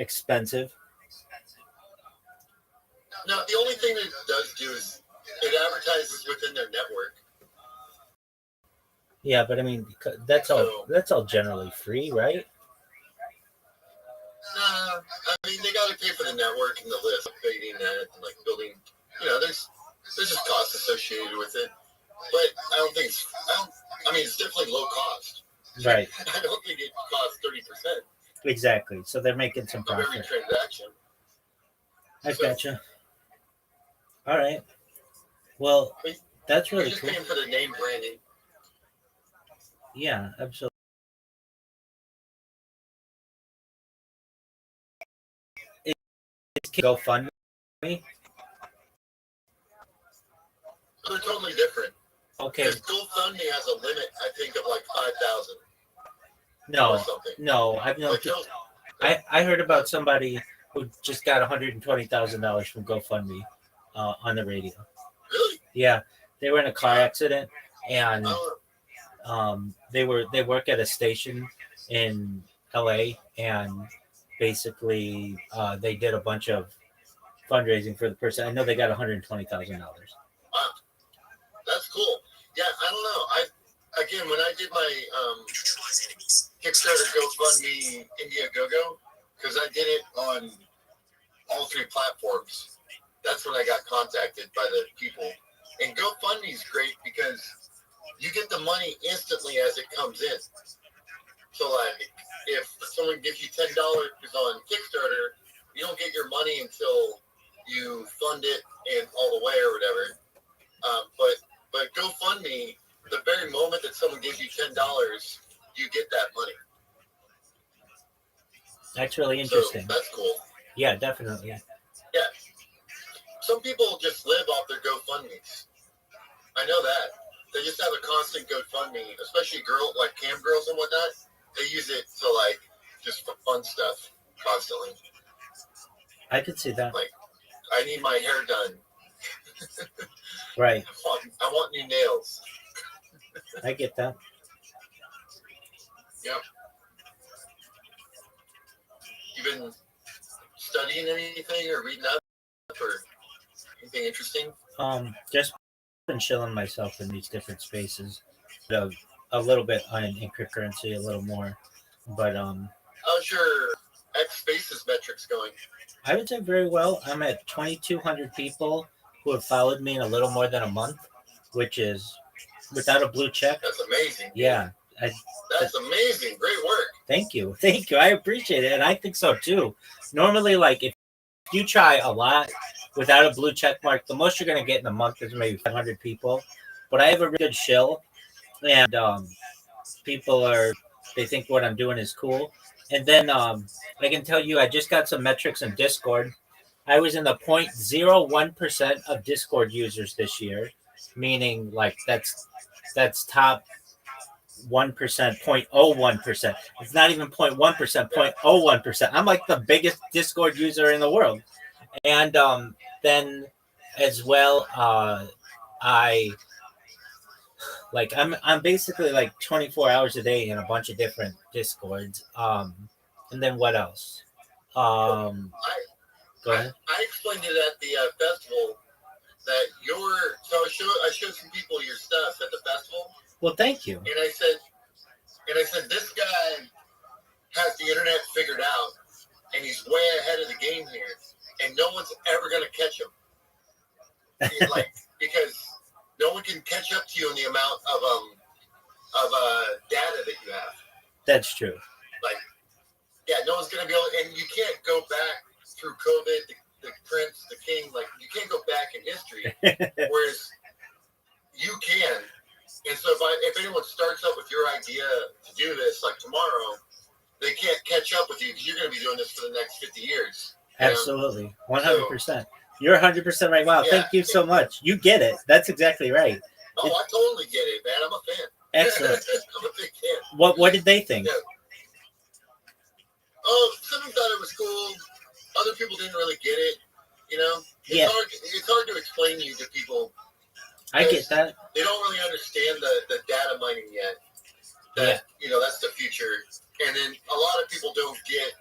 expensive. No, the only thing that it does do is it advertises within their network. Yeah, but I mean that's all generally free, right? Nah, I mean they got to pay for the network and the list, updating that, and like building. There's just costs associated with it. But I don't think it's. I mean, it's definitely low cost. Right. I don't think it costs 30% Exactly. So they're making some of every profit. transaction. I gotcha. All right. Well, I mean, that's you're really just cool. paying for the name branding. Yeah, absolutely. It's GoFundMe. They're totally different. Okay. Because GoFundMe has a limit, I think, of like 5,000 or No, something. no. I've known. I heard about somebody who just got $120,000 from GoFundMe on the radio. Really? Yeah, they were in a car accident, and Oh, they work at a station in LA, and basically they did a bunch of fundraising for the person. I know they got $120,000. wow. That's cool. Yeah, I don't know. Again, when I did my Kickstarter GoFundMe Indiegogo, because I did it on all three platforms, that's when I got contacted by the people. And GoFundMe is great because you get the money instantly as it comes in. So, like, if someone gives you $10 on Kickstarter, you don't get your money until you fund it and all the way or whatever. But GoFundMe, the very moment that someone gives you $10, you get that money. That's really interesting. So that's cool. Yeah, definitely. Yeah. Some people just live off their GoFundMes. I know that. They just have a constant GoFundMe, especially like cam girls and whatnot. They use it to like just for fun stuff constantly. I could see that. Like, I need my hair done. Right. I want new nails. I get that. Yep. You been studying anything or reading up or anything interesting? Just been chilling myself in these different spaces. A little bit on cryptocurrency, a little more, but How's your X Spaces metrics going? I would say very well. I'm at 2,200 people who have followed me in a little more than a month, which is without a blue check. That's amazing. Yeah. That's amazing. Great work. Thank you. I appreciate it, and I think so too. Normally, like if you try a lot without a blue check mark, the most you're going to get in a month is maybe 500 people. But I have a really good shill, and they think what I'm doing is cool. And then I can tell you, I just got some metrics in Discord. I was in the 0.01% of Discord users this year, meaning like that's top 1%, 0.01%. It's not even 0.1%, 0.01%. I'm like the biggest Discord user in the world. And then as well, I'm basically like 24 hours a day in a bunch of different Discords. And then what else? Go ahead. I explained it at the festival that I showed some people your stuff at the festival. Well, thank you. And I said, this guy has the internet figured out, and he's way ahead of the game here, and no one's ever going to catch him. Because no one can catch up to you in the amount of data that you have. That's true. No one's going to be able, and you can't go back through COVID, the prince, the king, you can't go back in history, whereas you can. And so if anyone starts up with your idea to do this, like tomorrow, they can't catch up with you because you're going to be doing this for the next 50 years. Absolutely. 100%. You're 100% right. Wow. Thank you so much. You get it. That's exactly right. Oh, I totally get it, man. I'm a fan. Excellent. I'm a big fan. What did they think? Yeah. Oh, some of them thought it was cool. Other people didn't really get it. It's hard to explain you to people. I get that. They don't really understand the data mining yet. That's the future. And then a lot of people don't get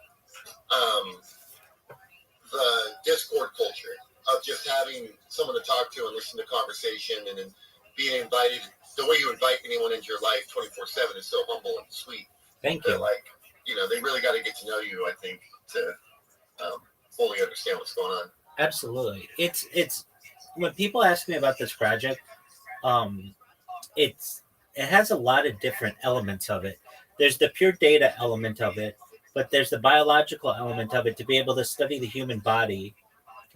the Discord culture of just having someone to talk to and listen to conversation, and then being invited. The way you invite anyone into your life 24/7 is so humble and sweet. Thank you. Like, they really got to get to know you, I think, to fully understand what's going on. Absolutely. It's when people ask me about this project, it has a lot of different elements of it. There's the pure data element of it, but there's the biological element of it to be able to study the human body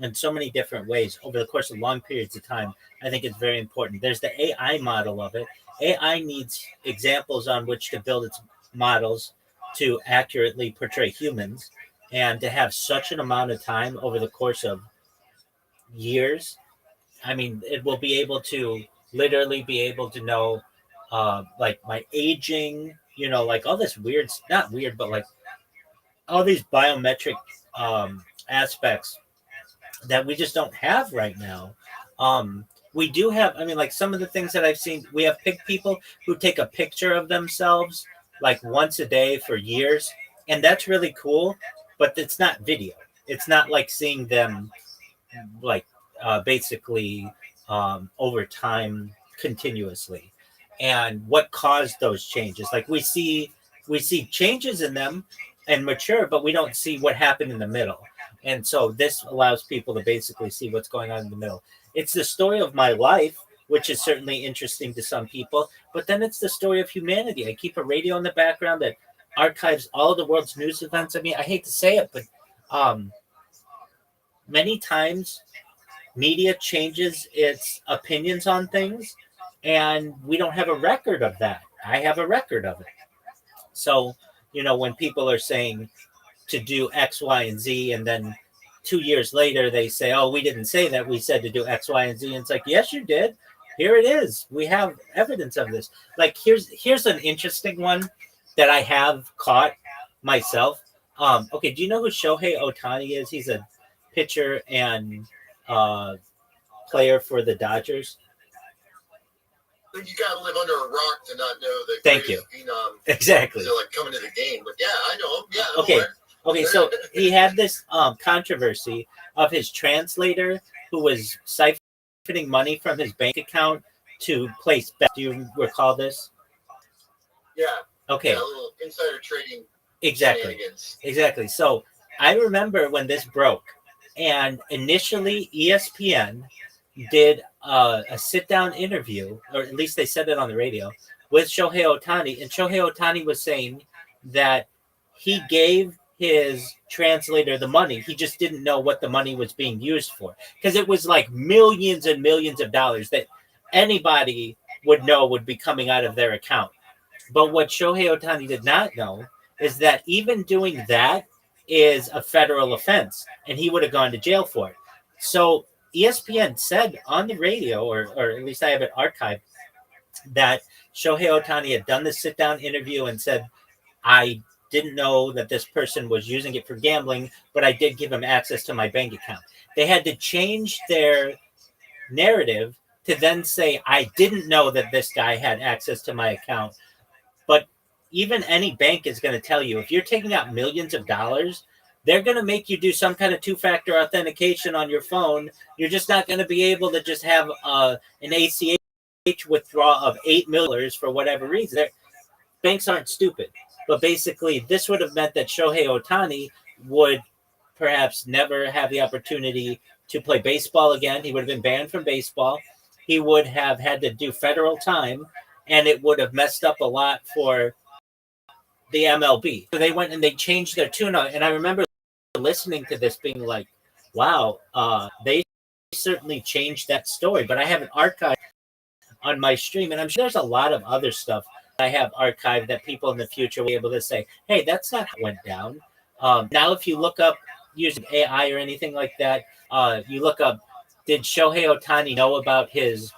in so many different ways over the course of long periods of time. I think it's very important. There's the AI model of it. AI needs examples on which to build its models to accurately portray humans, and to have such an amount of time over the course of years. I mean, it will be able to literally be able to know, like my aging, like all this weird, not weird, but like all these biometric aspects that we just don't have right now. We do have, I mean, like some of the things that I've seen, we have people who take a picture of themselves like once a day for years, and that's really cool, but it's not video. It's not like seeing them like basically over time continuously, and what caused those changes. Like we see changes in them and mature, but we don't see what happened in the middle. And so this allows people to basically see what's going on in the middle. It's the story of my life, which is certainly interesting to some people, but then it's the story of humanity. I keep a radio in the background that archives all of the world's news events. I mean, I hate to say it, but many times media changes its opinions on things, and we don't have a record of that. I have a record of it. So, when people are saying to do X, Y, and Z, and then 2 years later they say, "Oh, we didn't say that. We said to do X, Y, and Z." And it's like, yes, you did. Here it is. We have evidence of this. Like here's an interesting one that I have caught myself. Okay, do you know who Shohei Ohtani is? He's a pitcher and player for the Dodgers. You got to live under a rock to not know that. Thank you. Exactly. They're like coming to the game, but yeah, I know him. Yeah. Okay. So he had this controversy of his translator who was siphoning money from his bank account to place bets. Do you recall this? Yeah. Okay. Yeah, a little insider trading. Exactly. So I remember when this broke, and initially ESPN did a sit-down interview, or at least they said it on the radio, with Shohei Ohtani, and Shohei Ohtani was saying that he gave his translator the money. He just didn't know what the money was being used for, because it was like millions and millions of dollars that anybody would know would be coming out of their account. But what Shohei Ohtani did not know is that even doing that is a federal offense, and he would have gone to jail for it. So ESPN said on the radio, or at least I have it archived, that Shohei Ohtani had done this sit-down interview and said, "I didn't know that this person was using it for gambling, but I did give him access to my bank account." They had to change their narrative to then say, "I didn't know that this guy had access to my account." But even any bank is going to tell you, if you're taking out millions of dollars, they're going to make you do some kind of two-factor authentication on your phone. You're just not going to be able to just have an ACH withdrawal of $8 million for whatever reason. Banks aren't stupid. But basically, this would have meant that Shohei Ohtani would perhaps never have the opportunity to play baseball again. He would have been banned from baseball. He would have had to do federal time, and it would have messed up a lot for the MLB. So they went and they changed their tune, and I remember listening to this being like, wow, they certainly changed that story. But I have an archive on my stream, and I'm sure there's a lot of other stuff I have archived that people in the future will be able to say, hey, that's not how it went down. Now, if you look up using AI or anything like that, you look up, did Shohei Ohtani know about his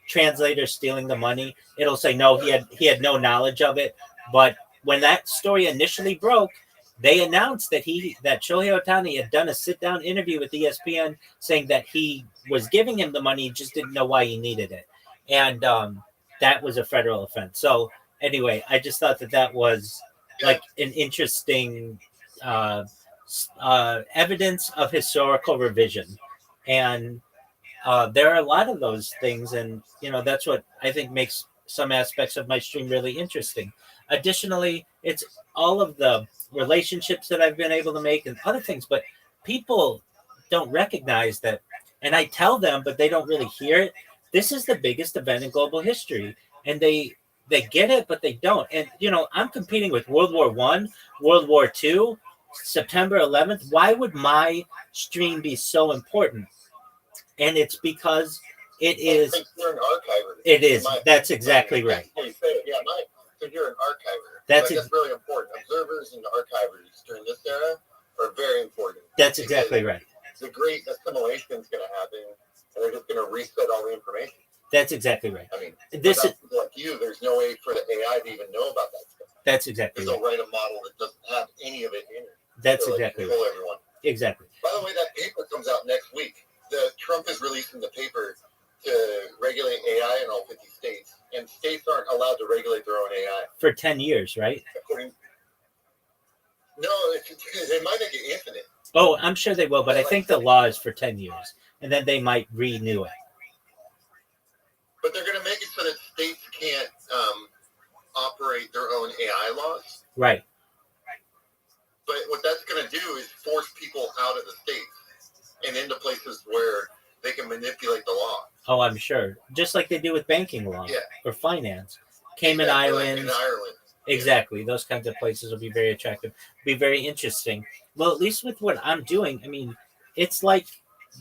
translator stealing the money? It'll say no, he had no knowledge of it. But when that story initially broke, they announced that Shohei Ohtani had done a sit-down interview with ESPN saying that he was giving him the money, he just didn't know why he needed it. And that was a federal offense. So anyway, I just thought that was like an interesting evidence of historical revision, and there are a lot of those things, and that's what I think makes some aspects of my stream really interesting. Additionally, it's all of the relationships that I've been able to make and other things, but people don't recognize that, and I tell them, but they don't really hear it. This is the biggest event in global history, and they get it, but they don't. And I'm competing with World War I, World War II, September 11th. Why would my stream be so important? And it's because it is. You're an archiver. It is. That's exactly right. Yeah, so you're an archiver. That's really important. Observers and archivers during this era are very important. That's exactly right. The great assimilation is going to happen, and they're just going to reset all the information. That's exactly right. I mean, this is like you. There's no way for the AI to even know about that stuff. That's exactly right. They'll write a model that doesn't have any of it in it. That's exactly right. Everyone. Exactly. By the way, that paper comes out next week. Trump is releasing the paper to regulate AI in all 50 states, and states aren't allowed to regulate their own AI for 10 years, right? No, they might make it infinite. Oh, I'm sure they will, but I think the law is for 10 years, and then they might renew it. But they're going to make it so that states can't operate their own AI laws. Right. But what that's going to do is force people out of the states and into places where they can manipulate the law. Oh, I'm sure. Just like they do with banking law or finance. Cayman Islands. Like in Ireland. Exactly. Those kinds of places will be very attractive. Be very interesting. Well, at least with what I'm doing, I mean, it's like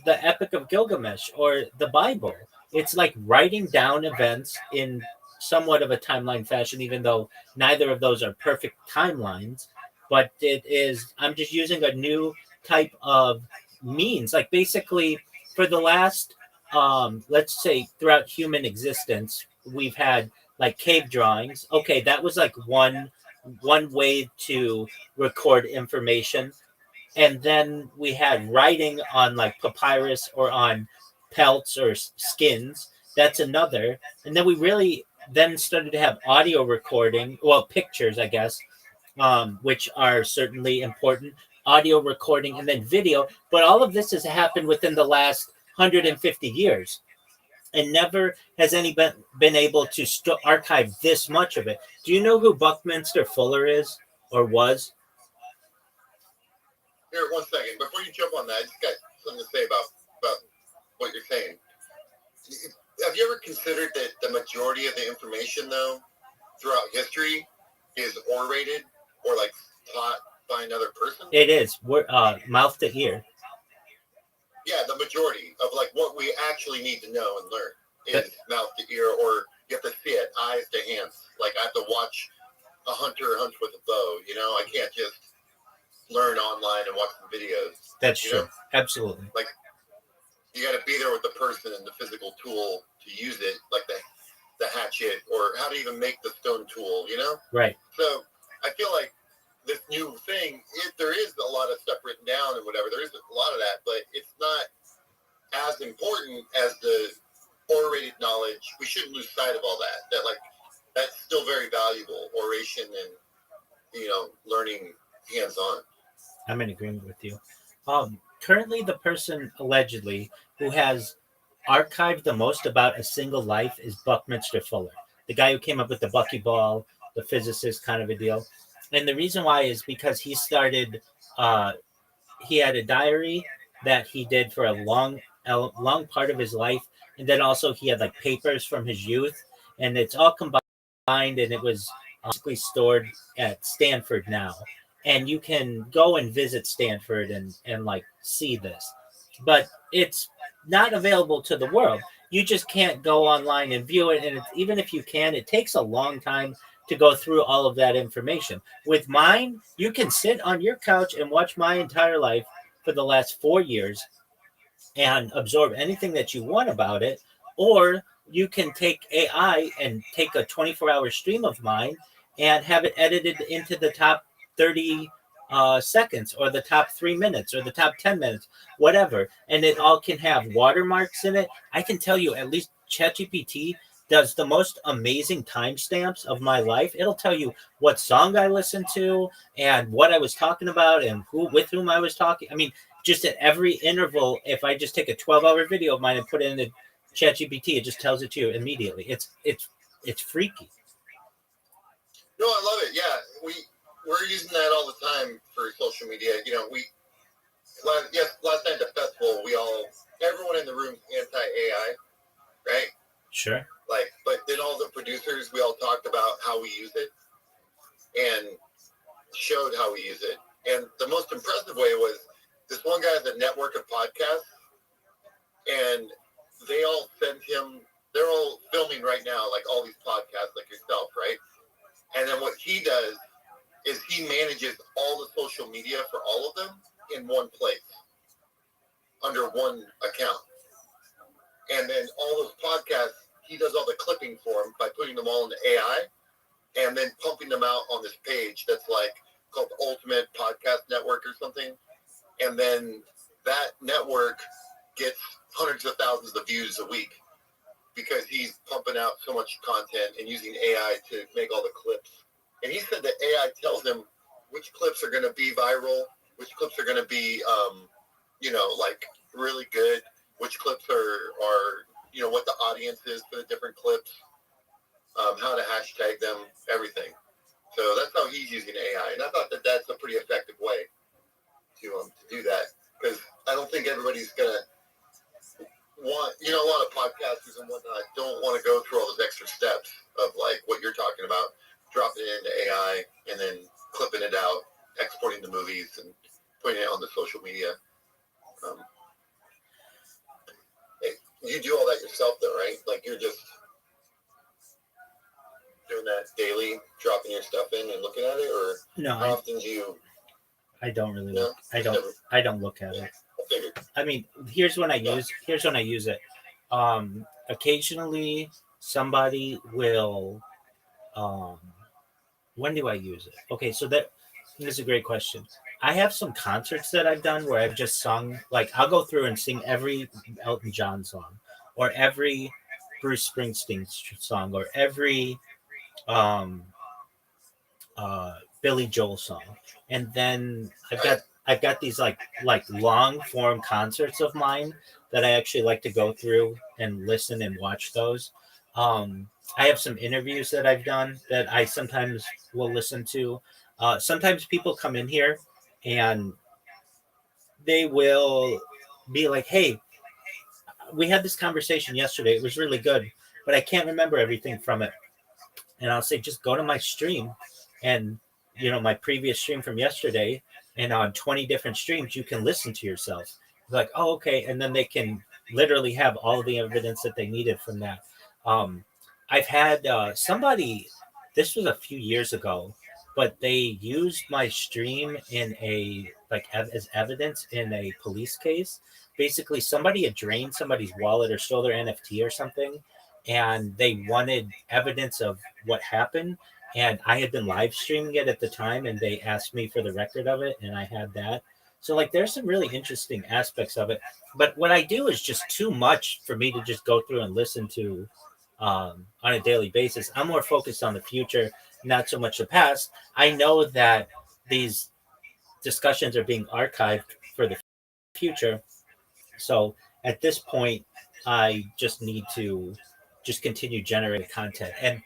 the Epic of Gilgamesh or the Bible. It's like writing down events in somewhat of a timeline fashion, even though neither of those are perfect timelines. But it is, I'm just using a new type of means. Like basically for the last, let's say throughout human existence, we've had like cave drawings. Okay, that was like one way to record information. And then we had writing on like papyrus or on pelts or skins. That's another. And then we really then started to have audio recording, well, pictures, I guess, which are certainly important, audio recording, and then video. But all of this has happened within the last 150 years. And never has anyone been able to archive this much of it. Do you know who Buckminster Fuller is or was? Here, 1 second. Before you jump on that, I just got something to say about what you're saying. Have you ever considered that the majority of the information, though, throughout history is orated or like taught by another person? It is. We're mouth to ear. Yeah, the majority of like what we actually need to know and learn is mouth to ear, or you have to see it, eyes to hands. Like I have to watch a hunter hunt with a bow. I can't just learn online and watch some videos. That's true. Absolutely. Like you got to be there with the person and the physical tool to use it, like the hatchet or how to even make the stone tool. Right. So I feel like this new thing, there is a lot of stuff written down and whatever. There is a lot of that, but it's not as important as the orated knowledge. We shouldn't lose sight of all that. That's still very valuable, oration and learning hands-on. I'm in agreement with you. Currently, the person allegedly who has archived the most about a single life is Buckminster Fuller, the guy who came up with the buckyball, the physicist kind of a deal. And the reason why is because he started, he had a diary that he did for a long part of his life. And then also he had like papers from his youth, and it's all combined, and it was basically stored at Stanford now. And you can go and visit Stanford and like see this, but it's not available to the world. You just can't go online and view it. And even if you can, it takes a long time to go through all of that information. With mine, you can sit on your couch and watch my entire life for the last 4 years and absorb anything that you want about it. Or you can take AI and take a 24-hour stream of mine and have it edited into the top 30 seconds or the top 3 minutes or the top 10 minutes, whatever. And it all can have watermarks in it. I can tell you at least ChatGPT does the most amazing timestamps of my life. It'll tell you what song I listened to and what I was talking about and who with whom I was talking. I mean, just at every interval, if I just take a 12-hour video of mine and put it into ChatGPT, it just tells it to you immediately. It's freaky. No, I love it. Yeah, we're using that all the time for social media. You know, last night at the festival, everyone in the room anti-AI, right? Sure. But then all the producers, we all talked about how we use it and showed how we use it. And the most impressive way was this one guy has a network of podcasts, and they all send him. They're all filming right now, like all these podcasts, like yourself, right? And then what he does is he manages all the social media for all of them in one place, under one account. And then all those podcasts, he does all the clipping for them by putting them all into AI and then pumping them out on this page that's like called the Ultimate Podcast Network or something. And then that network gets hundreds of thousands of views a week because he's pumping out so much content and using AI to make all the clips. And he said that AI tells him which clips are going to be viral, which clips are going to be, like really good, which clips are what the audience is for the different clips, how to hashtag them, everything. So that's how he's using AI. And I thought that that's a pretty effective way to do that, because I don't think everybody's going to want, a lot of podcasters and whatnot don't want to go through all those extra steps of like what you're talking about, dropping it into AI and then clipping it out, exporting the movies and putting it on the social media. You do all that yourself though, right? Like you're just doing that daily, dropping your stuff in and looking at it, or no? How often do you? I don't really. No, look. I don't look at it. I mean, here's when I use it. Occasionally, somebody will. When do I use it? Okay, so that is a great question. I have some concerts that I've done where I've just sung, like I'll go through and sing every Elton John song, or every Bruce Springsteen song, or every um, Billy Joel song, and then I've got these like long form concerts of mine that I actually like to go through and listen and watch those. I have some interviews that I've done that I sometimes will listen to. Sometimes people come in here and they will be like, "Hey, we had this conversation yesterday. It was really good, but I can't remember everything from it." And I'll say, just go to my stream and, my previous stream from yesterday, and on 20 different streams, you can listen to yourself. Like, oh, okay. And then they can literally have all of the evidence that they needed from that. I've had somebody, this was a few years ago, but they used my stream in as evidence in a police case. Basically, somebody had drained somebody's wallet or stole their NFT or something, and they wanted evidence of what happened. And I had been live streaming it at the time, and they asked me for the record of it, and I had that. So, there's some really interesting aspects of it. But what I do is just too much for me to just go through and listen to on a daily basis. I'm more focused on the future, not so much the past. I know that these discussions are being archived for the future. So at this point, I just need to just continue generating content. And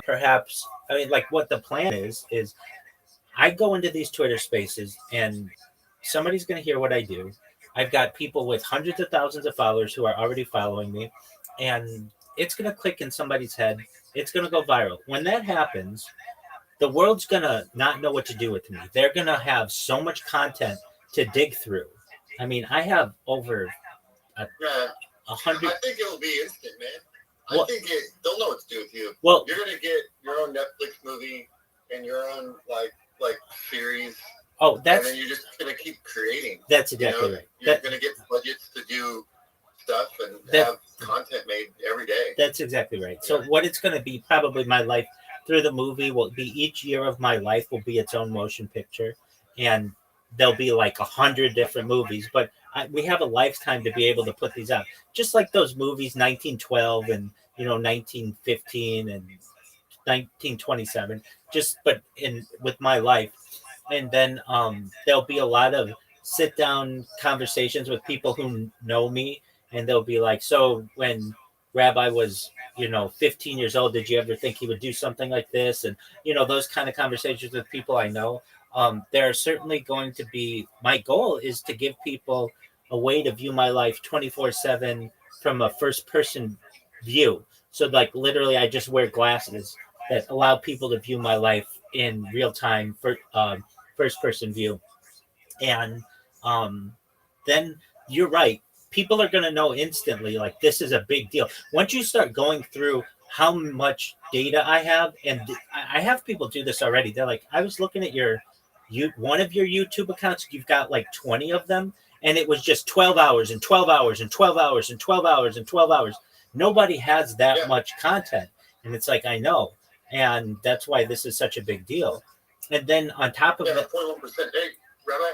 perhaps, what the plan is I go into these Twitter spaces and somebody's going to hear what I do. I've got people with hundreds of thousands of followers who are already following me, and it's going to click in somebody's head. It's going to go viral. When that happens, the world's going to not know what to do with me. They're going to have so much content to dig through. I mean, I have over 100. I think it'll be instant, man. I think they'll know what to do with you. Well, you're going to get your own Netflix movie and your own like series. Oh, and then you're just going to keep creating. That's exactly right. You're going to get budgets to do stuff and have content made every day. That's exactly right. So what it's going to be, probably my life through the movie will be, each year of my life will be its own motion picture, and there'll be like 100 different movies, but we have a lifetime to be able to put these out. Just like those movies, 1912 and 1915 and 1927, just but in with my life. And then there'll be a lot of sit down conversations with people who know me, and they'll be like, so when Rabbi was 15 years old, did you ever think he would do something like this? And those kind of conversations with people I know. There are certainly going to be, my goal is to give people a way to view my life 24/7 from a first person view. So like literally I just wear glasses that allow people to view my life in real time for first person view. And um, then you're right. People are going to know instantly, like, this is a big deal. Once you start going through how much data I have, and I have people do this already. They're like, I was looking at one of your YouTube accounts, you've got like 20 of them, and it was just 12 hours and 12 hours and 12 hours and 12 hours and 12 hours. Nobody has that much content. And it's like, I know. And that's why this is such a big deal. And then on top of that, 0.1%. Hey, Rabbi,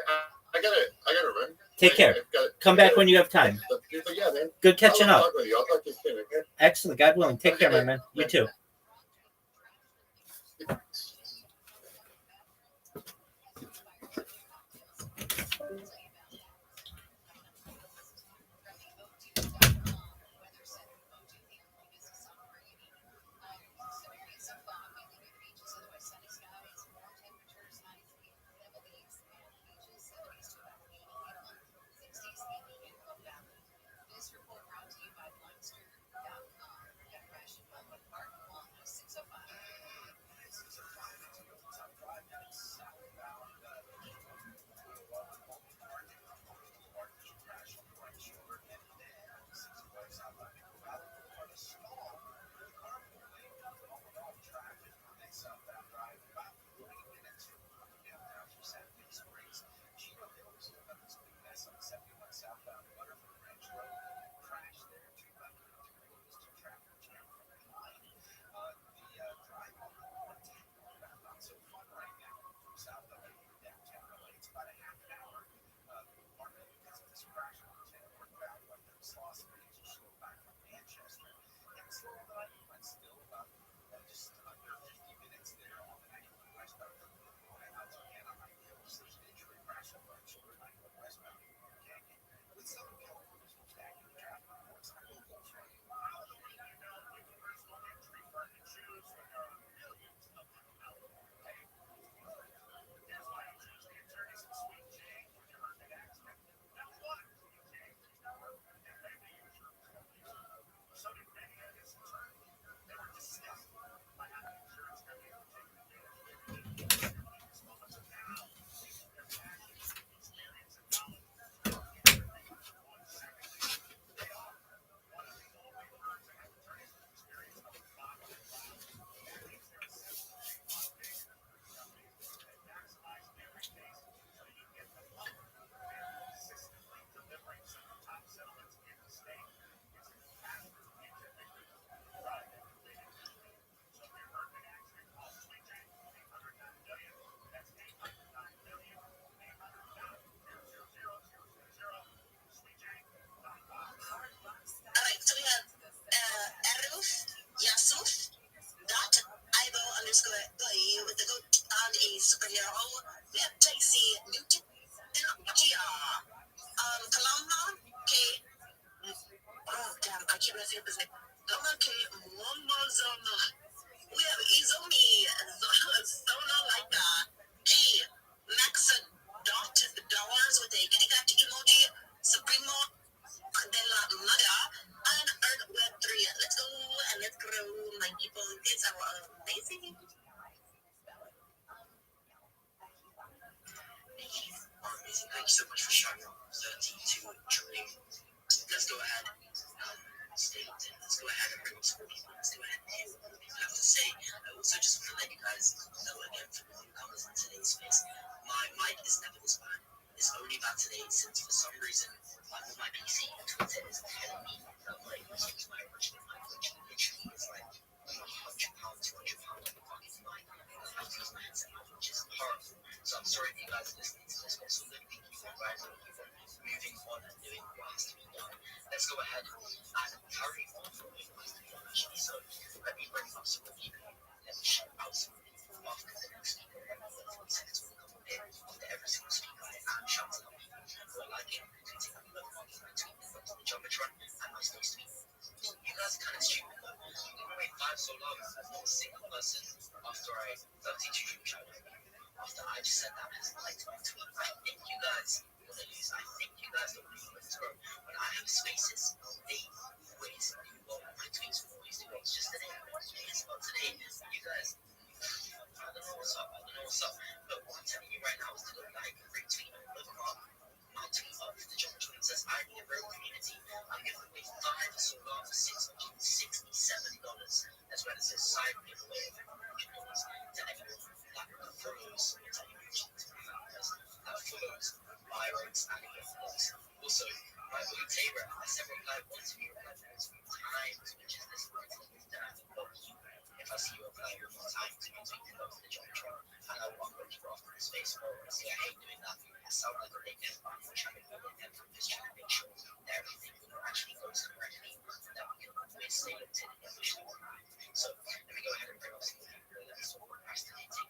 I gotta run. Take care. Come back when you have time. But yeah, man. Good catching up. Talk with you. I'll talk to you soon, okay? Excellent. God willing. Take care, my man. You too. So we have Aruf Yasuf dot Ibo underscore with the goat on a superhero. We have Tracy Newton Gia. Kalama K. Oh damn, I can't say his name. Kalama K. Momozoma. We have Izumi Zona Laika G. Maxon dot dollars with a kitty cat emoji. Supremo Mandela Mother and Earth Web 3. Let's go and let's grow, my people. It's amazing. Amazing. Thank you so much for showing up. 13 to dream. Let's go ahead. Let's go ahead and bring up some people. Let's go ahead and hear what people have to say. I also just want to let you guys know again for the newcomers in today's space. My mic is never this bad. It's only bad today since for some reason I'm on my PC and Twitter is telling me that my mic is my original mic, which literally is like £100, £200 on the fucking mic. I have to use my headset mic, which is horrible. So I'm sorry if you guys are listening to this, but also thank you for guys, thank you for moving on and doing what has to be done. Let's go ahead and carry on from what has to be done. Actually, survived so long, not a single person after I 32 dream shadow. After I just said that, has liked my tweet. I think you guys want to lose. I think you guys don't really want to grow. When I have spaces, they always do well. My tweets will always do well. It's just today. It's not today. You guys, I don't know what's up. But what I'm telling you right now is to go like, retweet, look up. My tweet up the John tweet says, I need a real community. I'm giving away 5 solar for $667. That's where it says side giveaway of $100 to anyone that follows, that follows my rights and influence. Also, my boy Taylor, I said reply once, if you reply multiple times, which is this one, then I can block you. If I see you apply one more time to me, tweet up the John Trump, and I will unblock you after his face. See, I hate doing that. I sound like a dickhead, but I'm not trying to go in there. I'm just trying to make sure that everything actually goes correctly, that we can always stay locked in and push the one. So, let me go ahead and bring up some people that are sort of procrastinating.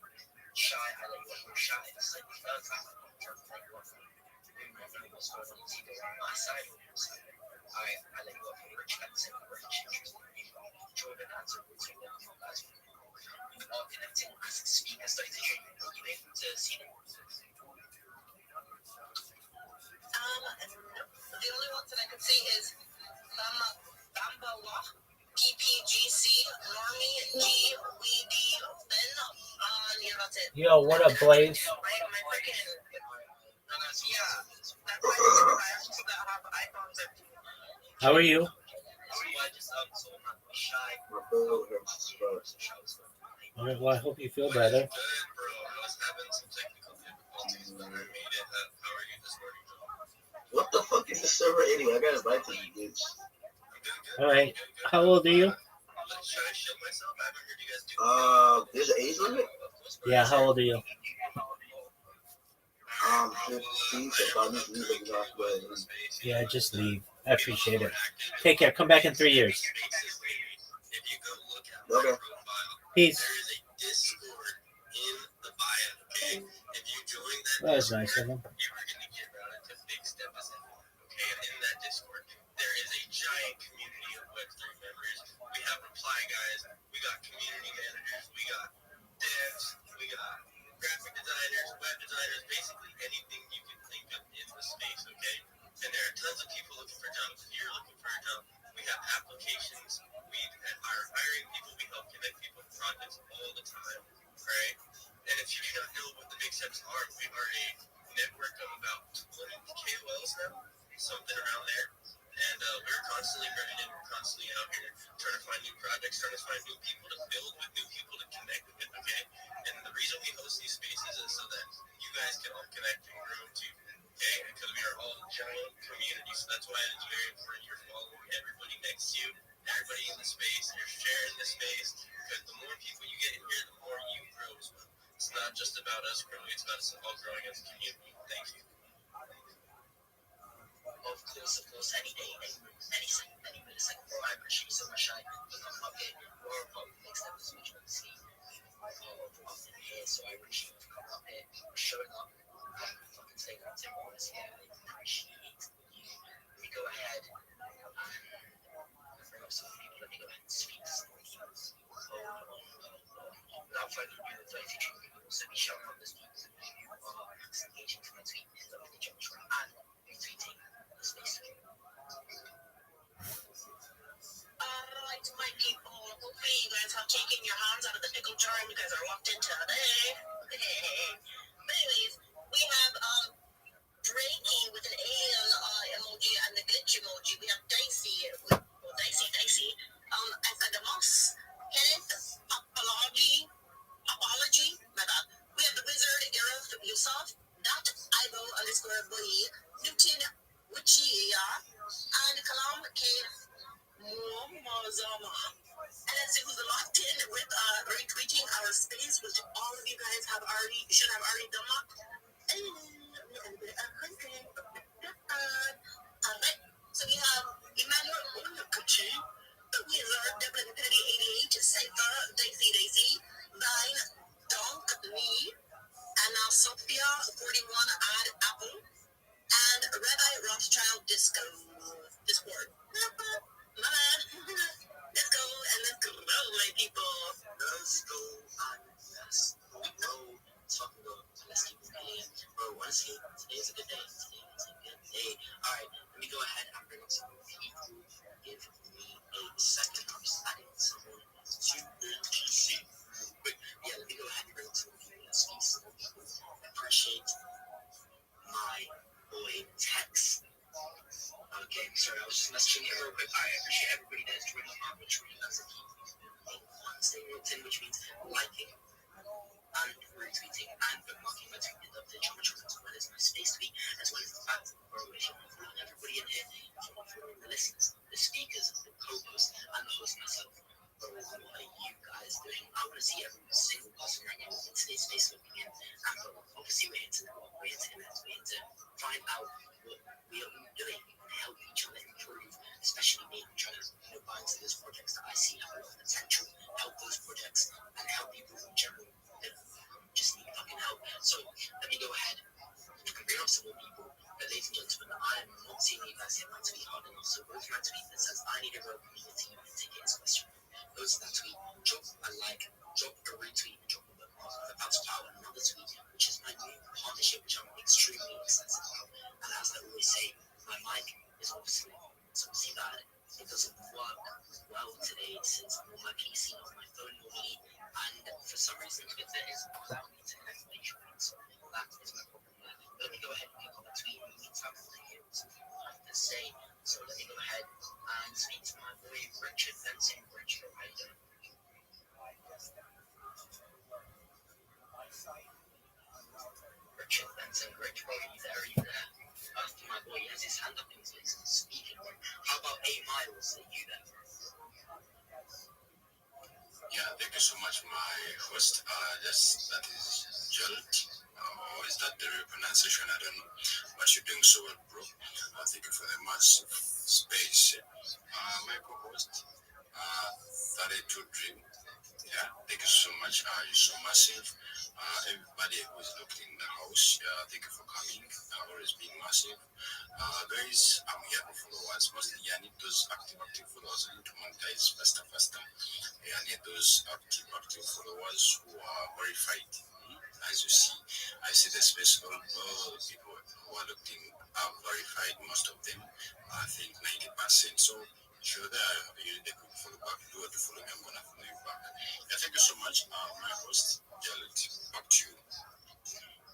Shy, I let you up. Shy, it's like the third time I'm trying to let you up. What's going on? It's either on my side or your side. I let you up for rich fencing, rich interest in you. Jordan answered with two wonderful guys. We are connecting as a speaker. So, did you able to see them? The only ones that I could see is Bambawa, PPGC, Normie, G, Weedy, Ben. Yeah, that's it. Yo, what up, Blaze? My freaking. Yeah, that's why I just have iPhones and. How are you? All right, well, I hope you feel better. What the fuck is the server anyway? I gotta invite to you, bitch. All right, how old are you? There's an age limit? Yeah, how old are you? 15, so probably leave it off, but Yeah, just leave. I appreciate it. Take care. Come back in 3 years. okay. Peace. That was nice of him. There is a giant community of Web3 members. We have reply guys, we got community managers, we got devs, we got graphic designers, web designers, basically anything you can think of in the space, okay? And there are tons of people looking for jobs. If you're looking for a job, we have applications, we are hiring people, we help connect people to projects all the time, right? And if you do not know what the big steps are, we are a network of about 20 KOLs now, something around there. And we're constantly running and we're constantly out here trying to find new projects, trying to find new people to build with, new people to connect with, okay? And the reason we host these spaces is so that you guys can all connect and grow too, okay? Because we are all giant communities, so that's why it is very important you're following everybody next to you, everybody in the space, and you're sharing the space, because the more people you get in here, the more you grow as well. It's not just about us growing, it's about us all growing as a community. Thank you. Of course, any day, any millisecond. Bro, I appreciate you so much. I come up here, we're probably the next episode you want to see of here, so I appreciate you coming up here, showing up, and fucking taking out 10 minutes here. I appreciate you. Let me go ahead and bring up some people. Let me go ahead and speak to some people. Without further ado, the 32 people will also be showing up this week. You are engaging from my tweet, and the junction, and retweeting. Alright, my people. Hopefully you guys have taken your hands out of the pickle jar and you guys are locked into today. But anyways, we have Drakey with an alien emoji and the glitch emoji. We have Dicey with Dicey. And the Moss. Kenneth, apology. My bad. We have the wizard, Gareth, Yusuf, .ibo_boy, Newton, Wichia, and Kalam K. Muammazama. And let's see who's locked in with retweeting our space, which all of you guys should have already done that. Alright, so we have Emmanuel Unukuchi, the wizard, Devlin Infinity 88, Safer, Daisy, Vine, Donk, Me, Anna Sophia 41 Odd Apple, and Rabbi Rothschild Discord. My bad. Let's go, ladies Alright, people, let's go on. Let's go. Talking about let's keep moving. Bro, honestly, today is a good day. Today is a good day. Alright, let me go ahead and bring up some more people. Give me a second. I'm just adding someone to the PC. But yeah, let me go ahead and bring up some more people. Let's speak some more people. Appreciate my boy Tex. Okay, sorry, I was just messaging him real quick. I appreciate everybody that is joining on, which really does keep staying routine, which means liking and retweeting and bookmarking my tweet of the geometry as well as my space tweet, as well as the fact, bro, if you're not following everybody in here, if you're not following the listeners, the speakers, the co-hosts, and the host myself, bro, what are you guys doing? I want to see every single person right now in today's space looking in, and bro, obviously we're here to network, we're here to connect, we're here to find out what we are doing and help each other improve, especially me. I'm trying to buy into those projects that I see have a lot of potential, help those projects, and help people in general that just need fucking help. So let me go ahead and bring up some more people. But ladies and gentlemen, I am not seeing you guys hit my tweet hard enough. So go to my tweet that says I need a real community ticket is question. Go to that tweet, drop a like, drop a retweet, and drop a bookmark. I'm about to put out another tweet, which is my new partnership, which I'm extremely excited about. And as I always say, my mic is obviously bad. It doesn't work well today since I'm on my PC, not my phone normally, and for some reason Twitter is not allowing me to connect my screen, so that is my problem there. Let me go ahead and pick up a tweet. In the meantime, I want to hear what some people have to say, so let me go ahead and speak to my boy Richard Fencing. Richard, how you doing? Richard Fencing, Rich, bro, are you there? Are you there? My boy, he has his hand up in his face and speaking. How about 8 Miles? Are you there? Yeah, thank you so much, my host. That is Jolt. Or is that the real pronunciation? I don't know. But you're doing so well, bro. Thank you for the massive space. My co-host, 32 Dream. Yeah, thank you so much. You're so massive. Everybody who's looked in the house, thank you for coming. Always being massive. Guys, I'm here for followers. Mostly, I need those active followers. I need to monetize faster. I need those active followers who are verified. As you see, I see the space all the people who are looked in are verified, most of them. I think 90%. So if you're there, you need a quick follow back. Do what you follow me, I'm gonna follow you back. Yeah, thank you so much. My host, Jared, back to you.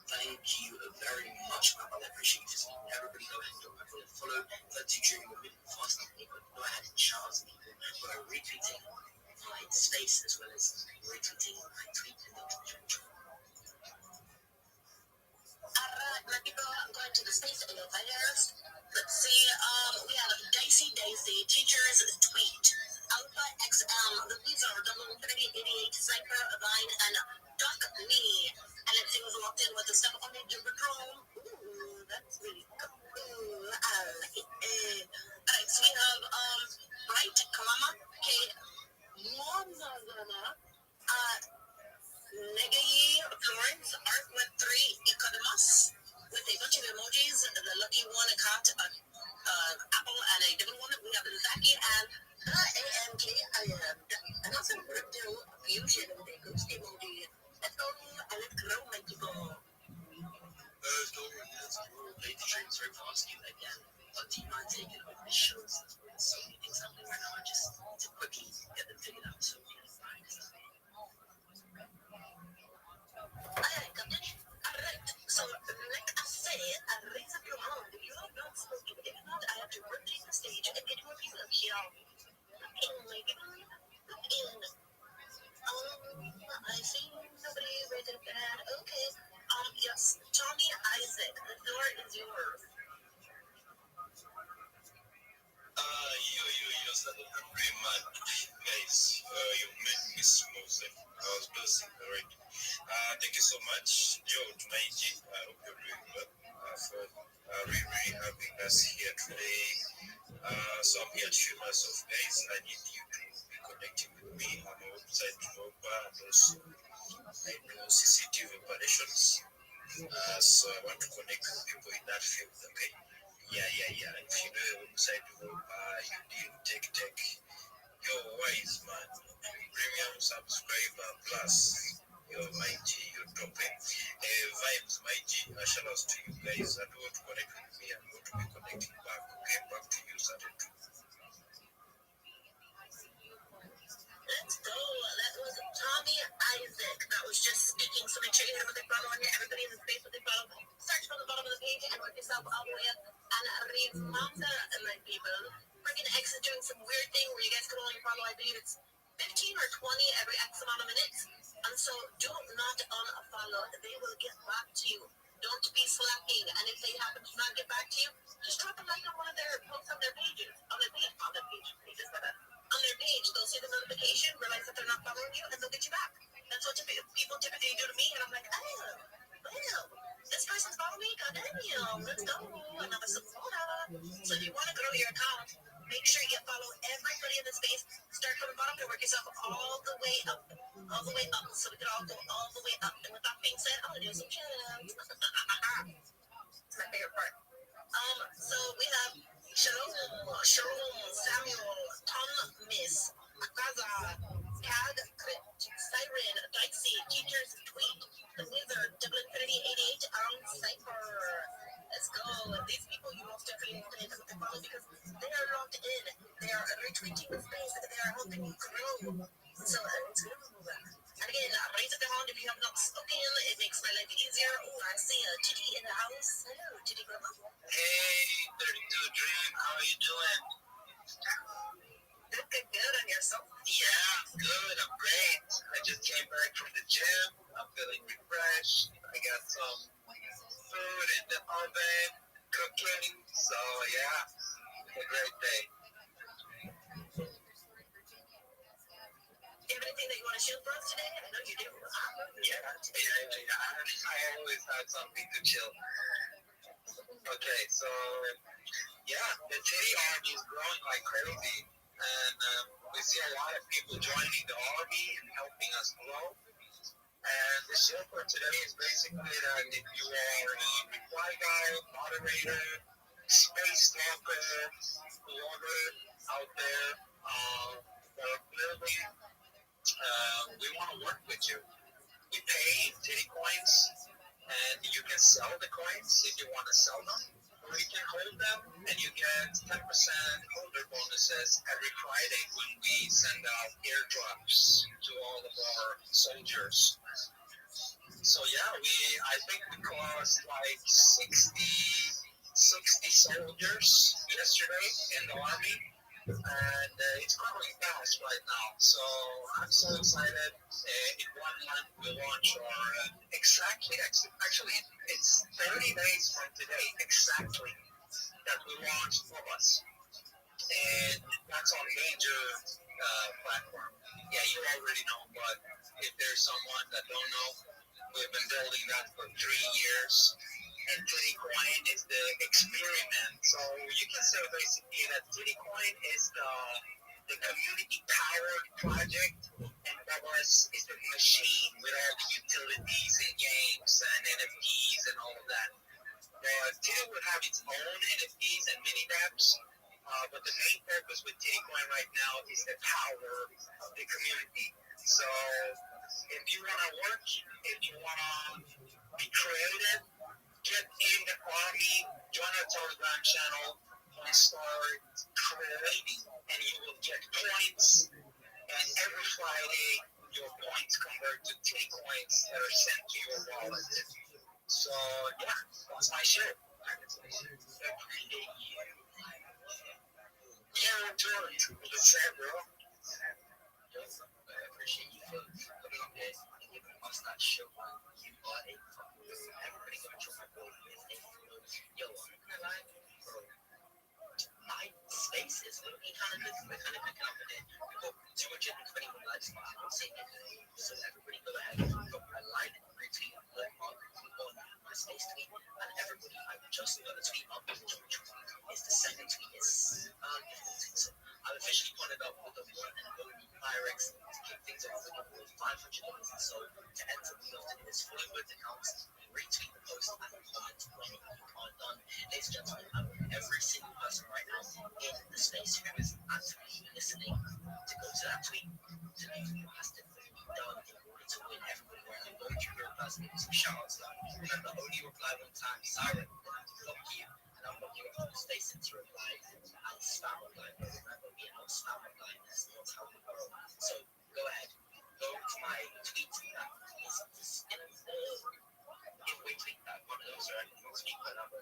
Thank you very much, man. I appreciate you for speaking. Everybody go ahead and do my follow. To during the middle fast enough, go ahead and shout out to people who are retweeting my space as well as retweeting my tweet in the description. Alright, my people, I'm going to the space elevators. Let's see, we have Daisy, teachers tweet. Alpha XM, the tweets are 3088, Cypher, Vine, and Doc Me. And let's see who's locked in with the step on the Patrol. Ooh, that's really cool. I like it. Alright, so we have, Bright, Kalama, K, Monazana, Negayi, Florence, Art with 3, Economus, with a bunch of emojis. The lucky one, a cat, apple, and a different one. We have Zaki and AMK. And also crypto fusion with a ghost emoji. Let's go and let's grow, my people. Let's go. Play the dreams very fast again. But do you mind taking over the shows? There's so many things happening right now. I just need to quickly get them figured out. So, yeah, fine. Alright, so like I said, raise up your hand if you have not spoken. If not, I have to rotate the stage and get more people up here. Look in, my people. Look in. I see nobody raising their hand. Okay. Yes, Tommy Isaac, the floor is yours. Yo, celebrity man. Guys, you made me smooth. I was buzzing already. Thank you so much, Joe, Maiji. I hope you're doing well. For really having us here today. So I'm here to show myself, guys. I need you to be connecting with me on my website, developer, and also I do CCTV operations. So I want to connect with people in that field, okay? Yeah. If you know a website developer, you deal tech, you Yo, wise man. Premium subscriber plus. Yo, my G, you're dropping. Vibes, my G. Shout outs to you guys. I don't want to connect with me. I'm going to be connecting back. Okay, back to you, Saturday. Let's go. That was Tommy Isaac. That was just speaking. So make sure you hit him with a follow on everybody in the space with a follow. Search from the bottom of the page and work yourself all the way up. And read Mamta and my people. Freaking X is doing some weird thing where you guys can only follow, I believe it's 15 or 20 every X amount of minutes. And so do not unfollow. They will get back to you. Don't be slacking. And if they happen to not get back to you, just drop a like on one of their posts on their pages. On their page. On their page, they'll see the notification, realize that they're not following you, and they'll get you back. That's what people typically do to me, and I'm like, oh, well, this person's following me, goddamn, let's go, another supporter. So if you want to grow your account, make sure you follow everybody in the space. Start from the bottom and work yourself all the way up, so we can all go all the way up. And with that being said, I'm gonna do some shout-outs. It's my favorite part. So we have Shalom, Samuel, Tom, Miss, Gaza, Cad, Crit, Siren, Dicey, Teachers, Tweet, The Wizard, Double Infinity 88, Cypher. Let's go. These people you most definitely want to hit them with the follow because they are locked in. They are retweeting the space. They are helping you grow. So let's go. And again, raise up the hand if you have not spoken. It makes my life easier. Oh, I see a Titty in the house. Hello, Titty Grandma. Hey, 32 Dream, how are you doing? Good on yourself. Yeah, I'm good. I'm great. I just came back from the gym. I'm feeling refreshed. I got some food in the oven, cooking. So, yeah, it's a great day. Do you have anything that you want to shoot for us today? I know you do. Yeah. I always had something to chill. Okay, so, yeah, the Titty Army is growing like crazy. And we see a lot of people joining the army and helping us grow. And the show for today is basically that if you are a reply guy, moderator, space talker, whoever out there that are building, we want to work with you. We pay in Titty coins, and you can sell the coins if you want to sell them. Or you can hold them, and you get 10% holder bonuses every Friday when we send out airdrops to all of our soldiers. So yeah, I think we cost like 60 soldiers yesterday in the army, and it's growing fast right now. So I'm so excited. In 1 month we launch our actually it's 30 days from today exactly that we launched Phobos, and that's on major platform. Yeah, you already know, but if there's someone that don't know, we've been building that for 3 years. And Tittycoin is the experiment. So you can say basically that Tittycoin is the community-powered project, and Phobos is the machine with all the utilities and games and NFTs and all of that. Titty will have its own NFTs and mini dApps, but the main purpose with Tittycoin right now is the power of the community. So if you want to work, if you want to be creative, get in the army, join our Telegram channel, and start creating, and you will get points. And every Friday, your points convert to Titty coins that are sent to your wallet. So yeah, that's my show. Appreciate you. Yeah, George, what's that, bro? I appreciate you for coming on there and giving us that show. You are a everybody gonna show my boy yo, I'm not gonna lie, bro. My space is looking kind of good. We're kind of picking up with it. We got 221 likes on so everybody go ahead and drop a like, retweet, on my space tweet, and everybody, I've just got a tweet up. It's the second tweet. It's so I've officially pointed out with the one and only Pyrex to kick things off with 500 dollars. And so to enter the building is 40 word accounts, retweet the post and comment when you are done. Ladies and gentlemen, every single person right now in the space who is actively listening to go to that tweet to do what has to be done in order to win everybody. Right? I'm going to your person with some shout outs. Remember, only reply one time, Siren, fuck you, and I'm blocking you off the space since you replied, and spam reply. Remember, we are not spam reply, that's not how we roll. So go ahead, go to my tweet that is giveaway tweet that one of those are not speak by number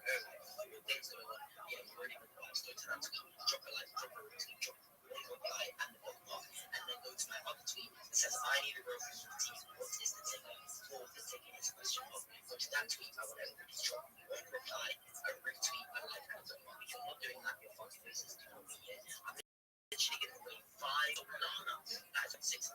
your things going on. Yeah, you already know that. Go to that tweet, drop a like, drop a retweet, drop one reply and the bookmark, and then go to my other tweet that says I need a girl from UT. What is the ticket? For the ticket is a question mark. Go to that tweet, I want everybody to drop one reply, a retweet, a like, and a bookmark. If you're not doing that, you're fucking racist. Do not be here. I'm literally giving away that is $667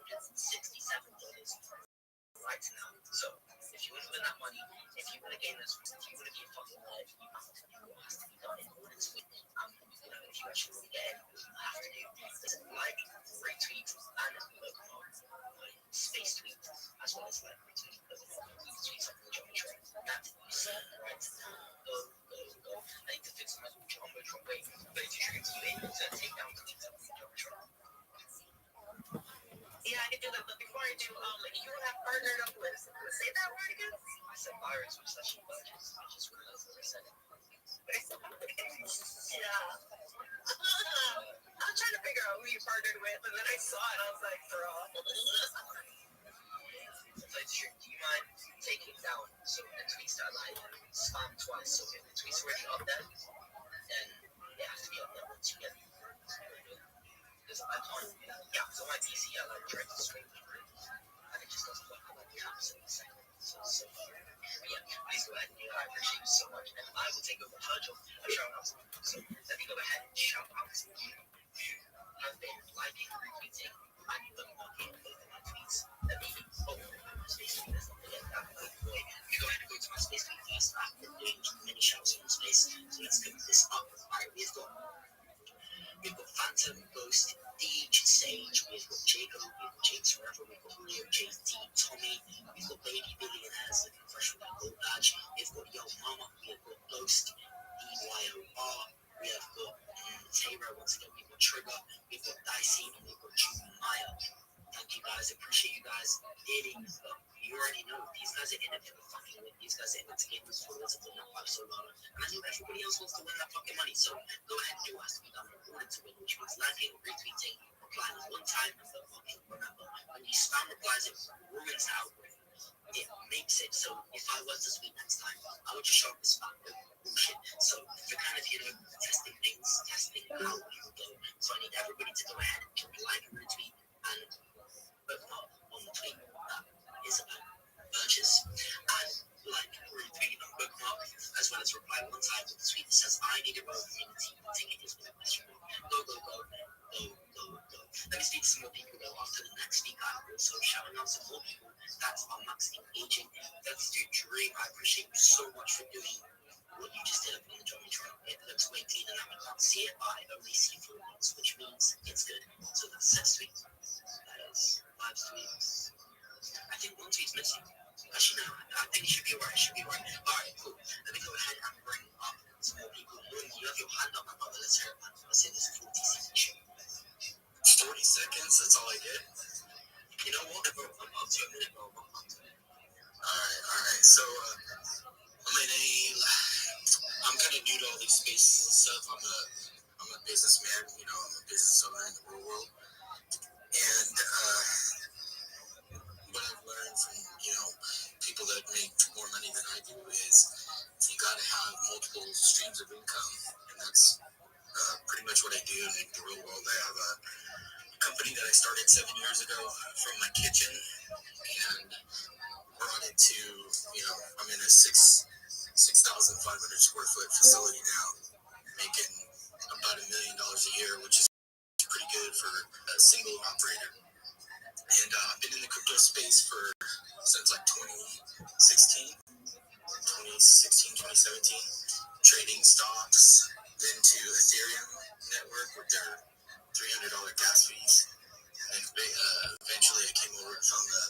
right now. So if you want to win that money, if you want to gain this, if you want to be fucking live, you have to do what has to be done in order to win. If you actually want to get in, what you have to do is like, retweet, and bookmark my space tweet, as well as like retweet, bookmark tweets on the geometry. That is right now. Go. I need to fix my geometry. Wait, but if you're able to take down tweets on the geometry. Yeah, I can do that, but before I do, you have partnered up with, say that word again? I said virus, which is actually budgets. I just realized that I said it. Yeah. I was trying to figure out who you partnered with, and then I saw it, I was like, bro. Do you mind taking down so the tweets that I spam twice? So if the tweet's already up there, then it has to be up there once you get it. Because I can't, yeah, because on my PC I like try to screen through, and it just doesn't work. I like caps in a second. So yeah, please go ahead and do that. I appreciate you so much, and I will take over her job of shout outs. So let me go ahead and shout out to you who have been liking, retweeting, and bookmarking both of my tweets. Let me my space tweet. Let's not forget that. Boy, you go ahead and go to my space tweet first. I've been doing many shouts on space, so let's go this up. Alright, we've got Phantom, Ghost, Deej, Sage, we've got Jacob, we've got James Forever, we've got Leo, JD, Tommy, we've got Baby Billionaires looking fresh with that gold badge, we've got Yo Mama, we've got Ghost, EYOR, we have got Taylor, once again, we've got Trigger, we've got Dicey, and we've got Maya. Thank you guys, I appreciate you guys hitting, but you already know, these guys are in it for the fucking win, these guys are in it to get this for us to win that $5 and I know everybody else wants to win that fucking money, so go ahead and do what has to be done in order to win, which means liking, retweeting, replying one time, and bookmarking. Remember, when you spam replies, it ruins the algorithm. It makes it so if I was this week next time, I would just show up the spam bullshit. So you're kind of, testing things, testing how you will go. So I need everybody to go ahead and like and retweet and bookmark on the tweet that is about purchase and like retweet and bookmark as well as reply one time with the tweet that says I need a road community ticket is with a question mark. Go. Let me speak to some more people though. After the next speaker, I'm also shouting out some more people that are max engaging. That's Dude Dream. I appreciate you so much for doing what you just did up on the Johnnytron. It looks way cleaner now. I can't see it, but I only see through it, which means it's good. So that's 6 tweets. That is 5 tweets. I think 1 tweet's missing. Actually, no, I think it should be right. Alright, cool. Let me go ahead and bring up some more people. You have your hand up, my brother. Let's hear it, man. Let's say this 40-second show. 40 seconds, that's all I get? You know what? I'm up to a minute, bro. Alright. So, I'm kind of new to all these spaces and stuff. I'm a businessman, I'm a business owner in the real world. And what I've learned from, people that make more money than I do is you got to have multiple streams of income. And that's pretty much what I do in the real world. I have a company that I started 7 years ago from my kitchen and brought it to, I'm in a 6,500 square foot facility now, making about $1 million a year, which is pretty good for a single operator. And I've been in the crypto space since like 2017, trading stocks, then to Ethereum network with their $300 gas fees. And eventually I came over and found the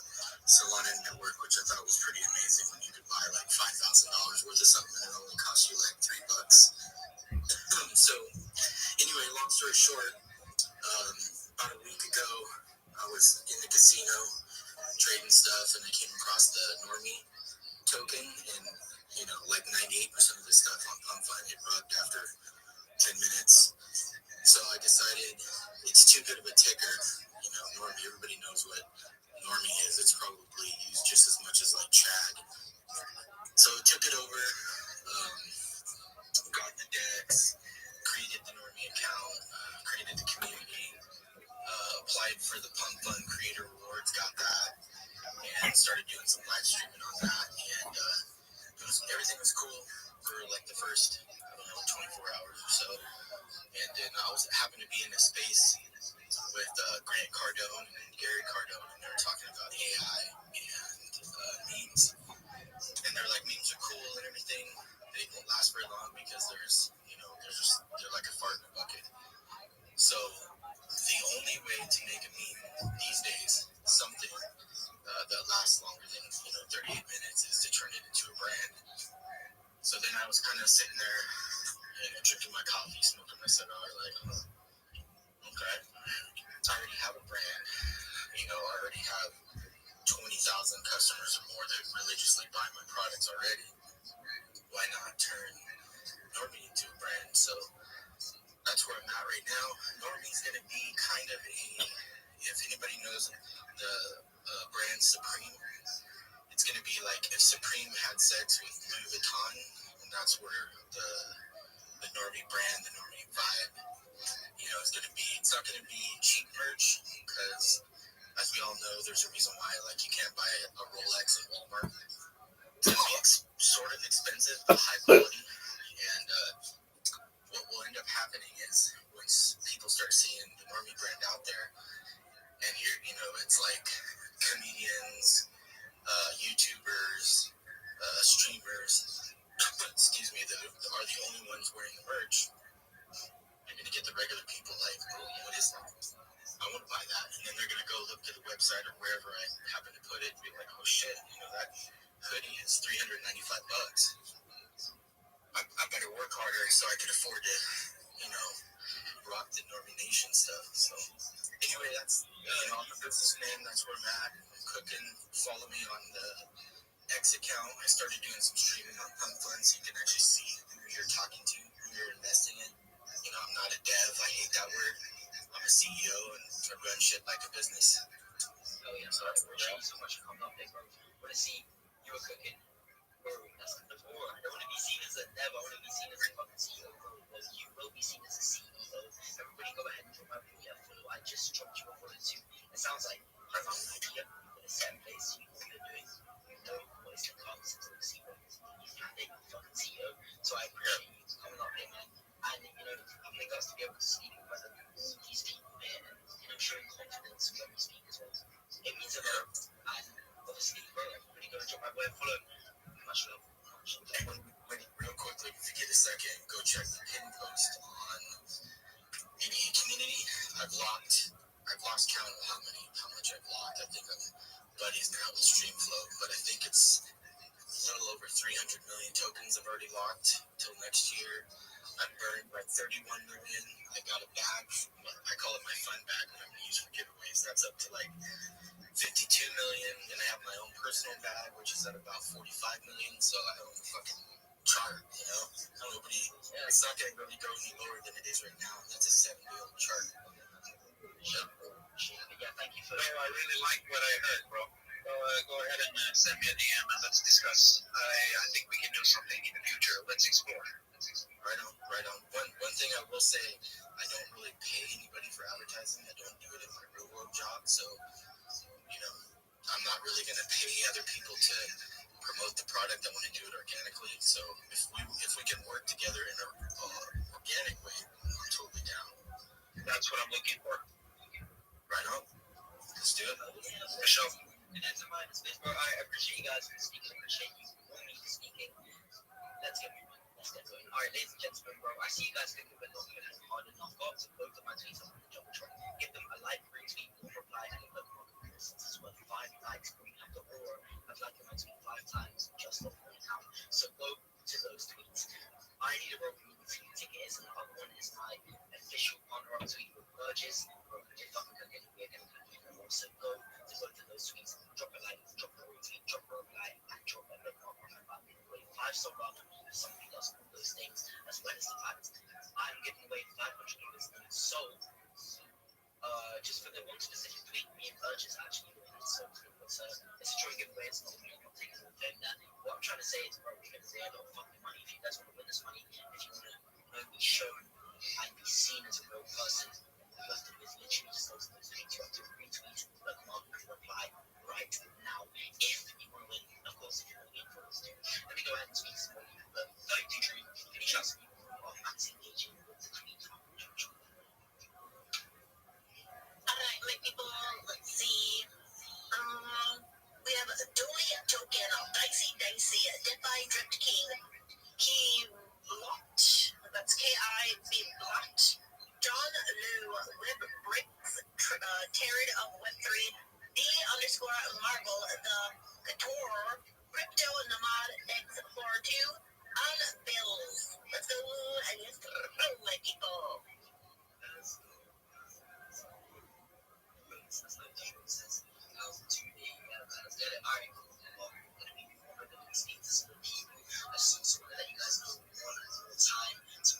Solana network, which I thought was pretty amazing when you could buy like $5,000 worth of something and it only cost you like $3. story short, about a week ago, I was in the casino trading stuff, and I came across the Normie token, and like 98% of the stuff on PumpFund it bugged after 10 minutes. So I decided it's too good of a ticker. Normie, everybody knows what Normie is. It's probably used just as much as like Chad. So I took it over, got the decks, created the Normie account, created the community, applied for the PumpFund Creator Rewards, got that, and started doing some live streaming on that. And everything was cool for like the first, 24 hours or so. And then I happened to be in a space with Grant Cardone and Gary Cardone, and they were talking about AI and memes. And they're like, memes are cool and everything. They won't last very long because they're like a fart in a bucket. So the only way to make a meme these days, something that lasts longer than 38 minutes, is to turn it into a brand. So then I was kind of sitting there and drinking my coffee, smoking my cigar, like, okay, I already have a brand. I already have 20,000 customers or more that religiously buy my products already. Why not turn Normie into a brand? So that's where I'm at right now. Normie's going to be kind of if anybody knows the brand Supreme, it's going to be like if Supreme had sex with Louis Vuitton, and that's where the Normie brand, the Normie vibe, is going to be. It's not going to be cheap merch because, as we all know, there's a reason why you can't buy a Rolex in Walmart. It's going to be sort of expensive but high quality. And what will end up happening is once people start seeing the Normie brand out there, and it's like comedians, YouTubers, streamers, excuse me, that are the only ones wearing the merch. You're going to get the regular people like, oh, what is that? I want to buy that. And then they're going to go look to the website or wherever I happen to put it and be like, oh shit, that hoodie is $395. I better work harder so I can afford to, rock the Normie Nation stuff. So anyway, that's, I'm a businessman. That's where I'm at. I'm cooking. Follow me on the X account. I started doing some streaming on PumpFund so you can actually see who you're talking to, who you're investing in. I'm not a dev. I hate that word. I'm a CEO and I run shit like a business. Oh yeah, so I appreciate you so much for coming up here, bro. I want to see you were cooking. Bro, that's the before. I don't want to be seen as a dev. I want to be seen as a fucking CEO, bro. Well, you will be seen as a CEO. Everybody go ahead and drop my follow. I just dropped you a follow too. It sounds like I found an idea in a set place. You know what you're doing. You know what it's to come since the CEO. You can't make a fucking CEO. So I appreciate you coming up here, man. And I think us to be able to speak in front of these people, man, and showing confidence when we speak as well. It means a lot. And obviously, bro, everybody go and drop my follow. Much love. Real quickly, if you get a second, go check the pin post on any community. I've lost count of how much I've locked. I think I'm buddies now with Streamflow, but I think it's a little over 300 million tokens I've already locked till next year. I've burned like 31 million. I got a bag. I call it my fun bag that I'm going to use for giveaways. That's up to like 52 million. Then I have my own personal bag, which is at about 45 million. So I own a fucking chart, it's not going to really go any lower than it is right now. That's a 7-year-old chart. Yeah, thank you for that. I really like what I heard, bro. Go ahead and send me a DM and let's discuss. I think we can do something in the future. Let's explore. Right on. One thing I will say, I don't really pay anybody for advertising. I don't do it in my real world job, so I'm not really going to pay other people to promote the product. I want to do it organically. So if we can work together in an organic way, I'm totally down. That's what I'm looking for. Right on. Let's do it. For sure. And that's a mind space, bro. I appreciate you guys for speaking. I appreciate you only speaking. Let's get moving. Let's get going. All right, ladies and gentlemen, bro. I see you guys clicking, but not even hard enough. Go up to both of my tweets on the double try. Give them a like, retweet, or reply, and a bookmark. Since it's worth 5 likes, we have the aura of liking my tweet 5 times just off one account. So go to those tweets. I need a Rothschild ticket, and the other one is my official on Rothschild messages. Bro, if fucking can get it, we're gonna get them. Also go to both of those tweets, drop a like, drop a retweet, drop a reply, and drop a look up on about giving away 5 star up. Something does all those things, as well as the fact I'm giving away 500 dollars in sold. Just for the one specific tweet, me and Purchase actually doing it. So it's a joint giveaway. It's not me. I'm not taking the thing that. What I'm trying to say is, bro, we're giving away a lot of fucking money. If you guys want to win this money, if you want to be shown and be seen as a real person, you have to literally just those tweets. You have to retweet, look them up, and reply right now. If you want to win, of course, if you want to win for us too. Let me go ahead and speak some more. But don't do dream. Can you trust me? Of max engaging with the tweet. Alright, my people, let's see. We have a Dolly token of Dicey Defy Drift King. He blocked. That's KIB blocked. John Lou Web Bricks Tarot of Web3. D underscore Marvel the Couture. Crypto Nomad X42. On Bills. Let's go and let's go, my people.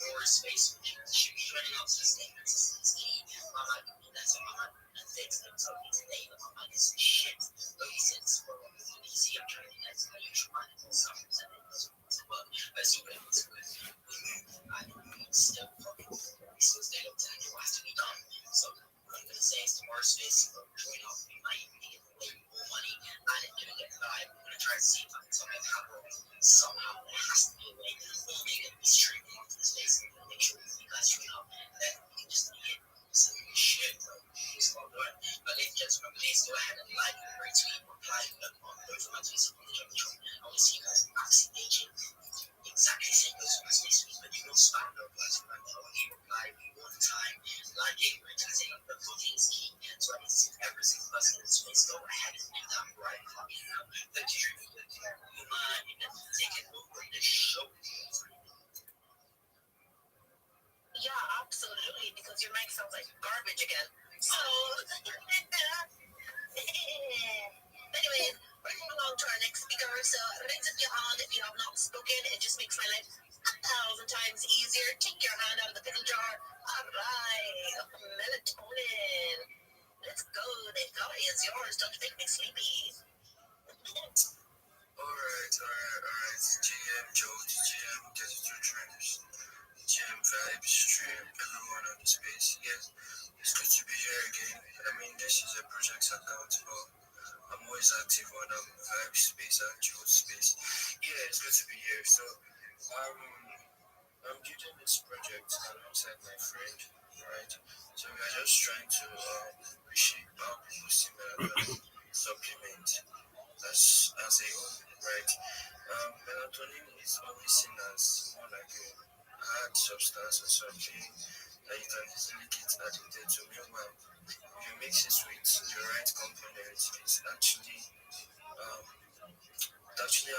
More space should be running out to the statements. It's key. I might be that's I might fix them something today, but I might get some shit. Only since you see I'm trying to get to my usual mind and stuff and to work. But see what it's good. I need still fucking still stay up to what has to be done. So what I'm gonna say is tomorrow's space join up, we might even be getting way more money and it's gonna get live. I'm gonna try to see if I can somehow there has to be a way, or we're gonna be streaming onto the space and make sure you guys join up. Then we can just hit some shit, bro. It's not work. But ladies and gentlemen, please go ahead and like, retweet, reply, look on both of my tweets on the Jumbotron. I want to see you guys max engaging. Exactly same goes for my space tweets, but do not spam the replies from my phone. You reply one time, liking, retweeting, but voting is key. So I need to see every single person in the space go ahead and do that right fucking now. Thank you, you mind taking over the show. Yeah, absolutely, because your mic sounds like garbage again. So, anyways, we're moving along to our next speaker. So, raise up your hand if you have not spoken. It just makes my life 1,000 times easier. Take your hand out of the pickle jar. All right, melatonin. Let's go. The floor is yours. Don't make me sleepy. Alright. GM, Joe, GM, 32 Trainers. GM Vibes, Stream, everyone on the space. Yes, it's good to be here again. I mean, this is a project account, but I'm always active on Vibe Space and Joe Space. Yeah, it's good to be here. So, I'm building this project alongside my friend, right? So we're just trying to reshape how people see melatonin supplement as a whole, right? Melatonin is always seen as more like a hard substance or something that you can easily get addicted to. Meanwhile, if you mix it with the right components, it actually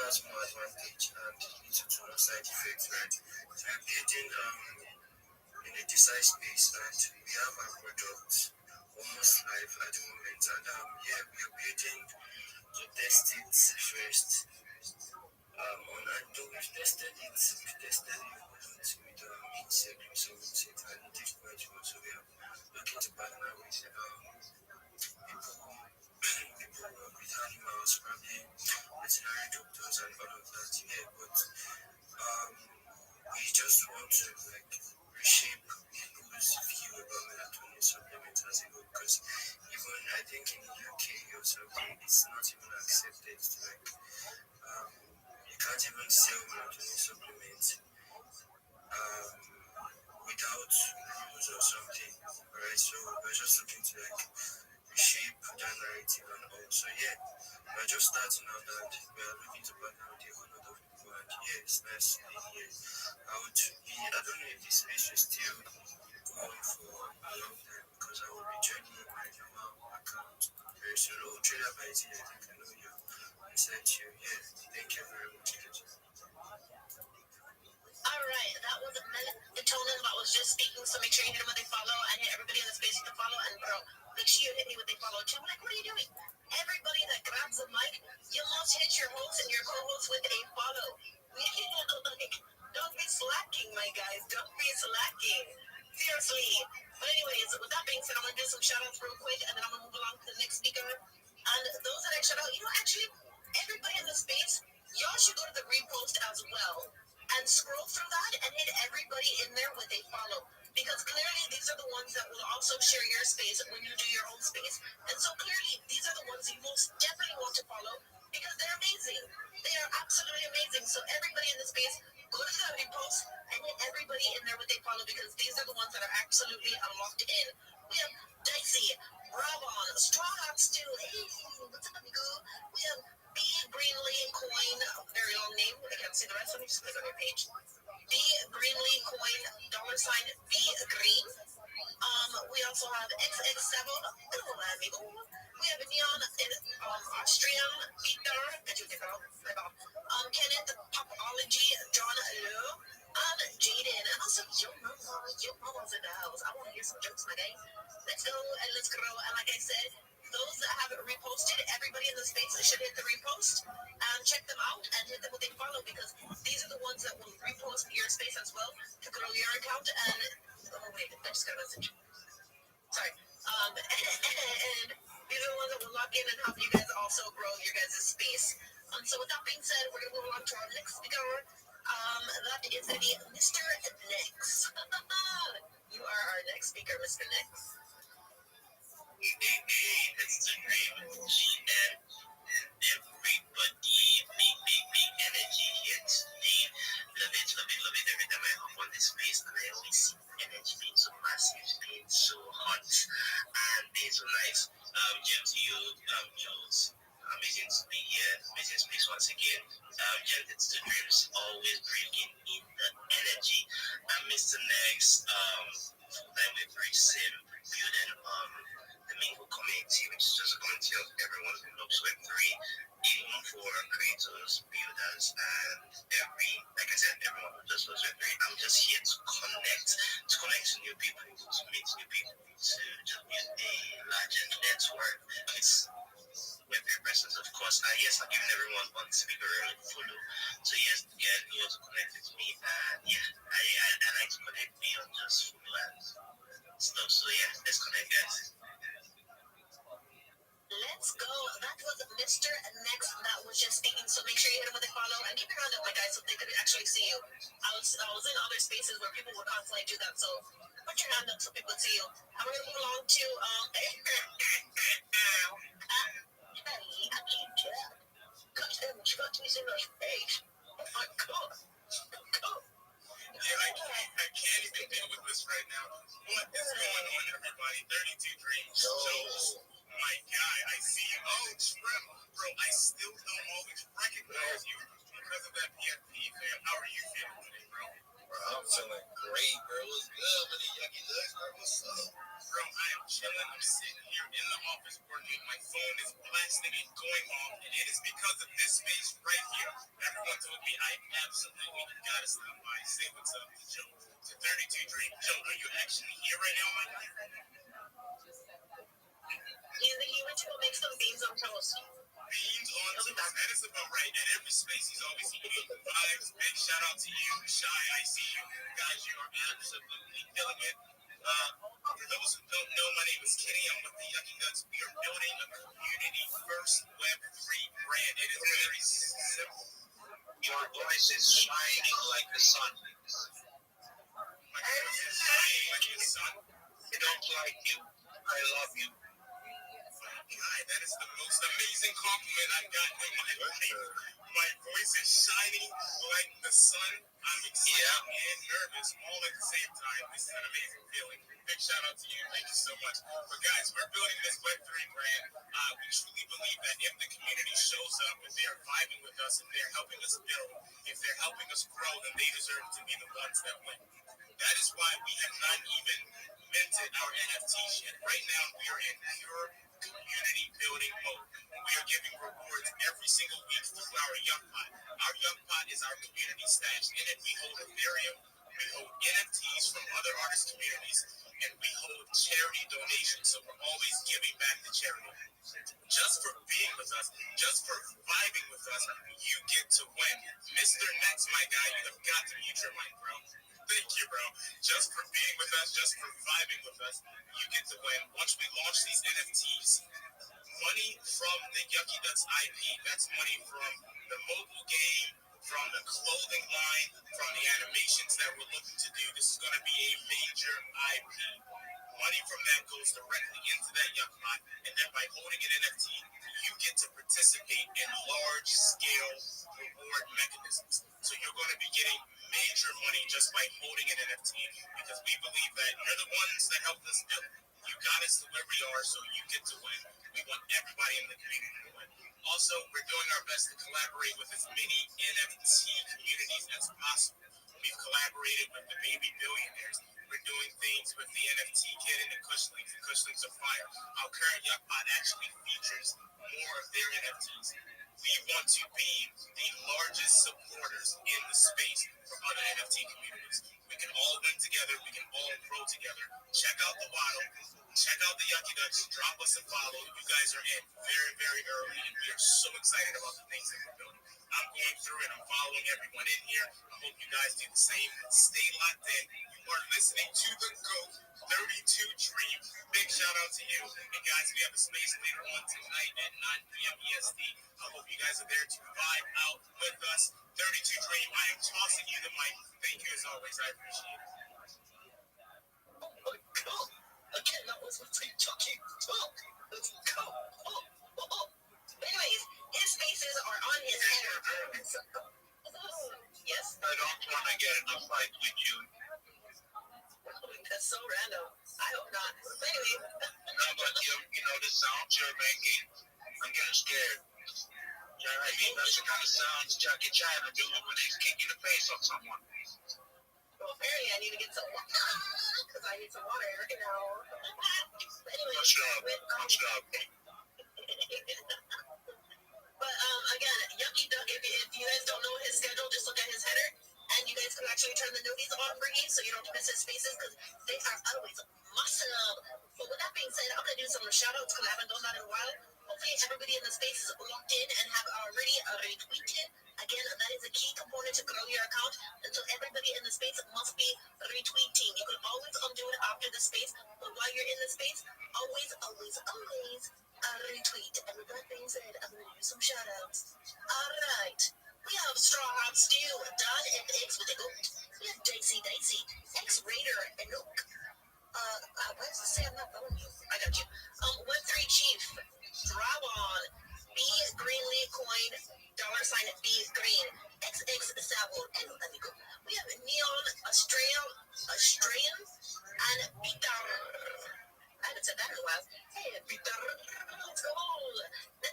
has more advantage and leads to no side effects, right? So we're building in a design space and we have our product almost live at the moment. And yeah, we are building to test it first. And though we've tested it with insect results and different ones. So we are looking to partner with people who work with animals, probably veterinary doctors and all of that. Yeah, but we just want to like reshape people's view about melatonin supplements as a whole. Because even I think in the UK or something, it's not even accepted to like you can't even sell melatonin supplements without rules or something. Alright, so we're just looking to like reshape that narrative and all. So yeah, we're just starting out and we're looking to partner with a whole lot of people and yeah, it's nice being here. I don't know if this space will still go on for a long time because I will be joining my normal account very soon. Oh, Trader by T, I think I know you. I said you, yeah, thank you very much. All right, that was melatonin. That was was just speaking, so make sure you hit them with a follow and hit everybody in the space with a follow. And bro, make sure you hit me with a follow too. Like, what are you doing? Everybody that grabs the mic, you must hit your host and your co-host with a follow. Like, don't be slacking, my guys. Don't be slacking. Seriously. But anyways, with that being said, I'm gonna do some shout outs real quick, and then I'm gonna move along to the next speaker. And those that I shout out, actually, everybody in the space, y'all should go to the repost as well and scroll through that and hit everybody in there with a follow. Because clearly these are the ones that will also share your space when you do your own space. And so clearly these are the ones you most definitely want to follow because they're amazing. They are absolutely amazing. So everybody in the space, go to the repost and hit everybody in there with a follow because these are the ones that are absolutely unlocked in. We have Dicey, Ravon, Straw Hat Stew, hey, what's up, amigo? We have B Greenlee Coin, very long name. I can't see the rest. Let me just click on your page. B Greenlee Coin, $ B Green. We also have XX7. Hello, amigo. We have Neon in Austrian Peter. Kenneth Popology, John Lowe, and Jaden. And also your mama's in the house. I want to hear some jokes, my guy. Let's go and let's grow. And like I said, those that have reposted, everybody in the space should hit the repost and check them out and hit them with a follow because these are the ones that will repost your space as well to grow your account. And oh wait, I just got a message. Sorry. And these are the ones that will log in and help you guys also grow your guys' space. So with that being said, we're gonna move on to our next speaker. That is gonna be Mr. Nex. You are our next speaker, Mr. Nex. It's the dream, and everybody, big energy here today. Love it. Every time I hop on this space, and I always see energy being so massive, being so hot, and being so nice. James, Jules, amazing to be here, amazing space once again. James, it's the dreams, always bringing in the energy. And Mr. Next, full-time with very same building, the Mingle community, which is just a community of everyone who loves Web3, even for creators, builders, and like I said, everyone who just loves Web3. I'm just here to connect to new people, to meet new people, to just build a larger network. It's Web3 persons, of course. Yes, I'm giving everyone on speaker a follow. So yes, yeah, you also connect with me. Yeah, I like to connect beyond just follow and stuff. So yeah, let's connect, guys. Let's go. That was Mr. Next that was just speaking. So make sure you hit him with a follow and keep your hand up, my guys, so they could actually see you. I was in other spaces where people would constantly do that. So put your hand up so people see you. And we're gonna move along to hey, I can't tell. Gosh damn, you got me in my face. Oh my god. Cool. Yeah, I can't even deal with this right now. What is going on, everybody? 32 Dreams. Joe, my guy, I see you. Oh, Trim, bro, I still don't always recognize you because of that PFP, fam. How are you feeling today, bro? Bro, I'm feeling great, bro. What's good with the Yucky Ducks, bro? What's up? Bro, I am chilling. I'm sitting here in the office working. My phone is blasting and going off, and it is because of this space right here. Everyone told me I absolutely gotta stop by. Say what's up to Joe, to 32 Dream. Joe, are you actually here right now, my guy? He went to go make some beans on toast. Beans on toast. That is about right. At every space, he's always eating vibes. Big shout out to you, Shy. I see you guys. You are absolutely killing it. For those who don't know, my name is Kenny. I'm with the Yucky Nuts. We are building a community-first Web3 brand. It is very simple. Your voice is shining like the sun. My voice is shining like the sun. I don't like you. I love you. God, that is the most amazing compliment I've gotten in my life. My voice is shining like the sun. I'm excited and nervous all at the same time. This is an amazing feeling. Big shout out to you. Thank you so much. But guys, we're building this Web3 brand. We truly believe that if the community shows up, if they are vibing with us, if they're helping us build, if they're helping us grow, then they deserve to be the ones that win. That is why we have not even minted our NFTs yet. Right now, we are in pure community building mode. We are giving rewards every single week through our Young Pot. Our Young Pot is our community stash. In it, we hold Ethereum, we hold NFTs from other artist communities, and we hold charity donations, so we're always giving back to charity. Just for being with us, just for vibing with us, you get to win. Mr. Next, my guy, you have got to mute your mic, bro. Thank you, bro. Just for being with us, just for vibing with us, you get to win. Once we launch these NFTs, money from the Yucky Ducks IP, that's money from the mobile game, from the clothing line, from the animations that we're looking to do. This is going to be a major IP. Money from that goes directly into that Yuck Pot, and then by holding an NFT, you get to participate in large-scale reward mechanisms. So you're going to be getting major money just by holding an NFT, because we believe that you're the ones that helped us build. You got us to where we are, so you get to win. We want everybody in the community to win. Also, we're doing our best to collaborate with as many NFT communities as possible. We've collaborated with the Baby Billionaires. We're doing things with the NFT Kid and the Kushlings. The Kushlings of Fire. Our current Yuck Pod actually features more of their NFTs. We want to be the largest supporters in the space for other NFT communities. We can all win together. We can all grow together. Check out the Waddle. Check out the Yucky Ducks. Drop us a follow. You guys are in very, very early, and we are so excited about the things that we're building. I'm going through it. I'm following everyone in here. I hope you guys do the same. Stay locked in. You are listening to the GOAT 32 Dream. Big shout out to you. And guys, we have a space later on tonight at 9 p.m. EST. I hope you guys are there to vibe out with us. 32 Dream, I am tossing you the mic. Thank you as always. I appreciate it. Oh my God. Again, that was a talking talk. Let's go. Anyways, his spaces are on his head. Yes? I don't want to get in a fight with you. That's so random. I hope not. But anyway. No, but you know the sound you're making, I'm getting scared. You know what I mean? That's the kind of sounds Jackie Chan would do when he's kicking the face off someone. Well, apparently I need to get some water, because I need some water right now. But anyway. Let's go. But again, Yucky Duck, if you guys don't know his schedule, just look at his header, and you guys can actually turn the notice on for him, so you don't miss his spaces, because they are always massive. But with that being said, I'm going to do some shout-outs, because I haven't done that in a while. Hopefully everybody in the space is locked in and have already retweeted. Again, that is a key component to grow your account, and so everybody in the space must be retweeting. You can always undo it after the space, but while you're in the space, always retweet. And with that being said, I'm going to do some shout-outs. All right. We have Straw Hot Stew, Don and X with the GOAT. We have Dicey, X-Raider, and Nook. Why does it say I'm not following you? I got you. 1-3 Chief, Drawon, B Greenlee Coin, $B Green, XX Sabo, and Amigo. We have Neon, Australian, and Peter. I haven't said that in a while. Hey, Peter, let's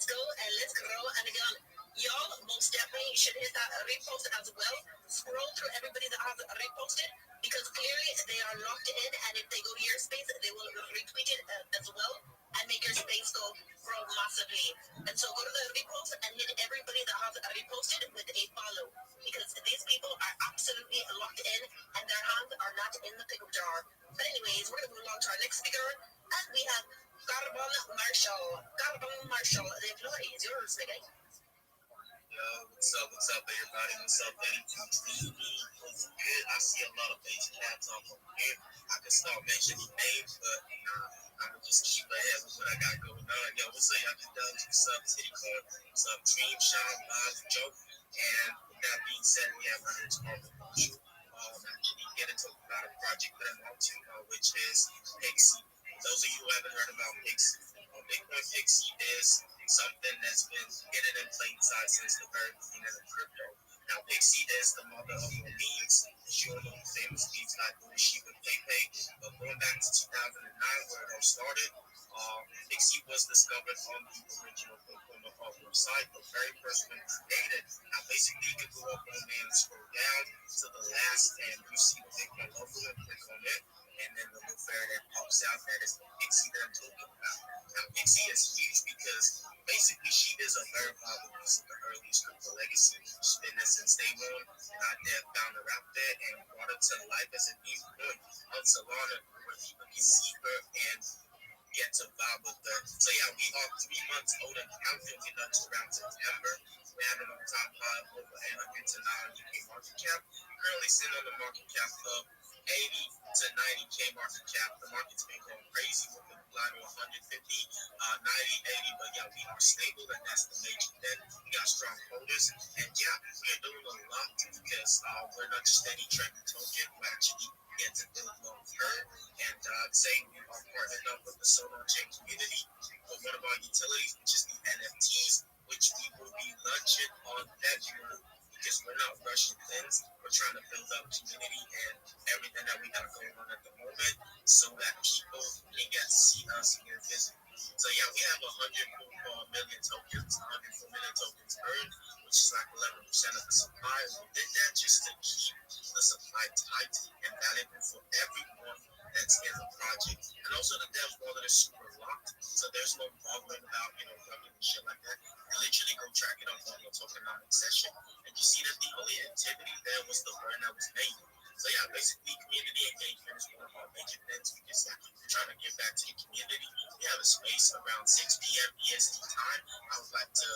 go, and let's grow. And again, y'all most definitely should hit that repost as well. Scroll through everybody that has reposted, because clearly they are locked in, and if they go to your space, they will retweet it as well and make your space grow massively. And so go to the repost and hit everybody that has reposted with a follow, because these people are absolutely locked in, and their hands are not in the pickle jar. But anyways, we're going to move along to our next speaker, and we have Carbon Marshall. The floor is yours, big guy. Yo, what's up, everybody? What's up, everybody? What's good? I see a lot of basic hats on over here. I can start mentioning names, but I can just keep ahead with what I got going on. Yo, what's up, y'all? What's up, Titty Corn? What's up, Dream, Shine, Boz, Joke? And with that being said, we have another Carbon Marshall. Actually get into about a project that I'm on to, which is Pixie. Those of you who haven't heard about Pixie, Bitcoin Pixie is something that's been hidden in plain sight since the very beginning of crypto. Now, Pixie is the mother of all memes. As you all know, famous memes like Shiba PayPay. But going back to 2009, where it all started, Pixie was discovered on the original Bitcoin website, the very first one created. Now, basically, you can go up on there and scroll down to the last, and you see the Bitcoin logo and click on it. And then the little fairy that pops out, that is the Pixie that I'm talking about. Now, Pixie is huge because basically she is a verifiable piece of the earliest crypto legacy. She's been there since day one, not there, found her out there, and brought her to life as a new coin. Salon where people can see her and get to vibe with her. So yeah, we are 3 months old and counting. We launched around September. We have an on-top over 800 to 900K market cap. Currently sitting on the market cap of 80 to 90K market cap. The market's been going crazy with the flying to 150, 90, 80. But yeah, we are stable and that's the major thing. We got strong holders. And yeah, we are doing a lot because we're not just any trending token. We're actually get to build long term. And say we are partnered up with the Solar Chain community for one of our utilities, which is the NFTs, which we will be launching on February because we're not rushing things. We're trying to build up community and everything that we got going on at the moment so that people can get to see us more visibly. So yeah, we have 104 million tokens, 104 million tokens earned, which is like 11% of the supply. We did that just to keep the supply tight and valuable for everyone that's in the project. And also the dev wallet is super locked, so there's no bothering about, plugging and shit like that. You literally go track it up on the tokenomics session, and you see that the only activity there was the burn that was made. So yeah, basically community engagement is one of our major things because we're trying to give back to the community. We have a space around 6 p.m. EST time. I would like to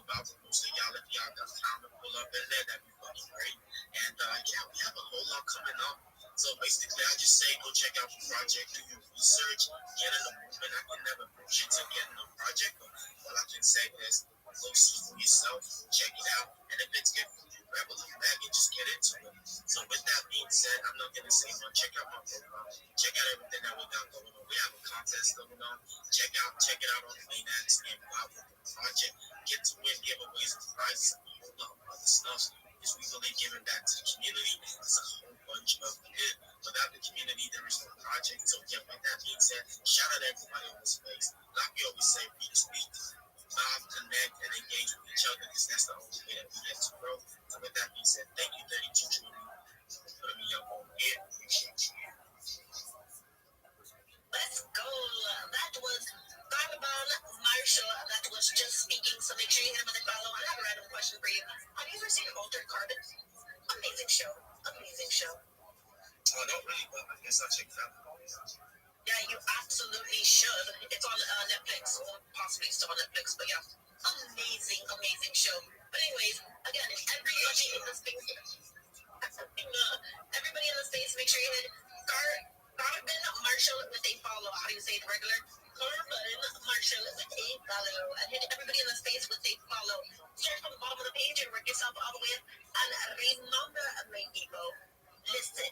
welcome most of y'all if y'all got time to pull up in there. That'd be fucking great. And yeah, we have a whole lot coming up. So basically, I just say go check out the project, do your research, get in the movement. I can never push you to get in the project, but all I can say is go see for yourself, check it out, and if it's good for you, grab a little bag and just get into it. So with that being said, I'm not gonna say much. Check out my profile, check out everything that we got going on. We have a contest going on. Check it out on the mainnet and vibe with the project. Get to win giveaways and prizes and a whole lot of other stuff. Because we believe giving back to the community is a whole bunch of good. Without the community, there is no project. So yeah, with that being said, shout out to everybody on this space. Like we always say, retweet, vibe, connect, and engage with each other because that's the only way that we get to grow. So with that being said, thank you 32 Junior for putting me up on here. Appreciate you. Let's go. That was Barbon Marshall. That was just speaking. So make sure you hit him with a follow. I have a random question for you. Have you ever seen Altered Carbon? Amazing show. Amazing show. Oh, not really, but I guess I'll check it out. Yeah, you absolutely should. It's on Netflix, or possibly still on Netflix, but yeah, amazing, amazing show. But anyways, again, everybody in the space, make sure you hit Carbon Marshall with a follow. How do you say it regular? Carbon Marshall with a follow. And hit everybody in the space with a follow. Start from the bottom of the page and work yourself all the way up. And remember, my people, listen.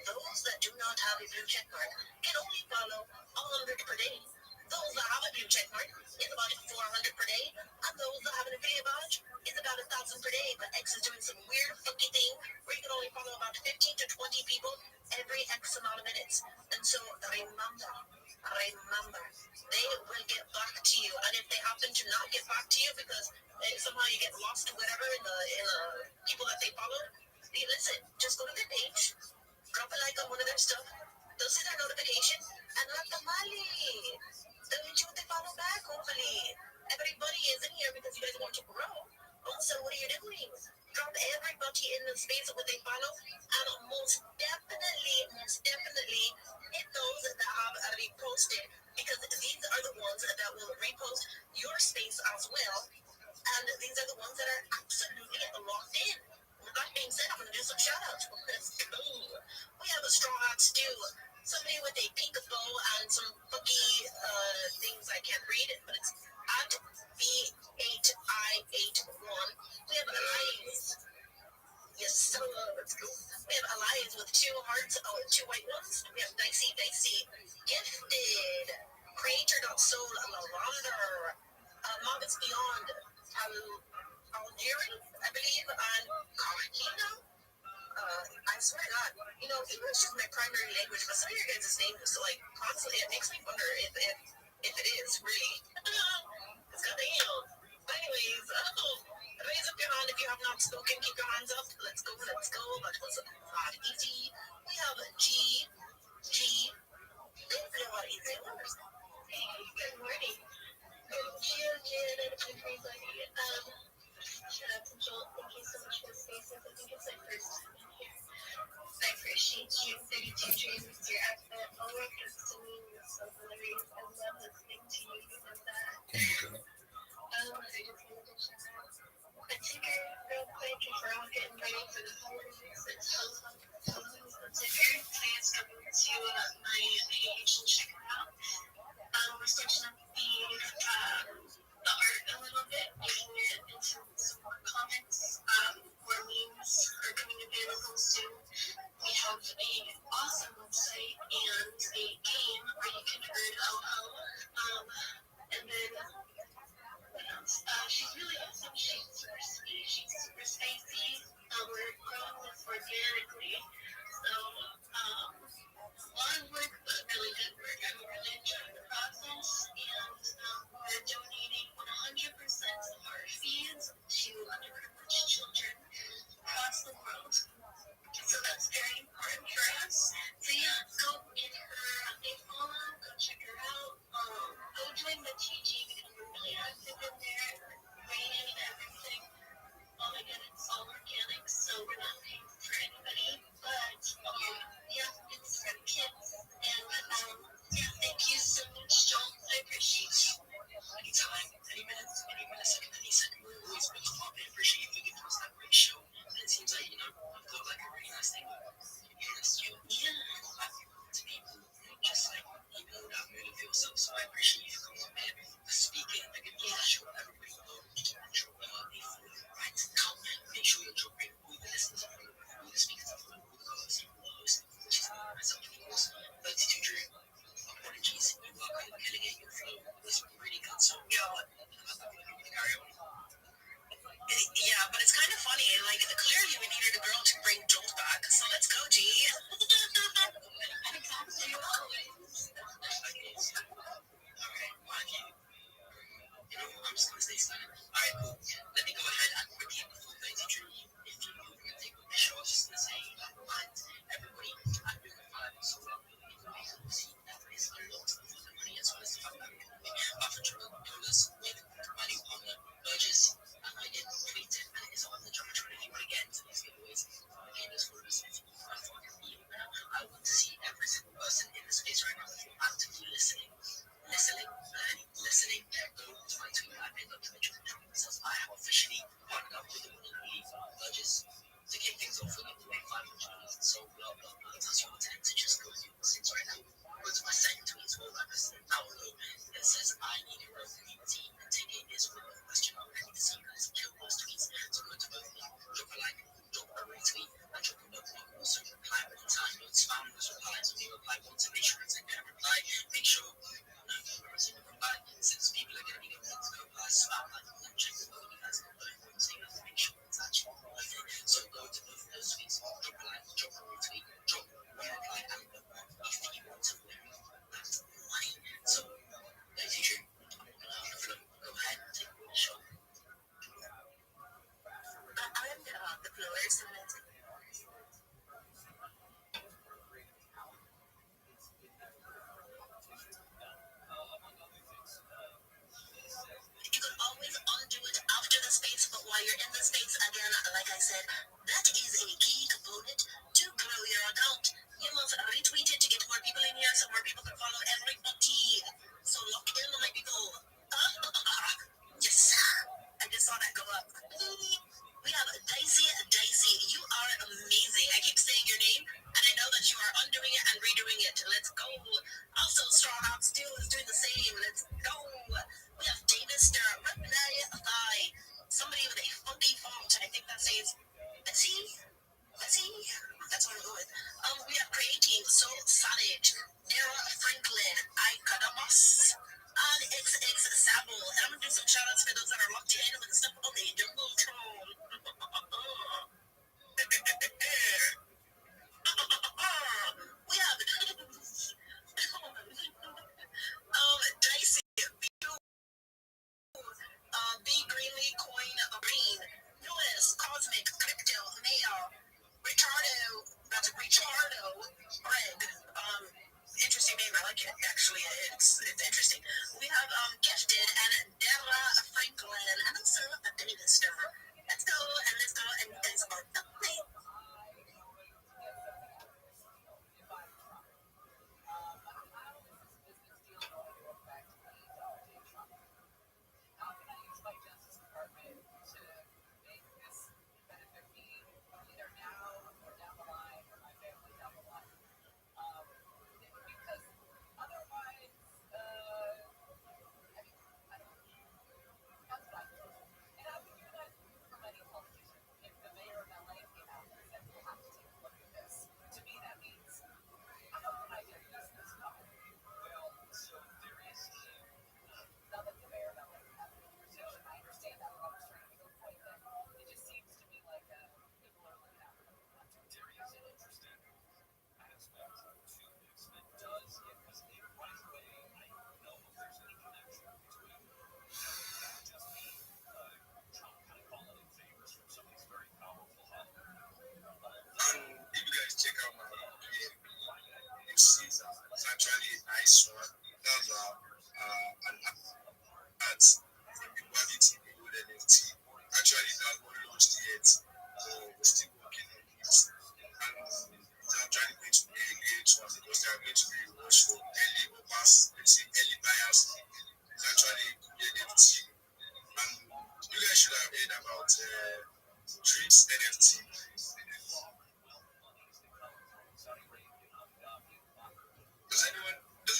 Those that do not have a blue check mark can only follow 100 per day. Those that have a blue check mark is about 400 per day, and those that have an affiliate badge is about 1,000 per day. But X is doing some weird funky thing where you can only follow about 15 to 20 people every X amount of minutes. And so remember, they will get back to you. And if they happen to not get back to you because somehow you get lost or whatever in the people that they follow, listen, just go to their page. Drop a like on one of their stuff. They'll see their notification and let them mali. They'll hit you with a follow back, hopefully. Everybody is in here because you guys want to grow. Also, what are you doing? Drop everybody in the space with a follow. And most definitely hit those that have reposted because these are the ones that will repost your space as well. And these are the ones that are absolutely locked in. With that being said, I'm going to do some shout-outs. We have a Straw Hats too. Somebody with a pink bow and some funky things I can't read, but it's at B8I81. We have Alliance. Yes, so let's go. We have Alliance with 2 hearts, 2 white ones. We have Dicey, Gifted, Creator.Soul, Lavender, Mobbits Beyond, Algeria, I believe, and Kahina. I swear to God, English is my primary language, but some of your guys' names, like, honestly, it makes me wonder if it is, really. It's goddamn. But anyways, raise up your hand if you have not spoken. Keep your hands up. Let's go. That was not easy. We have G. What is it? Hey, good morning. Jill, everybody. Shout out to Joel. Thank you so much for the space. I think it's my first time here. I appreciate you. 32 Dreams, your to my page and check it out. We're switching up the art a little bit, making it into some more comics. More memes are coming available soon. We have a awesome website and a game where you can earn LL. And then what else? She's really awesome. She's super sweet. She's super spicy. We're growing this organically. So, a lot of work, but really good work. I'm really enjoying the process, and we're donating 100% of our fees to underprivileged children across the world. So that's very important for us. So yeah, go give her a follow, go check her out, go join the TG because we're really active in there, rating and everything. Oh my god, it's all organic, so we're not paying for anybody, but yeah, it's for the kids. And yeah, thank you so much, Joel. I appreciate you. Anytime, any minute, any millisecond, any second, we're always really fun. I appreciate you for giving us that great show. And it seems like, I've got like a really nice thing with you. Yeah. To people, just like, that mood of yourself. So I appreciate you for coming on here, for speaking, for giving us that show. Everybody know, drop right, come, make sure you're dropping all the listeners on all the speakers on all the co-hosts, all the hosts, which is myself, of course, 32 Drew. Apologies, you are kind of killing it, your flow was really good, so carry on. Yeah, but it's kind of funny, like, clearly we needed a girl to bring Joel back, so let's go, G. I'm just gonna stay silent. Alright, cool. Let me go ahead and quickly before 32 if you take the show, I was just gonna say, remind everybody at Bigger 5 so see that is a lot of money as well as the fact that we can be $500 with my new partner Burgess, and I did tweet it and it is on the Jumbotron. If you want to get into these giveaways, again, those photos I want to see every single person in the space right now if you're actively listening, go to my tweet. I pinned up to the Jumbotron. It says I have officially partnered up with the one and only Burgess to kick things off with giveaway $500. So blah blah blah. That's your intent to just go through things right now. Go to my second tweet as well. That is down below. It says I need a road community and ticket is with a question mark. I need to see you guys kill those tweets. So go to both of them. Drop a like, drop a retweet, and drop a note. Also reply all the time. Don't spam those replies. When you reply once, make sure it's a good reply. Make sure reply, since people are going to be getting things go by spam, and check the other guys on both of them, so you have to make sure it's actually worth it. So go to both of those tweets, drop a like, drop a retweet, drop one reply, and one if you want to win that money. So, ladies and gentlemen, go ahead and take the show. I'm the floor, so let's you can always undo it after the space, but while you're in the space, again, like I said, that is a key component to grow your account. You must retweet it to get more people in here so more people can follow everybody. So lock in, my people. Yes, I just saw that go up. We have Dicey. You are amazing. I keep saying your name, and I know that you are undoing it and redoing it. Let's go. Also, Straw Hat Steel is doing the same. Let's go. We have Davis, Rabbi, somebody with a funky font. I think that says Bessie. That's what I'm going with. We have Creating, So Savage, Dara Franklin, Ikadamas, and XX Sable. And I'm going to do some shout outs for those that are locked in with the stuff on the Jumbotron. We have Dicey, B Greenlee, Coin Green, Newest, Cosmic, Crypto, Mayo, Richardo, Greg, It's actually a nice one. That's an art from the quality in the old NFT. Actually, it has not launched yet, so we're still working on it. And it's actually going to be a great one because there are going to be rewards for early or past, let's say early buyers. It's actually a good NFT. And you guys should have heard about Dreams NFT. Does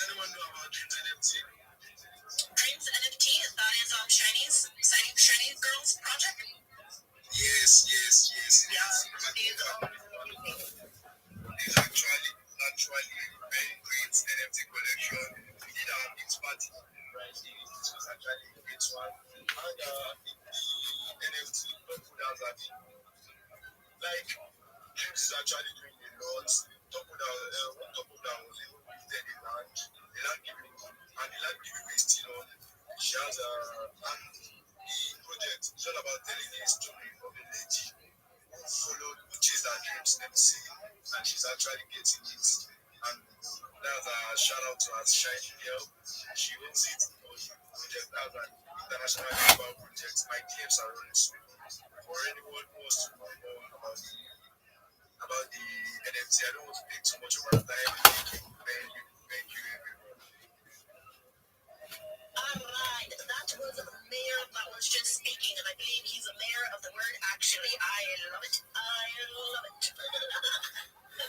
anyone know about Dreams NFT? Dreams NFT, that is Shiny Girls project. Yes. Yeah, It's actually a very great NFT collection. We did our mix party, right? This was actually a great one. And the NFT Topwood has like Dreams is actually doing a lot. Topwood was even gifted a land giving, and the land giveaway is still on. She has and the project is all about telling a story of a lady who chased her dreams, let me say, and she's actually getting it. And that's a shout out to her shiny girl. She owns it. Project that's an international global project. My DMs are running soon. For anyone who wants to know more about the NFT, I don't want to take too much of our time. Thank you, everyone. Alright, that was the mayor that was just speaking, and I believe he's a mayor of the word actually. I love it.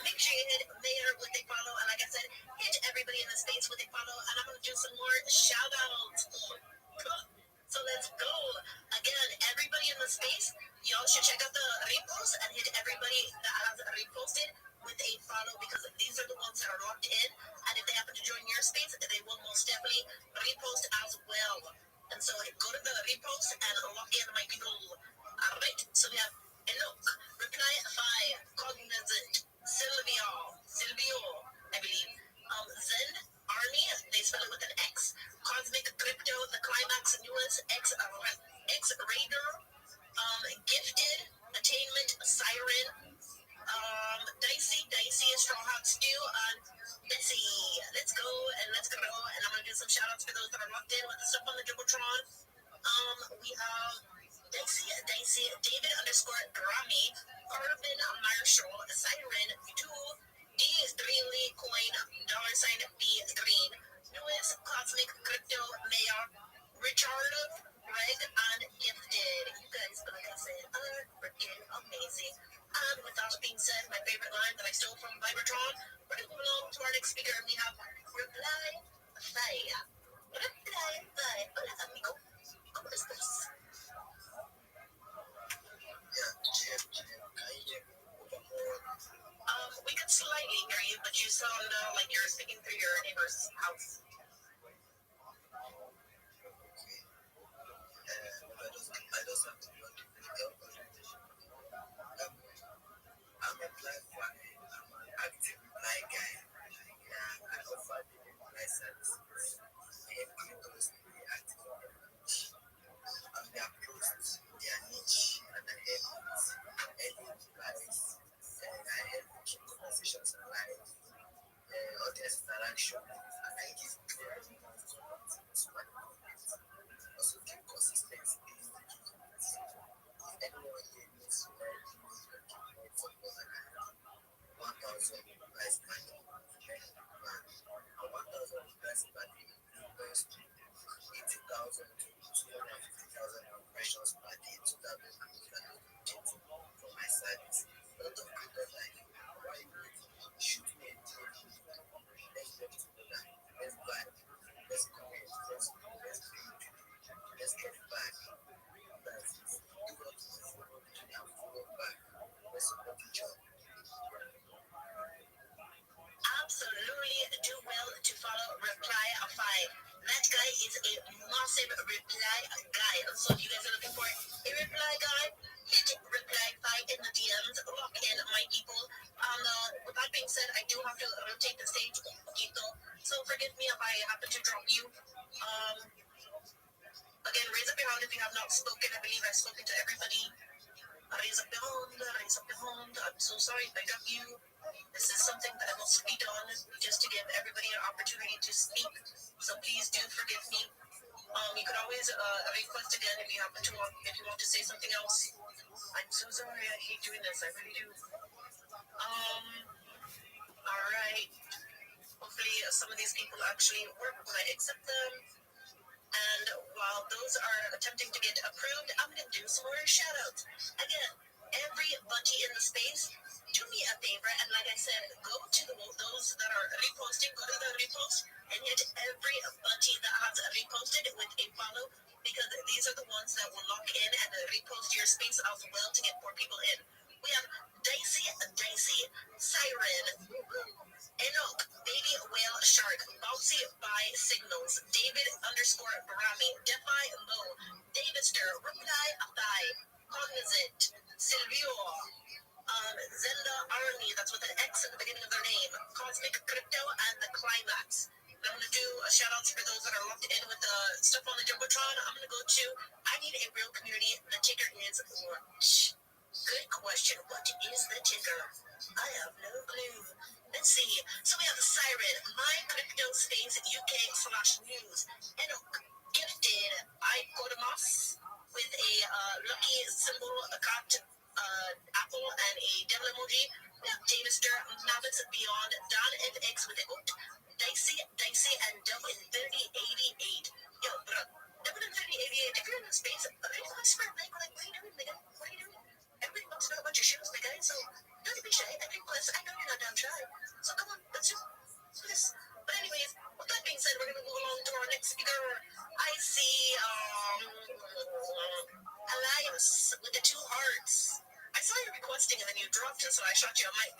Make sure you hit mayor with a follow, and like I said, hit everybody in the space with a follow, and I'm going to do some more shout outs. So let's go. Again, everybody in the space, y'all should check out the repost and hit everybody that has reposted with a follow, because these are the ones that are locked in, and if they happen to join your space, they will most definitely repost as well. And so go to the repost and lock in my people. Alright, so we have Enoch, Reply Fire, Cognizant, Silvio, I believe, Zen, Army, they spell it with an X, Cosmic Crypto, The Climax, Newest, X Raider, Gifted, Attainment, Siren, Dicey, Straw Hot Stew, Bessie. Let's go and let's grow. And I'm gonna do some shout outs for those that are locked in with the stuff on the Jumbotron. We have Dicey, David _ Grammy, Arvin Marshall, Siren, 2, D Greenly Coin, $sign B Green, Newest Cosmic Crypto Mayor, Richard, Greg, and Gifted. You guys, like I said, are freaking amazing. And with that being said, my favorite line that I stole from Vibertron, we're going to move along to our next speaker, and we have Reply Fire. Reply Fire. Hola, amigo. ¿Cómo estás? Yeah, GM, can you hear me over more? We could slightly hear you, but you sound like you're speaking through your neighbor's house. Okay. I just have to be on the video. I'm a black one. I'm an active black guy. Yeah, I offer the reply services. I help creators be active on their niche. I'm their posts, their niche, and I help with any replies. And I help keep conversations alive. Audience interaction, and I give clear reasons to my content. Also keep consistency in the content. If anyone here needs to learn more football than I have, 1,000 replies per day, then man, and 1,000 replies per day includes 80,000 to 250,000 impressions per day to that for my service. A lot of creators like, why shoot me a deal? Let's get together, let's vibe, let's comment, let's build, let's get back. That's it. Do what you follow me and follow back. Let's support each other. Absolutely do well to follow Reply Fire. That guy is a massive reply guy. So if you guys are looking for a reply guy, hit Reply Fire in the DMs, lock in my people. With that being said, I do have to rotate the stage un poquito, so forgive me if I happen to drop you. Again, raise up your hand if you have not spoken. I believe I've spoken to everybody. Raise up your hand. I'm so sorry if I drop you. This is something that I will speak on just to give everybody an opportunity to speak. So please do forgive me. You could always request again if you happen to want to say something else. I'm so sorry. I hate doing this. I really do. All right. Hopefully, some of these people actually work when I accept them. And while those are attempting to get approved, I'm going to do some more shout-outs. Again, everybody in the space, do me a favor, and like I said, go to those that are reposting, go to the repost, and hit everybody that has reposted with a follow, because these are the ones that will lock in and repost your space as well to get more people in. We have Dicey, Siren, Enoch, Baby Whale Shark, Bouncy by Signals, David _Barami, Defy Low, Davidster, Reply Thigh, Cognizant, Silvio, Zelda Army, that's with an X at the beginning of their name, Cosmic Crypto, and the Climax. I'm going to do a shout outs for those that are locked in with the stuff on the Jumbotron. I'm going to go to I Need a Real Community. The ticker is lunch. Good question. What is the ticker? I have no clue. Let's see. So we have the Siren, My Crypto Space UK/news. Enoch, Gifted, Icodamas, with a lucky symbol, a cat, apple, and a devil emoji. We have Davister, Mavis Beyond, Don FX with a goat, Dicey, and Devil in 3088. Yo, bro, Devil in 3088, if you're in the space, are you going to spread like, what are you doing, nigga? What are you doing? Everybody wants to know about your shoes, my guy, so don't be shy. I know you're not damn shy. So come on, let's do this. But anyways, with that being said, we're going to move along to our next speaker. I see Elias with the 2 hearts. I saw you requesting and then you dropped it, so I shot you a mic.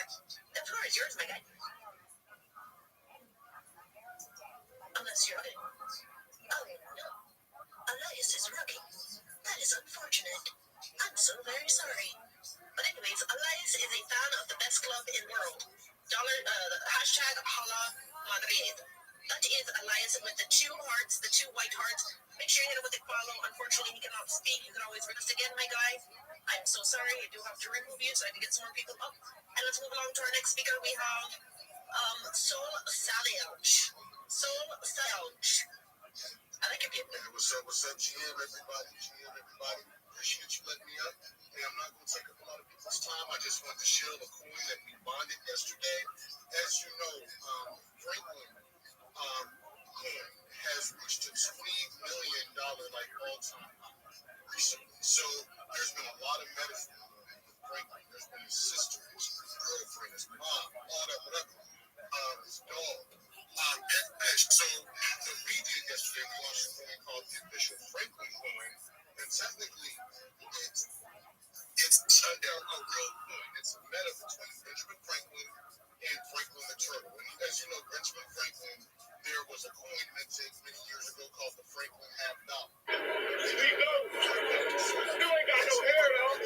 The floor is yours, my guy. Unless you're running. Oh, no. Elias is running. That is unfortunate. I'm so very sorry. But anyways, Elias is a fan of the best club in the world. Hashtag Hala Madrid. That is Elias with the 2 hearts, the 2 white hearts. Make sure you hit him with a follow. Unfortunately, he cannot speak. You can always request again, my guy. I'm so sorry. I do have to remove you so I can get some more people up. And let's move along to our next speaker. We have Soul Saliouch. I like your people. What's up, GM, everybody? Appreciate you letting me up. Hey, I'm not going to take up a lot of people's time. I just want to share the coin that we bonded yesterday. As you know, Franklin coin has reached a $20 million like all-time high recently. So there's been a lot of medicine with Franklin. There's been his sister, his girlfriend, his mom, all that, whatever. His dog. So what we did yesterday, we launched a coin called the official Franklin coin, and technically it's a real coin. It's a meta between Benjamin Franklin and Franklin the Turtle. And as you know, Benjamin Franklin, there was a coin minted many years ago called the Franklin half dollar. Here we go. You ain't got no hair, though.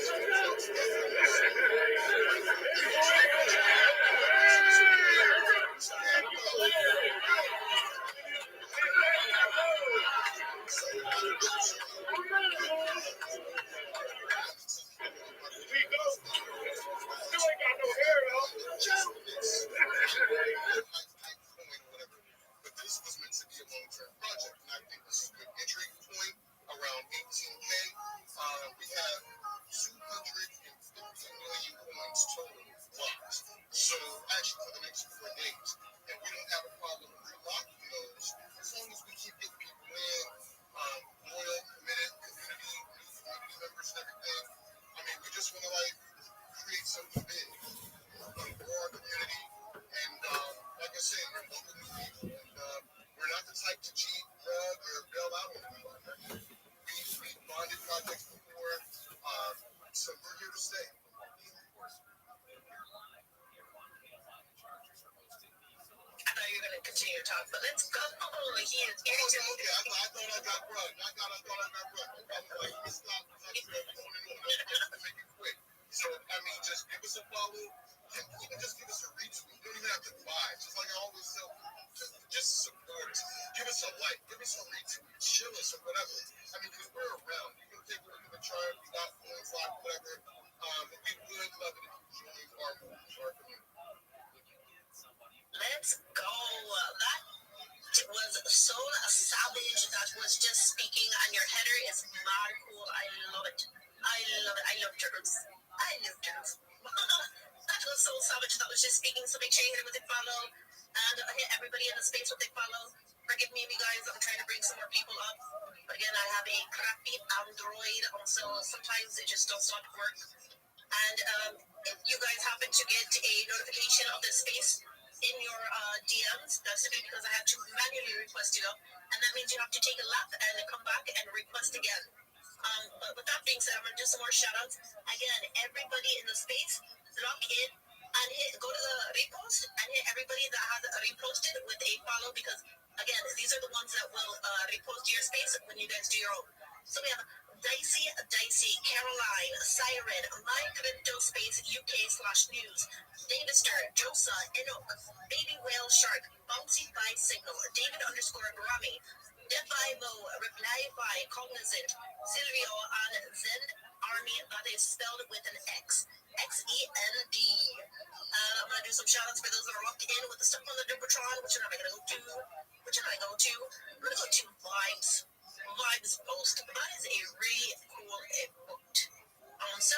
But this was meant to be a long-term project, and I think this is a good entry point, around 18K. We have 250 million coins total locked. So actually for the next 4 days, and we don't have a problem relocking those as long as we keep getting people in, loyal, committed community, new community members and everything. I mean, we just want to create something big, grow our community, and like I said, we're local new people, and we're not the type to cheat, drug, or bail out on anybody. We've bonded projects before, so we're here to stay. I thought you were going to continue to talk, but let's go. He is Okay, I thought I got run. I thought I got run. I was like, let's stop on and on. To make it quick. So, I mean, just give us a follow. Even just give us a retweet. You don't even have to buy. Just like I always tell people, just support us. Give us a like. Give us a retweet. Chill us or whatever. I mean, because we're around. You can take a look at the chart. We got coins, whatever. We would love it if you joined our movement, our community. Let's go. That was Soul Savage that was just speaking, and your header is mad cool. I love it. I love it. I love turtles. I love turtles. That was Soul Savage that was just speaking, so make sure you hit it with a follow. And hit everybody in the space with a follow. Forgive me, guys, I'm trying to bring some more people up. But again, I have a crappy Android, so sometimes it just does not work. And if you guys happen to get a notification of this space in your DMs, that's simply because I had to manually request it up, and that means you have to take a lap and come back and request again. But with that being said, I'm gonna do some more shoutouts. Again, everybody in the space, lock in and go to the repost and hit everybody that has reposted with a follow, because again, these are the ones that will repost your space when you guys do your own. So we have Dicey, Caroline, Siren, My Crypto Space UK/news, Davister, Josa, Enoch, Baby Whale Shark, Bouncy by Signal, David_Grammy, Defibo, Reply by Cognizant, Silvio, and Zend Army, that is spelled with an X. XEND. I'm going to do some shoutouts for those that are locked in with the stuff on the Jumbotron. Which one am I going to go to? I'm going to go to Vibes. Vibes Post. That is a really cool booked. So,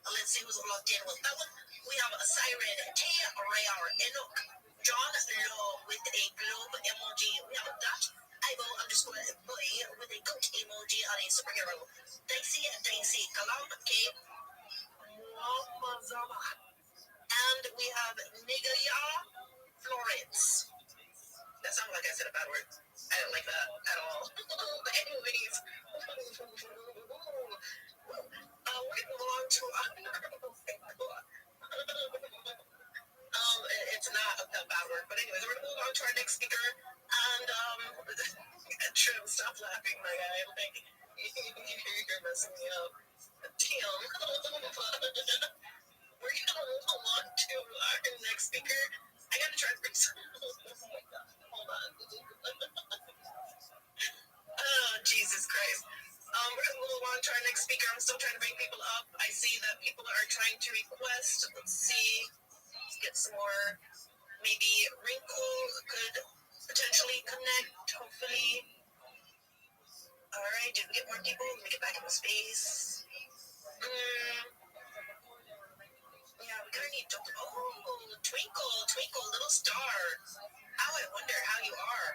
let's see who's locked in with that one. We have a Siren, T. Rayar, Enoch, John Law with a globe emoji. We have that. Ivo_boy with a goat emoji on a superhero. Dicey, Kalam K. Mwamazama. And we have Nigaya Florence. That sounded like I said a bad word. I didn't like that at all. But anyways, we're going to move on to it's not a bad word, but anyways, we're going to move on to our next speaker. And Trim, stop laughing, my guy. Like, you're messing me up. Damn. We're going to move on to our next speaker. I got to try to bring some. Oh my God. Hold on. Oh, Jesus Christ. We're going to move on to our next speaker. I'm still trying to bring people up. I see that people are trying to request. Let's see. Let's get some more. Maybe Wrinkle could potentially connect, hopefully. All right, did we get more people? Let me get back in the space. Yeah, we're gonna need to. Oh, Twinkle, little star. How I wonder how you are.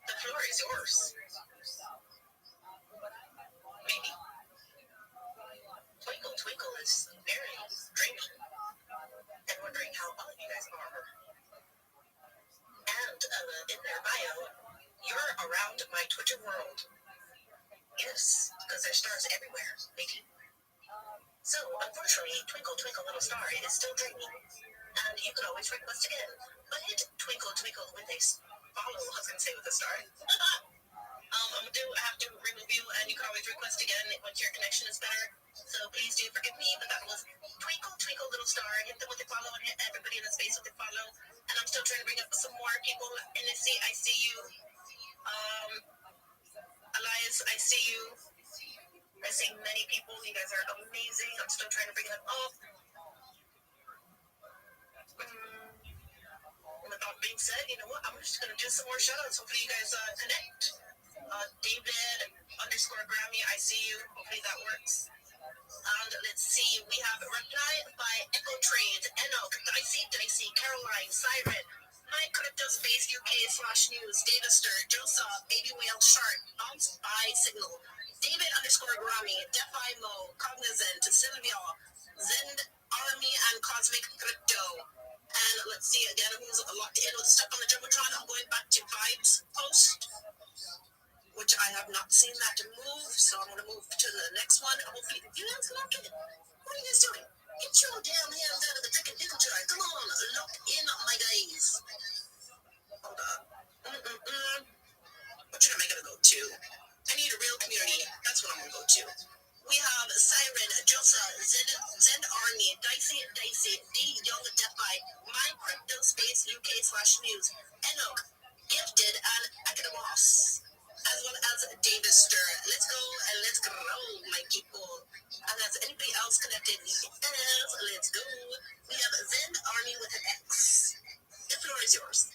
The floor is yours. Maybe. Twinkle is very dreamy and wondering how all of you guys are. And in their bio, you're around my Twitter world. Yes, because there's stars everywhere, lady. So, unfortunately, Twinkle, little star is still dreaming. And you can always request again. But hit Twinkle with a follow. I was going to say with a star. I have to remove you, and you can always request again once your connection is better. So please do forgive me, but that was Twinkle, little star. Hit them with a follow and hit everybody in the space with a follow. And I'm still trying to bring up some more people. And I see you. Elias, I see you. I see many people. You guys are amazing. I'm still trying to bring them up. With that being said, you know what? I'm just going to do some more shoutouts. Hopefully you guys connect. David_Grammy, I see you. Hopefully that works. And let's see. We have Reply by Echo Trades, Enoch, Dicey, Caroline, Siren, My Crypto Space UK/news, Davister, Josa, Baby Whale Shark, Bounce by Signal, David_Grammy, Defimo, Cognizant, Silvio, Zend Army, and Cosmic Crypto. And let's see again who's locked in with stuff on the Jumbotron. I'm going back to Vibes Post, which I have not seen that move, so I'm going to move to the next one. Hopefully, you guys lock in. What are you guys doing? Get your damn hands out of the freaking pickle jar. Come on, lock in, my guys. Hold on. What should I going to go to? I need a real community. That's what I'm going to go to. We have Siren, Josa, Zend Army, Dicey, D Young Defi, My Crypto Space UK/news, Enoch, Gifted, and Academos, as well as Davister. Let's go and let's grow, my people. And has anybody else connected? Yes, let's go. We have Zend Army with an X. The floor is yours.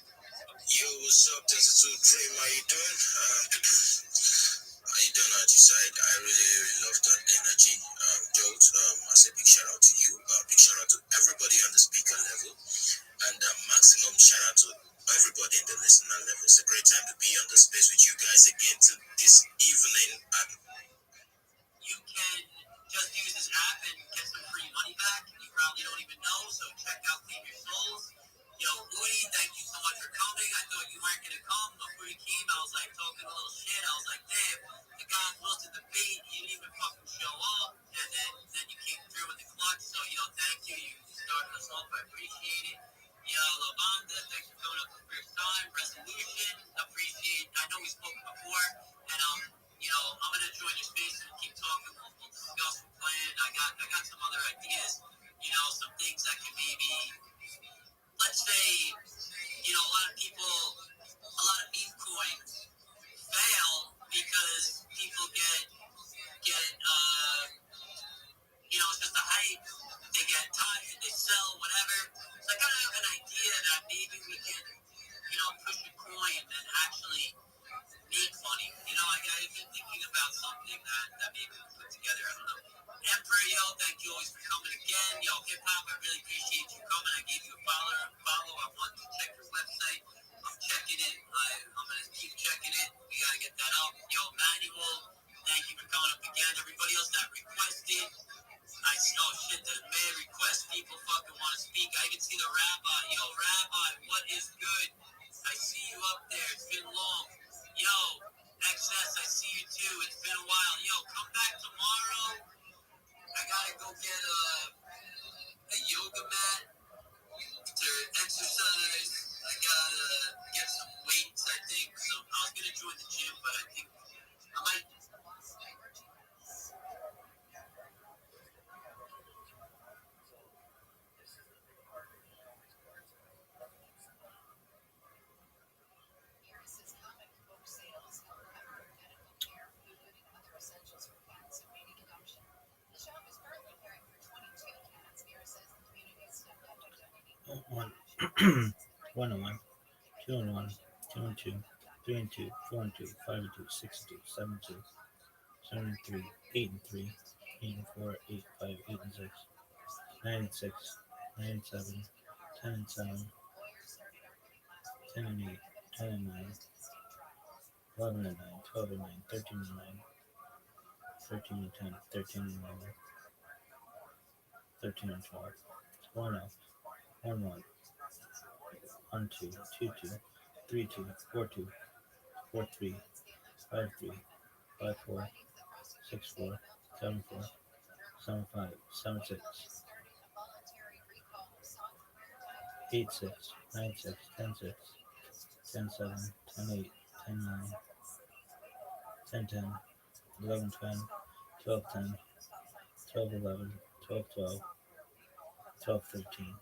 32 Dream, how you doing? How you doing, Side? I really love that energy. Jolt, I say big shout out to you. Big shout out to everybody on the speaker level. And maximum shout out to everybody in the listener level. It's a great time to be on the space with you guys again this evening. And You can just use this app and get some free money back. You probably don't even know, so check out Claim Your Souls. Yo, Udi, thank you so much for coming. I thought you weren't going to come. Before you came, I was like talking a little shit. I was like, damn, the guy was supposed to debate. You didn't even fucking show up. And then you came through with the clutch. So, thank you. You started us off. I appreciate it. Yo, Lavanda, thanks for coming up for the first time. Resolution, appreciate. I know we spoke before. And, I'm gonna join your space and keep talking. We'll discuss the plan. I got some other ideas. Some things that can maybe, let's say, a lot of people, a lot of meme coins fail because people get, it's just a hype. They get touched, they sell, whatever. So I kind of have an idea that maybe we can, push a coin and actually make money. I've been thinking about something that maybe we put together. I don't know. Emperor, thank you always for coming again. Hip hop, I really appreciate you coming. I gave you a follow. I wanted to check your website. I'm checking it. I'm gonna keep checking it. We gotta get that up. Manuel, thank you for coming up again. Everybody else that requested. Oh shit, the man request. People fucking want to speak. I can see the Rabbi. Rabbi, what is good? I see you up there. It's been long. XS, I see you too. It's been a while. Come back tomorrow. I gotta go get a yoga mat to exercise. I gotta get some weights, I think. So I was gonna join the gym, but I think I might. One, 101, 201, 212, 3 4 5 6 7 7 8 3, 8 4, 8 5, 8 6, 9 6, 9 7, 10 7, 10 8, 10 9, 11 9, 12 9, 13 9, 13 10, 13 11, 13 12, 1 0, 1 1, 1 2, 2 2, 3 2, 4 2, 4 3, 5 3, 5 4, 6 4, 7 4, 7 5, 7 6, 8 6, 9 6, 10 6, 10 7, 10 8, 10 9, 10 10, 11 10, 12 10, 12 11, 12 12, 12 13.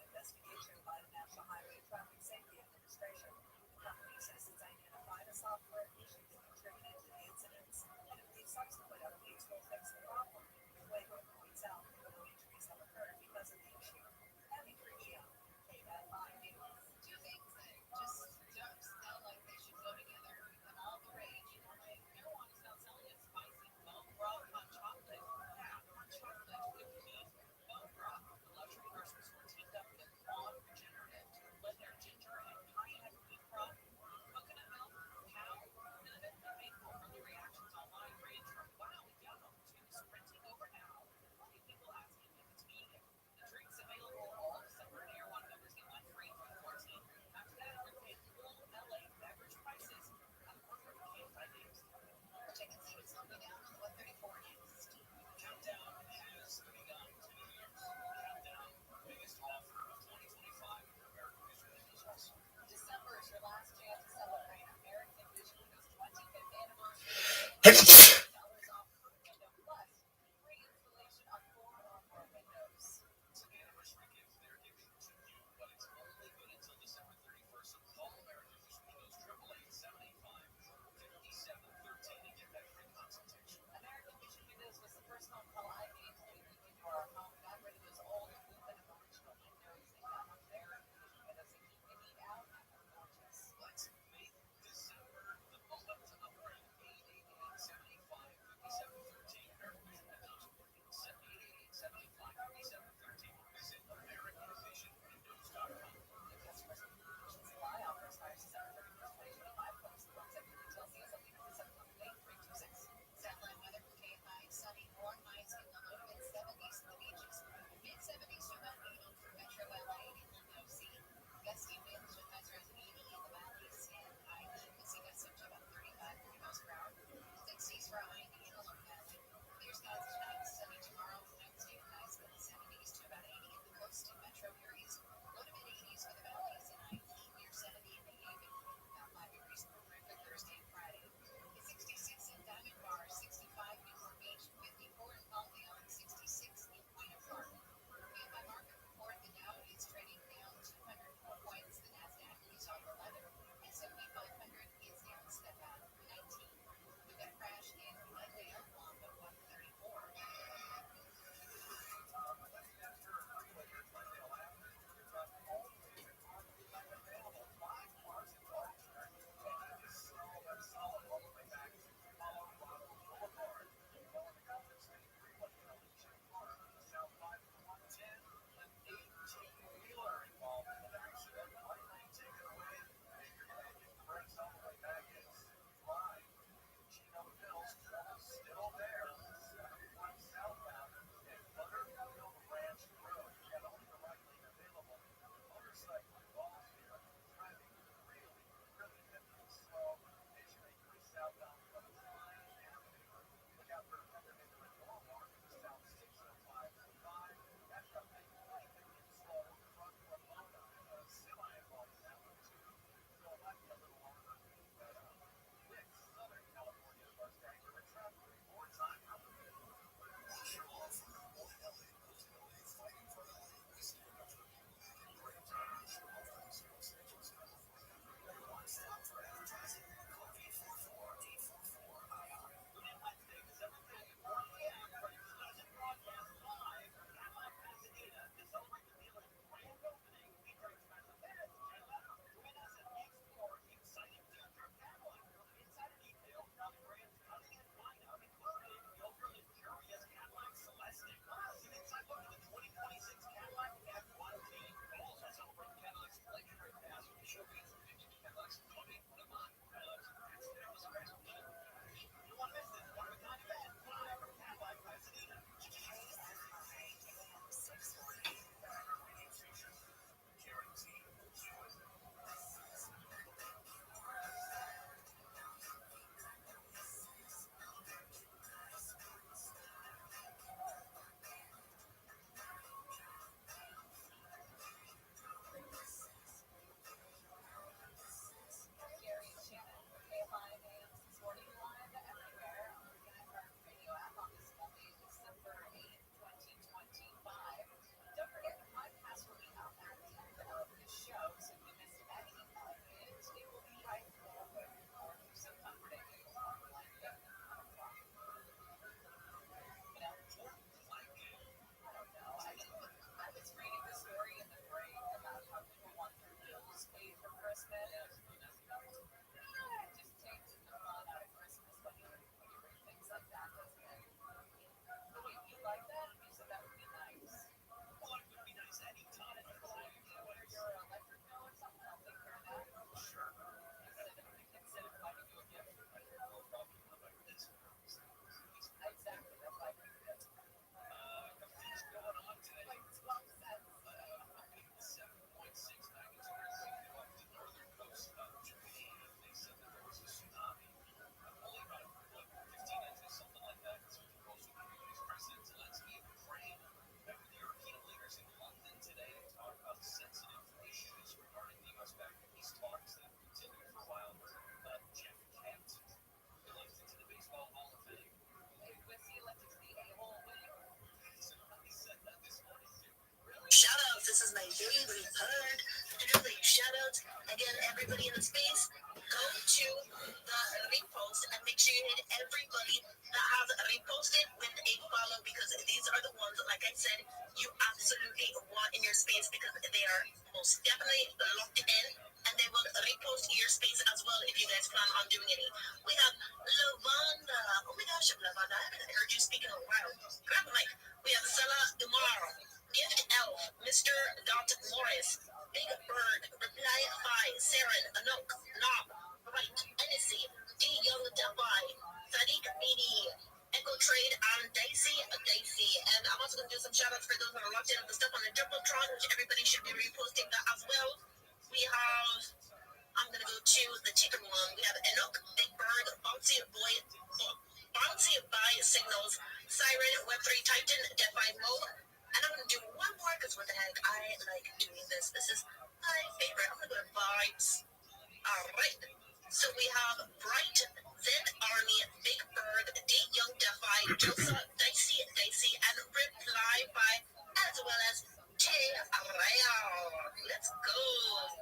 this is my favorite part to do the shout outs. Again, everybody in the space, go to the repost and make sure you hit everybody that has reposted with a follow, because these are the ones, like I said, you absolutely want in your space, because they are most definitely locked in, and they will repost your space as well if you guys plan on doing any. We have Lavanda. Oh my gosh, Lavanda, I haven't heard you speak in a while. Grab the mic. We have Sela Dumar, Gift Elf, Mr. Dot Morris, Big Bird, Reply 5, Saren, Anok, Knob, Right, Hennessy, D Young Dubai, Sadiq Midi, Echo Trade, and Dicey. And I'm also going to do some shout outs for those that are locked in on the stuff on the Jumbotron, which everybody should be reposting that as well. We have, I'm going to go to the chicken one. We have Enoch, Big Bird, Bouncy by Signals, Siren, Web3 Titan, Defi Mo. And I'm going to do one more, because what the heck, I like doing this. This is my favorite. I'm going to go to Vibes. All right. So we have Bright, Z Army, Big Bird, D Young Defi, Josa, Dicey, and Reply by, as well as J Real. Let's go.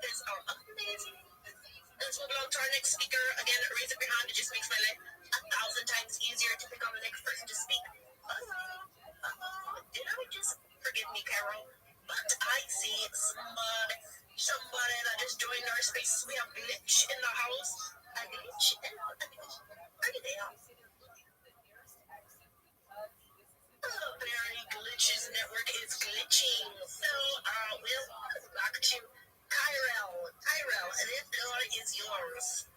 These are amazing. Let's move along to our next speaker. Again, raise up your hand. It just makes my life 1,000 times easier to pick on the next person to speak. Did I just forgive me, Carol? But I see somebody that just joined our space. We have Glitch in the house. A glitch? Are you there? Apparently, Glitch's network is glitching. So, we'll back to Tyrell. Tyrell, the floor is yours.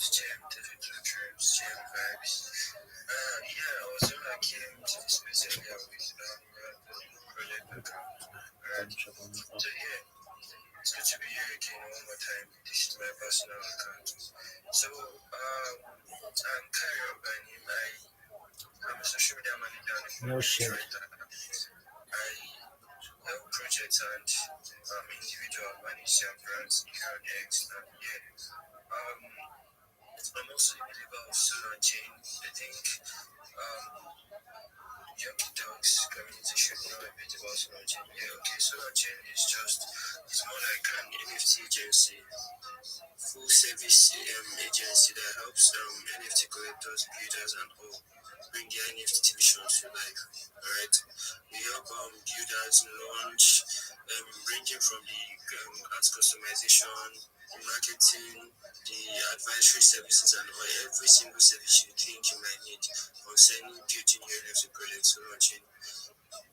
GM, different dreams, GM vibes. Yeah, I was when I came to this place earlier with project account. So yeah, it's good to be here again one more time. This is my personal account. So I'm Kyrie by name. I'm a social media manager and a shit. writer. I help projects and individual manage their brands here on X. And yeah, I'm also a believer of solo chain. I think young dogs community should know a bit about solo chain. Yeah, okay, solo chain is more like an NFT agency, full service agency that helps NFT collectors, builders, and all bring their NFT visions to life. Alright, we help builders launch, ranging from the art customization, the marketing, the advisory services, and all, every single service you think you might need concerning building your NFT projects or launching.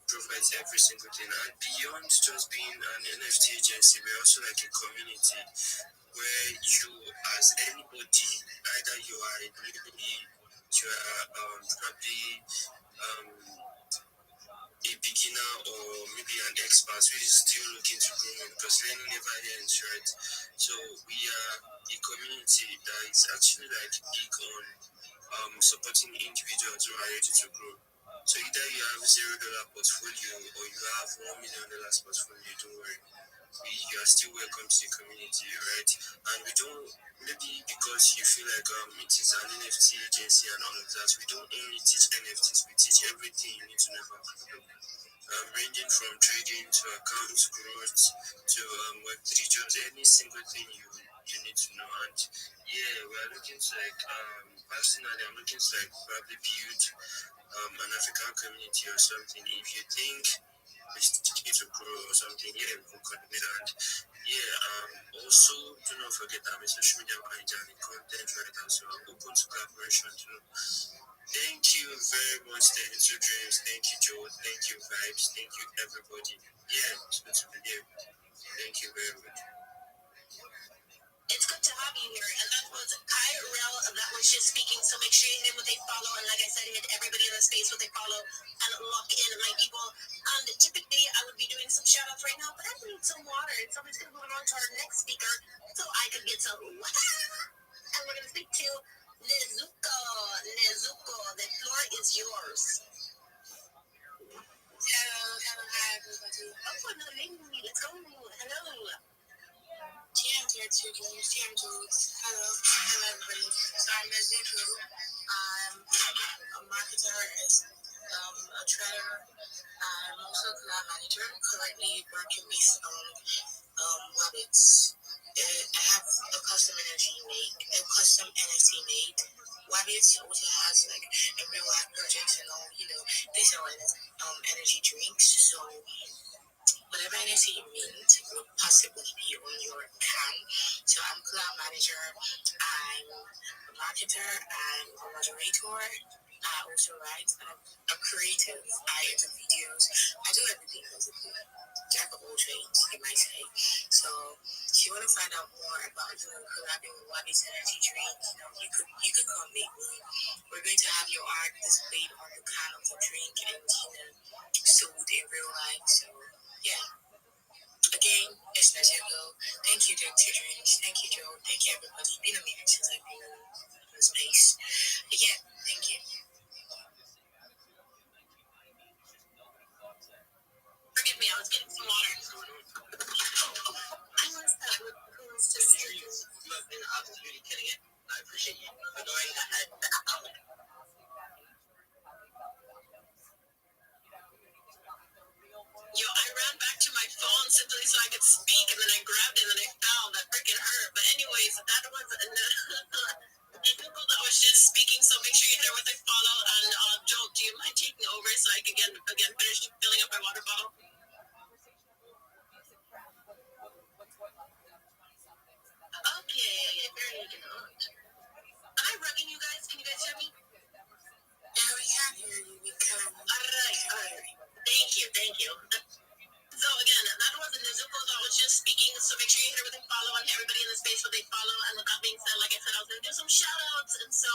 Provides every single thing, and beyond just being an NFT agency, we're also like a community where you, as anybody, either you are a newbie, you are probably a beginner or maybe an expert who is still looking to grow, because learning never ends, right? So we are a community that is actually like big on supporting individuals who are ready to grow. So either you have $0 portfolio or you have $1 million portfolio, don't worry. You are still welcome to the community, right? And we don't, maybe because you feel like it is an NFT agency and all of that, we don't only teach NFTs, we teach everything you need to know about crypto. Ranging from trading to account growth to Web3, just any single thing you need to know. And yeah, we are looking to like, personally, I'm looking to like probably build an African community or something. If you think it's to grow or something, yeah, we can connect. And yeah, also do not forget I'm a social media manager and a content writer, so I'm open to collaboration too. Thank you very much, 32 Dreams. Thank you, Joe. Thank you, Vibes. Thank you, everybody. Yeah, it's good to be here. Thank you very much. It's good to have you here. And that was Kyrell that was just speaking. So make sure you hit him with a follow. And like I said, hit everybody in the space with a follow and lock in my people. And typically, I would be doing some shout outs right now, but I need some water. And so I'm just going to move on to our next speaker so I could get some water. And we're going to speak to Nezuko. Nezuko, the floor is yours. Hi everybody. Oh, no, let's go. Hello. TM Dudes. Hello everybody. So I'm Nezuko. I'm a marketer, a trader. I'm also a club manager, currently working with Wabbits. I have a custom NFT made. Wabbits also has like a real life project and all, they sell energy drinks. So whatever NFT you mint would possibly be on your account. So I'm club manager, I'm a marketer, I'm a moderator. I also write. I'm a creative. I edit videos. I do everything basically. Jack of all trades, you might say. So if you want to find out more about collabing with Wabi's Energy Drink, you could come meet me. We're going to have your art displayed on the can of the drink and sold in real life. So yeah. Again, it's Najeko. Thank you, Dr. Drinks. Thank you, Joe. Thank you, everybody. It's been a minute since I've been in the space. But yeah, thank you. Forgive me, I was getting some water. I want to start with who wants to say. You have been absolutely killing it. I appreciate you for going ahead. Yo, I ran back to my phone simply so I could speak, and then I grabbed it, and then I fell. That freaking hurt. But anyways, that was that was just speaking. So make sure you hit her with a follow. And Joel, do you mind taking over so I can again finish filling up my water bottle? Okay, very good. Am I rugging you guys? Can you guys hear me? Yeah, we can hear you. We can. All right. Thank you. So again, that was Nezuko that was just speaking. So make sure you hit her with a follow and everybody in the space with a follow. And with that being said, like I said, I was gonna do some shout outs. And so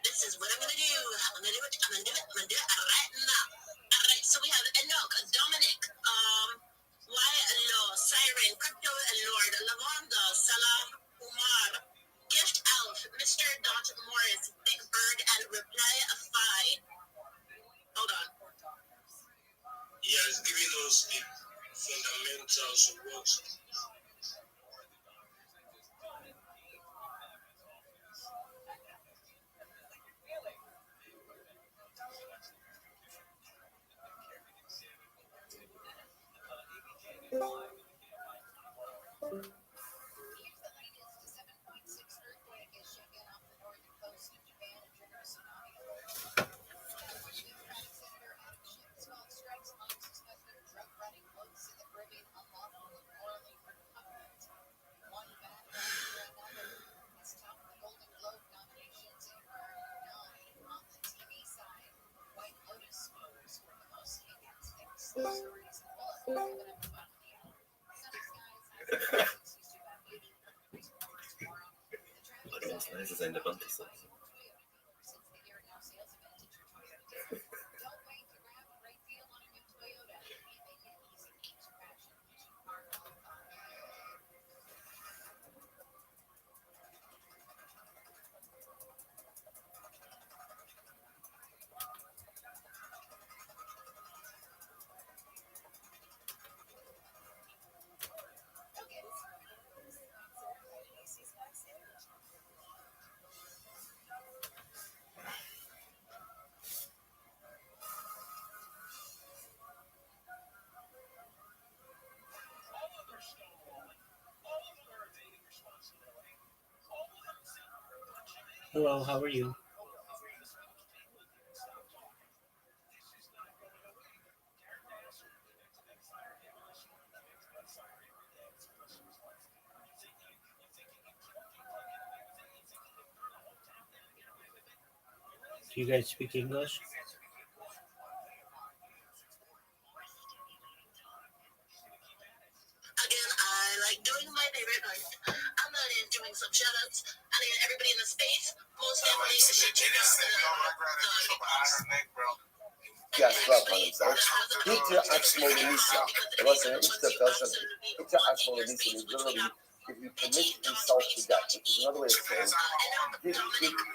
this is what I'm gonna do. I'm gonna do it right now. All right. So we have Enoch, Dominic, Lo, Siren, Crypto Lord, Lavonda, Salah, Umar, Gift Elf, Mr. Dot Morris, Big Bird, and Reply Fi. Hold on. He has given us the fundamentals of what Hello, how are you? Do you guys speak English? Again, I like doing my favorite part. I'm not in doing some shout outs. I mean, everybody in the space, most definitely should check out Hitler Axmolinisa. Det var en utstöttelse. Hitler Axmolinisa literally, if you commit yourself to that, which is another way of saying,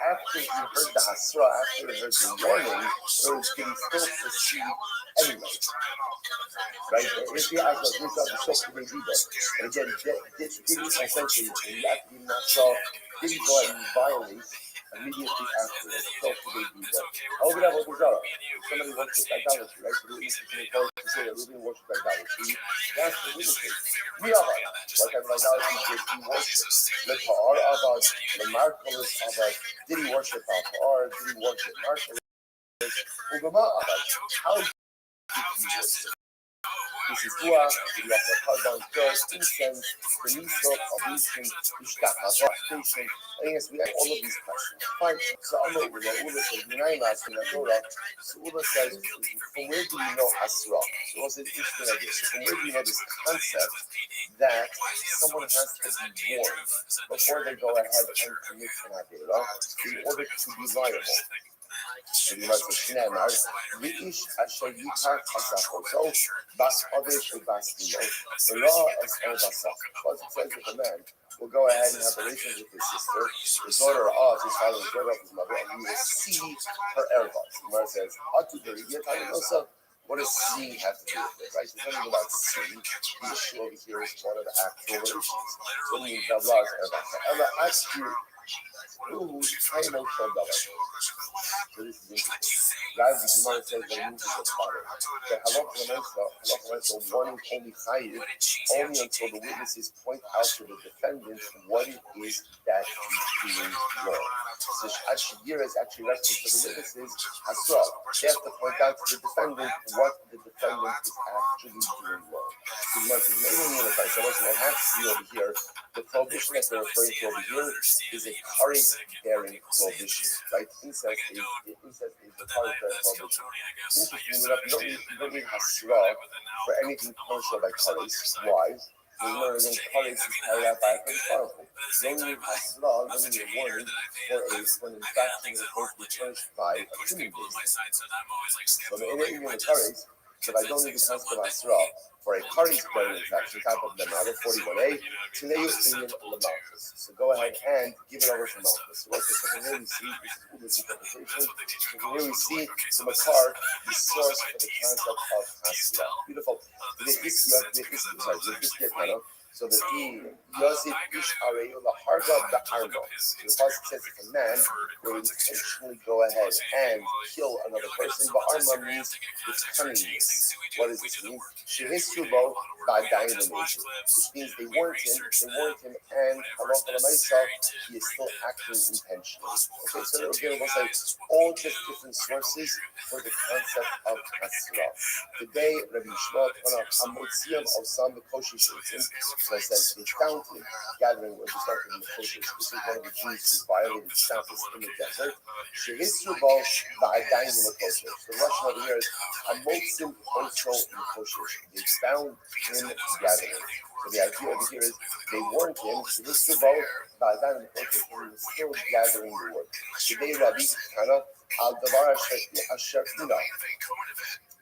after you heard the Hasra, after you heard the warning, it was getting still proceed anyway. Right? If you ask us, this is the second do that. And again, didn't essentially, you not saw, didn't go out and violate immediately afterwards. Talk to the people. However, that was Zara. Somebody worshipped idolatry, right? So the witnesses in the Torah to say that Reuben worshipped idolatry. That's the witnesses. We are right. What type of idolatry did he worship? The Ta'ar Abad, the Markolis Abad. Did he worship Ta'ar? Did he worship Markolis? Ugama Abad. How did he worship? This is Dua, the Yahweh Karban, dirt, incense, the Nisok, Ablution, Ishtach, station. And yes, we have all of these questions. Fine. So Allah says, Minayin asking the Torah. So Allah says, from where do we know Asra? So what's an interesting idea? So from where do we know this concept that someone has to be warned before they go ahead and commit an Avera in order to be liable? So you must say, Shneimar, V'ish asher yikar chasachoto, bas chodesh v'bas dino, v'ra es el basach. What it says if a man will go ahead and have relations with his sister, his daughter of his father, his daughter of his mother, and he will see her erva. The Gemara says, what does seeing have to do with it, right? It's not even about seeing. The issue over here is one of the actual relations. So it means that Allah is erva. Ella asks you, ooh, I know so double. So this is interesting. Rabbi, the Gemara says that it means the father. That halach one is only chayiv, only until the witnesses point out to the defendant what it is that he's doing wrong. So Shashir is actually reference to the witnesses Hasra. They have to point out to the defendant what the defendant is actually doing wrong. The Gemara says maybe unified. So I have to see over here the prohibition that they're referring to over here is a curry-bearing prohibition, right? Incest is the curry-bearing prohibition. Interestingly enough, you don't need hasra for anything commercial by curries. Why? Because curries is carried out by a powerful. You don't need hasra, you don't need a warning for an infraction that is supposed to be punished by a human being. So the innate in the curries, but I don't need the concept of hasra. For a curry-bearing infraction, type of the matter, 41A, today is in Lamalchus. So go ahead and give it over to Malchus. So what you can really see, this interpretation, you can really see the Makar, the source for the concept of Hasra. Beautiful. So the Yosef Ish Areyu Laharga Ba'arno. So the Pasuk says if a man will intentionally go ahead and kill another person, Ba'arma means with cunningness. What does this mean? Shehisrubo by dynamation, which means they warned him, and Halacha L'Maisa, he is still acting intentionally. Okay, so again, we'll say all just different sources for the concept of Hasra. Today, Rabbi Shmuel on a Hamotziam of some Koshi Shaitim. So it says the fountain gathering where the fountain in the Koshi. This is one of the Jews who violated the Sabbath in the desert. Shehisrubo by dynamation. So the Russian over here is Hamotziam also in the Koshi. They found him gathering. So the idea over here is they warned him, Shehisrubo by dynamation, and he was still gathering the wood. Today, Rabbi Kana al Davar Asher Ina.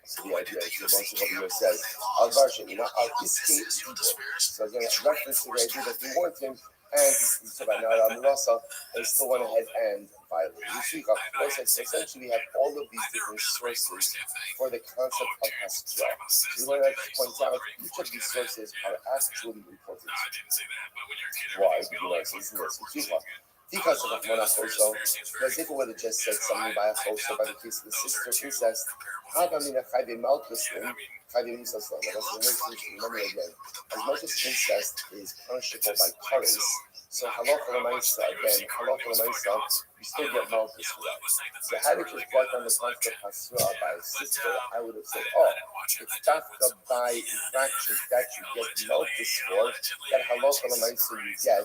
So the idea is the bunch of over here says al Davar Asher Ina al Iskei Ibo. So again, reference to the idea that they warned him, and so by now Mirasa, they still went ahead and violated. So essentially, we have all of these different sources for the concept of Hasra. So we want to point out each of these sources are actually important. Why? Because of Monach also, because if it would have just said something by a also by the case of the sister incest, remember again, as much as incest is punishable by curries, so halacha l'maisa again, halacha l'maisa, you still get malchus for that. So had it just brought down the concept of hasra by a sister, I would have said, oh, it's dafka by infractions that you get malchus for, that halacha l'maisa you get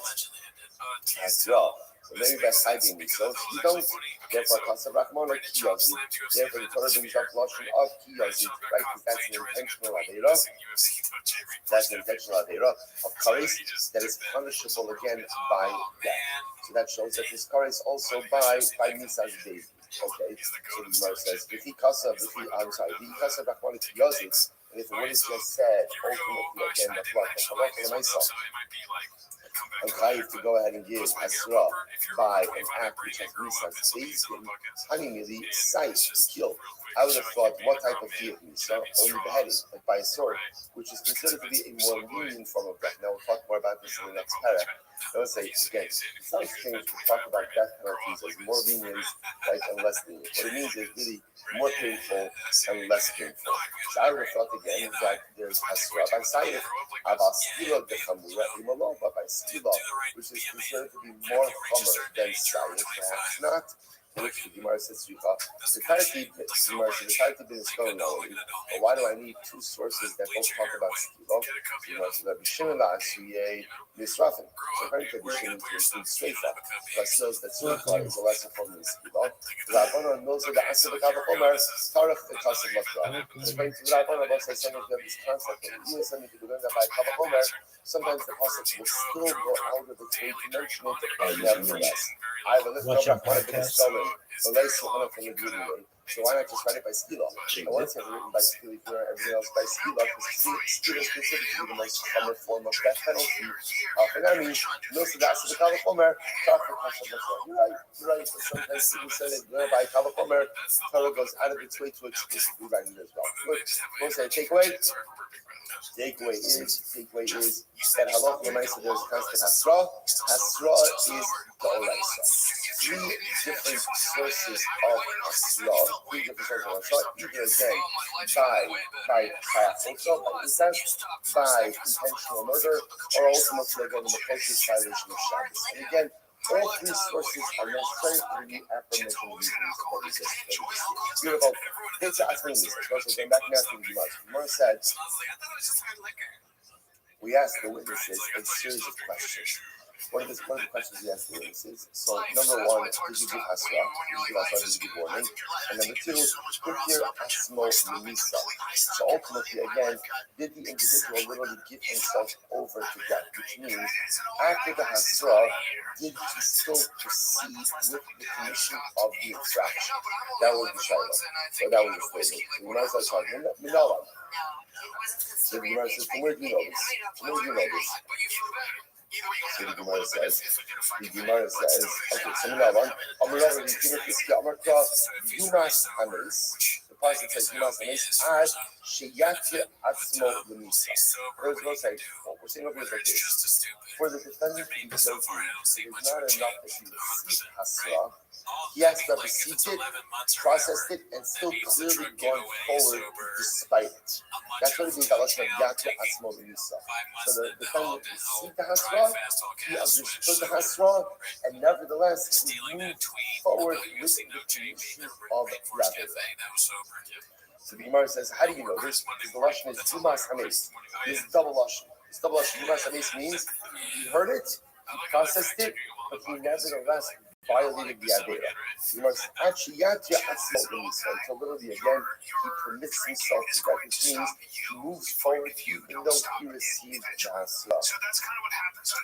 hasra. So maybe that's hiding me. So you don't. Therefore, Kasa Rahman or Kiyazi. Therefore, the Torah brings up lotion of Kiyazi, right? Because that's an intentional Aveira. That's an intentional Aveira of Karis that is punishable again by death. So that shows that this Karis also by Misa's baby. Okay. So the Gemara says, Vihi Kasa Rahman Kiyazi. And if what is just said, ultimately again, that's what the Halakha myself. And Chayiv to go ahead and give Asra by an act which has Nisa's basin, honey merely sight to kill. I would have thought, what type of diet misa? Only beheading, like by a sword, which is considered to be a more lenient form of death. Now we'll talk more about this in the next paragraph. I would say, again, it sounds strange to talk about death penalties as more lenient, right, and less lenient. What it means is really more painful and less painful. So I would have thought again that there's hasra by sayif, avaskila dechamura imalova by skila, which is considered to be more chomer than sayif, perhaps not. Which the Gemara says, the Gemara says, but why do I need two sources that both talk about skila? The Gemara says, Rabbi Shimon la'asuyei misrafim. So apparently Rabbi Shimon to include sreifa, but says that sreifa is a lesser form than skila. Rabbanon knows that the answer to the Chomer, tarach the kasav lakra. According to Rabbanon, both say something to this concept that even something to learn by Chomer, sometimes the pasuk will still go out of its way to mention it, and nevertheless. I have a little bit of one of the stolen, but let's say one of them agree. So why not just write it by skila? I want to have it written by skila for everything else by skila, because skila is considered to be the most common form of death penalty. And I mean, most of that's the Kavachomer, you're right, but sometimes people say that by Kavachomer, Torah goes out of its way to explicitly write it as well. We'll say takeaway. Takeaway is that halach l'maisa there's a constant hasra. Hasra is the oraisa. Three different sources of hasra. Either again by incest, by intentional murder, or ultimately again the precocious violation of Shabbos. And again, all three sources are necessary for the affirmation reasons of resistance. Beautiful. It's going back now to the Gemara said, we asked the witnesses a series of questions. One of the questions we asked the witnesses. So, number one, did you give hasra? Did you give warning? And number two, put your asmo lemisa. So ultimately, again, did the individual literally give himself over to death? Which means, after the hasra, did he still proceed with the commission of the infraction? That was the shiloh. So that was the statement. The Gemara says, Minala. So the Gemara says, from where do you know this? From where do you know this? So the Gemara says, okay, so Minala, Yumas Hanes. The pasuk says Yumas Hanes ad sheyatya atzmo lemisa. There's no say, we're saying over here like this. For the defendant to be guilty, it is not enough that he received hasra. He has to have received it, processed it, and still clearly gone forward despite it. That's what it means by the lashon of yatya atzmo lemisa. So the defendant received the hasra, he understood the hasra, and nevertheless he moved forward with the commission of Rabbi. So the Gemara says, how do you know this? Because the lashon is Yumas Hames. This is double lashon. This double lashon Yumas Hames means he heard it, he processed it, but he nevertheless violated the Avera. You must actually so literally again, he permits himself to that, which means he moves forward even though he received the hasra.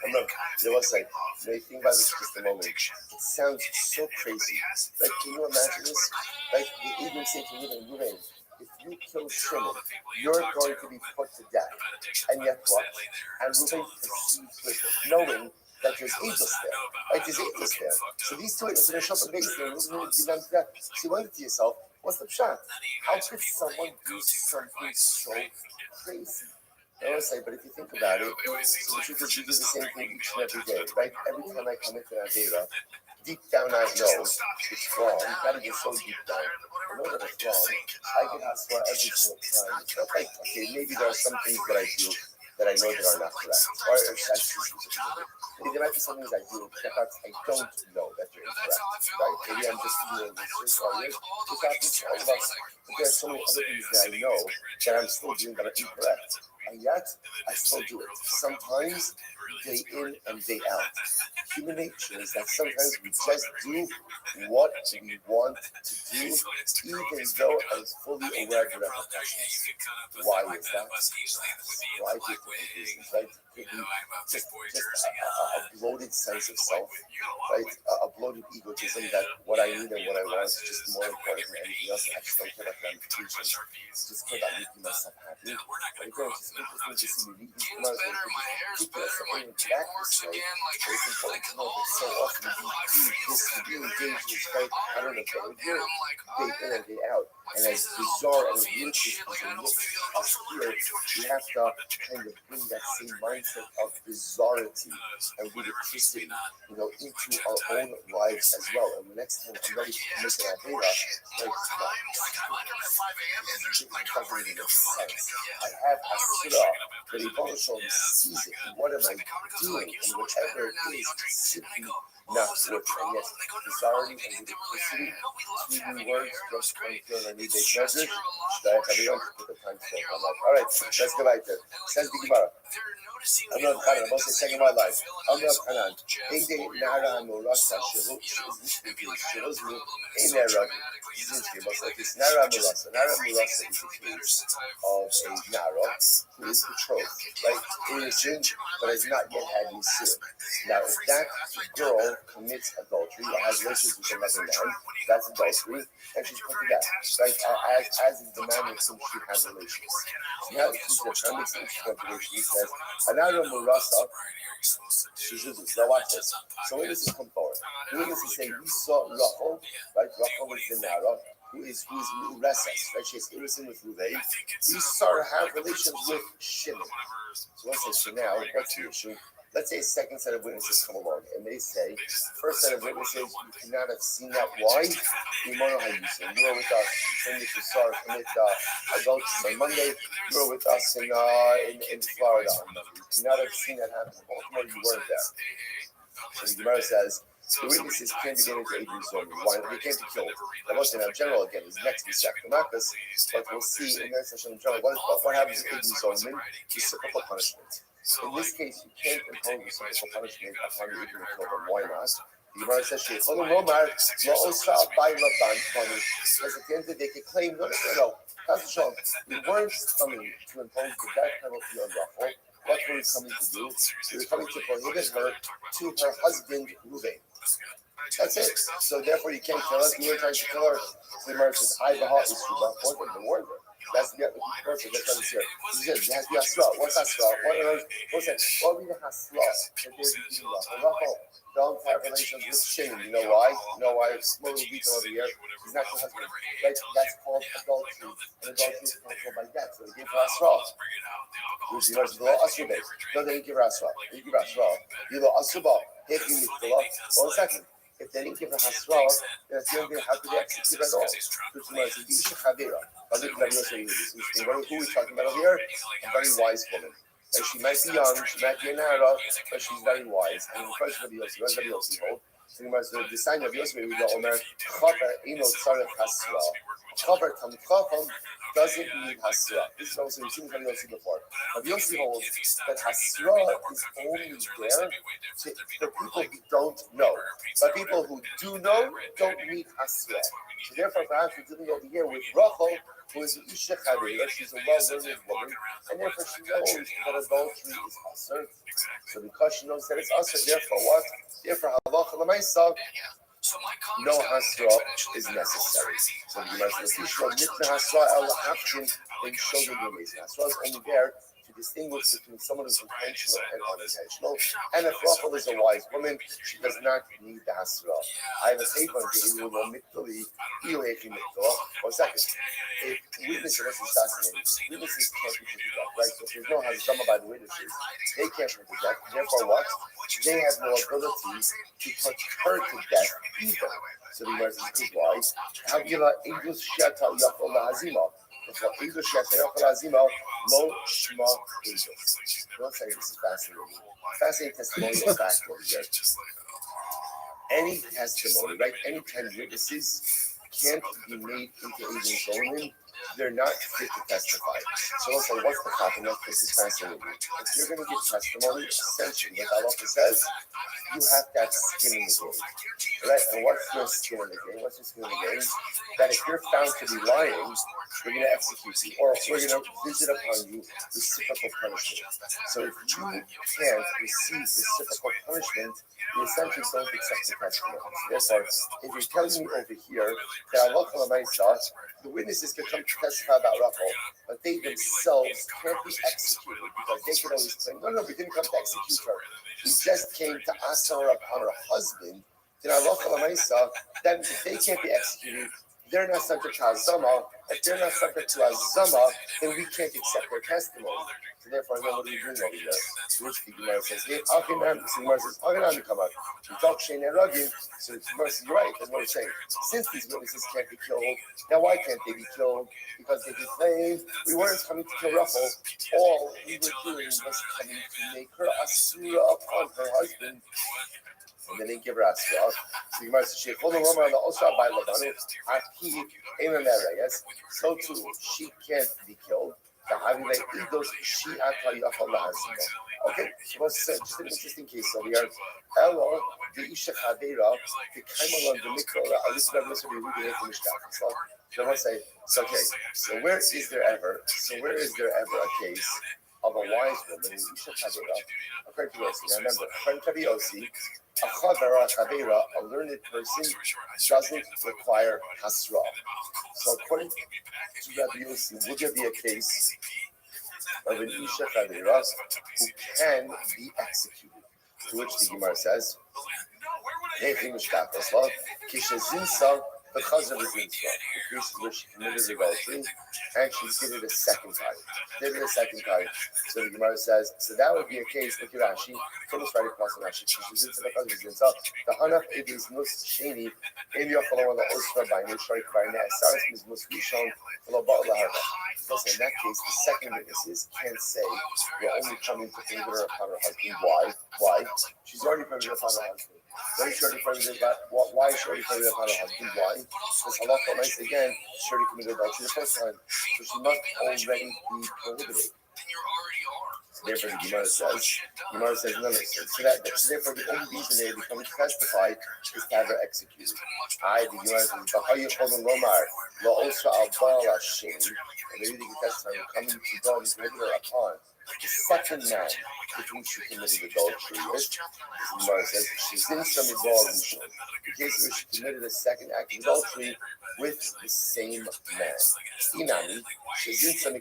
Remember, there was like, think about this just a moment. It sounds so crazy. Like, can you imagine this? Like, the Hebrews say to Reuben, if you kill Shimon, you're going to be put to death. And yet what? And Reuben proceeds with it, knowing that there's angels there. Like, there's angels there. So these two angels are going to show up in base there and Reuben will be done to death. So you wonder to yourself, what's the shot? How could someone do something so crazy? I don't say, but if you think about it, so the truth is we do the same thing each and every day, right? Every time I come into Avera, deep down I know it's wrong. Not even so deep down. I know that it's wrong. I can ask for every single time. It's not like, okay, maybe there are some things that I do that I know that are not correct. Or maybe there might be some things I do that I don't know that they're incorrect. Right? Maybe I'm just doing this or this. This happens to all of us. But there are so many other things that I know that I'm still doing that are incorrect. And yet, I still do it. Sometimes, day in and day out. Human nature is that sometimes we just do what we want to do, even though I was fully aware of the repercussions. Why is that? Why different reasons, right? Could be just a bloated sense of self, right? A bloated egotism that what I need and what I want is just more important than anything else. I just don't care about gratification. It's just care about making myself happy. People just see me leaving my people are saying back this way. It's important to know that so often we do this to be engaged in, right? I don't know, day in and day out. And as bizarre and as ludicrous as it looks us here, we have to kind of bring that same mindset of bizarrety and ludicrousity, into our own lives as well. And the next time I'm ready to commit an Avera, it doesn't even make sense. I have Asura, but Ibn Shalom sees it. And what am I doing? And whatever it is, it's simply not working. And yes, bizarrety and ludicrousity, two new words, just until I need a measure. Everyone to put the time stamp on that. All right, let's go back there. Says the Gemara. I'm not Hanan, most of the second of my life. I'm not Hanan. Ede Nara Murasa Shirozmu Ene Rabbi. This Nara Murasa. Nara Murasa is the case of a Nara who is betrothed, right? Innocent, but has not yet had Yisur. Now, if that girl commits adultery or has relations with another man, that's adultery, and she's put to death, right? As is the man with whom she has relations. So now she's determined to she says, Anara Murasa, now watch this. So witnesses come forward. The witnesses say, we saw Rachel, right? Rachel is the Nara, who is Resas, right? She is innocent with Ruvain. We saw her have relations with Shimon. So let's say, so now, what's the issue? Let's say a second set of witnesses come along, and they say, first set of witnesses, you could not have seen that. Why? You were with us. You saw her commit adultery on Monday. You were with us in Florida on Monday. You could not have seen that happen in Baltimore. You weren't there. So the Gemara says, the witnesses can't begin into Adrian Zolman. Why? They can't be killed. Now, most in general, again, is next to Sakhtamakas, but we'll see in their session in general what happens in Adrian Zolman, reciprocal punishment. In this case, you can't impose reciprocal punishment upon the ignorant children. Why not? The Gemara says, because at the end of the day, they could claim, no, we weren't coming to impose the death penalty on Rachel. What were we coming to do? We were coming to prohibit her to her husband, Ruvain. That's it. So therefore, you can't kill her. You were trying to kill her. So the Gemara says, I behalf is Shuba. What was the word? That's the perfect. That's what it's here. He says, it has to be Hasra. What's Hasra? What's that? What would be the Hasra? Don't have relations with Shimon. You know why? It's a little detail over here. He's not your husband. Right? That's called adultery. And adultery is controlled by death. So they give her Hasra. Which the Gemara says, no, they didn't give her Hasra. They didn't give her Hasra. You know, Asuba. One second. If they didn't give her Hasra, then it's the only thing how to be executed at all. Which is the Isha Chavira. Who are we talking about over here? A very wise woman. And she might be young, she might be a Nara, but she's very wise. And the question of Yosef, what does Yosef hold? So the sign of Yosef, we go, Omer, Chaber, Ino, Tzarech, Hasra. Chaber, Tam, Chacham, doesn't need Hasra. This is also, we've seen this Yosef before. But Yosef holds that Hasra is only there for people who don't know. But people who do know don't need Hasra. So therefore, perhaps we're dealing over here with Rachel, who is an Isha Chavira, she's a well-learned woman, and therefore she knows that adultery is asur. So because she knows that it's asur, therefore what? Therefore, halacha l'maisa, no hasra is necessary. So the Gemara says, "Nitna hasra el hafkin in children release." Hasra is only there to distinguish between someone who's intentional and unintentional. And if Rachel is a wise woman, she does not need the hasra. I have a statement here. One second. If witnesses, this is fascinating. Witnesses can't be put to death, right? So if there's no hasdama by the witnesses, they can't put to death. Therefore, what? They have no ability to put her to death either. So the verse is why. Havila English Shata Yachol Hazima. English Shata Yachol Hazima. Lo Shma English. One second. This is fascinating. Fascinating testimonial fact over here. Any testimony, right? Any 10 witnesses can't be made into Asian Solomon. They're not fit to testify. So let's say, what's the compliment? This is fascinating. If you're going to give testimony, essentially, what Allah says, you have to have skin in the game. Right? And what's your skin in the game? What's your skin in the game? That if you're found to be lying, we're going to execute you, or we're going to visit upon you reciprocal punishment. So if you can't receive reciprocal punishment, you essentially don't accept the testimony. Therefore, if you're telling me over here that Allah the witnesses can come to testify about Rachel, but they themselves can't be executed because they can always claim, no, we didn't come to execute her. We just came to ask her upon her husband. Then if they can't be executed, they're not subject to Azama. If they're not subject to Azama, then we can't accept their testimony. So therefore, then what are we doing over here? Which the Gemara says, hey, Akinam, so the Gemara says, Akinam, come out. You talk Shane and Ragin, so the Gemara says, you're right, that's what it's saying. Since these witnesses can't be killed, now why can't they be killed? Because they complained, we weren't coming to kill Rachel. All we were doing was coming to make her asura upon her husband. And they didn't give her asura. So the Gemara says, Sheikh, so too, she can't be killed. Okay, so let's say just an interesting case over here. Ella, the Isha Chadeira, the Kaimalan, the Mikra, Alisabeth, Mr. Rudy, from Mishkat. So let's say, okay, so where is there ever a case of a wise woman, Isha Chadeira, according to Yossi? Now remember, according to Yossi, a Chavera, a learned person, doesn't require Hasra. So according to Rabbi Yossi, would there be a case of an Isha Chadeira who can be executed? To which the Gemara says, the Chazar is in the priest where she committed adultery, and she did it a second time. So the Gemara says, so that would be a case, look at Rashi, from Friday class of Rashi, she's into the Chazar is the Hanaf is Mus Sheni, in your follow on the Osra by no Sharik by Nasaris is Mus Rishon, follow Ba'la Harba. Because in that case, the second witnesses can't say we're only coming to favor her upon her husband. Why? She's already prohibited upon her husband. Why is she already prohibited upon her husband? Why? Because halacha nice again, she already committed adultery the first time, so she must already be prohibited. Therefore, the Gemara says, no. So therefore, the only reason they become to testify is to have her executed. The Gemara says, and maybe they can testify, we're coming to God and prohibit her upon the second man with whom she committed adultery with. The Gemara says, she's in some evaluation. The case where she committed a second act of adultery with the same man. Inami, she's in some or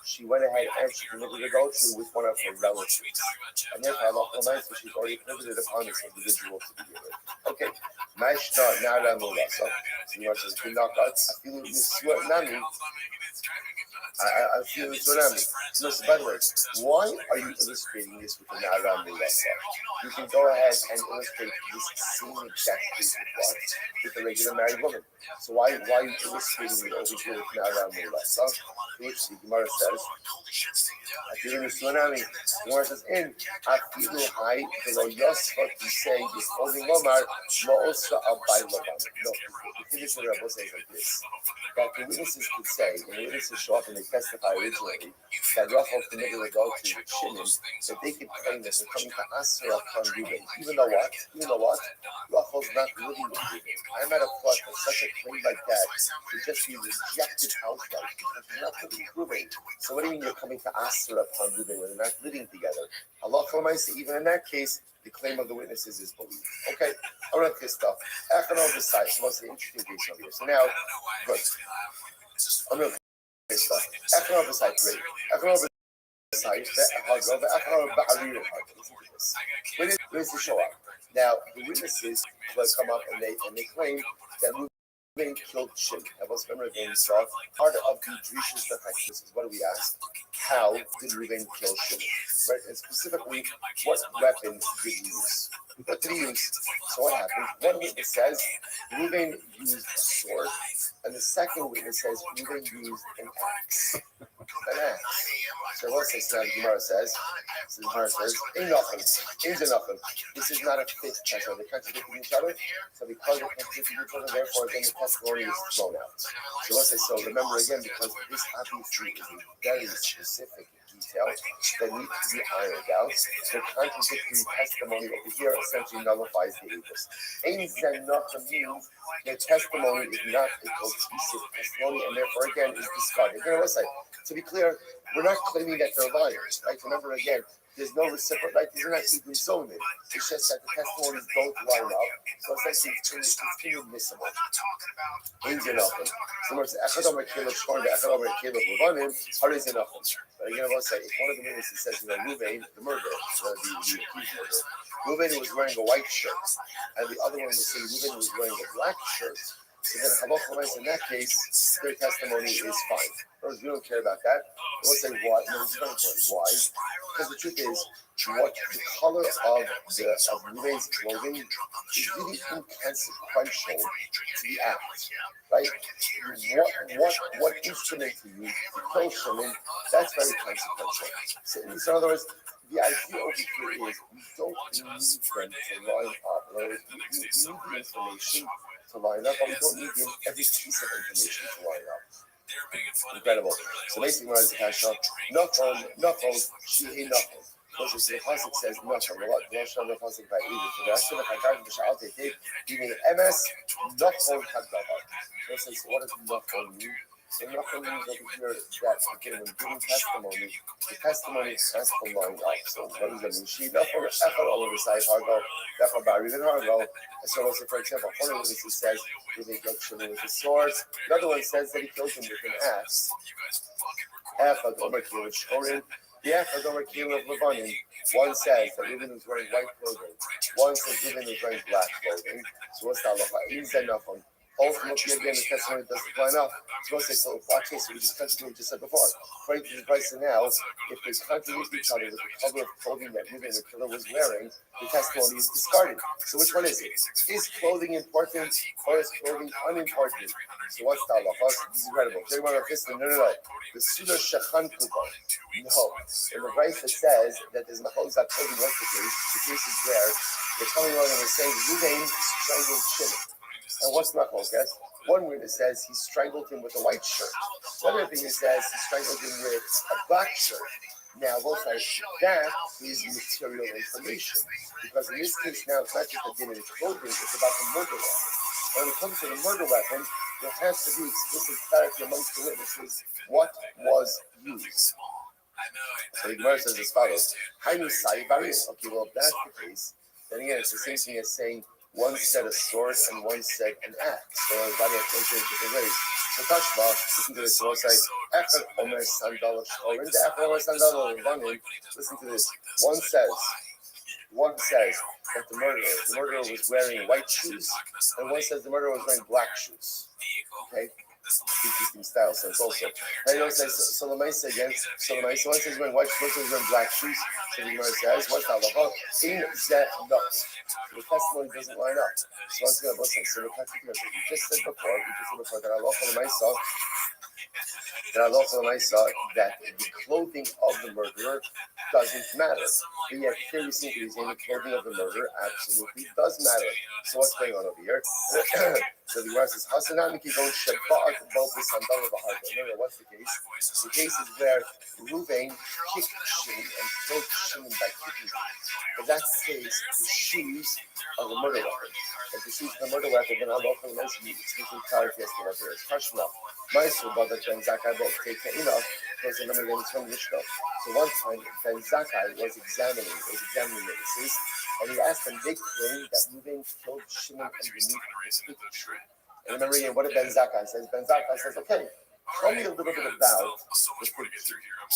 she went ahead and she committed adultery with one of her relatives. And therefore, Allah knows that she's already prohibited upon this individual to begin with. Okay. Mashna Nara Mulasa. So the Gemara says, I feel Nami. I feel tsunami. No, so by the way, why are you illustrating this with the Nara Mulasa? You can go ahead and illustrate this same exact case with a regular married woman. So why are you illustrating it over here with Nara Mulasa? Which the Gemara says, I feel the tsunami. The Gemara says, I feel high below Yosfa to say this holding Lomar, Lo'osra Abai Laban. No, the thing is what Rabbi says like this, that the witnesses could say, when the witnesses show up and they testify originally, that Rothschild committed adultery with Shimon, that they could claim that they're coming to Asra upon Reuben. Even though what? Rothschild's not living with Reuben. I'm at a plot for such a claim like that to just be rejected outright because they're not living with Reuben. So what do you mean you're coming to Asra upon Reuben when they're not living together? Allah even in that case, the claim of the witnesses is believed. Okay, I'll read this stuff. Echanol beside, so what's the interesting case over here? So now, good. I'm going to this stuff. Echanol beside, great. Echanol beside, Echanol ba'arir. When is the show up? Now, the witnesses will come up and they claim that Reuben killed Shimon. That was remember again, so part of the Drishas Defectus is what do we ask? How did Reuben kill Shimon? Right, and specifically, what weapon did he use? What did he use? So what happened? One witness says Reuben used a sword, and the second witness says Reuben used an axe. So what says now? The Gemara says, ain't nothing. This is not a fit test. Are they contradicting each other? So because they're contradicting each other, therefore then the testimony is thrown out. So let's say so. Remember again, because this obviously is a very specific detail that needs to be ironed out. The contradictory testimony over here essentially nullifies the Aegis. Ain't nothing means their testimony is not a cohesive testimony, and therefore again is discarded. Again, let's say, to be clear, we're not claiming that they're liars, right? Remember again, there's no reciprocal, like these are not even zoning. It's just that the testimonies don't line up, so essentially it's inadmissible. Ain't nothing. Similar to Echadom Caleb Shorn, Echadom Caleb Levanim, how is it nothing? But again, let's say, if one of the witnesses says, Reuben, the murderer, the accused murderer, Reuben was wearing a white shirt, and the other one was saying Reuben was wearing a black shirt, So then halacha in that case, their testimony is fine. In other words, we don't care about that. We'll say why. No, it's not important why. Because the truth is, what the color of Ruben's clothing is really inconsequential to the act, right? What instrument to use to kill Shimon, that's very consequential. So in other words, the idea over here is we don't need them to line up. In other words, we need the information to line up, but we don't need every piece of information to line up. Incredible. So basically, when I was Kasha, Nachon, she Nachon. So the pasuk says Nachon. The Lashon the pasuk by either. So the rest of the Chagag the Sha'al Tekev, meaning MS Nachon Hagdava. So what does Nachon mean? So Nachon means over here that again, when giving testimony, the testimony has to line up. So what does that mean? She Nachon Echad all over the side Hargo, Echad Bari then Hargo. So let's say, for example, one of the witnesses says he killed Shimon with his sword. Another one says that he killed him with an axe. Echad Omer Kiyom of Shchorim. The Echad Omer Kiyom of Levanim. One says that Reuben was wearing white clothing. One says Reuben was wearing black clothing. So what's that? Is that enough? Ultimately, again, the testimony doesn't line up. So we'll say, so watch this. We just continue what we just said before. According to the advice now, if they contradict each other with the color of clothing that Reuben the killer was wearing, the testimony is discarded. So which one is it? Is clothing important or is clothing unimportant? So what's the halacha? This is incredible. No. The Suda Shachan Kuba. No. In the advice that says that there's Mahos that clothing was the case is where they're coming along and they're saying Reuben strangled Shimon. And what's Machal, guess? One witness says he strangled him with a white shirt. Another thing says he strangled him with a black shirt. Now, both sides, that is material information. Because in this case now, it's not just a din in clothing, it's about the murder weapon. When it comes to the murder weapon, there has to be explicit clarity amongst the witnesses what was used. So the Gemara says as follows. Okay, well, if that's the case, then again, it's the same thing as saying one said a sword and one said an axe. So everybody has to different ways. So Tashma, listen to this. So I'll say, Echad Omer Sandal of Shchorim, the Echad Omer Sandal of Levanim. Listen to this. One says that the murderer was wearing white shoes, and one says the murderer was wearing black shoes. Okay? Interesting style sense also. And you say Solomais again. Solomais. One says wearing white shoes, one says wearing black shoes. So the Gemara says, what's the halacha? In that not. So the testimony doesn't line up. So once again, listen. So we just said before that Allah saw that the clothing of the murderer doesn't matter. But yet here we see he's in the clothing of the murderer absolutely does matter. So what's going on over here? So the Gemara says, Hasanamiki don't Shabbat both the sandal of the heart. Remember, what's the case? The case is where Reuben kicked Shimon and killed Shimon by kicking him. But that's the case, the shoes of the murder weapon. If the shoes of the murder weapon, then Allah will mention you. It's speaking clarity as to what there is. Tashma. Ma'aser but that Ben Zakkai both take enough. Because remember again, it's from Mishnah. So one time, Ben Zakkai was examining witnesses, and he asked them, they claim that Reuben killed Shimon underneath the fig tree. And remember again, what did Ben Zakkai says? Ben Zakkai says, okay, tell me a little bit about the fig tree.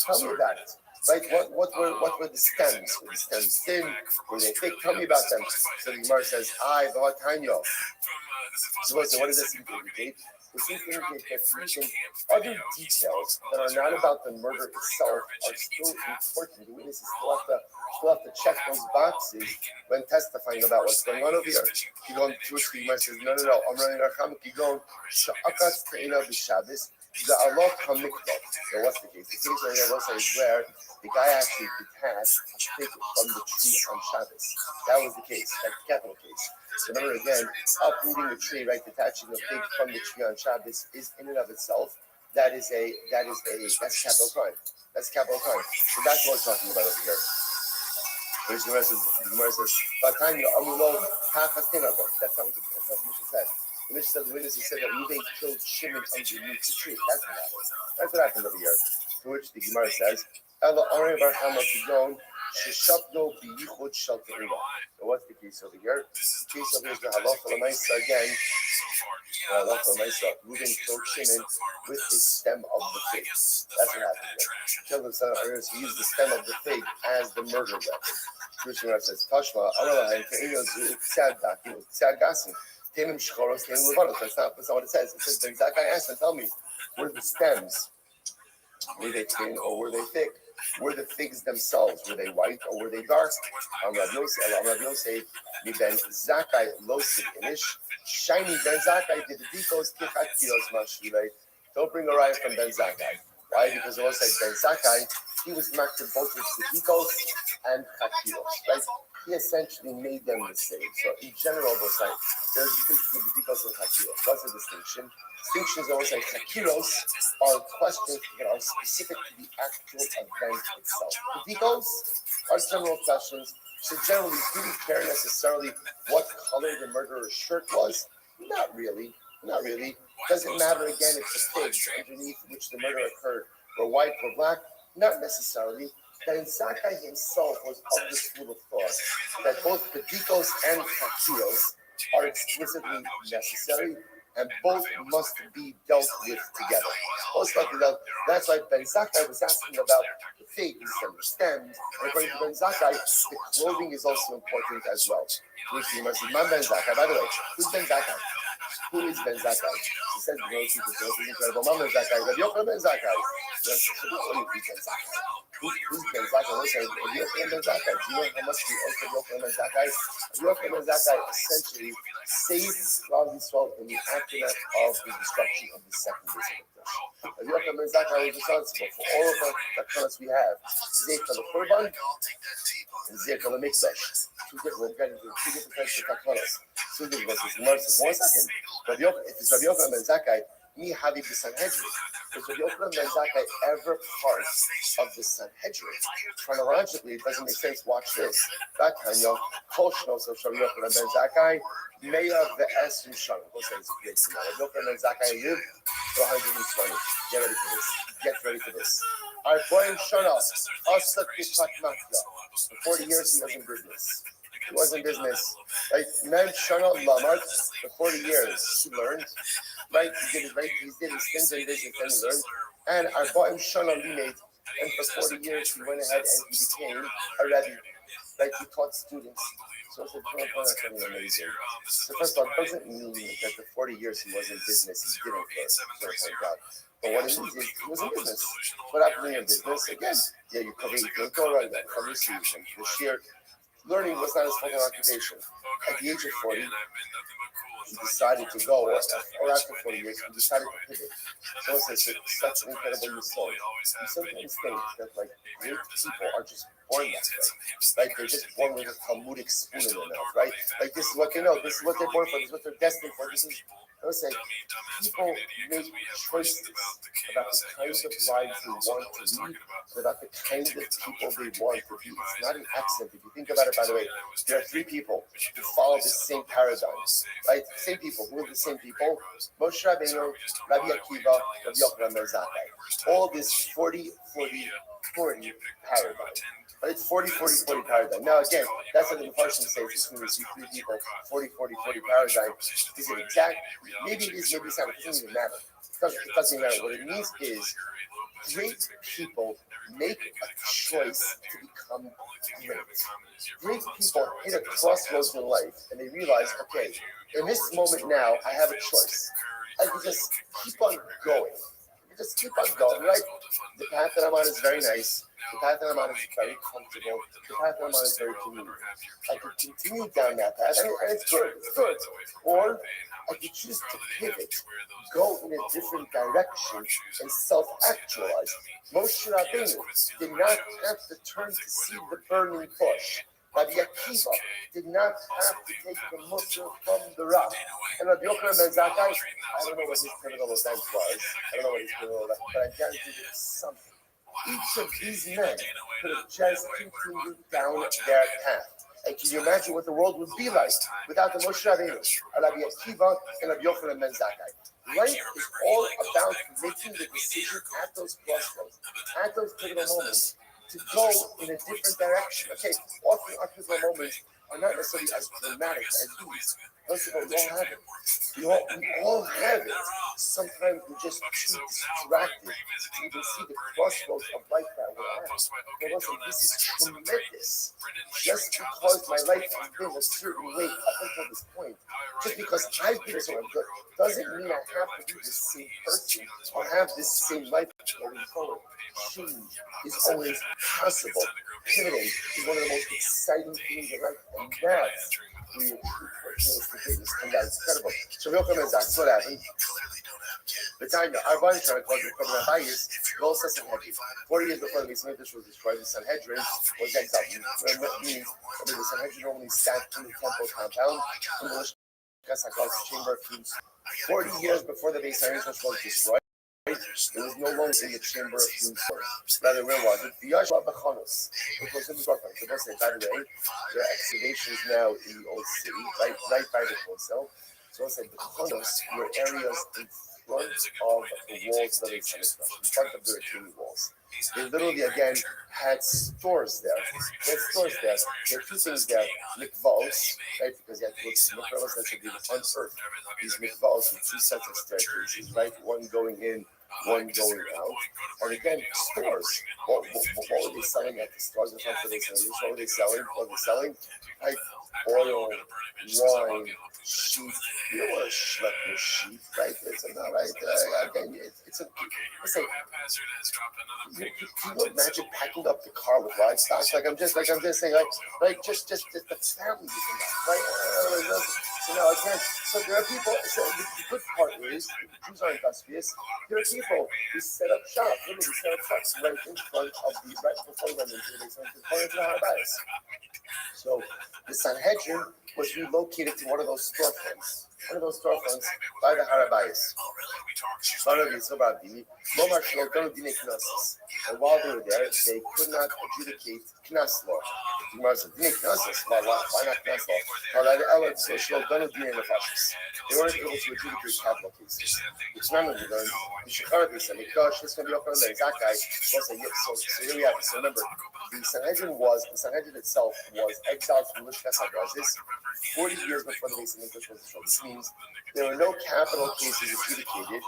Tell me about it. Right? What were the stems? Were the stems thin? Were they thick? Tell me about them. So the Gemara says, V'hatanyo. So what does this indicate? It seems to indicate that even other details that are not about the murder itself are still important. The witnesses still have to check those boxes when testifying about what's going on over here. Kigon Jewish Gemara says, no. I'm running our Cham Kigon Sha'akas Te'ina B'Shabbos. The Allah Kamiklo. So what's the case? The case right here also is where the guy actually detached a fig from the tree on Shabbos. That was the case, that's the capital case. So remember again, uprooting the tree, right, detaching a fig from the tree on Shabbos is in and of itself, that's capital crime. That's capital crime. So that's what we're talking about over here. The Gemara says, that's not what the Mishnah says. The Mishnah said the witnesses said that Reuben killed Shimon underneath the tree. That's what happened over here. To which the Gemara says, so what's the case over here? The case over here is the halacha l'maisa again. Halacha l'maisa. Reuben killed Shimon with the stem of the fig. That's what happened here. Killed him, he used the stem of the fig as the murder weapon. Which Gemara says, Tashma, Temim Shchoros, Temim Levanos. That's not what it says. It says Ben Zakkai asked him, tell me, were the stems, were they thin or were they thick? Were the figs themselves, were they white or were they dark? Rabbi Yosef, mi Ben Zakkai Losik Inish, shiny Ben Zakkai did the Dikos Kichakios Mashulei. Don't bring a riot from Ben Zakkai. Why? Because it was like Ben Zakkai, he was marked both with the Dikos and Chakiros, right? He essentially made them the same. So in general, both like there's a distinction between Bidikos and Chakiros. What's the distinction? Distinctions always like Chakiros are questions that are specific to the actual event itself. Bidikos are general questions. So generally, do we care necessarily what color the murderer's shirt was? Not really. Not really. Does it matter again if the figs underneath which the murder occurred were white or black? Not necessarily. Ben Zakkai himself was of the school of thought that both Bidikos and Chakiros are explicitly necessary and both must be dealt with together. That's why Ben Zakkai was asking about the figs and the stems. And according to Ben Zakkai, the clothing is also important as well. Ben Zakkai, by the way, who's Ben Zakkai? Who is Ben Zakkai? He said, he's incredible. Ben Zakkai. Rabbi Yochanan Ben Zakkai. Who's Ben Zakkai? Listen, Rabbi Yochanan Ben Zakkai. Do you know how much we owe to Rabbi Yochanan Ben Zakkai? Rabbi Yochanan Ben Zakkai essentially saved Klal Yisrael in the aftermath of the destruction of the second Beis Hamikdash. Rabbi Yochanan Ben Zakkai was responsible for all of the takanas we have. Zeh for the Korban and Zeh for the Mikdash. We're getting to two different types of takanas. Two different verses. 1 second. If it's Rabbi Yochanan Ben Zakkai, mi havi b'Sanhedrin. Is Rabbi Yochanan Ben Zakkai ever part of the Sanhedrin? Chronologically, it doesn't make sense. Watch this. That Tanya, Kol Shnos of Rabbi Yochanan Ben Zakkai, Meya ve'Esrim Shana. We'll say it's a great thing. Rabbi Yochanan Ben Zakkai lived for 120. Get ready for this. Get ready for this. Arboim Shana, Asa Kippat Matya. For 40 years, he was in business. He was in business. Like, Mem Shana Lamad, for 40 years, he learned. Right, he did it right. He did his things in business and he learned. And Arboim Shana Limit, and for 40 years, he went ahead and he became a Rabbi. Like, he taught students. So it's something amazing. So first of all, it doesn't mean that the 40 years he was in business, he didn't for God. But what it means is he was in business. What happened in business? Again, yeah, you cover your Torah, you cover your solution. The sheer learning was not his full-time occupation. At the age of 40, he decided to go, or after 40 years, he decided to pivot. So it's such an incredible story. You sometimes think that, like, great people are just born that way. Like, they're just born with a Talmudic spoon in their mouth, right? Like, this is what they know, this is what they're born for, this is what they're destined for, this is... I would say, people make choices about the kind of lives they want to lead, about the kind of people they want to be. It's not an accident. If you think about it, by the way, there are three people who follow the same paradigm, right? Same people. Who are the same people? Moshe Rabbeinu, Rabbi Akiva, Rabbi Yochanan Ben Zakkai. All this 40 paradigm. But it's 40 paradigm. Now, again, that's what the person says. It's going to see three people, 40 paradigm. Is it exact? Maybe it is, maybe it's not. It doesn't even matter. It doesn't matter. What it means is great people make a choice to become great. Great people hit a crossroads in life and they realize, okay, in this moment now, I have a choice. I can just keep on going. Just keep on going, right? The path that I'm on is very nice. The path that I'm on is very comfortable. The path that I'm on is very convenient. I could continue down that path, and it's good. It's good. Or I could choose to pivot, go in a different direction, and self-actualize. Moshe Rabbeinu did not have to turn to see the burning bush. Rabbi Akiva did not have to take the mussar from the rock. And Rabbi Yochanan Ben Zakkai, I don't know what his pivotal event was. But I guarantee you something. Each of these men could have just continued down their path. And can you imagine what the world would be like without the Moshe Rabbeinu, Rabbi Akiva, and Rabbi Yochanan Ben Zakkai? Life is all about making the decision at those crossroads, at those pivotal moments, to go in a different direction. Okay, often our pivotal moments are not necessarily as dramatic as these. First of all, we all have it. We all have it. Sometimes we're just too distracted to even see the crossroads of life that we're at. But also, this is tremendous. Just because my life has been a certain way up until this point, just because I've been so good, doesn't mean I have to be the same person or have this same life going forward. Change is always possible. Pivoting is one of the most exciting things in life, and that's where your true personal greatness comes out. It's incredible. So real quick, that's what happened. The time our bunch of Rabbi is also Sanhedrin. 40 years before the Beis Hamikdash was destroyed, the Sanhedrin was exiled. What means the Sanhedrin only sat in the temple compound in the chamber of kings. 40 years before the Beis Hamikdash was destroyed, it was no longer in the chamber of kings. Rather, where was it? The Yashua Bachanos. It was in the Brooklyn. So, by the way, there are excavations now in the old city, right by the Kosel. So, the Bachanos were areas in front of the walls of the Beis Hamikdash, in front of the retaining walls. They literally, again, had stores there. There are two things there. Mikvahs, right? Because you have to go to mikvahs that should be unearthed. These mikvahs with two sets of staircases, right? One going in, one going out. And again, stores. What were they selling at the stores in front of the Beis Hamikdash? What were they selling? Like oil, wine, sheep. You don't want to schlep your sheep, right? It's not right. Again, it's a. Can you imagine packing up the car with livestock? I'm just saying, just the families in that, right? So again, so there are people. So the good part is the Jews are industrious. There are people who set up shop, literally set up shops right in front of right before them into the Rabbi. So the Sanhedrin was relocated to one of those storefronts by the Harabayas. And while they were there, they could not adjudicate Knas law. The Gemara said, why not Knas law? They weren't able to adjudicate capital cases. Which none of you learned. You should currently say, Mikosh, it's going to be open on the exact guy. So here we have it. So remember, the Sanhedrin itself was exiled from Lishkas HaGazis 40 years before the Beis Hamikdash was destroyed. This means there were no capital cases adjudicated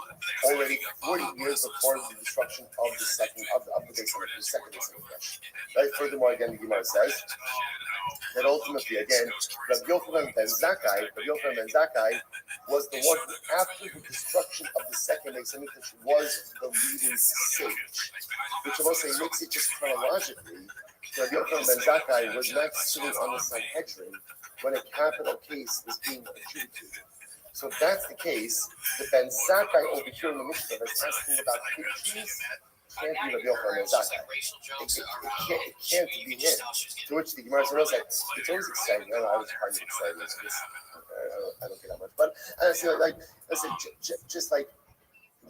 already 40 years before the destruction of the second Beis Hamikdash. Right? Furthermore, again, the Gemara says that ultimately, again, Rabbi Yochanan ben Zakkai was the one who, after the destruction of the second Beis Hamikdash, was the leading sage, which also makes it just chronologically. Rabbi Yochanan ben Zakkai was not sitting on the Sanhedrin when a capital case was being adjudicated. So if that's the case, the Ben Zakkai over here in the Mishnah that's asking about fig trees can't be Rabbi Yochanan ben Zakkai. It can't be him. To which the Gemara says, it's always exciting. I was hardly excited. I don't get that much. But I said, just like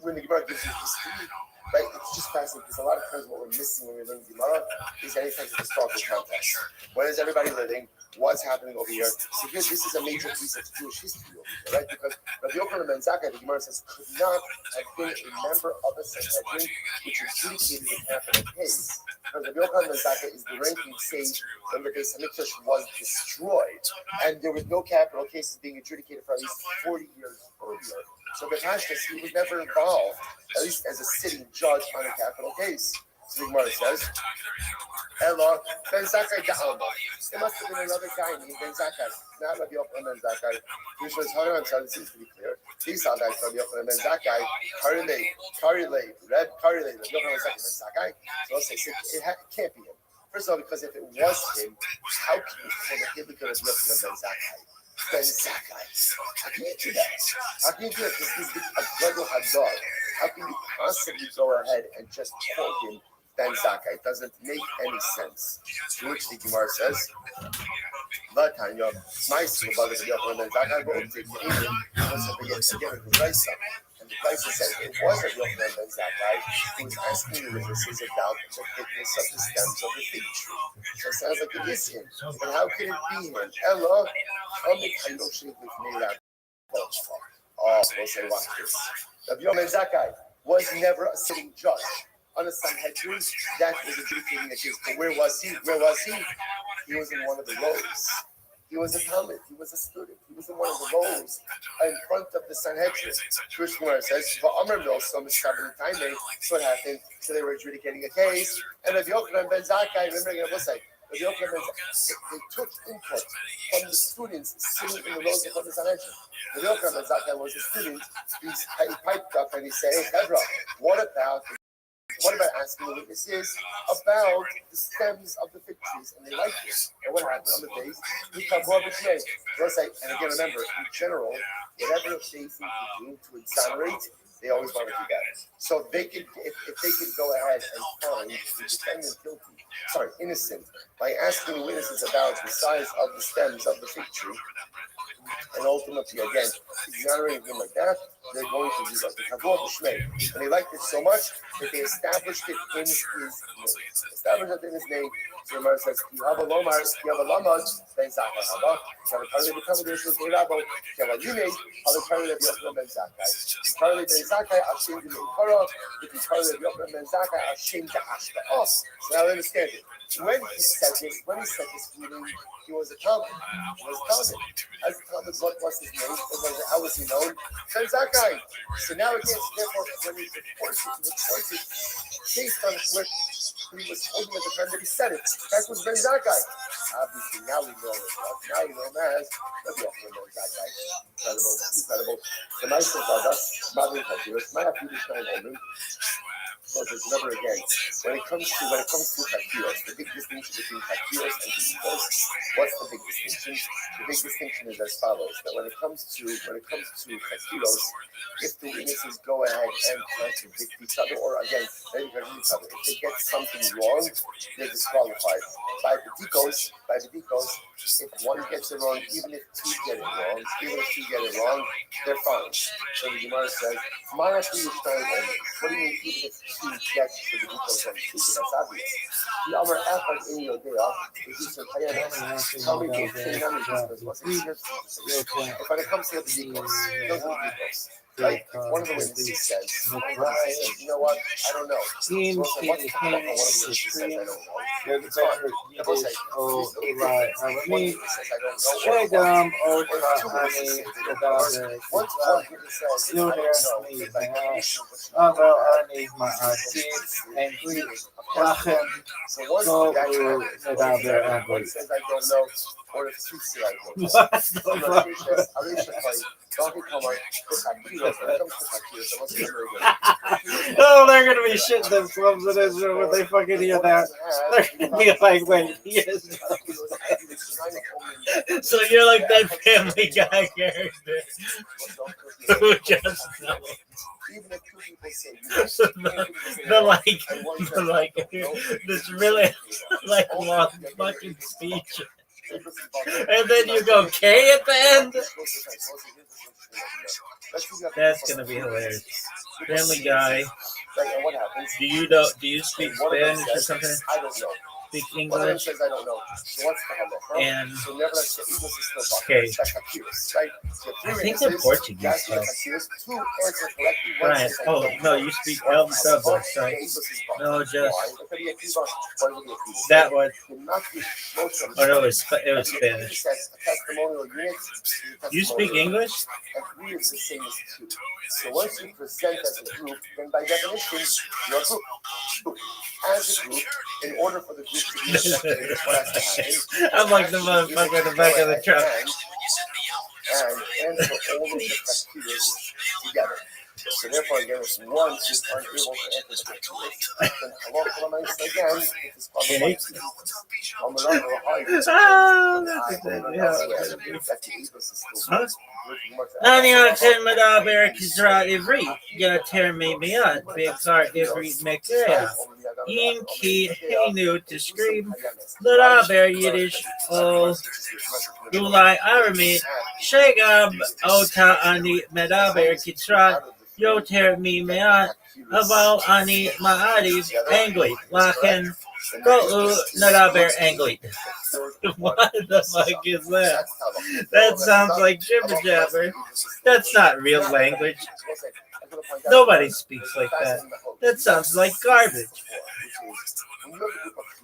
when the Gemara gives you history, right? It's just fascinating because a lot of times what we're missing when we learn Gemara is any type of historical context. When is everybody living? What's happening over here? So here, this is a major piece of Jewish history over here, right? Because Rabbi Yochanan ben Zakkai, the Gemara says, could not have been a member of a Sanhedrin which adjudicated a capital case. Because Rabbi Yochanan ben Zakkai is the ranking sage when the Beis Hamikdash was destroyed, and there was no capital cases being adjudicated for at least 40 years earlier. So the Pashtas, he was never involved, at least as a sitting judge on a capital case. So the Gemara says, Ella, Ben Zakkai Da'alma. There must have been another guy named Ben Zakkai, not Rabbi Yochanan ben Zakkai. Which was Haran, so it seems to be clear. He saw that Rabbi Yochanan ben Zakkai, Rabbi Yochanan ben Zakkai. So let's say it can't be him. First of all, because if it was him, how can you say that he became Rabbi Yochanan ben Zakkai? Ben Zakkai. How can you do that? How can you do it? This is a Gregor Hadar. How can you possibly go ahead and just call him Ben Zakkai? It doesn't make any sense. To which the Gemara says, Latanya, my school, but the Yochanan ben Zakkai will take the Indian, again, the Raisa. And the Raisa said it was a Yochanan ben Zakkai who was asking the witnesses about the thickness of the stems of the fig tree. So it sounds like it is him. But how can it be him? Ella, we'll say watch this. Rabbi Yochanan ben Zakkai was never a sitting judge on the Sanhedrin that was adjudicating the case. But where was he? He was in one of the rows. He was a Talmud. He was a student. He was in one of the rows in front of the Sanhedrin. Jewish Gemara says, so what happened? So they were adjudicating a case, and Rabbi Yochanan ben Zakkai, remember again, we'll say, Rabbi Yochanan ben Zakkai, they took input from the students sitting in the rows in front of the Sanhedrin. Rabbi Yochanan ben Zakkai was a student. He piped up and he said, hey, Pedro, what about asking the witnesses about the stems of the fig trees? And they liked it. And what happened on the days? We come more between. And again, remember, in general, whatever they think to do to exonerate, they always want to do that. So they could, if they could go ahead and find the defendant innocent, by asking the witnesses about the size of the stems of the fig tree, and ultimately, again, exonerating him like that, they're going to do that. And they liked it so much that they established it in his name. So the Gemara says, you have a lomar, you have a lamad, ben Zakkai haba. You have a party of the commendations, they rabo. You have a unit, other party of Yochanan ben Zakkai. You party ben Zakkai, Hashem de Meikara. If you party of Yochanan ben Zakkai, Hashem de Ashta. So now understand it. When he said this meaning, he was a Talmud. As a Talmud, what was his name? How was he known? Ben Zakkai. So now again, therefore, when he reports it based on what he was holding at the time that he said it. That was Ben Zakkai. Obviously, now we know it. Now we know him as Rabbi Yochanan ben Zakkai. Incredible. The nice thing about us, Madrid Hakiros, my Hakiros Nine Omen. So there's never again. When it comes to Hakiros, the big distinction between Hakiros and Hakiros, what's the big distinction? The big distinction is as follows: that when it comes to Hakiros, if the witnesses go ahead and contradict each other, or again, maybe contradict each other, if they get something wrong, they're disqualified. By the decos, if one gets it wrong, even if two get it wrong, they're fine. So the Gemara says, what do you mean even if two get to the decos on two? That's obvious. The Amar Echad in Yodea, tell me the thing, if when it comes to the decos, those are the decos. Right? One of the witnesses says, you know what? I don't know. So what's the one of the witnesses says, I don't know. It's fine. One witness says, I don't know. Or two witnesses say, once one witness says, I don't know. So once the guy says, I don't know, or if two say, I don't know. Oh, they're gonna be shitting themselves in Israel when they fucking hear that. They're gonna be like, wait, yes. So you're like that Family Guy character who just knows. Even if two people say this really like long fucking speech. And then you go K at the end. That's gonna be hilarious. Family Guy. Do you speak Spanish or something? I don't know. Speak English? Says, I don't know. So what's the halacha? And okay. I think they're Portuguese. Right. Oh no, you speak El Sabas, right? No, just that one. Oh no, it was Spanish. You speak English? So once you present as a group, then by definition, you're a group. As a group, in order for the group to be accepted, what has to happen? I'm like the motherfucker in the back of the truck. And for all of the factors together. So therefore, again, if one is unable to enter the factors, then again, it is אני מדבר כזרע עברית, יותר ממעט, בעיקר עברית מקריאה. אם כי היינו תשכילים לדבר יידיש או אולי ארמית, שגם אותה אני מדבר כזרע יותר ממעט, אבל אני מעדיף אנגלית, לכן בואו נדבר אנגלית. What the fuck is that? That sounds like jibber jabber. That's not real language. Nobody speaks like that. That sounds like garbage.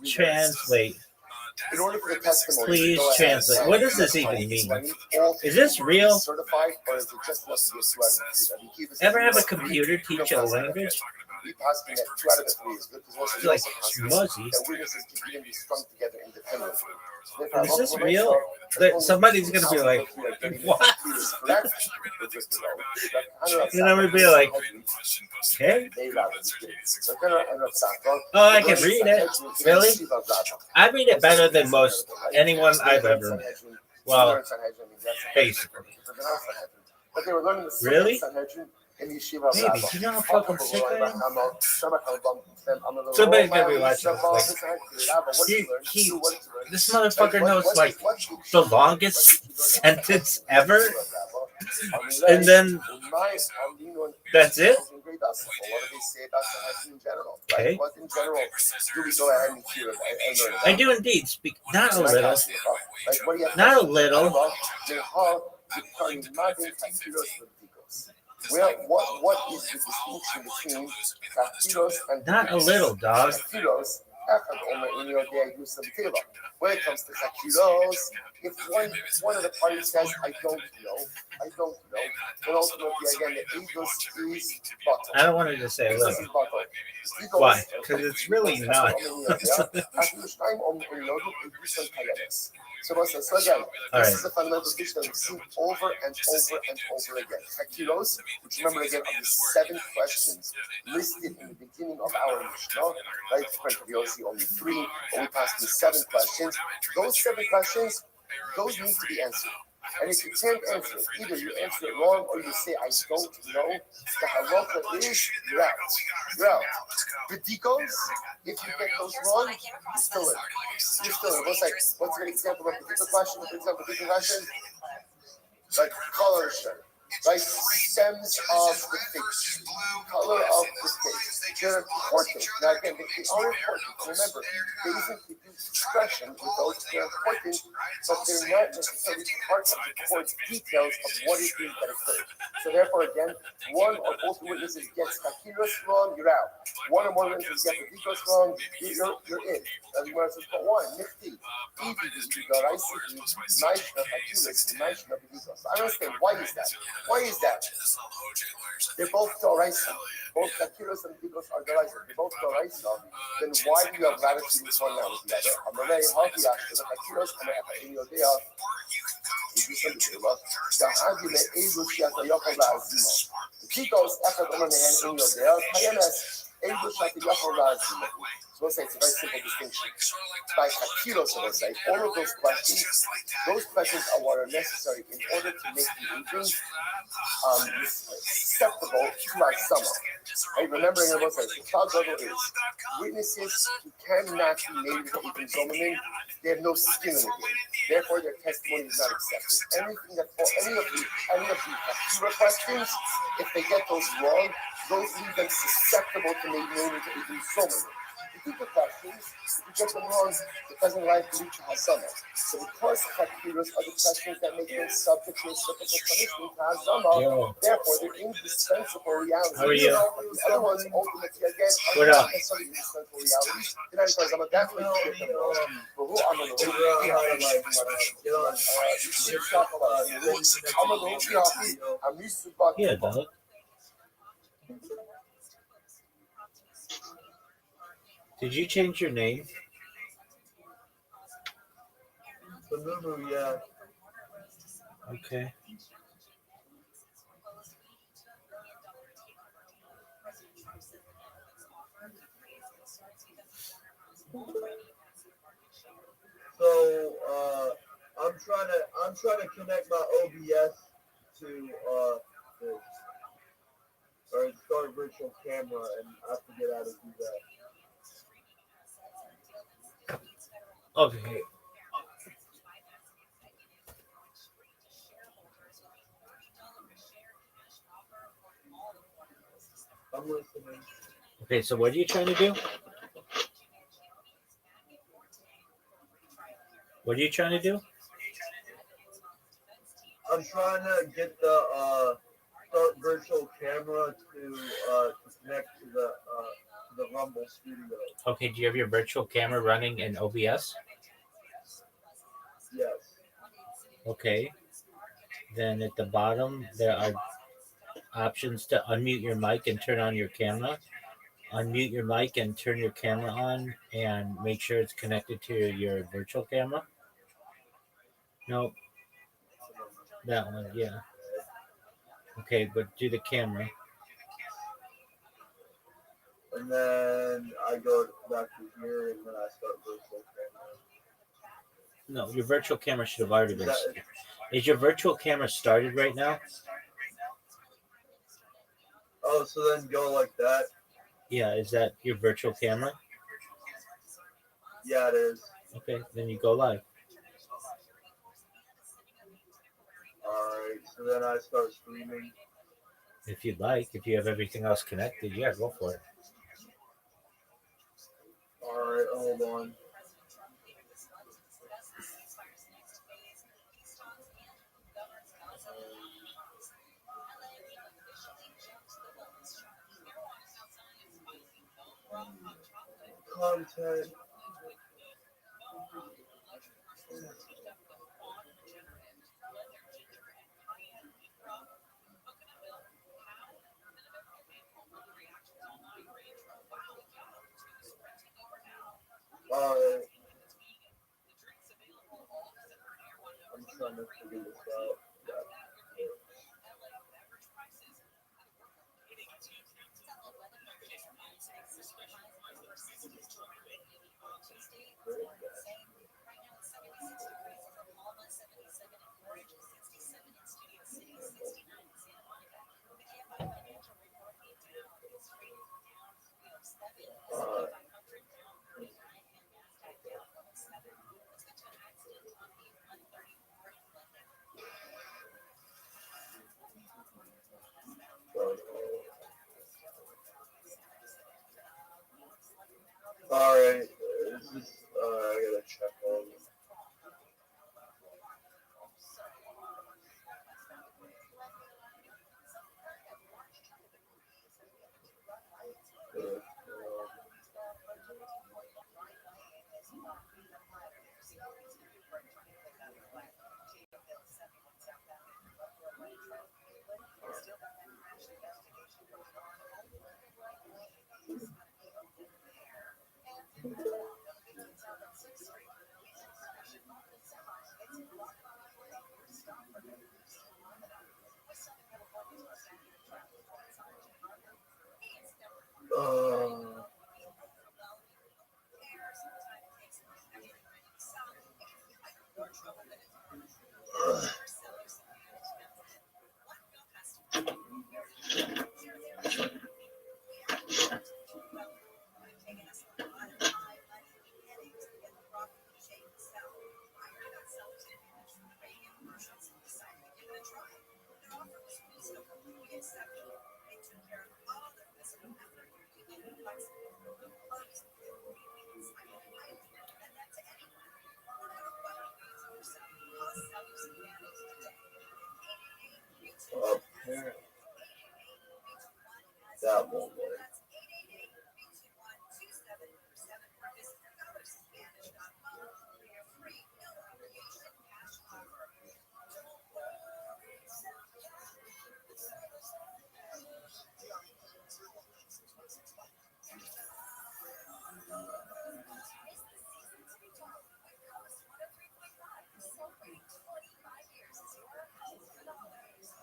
Translate. In order for the testimony Please to go ahead, translate. What does this even mean? Is this real? Certified, or is it just enough to be a 2 out of 3? I mean, he was Ever have a computer teach you a language? He passed me that 2 out of 3 is good because It's like smuzzy. that witnesses can be strung together independently. Is this real? That somebody's gonna be like, what? And I'm gonna be like, okay. Oh, I can read it. Really? I read it better than most anyone I've ever met. Well, basically. But they were learning the Really? in Yeshiva. Baby, do you know how fucking sick I am? Somebody's gonna be watching this. Like, this motherfucker knows like the longest sentence ever, and then that's it. Okay. I do indeed speak not a little, not a little. Well, what is the distinction between Kakiros and Not a little, dog. Kakiros, when it comes to Kakiros, if one of the parties says, I don't know, then ultimately, again, the Egos is bottle. I don't want to just say a little. Why? Because it's really not. So again, All this right. is the fundamental distinction that we've seen over and over and over again. Hakiros, which remember again are the 7 questions listed in the beginning of our Mishnah, right? We only see only 3, but we passed the 7 questions. Those 7 questions, those need to be answered. And if you can't answer it, either you answer it wrong or you say, I don't know, the halacha is you're out. You're out. Bedikos, if you get those wrong, you're still in. You're still in. What's an example of a particular question? For example, particular question? Like color shirt. Right? Stems of the face. Color of the face. They're important. Now again, they are important. Remember, they even keep discretion with those that are important, but they're not necessarily part of the court's details of what it is that occurred. So therefore, again, one or both witnesses gets Hakiros wrong, you're out. One or more witnesses get the Dikos wrong, you're in. As the Gemara says, but one, Nifti, Ibi, Garaisi, Naishna, Hakiros, Naishna, Dikos. I understand, why is that? Why is that? They're both Doraisa. Both Hakiros and Dikos are Doraisa. They're both Doraisa. Then why do you have latitude with one now with the other? Amalei, Hakiyash, the Hakiros, and the Yodea. Dahagile, Edu, Shiata, Yokol, Lazimo. The Dikos, Echad, Oman, and Yodea, Kayanes, Edu, Shiata, Yokol, Lazimo. So let's say it's a very simple distinction. By Hakiros, so let's say, all of those questions are what are necessary in order to make the agent acceptable to our summer. Right? Remembering what says, the cloud level is witnesses who cannot be named for Ibn Zomanin, they have no skin in the game. Therefore, their testimony is not accepted. Anything that for any of the Hakira questions, if they get those wrong, those leave them susceptible to being named for Ibn Zomanin. The questions, if you get them wrong, it doesn't like to reach Hazama. So because Hakiros are the questions that make them subject to reciprocal punishment to Hazama, therefore they're indispensable realities. How are you? The other ones ultimately again What are up? not necessarily indispensable realities. They're not Hazama, that way you get them wrong. But who I'm going to Yeah, dog. Did you change your name? Yeah. Okay. So I'm trying to connect my OBS to the or start a virtual camera, and I forget how to do that. Okay. I'm listening. Okay, so what are you trying to do? What are you trying to do? I'm trying to get the start virtual camera to connect to the Rumble studio. Okay, do you have your virtual camera running in OBS? Yes. Okay. Then at the bottom, there are options to unmute your mic and turn on your camera. Unmute your mic and turn your camera on and make sure it's connected to your virtual camera. No, that one, yeah. Okay, but do the camera. And then I go back to here, and then I start virtual camera. No, your virtual camera should have already Is been. that, Is your virtual camera started right now? oh, so then go like that? Yeah, is that your virtual camera? Yeah, it is. Okay, then you go live. Alright, so then I start streaming. If you'd like, if you have everything else connected, yeah, go for it. Alright, hold on. Content. Alright. I'm trying to figure this out. Yeah. Alright, this is, I gotta check all of this. Apparently, that won't work.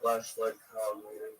Flashlight power rating.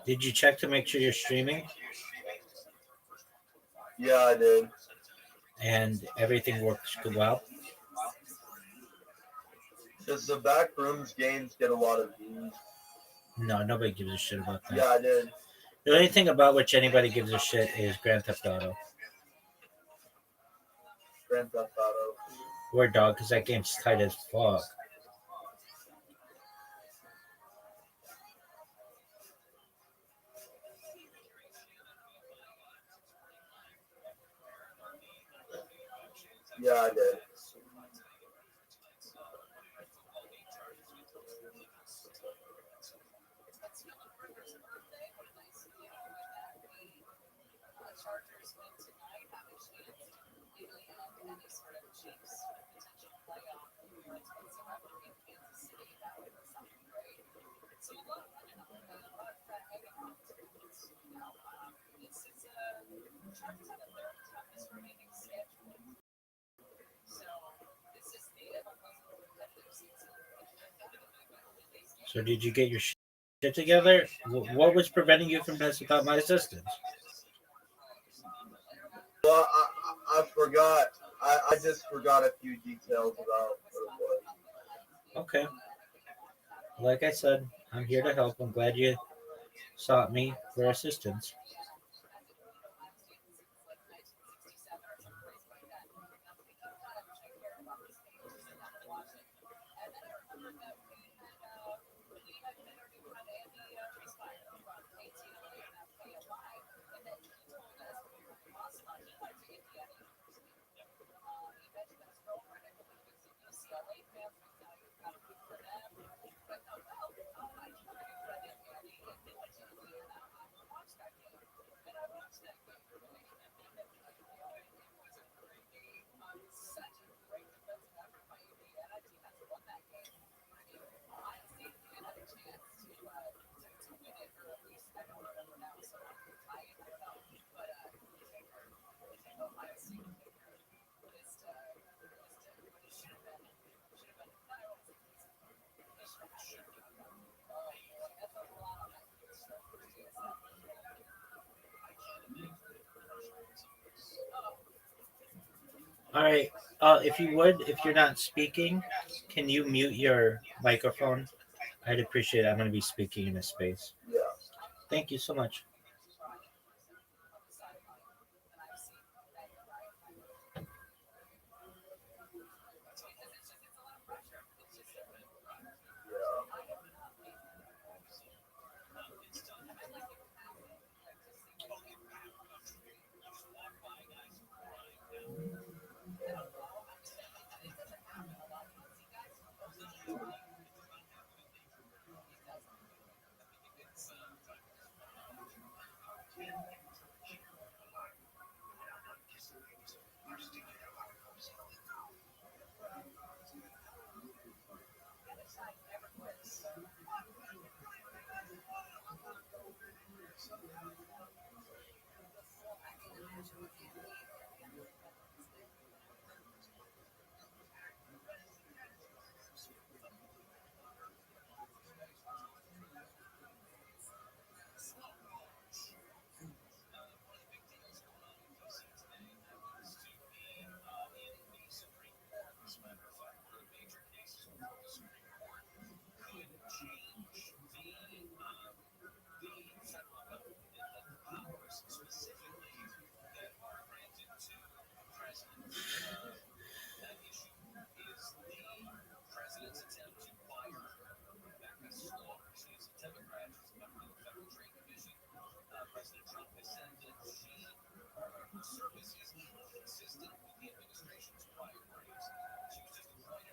Did you check to make sure you're streaming Yeah, I did. and everything works well? Does the back rooms games get a lot of views? No, nobody gives a shit about that. Yeah, I did. The only thing about which anybody gives a shit is Grand Theft Auto. Grand Theft Auto. Word dog, because that game's tight as fuck. Yeah, I did. So did you get your shit together? What was preventing you from this without my assistance? Well, I forgot. I just forgot a few details about what it was. Okay. Like I said, I'm here to help. I'm glad you sought me for assistance. All right. If you would, if you're not speaking, can you mute your microphone? I'd appreciate it. I'm going to be speaking in a space. Yeah. Thank you so much.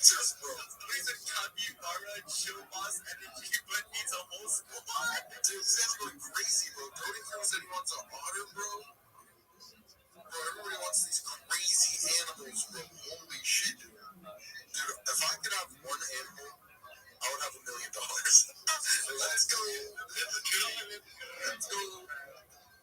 Just bro, he's a capybara chill boss energy, but needs a whole squad. Dude, this guy's going crazy, bro. Cody Crew said he wants an otter, bro. Bro, everybody wants these crazy animals, bro. Holy shit, dude. Dude, if I could have one animal, I would have $1 million. Let's go. Let's go.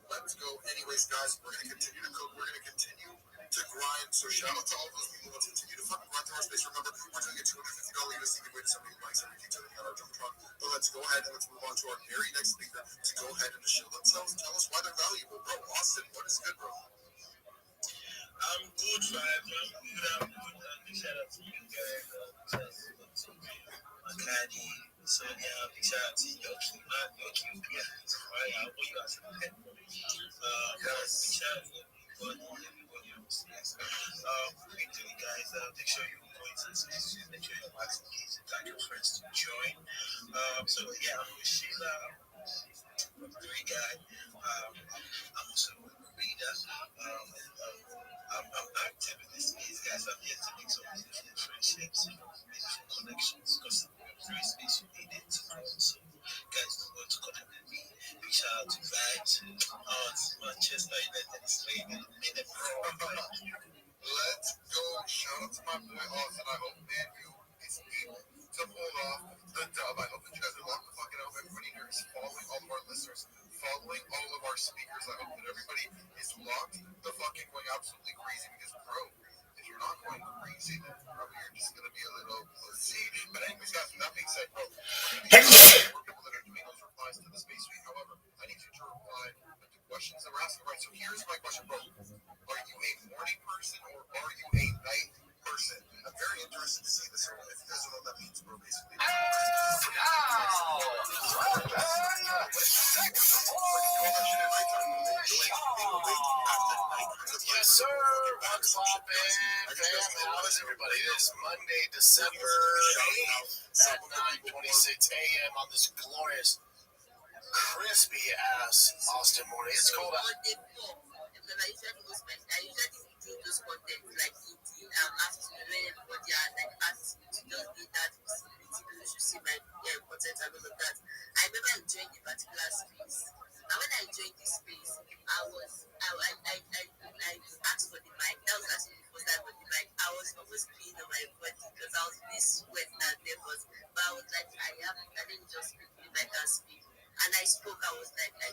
Let's go. Anyways, guys, we're gonna continue to cook. We're gonna continue to grind. So shout out to all those people. Let's continue to fucking grind through our space. Remember, we're doing a $250 USD giveaway to somebody who likes every detail in our jump truck. But let's go ahead and let's move on to our very next speaker to go ahead and tell us why they're valuable, bro. Austin, what is good, bro? I'm good, right? I'm good. Big shout out to you guys. Shout out to Makadi, Sonia. Big shout out to Yoki, man. Yoki, yeah. Right, I want you guys to head. Big shout out to everybody else. Yes. Big deal, guys. Make sure you go into the space. Make sure you watch the kids and tag your friends to join. So, yeah, I'm with Sheila. I'm a great guy. I'm also a reader. I'm active in this space, guys. I'm tips, make some connections, because free space you need it to grow. So guys know where to connect with me. Big shout out to Vibes, Manchester United is playing in the pro. Let's go. Shout out to my boy Austin. I hope Man U is able to pull off the dub. I hope that you guys are locked the fuck out. Everybody here is following all of our listeners, following all of our speakers. I hope that everybody is locked the fucking going absolutely crazy because, bro, if you're not going crazy, then probably you're just going to be a little pussy. But anyways, guys, with that being said, bro, we're going to be more people that are doing those replies to the space suite. However, I need you to reply with the questions that we're asking. Right, so here's my question, bro. Are you a morning person or are you a night person? I'm very interested to see this. If you guys don't know what that means, bro, basically. Yes, sir. What's poppin', fam? How is everybody? It is Monday, December 8th at 9:26 a.m. on this glorious, crispy ass Austin morning. It's cold out. I usually do those content like afternoon when everybody are like asked to just do that visibility. People should see my content and all of that. I remember I joined a particular space, and when I joined this space, I asked for the mic. That was actually the first time for the mic. I was almost peeing on my body because I was really sweat and nervous. But I was like, I didn't just speak the mic and speak. And I spoke. I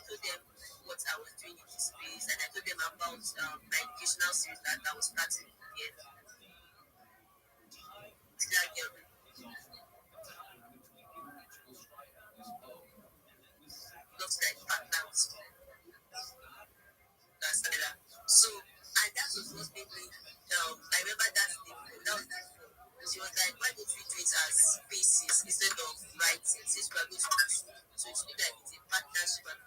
told them what I was doing in this space, and I told them about my educational series that I was starting again. Looks like partners. So, and that was what made me. I remember that was the she was like, why don't we do it as spaces instead of writing? Since we are going to do so it's like it's a partnership and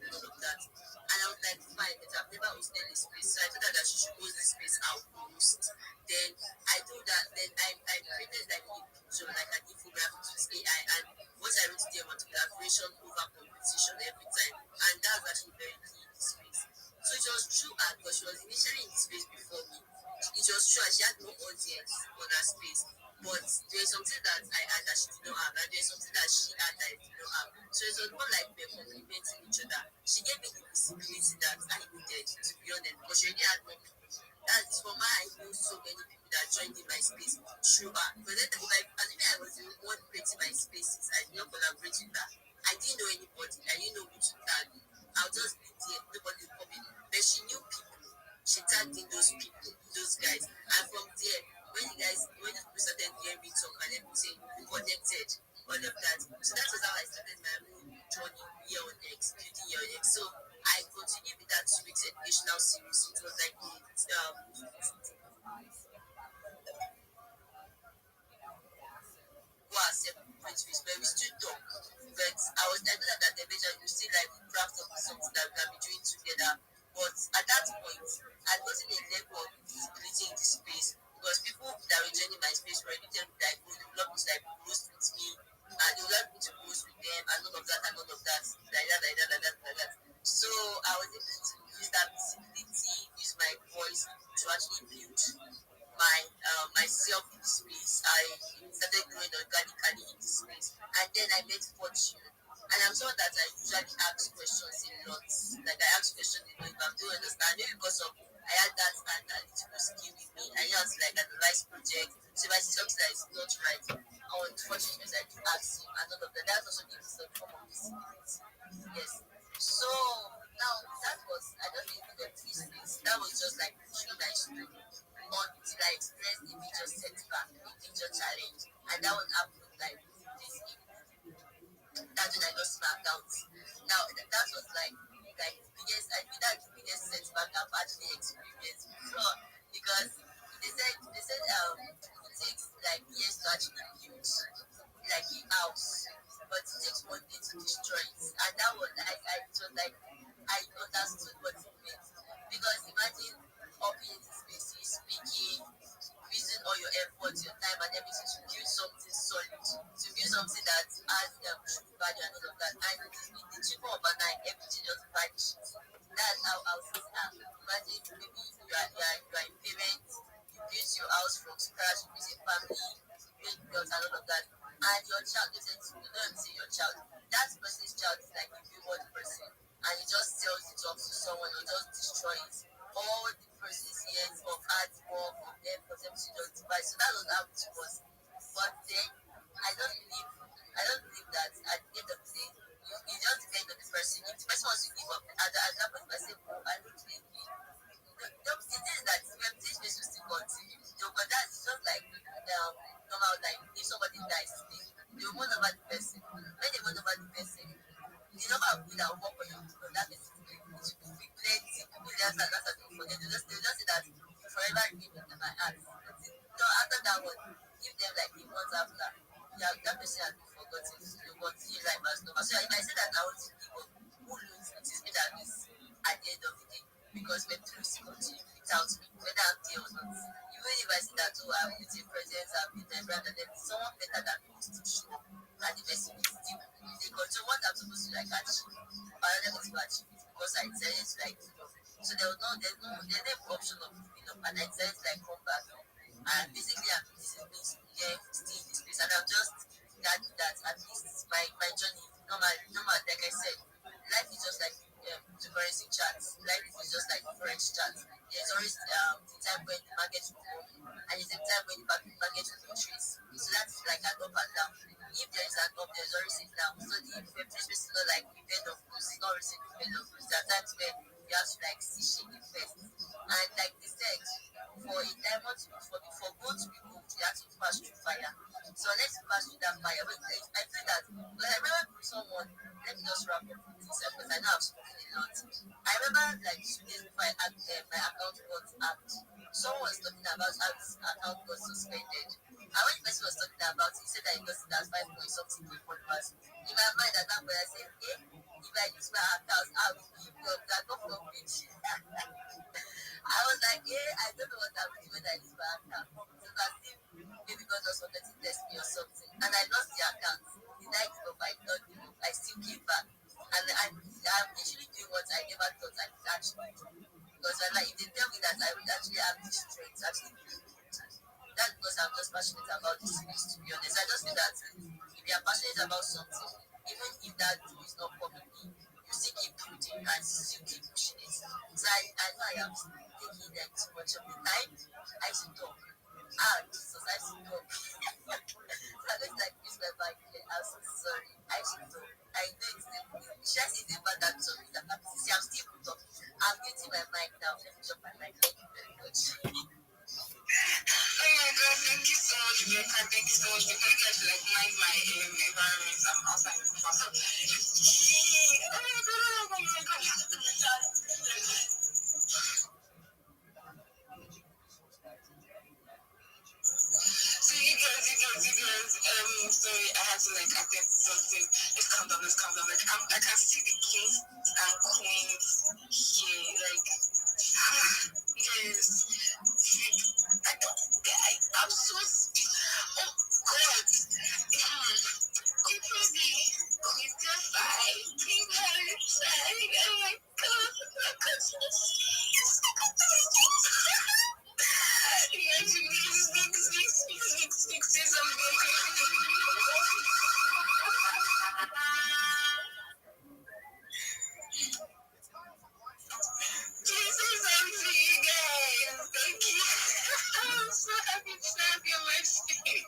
all of that. And I was like, fine, but I've never hosted this space. So I told her that she should host this space, I'll host. Then I told that, then I created like a picture, like an infographic with AI. And what I wrote there was collaboration over competition every time. And that's actually very key in this space. So it was true her because she was initially in the space before me. It was true and she had no audience on her space. But there's something that I had that she did not have, and there's something that she had that I did not have. So it was more like we're complementing each other. She gave me the visibility that I needed, to be honest, because she already had more people. That's from her, I knew so many people that joined in my space through her. But then, I was the one creating my spaces. I did not collaborate with her. I didn't know anybody. I didn't know who to tag. I'll just be there. Nobody will come in. But she knew people. She tagged in those people, those guys. And from there, when people started hearing me talk and everything, we connected, all of that. So that was how I started my own journey here on X, building here on X. So I continued with that 2 weeks educational series. It was like separate ways, but we still talk. But I know that eventually we still like craft up something that we can be doing together. But at that point, I wasn't a level of visibility in this space because people that were joining my space were already telling me like, oh, they would love to like host with me, and they would love me to host with them, and all of that, like that. So I was able to use that visibility, use my voice to actually build myself in this space. I started growing organically in this space, and then I met Fortune. And I'm sure that I usually ask questions a lot. Like I ask questions a lot if I don't understand. Maybe because of I had that analytical skill with me. I know how to like analyze projects. So if I see something that is not right, on Fortune I do ask him and all of that. That also gives some form of visibility. Yes. So now that was I don't think the three space. That was just like true nice story until I experienced a major setback, a major challenge, and that one happened like this that's when I lost my account. Now that was like the biggest I think that's the biggest setback I've actually experienced before because they said it takes like years to actually build like a house, but it takes 1 day to destroy it. And that was it was like I understood what it meant. Because imagine up in this space, you speaking, using all your efforts, your time and everything to build something solid, to build something that has true value and all of that. And it is in the triple overnight, everything just vanishes. That's how houses are. Imagine maybe you are a parent, you build your house from scratch with a family, seatbelt and all of that, and your child, you don't see your child, that person's child is like a wayward person, and he just sells it off to someone or just destroys all the person's years of hard work of effort, everything just buy. So that was how it was. But then I don't believe that at the end of the day, it just depends on the person. If the person wants to give up, at that point, I say, oh, I don't think the thing is that reputation is still continue. But that's just like normal life. If somebody dies today, they will mourn over the person. When they mourn over the person, the number of people that will work on your on that person it will be plenty. Millions and lots of people forget. They just say that you forever remain in my heart. So after that one, give them like a month after. Yeah, that person has been forgotten. You continue life as normal. So if I say that I want to give up, who lose? It is me that lose at the end of the day. Because when things continue without me, whether I'm there or not. Even if I see that, oh, I'm with a presence, I've been there, rather than someone better than me to show up, and the person is still they control what I'm supposed to like achieve, but I'm not able to achieve it because I decided to like give up. So there's no option of giving up, and I decided to like come back. And basically, this is me here, stay in this place, and I'm just glad that at least my journey, normal, like I said, life is just like currency charts. Life is just like French charts. There's always the time when the market will go and there's a time when the market will decrease. So that's like an up and down. If there is an up, there's always a down. So the fluctuation is not like the bed of blues, it's not always the bed of blues. There are times when you have to like see shaking first. And like they said, for a diamond to be for gold to be gold, you have to pass through fire. So let's pass through that fire. I feel that because I remember someone, let me just wrap up with this because I know I've spoken a lot. I remember like 2 days before my account got hacked, someone was talking about how his account got suspended. And when the person was talking about it, he said that he got it as 5 point something K followers. In my mind at that point, I said, if I use my account, I will give up that not from which. I was like, I don't know what I will do when I use my account. So I think maybe God just wanted to test me or something. And I lost the account. Did I give up? I don't give up. I still came back. And I'm literally doing what I never thought I could actually do. Because like, if they tell me that I would actually have the strength, actually do it. That's because I'm just passionate about this space, to be honest. I just feel that if you are passionate about something, even if that do is not coming in, you still keep building and still keep pushing it. So I know I am taking like too much of the time. I should talk. Jesus, I should talk. So I just like use my back here. I'm so sorry. I should talk. I know it's the bad that sorry that I'm still talking. I'm muting my mic now. Let me drop my mic. Thank you very much. Oh my god, thank you so much, Becca. Thank you so much. Because you guys like mind my environment. I'm outside the class. So, oh my god. So you guys, sorry, I had to like attend to something. Let's calm down. Like I can see the kings and queens here. Like, yes. I'm so oh God. Queen Prissy, Queen Defy, Queen Valentine. Oh my God, my goodness. Yes, speak, say something. Please say something, you guys. Thank you. I'm so happy to have you on my stage.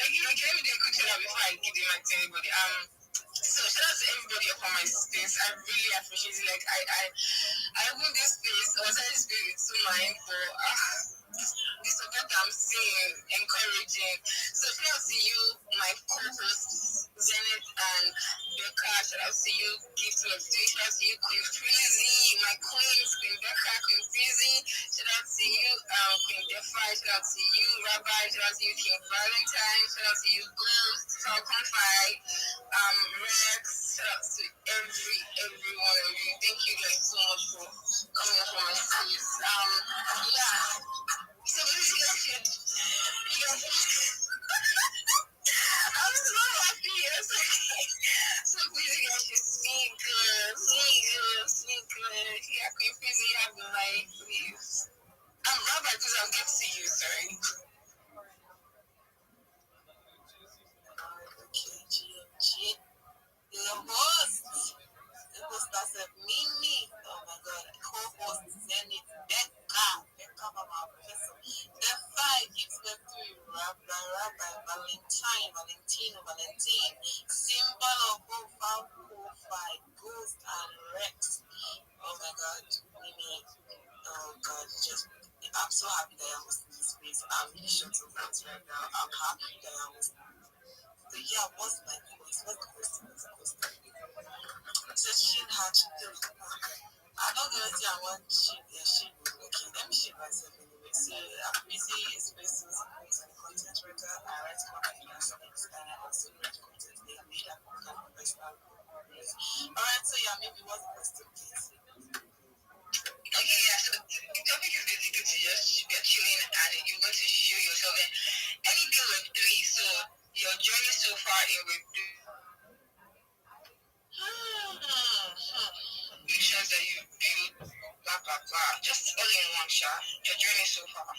Okay, let me do a quick shout out before I give the mic to anybody. So shout out to everybody up on my space. I really appreciate it. Like I opened this space. I was at this space with two minds, but the support I'm seeing, encouraging. So shout out to you, my co-hosts, Zenith and Becca. Shout out to you, Gift of Three. Shout out to you, Queen Freezy, my queens, Queen Becca, Queen Freezy. Shout out to you, Queen Defy. Shout out to you, Rabbi. Shout out to you, King Valentine. Shout out to you, Ghost, Falcon Five, Rex. Shout out to every one of you. Thank you guys so much for coming up on my space. Yeah. So basically, I'm so happy. So basically, I should speak good. Yeah, Queen Fizzy, have the mic, please. I'm Rabbi because I'll get to you, sorry. team, symbol of profile, Ghost and Rex. Oh my god, Mimi. Oh god, just I'm so happy that I was in this space. I'm really short of words right now. I'm happy that I was. So yeah, what's my quote? What question is the question? So she had to do. I'm not gonna say I want shit. Yeah, shit. Okay, let me shit myself anyway. So I'm busy spaces as a content writer. I write comedy and things, and I also write content. They are made up of kind of professional. Alright, so yeah, maybe what's the question, please? Okay, yeah, so the topic is basically to just be chilling and you're going to show yourself. And anything with three, so your journey so far in with three missions that you build, blah, blah, blah. Just all in one shot. Your journey so far.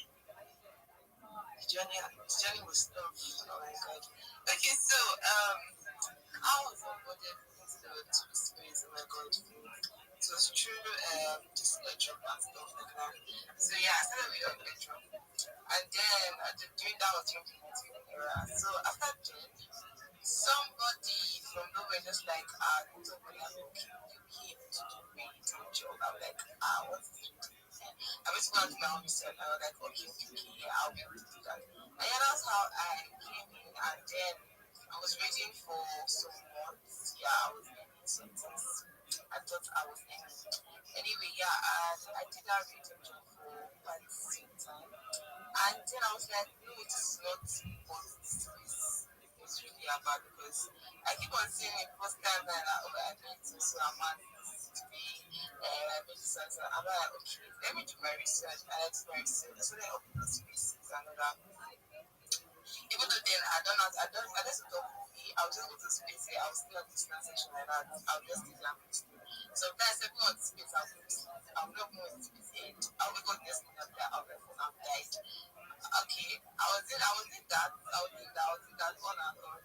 The journey was tough. Oh my god. Okay, so I was onboarded into the space. Oh my god, it was through this job and stuff like that. So yeah, I started with a job, and then during that was 2019 era. So after that, somebody from nowhere just like somebody like, okay, you came to do me to a job. I'm like, what's this? I went to go and do my own research. I was like, okay, yeah, I'll be able to do that. And yeah, that's how I came in. And then I was waiting for some months. Yeah, I was in some things. I thought I was in. Anyway, yeah, and I did that radio job for quite some time. And then I was like, no, this is not what this is really about, because I keep on seeing it post time that I made so amount to be I made this and so I'm like, okay, let me do my research. And I did my research. So then open the spaces and all that. Even though then I just don't movie, I was just go to space here, I was still on this transaction like that. I'll just do that. Sometimes I go on space, I'll not go on space and I'll wake up next morning and I'll be like, I've died. Okay, I was in that on and on.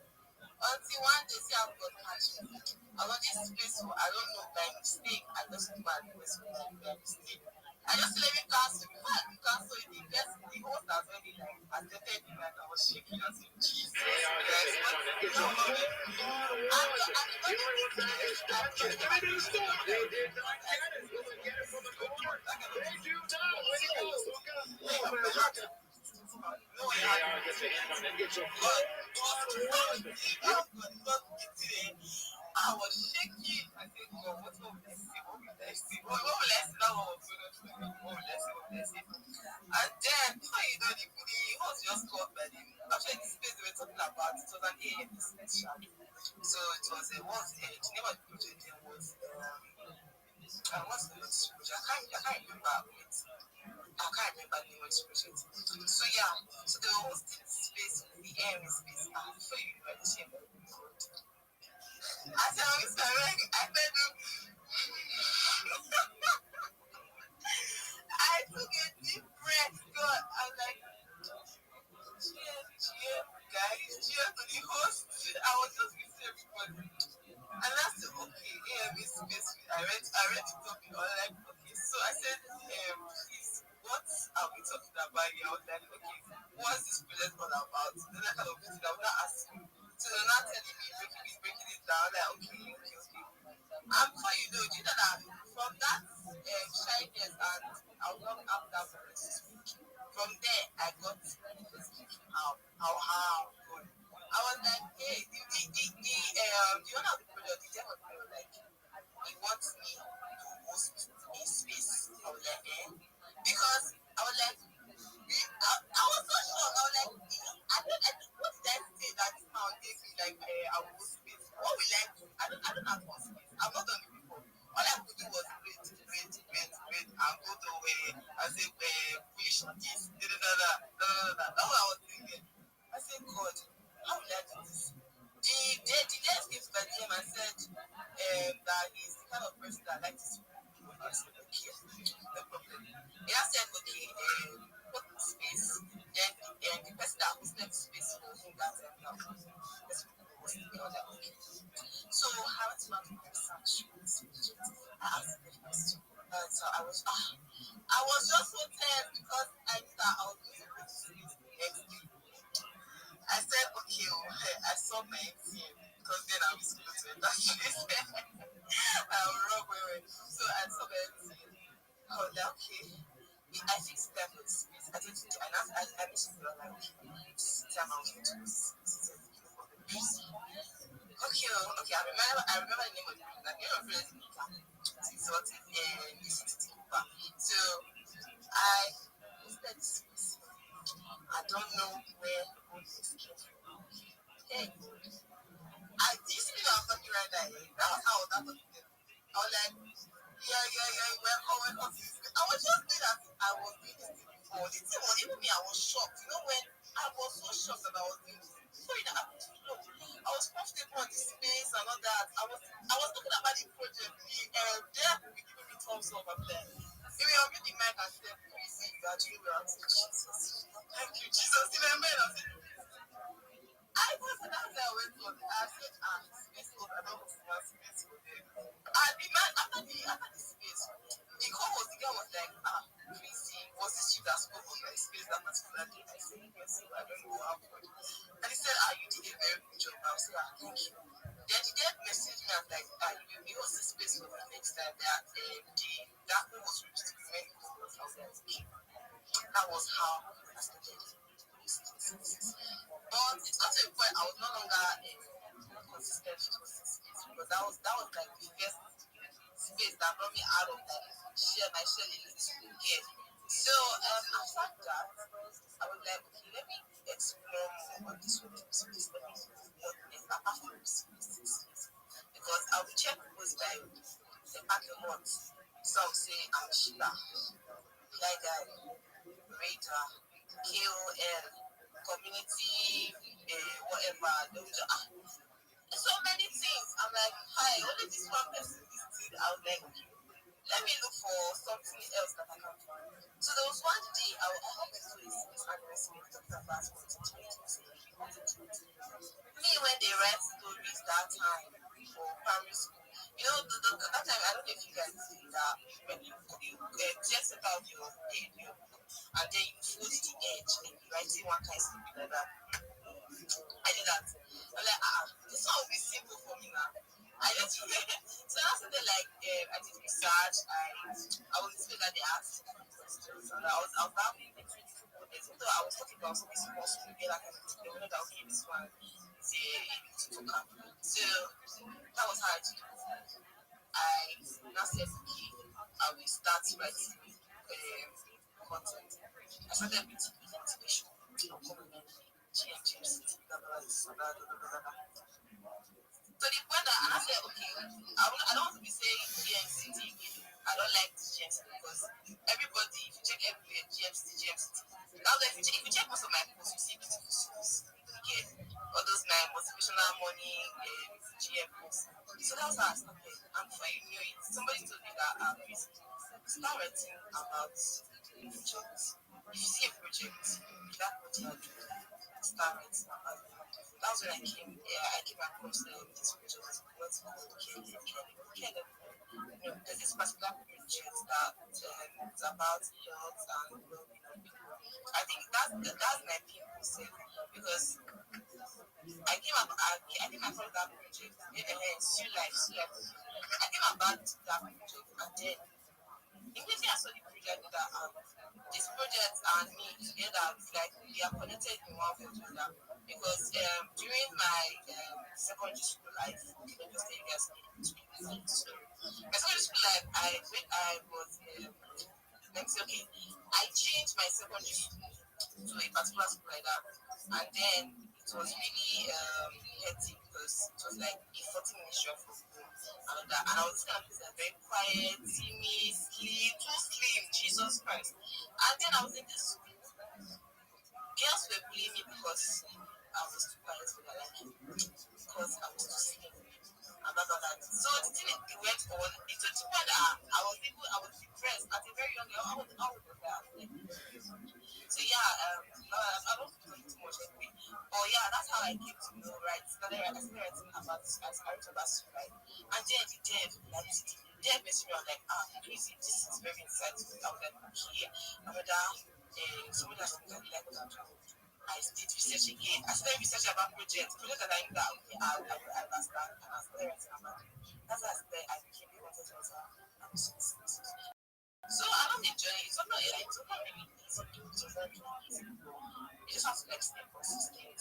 Until one day, see, I've got passion. I was this space, so I don't know, by mistake. I just do my request by mistake. I just let me cancel. Before I could cancel it, the host has already like attended me and I was shaking. I said, Jesus Christ, what's wrong with me? I was shaking. I said, God, what will I say? What will I say? What will I say? That one was going to me. What will I say? What will I say? And then, before you know, the host just called by the actually, this space they were talking about, it was an AM business shadow. So it was the name of the project then was, what's the name of this project? I can't remember it. I can't remember the name of this project. So yeah, so they were hosting this space, the AM space, and before you know, the same. I said, I'm sorry, I said, I took a deep breath, God. I'm like, cheers, guys, cheers to the host. I was just with everybody. And I said, okay, this space. I read the topic. I was like, okay. So I said, please, what are we talking about here? I was like, okay, what's this project all about? Then I kind of put it, I would not ask you. So they're not telling me, breaking it down. Like, okay. And before you know that from that shyness and I was not after that voice. From there, I got how good. I was like, hey, the owner of the project, the gem of the project, like, he wants me to host a space. I was like, because I was like, I was so shocked. I was like, I don't what did I say that this man gave me like I will host space. What will I do? I don't have one space. I've not done it before. All I could do was wait, and go to I say, wish this, That's what I was thinking. I said, God, how will I do this? The guest came to the game and said that he's the kind of person that likes to speak. I said, okay, no problem. He has said, okay, put the space. Then the person that hosted the space for whom that this was okay. So how to not research I asked the question. So I was just so tense because I knew that I was going to go to sleep the next day. I said, okay, I saw my team. was then I was close to it. I will rock away. So I saw everything. I was like, okay. I fixed that with space. I didn't, and I missed it. Like, this time I was going to okay, I remember the name of the place. Like, your friends in Ika. So, so I visited this place. I don't know where all this came from. Hey, do you see me now talking right now? That was how I was talking to them. I was like, yeah, welcome. I was just doing that. I was doing this thing before. The thing was, even me, I was shocked. You know, when I was so shocked that I was doing this. So it happened to me. I was comfortable on the space and all that. I was talking about the project. They will be giving me thumbs up. I'm like, if you unmute the mic and say, please, you are doing well. I said, Jesus. Thank you, Jesus. In my mind, I said, I was an answer I went on. I said, space code. I don't want to have space code there. And the man, after the space, the guy was like, please, was this you that spoke on my space that particular day? I said, yes, I don't know how good. And he said, you did a very good job. I was like, thank you. Then the guy messaged me and like, you host the space for the next time that that who was reached to be many people. I was like, okay. That was how I started. But it got to a point I was no longer consistent to space because that was like the first space that brought me out of that my shell in this again. So after that, I was like, okay, let me explore more on this one. Let me what is apart from this space. Because I will check people's bio, the parking lot. Some say I'm Sheila, guy, Rita, KOL, community, whatever. They will just, so many things. I'm like, hi, only this one person listed. I was like, okay, let me look for something else that I can find. So there was one day I had to do this anniversary talking about me when they write stories that time for primary school. You know, that time I don't know if you guys see that when you just about your page, and then you fold the edge and you write one kind of something like that. I did that. I'm like, this one will be simple for me now. I just so that's something like I did research. I was listening that they asked questions, and I was having between two models. Although I was talking about something small, like they wanted that okay, this one is a tutor. So that was how I did it. I now said okay, I will start writing content. I started with motivation. So the point that I said, okay, I don't want to be saying GMCT again. I don't like this GMCT because everybody, if you check everywhere, GMCT. Now, if you check most of my posts, you see beautiful schools. Again, all those my motivational money, GM posts. So that's how I started. And before you knew it, somebody told me that please start writing about projects. If you see a project, that what you are doing, start writing about it. That's when I came across this project. What's called Kennedy. There's this particular project that is about health and well-being. I think that's my people said because I came across that project. Still life. I came about that project and then immediately I saw the project that this project and me together, it's like we are connected in one way or the other. Because during my secondary school life, let me say you guys my secondary school life, when I was let me say okay, I changed my secondary school to a particular school like that, and then it was really hectic because it was like a 40-minute drive from home and I was this kind of person very quiet, timid, too slim, Jesus Christ. And then I was in this school. Girls were bullying me because I was too quiet for their liking, because I was too slim. And blah, blah, blah. So the thing it went on. It took the point that I was depressed at a very young age. I was there. So yeah, I don't talk too much anyway. But yeah, that's how I came to know, right? I started writing about this as I wrote about this, right? And then the dev messaged me, I was like, crazy, this is very insightful. I was like, okay, I'm somebody that's really like what I'm doing. I did research again. I started research about projects. Projects that I knew that okay, I understand and I started writing about it. That's why I became a content writer. So along the journey, it's not really easy. It's very easy. You just have to like stay consistent,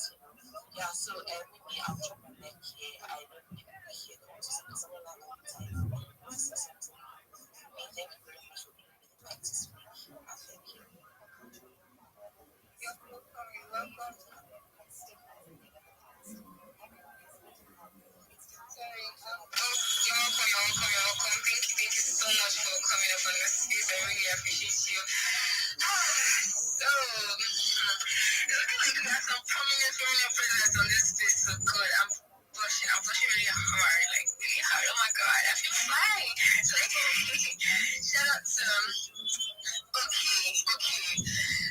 Yeah, so maybe I'll drop my neck here. I don't really hear the voices of someone like all the time. This is something. Thank you very much for being with me this week. Thank you. You're welcome. Sorry. You're welcome. Thank you so much for coming up on this space. I really appreciate you. So, looking like we have some prominent presence on this space. So good. I'm blushing really hard. Like, really hard. Oh my god. I feel fine. Like, shout out to okay.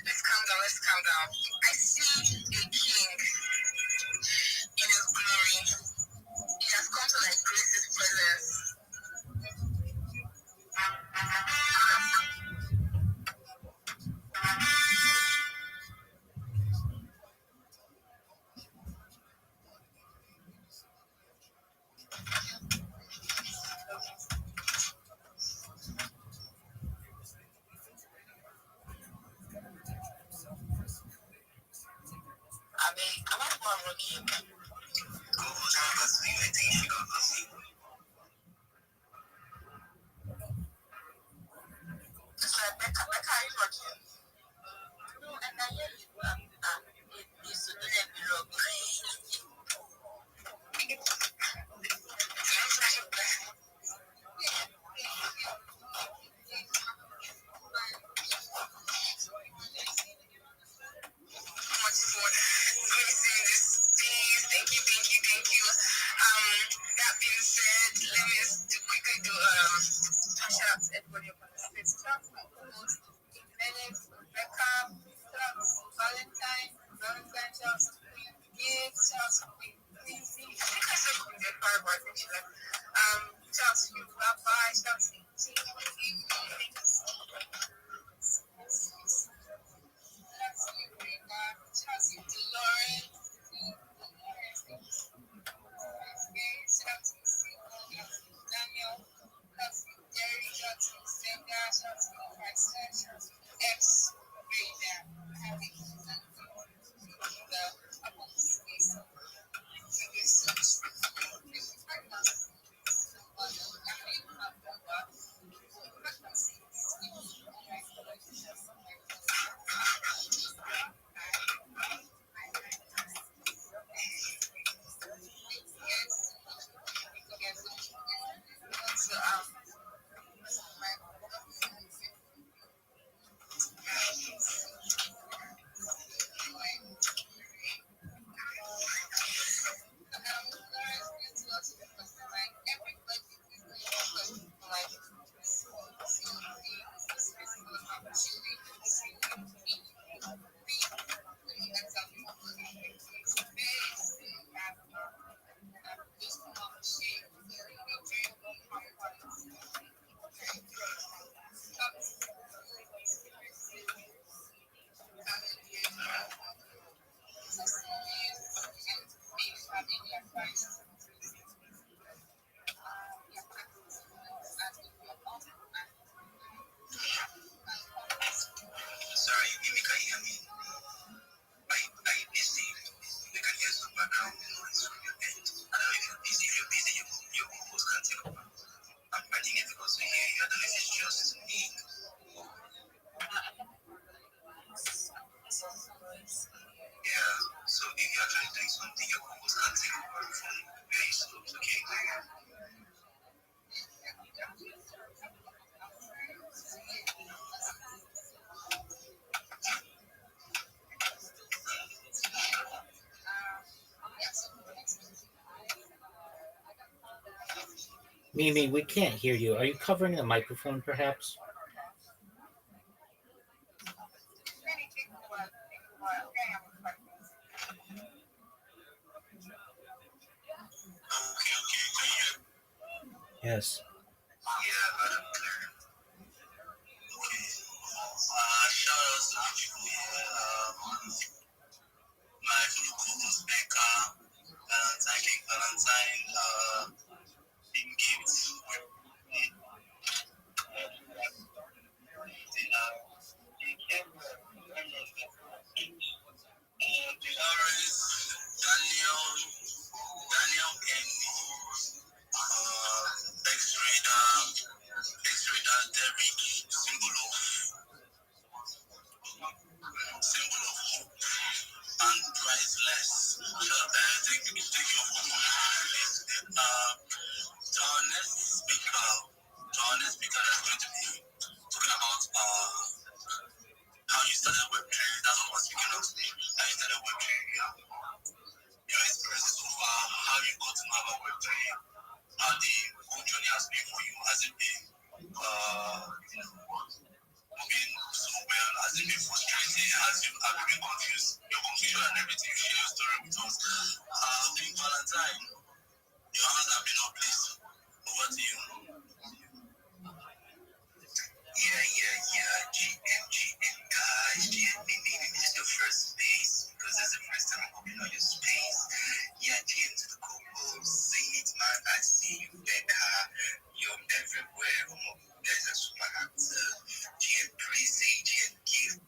Let's calm down. I see a king in his glory. He has come to like grace his presence. I mean, am I the one rookie? So Becca, are you working? No, and I hear you. It used to do them below. Thank you. That being said, let me quickly do shout out to everybody up on the space. Shout out to my co-host, Bennett, Rebecca, shout out to Valentine, shout out to Queen Gibbs, shout out to Queen Queasy. I think I said Queen Rebecca, but I think she left. Shout out to you, Rabbi, shout out to you, Thank you so much. Shout out to you, Lauren. Daniel, Jerry, Senga, X, Rayman, Harry, Sorry, Mimi, can you hear me? Are you busy? We can hear some background noise from your end. I don't know if you're busy. If you're busy, your host can take over. I think it's because we hear you. I don't know if it's just me. Yeah, so if you're actually doing something, your host can take over from where you stopped, okay? Mimi, we can't hear you. Are you covering the microphone, perhaps? Yes. Yeah, loud and clear. Okay. Shout out to the people here. How the whole journey has been for you? Has it been moving so well? Has it been frustrating? Have you been confused? Your confusion and everything. Share your story with us. King Valentine, your hands have been uplifted. Over to you. Yeah. GM guys. Maybe this is your first space because this is the first time I'm opening on your space. Yeah, GM to the Coco. Sing it, man. I see you, Becca. You're everywhere. Guys are super active. GM crazy. GM give.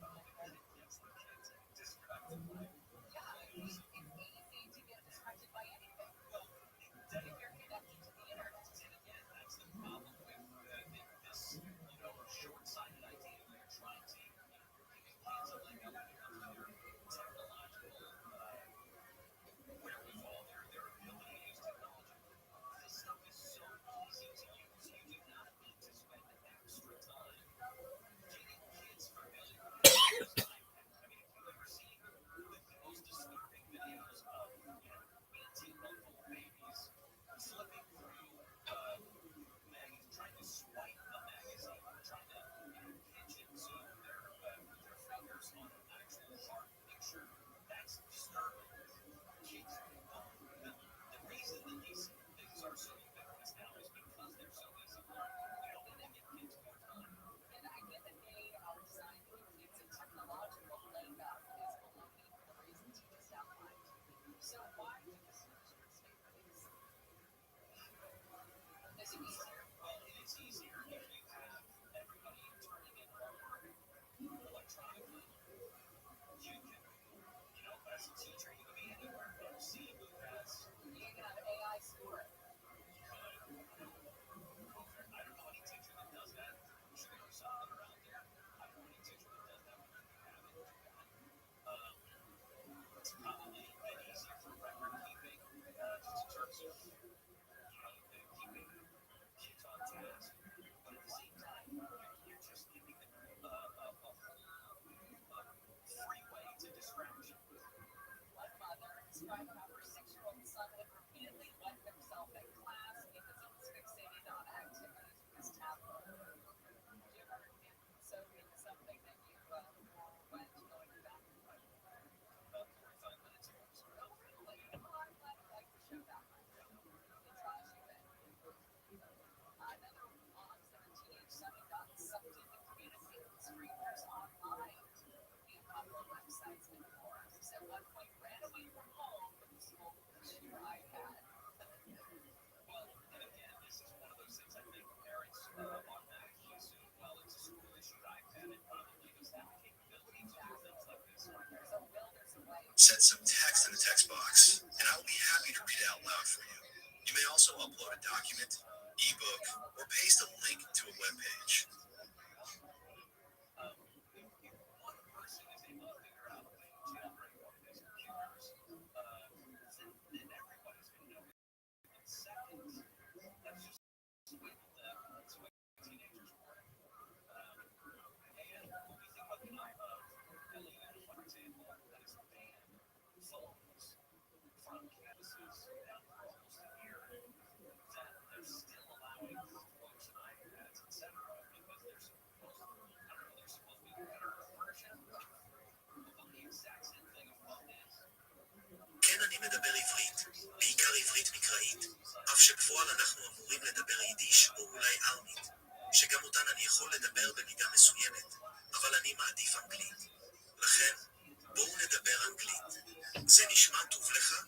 Send some text in the text box, and I will be happy to read it out loud for you. You may also upload a document, ebook, or paste a link to a web page. כן, אני מדבר עברית, בעיקר עברית מקראית, אף שבפועל אנחנו אמורים לדבר יידיש או אולי ארמית, שגם אותן אני יכול לדבר במידה מסוימת, אבל אני מעדיף אנגלית. לכן, בואו נדבר אנגלית. זה נשמע טוב לך?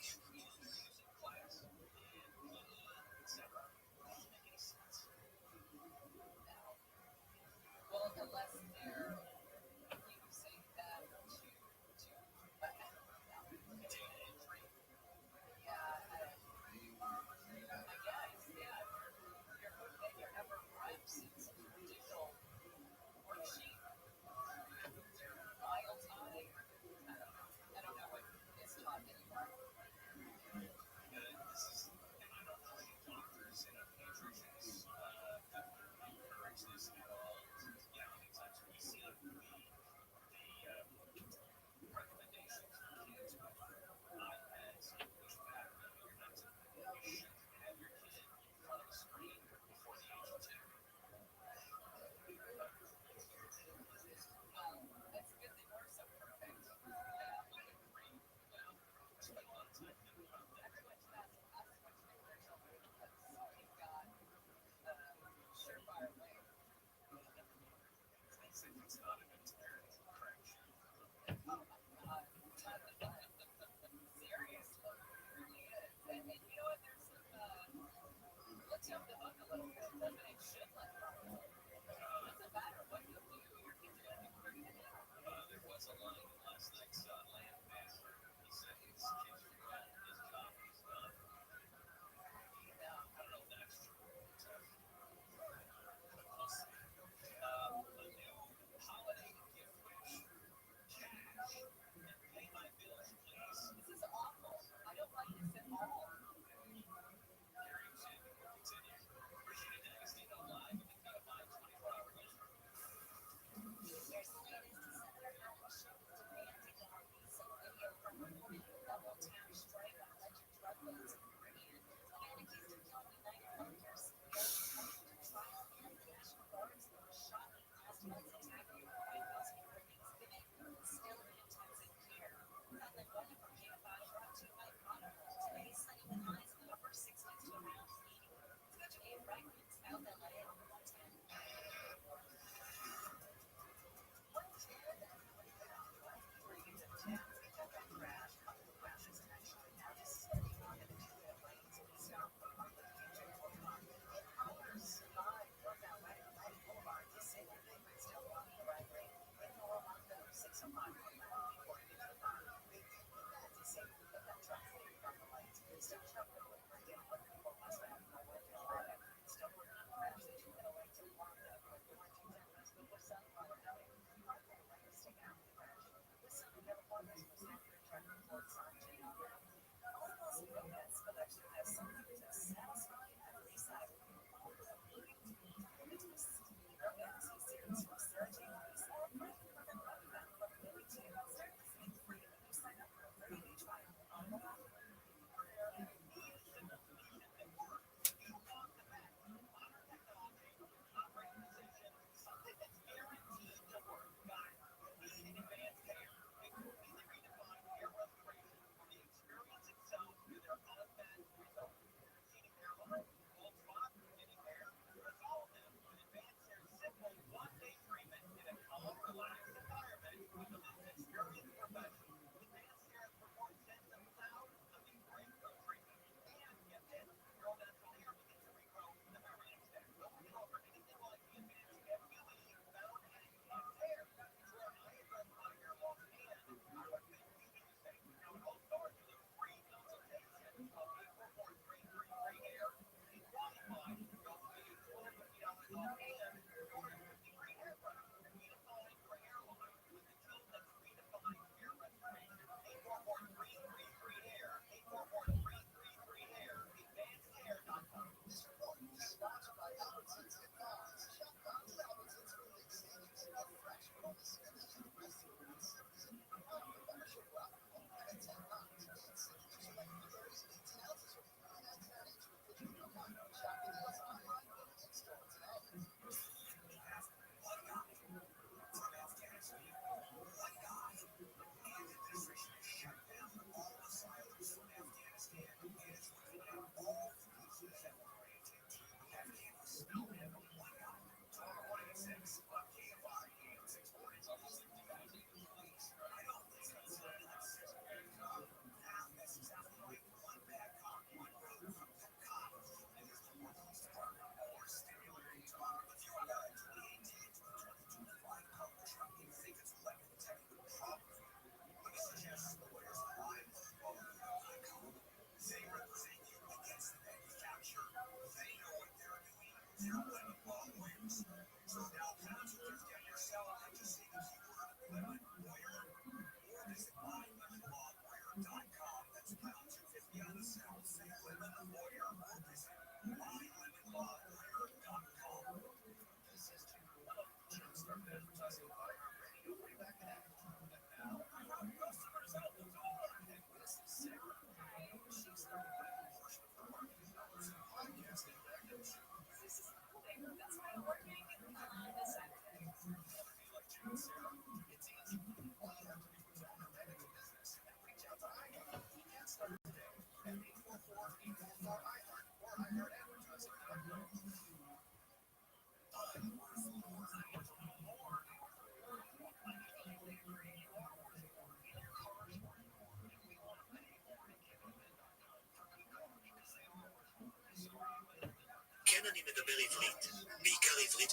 אני מדבר עברית, בעיקר עברית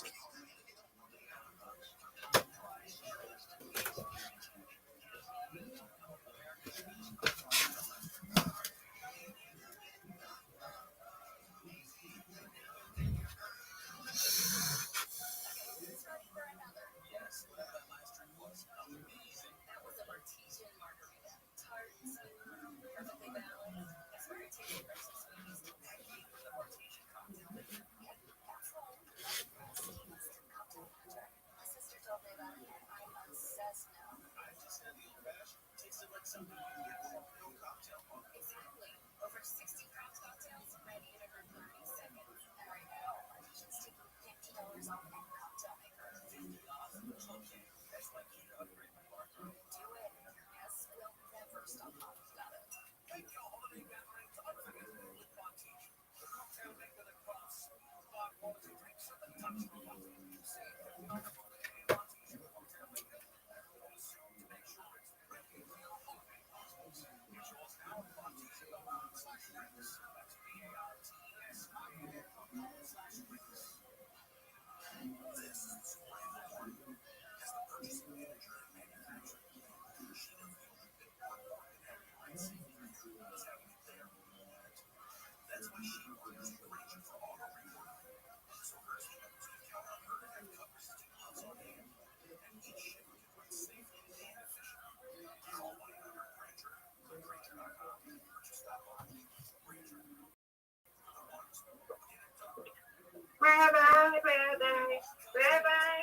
Rabbi.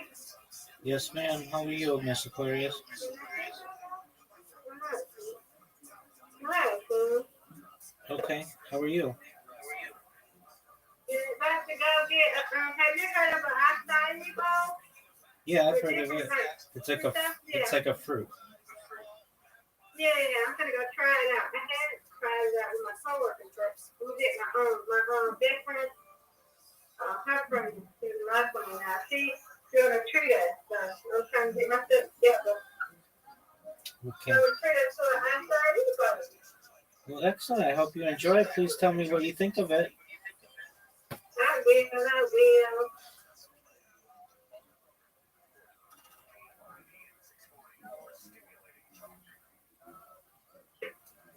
Yes, ma'am. How are you, Miss Aquarius? Okay. How are you? You're about to go get. Have you heard of an acai bowl? Yeah, I've heard of it. It's like a fruit. Yeah, I'm gonna go try it out. I hadn't tried it out with my coworkers, but we get my best friend, her friend, who's my friend now. She's gonna treat us, so I'm trying to get my stuff together. Okay. So we treat us to an acai bowl. Well, excellent. I hope you enjoy it. Please tell me what you think of it. I will.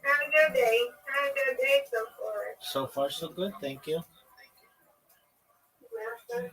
Have a good day. Have a good day so far. So far, so good. Thank you. Welcome.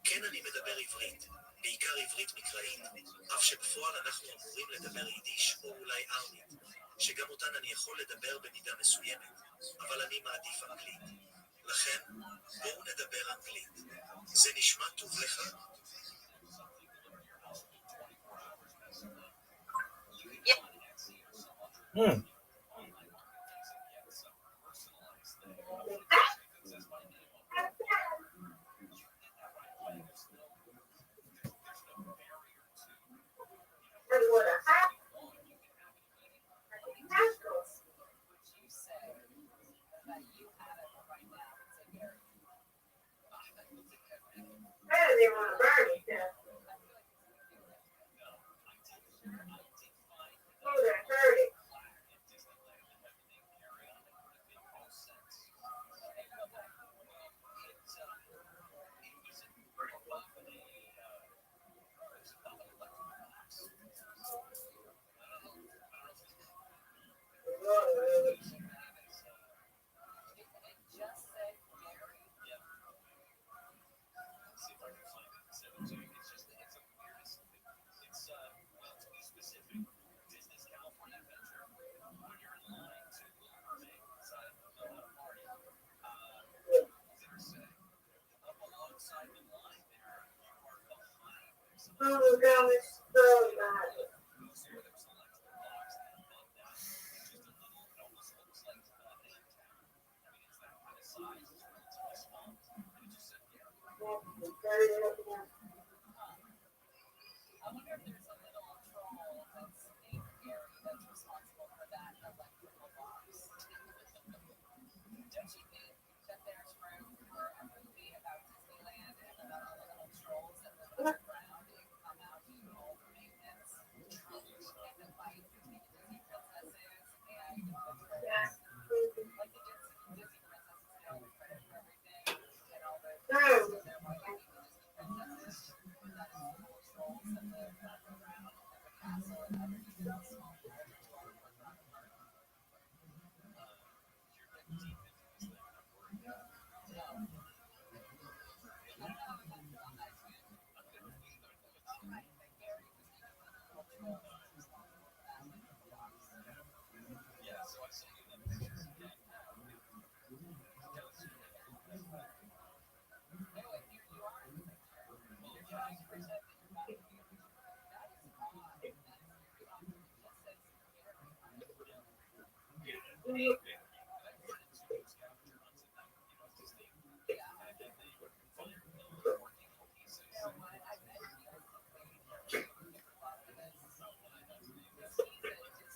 כן, אני מדבר עברית, בעיקר עברית מקראית, אף שבפועל אנחנו אמורים לדבר יידיש או אולי ארמית, שגם אותן אני יכול לדבר במידה מסוימת, אבל אני מעדיף אנגלית. לכן, בואו נדבר אנגלית. זה נשמע טוב לך?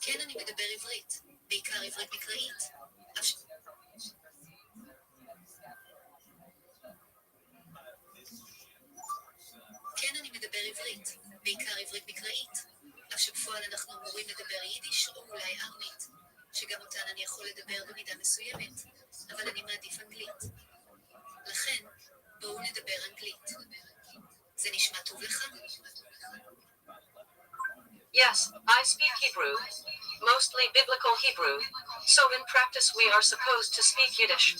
כן, אני מדבר עברית, בעיקר עברית מקראית. כן, אני מדבר עברית, בעיקר עברית מקראית. אף שבפועל אנחנו אמורים לדבר יידיש או אולי ארמית, שגם אותן אני יכול לדבר במידה מסוימת, אבל אני מעדיף אנגלית. לכן, בואו נדבר אנגלית. זה נשמע טוב לך? Yes, I speak Hebrew, mostly biblical Hebrew, so in practice we are supposed to speak Yiddish,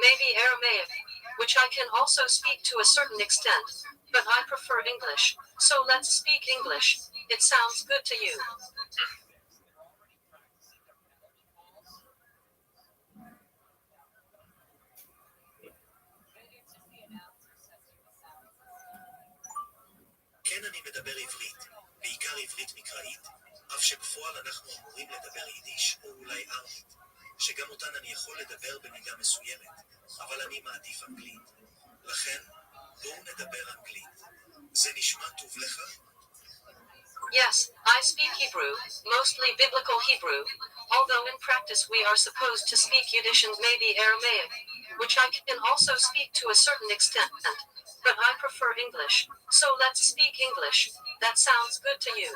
maybe Aramaic, which I can also speak to a certain extent, but I prefer English, so let's speak English. It sounds good to you. כן, אני מדבר עברית, בעיקר עברית מקראית, אף שבפועל אנחנו אמורים לדבר יידיש או אולי ארמית, שגם אותן אני יכול לדבר במידה מסוימת, אבל אני מעדיף אנגלית. לכן, בואו נדבר אנגלית. זה נשמע טוב לך? Yes, I speak Hebrew, mostly biblical Hebrew, although in practice we are supposed to speak Yiddish and maybe Aramaic, which I can also speak to a certain extent, but I prefer English, so let's speak English. That sounds good to you.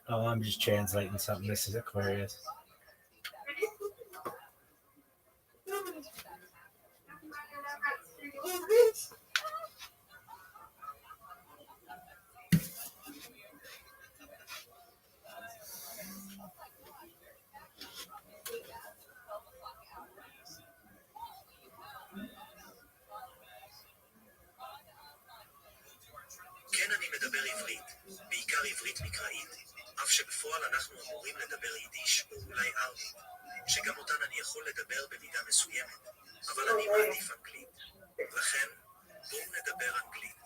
Oh, I'm just translating something. This is Aquarius. כן, אני מדבר עברית, בעיקר עברית מקראית, אף שבפועל אנחנו אמורים לדבר יידיש או אולי ארמית, שגם אותן אני יכול לדבר במידה מסוימת, אבל אני מעדיף אנגלית. לכן, בואו נדבר אנגלית.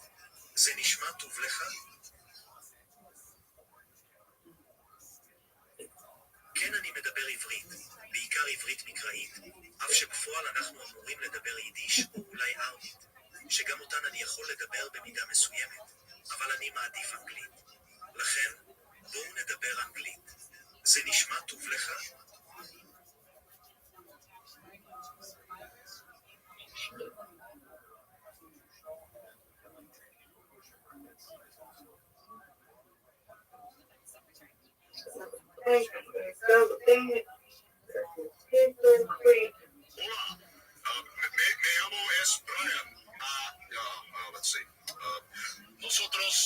זה נשמע טוב לך? כן, אני מדבר עברית, בעיקר עברית מקראית, אף שבפועל אנחנו אמורים לדבר יידיש או אולי ארמית, שגם אותן אני יכול לדבר במידה מסוימת, אבל אני מעדיף אנגלית. לכן, בואו נדבר אנגלית. זה נשמע טוב לך? Me llamo es Brian. Let's see. Nosotros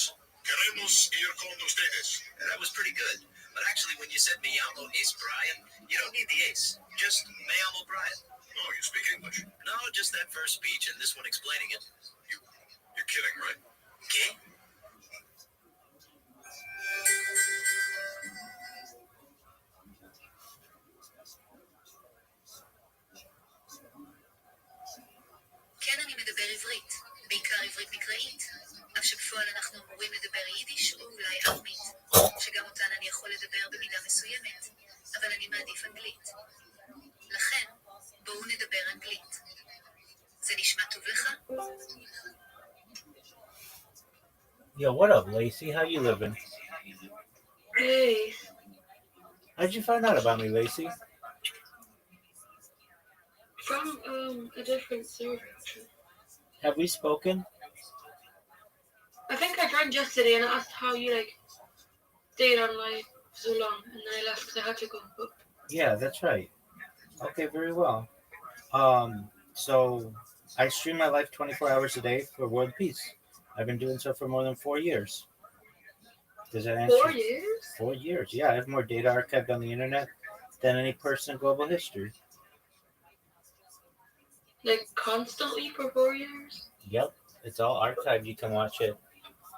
queremos ir con ustedes. That was pretty good. But actually, when you said me llamo es Brian, you don't need the ace. Just me llamo Brian. Oh, you speak English? No, just that first speech and this one explaining it. You're kidding, right? Okay? כן, אני מדבר בינלאומית, שגם אותן אני יכול לדבר במידה מסוימת, אבל אני מעדיף אנגלית. לכן, בואו נדבר אנגלית. זה נשמע טוב לך? Yo, what up, Lacey? How you living? Hey, How'd you find out about me, Lacey? from a different server. Actually. Have we spoken? I think I joined yesterday and asked how you stayed on live so long, and then I left because I had to go. But Yeah, that's right. Okay, very well. So I stream my life 24 hours a day for world peace. I've been doing so for more than 4 years. Does that answer? 4 years? 4 years. Yeah, I have more data archived on the internet than any person in global history. Like constantly for 4 years? Yep, it's all archived. You can watch it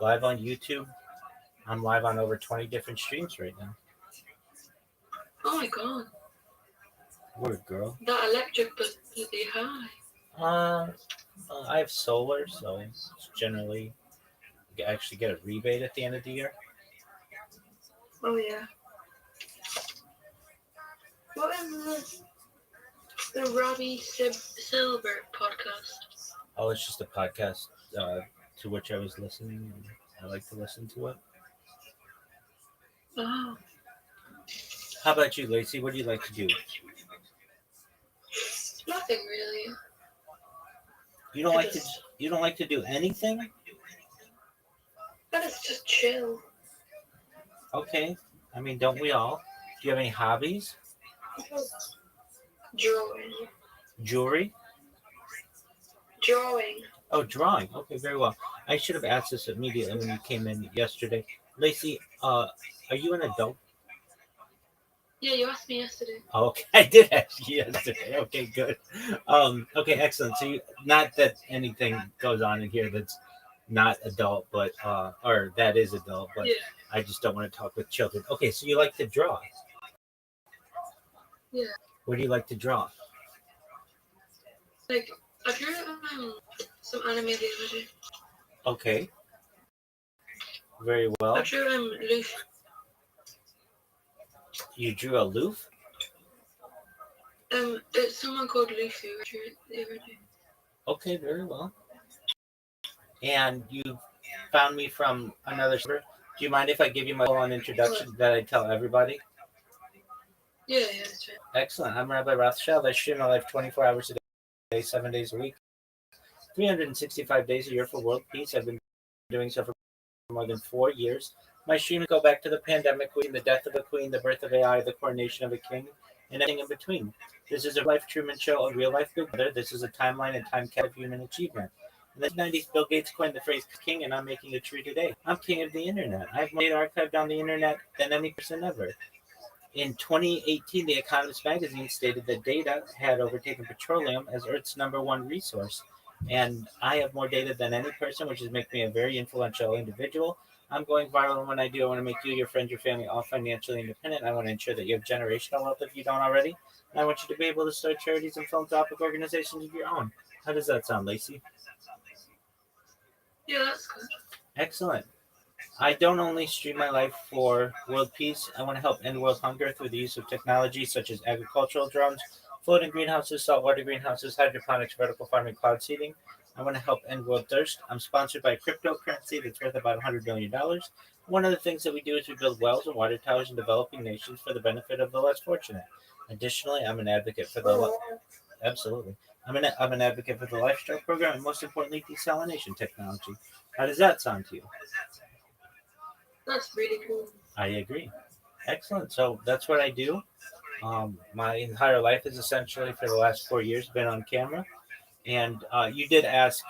live on YouTube. I'm live on over 20 different streams right now. Oh my god, Word, girl. that electric bill is really high. I have solar, so it's generally you actually get a rebate at the end of the year. Oh yeah. What is the Rabbi Silver podcast? Oh, it's just a podcast to which I was listening, and I like to listen to it. Oh, How about you, Lacey? What do you like to do? nothing really. You don't like to do anything? But it's just chill. Okay. I mean, don't we all? Do you have any hobbies? Drawing. Jewelry? Drawing. Oh, drawing. Okay, very well. I should have asked this immediately when you came in yesterday. Lacey, are you an adult? Yeah, you asked me yesterday. Oh, okay, I did ask you yesterday. Okay, good. Okay, excellent. So, not that anything goes on in here that's not adult, but or that is adult, but Yeah. I just don't want to talk with children. Okay, so you like to draw? Yeah. What do you like to draw? Like, I drew some anime the other day. Okay. Very well. I drew Luffy. You drew a loof? It's someone called Luffy. I drew it the other day. Okay, very well. And you found me from another server. Do you mind if I give you my full-on introduction that I tell everybody? Yeah, that's right. Excellent. I'm Rabbi Rothschild. I stream my life 24 hours a day, 7 days a week, 365 days a year for world peace. I've been doing so for more than 4 years. My streams go back to the pandemic queen, the death of a queen, the birth of AI, the coronation of a king, and everything in between. This is a life Truman Show, a real life Big Brother. This is a timeline and time cap of human achievement. In the 90s, Bill Gates coined the phrase king, and I'm making it true today. I'm king of the internet. I have more data archived on the internet than any person ever. In 2018, The Economist magazine stated that data had overtaken petroleum as Earth's #1 resource. And I have more data than any person, which is making me a very influential individual. I'm going viral, and when I do, I want to make you, your friends, your family all financially independent. I want to ensure that you have generational wealth if you don't already. And I want you to be able to start charities and philanthropic organizations of your own. How does that sound, Lacey? Yeah, that's good. Excellent. I don't only stream my life for world peace. I want to help end world hunger through the use of technology such as agricultural drones, floating greenhouses, saltwater greenhouses, hydroponics, vertical farming, cloud seeding. I want to help end world thirst. I'm sponsored by a cryptocurrency that's worth about $100 million. One of the things that we do is we build wells and water towers in developing nations for the benefit of the less fortunate. Additionally, I'm an advocate for the absolutely. I'm an advocate for the lifestyle program and most importantly, desalination technology. How does that sound to you? That's really cool. I agree. Excellent. So that's what I do. My entire life is essentially for the last 4 years been on camera. And you did ask,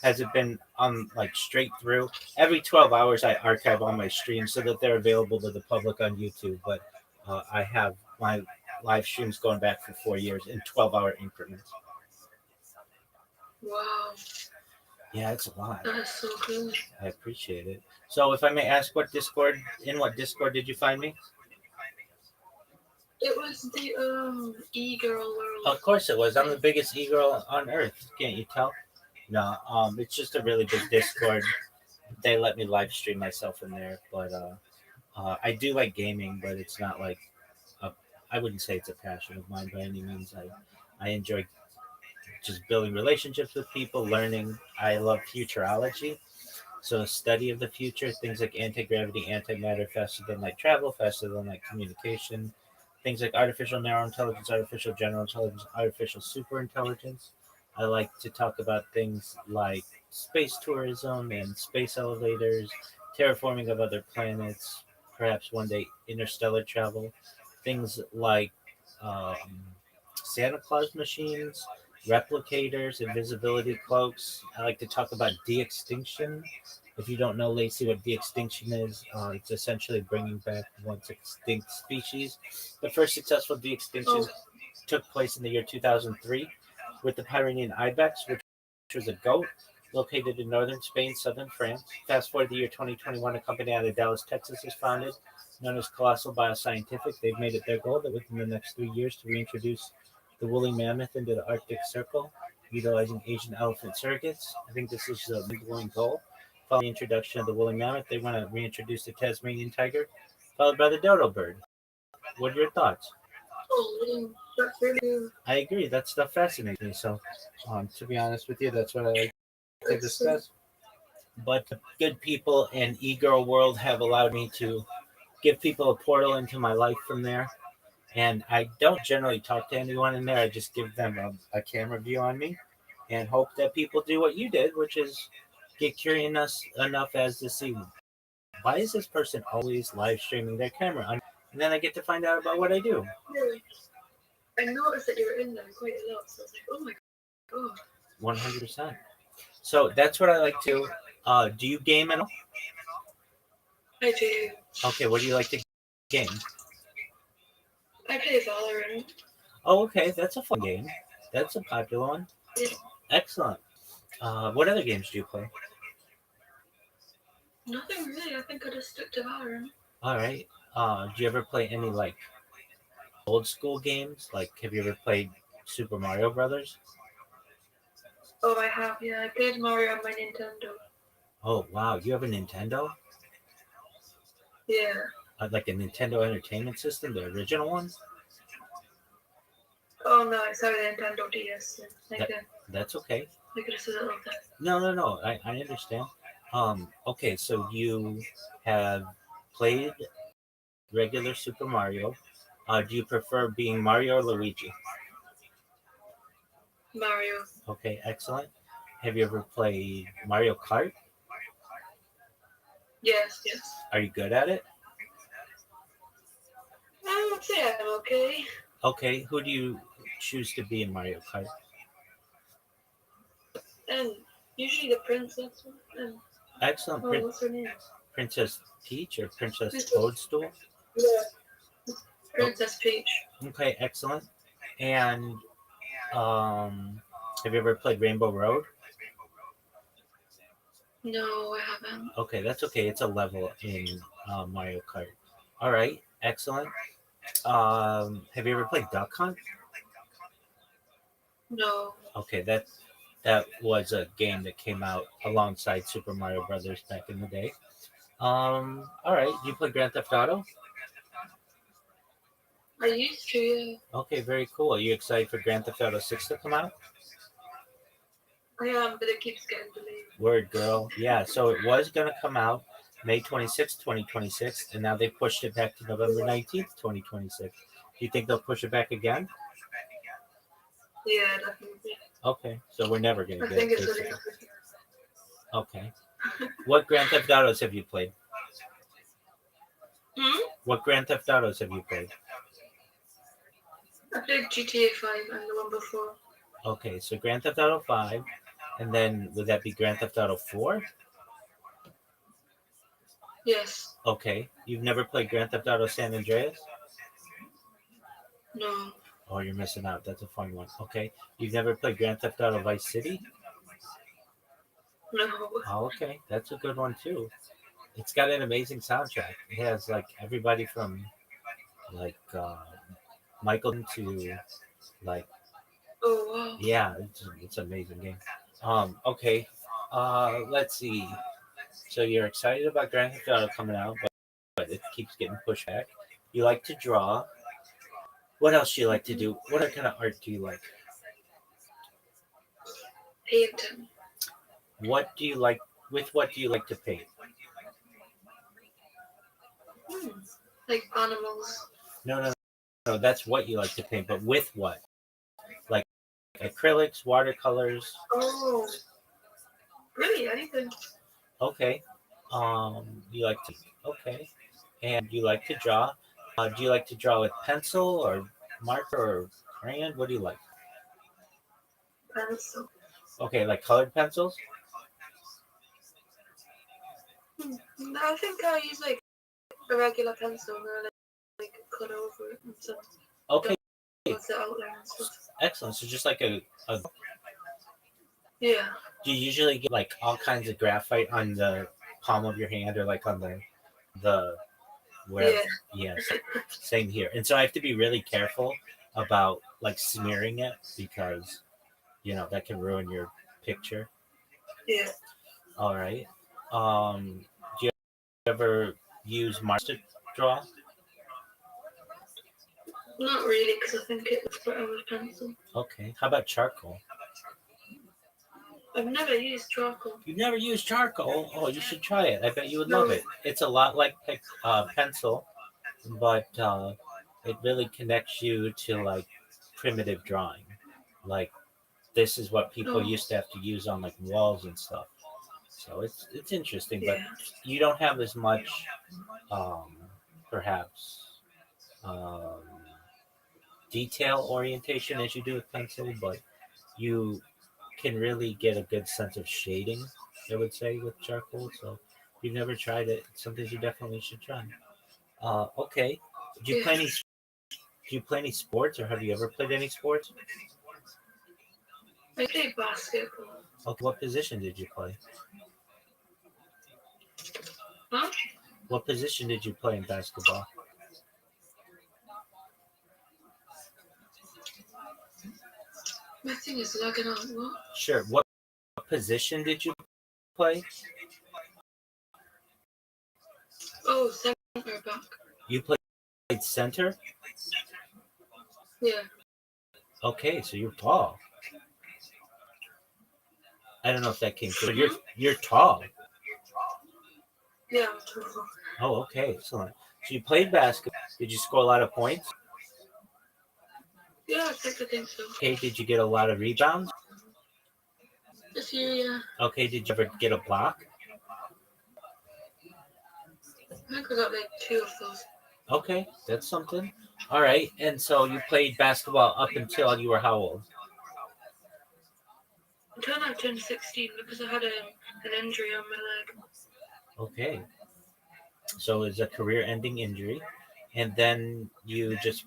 has it been on like straight through? Every 12 hours, I archive all my streams so that they're available to the public on YouTube. But I have my live streams going back for 4 years in 12-hour increments. Wow. Yeah, it's a lot. That is so cool. I appreciate it. So if I may ask, what Discord did you find me? It was the e-girl world. Of course it was. I'm the biggest e-girl on earth. Can't you tell? No, it's just a really big Discord they let me live stream myself in there. But I do like gaming, but it's not like a, I wouldn't say it's a passion of mine by any means. I enjoy just building relationships with people, learning. I love futurology. So study of the future, things like anti-gravity, antimatter, faster than light travel, faster than light communication, things like artificial narrow intelligence, artificial general intelligence, artificial super intelligence. I like to talk about things like space tourism and space elevators, terraforming of other planets, perhaps one day interstellar travel, things like um, Santa Claus machines, replicators, invisibility cloaks. I like to talk about de-extinction. If you don't know, Lacey, what de-extinction is, it's essentially bringing back once extinct species. The first successful de-extinction took place in the year 2003 with the Pyrenean ibex, which was a goat located in northern Spain, southern France. Fast forward to the year 2021, a company out of Dallas, Texas is founded, known as Colossal Bioscientific. They've made it their goal that within the next 3 years to reintroduce the woolly mammoth into the Arctic Circle, utilizing Asian elephant surrogates. I think this is a big goal. Following the introduction of the woolly mammoth, they want to reintroduce the Tasmanian tiger, followed by the dodo bird. What are your thoughts? Oh, that's really good. I agree. That stuff fascinates me. So, to be honest with you, that's what I like to discuss. But the good people and e-girl world have allowed me to give people a portal into my life from there. And I don't generally talk to anyone in there. I just give them a camera view on me and hope that people do what you did, which is get curious enough as to see why is this person always live streaming their camera? And then I get to find out about what I do. Yeah. I noticed that you were in there quite a lot, so I was like, oh my god. 100%. So that's what I like to. Do you game at all? I do. Okay, what do you like to game? I play Valorant. Oh, okay, that's a fun game. That's a popular one. Yeah. Excellent. What other games do you play? Nothing really. I think I just stick to Valorant. All right. Do you ever play any like old school games? Like, have you ever played Super Mario Brothers? Oh, I have. Yeah, I played Mario on my Nintendo. Oh, wow. You have a Nintendo? Yeah. Like a Nintendo Entertainment System, the original one? Oh no, I saw the Nintendo DS. That's okay. Like just a little thing. No. I understand. Okay, so you have played regular Super Mario. Do you prefer being Mario or Luigi? Mario. Okay, excellent. Have you ever played Mario Kart? Yes. Are you good at it? I would say I'm okay. Okay, who do you choose to be in Mario Kart? And usually the princess one. And Excellent. what's her name? Princess Peach or Princess Toadstool? Yeah. Princess Peach. Okay, excellent. And have you ever played Rainbow Road? No, I haven't. Okay, that's okay. It's a level in Mario Kart. All right, excellent. Have you ever played Duck Hunt? No. Okay, that was a game that came out alongside Super Mario Brothers back in the day. All right. Do you play Grand Theft Auto? I used to, yeah. Okay, very cool. Are you excited for Grand Theft Auto 6 to come out? I am, but it keeps getting delayed. Word, girl. Yeah, so it was going to come out May 26th, 2026, and now they pushed it back to November 19th, 2026. Do you think they'll push it back again? Yeah, definitely. Okay, so we're never going to I get think it. it's really Okay. What Grand Theft Autos have you played? What Grand Theft Autos have you played? I played GTA 5 and the one before. Okay, so Grand Theft Auto 5, and then would that be Grand Theft Auto 4? Yes. Okay, you've never played Grand Theft Auto San Andreas? No. Oh, you're missing out. That's a fun one. Okay, you've never played Grand Theft Auto Vice City? No. Oh, okay, that's a good one too. It's got an amazing soundtrack. It has like everybody from like Michael to like Oh wow. yeah, it's an amazing game. Okay, let's see. So you're excited about Grand Theft Auto coming out, but it keeps getting pushed back. You like to draw. What else do you like to do? What other kind of art do you like? Painting. What do you like? With what do you like to paint? Like animals. No. That's what you like to paint, but with what? Like acrylics, watercolors. Oh, really? Anything? Okay. You like to. Okay. And you like to draw. Do you like to draw with pencil or marker or crayon? What do you like? Pencil. Okay, like colored pencils. I think I use like a regular pencil and then like cut over it and stuff. Okay. What's the outline and stuff? Excellent. So just like a Yeah. do you usually get like all kinds of graphite on the palm of your hand or like on the where Yeah. same here. And so I have to be really careful about like smearing it because that can ruin your picture. Yeah. All right. Do you ever use marker to draw? Not really, because I think it looks better with pencil. Okay. How about charcoal? I've never used charcoal. You've never used charcoal? Oh, you should try it. I bet you would love it. It's a lot like pencil, but it really connects you to like primitive drawing. Like this is what people used to have to use on like walls and stuff. So it's interesting, but you don't have as much perhaps um, detail orientation as you do with pencil, but you can really get a good sense of shading, I would say, with charcoal. So if you've never tried it, it's something you definitely should try. Okay. Do you play any sports, or have you ever played any sports? I played basketball. Okay. What position did you play? Huh? What position did you play in basketball? My thing is lagging out. What? Sure. What position did you play? Oh, center back. You played center? Yeah. Okay, so you're tall. I don't know if that came through. You're tall. Yeah, I'm tall. Oh, okay, excellent. So you played basketball. Did you score a lot of points? Yeah, I think so. Okay, did you get a lot of rebounds? A few, yeah. Okay, did you ever get a block? I think I got like 2 of those. Okay, that's something. All right, and so you played basketball up until you were how old? Until I turned 16 because I had an injury on my leg. Okay. So it's a career-ending injury, and then you just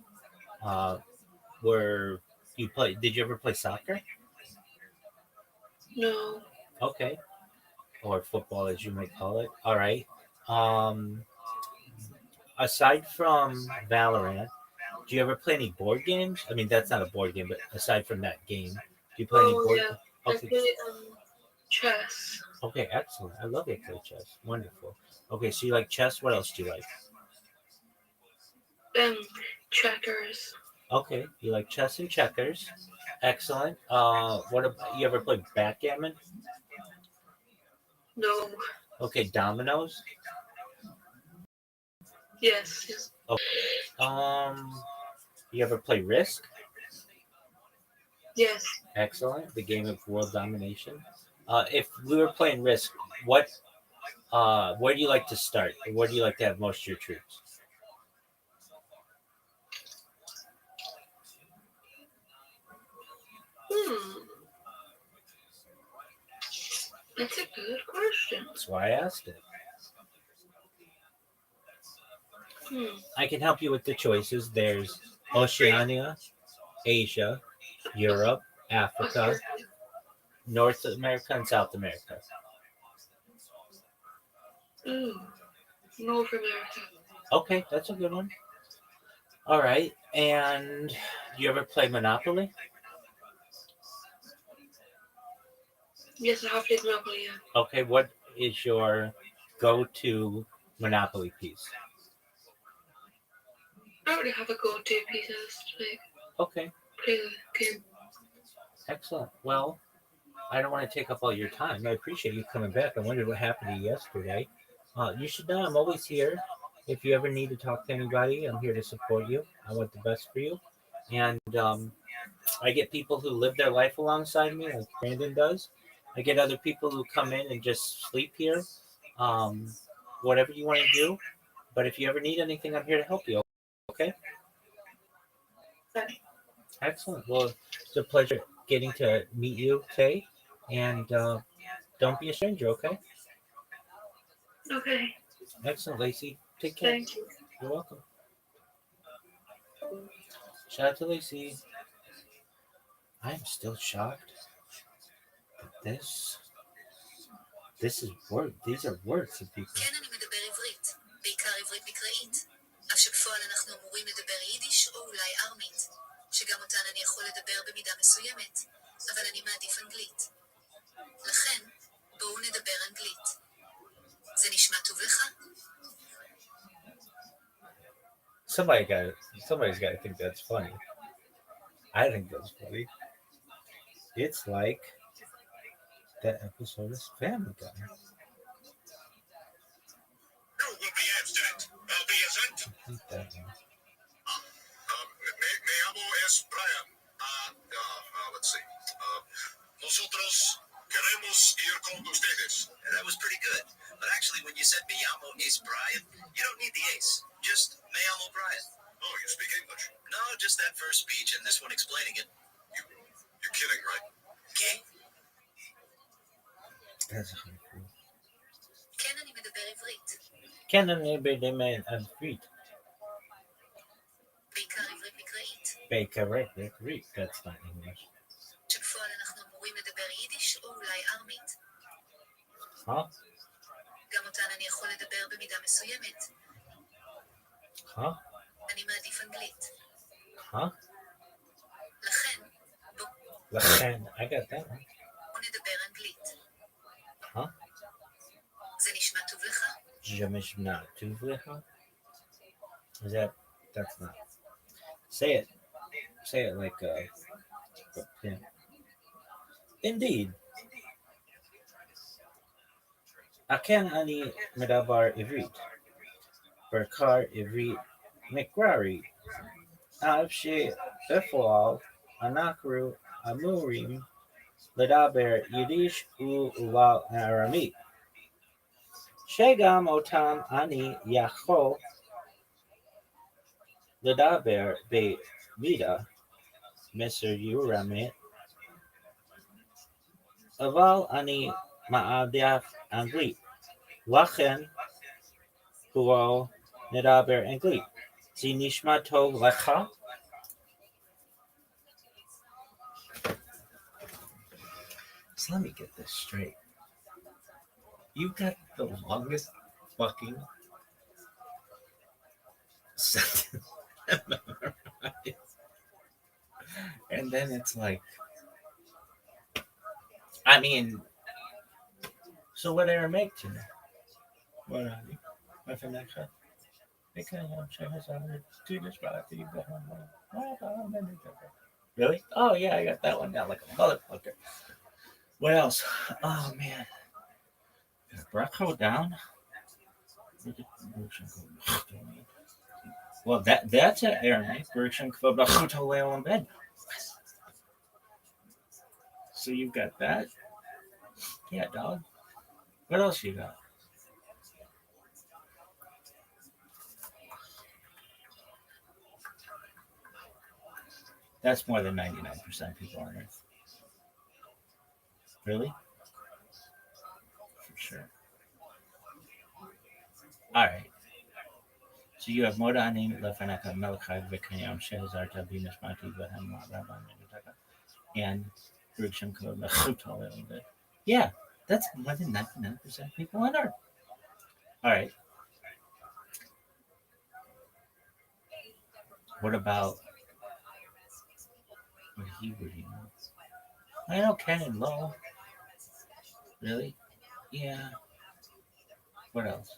Did you ever play soccer? No. Okay, or football, as you might call it. All right. Um, Aside from Valorant, do you ever play any board games? I mean, that's not a board game, but aside from that game, do you play any board? Yeah. Okay. I play chess. Okay, excellent. I love it. Play chess. Wonderful. Okay, so you like chess. What else do you like? Checkers. Okay, you like chess and checkers. Excellent. What about you ever play backgammon? No. Okay, dominoes. Yes. Okay. You ever play Risk? Yes. Excellent. The game of world domination. If we were playing Risk, where do you like to start? Where do you like to have most of your troops? That's a good question. That's why I asked it. I can help you with the choices. There's Oceania, Asia, Europe, Africa, North America, and South America. North America. Okay, that's a good one. All right. And do you ever play Monopoly? Yes, I have played Monopoly, yeah. Okay, what is your go-to Monopoly piece? I don't really have a go-to piece. I just like Okay, play the game. excellent. Well, I don't want to take up all your time. I appreciate you coming back. I wondered what happened to you yesterday. You should know I'm always here. If you ever need to talk to anybody, I'm here to support you. I want the best for you. And I get people who live their life alongside me, like Brandon does. I get other people who come in and just sleep here. Um, whatever you want to do. But if you ever need anything, I'm here to help you. Okay? Okay. Excellent. Well, it's a pleasure getting to meet you, Tay. And don't be a stranger, okay? Okay. Excellent, Lacey. Take care. Thank you. You're welcome. Shout out to Lacey. I am still shocked that this is word. These are words of people. כן, אני מדבר עברית, בעיקר עברית מקראית. אף שבפועל אנחנו אמורים לדבר יידיש או אולי ארמית, שגם אותן אני יכול לדבר במידה מסוימת, אבל אני מעדיף אנגלית. לכן, בואו נדבר אנגלית. זה נשמע טוב לך? Somebody's got to think that's funny. I think that's funny. It's like that episode of Family Guy. No, will be abstinent. I'll be absent. I think that one. Me llamo es Brian. Let's see. Nosotros queremos ir con ustedes. That was pretty good. But actually, when you said me llamo es Brian, you don't need the ace. Just me llamo Brian. Oh, you speak English? No, just that first speech and this one explaining it. You're kidding, right? Okay? That's really cool. כן, אני מדבר עברית, Can a neighbor demand a treat? בעיקר עברית מקראית. Baker read. That's not English. שבפועל אנחנו אמורים לדבר יידיש או אולי ארמית. Huh? גם אותן אני יכול לדבר במידה מסוימת. Huh? אני מעדיף אנגלית. Huh? לכן, I got that one. בואו נדבר אנגלית. Huh? זה נשמע טוב לך? Jamish not too huh? Is that's not. Say it. Say it like a pimp. Indeed. Akan ani medabar ivrit. Berkar ivrit mikrari. Avshe befal anakru amurim ledaber yiddish uval aramit. Shegam otam ani yachol ledaber be vida Mr. Uramit. Aval ani ma'adaf anglit. Lachen huo nedaber anglit. Si nishma tov lecha. So let me get this straight. You got the longest fucking sentence memorized. And then it's like, I mean, so what Aramaic to me? What are you? My connection? Really? Oh yeah, I got that one down like a motherfucker. What else? Oh man. Bracho down. Well, that's an Aramaic. Bed. So you've got that. Yeah, dog. What else you got? That's more than 99% of people on Earth. Really? For sure. All right. So you have Modani, Lefanaka, Melchai, Vikayam, Shehazar, Tabinas, Mati, Vahan, Rabbi, and Riksham Kod, yeah, that's more than 99% of people on Earth. All right. What about what Hebrew do you know? I know Ken and Law. Really? Yeah. What else?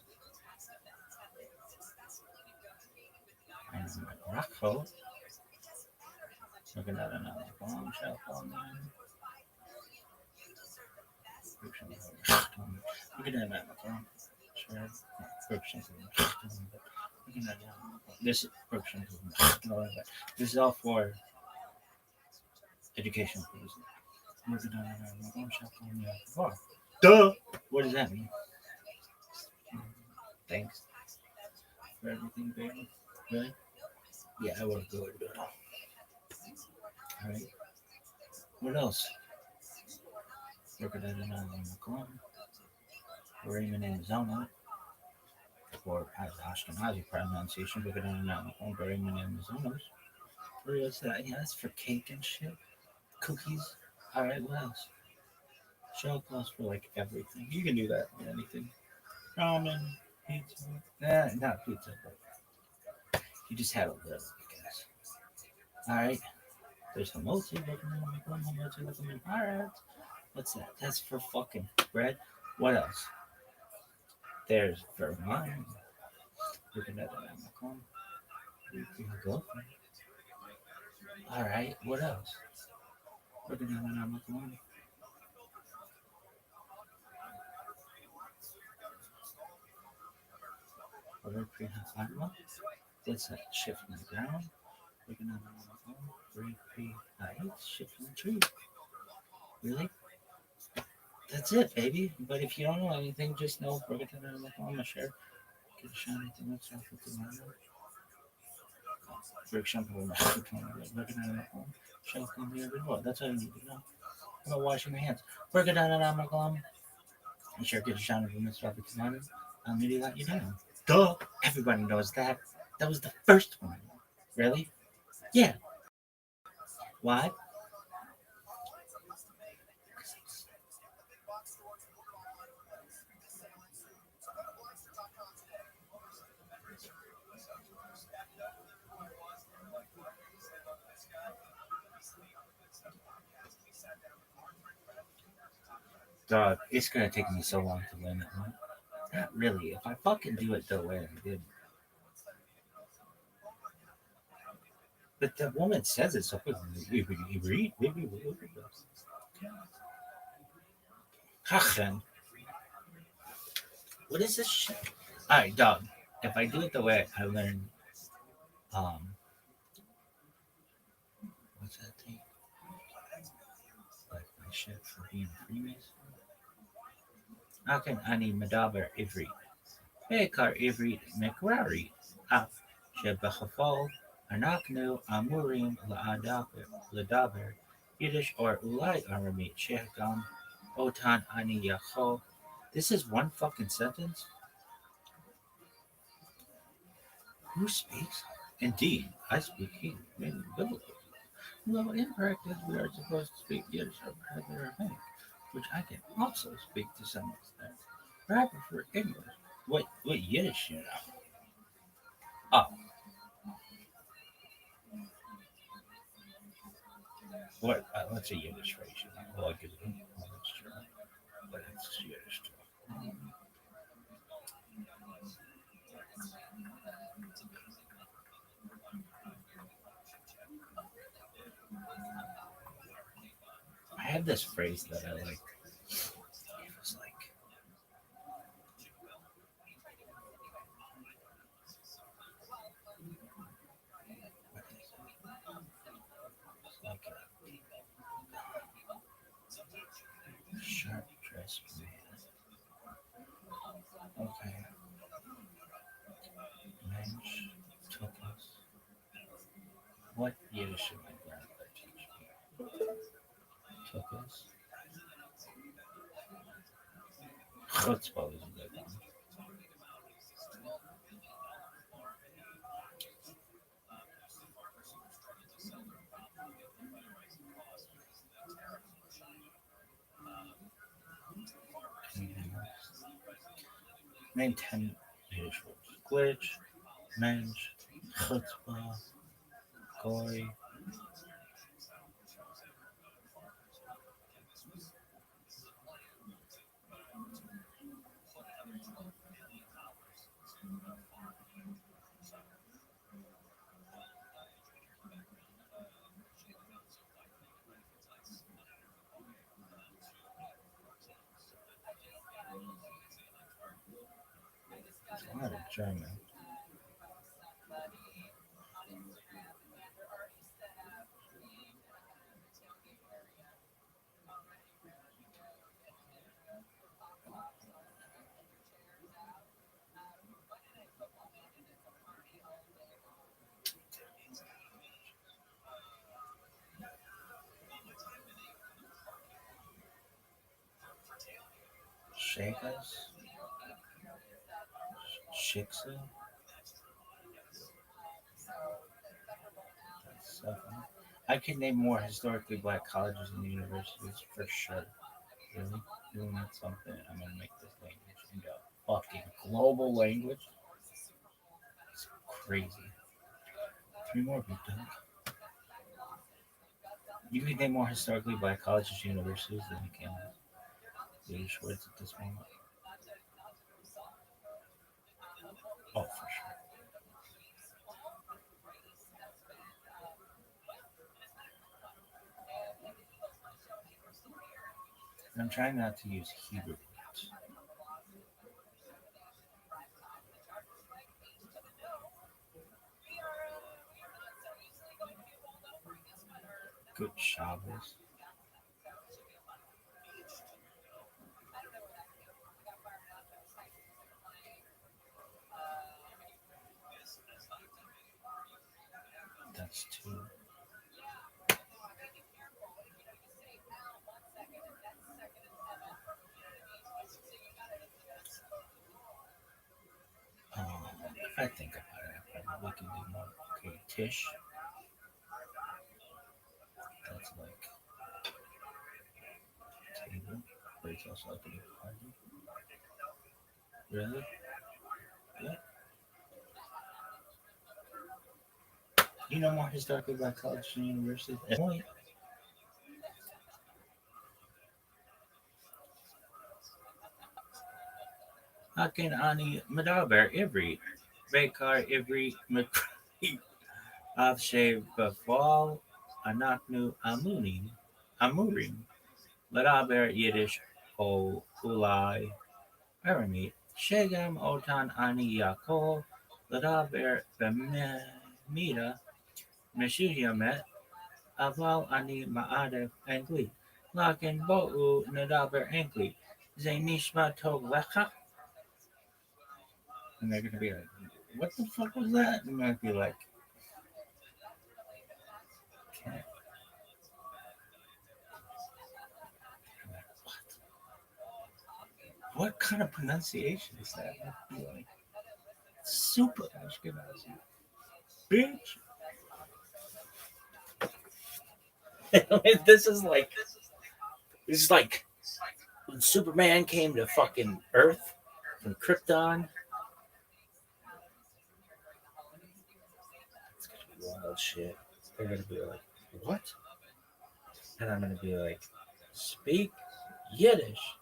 Rockhold. Looking at another bomb shelf on there. Looking at another bomb. Sure. Looking at this this is all for educational purposes. Looking at another bomb shelf on there. Oh, duh! What does that mean? Thanks for everything, baby. Really? Yeah, I will go and do it. Alright. What else? Looking at another one. Raymond in Zona. Or as Ashkenazi pronunciation, looking at another one. Raymond in Zonas. What else? Yeah, that's for cake and shit. Cookies. Alright, what else? Shell calls for like everything. You can do that with anything. Ramen, pizza. Not pizza, but you just have a little, I guess. Alright. There's Hamochi. Alright. What's that? That's for fucking bread. What else? There's Vermont. Looking at the Alright, what else? Looking at an Amazon. What's that? Shifting the ground. Looking at an Amazon. Shifting the tree. Really? That's it, baby. But if you don't know anything, just know we're going to I'm share. Get a shiny thing that's off with the matter. For example, looking at it shelf on the other door. That's all you need to know. About washing my hands. Work it out at Amazon. And sure get a shiny thing that's off with the matter. I'll maybe let you down. Duh! Everybody knows that. That was the first one. Really? Yeah. Why? Dog, it's gonna take me so long to learn that one. Not really. If I fucking do it the way I did. But the woman says it so quickly. You read? Hachen. What is this shit? Alright, dog. If I do it the way I learned, what's that thing? Like my shit for being a Freemason? Hachen ani medaber ivri. Bekar ivri mekrari. Shebechafol. Anaknu amurim ladaber Yiddish or ulai aramit shehgam otan ani yachol. This is one fucking sentence? Who speaks? Indeed, I speak Hebrew, maybe biblical. Though in practice we are supposed to speak Yiddish or Aramaic, which I can also speak to some extent. But I prefer English. What Yiddish you know? Oh. What's a Yiddish phrase? Well, I could that's true. But it's Yiddish too. I have this phrase that I like. It was like, sharp dress man. Okay. Mensch took us. What Yiddish should my grandmother teach me? Took us. Chutzpah is a good one. Name 10 Yiddish words. Glitch, mensch, chutzpah, goy. German. Shakers? Shiksa? That's 7. I can name more historically black colleges and universities for sure. Really? Doing that something, I'm gonna make this language into a fucking global language. It's crazy. 3 more, big dog. You can name more historically black colleges and universities than you can Yiddish words at this moment. Oh, for sure. I'm trying not to use Hebrew words. Good Shabbos. That's 2. If I think about it, I probably can do more. Okay, Tish. That's like table. But it's also like a party. Really? Yeah. You know more historically black colleges and universities? Point. Hakan Ani Madaber Ivri. Bekar Ivri Makri. Avshe Bafal Anaknu Amurim. Madaber Yiddish O Ulai Aramit. Shegam Otan Ani Yakol. Madaber Bemida. Meshuyamet. Aval Ani Ma'adef Angli. Lakin Bo'u Nadaber Angli. Zainishma Tov Lecha. And they're gonna be like, what the fuck was that? And I'm gonna be like, okay. What kind of pronunciation is that? I'd be like, super Ashkenazi. Bitch. This is like when Superman came to fucking Earth from Krypton. It's gonna be wild shit. They're gonna be like, what? And I'm gonna be like, speak Yiddish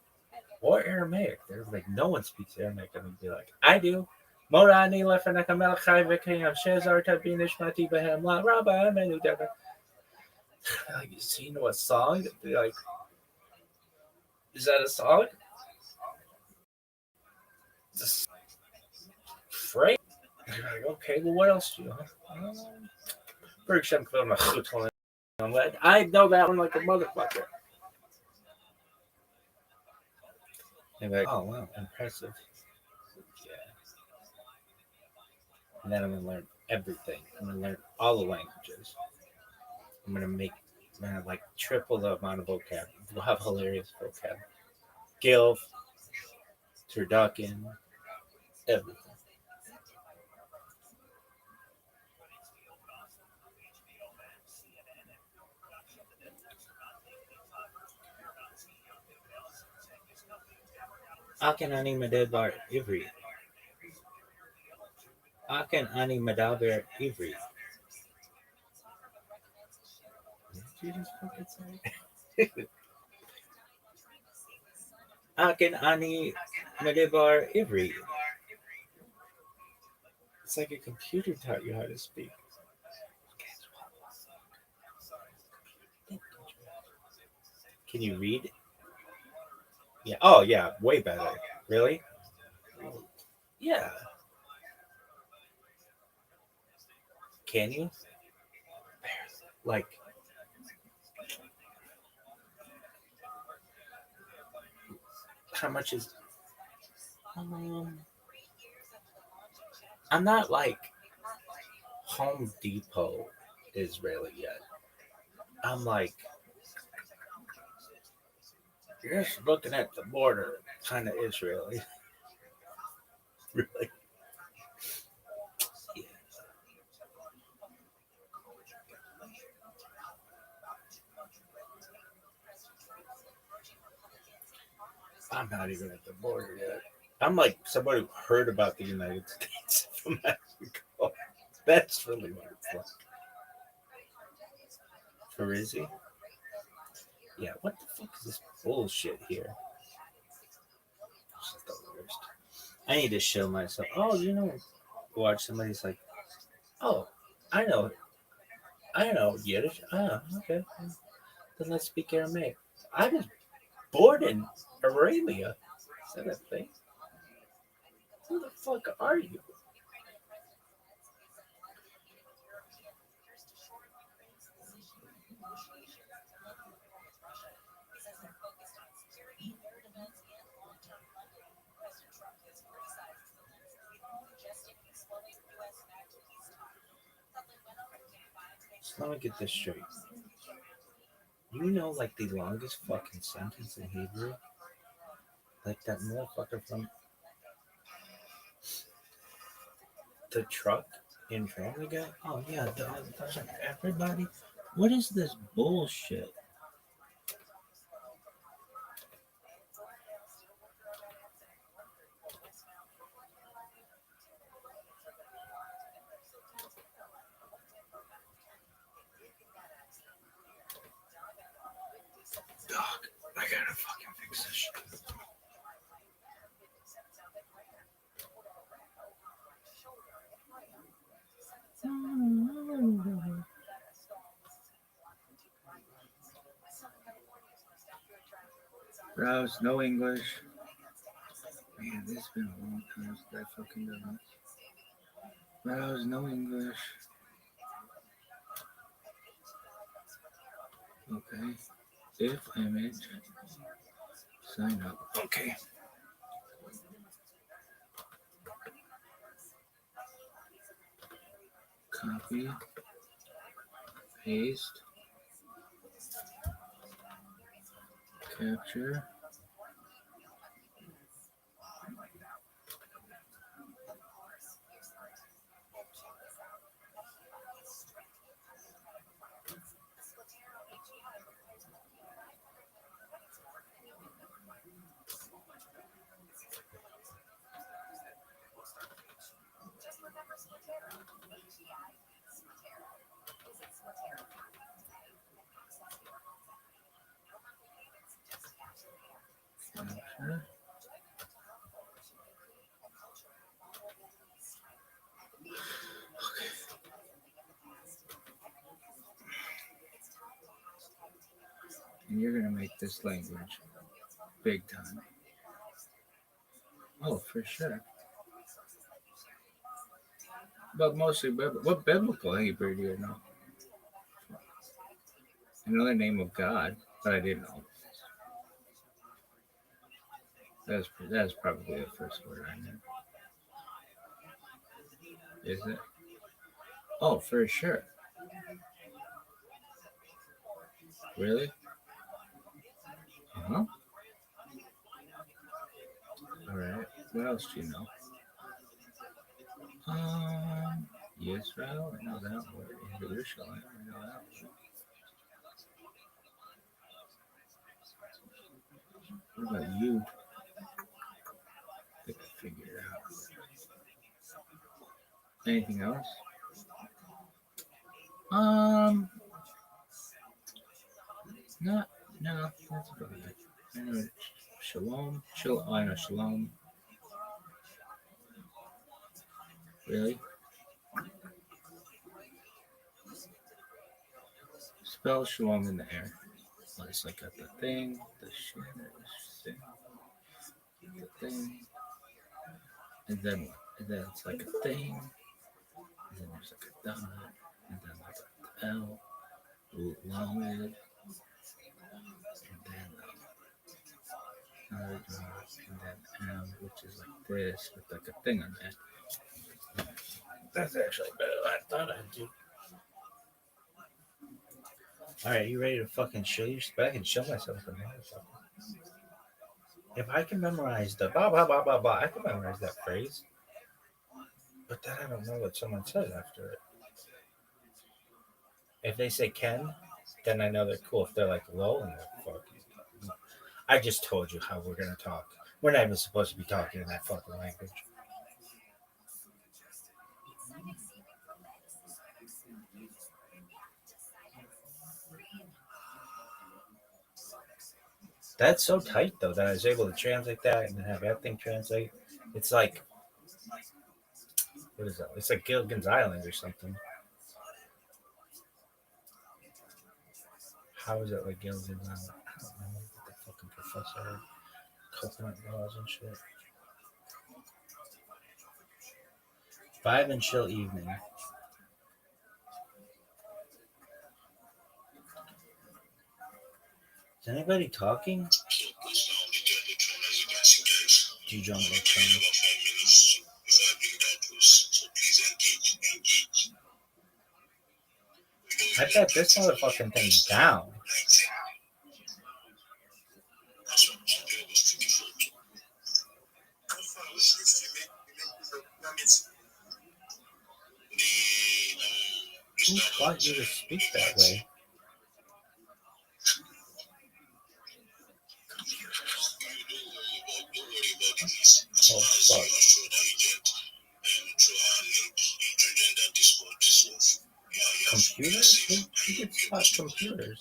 or Aramaic. They're like, no one speaks Aramaic. I'm gonna be like, I do. Morani lefanaka melchai v'kayam shezar tabin ishmati behem la rabba menu deva. Like, you know a song? Be like, is that a song? It's a phrase. Like, okay, well, what else do you know? I know that one like a motherfucker. And be like, oh, wow, impressive. Yeah. And then I'm going to learn everything. I'm going to learn all the languages. I'm going to like triple the amount of vocab. We'll have hilarious vocab. Gilf, turducken, everything. Aken ani medaber ivri. Aken ani medaber ivri. Did you just fucking say? Aken ani medaber ivri. It's like a computer taught you how to speak. Can you read? Yeah. Oh, yeah. Way better. Really? Yeah. Can you? Like, how much is? I'm not like Home Depot Israeli yet. I'm like just looking at the border, kind of Israeli. Really? Yeah. I'm not even at the border yet. I'm like somebody who heard about the United States from Mexico. That's really what it's like. Farizzi? Yeah, what the fuck is this bullshit here? This is the worst. I need to show myself. Oh, watch somebody's like, oh, I know, I know Yiddish. Ah, okay. Then let's speak Aramaic. I was born in Arabia. Is that a thing? Who the fuck are you? So let me get this straight. You know, like the longest fucking sentence in Hebrew? Like that motherfucker from the truck in Family Guy? Oh, yeah, there's like everybody. What is this bullshit? Dog, I gotta fucking fix this shit. Rouse, no English. Man, this has been a long time since I fucking done this. Rouse, no English. Okay. If image. Sign up. Okay. Copy. Paste. Capture. Capture. And you're gonna make this language big time. Oh, for sure. But mostly, what biblical Hebrew do you know? Another name of God, but I didn't know. That's probably the first word I knew. Is it? Oh, for sure. Really? Uh-huh. All right. What else do you know? Israel. I know that word. Jerusalem. I know that word. What about you? I think I figured it out. Anything else? No, that's about it. I know Shalom. I know Shalom. Really? Spell Shalom in the air. Oh, it's like got the thing, the shit, the thing, and then what? And then it's like a thing, and then there's like a dot, L, Lamed, and then another dot, and then M, which is like this, with like a thing on it. That's actually better than I thought I'd do. Alright, you ready to fucking show you? But I can show myself the motherfucker. If I can memorize the blah blah blah blah blah, I can memorize that phrase. But then I don't know what someone says after it. If they say Ken, then I know they're cool. If they're like low, and they're fucking. I just told you how we're gonna talk. We're not even supposed to be talking in that fucking language. That's so tight though that I was able to translate that and then have that thing translate. It's like, what is that? It's like Gilligan's Island or something. How is it like Gilligan's Island? I don't know. The fucking professor had coconut laws and shit. Vibe and chill evening. Is anybody talking? Do you join the train? I bet this motherfucking thing's down. Who taught you to speak that way? Oh, fuck. Computers? Who gets spot computers?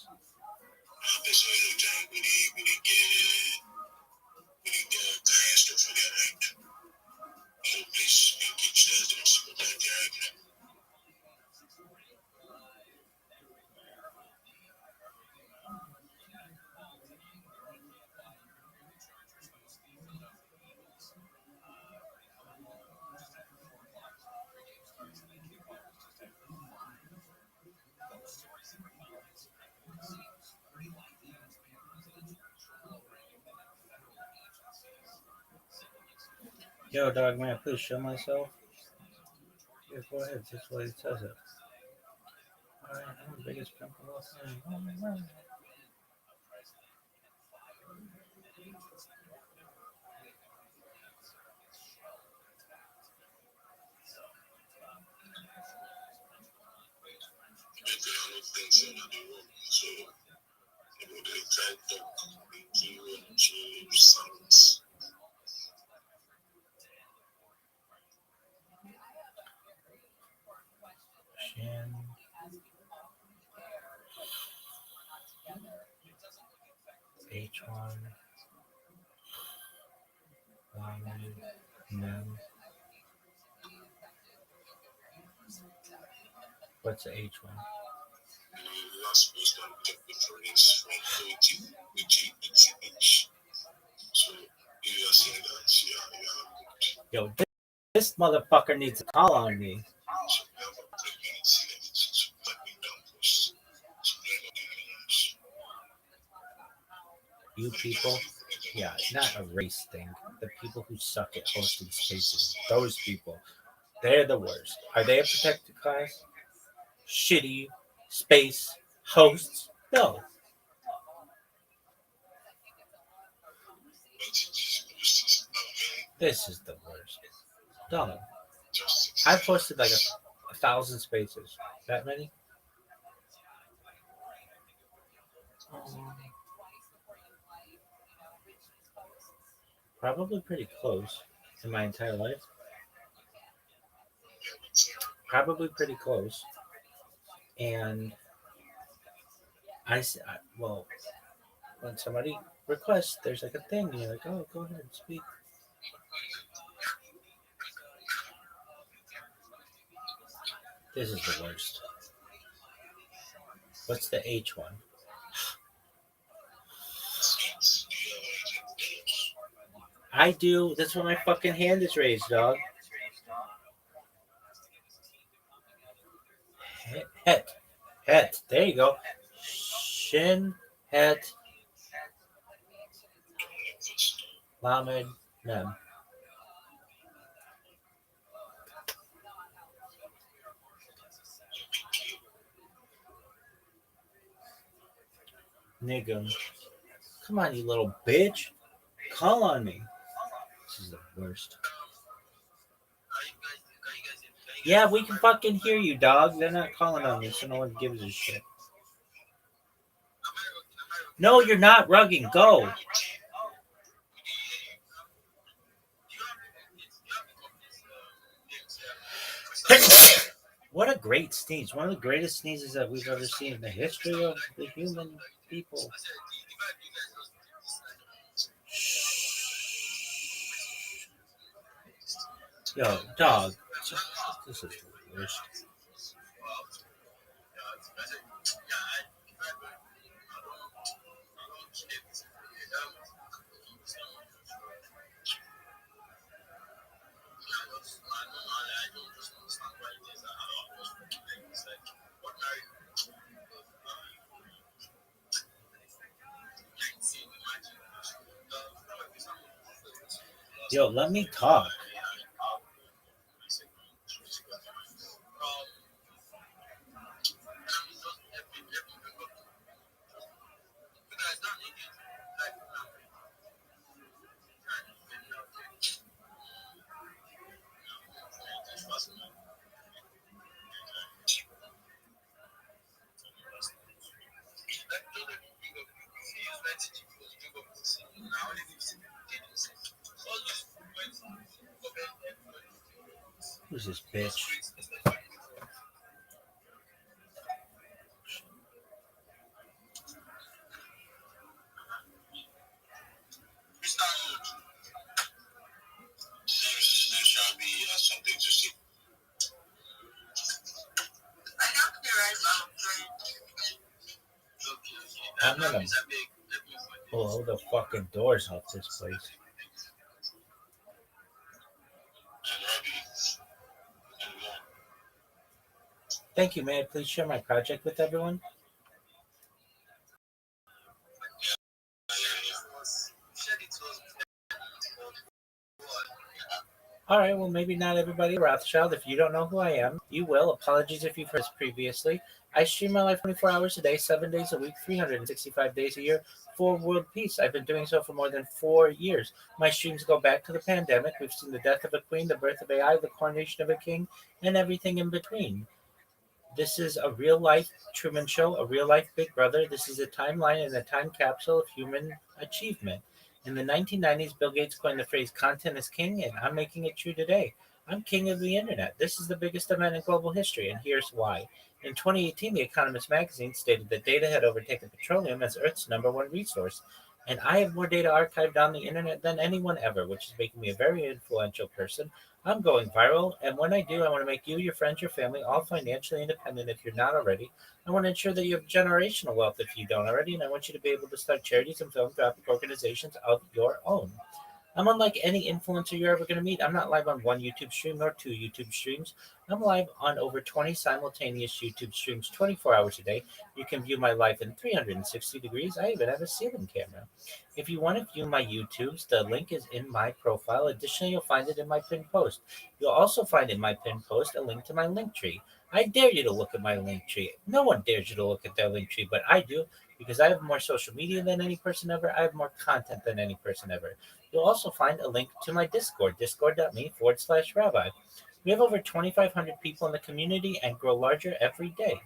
Yo, dog man, please show myself. Yeah, go ahead. That's why it says it. Alright, I'm the biggest pimp of all time. Oh my god. Shin. H1. Mem. What's the H1? Yo, this motherfucker needs to call on me. You people, yeah, not a race thing. The people who suck at hosting spaces, those people, they're the worst. Are they a protected class? Shitty space hosts? No. This is the worst. Dog. I've hosted like a 1,000 spaces. That many? Probably pretty close in my entire life. Probably pretty close. And well, when somebody requests, there's like a thing, and you're like, oh, go ahead and speak. This is the worst. What's the H one? I do. That's why my fucking hand is raised, dog. Het. There you go. Shin Het Lamed Mem. Nigga. Come on, you little bitch. Call on me. This is the worst. Yeah, we can fucking hear you, dog. They're not calling on me, so no one gives a shit. No, you're not rugging. Go. What a great sneeze. One of the greatest sneezes that we've ever seen in the history of the human people. Yo, dog. This is the worst. Yo, let me talk. Who's this bitch? There shall be something to see. I'm gonna blow the fucking doors off this place. And Rabbi, and more. Thank you. May I please share my project with everyone? All right, well, maybe not everybody. Rothschild, if you don't know who I am, you will. Apologies if you've heard this previously. I stream my life 24 hours a day, 7 days a week, 365 days a year for world peace. I've been doing so for more than 4 years. My streams go back to the pandemic. We've seen the death of a queen, the birth of AI, the coronation of a king, and everything in between. This is a real life Truman Show, a real life Big Brother. This is a timeline and a time capsule of human achievement. In the 1990s, Bill Gates coined the phrase content is king, and I'm making it true today. I'm king of the internet. This is the biggest event in global history, and here's why. In 2018, The Economist magazine stated that data had overtaken petroleum as Earth's #1 resource. And I have more data archived on the internet than anyone ever, which is making me a very influential person. I'm going viral, and when I do, I want to make you, your friends, your family all financially independent if you're not already. I want to ensure that you have generational wealth if you don't already, and I want you to be able to start charities and philanthropic organizations of your own. I'm unlike any influencer you're ever going to meet. I'm not live on one YouTube stream nor two YouTube streams. I'm live on over 20 simultaneous YouTube streams 24 hours a day. You can view my life in 360 degrees. I even have a ceiling camera. If you want to view my YouTubes, the link is in my profile. Additionally, you'll find it in my pinned post. You'll also find in my pinned post a link to my link tree. I dare you to look at my link tree. No one dares you to look at their link tree, but I do because I have more social media than any person ever. I have more content than any person ever. You'll also find a link to my Discord, discord.me/Rabbi. We have over 2,500 people in the community and grow larger every day.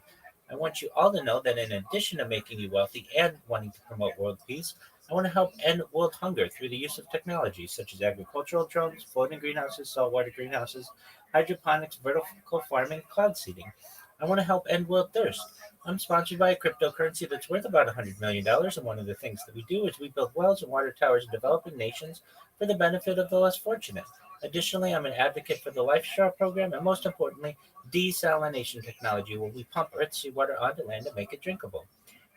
I want you all to know that in addition to making you wealthy and wanting to promote world peace, I want to help end world hunger through the use of technology such as agricultural drones, floating greenhouses, saltwater greenhouses, hydroponics, vertical farming, cloud seeding. I want to help end world thirst. I'm sponsored by a cryptocurrency that's worth about $100 million, and one of the things that we do is we build wells and water towers in developing nations for the benefit of the less fortunate. Additionally, I'm an advocate for the Life Straw program, and most importantly, desalination technology, where we pump Earth's seawater onto land to make it drinkable.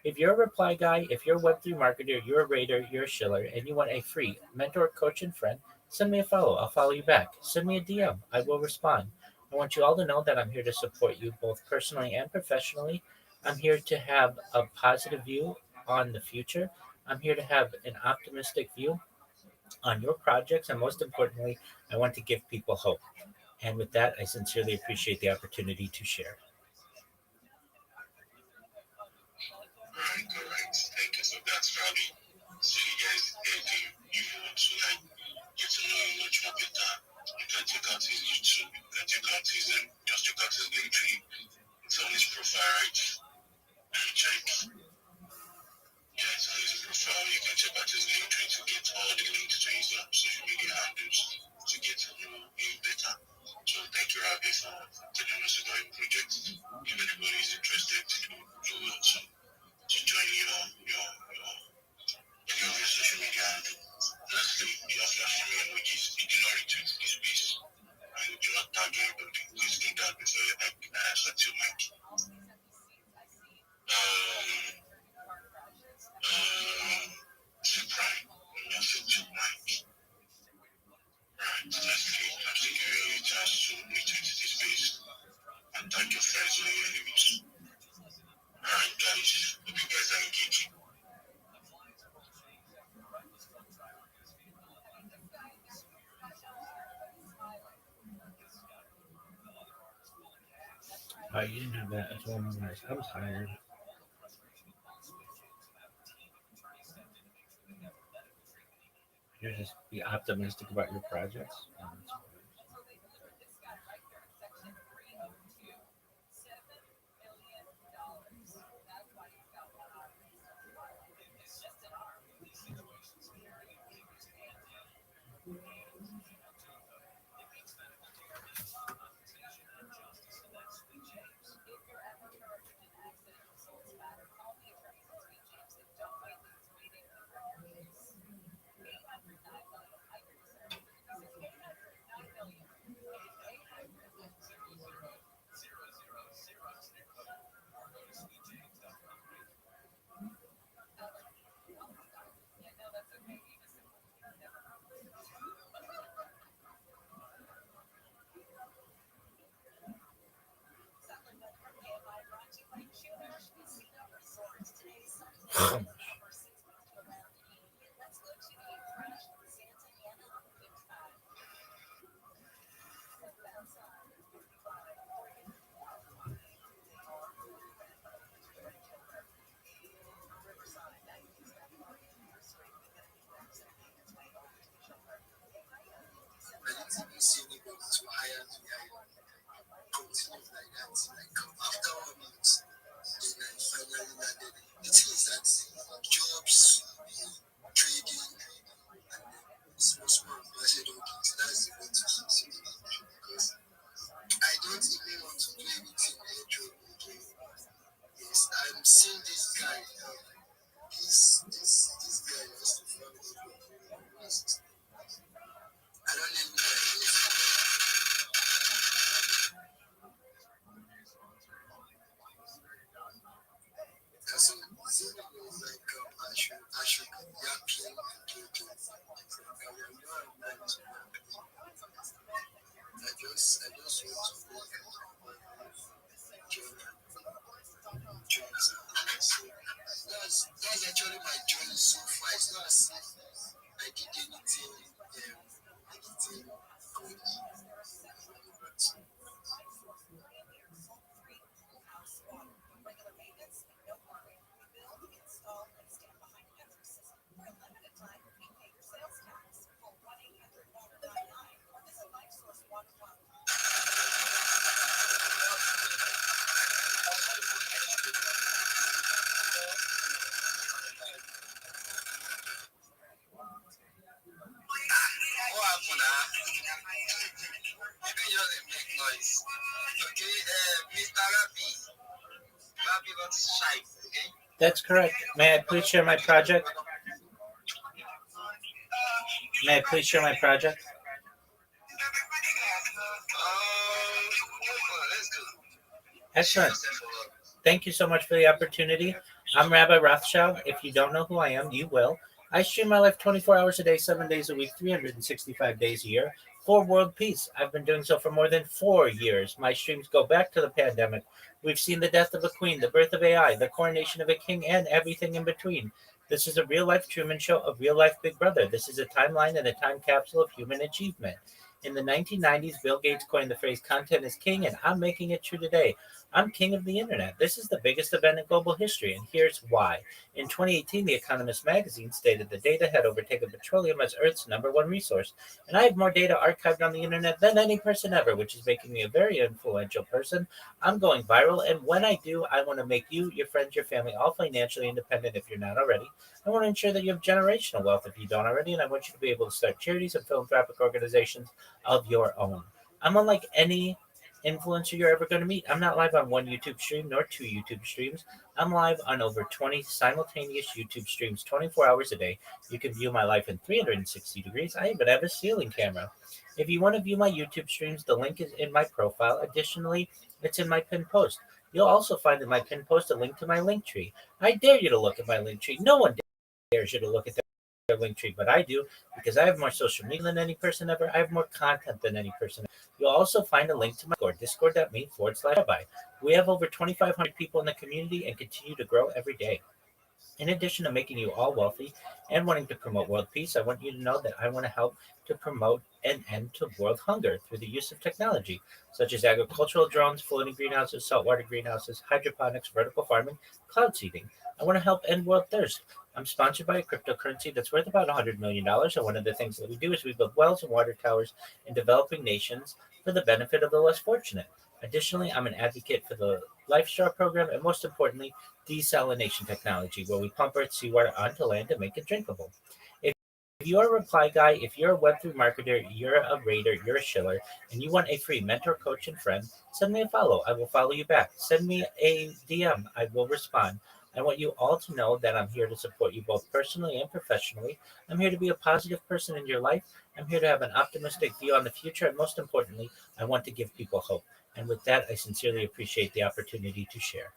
If you're a reply guy, if you're a Web3 marketer, you're a raider, you're a shiller, and you want a free mentor, coach, and friend, send me a follow. I'll follow you back. Send me a DM. I will respond. I want you all to know that I'm here to support you both personally and professionally. I'm here to have a positive view on the future. I'm here to have an optimistic view on your projects. And most importantly, I want to give people hope. And with that, I sincerely appreciate the opportunity to share. Alright. Thank you for that, Rabbi. So you guys, if you want to like get to know him much more better, you can check out his YouTube. You can check out his just check out his link tree. It's on his profile, right? And check. Yeah, it's on his profile. You can check out his link tree to get all the links to his social media handles to get to know him better. So thank you, Rabbi, for telling us about your project. If anybody is interested to do also to join any of your social media handle. Lastly, you have flashing emojis. You do not retweet this piece. And you do not tag anybody. Please do that before you answer to mic. Prime. Message to mic. Right. Lastly, I'm still giving you a chance to retweet this piece and tag your friends or your enemies. Alright, guys. Hope you guys are engaging. You didn't have that as well memorized. I'm tired. You just be optimistic about your projects. See anybody to hire me, continue like that. Like after 1 month, then I finally landed. The thing is that jobs, trading, and small. I said, okay, so that's the way to succeed because I don't even want to do anything job again. Yes, I'm seeing this guy. This guy has to follow me. I don't even know. So Zeno was like, I should yapping and joking. I just want to work join. So that's actually my journey so far. It's not as if I did anything good. What happened now? You didn't just make noise. Okay, Mr. Rabbi Rothschild, okay? That's correct. May I please share my project? May I please share my project? Let's go. Excellent. Thank you so much for the opportunity. I'm Rabbi Rothschild. If you don't know who I am, you will. I stream my life 24 hours a day, 7 days a week, 365 days a year for world peace. I've been doing so for more than 4 years. My streams go back to the pandemic. We've seen the death of a queen, the birth of AI, the coronation of a king, and everything in between. This is a real life Truman Show, a real life Big Brother. This is a timeline and a time capsule of human achievement. In the 1990s, Bill Gates coined the phrase content is king, and I'm making it true today. I'm king of the internet. This is the biggest event in global history, and here's why. In 2018, The Economist magazine stated that data had overtaken petroleum as Earth's number one resource, and I have more data archived on the internet than any person ever, which is making me a very influential person. I'm going viral, and when I do, I want to make you, your friends, your family all financially independent if you're not already. I want to ensure that you have generational wealth if you don't already, and I want you to be able to start charities and philanthropic organizations of your own. I'm unlike any influencer you're ever going to meet. I'm not live on one YouTube stream nor two YouTube streams. I'm live on over 20 simultaneous YouTube streams 24 hours a day. You can view my life in 360 degrees. I even have a ceiling camera. If you want to view my YouTube streams, the link is in my profile. Additionally, it's in my pinned post. You'll also find in my pinned post a link to my link tree. I dare you to look at my link tree. No one dares you to look at their link tree, but I do because I have more social media than any person ever. I have more content than any person. You'll also find a link to my Discord, discord.me/Rabbi. We have over 2,500 people in the community and continue to grow every day. In addition to making you all wealthy and wanting to promote world peace, I want you to know that I want to help to promote an end to world hunger through the use of technology, such as agricultural drones, floating greenhouses, saltwater greenhouses, hydroponics, vertical farming, cloud seeding. I want to help end world thirst. I'm sponsored by a cryptocurrency that's worth about $100 million. And one of the things that we do is we build wells and water towers in developing nations for the benefit of the less fortunate. Additionally, I'm an advocate for the LifeStar program and most importantly, desalination technology, where we pump Earth's seawater onto land to make it drinkable. If you're a reply guy, if you're a Web3 marketer, you're a raider, you're a shiller, and you want a free mentor, coach, and friend, send me a follow. I will follow you back. Send me a DM. I will respond. I want you all to know that I'm here to support you both personally and professionally. I'm here to be a positive person in your life. I'm here to have an optimistic view on the future. And most importantly, I want to give people hope. And with that, I sincerely appreciate the opportunity to share.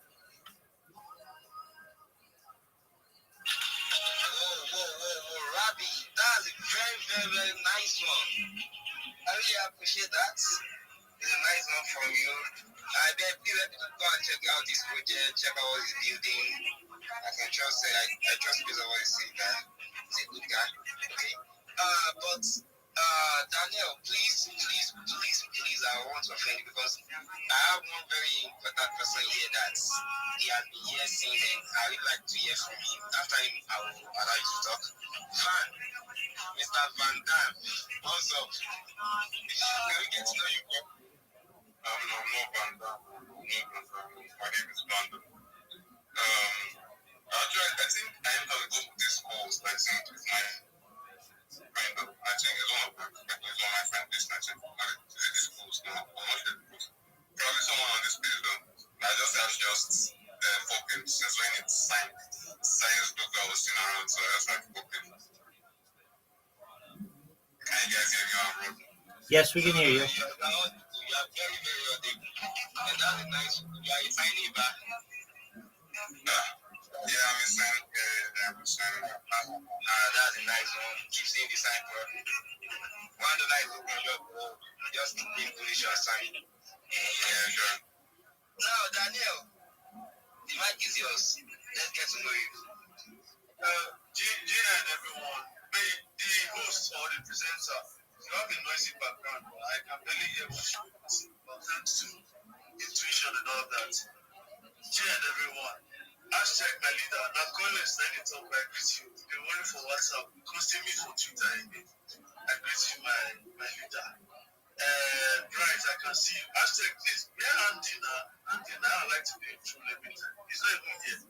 Rabbi, that's a very, very, very nice one. I really appreciate that. It's a nice one from you. I bet people go and check out this project, check out what he's building. I can trust I trust because of what he's saying. He's a good guy. Okay. But Daniel, please, I want to offend you because I have one very important person here that he has been here since, and I would like to hear from him. After him, I will allow you to talk. Van, Mr. Van Dam, what's up? Can we get to know you? No, Van Dam. My name is Van Dam. Actually, I think I entered the group this course, I think it's my friend. I think it's one of my friends, this I think. This course now. I'm not sure. Probably someone on this page though. I just have focused since when it's science book I was seeing around, so I just have focused. Can you guys hear me on road? Yes, we can hear you. You are very, very audible. And that's a nice one. You are a tiny back. Yeah, I'm insane. Yeah, I'm insane. That's a nice one. Keep saying the sign, bro. One of the lights open just keep bullish your sign. Yeah, sure. Now, Daniel, the mic is yours. Let's get to know you. Gina and everyone, the host or the presenter, you have a noisy background, but I can barely hear what you're saying. But thanks to intuition and all that. Gina and everyone, hashtag my leader, not calling send it up, I greet you. You're waiting for WhatsApp, costing me for Twitter again. I greet you, my leader. Right, I can see you. Hashtag please, yeah, Andy now, I like to be a true every time. He's not even here.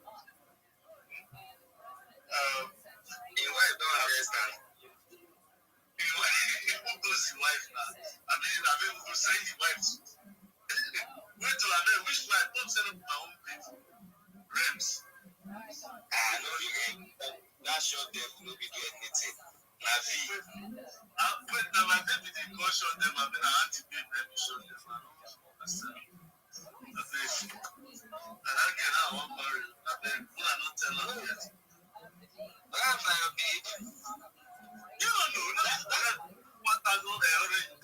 Your wife don't understand. Who goes the wife now? I mean, who signed the wife? Wait till I know which wife. Don't set up my own place. Rems. No, that short them will be doing anything. My V. Wait, now my baby didn't go short them. I mean, I had to be a baby short them. I don't understand. And again, I want marry. I mean, who are not telling her yet? I'm like, babe. You don't know. What I know, they already.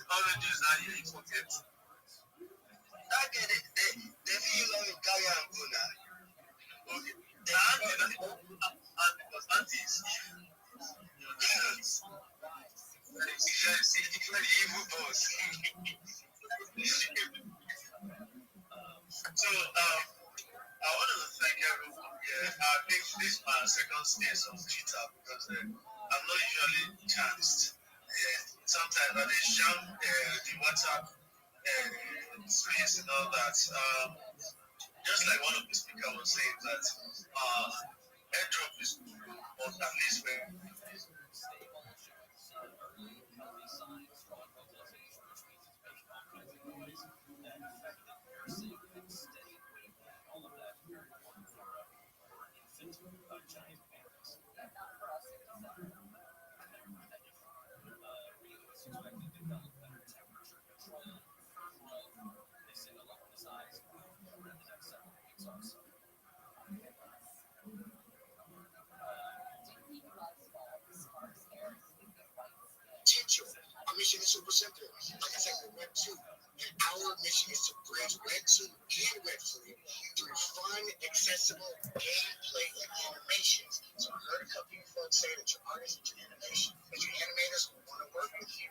I want to thank everyone. Yeah, this is my second stance on Twitter because I'm not usually chanced. Yeah, sometimes I they shout the WhatsApp space and all that. Just like one of the speakers was saying that airdrop is good, but at least when Potential. Our mission is super simple. Like I said, we're Web 2. And our mission is to bridge Web 2 and Web 3 through fun, accessible gameplay and animations. So I heard a couple of folks say that you're artists, that you're animation, that you're animators who want to work with you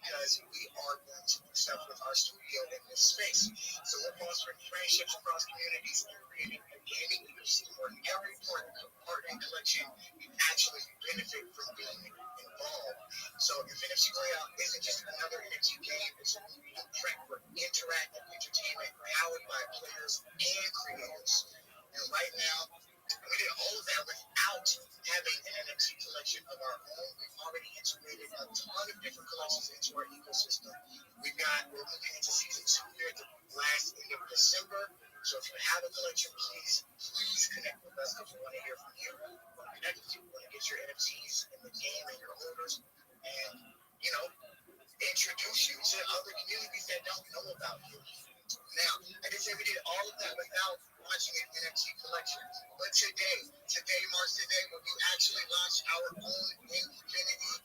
because we are going to do stuff with our studio in this space. So we're fostering friendships across communities and creating a gaming ecosystem where every part and collection can actually benefit from being involved. So if NFC Royale isn't just another NFT game, it's a movie track for interactive entertainment powered by players and creators. And right now, we did all of that without having an NFT collection of our own. We've already integrated a ton of different collections into our ecosystem. We're moving into season 2 here at the last end of December. So if you have a collection, please connect with us because we want to hear from you. We want to connect with you. We want to get your NFTs in the game and your holders. And, introduce you to other communities that don't know about you. Now, I can say we did all of that without launching an NFT collection. But today marks the day when we actually launch our own Infinity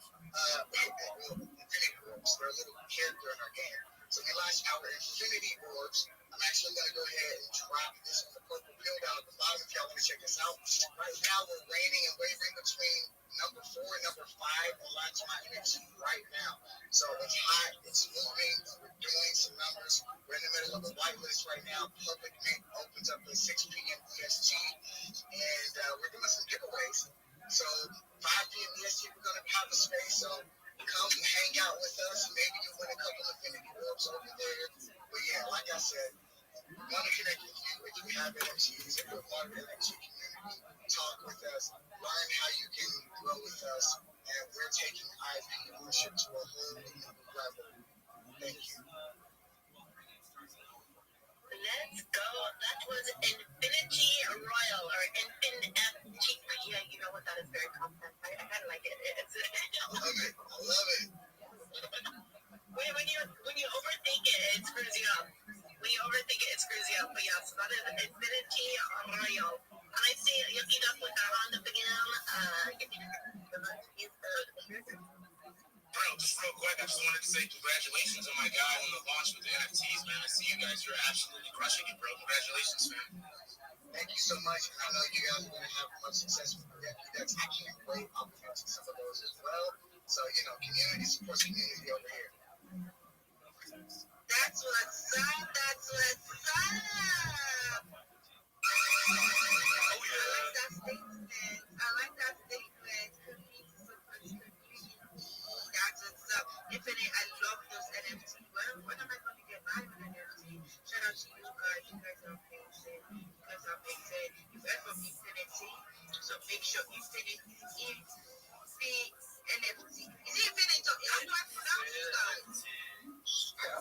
Orbs. They're a little character in our game. So we launched our Infinity Orbs. I'm actually going to go ahead and drop this on the purple pill down at the bottom if y'all want to check this out. Right now, we're reigning and wavering between number 4 and number 5 on launch my NFT right now. So it's hot, it's moving, we're doing some numbers. We're in the middle of a whitelist right now. Public mint opens up at 6 p.m. EST, and we're doing some giveaways. So 5 p.m. EST, we're going to have a space. So come hang out with us. Maybe you'll win a couple of Infinity Orbs over there. But yeah, like I said, we want to connect with you. If you have NFTs, if you're part of the NFT community, talk with us, learn how you can grow with us, and we're taking IP ownership to a whole new level. Thank you. Let's go. That was Infinity Royal or NFT. Yeah, you know what? That is very complex. I kind of like it. I love it. When you overthink it, it screws you up. When you overthink it, it screws you up. But yeah, so that is Infinity Royal. And I see you see that with our on the beginning. Bro, just real quick, I just wanted to say congratulations on my guy on the launch with the NFTs, man. I see you guys are absolutely crushing it, bro. Congratulations, man. Thank you so much. And I know you guys are going to have much success with the NFTs. I can't wait. I'll be into some of those as well. So, community supports community over here. That's what's up. That's what's up. Oh, yeah. I like that statement. Community supports community. That's what's up. Infinite, I love those NFTs. Well, when am I going to get mine with an NFT? Shout out to you guys. You guys are amazing. You guys from Infinity. So make sure Infinity is the NFT. Is it Infinity? How do I pronounce you guys? I'm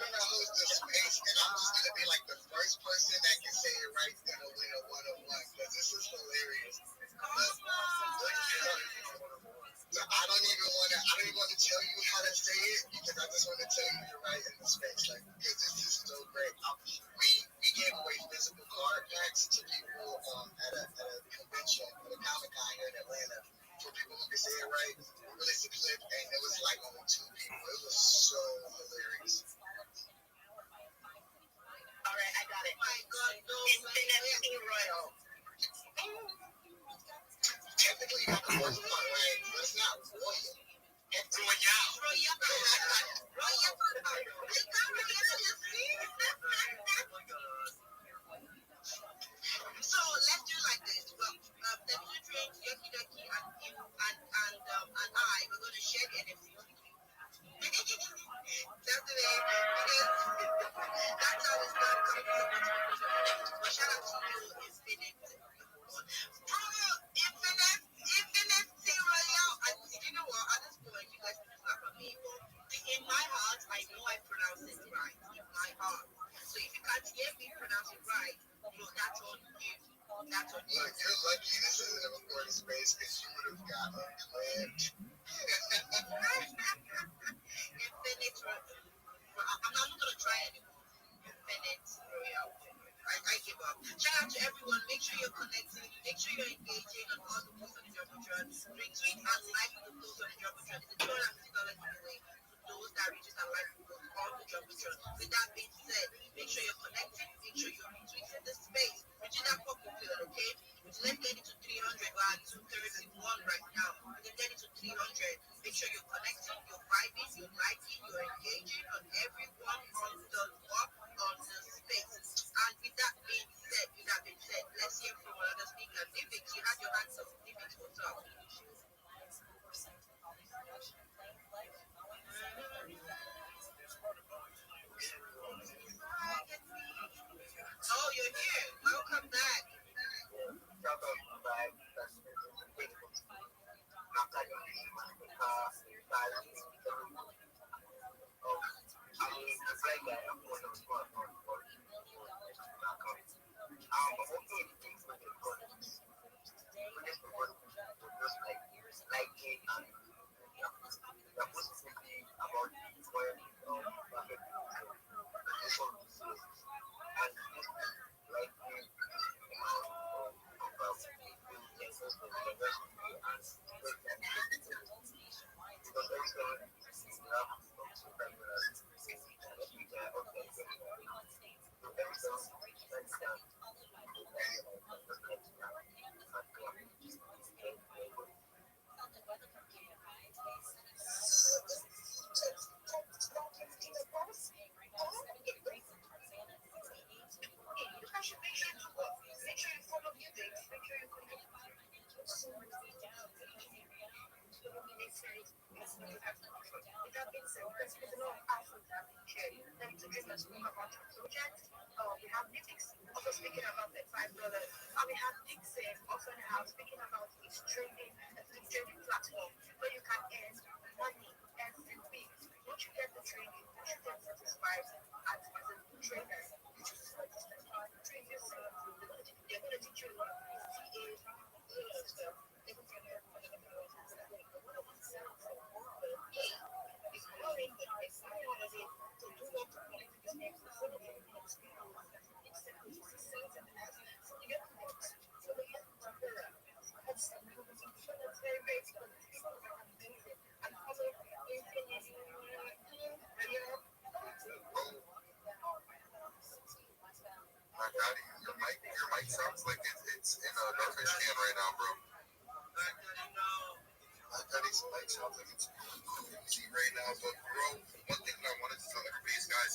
going to host this space, and I'm just going to be like the first person that can say it right then a win a 101, because this is hilarious. So I don't even want to tell you how to say it, because I just want to tell you you're right in the space, because this is so great. We gave away physical card packs to people at a convention, at a Comic-Con here in Atlanta, for people who could say it right. We released a clip, and it was like only 2 people. It was so hilarious. All right, I got it. My God, Infinity Royal. Technically, you got the first one, right? But it's not royal. So let's do like this. Well, the nutrients, Yoki Doki, and you and I, we're going to share the NFTs with you. That's the way, because that's how it's done. But shout out to you, Infinite. Bruno, Infinite Royale. And you know what? At this point, you guys can laugh at me, but in my heart, I know I pronounce it right. In my heart. So if you can't hear me pronounce it right, bro, that's on you. That's on you. Look, you're lucky this isn't a recording space because you would have got clamped. Infinite I'm not going to try anymore. Infinite Royale. I give up. Shout out to everyone. Make sure you're connecting. Make sure you're engaging on all the posts on the Jumbotron. Retweet and like the posts on the Jumbotron. It's a $250 giveaway to those that reaches and like the posts on the Jumbotron. With that being said, make sure you're connecting. Make sure you're retweeting the space. Which is that purple field, okay? Let's get it to 300. We're at 231 right now. Let's get it to 300. Make sure you're connecting, you're vibing, you're liking, you're engaging on everyone on the walk on the space. And with that being said, let's hear from another speaker. David, you had your hands up. David, what's up? Oh, you're here. Welcome back. We have Nitix also speaking about the $5. And we have Dixon also now speaking about its trading platform where you can earn money every week. Once you get the training, once you get satisfied as a trader, you should start train yourself. They're going to teach you a lot of things, CA, a lot of stuff. They're going to tell you it's growing, but it's not one of it. So do not connect with this next. So you can experience very, very and also Your mic sounds like it's in a garbage can right now, bro. Daddy's mic sounds like it's easy right now, but bro, one thing that I wanted to tell everybody is, guys,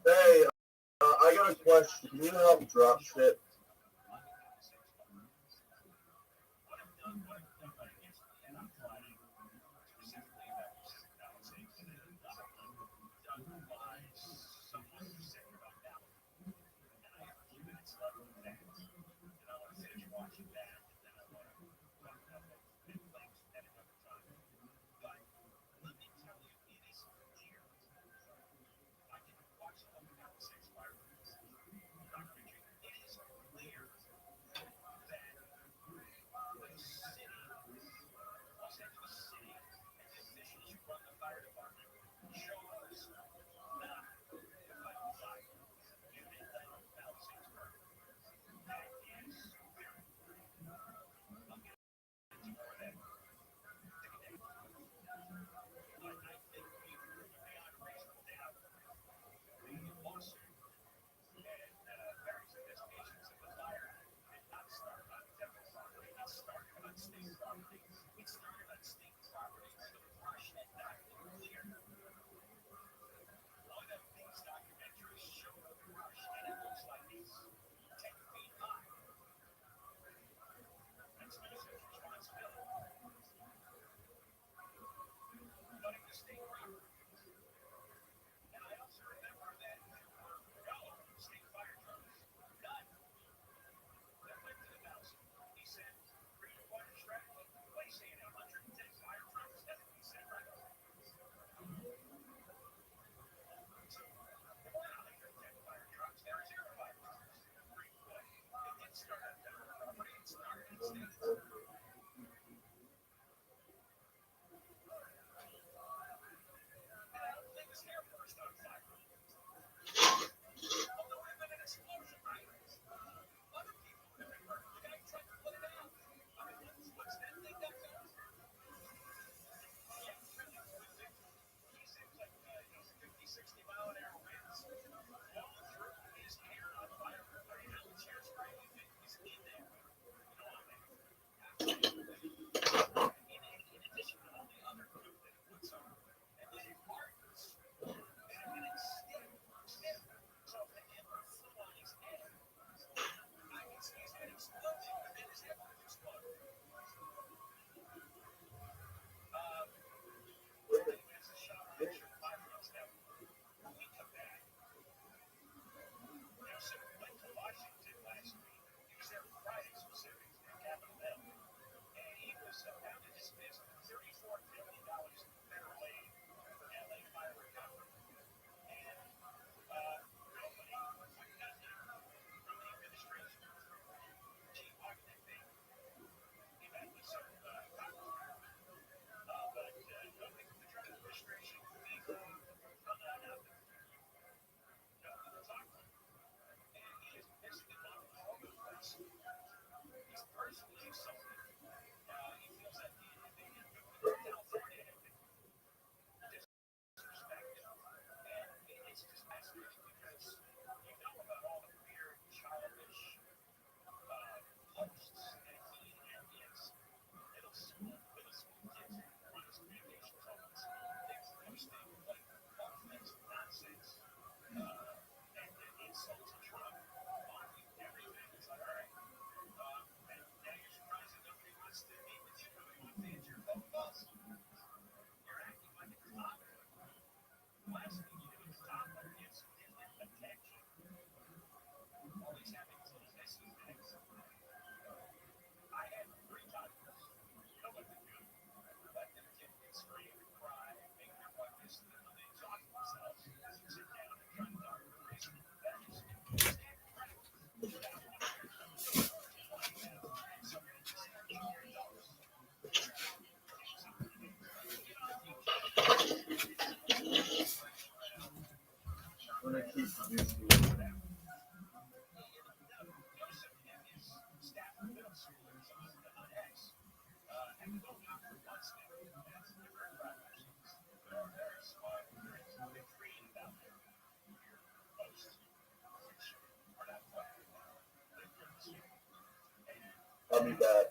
Hey, I got a question. Can you help drop shit? gonna keep YouTube. I'll be back.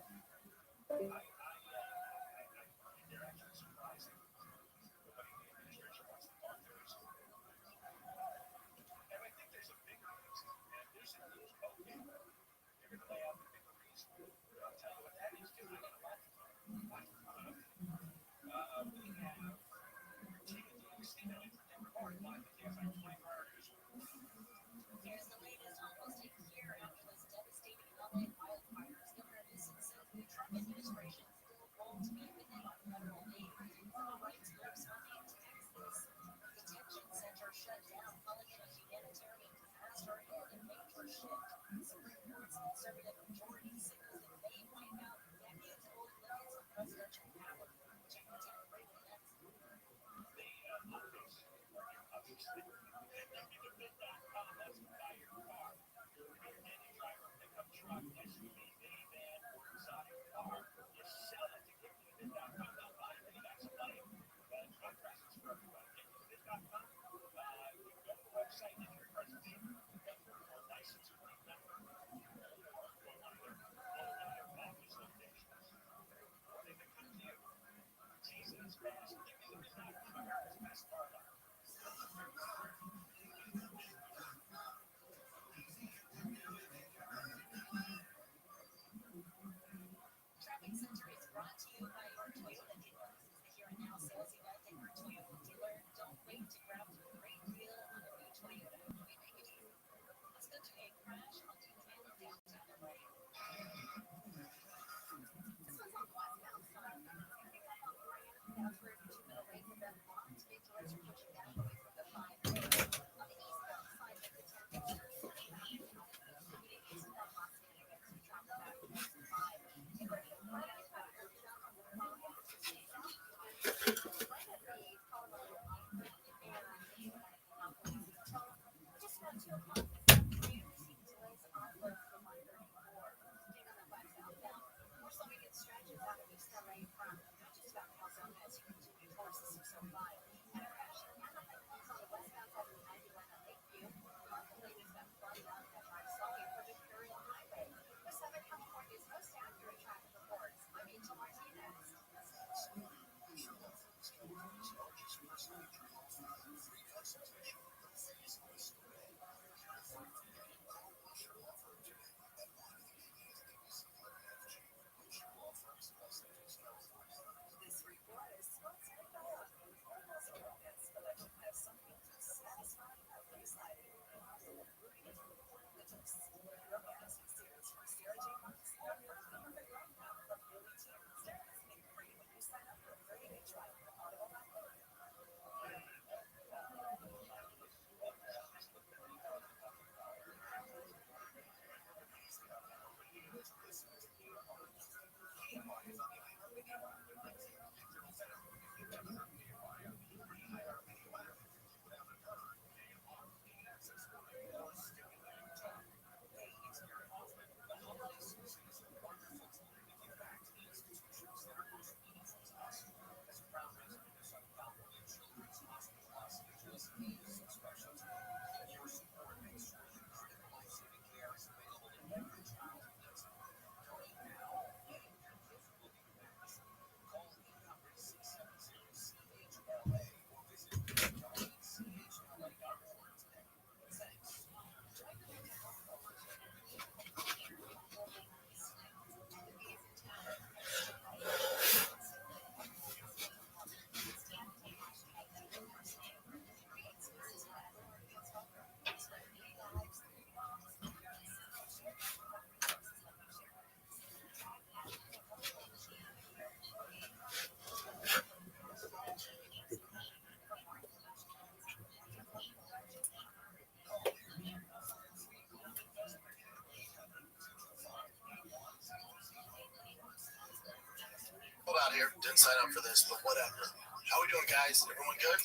Out here, didn't sign up for this, but whatever. How we doing, guys? Everyone good?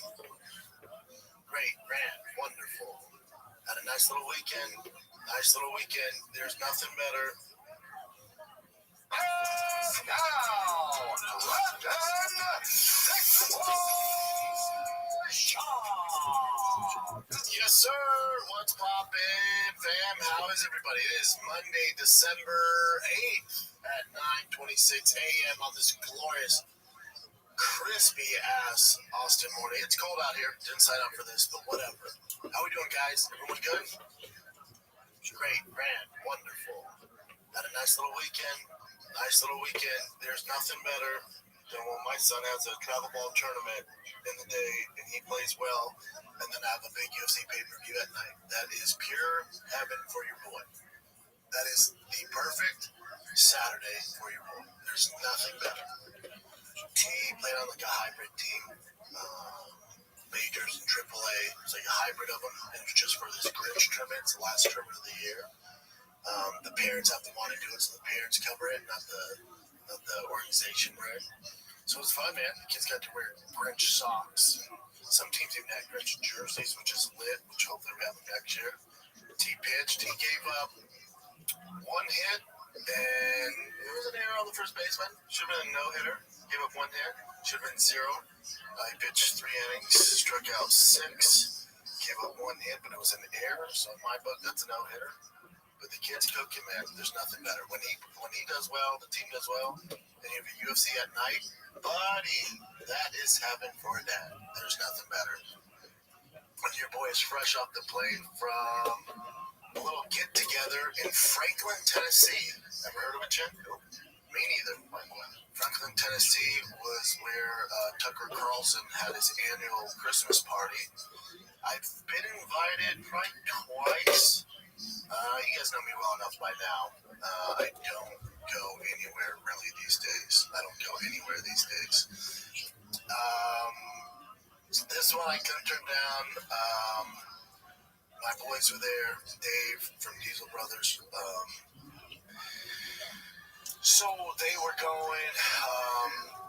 Great, grand, wonderful. Had a nice little weekend. There's nothing better. And now, yes, sir. What's poppin', fam? How is everybody? It is Monday, December 8th at 9:26 a.m. on this glorious, crispy ass Austin morning. It's cold out here. Didn't sign up for this, but whatever. How we doing, guys? Everyone good? Great, grand, wonderful. Had a nice little weekend. There's nothing better than when my son has a travel ball tournament in the day and he plays well, and then have a big UFC pay-per-view at night. That is pure heaven for your boy. That is the perfect Saturday for your boy. There's nothing better. He played on like a hybrid team, majors and AAA. It's like a hybrid of them, and it's just for this Grinch tournament. It's the last tournament of the year. The parents have to want to do it, so the parents cover it, not the organization, right? So it was fun, man. The kids got to wear Grinch socks. Some teams even had Grinch jerseys, which is lit, which hopefully we have next year. He pitched. He gave up one hit, and it was an error on the first baseman. Should have been a no-hitter. Gave up one hit. Should have been 0. He pitched 3 innings, struck out 6. Gave up one hit, but it was an error. So in my book, that's a no-hitter. But the kids cook him, man. There's nothing better. When he does well, the team does well, and you have a UFC at night, buddy, that is heaven for a dad. There's nothing better. When your boy is fresh off the plane from a little get-together in Franklin, Tennessee. Ever heard of it, Jen? Nope. Me neither. Franklin, Tennessee was where Tucker Carlson had his annual Christmas party. I've been invited probably twice. You guys know me well enough by now. I don't go anywhere really these days. This one I couldn't turn down. My boys were there. Dave from Diesel Brothers. So they were going,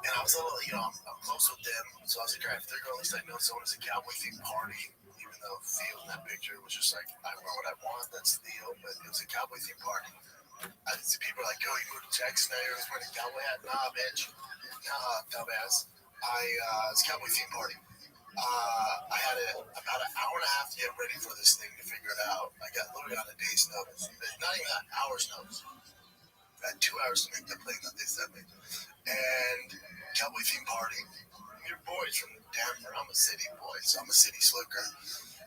and I was a little, I'm close with them. So I was like, all right, if they're going, at least I know someone is a cowboy-themed party. Even though Theo in that picture was just like, I wear what I want, that's Theo, but it was a cowboy-themed party. I didn't see people like, oh, you moved to Texas now, you're wearing a cowboy hat? Nah, bitch. Nah, dumbass. It's a cowboy-themed party. I had about an hour and a half to get ready for this thing to figure it out. I got literally on a day's notice. Not even an hour's notice. I had 2 hours to make the plane that they sent me. And cowboy-themed party. Your boy's from Denver. I'm a city boy, so I'm a city slicker.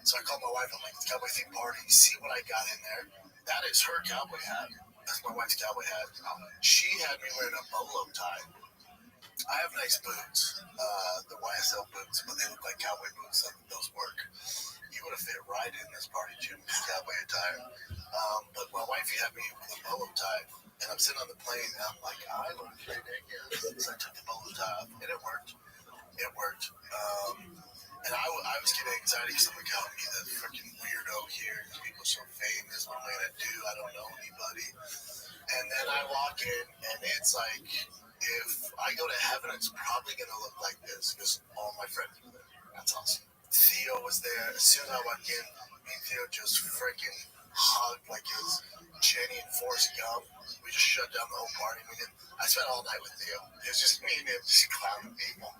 So I called my wife. I'm like, it's cowboy-themed party. See what I got in there. That is her cowboy hat. That's my wife's cowboy hat. She had me wearing a bolo tie. I have nice boots, the YSL boots, but they look like cowboy boots. Those work. You would have fit right in this party, Jim, with cowboy attire. But my wifey had me with a bolo tie, and I'm sitting on the plane, and I'm like, I look straight naked. So I took the bolo tie off, and it worked. And I was getting anxiety because someone called me the freaking weirdo here. People so famous. What am I going to do? I don't know anybody. And then I walk in, and it's like, if I go to heaven, it's probably going to look like this because all my friends were there. That's awesome. Theo was there. As soon as I walked in, me and Theo just freaking hugged like it was Jenny and Forrest Gump. We just shut down the whole party. I spent all night with Theo. It was just me and him just clowning people.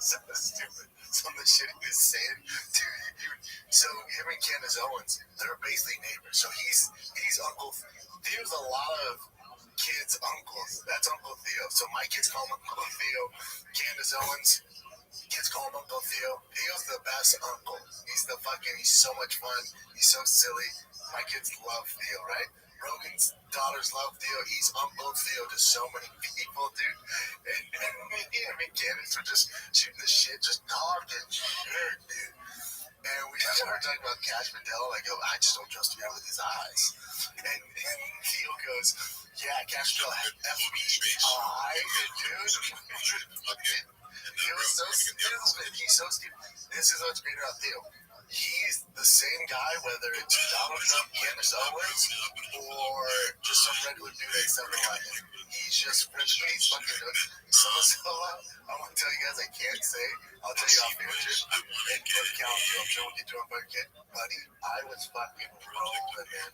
So stupid. Some of the shit he was saying, dude. So him and Candace Owens, they're basically neighbors. So he's Uncle. Theo's a lot of kids' uncles. That's Uncle Theo. So my kids call him Uncle Theo. Candace Owens, kids call him Uncle Theo. Theo's the best uncle. He's so much fun. He's so silly. My kids love Theo, right? Rogan's daughters love Theo. He's Uncle Theo to so many people, dude. And me and Candace were just shooting the shit, just talking shit, dude. And we started talking about Cash Mandela. I go, I just don't trust a guy with his eyes. And Theo goes, yeah, Cash Mandela had FBI, dude. He was so stupid. He's so stupid. This is what's great about Theo. He's the same guy, whether it's Donald Trump, Candace Owens, or just some regular dude at 7-Eleven. He's he's just French cheese. Fucking so I want to tell you guys I can't say. I'll tell you off air. And for the count, I'm sure we'll get to a bucket. Buddy, I was fucking rolling, man.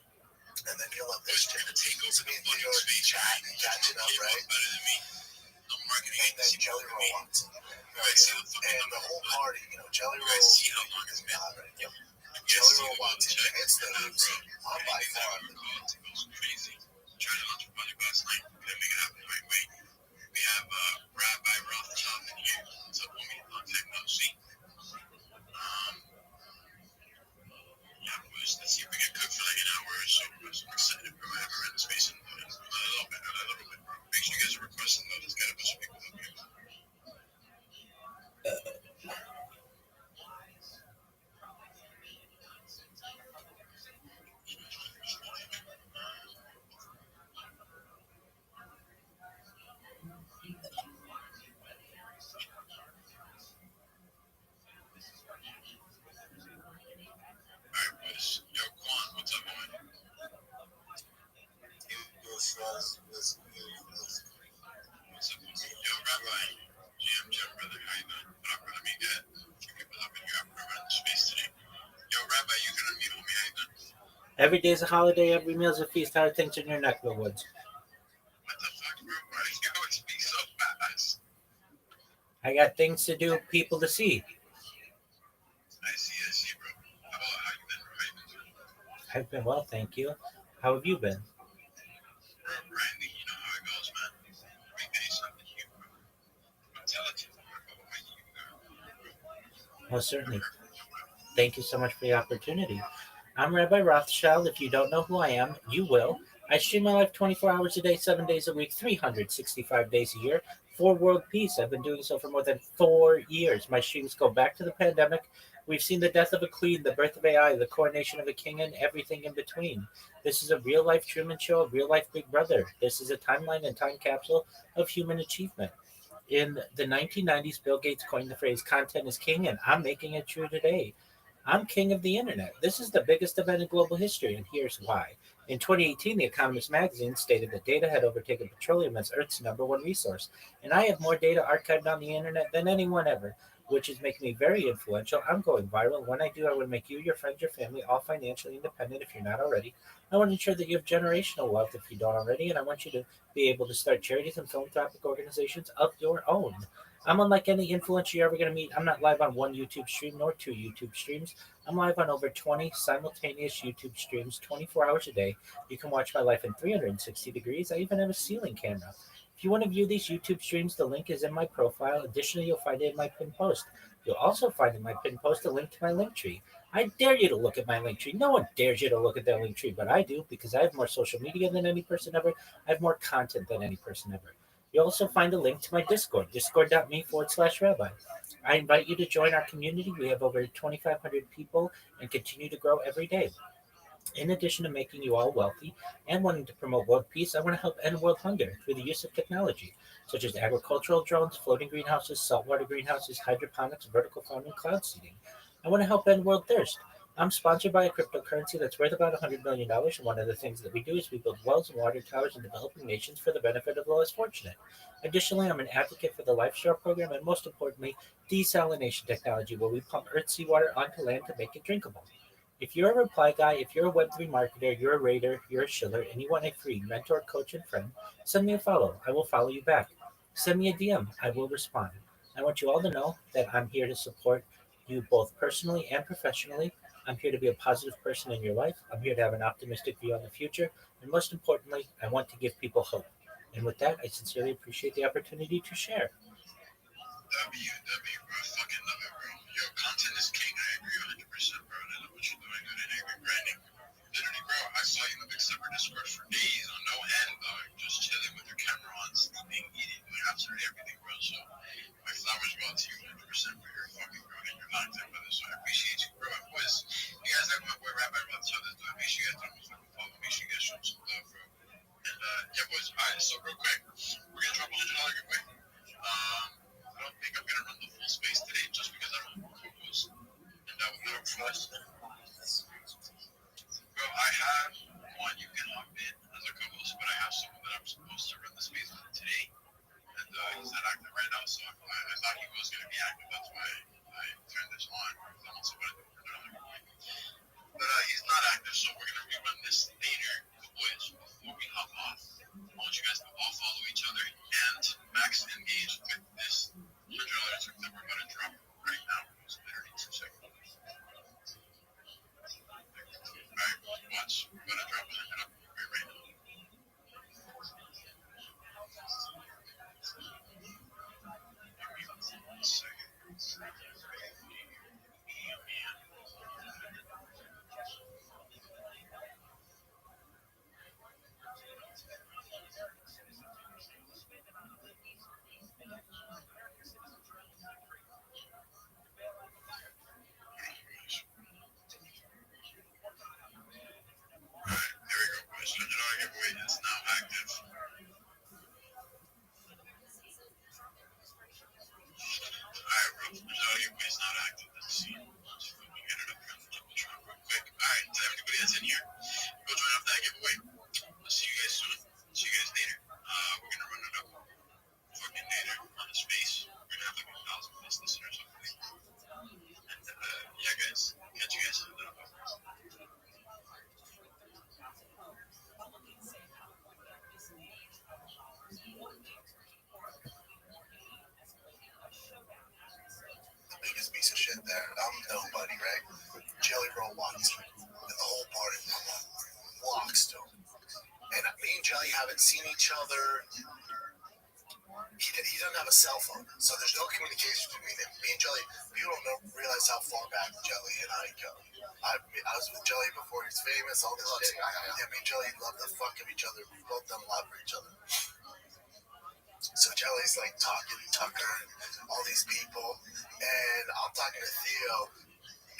And then you'll love this shit. So me and Theo are chatting, catching up, right? And then Jelly Roll walks in. And the whole party, Jelly Roll is not right. Jelly Roll walks in, and it's the hoops. I'm by far. Tried to launch a project last night. Couldn't make it happen the right way. We have Rabbi Rothschild in here. So want me to contact no see. Yeah, boys, let's see if we can cook for like an hour or so. I'm excited, bro. I haven't read the space in a little bit, bro. Make sure you guys are requesting though. There's got a bunch of people up here. Alright, boys. Yo, Quan, what's up, boy? What's up, boy? Yo, Rabbi. Jim, brother, how you doing? What up, brother? Me good. A few people up in here. I'm around the space today. Yo, Rabbi, you can unmute on me. How you doing? Every day's a holiday, every meal's a feast. How are things in your neck of the woods? What the fuck, bro? Why do you always speak so fast? I got things to do, people to see. I see, bro. How you been, bro? How you been doing? I've been well, thank you. How have you been? Bro, grinding, you know how it goes, man. Every day something new, bro. I'm telling you, bro. Most certainly. Thank you so much for the opportunity. I'm Rabbi Rothschild. If you don't know who I am, you will. I stream my life 24 hours a day, 7 days a week, 365 days a year for world peace. I've been doing so for more than 4 years. My streams go back to the pandemic. We've seen the death of a queen, the birth of AI, the coronation of a king, and everything in between. This is a real life Truman Show, a real life Big Brother. This is a timeline and time capsule of human achievement. In the 1990s, Bill Gates coined the phrase content is king, and I'm making it true today. I'm king of the internet. This is the biggest event in global history, and here's why. In 2018, The Economist magazine stated that data had overtaken petroleum as Earth's number one resource, and I have more data archived on the internet than anyone ever, which is making me very influential. I'm going viral. When I do, I want to make you, your friends, your family all financially independent if you're not already. I want to ensure that you have generational wealth if you don't already, and I want you to be able to start charities and philanthropic organizations of your own. I'm unlike any influencer you're ever going to meet. I'm not live on one YouTube stream nor two YouTube streams. I'm live on over 20 simultaneous YouTube streams 24 hours a day. You can watch my life in 360 degrees. I even have a ceiling camera. If you want to view these YouTube streams, the link is in my profile. Additionally, you'll find it in my pinned post. You'll also find in my pinned post a link to my link tree. I dare you to look at my link tree. No one dares you to look at their link tree, but I do because I have more social media than any person ever. I have more content than any person ever. You'll also find a link to my Discord, discord.me/rabbi. I invite you to join our community. We have over 2,500 people and continue to grow every day. In addition to making you all wealthy and wanting to promote world peace, I want to help end world hunger through the use of technology, such as agricultural drones, floating greenhouses, saltwater greenhouses, hydroponics, vertical farming, cloud seeding. I want to help end world thirst. I'm sponsored by a cryptocurrency that's worth about $100 million, and one of the things that we do is we build wells and water towers in developing nations for the benefit of the less fortunate. Additionally, I'm an advocate for the LifeStar program and, most importantly, desalination technology, where we pump earth seawater onto land to make it drinkable. If you're a reply guy, if you're a Web3 marketer, you're a raider, you're a shiller, and you want a free mentor, coach, and friend, send me a follow. I will follow you back. Send me a DM. I will respond. I want you all to know that I'm here to support you both personally and professionally. I'm here to be a positive person in your life. I'm here to have an optimistic view on the future. And most importantly, I want to give people hope. And with that, I sincerely appreciate the opportunity to share. bro. I fucking love it, bro. Yo, content is king. I agree 100%, bro. And I love what you're doing, good and angry branding. Literally, bro, I saw you in the Big Separate Discord for days on no end, dog. Just chilling with your camera on, sleeping, eating, doing absolutely everything, bro. So, my flowers go out to you 100% for your fucking growth and your content, brother. So, I appreciate you, bro. And boys, you guys have my boy Rabbi Rothschild is doing. Make sure you guys don't fucking follow. Make sure you guys show him some love, bro. And, yeah, boys, alright, so real quick, we're gonna drop $100 giveaway. I don't think I'm gonna run the full space today just because I don't have a co-host. And that would trust. Bro, I have one you can opt in as a co-host, but I have someone that I'm supposed to run the space with The biggest piece of shit there. I'm nobody, right? Jelly Roll walks to me, and the whole party walks to him. And me and Jelly haven't seen each other. He doesn't have a cell phone, so there's no communication between him. Me and Jelly, people don't realize how far back Jelly and I go. I was with Jelly before he was famous, all this shit. Yeah, me and Jelly love the fuck of each other. We both done a lot for each other. So Jelly's like talking to Tucker and all these people, and I'm talking to Theo,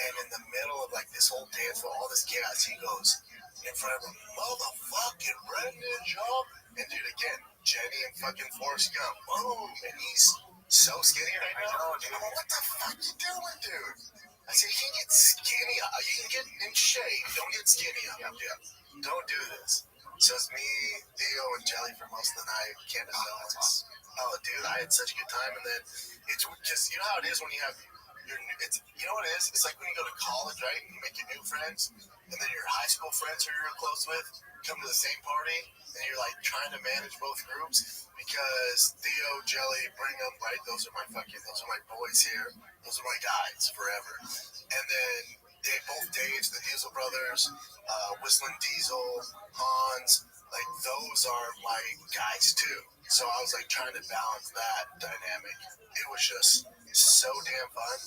and in the middle of like this whole dance with all this chaos, he goes in front of him, motherfucking Brendan Jump, and dude again, Jenny and fucking Forrest Gump, boom, and he's so skinny right now. And I'm like, what the fuck you doing, dude? I said, you can get skinny. You can get in shape. Don't get skinny. Yeah. Don't do this. So it's me, Theo, and Jelly for most of the night. Candace Owens. Oh, dude, I had such a good time. And then it's just, you know how it is when you have you know what it is? It's like when you go to college, right? And you make your new friends, and then your high school friends who you're close with come to the same party, and you're like trying to manage both groups because Theo, Jelly, Brigham, right? Those are my boys here. Those are my guys forever. And then both Daves, the Diesel brothers, Whistling Diesel, Hans, like those are my guys too. So I was like trying to balance that dynamic. It was just so damn fun.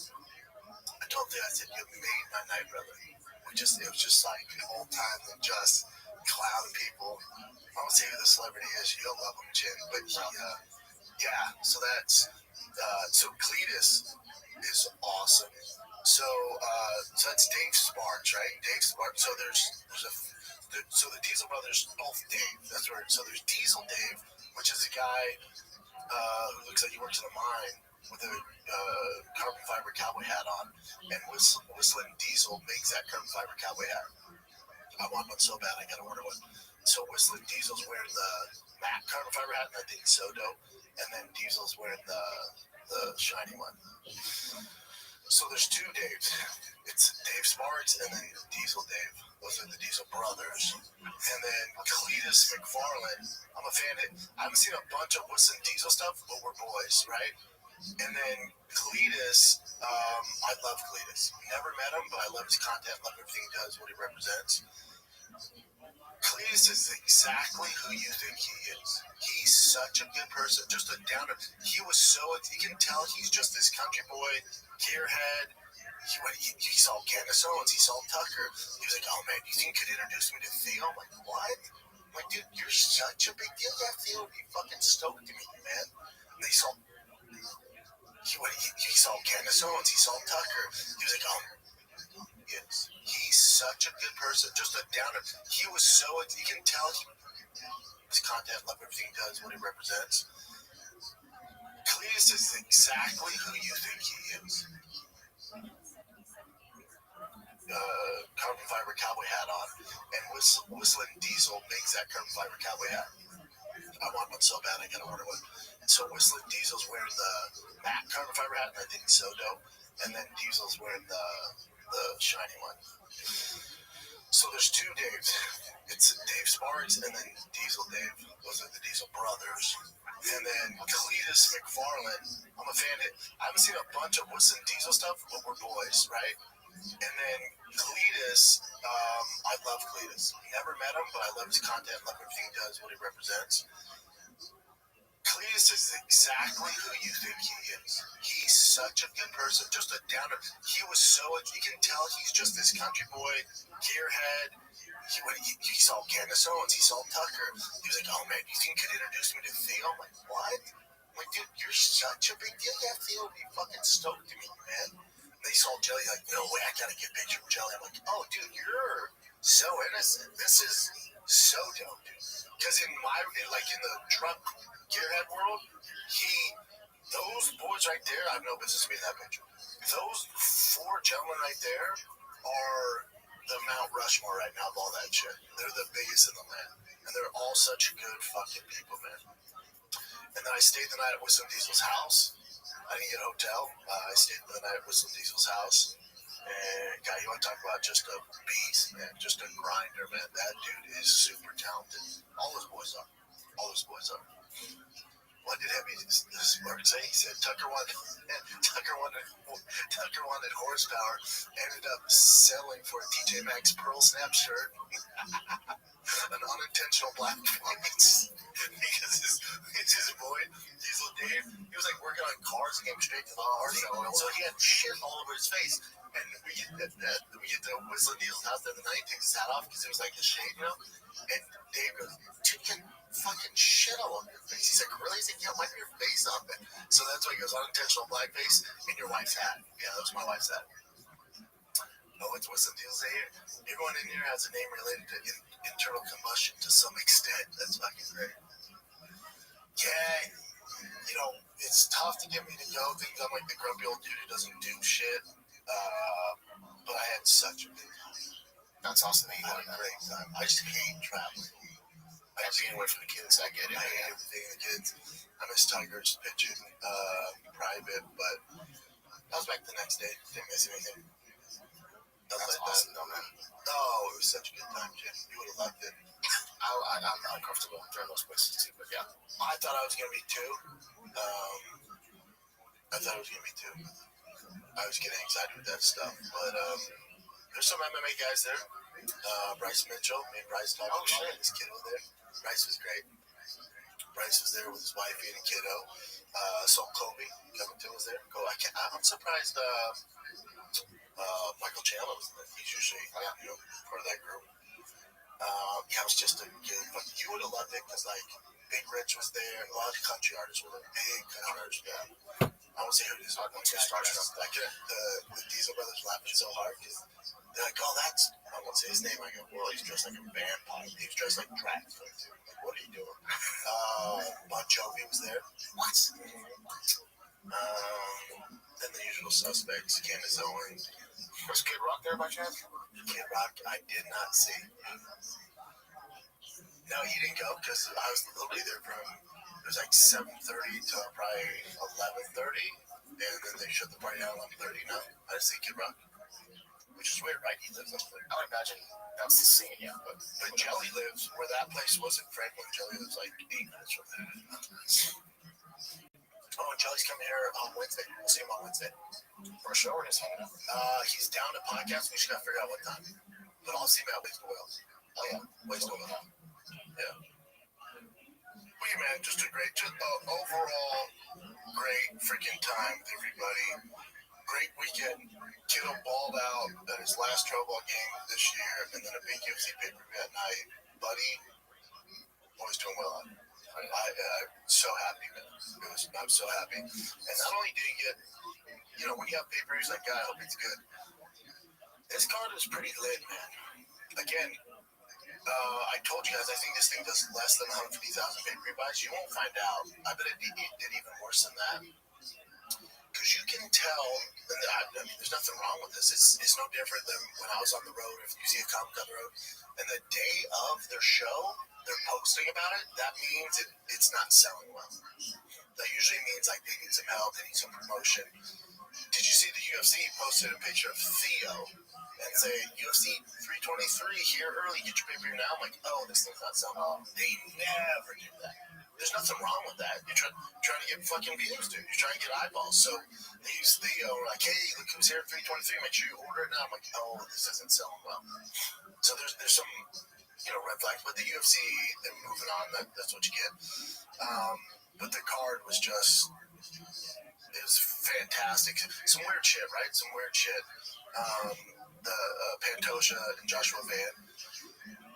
I told Theo, I said, you made my night, brother. It was just like old times and just clown people. I won't say who the celebrity is. You'll love him, Jim. But yeah. So so Cletus is awesome. So that's Dave Sparks, right? Dave Sparks. So so the Diesel brothers, both Dave. So there's Diesel Dave, which is a guy who looks like he works in a mine with a carbon fiber cowboy hat on, and Whistling Diesel makes that carbon fiber cowboy hat. I want one so bad, I gotta order one. So Whistling Diesel's wearing the matte carbon fiber hat, and I think it's so dope. And then Diesel's wearing the shiny one. So there's two Daves. It's Dave Sparks and then Diesel Dave. Those are the Diesel brothers. And then Cletus McFarland. I'm a fan of. I haven't seen a bunch of Whistling Diesel stuff, but we're boys, right? And then Cletus, I love Cletus. Never met him, but I love his content, love everything he does, what he represents. Cletus is exactly who you think he is. He's such a good person, just a downer. You can tell he's just this country boy, gearhead. He saw Candace Owens, he saw Tucker. He was like, oh man, you think you could introduce me to Theo? I'm like, what? I'm like, dude, you're such a big deal. Yeah, Theo would be fucking stoked to meet you, man. And he saw Candace Owens, he saw Tucker. He was like, oh, yes. He's such a good person, just a downer. You can tell his content, love everything he does, what he represents. Cletus is exactly who you think he is. Carbon fiber cowboy hat on, and Whistling Diesel makes that carbon fiber cowboy hat. I want one so bad, I gotta order one. So Whistling Diesel's wearing the matte carbon fiber hat, and I think it's so dope. And then Diesel's wearing the shiny one. So there's two Daves. It's Dave Sparks and then Diesel Dave. Those are the Diesel brothers. And then Cletus McFarland. I'm a fan of. I haven't seen a bunch of Whistling Diesel stuff, but we're boys, right? And then Cletus, I love Cletus. Never met him, but I love his content, love everything he does, what he represents. Cletus is exactly who you think he is. He's such a good person, just a downer. He was so, you can tell he's just this country boy, gearhead. He saw Candace Owens, he saw Tucker. He was like, oh man, you think you could introduce me to Theo? I'm like, what? I'm like, dude, you're such a big deal. Yeah, Theo would be fucking stoked to meet you, man. And they saw Jelly, like, no way, I gotta get a picture with Jelly. I'm like, oh, dude, you're so innocent. This is so dope, dude. Because in the truck gearhead world, those boys right there, I have no business being that picture. Those 4 gentlemen right there are the Mount Rushmore right now of all that shit. They're the biggest in the land. And they're all such good fucking people, man. And then I stayed the night at Whistle Diesel's house. I didn't get a hotel. I stayed the night at Whistle Diesel's house. And, guy, you want to talk about just a beast, man. Just a grinder, man. That dude is super talented. All those boys are. What did Heavy Spark say? He said Tucker wanted horsepower, ended up selling for a TJ Maxx Pearl Snap shirt, an unintentional black points, because his boy, Diesel Dave, he was like working on cars and came straight to the party, so he had shit all over his face. And we get to Whistling Diesel's house the other night, takes his hat off because it was like a shade, you know? And Dave goes, dude, you fucking shit all over your face. He's like, really? He's like, yeah, wipe your face off. So that's why he goes, unintentional blackface in your wife's hat. Yeah, that was my wife's hat. Oh, it's Whistling Diesel's here. Everyone in here has a name related to internal combustion to some extent. That's fucking great. Yeah, you know, it's tough to get me to go. Things I'm like the grumpy old dude who doesn't do shit. But I had such a good time. That's awesome. I had a great time. I just hate traveling. I have to get away from the kids. I get it. I hate everything. The kids. I miss Tigers pitching private, but I was back the next day. Didn't miss anything. That's awesome, though, man. Oh, it was such a good time, Jim. You would have loved it. I'm not comfortable during those places, too, but yeah. I thought I was going to be too. I was getting excited with that stuff, but there's some MMA guys there. Bryce Mitchell, me and Bryce talked about this kid over there. Bryce was great. Bryce was there with his wife and a kiddo. So Kobe Covington was there. I'm surprised Michael Chandler was there. He's usually part of that group. Yeah, it was just a good. But you would have loved it because Big Rich was there. A lot of country artists were there. Big country artists were there. I won't say who it is. I'm going to start the Diesel brothers laughing so hard because they're like, oh, that's, I won't say his name. I go, well, he's dressed like a vampire. He was dressed like Dracula, too. Like, what are you doing? Bon Jovi was there. What? Then the usual suspects, Candace Owens. Was Kid Rock there by chance? Kid Rock, I did not see. No, he didn't go because I was literally there from, it was like 7:30 to probably 11:30, and then they shut the party down at 11:30. No, I didn't see Kid Rock, which is weird, right? He lives up there. I would imagine that's the scene, yeah. But Jelly lives where that place was in Franklin. Jelly lives like 8 minutes from there. Oh, Jelly's coming here on Wednesday. We'll see him on Wednesday. For a show or just hanging out? He's down to podcast. We just got to figure out what time. But I'll see him at Waste to Wales. Oh, yeah. Waste to Wales. Yeah. Well, yeah, man, just a great, overall, great freaking time with everybody. Great weekend. Kiddo balled out at his last Pro Bowl game this year, and then a big UFC pay-per-view at night. Buddy, boy's doing well. I'm so happy, man. I'm so happy. And not only do you get, when you have pay-per-views like that, I hope it's good. This card is pretty lit, man. Again, I told you guys, I think this thing does less than 150,000 pay-per-view buys. You won't find out. I bet it did even worse than that. Because you can tell, I mean, there's nothing wrong with this. It's no different than when I was on the road. If you see a comic on the road, and the day of their show, they're posting about it, that means it's not selling well. That usually means they need some help, they need some promotion. Did you see the UFC posted a picture of Theo and say, UFC 323 here early, get your pay-per-view now? I'm like, oh, this thing's not selling well. They never do that. There's nothing wrong with that. You're trying to get fucking views, dude. You're trying to get eyeballs. So they use Theo, like, hey, look who's here at 323. Make sure you order it now. I'm like, oh, this isn't selling well. So there's some, red flags. But the UFC, they're moving on. That's what you get. but the card was just, it was fantastic. Some weird shit, right? Some weird shit. The Pantoja and Joshua Van.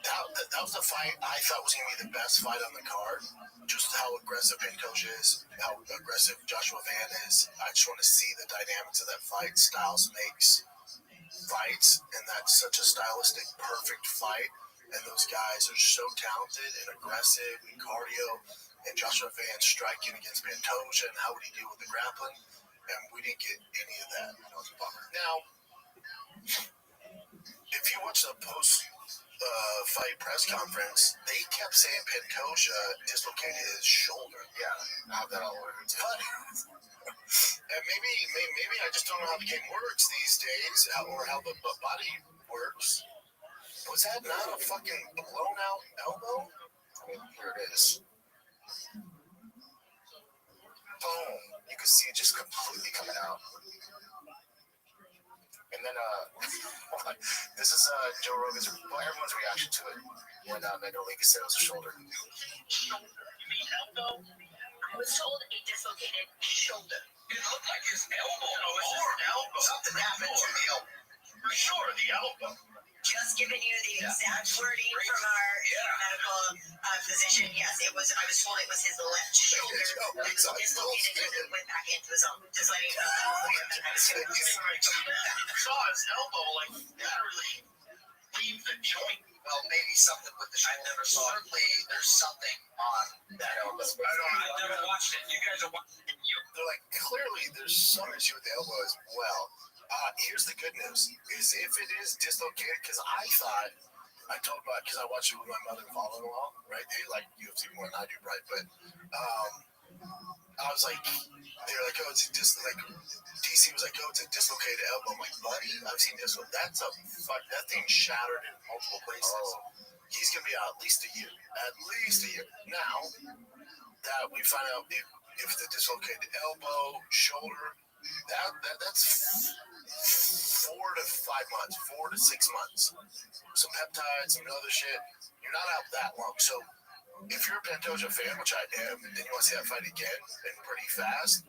That was a fight I thought was going to be the best fight on the card. Just how aggressive Pantoja is, how aggressive Joshua Van is. I just want to see the dynamics of that fight. Styles makes fights, and that's such a stylistic, perfect fight. And those guys are so talented and aggressive and cardio. And Joshua Van striking against Pantoja, and how would he deal with the grappling? And we didn't get any of that. Now, if you watch the post-fight press conference, they kept saying Pantoja dislocated his shoulder. Yeah, how that all works. And maybe I just don't know how the game works these days, or how the body works. Was that not a fucking blown out elbow? Here it is. Boom. You can see it just completely coming out. And then, this is Joe Rogan's, everyone's reaction to it when Manolika said it was a shoulder. Shoulder? You mean elbow? I was told a dislocated shoulder. It looked like his elbow. No, it's his elbow. Something happened to the elbow. For sure, the elbow. Just giving you the exact wording from our medical physician. Yes, it was. I was told it was his left shoulder that dislocated and went back into his own. Just letting you know. I saw his elbow like literally leave the joint. Well, maybe something with the shoulder. I never saw it. Certainly, there's something on that elbow. I've never watched it. You guys are watching it. They're like, clearly there's some issue with the elbow as well. Here's the good news, is if it is dislocated, because I thought, I told about, because I watched it with my mother and father-in-law, right? They like UFC more than I do, right? But I was like, they're like, oh, it's just like, DC was like, oh, it's a dislocated elbow. I'm like, buddy, I've seen this one. That's a fuck, that thing shattered in multiple places. He's going to be out at least a year. At least a year. Now that we find out if it's a dislocated elbow, shoulder, that's 4 to 5 months, 4 to 6 months. Some peptides, some other shit. You're not out that long. So if you're a Pantoja fan, which I am, and you want to see that fight again and pretty fast,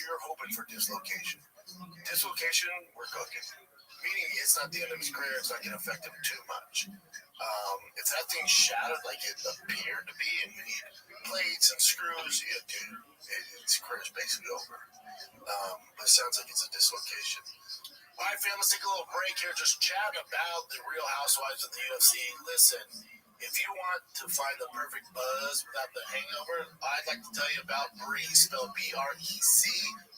you're hoping for dislocation. Dislocation, we're cooking. Meaning it's not the end of his career. It's not going to affect him too much. If that thing shattered like it appeared to be, and you need plates and screws, dude, his career is basically over. But it sounds like it's a dislocation. All right, fam, let's take a little break here. Just chat about the Real Housewives of the UFC. Listen, if you want to find the perfect buzz without the hangover, I'd like to tell you about Breeze, spelled B-R-E-Z,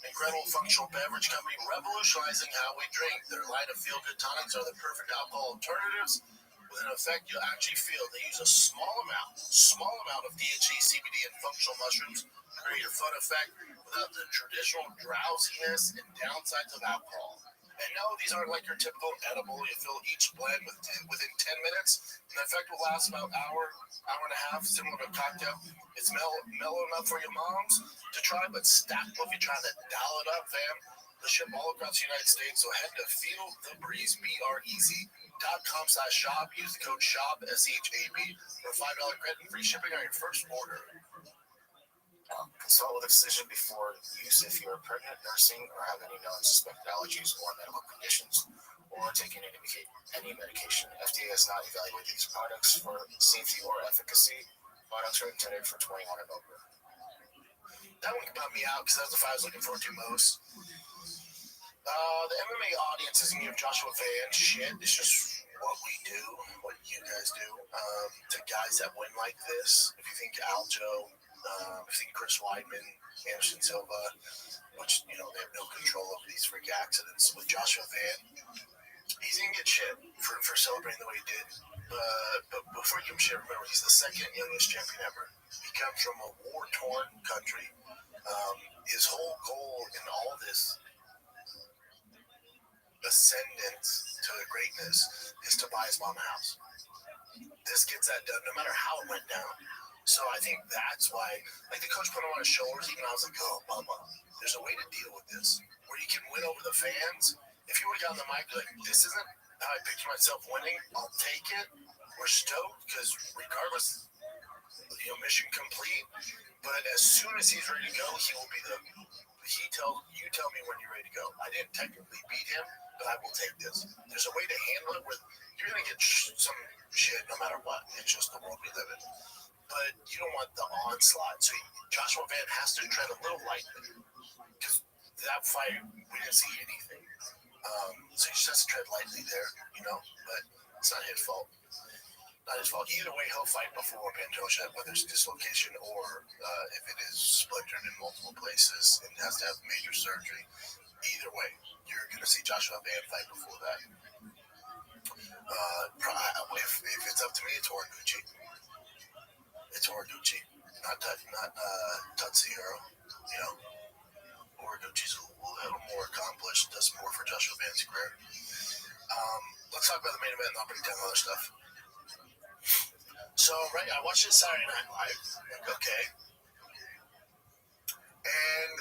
an incredible functional beverage company revolutionizing how we drink. Their line of feel-good tonics are the perfect alcohol alternatives with an effect you'll actually feel. They use a small amount of THC, CBD, and functional mushrooms to create a fun effect without the traditional drowsiness and downsides of alcohol. And no, these aren't like your typical edible. You fill each blend within 10 minutes. And the effect will last about an hour and a half, similar to a cocktail. It's mellow enough for your moms to try, but stacked if you're trying to dial it up, fam. They ship all across the United States, so head to feelthebreeze, BREZ.com/shop. Use the code SHOP, SHAP, for a $5 credit and free shipping on your first order. Consult with a physician before use if you are pregnant, nursing, or have any known suspected allergies or medical conditions, or taking any medication. FDA has not evaluated these products for safety or efficacy. Products are intended for 21 and over. That one bummed me out because that's the fight I was looking forward to most. The MMA audience isn't give Joshua Van shit. It's just what we do, what you guys do. To guys that win like this, if you think Aljo, I think Chris Weidman, Anderson Silva, which, they have no control over these freak accidents. With Joshua Van, he's going to get shit for celebrating the way he did. But before you give him shit, remember, he's the second youngest champion ever. He comes from a war-torn country. His whole goal in all this ascendance to greatness is to buy his mom a house. This gets that done, no matter how it went down. So I think that's why, like the coach put him on his shoulders, even I was like, oh, mama, there's a way to deal with this, where you can win over the fans. If you would have gotten the mic, like, this isn't how I picture myself winning, I'll take it. We're stoked, because regardless, mission complete. But as soon as he's ready to go, he will be you tell me when you're ready to go. I didn't technically beat him, but I will take this. There's a way to handle it where you're going to get some shit no matter what. It's just the world we live in. But you don't want the onslaught. So Joshua Van has to tread a little lightly. Because that fight, we didn't see anything. So he just has to tread lightly there, but it's not his fault. Not his fault. Either way, he'll fight before Pantoja, whether it's dislocation or if it is splintered in multiple places and has to have major surgery. Either way, you're going to see Joshua Van fight before that. If it's up to me, it's Horiguchi. It's Horiguchi, not Tatsuhiro. Horiguchi's a little more accomplished, does more for Joshua Van's career. Let's talk about the main event and I'll break down other stuff. So, right, I watched it Saturday Night Live. Okay. And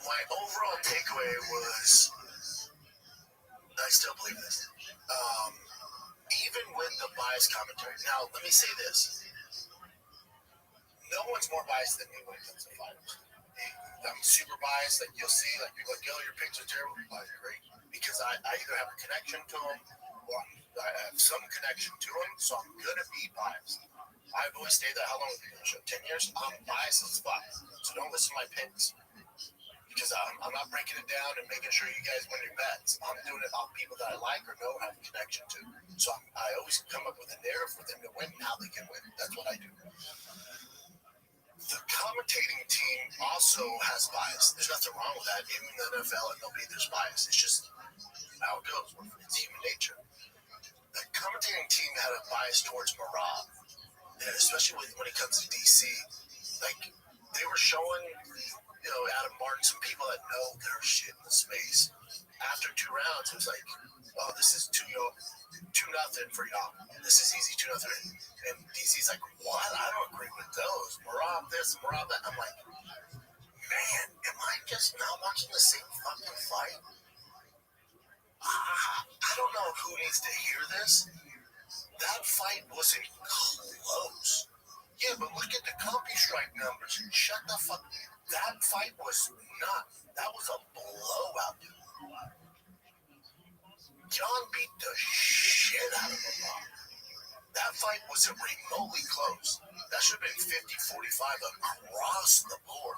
my overall takeaway was, I still believe this, even with the biased commentary. Now, let me say this. No one's more biased than me when it comes to fighters. I'm super biased. Like, you'll see, like, people like, yo, your picks are terrible. Oh, great. Because I either have a connection to them or I have some connection to them, so I'm going to be biased. I've always stayed that. How long have you been on the show? 10 years? I'm biased as fuck. So don't listen to my picks. Because I'm not breaking it down and making sure you guys win your bets. I'm doing it on people that I like or know have a connection to. So I always come up with a narrative for them to win and how they can win. That's what I do. The commentating team also has bias. There's nothing wrong with that. Even in the NFL and MLB, there's bias. It's just how it goes. It's human nature. The commentating team had a bias towards Marab, especially when it comes to DC. Like, they were showing, Adam Martin, some people that know their shit in the space. After 2 rounds, it was like, oh, this is 2-0 for y'all. This is easy 2-0. And DC's like, what? I don't agree with those. Marab this, Marab that. I'm like, man, am I just not watching the same fucking fight? I don't know who needs to hear this. That fight wasn't close. Yeah, but look at the CompuStrike numbers. Shut the fuck. That fight was not. That was a blowout. John beat the shit out of him. That fight wasn't remotely close. That should have been 50-45 across the board.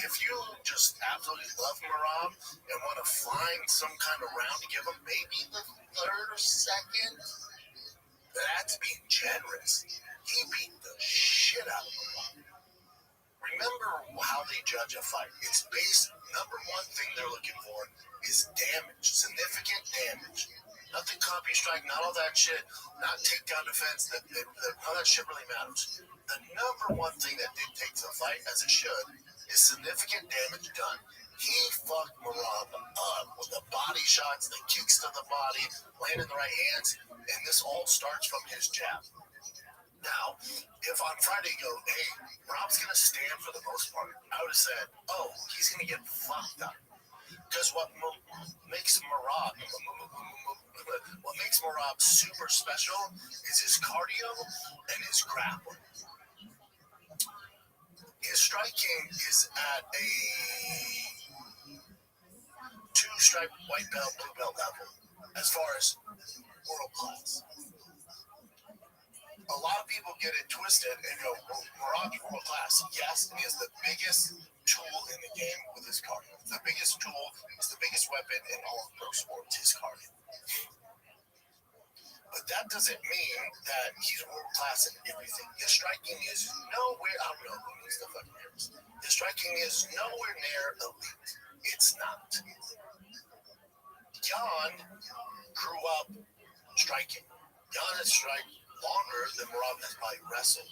If you just absolutely love Marab and want to find some kind of round to give him maybe the third or second, that's being generous. He beat the shit out of him. Remember how they judge a fight. It's based, number one thing they're looking for is damage, significant damage. Nothing CompuStrike, not all that shit, not takedown defense, none of that shit really matters. The number one thing that dictates a fight, as it should, is significant damage done. He fucked Marab up with the body shots, the kicks to the body, landing the right hands, and this all starts from his jab. Now, if on Friday you go, hey, Marab's going to stand for the most part, I would have said, oh, he's going to get fucked up. Because what makes Marab super special is his cardio and his grappling. His striking is at a 2-stripe white belt, blue belt level as far as world class. A lot of people get it twisted and go, well, Marab's world class. Yes, and he has the biggest tool in the game with his cardio. The biggest tool is the biggest weapon in all of pro sports, his cardio. But that doesn't mean that he's world class in everything. His striking is nowhere, I don't know who needs the fucking nervous. His striking is nowhere near elite. It's not. Jan grew up striking. Jan has strike longer than Marab has probably wrestled.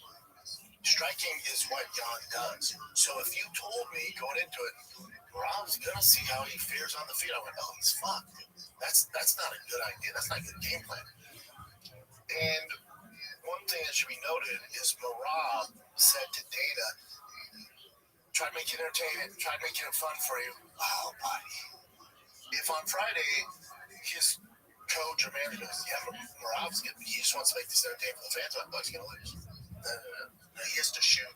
Striking is what Jan does. So if you told me going into it, Marab's gonna see how he fares on the feet, I went, oh, he's fucked. That's not a good idea. That's not a good game plan. And one thing that should be noted is Marab said to Dana, try to make it entertaining, try to make it fun for you. Oh, buddy. If on Friday his coach or manager goes, yeah, Marab's good, he just wants to make this entertaining for the fans, he's going to lose. He has to shoot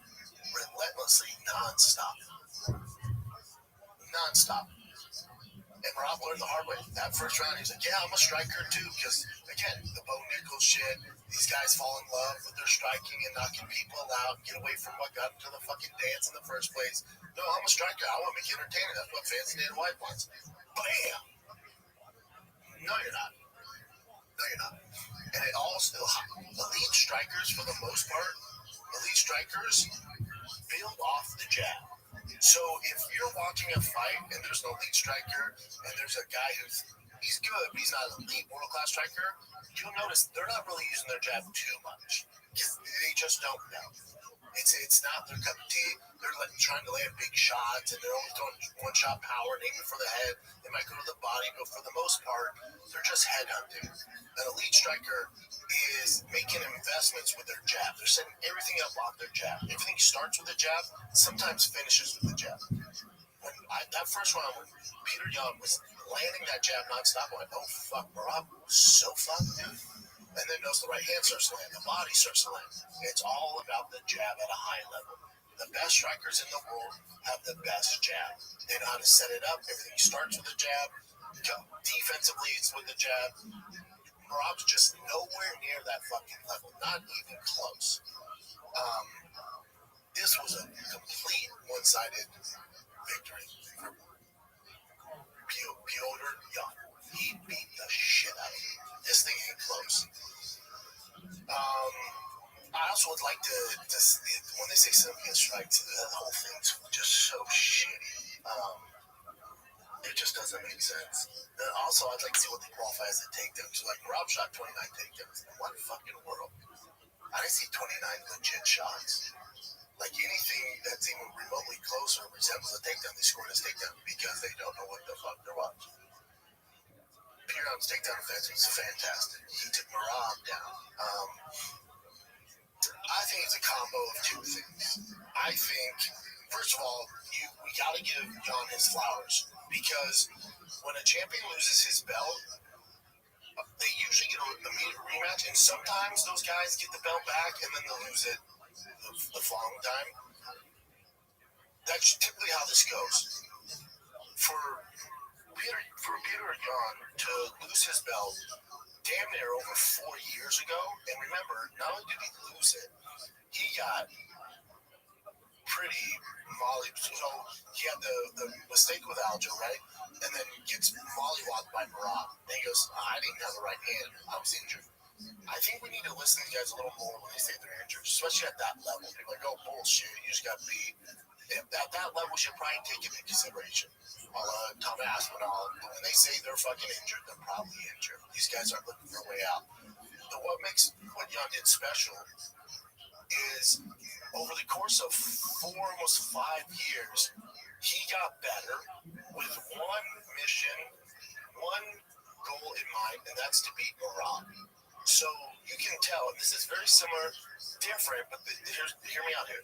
relentlessly, nonstop. And Rob learned the hard way. That first round, he was like, yeah, I'm a striker too. Because, again, the Bo Nichols shit, these guys fall in love with their striking and knocking people out, get away from what got into the fucking dance in the first place. No, I'm a striker. I want to make it entertaining. That's what fans Dana White wants. Bam! No, you're not. And it also, elite strikers, for the most part, build off the jab. So if you're watching a fight and there's no elite striker and there's a guy he's good, but he's not an elite world-class striker, you'll notice they're not really using their jab too much because they just don't know. It's not their cup of tea. They're trying to land big shots and they're only throwing one-shot power, aiming for the head. They might go to the body, but for the most part, they're just headhunting. An elite striker is making investments with their jab. They're setting everything up off their jab. Everything starts with a jab, sometimes finishes with a jab. That first round, when Peter Young was landing that jab nonstop, I went, oh, fuck, Rob, so fucked, dude. And then notice the right hand starts to land, the body starts to land. It's all about the jab at a high level. The best strikers in the world have the best jab. They know how to set it up. Everything starts with a jab. Defensively, it's with the jab. Rob's just nowhere near that fucking level. Not even close. This was a complete one-sided victory for Piotr Jan. He beat the shit out of him. This thing ain't close. I also would like to when they say Soviet strikes, the whole thing's just so shitty. It just doesn't make sense. And also, I'd like to see what they qualify as a takedown. So, like, Rob shot 29 takedowns. In what fucking world? I didn't see 29 legit shots. Like, anything that's even remotely close or resembles a takedown, they scored as takedown because they don't know what the fuck they're watching. Piron's takedown offense was fantastic. He took Marab down. I think it's a combo of two things. I think, first of all, we got to give Jan his flowers because when a champion loses his belt, they usually get an immediate rematch, and sometimes those guys get the belt back and then they'll lose it the following time. That's typically how this goes. For Peter Jan to lose his belt damn near over 4 years ago, and remember, not only did he lose it, he got pretty mollyed. So he had the mistake with Aljo, right? And then gets mollywopped by Marab. And he goes, I didn't have the right hand. I was injured. I think we need to listen to these guys a little more when they say they're injured, especially at that level. They're like, oh, bullshit, you just got beat. At that level, we should probably take it into consideration. Tom Aspinall, when they say they're fucking injured, they're probably injured. These guys aren't looking for a way out. But what makes what Jan did special is over the course of almost 5 years, he got better with one mission, one goal in mind, and that's to beat Marab. So you can tell, and this is very similar, different, but hear me out here.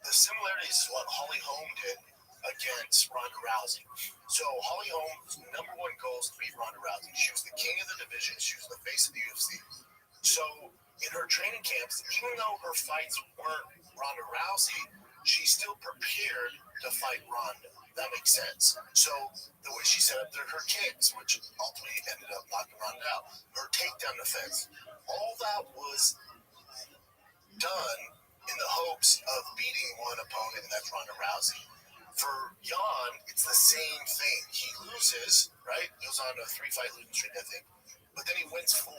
The similarities is what Holly Holm did against Ronda Rousey. So Holly Holm's number one goal is to beat Ronda Rousey. She was the king of the division. She was the face of the UFC. So in her training camps, even though her fights weren't Ronda Rousey, she still prepared to fight Ronda. That makes sense. So the way she set up her kicks, which ultimately ended up knocking Ronda out, her takedown defense, all that was done in the hopes of beating one opponent, and that's Ronda Rousey. For Jan, it's the same thing. He loses, right? Goes on a 3-fight losing streak, I think. But then he wins 4.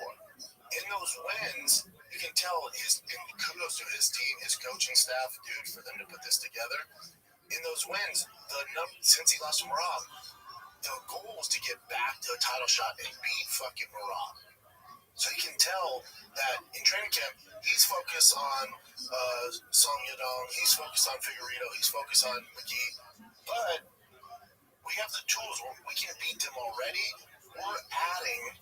In those wins, you can tell and kudos to his team, his coaching staff, dude, for them to put this together. In those wins, since he lost to Marab, the goal was to get back to a title shot and beat fucking Marab. So you can tell that in training camp, he's focused on Song Yadong, he's focused on Figueiredo, he's focused on McGee. But we have the tools where we can beat them already. We're adding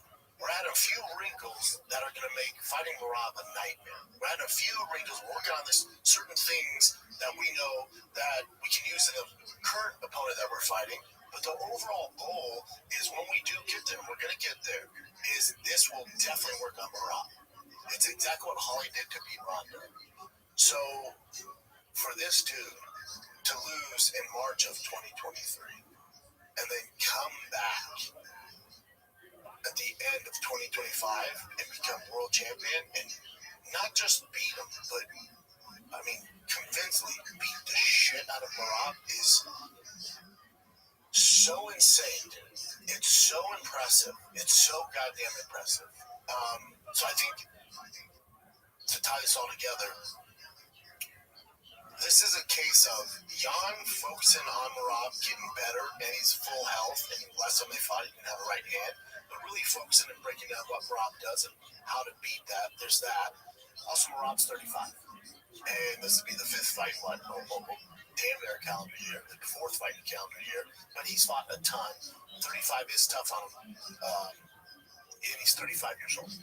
a few wrinkles that are going to make fighting Marab a nightmare. We're adding a few wrinkles. We're working on this certain things that we know that we can use in the current opponent that we're fighting. But the overall goal is when we do get there, we're going to get there, is this will definitely work on Marab. It's exactly what Holly did to beat Ronda. So for this dude to lose in March of 2023 and then come back at the end of 2025 and become world champion and not just beat him, but convincingly beat the shit out of Marab is so insane, dude. It's so impressive. It's so goddamn impressive. So I think to tie this all together, this is a case of Jan focusing on Marab getting better and he's full health, and last time they fought, he didn't have a right hand, but really focusing and breaking down what Marab does and how to beat that. There's that. Also, Marab's 35, and this would be the fifth fight, damn near calendar year, the fourth fight in calendar year, but he's fought a ton. 35 is tough on him, and he's 35 years old.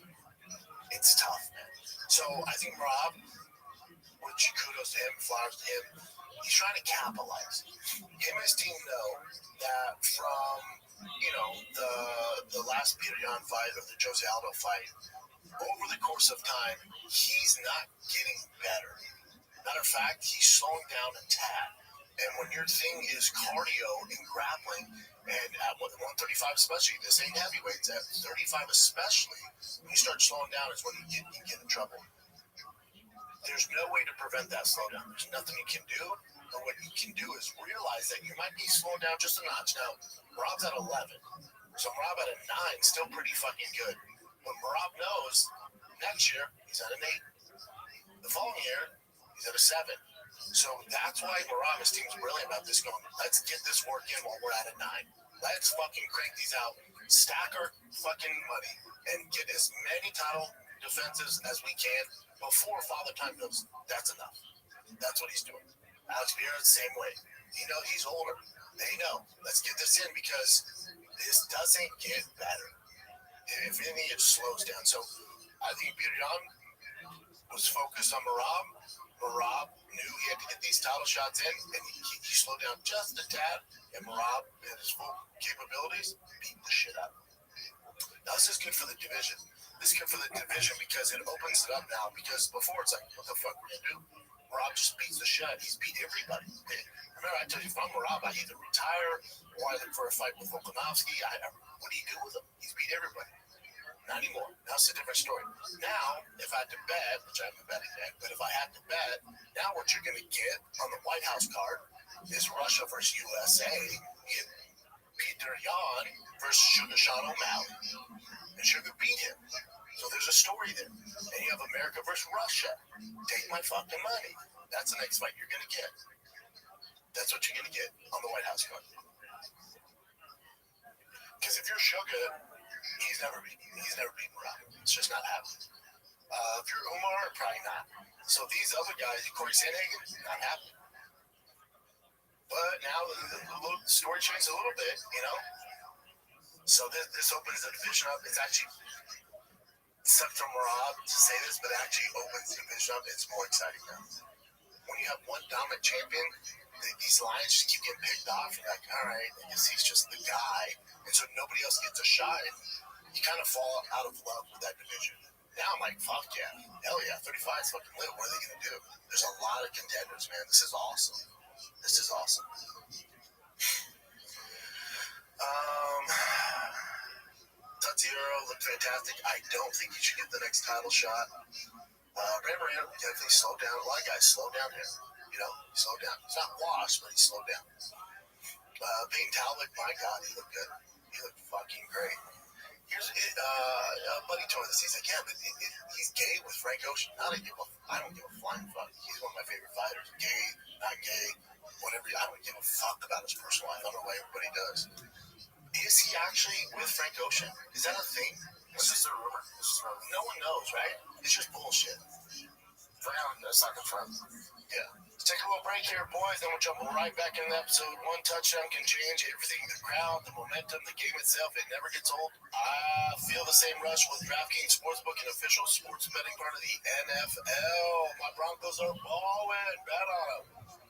It's tough, man. So I think Marab, which kudos to him, flowers to him, he's trying to capitalize. Him and his team know that from, the last Peter Yan fight or the Jose Aldo fight, over the course of time, he's not getting better. Matter of fact, he's slowing down a tad. And when your thing is cardio and grappling, and at 135 especially, this ain't heavyweights, at 35 especially, when you start slowing down is when you get in trouble. There's no way to prevent that slowdown. There's nothing you can do. But what you can do is realize that you might be slowing down just a notch. Now, Marab's at 11. So Marab at a 9, still pretty fucking good. But Marab knows next year, he's at an 8. The following year, he's at a 7. So that's why Marab and his team's brilliant about this, going, let's get this work in while we're at a 9. Let's fucking crank these out, stack our fucking money, and get as many title defenses as we can before Father Time goes. That's enough. That's what he's doing. Alex Vieira, same way. He's older. They know. Let's get this in because this doesn't get better. If anything, it slows down. So I think Peter Yan was focused on Marab. Marab knew he had to get these title shots in, and he slowed down just a tad. And Marab, in his full capabilities, beat the shit out of him. Now, this is good for the division. This is good for the division because it opens it up now. Because before, it's like, what the fuck we gonna do? Marab just beats the shit. He's beat everybody. Remember, I told you, if I'm Marab, I either retire or I look for a fight with Volkanovski. What do you do with him? He's beat everybody. Not anymore. Now it's a different story. Now, if I had to bet, which I haven't betting yet, but if I had to bet, now what you're going to get on the White House card is Russia versus USA. You get Peter Yan versus Sean O'Malley. And Sugar beat him. So there's a story there. And you have America versus Russia. Take my fucking money. That's the next fight you're going to get. That's what you're going to get on the White House card. Because if you're Sugar, he's never beaten Marab. It's just not happening. If you're Umar, probably not. So these other guys, Corey Sandhagen, not happening. But now the story changed a little bit, So this opens the division up. It's actually sucked from Marab to say this, but it actually opens the division up. It's more exciting now. When you have one dominant champion, these lions just keep getting picked off. You're like, all right, I guess he's just the guy. And so nobody else gets a shot. And you kind of fall out of love with that division. Now I'm like, fuck yeah. Hell yeah, 35 is fucking lit. What are they going to do? There's a lot of contenders, man. This is awesome. Tatsuro looked fantastic. I don't think he should get the next title shot. Ray Moreno definitely slowed down. A lot of guys slowed down here. He slowed down. He's not washed, but he slowed down. Payne Talbot, my God, he looked good. He looked fucking great. Here's buddy told us. He's like, yeah, but he's gay with Frank Ocean. I don't give a flying fuck. He's one of my favorite fighters. Gay, not gay, whatever. I don't give a fuck about his personal life. I don't know why everybody does. Is he actually with Frank Ocean? Is that a thing? It's just a rumor. No one knows, right? It's just bullshit. For now, that's not confirmed. Yeah. Let's take a little break here, boys. Then we'll jump right back into episode 1. Touchdown can change everything. The crowd, the momentum, the game itself, it never gets old. I feel the same rush with DraftKings Sportsbook, an official sports betting part of the NFL. My Broncos are balling. Bet on them.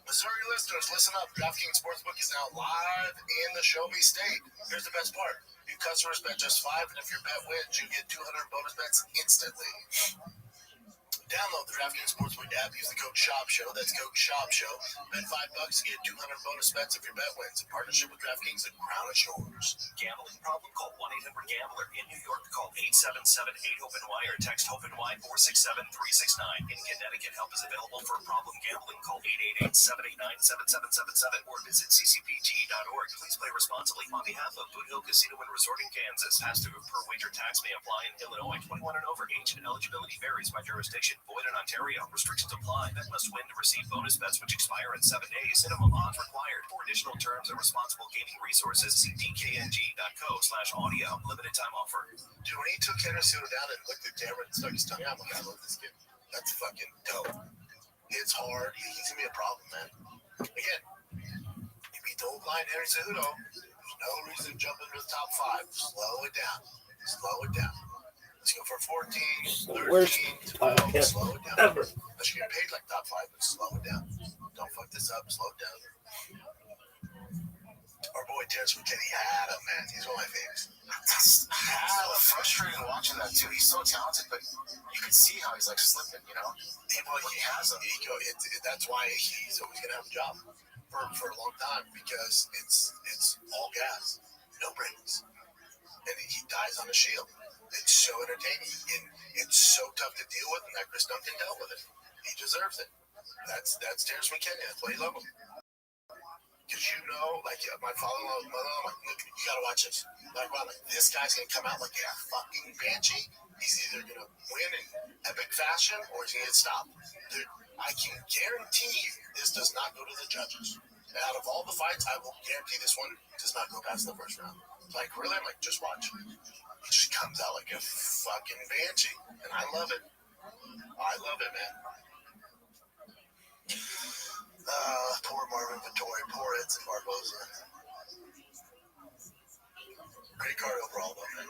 Missouri listeners, listen up. DraftKings Sportsbook is now live in the Show Me State. Here's the best part. New customers bet just $5, and if your bet wins, you get 200 bonus bets instantly. Download the DraftKings Sportsbook app. Use the code SHOPSHOW. That's code SHOPSHOW. Bet $5 to get 200 bonus bets if your bet wins. In partnership with DraftKings, the crown is yours. Gambling problem? Call 1-800-GAMBLER. In New York, call 877-8-HOPE-NY or text HOPE-NY 467-369. In Connecticut, help is available for problem gambling. Call 888-789-7777 or visit ccpg.org. Please play responsibly on behalf of Boot Hill Casino and Resort in Kansas. Pass-through per wager tax may apply in Illinois. 21 and over. Age and eligibility varies by jurisdiction. Void in Ontario. Restrictions apply. Bet must win to receive bonus bets which expire in 7 days. Minimum odds required. For additional terms and responsible gaming resources, see dkng.co/audio. Limited time offer. Dude, when he took Henderson down and looked at Cameron and stuck his tongue out, I'm like, I love this kid. That's fucking dope. It's hard. He's going to be a problem, man. Again, you beat the old line, Henry Cejudo. There's no reason to jump into the top 5. Slow it down. Slow it down. Let's go for 14, 13, 12. Slow it down. Ever. Unless you're getting paid like top 5, but slow it down. Don't fuck this up. Slow it down. Our boy Terrence McKinney had him, man. He's one of my favorites. It's hella frustrating watching that, too. He's so talented, but you can see how he's, like, slipping, you know? He has him. That's why he's always going to have a job for a long time, because it's all gas, no brakes. And he dies on a shield. It's so entertaining, and it's so tough to deal with, and that Chris Duncan dealt with it. He deserves it. That's Terrence McKinney. That's why you love him. Because like my father-in-law, mother-in-law, like, look, you gotta watch this. Like, wow, this guy's gonna come out like a fucking banshee. He's either gonna win in epic fashion or he's gonna get stopped. Dude, I can guarantee you this does not go to the judges. And out of all the fights, I will guarantee this one does not go past the first round. Like, really? I'm like, just watch. He just comes out like a fucking banshee. And I love it. I love it, man. Poor Marvin Vittori, poor Edson Barboza. Great card overall, though, man.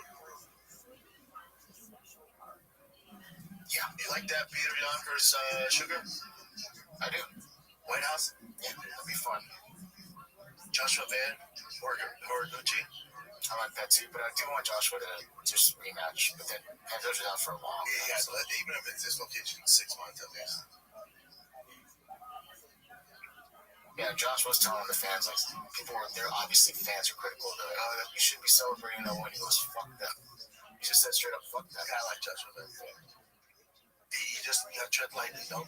Yeah, you like that Peter Yan versus Sugar? I do. White House? Yeah, that'll be fun. Joshua Van or Gucci? I like that, too, but I do want Joshua to just rematch, but then Panthers are out for a long time. Yeah, so even if it's dislocation, 6 months at least. Yeah, Josh was telling the fans, like, they're obviously fans are critical of it. You should be celebrating a win. He goes, fuck them. He just said straight up, fuck that. Yeah, I like Joshua. You gotta tread lightly. No.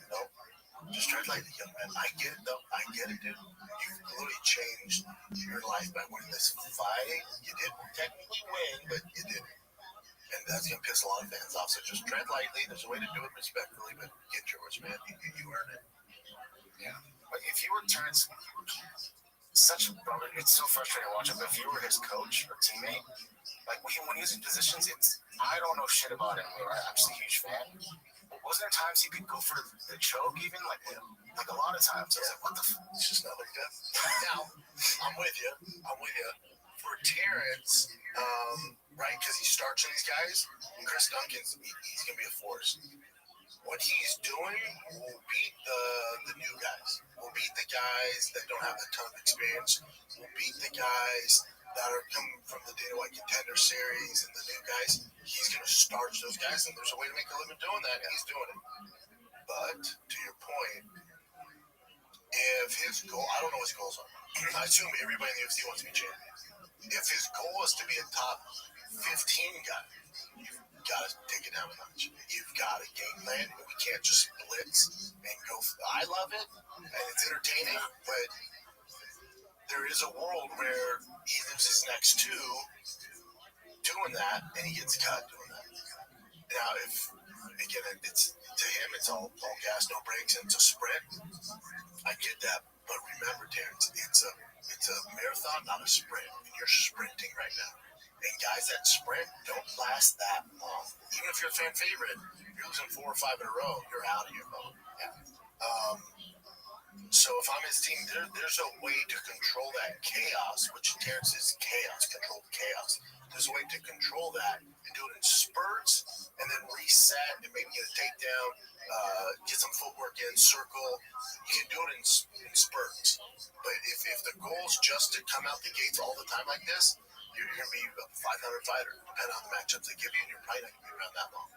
Just tread lightly, young man. I get it, though. I get it, dude. You've literally changed your life by winning this fight. You didn't technically win, but you did. And that's gonna piss a lot of fans off. So just tread lightly. There's a way to do it respectfully, but get yours, man. You earn it. Yeah. But if you were Terrence, it's so frustrating watching, but if you were his coach or teammate, like when he was in positions, I don't know shit about him. I'm just a huge fan. But wasn't there times he could go for the choke even? Like a lot of times. I was like, what the fuck? It's just not like that. Now, I'm with you. For Terrence, right, because he's starching these guys, Chris Duncan's, he's going to be a force. What he's doing will beat the new guys. Will beat the guys that don't have a ton of experience. Will beat the guys that are coming from the Dana White Contender Series and the new guys. He's going to starch those guys, and there's a way to make a living doing that, and he's doing it. But to your point, if his goal, I don't know what his goals are. I assume everybody in the UFC wants to be champion. If his goal is to be a top 15 guy, you've got to take it down a notch. You've got to game plan. We can't just blitz and go. I love it, and it's entertaining, but there is a world where he loses next two doing that, and he gets cut doing that. Now, it's to him, it's all gas, no brakes, and it's a sprint. I get that, but remember, Terrence, it's a marathon, not a sprint, and you're sprinting right now. And guys that sprint don't last that long. Even if you're a fan favorite, you're losing 4 or 5 in a row, you're out of your mode. Yeah. So if I'm his team, there's a way to control that chaos, which Terrence is chaos, controlled chaos. There's a way to control that and do it in spurts and then reset and maybe get a takedown, get some footwork in, circle. You can do it in spurts. But if the goal is just to come out the gates all the time like this, you're going to be a 500 fighter, depending on the matchups they give you, and you're probably not going to be around that long.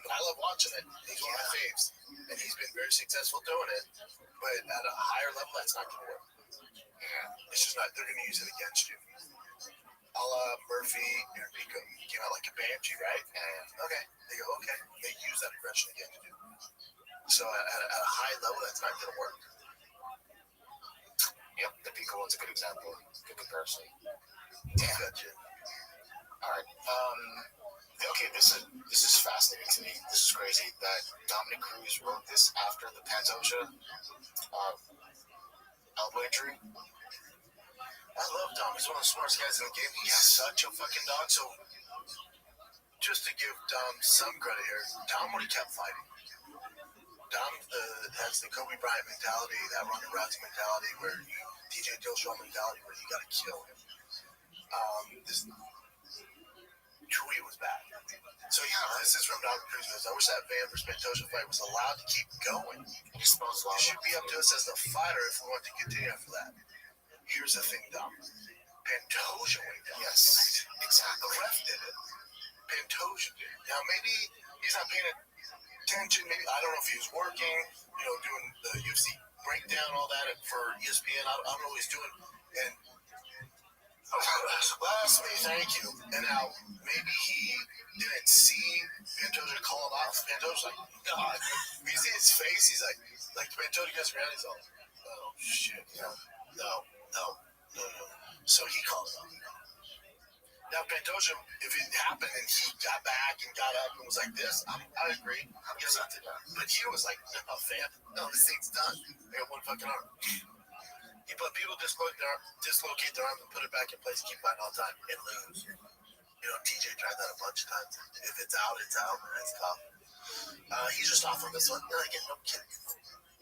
but I love watching it. He's one of my faves, and he's been very successful doing it. But at a higher level, that's not going to work. Yeah, it's just not. They're going to use it against you. A la Murphy and Rico came out like a banshee, right? And okay, they go okay. They use that aggression against you. So at a high level, that's not going to work. Yep, the Pico one's a good example. Good comparison. Yeah. Gotcha. All right. Okay, this is fascinating to me. This is crazy that Dominic Cruz wrote this after the Pantoja elbow injury. I love Dom. He's one of the smartest guys in the game. He's such a fucking dog. So just to give Dom some credit here, Dom when he kept fighting. Dom has the Kobe Bryant mentality, that Ronda Rousey mentality, where TJ Dillashaw mentality, where you got to kill him. This tweet was bad. So this is from Dominic Cruz. I wish that Van versus Pantoja fight was allowed to keep going. It should be up to us as the fighter if we want to continue after that. Here's the thing, Dom. Pantoja went down. Yes, exactly. The ref did it. Pantoja did it. Now maybe he's not paying attention. Maybe I don't know if he was working, doing the UFC breakdown, all that for ESPN. I don't know what he's doing. And blasphemy, thank you. And now maybe he didn't see Pantoja call him out. Pantoja's like, God. You see his face. He's like Pantoja gets around. He's all, oh shit, no. So he called him out. Now Pantoja, if it happened and he got back and got up and was like this, I agree. But he was like, no, fam, no, this thing's done. I got one fucking arm. But people dislocate their arm and put it back in place, keep fighting all the time, and lose. TJ tried that a bunch of times. If it's out, it's out, and it's tough. He's just off on this one. Again, no kidding.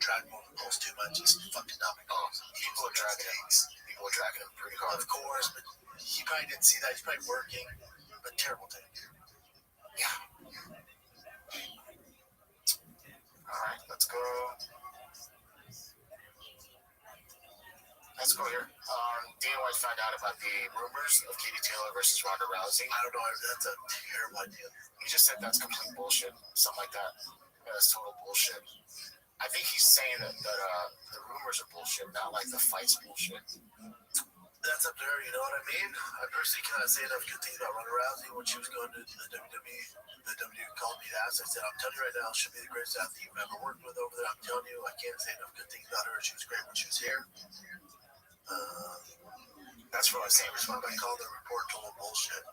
Drag him almost too much. It's fucking dumb. People are dragging him pretty hard. Of course, but he probably didn't see that. He's probably working, but terrible take. Yeah. All right, let's go. Let's go here. Dana White found out about the rumors of Katie Taylor versus Ronda Rousey. I don't know. That's a terrible idea. He just said that's complete bullshit. Something like that. Yeah, that's total bullshit. I think he's saying that the rumors are bullshit, not like the fight's bullshit. That's up to her, you know what I mean? I personally cannot say enough good things about Ronda Rousey when she was going to the WWE. The WWE called me to ask. I said, I'm telling you right now, she'll be the greatest athlete you've ever worked with over there. I'm telling you, I can't say enough good things about her. She was great when she was here. That's what I was saying. Responded, I called the report total bullshit.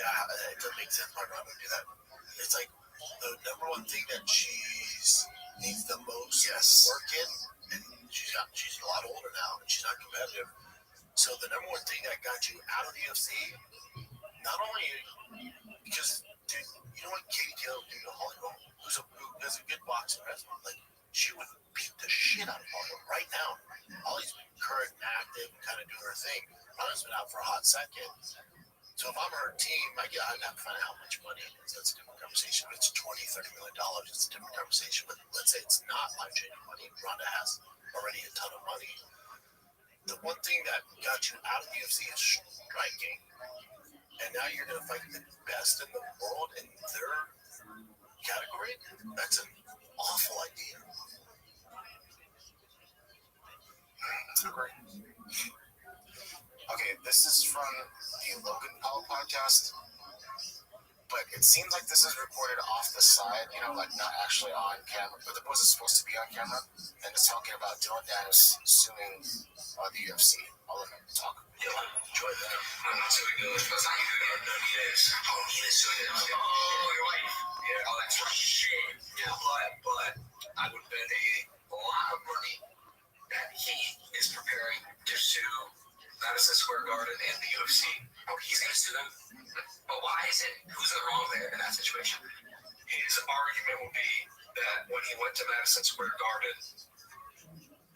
Yeah, it doesn't make sense. I'm not going to do that. It's like the number one thing that she needs the most work in, and she's a lot older now, and she's not competitive. So the number one thing that got you out of the UFC, not only because, dude, you know what Katie Taylor would do to Holly Holm, who does a good boxing wrestler? Like, she would beat the shit out of Holly Holm right now. Holly's been current and active and kind of doing her thing. Ronda's been out for a hot second. So if I'm her team, I'd have to find out how much money it is. That's a different conversation. If it's $20-30 million, it's a different conversation. But let's say it's not life-changing money. Ronda has already a ton of money. The one thing that got you out of the UFC is striking. And now you're going to fight the best in the world in their category? That's an awful idea. Okay, this is from the Logan Paul podcast, but it seems like this is recorded off the side, like not actually on camera, but it wasn't supposed to be on camera, and it's talking about Dylan Dennis suing the UFC. I'll let him talk. Yeah, enjoy that. I'm not suing Dylan because I'm good. No, he is. Oh, he is suing him. Oh, your wife. Yeah. Oh, that's right. Shit. Yeah, but I would bet a lot of money that he is preparing to sue Madison Square Garden and the UFC. Oh, he's going to sue them? But why is it? Who's in the wrong there in that situation? His argument will be that when he went to Madison Square Garden,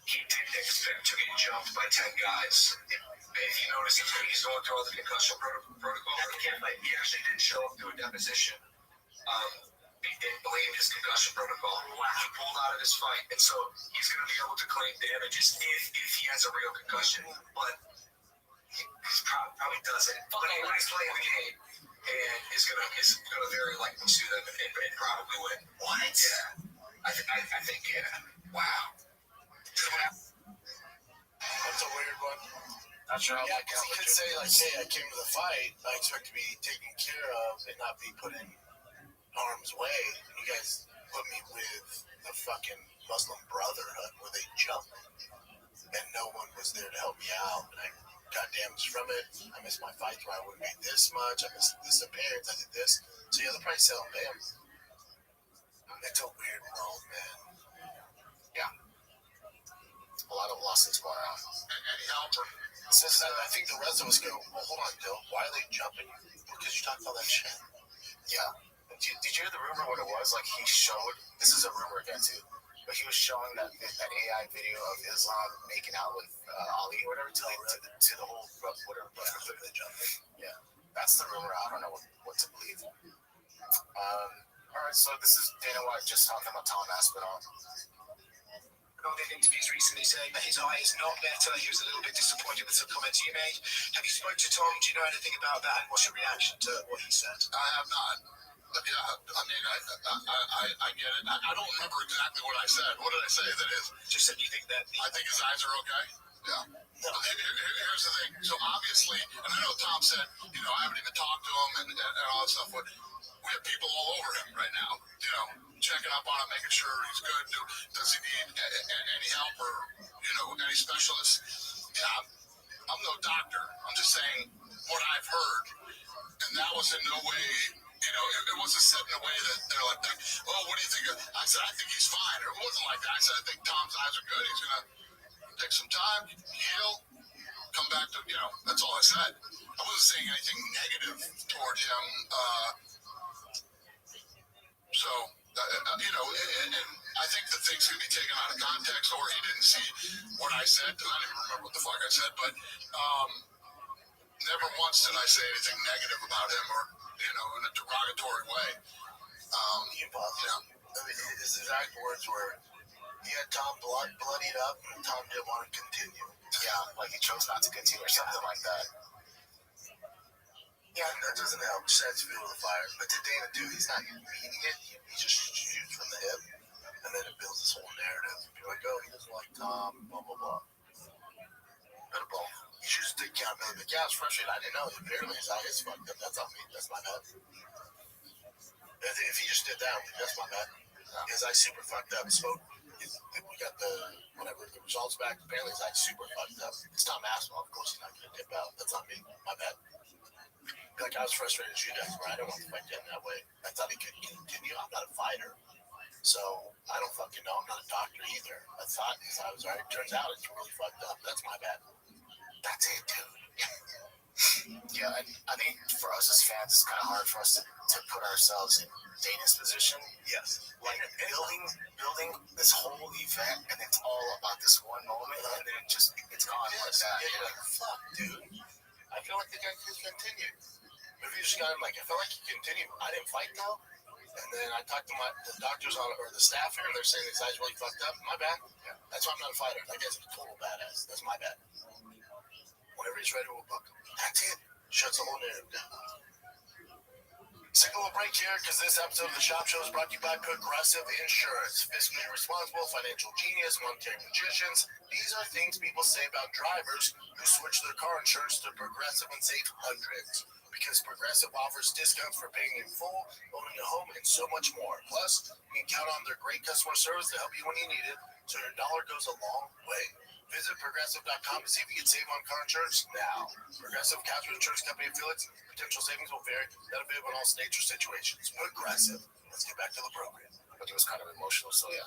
he didn't expect to get jumped by 10 guys. If you notice, he's going through all the concussion protocol. He actually didn't show up to a deposition. He didn't believe his concussion protocol. He pulled out of his fight, and so he's going to be able to claim damages if he has a real concussion. But he probably doesn't. But when he's playing the game, and is gonna vary like to them and probably win. What? Yeah, I think yeah. Wow. That's a weird one. Not sure. Yeah, because he could say like, "Hey, I came to the fight. I expect to be taken care of and not be put in harm's way. You guys put me with the fucking Muslim Brotherhood where they jump, and no one was there to help me out. And I got damaged from it. I missed my fights where I wouldn't make this much. I missed this appearance. I did this. So yeah, they'll probably sell him. It's a weird world, man. Yeah. A lot of losses going on. Eddie Halper says that I think the rest of us go, well, hold on, Bill. Why are they jumping you? Because you talked all that shit. Yeah. Did you hear the rumor what it was? Like he showed, this is a rumor again too, but he was showing that AI video of Islam making out with Ali or whatever to the whole whatever. Yeah. That's the rumor. I don't know what to believe. All right, so this is Dana White just talking about Tom Aspinall. In interviews recently saying that his eye is not better. He was a little bit disappointed with some comments you made. Have you spoke to Tom? Do you know anything about that? And what's your reaction to what he said? I have not. But yeah, I mean, I get it. I don't remember exactly what I said. What did I say? That is, just that you think that I think his eyes are okay. Yeah. No. Here's the thing. So obviously, and I know Tom said, I haven't even talked to him and all that stuff, but we have people all over him right now, checking up on him, making sure he's good. Does he need any help or, any specialists? Yeah, I'm no doctor. I'm just saying what I've heard. And that was in no way, it wasn't said in a way that they're like, oh, what do you think? I said, I think he's fine. Or it wasn't like that. I said, I think Tom's eyes are good. He's going to take some time, heal, come back to, that's all I said. I wasn't saying anything negative toward him. And I think the things can be taken out of context, or he didn't see what I said. I don't even remember what the fuck I said, but never once did I say anything negative about him or, in a derogatory way. His exact words were, he had Tom bloodied up, and Tom didn't want to continue. Yeah, like he chose not to continue or something like that. Yeah, that doesn't help. Just adds fuel to the fire. But to Dana, too, he's not meaning it. He just shoots from the hip, and then it builds this whole narrative. People are like, oh, he doesn't like Tom, blah, blah, blah. Better ball. You should just take accountability. Yeah, I was frustrated. I didn't know. Apparently his eye is fucked up. That's on me. That's my bad. If he just did that, that's my bad. His eye's super fucked up. So we got the results back. Apparently his eye's super fucked up. It's Tom Aspinall. Of course he's not going to dip out. That's on me. My bad. Like I was frustrated as you guys were. I didn't want to fight him that way. I thought he could continue. I'm not a fighter. So I don't fucking know. I'm not a doctor either. I thought his eye was alright. Turns out it's really fucked up. That's my bad. That's it, dude. Yeah, I think for us as fans, it's kind of hard for us to put ourselves in Dana's position. Yes. Like building this whole event, and it's all about this one moment, and then it's gone like that. Yeah, you're like, fuck, dude. I feel like the guy could continue. But if you just got him like, I felt like he continued. I didn't fight though. And then I talked to the doctors or the staff here, and they're saying his eyes really fucked up. My bad. Yeah. That's why I'm not a fighter. That guy's a total badass. That's my bad. Whenever he's ready, we'll book him. That's it. Shuts the whole narrative down. Signal a break here because this episode of the Shop Show is brought to you by Progressive Insurance. Fiscally responsible, financial genius, monetary magicians. These are things people say about drivers who switch their car insurance to Progressive and save hundreds. Because Progressive offers discounts for paying in full, owning a home, and so much more. Plus, you can count on their great customer service to help you when you need it, so your dollar goes a long way. Visit Progressive.com to see if you can save on car insurance now. Progressive Casualty Insurance Company affiliates. Potential savings will vary. Not available in all states or situations. Progressive. Let's get back to the program. But it was kind of emotional, so yeah.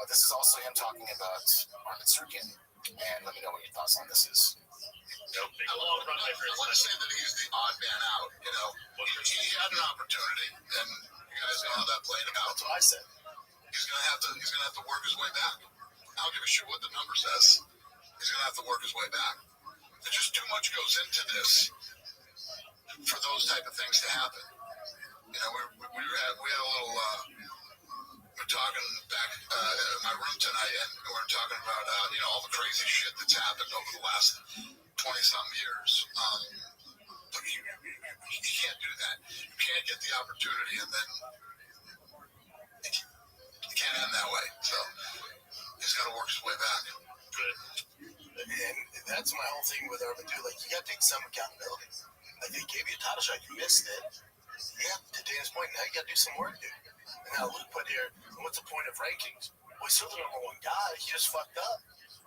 This is also him talking about Armin Serkin. And let me know what your thoughts on this is. I want to say that he's the odd man out. He had an opportunity, and you guys know how that played out. That's what I said. He's gonna have to work his way back. I don't give a shit what the number says. He's gonna have to work his way back. There's just too much goes into this for those type of things to happen. We had a little. We're talking back in my room tonight, and we're talking about all the crazy shit that's happened over the last 20-something years. But You can't do that. You can't get the opportunity and then you can't end that way. So he's got to work his way back. Good. And that's my whole thing with Urban too. Like, you got to take some accountability. Like, they gave you a title shot, you missed it. Yeah, to Dana's point, now you got to do some work, dude. And now Luke put here, what's the point of rankings? Well, he's still the number one guy. He just fucked up.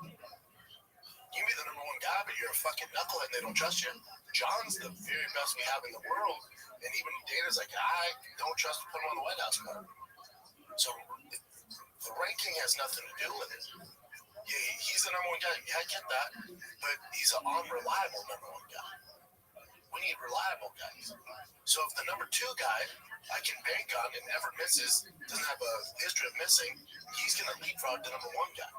You can be the number one guy, but you're a fucking knucklehead and they don't trust you. John's the very best we have in the world. And even Dana's like, I don't trust to put him on the White House card. So the ranking has nothing to do with it. Yeah, he's the number one guy. Yeah, I get that. But he's an unreliable number one guy. We need reliable guys. So if the number two guy I can bank on and never misses, doesn't have a history of missing, he's going to leapfrog the number one guy.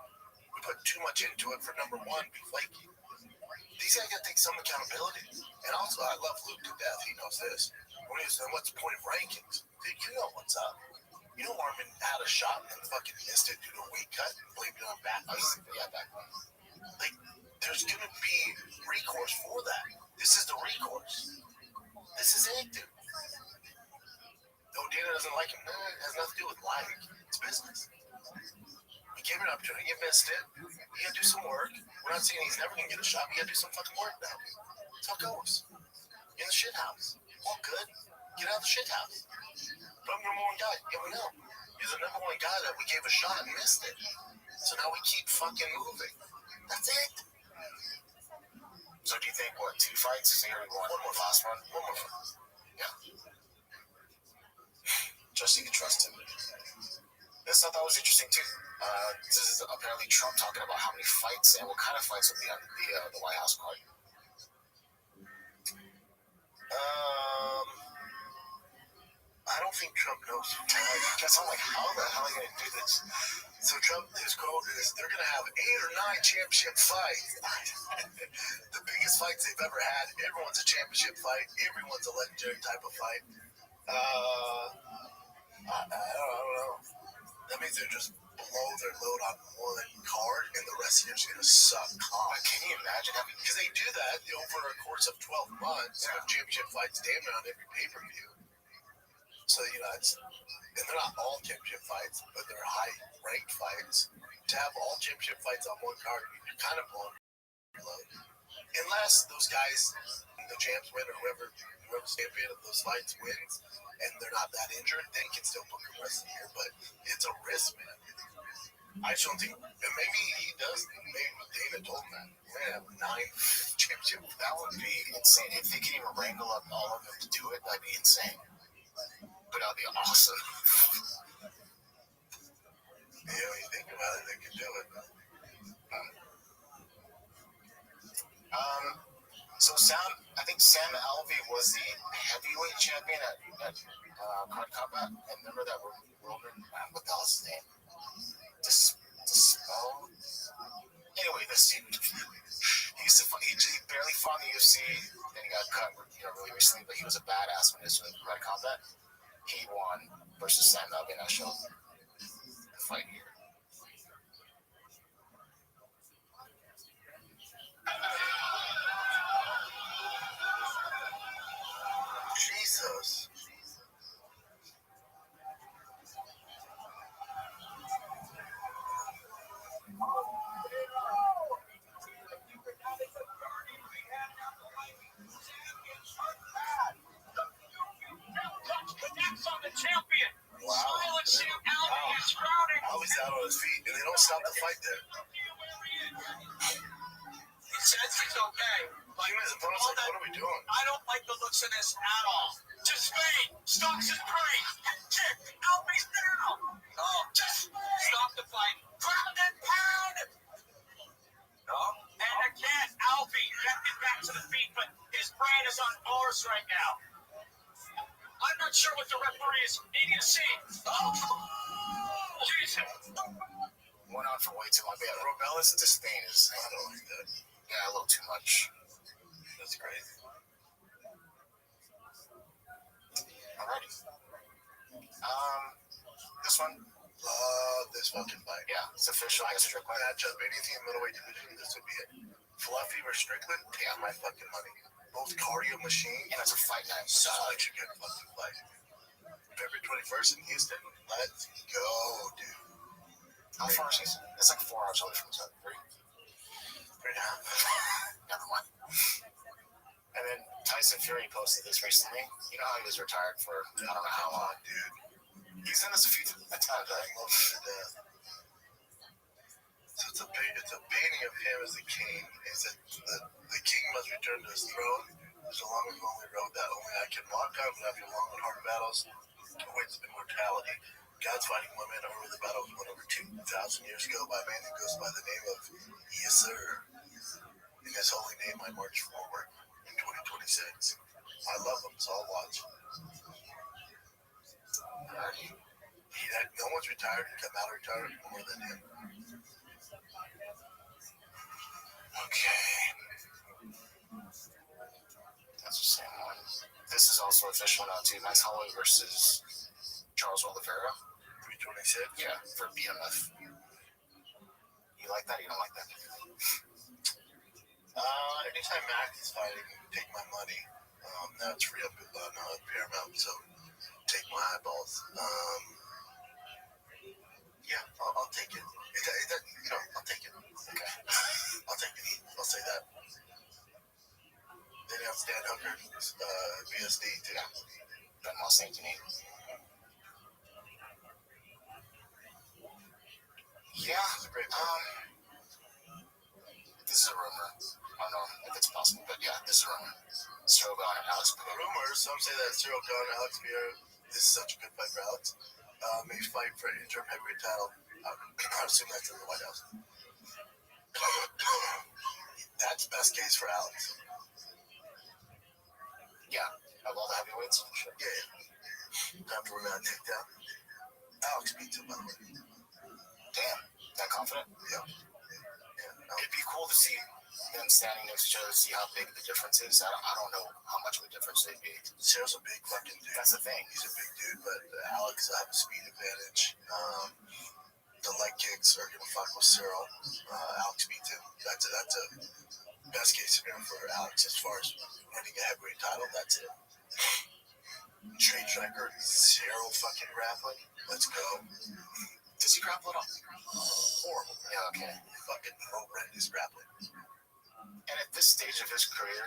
We put too much into it for number one, be flaky. These guys got to take some accountability. And also, I love Luke to death. He knows this. When he was saying, what's the point of rankings? Dude, you know what's up. You know Marvin had a shot and fucking missed it due to a weight cut and blamed it on back. Like, there's going to be recourse for that. This is the recourse. This is it, dude. No, Dana doesn't like him. It has nothing to do with lying. It's business. You gave him an opportunity. You missed it. You got to do some work. We're not saying he's never going to get a shot. You got to do some fucking work now. That's how it goes. In the shit house. All good. Get out of the shit house. But I'm number one guy. Yeah, we know. You're the number one guy that we gave a shot and missed it. So now we keep fucking moving. That's it. So do you think, what, 2 fights? So one more last one? One more fight. Yeah. Just so you can trust him. This I thought was interesting too. This is apparently Trump talking about how many fights and what kind of fights will be on the White House card. I don't think Trump knows. I guess I'm like, how the hell are you going to do this? So Trump, his quote is, they're going to have 8 or 9 championship fights. The biggest fights they've ever had. Everyone's a championship fight. Everyone's a legendary type of fight. I don't know. That means they're just blow their load on one card, and the rest of the year's going to suck. Can you imagine having? Because they do that over a course of 12 months. They have championship fights damn near on every pay-per-view. So, you know, and they're not all championship fights, but they're high-ranked fights. To have all championship fights on one card, you're kind of blowing your load. Unless those guys, the champs win, or whoever's champion of those fights wins, and they're not that injured, then you can still book the rest of the year. But it's a risk, man. I just don't think, and maybe he does. Maybe David told him that. We're going to have 9 championships. That would be insane. If they can even wrangle up all of them to do it, that'd be insane. But that'd be awesome. Yeah, when you think about it, they can do it. So I think Sam Alvey was the heavyweight champion at Card Combat. And remember that Roman, what the hell's his name? Dispel? Anyway, this dude, he barely fought in the UFC, then he got cut, really recently, but he was a badass when he was doing Card Combat. He won versus Sam Alvey, and I showed the fight here. Jesus. Wow. Alvey's out on his feet, and they don't stop the fight there. He says he's okay. Like, what are we doing? I don't like the looks of this at all. To Spain, stalks his prey. Head kick, Alvey's down. Oh, just stop the fight. Ground and pound. No. And again, Alvey getting back to the feet, but his brain is on bars right now. I'm not sure what the referee is needing to see. Oh, Jesus. Went on for way too long. But yeah, Robellis to Spain is, I don't like that. Yeah, a little too much. That's crazy. Alrighty. This one? Love this fucking fight. Yeah, it's official. I could match up anything in middleweight division. This would be it. Fluffy or Strickland? Yeah, my fucking money. both cardio machine. And it's a fight night. Such a good fucking fight. February 21st in Houston. Let's go, dude. How far is it? It's like 4 hours away from each other. 3.5. Never mind. And then Tyson Fury posted this recently. You know how he was retired for I don't know how long, dude. He's in this a few times. I love him to death. So it's a painting of him as the king. Is that the king must return to his throne. There's a long and lonely road that only I can walk on, but after long and hard battles, awaits immortality. God's fighting women over the battle won over 2,000 years ago by a man who goes by the name of Yes Sir. In his holy name, I march forward in 2026. I love him, so I'll watch. No one's retired and come out retired more than him. Okay. That's the same one. This is also official now, too. Max Holloway versus Charles Oliveira. 326? Yeah, for BMF. You like that or you don't like that? Anytime Max is fighting, take my money. Now it's free up on Paramount, so take my eyeballs. Yeah, I'll take it. I'll take it. Okay. I'll take it. I'll say that. Then you have Stan Hooker, BSD, too. Yeah. Ben Moss Anthony. Yeah. This is a rumor. I don't know if it's possible, but yeah, this is a rumor. Cyril Gane and Alex Pereira. Rumors, some say that Cyril Gane and Alex Pereira, this is such a good fight for Alex, may fight for an interim heavyweight title. I assume that's in the White House. That's the best case for Alex. Yeah, of all the heavyweights? Sure. Yeah. Time for a takedown. Alex beats him, by the way. Damn, that confident? Yeah. It'd be cool to see them standing next to each other to see how big the difference is. I don't know how much of a difference they'd be. Cyril's a big fucking dude. That's the thing. He's a big dude, but Alex has a speed advantage. The leg kicks are going to fuck with Cyril. Alex beats him. That's a best case scenario for Alex as far as winning a heavyweight title. That's it. Straight striker, Cyril fucking grappling. Let's go. Does he grapple at all? Horrible. Yeah, okay. Fucking horrendous grappling. And at this stage of his career,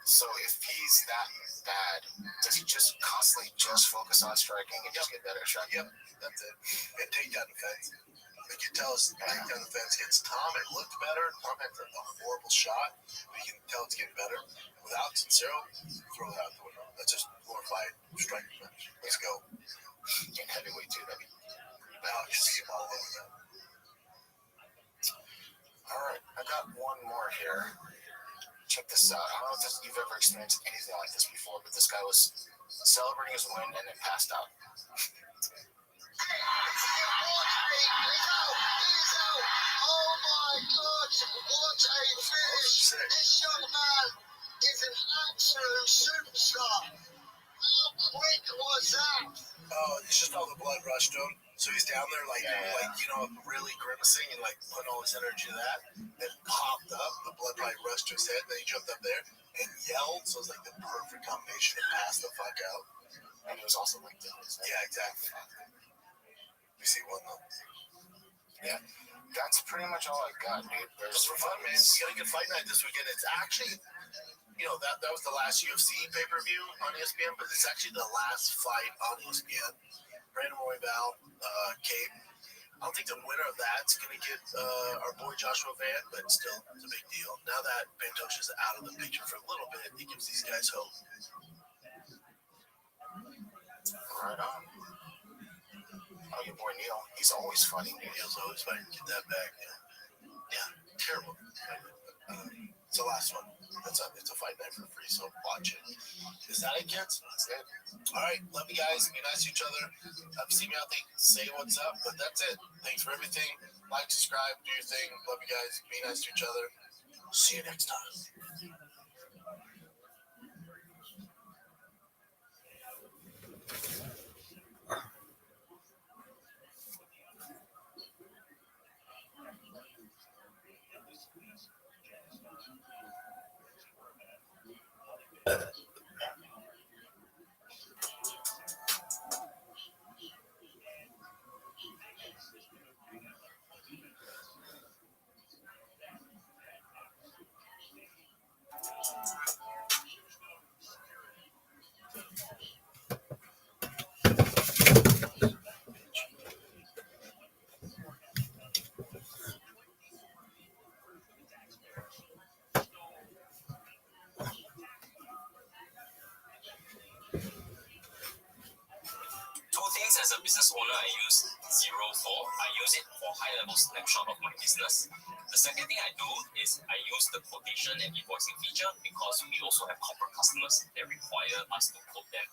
so if he's that bad, does he just constantly just focus on striking and just get better at striking? Yep, that's it. And takedown defense. Like you tell us, takedown defense against Tom, it looked better. Tom had a horrible shot, but you can tell it's getting better. With Alex and Cyril, throw it out the window. That's just glorified striking match. Let's go. And heavyweight too, that'd be Alex is all over that. All right, I got one more here. Check this out. I don't know if you've ever experienced anything like this before, but this guy was celebrating his win and then passed out. Oh my God, what a finish. This young man is an absolute superstar. How quick was that? Oh, it's just all the blood rushed to him. So he's down there really grimacing and like putting all his energy to that. Then popped up, the blood probably rushed to his head. Then he jumped up there and yelled. So it was like the perfect combination to pass the fuck out. And it was also like this. Yeah, exactly. You see one though. Yeah. That's pretty much all I got, dude. Just for fun, man. We got a good fight night this weekend. It's actually, that was the last UFC pay-per-view on ESPN, but it's actually the last fight on ESPN. Brandon Royval, Cape. I don't think the winner of that's going to get our boy Joshua Van, but still, it's a big deal. Now that Pantosh is out of the picture for a little bit, it gives these guys hope. Right on. Oh, your boy Neil. He's always fighting. Neil's always fighting. Get that back. Yeah, terrible. It's the last one. It's a fight night for free, so watch it. Is that it, kids? That's it. All right, love you guys. Be nice to each other. See me out there, say what's up, but that's it. Thanks for everything. Like, subscribe, do your thing. Love you guys. Be nice to each other. See you next time. Since as a business owner, I use 04. I use it for high-level snapshot of my business. The second thing I do is I use the quotation and invoicing feature because we also have corporate customers that require us to quote them.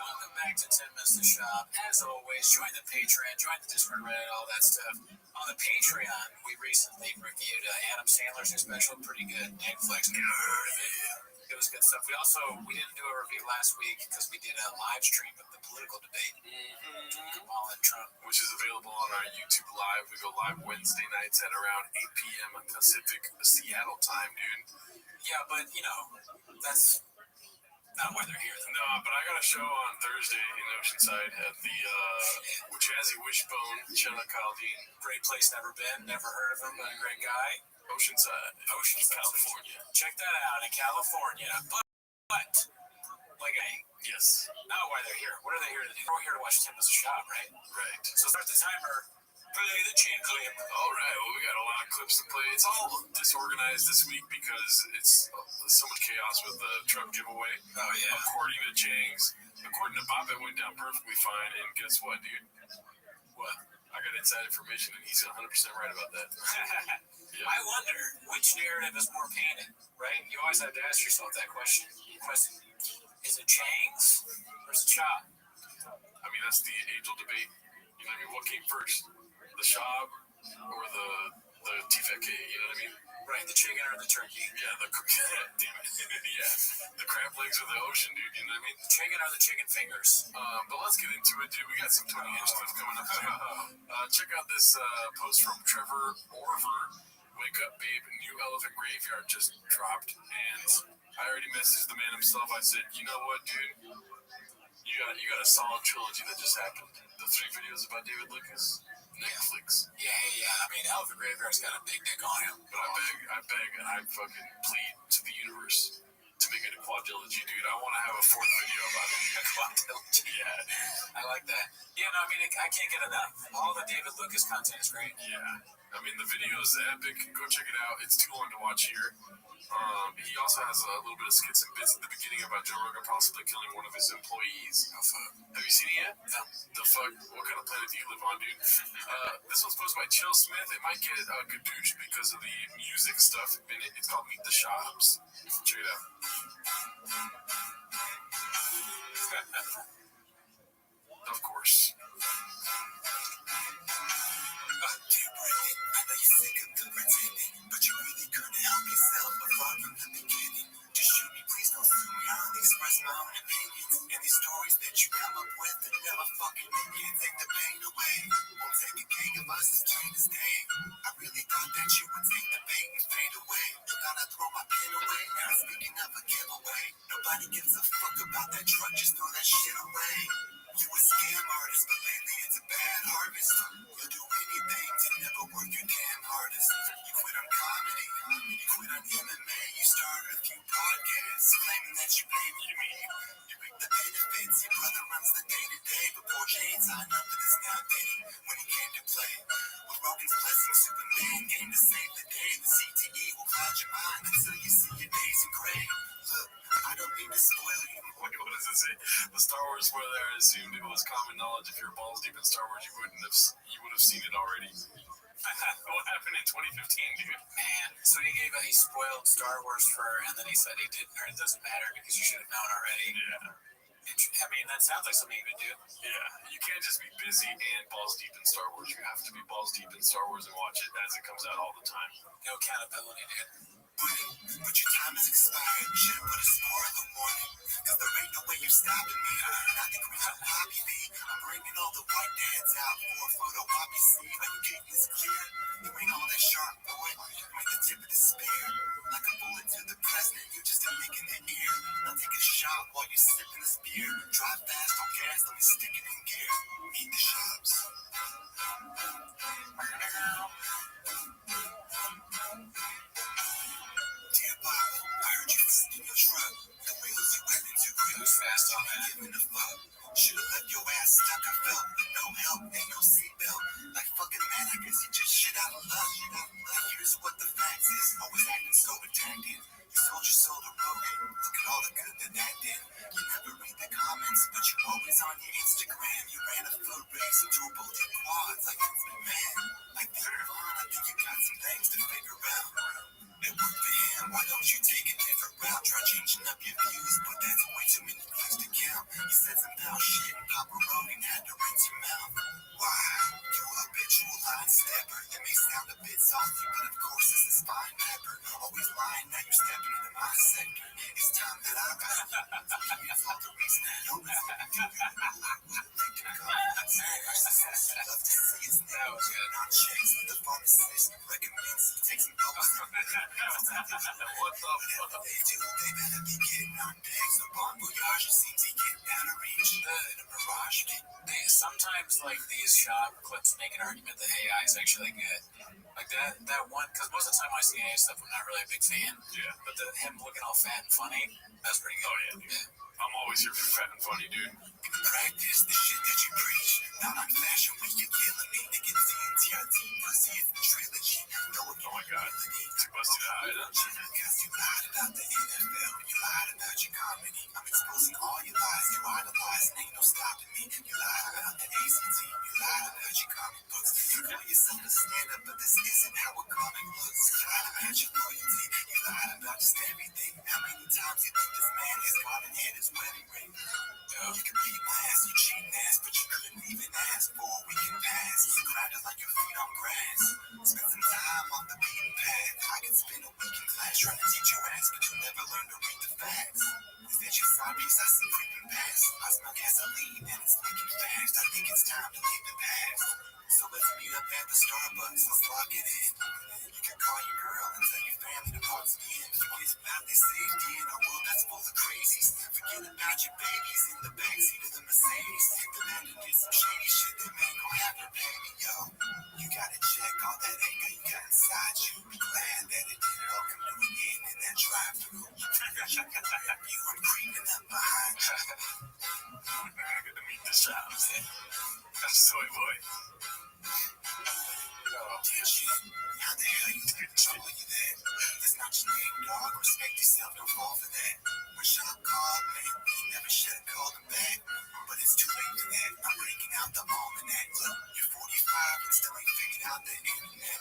Welcome back to 10 Minutes to Shop. As always, join the Patreon, join the Discord, Reddit, all that stuff. On the Patreon, we recently reviewed Adam Sandler's new special, pretty good. Netflix, it was good stuff. We didn't do a review last week because we did a live stream of the political debate. Kamala and Trump. Which is available on our YouTube Live. We go live Wednesday nights at around 8 p.m. Pacific Seattle time, dude. Yeah, but, that's not why they're here. No, but I got a show on Thursday in Oceanside at the Jazzy Wishbone, Chella Caldine. Great place, never been, never heard of him, but a great guy. Oceanside, California. Check that out in California. But yes. Not why they're here. What are they here to do? We're here to watch 10 Minutes to Shop, right? Right. So start the timer. Play the chain clip. All right. Well, we got a lot of clips to play. It's all disorganized this week because it's so much chaos with the Trump giveaway. Oh, yeah. According to Chang's. According to Bob, it went down perfectly fine. And guess what, dude? What? I got inside information, and he's 100% right about that. Yeah. I wonder which narrative is more painted, right? You always have to ask yourself that question. Is it Chang's or is it Shop? I mean, that's the age-old debate. You know what I mean? What came first? The Shop or the TFK, you know what I mean? Right, the chicken or the turkey. Yeah, damn it. Yeah, the crab legs or the ocean, dude, you know what I mean? The chicken or the chicken fingers. But let's get into it, dude. We got some 20-inch stuff coming up soon. Check out this post from Trevor Orver. Wake up, babe. New Elephant Graveyard just dropped. And I already messaged the man himself. I said, you know what, dude? You got a solid trilogy that just happened. The 3 videos about David Lucas. Netflix. Yeah. I mean, Elephant Graveyard's got a big dick on him. But I beg, and I fucking plead to the universe to make it a quadrilogy, dude. I want to have a 4th video about it. A quadrilogy. Yeah. I like that. Yeah, no, I mean, I can't get enough. All the David Lucas content is great. Yeah. I mean, the video is epic. Go check it out. It's too long to watch here. He also has a little bit of skits and bits at the beginning about Joe Rogan possibly killing one of his employees. Oh, fuck. Have you seen it yet? No. The fuck? What kind of planet do you live on, dude? This was posted by Chill Smith. It might get gadoosh because of the music stuff in it. It's called Meet the Shops. Check it out. Of course. I know you're sick of the pretending, but you really couldn't help yourself apart from the beginning. Just shoot me, please don't sue me. I'll express my own opinions. And these stories that you come up with that never fucking can't take the pain away. Won't take a gang of us as plain as day. I really thought that you would take the bait and fade away. You thought I'd throw my pen away. Now speaking of a giveaway, nobody gives a fuck about that truck. Just throw that shit away. You a scam artist, but lately it's a bad harvest. You'll do anything to never work your damn hardest. You quit on comedy, you quit on MMA. You started a few podcasts claiming that you paid for me. You reap the benefits, your brother runs the day-to-day. But poor Jane signed up for this now dating when he came to play. With Rogan's blessing, Superman came to save the day. The CTE will cloud your mind until you see your days in gray. Look, I don't mean to spoil you. What does it say? The Star Wars spoiler, I assumed it was common knowledge. If you're balls deep in Star Wars, you would have seen it already. What happened in 2015, dude? Man, so he spoiled Star Wars and then he said he didn't, or it doesn't matter because you should have known already. Yeah. I mean, that sounds like something you would do. Yeah, you can't just be busy and balls deep in Star Wars. You have to be balls deep in Star Wars and watch it as it comes out all the time. No accountability, dude. But your time has expired. Should've put a spoiler warning. Cause there ain't no way you're stopping me. And I think we can copy me. I'm bringing all the white dads out for a photo op. You see, are you getting this clear? You ain't all that sharp, boy. You ain't the tip of the spear. Like a bullet to the president, you just a lick in the ear. I'll take a shot while you're sipping this beer. Drive fast on gas, let me stick it in gear. Meet the shops. Dear Bob, I heard you sitting in your truck. The wheels you went into cruise fast on that. Giving a fuck. Should've left your ass stuck, I felt. With no help, ain't no seatbelt. Like fucking man, I guess you just shit out of luck. Like here's what the facts is. Always acting so attacking. You sold your soul to Rogan. Look at all the good that did. You never read the comments, but you always on your Instagram. You ran a foot race and turboed your quads like it's been man. Like Peter Vaughn, I think you got some things to figure out. It worked for him, why don't you take a different route? Try changing up your views, but that's way too many views to count. You said some foul shit and Papa Rogan had to rinse your mouth. Why? You habitual line stepper. That may sound a bit salty, but of course this is fine pepper. Always lying, now you're stepping into my sector. It's time that I got you. It's all the reason I know that. Love to see his name. Not checks, the pharmacist recommends he takes some dope. What the fuck? They do, they better be getting on decks. The bon voyage seems to get out of reach. In a mirage. Sometimes, like, these shop clips make an argument that AI is actually good. Like that one, because most of the time I see AI stuff, I'm not really a big fan. Yeah. But him looking all fat and funny, that's pretty good. Oh, yeah, dude. I'm always here for fat and funny, dude. Practice the shit that you preach. Not on fashion week, you're killing me. Nigga, TNT, pussy, it's a trilogy. Oh my god. Too busted to hide, huh? Because you lied about the NFL. You lied about your comedy. I'm exposing all your lies. You idolize, and ain't no stopping me. You lied about the ACT. You lied about your comic books. You call yourself a stand-up, but this isn't how a comic looks. You lied about your loyalty. You lied about just everything. How many times you think this man has gone and hit his wedding ring? You can beat my ass, you cheating ass, but you couldn't even ask for a weekend pass. You grinded like your feet on grass. Spend some time on the beaten path. I can spend a week in class trying to teach your ass, but you never learn to read the facts. Is that your side piece I see creeping past? I smell gasoline and it's leaking fast. I think it's time to leave the past. So let's meet up at the Starbucks, let's lock it in. You can call your girl and tell your family to box me in. Forget about this safety in a world that's full of crazies. Forget about your babies in the backseat of the Mercedes. The man who did some shady shit that man gon' have to pay me, yo. You gotta check all that anger you got inside you. Be glad that it didn't all come to an end in that drive-thru. You were creeping up behind you. Good to meet the shops. That's soy boy. Dear shit, how the hell you think trouble you there? That's not your name, dog. Respect yourself, don't fall for that. When Sean called, man, he never should have called him back. But it's too late for that. I'm breaking out the almanac. Look, you're 45 and still ain't figured out the internet.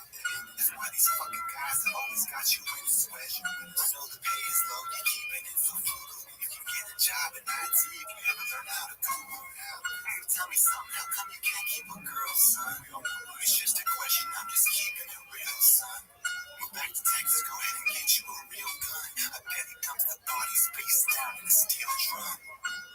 That's why these fucking guys have always got you in a sweat. I know the pay is low, you're keeping it so frugal. You can get a job in IT if you ever learn how to Google. Tell me something, how come you can't keep a girl, son? It's just a question, I'm just keeping it real, son. Move back to Texas, go ahead and get you a real gun. I bet he dumps the body space down in a steel drum.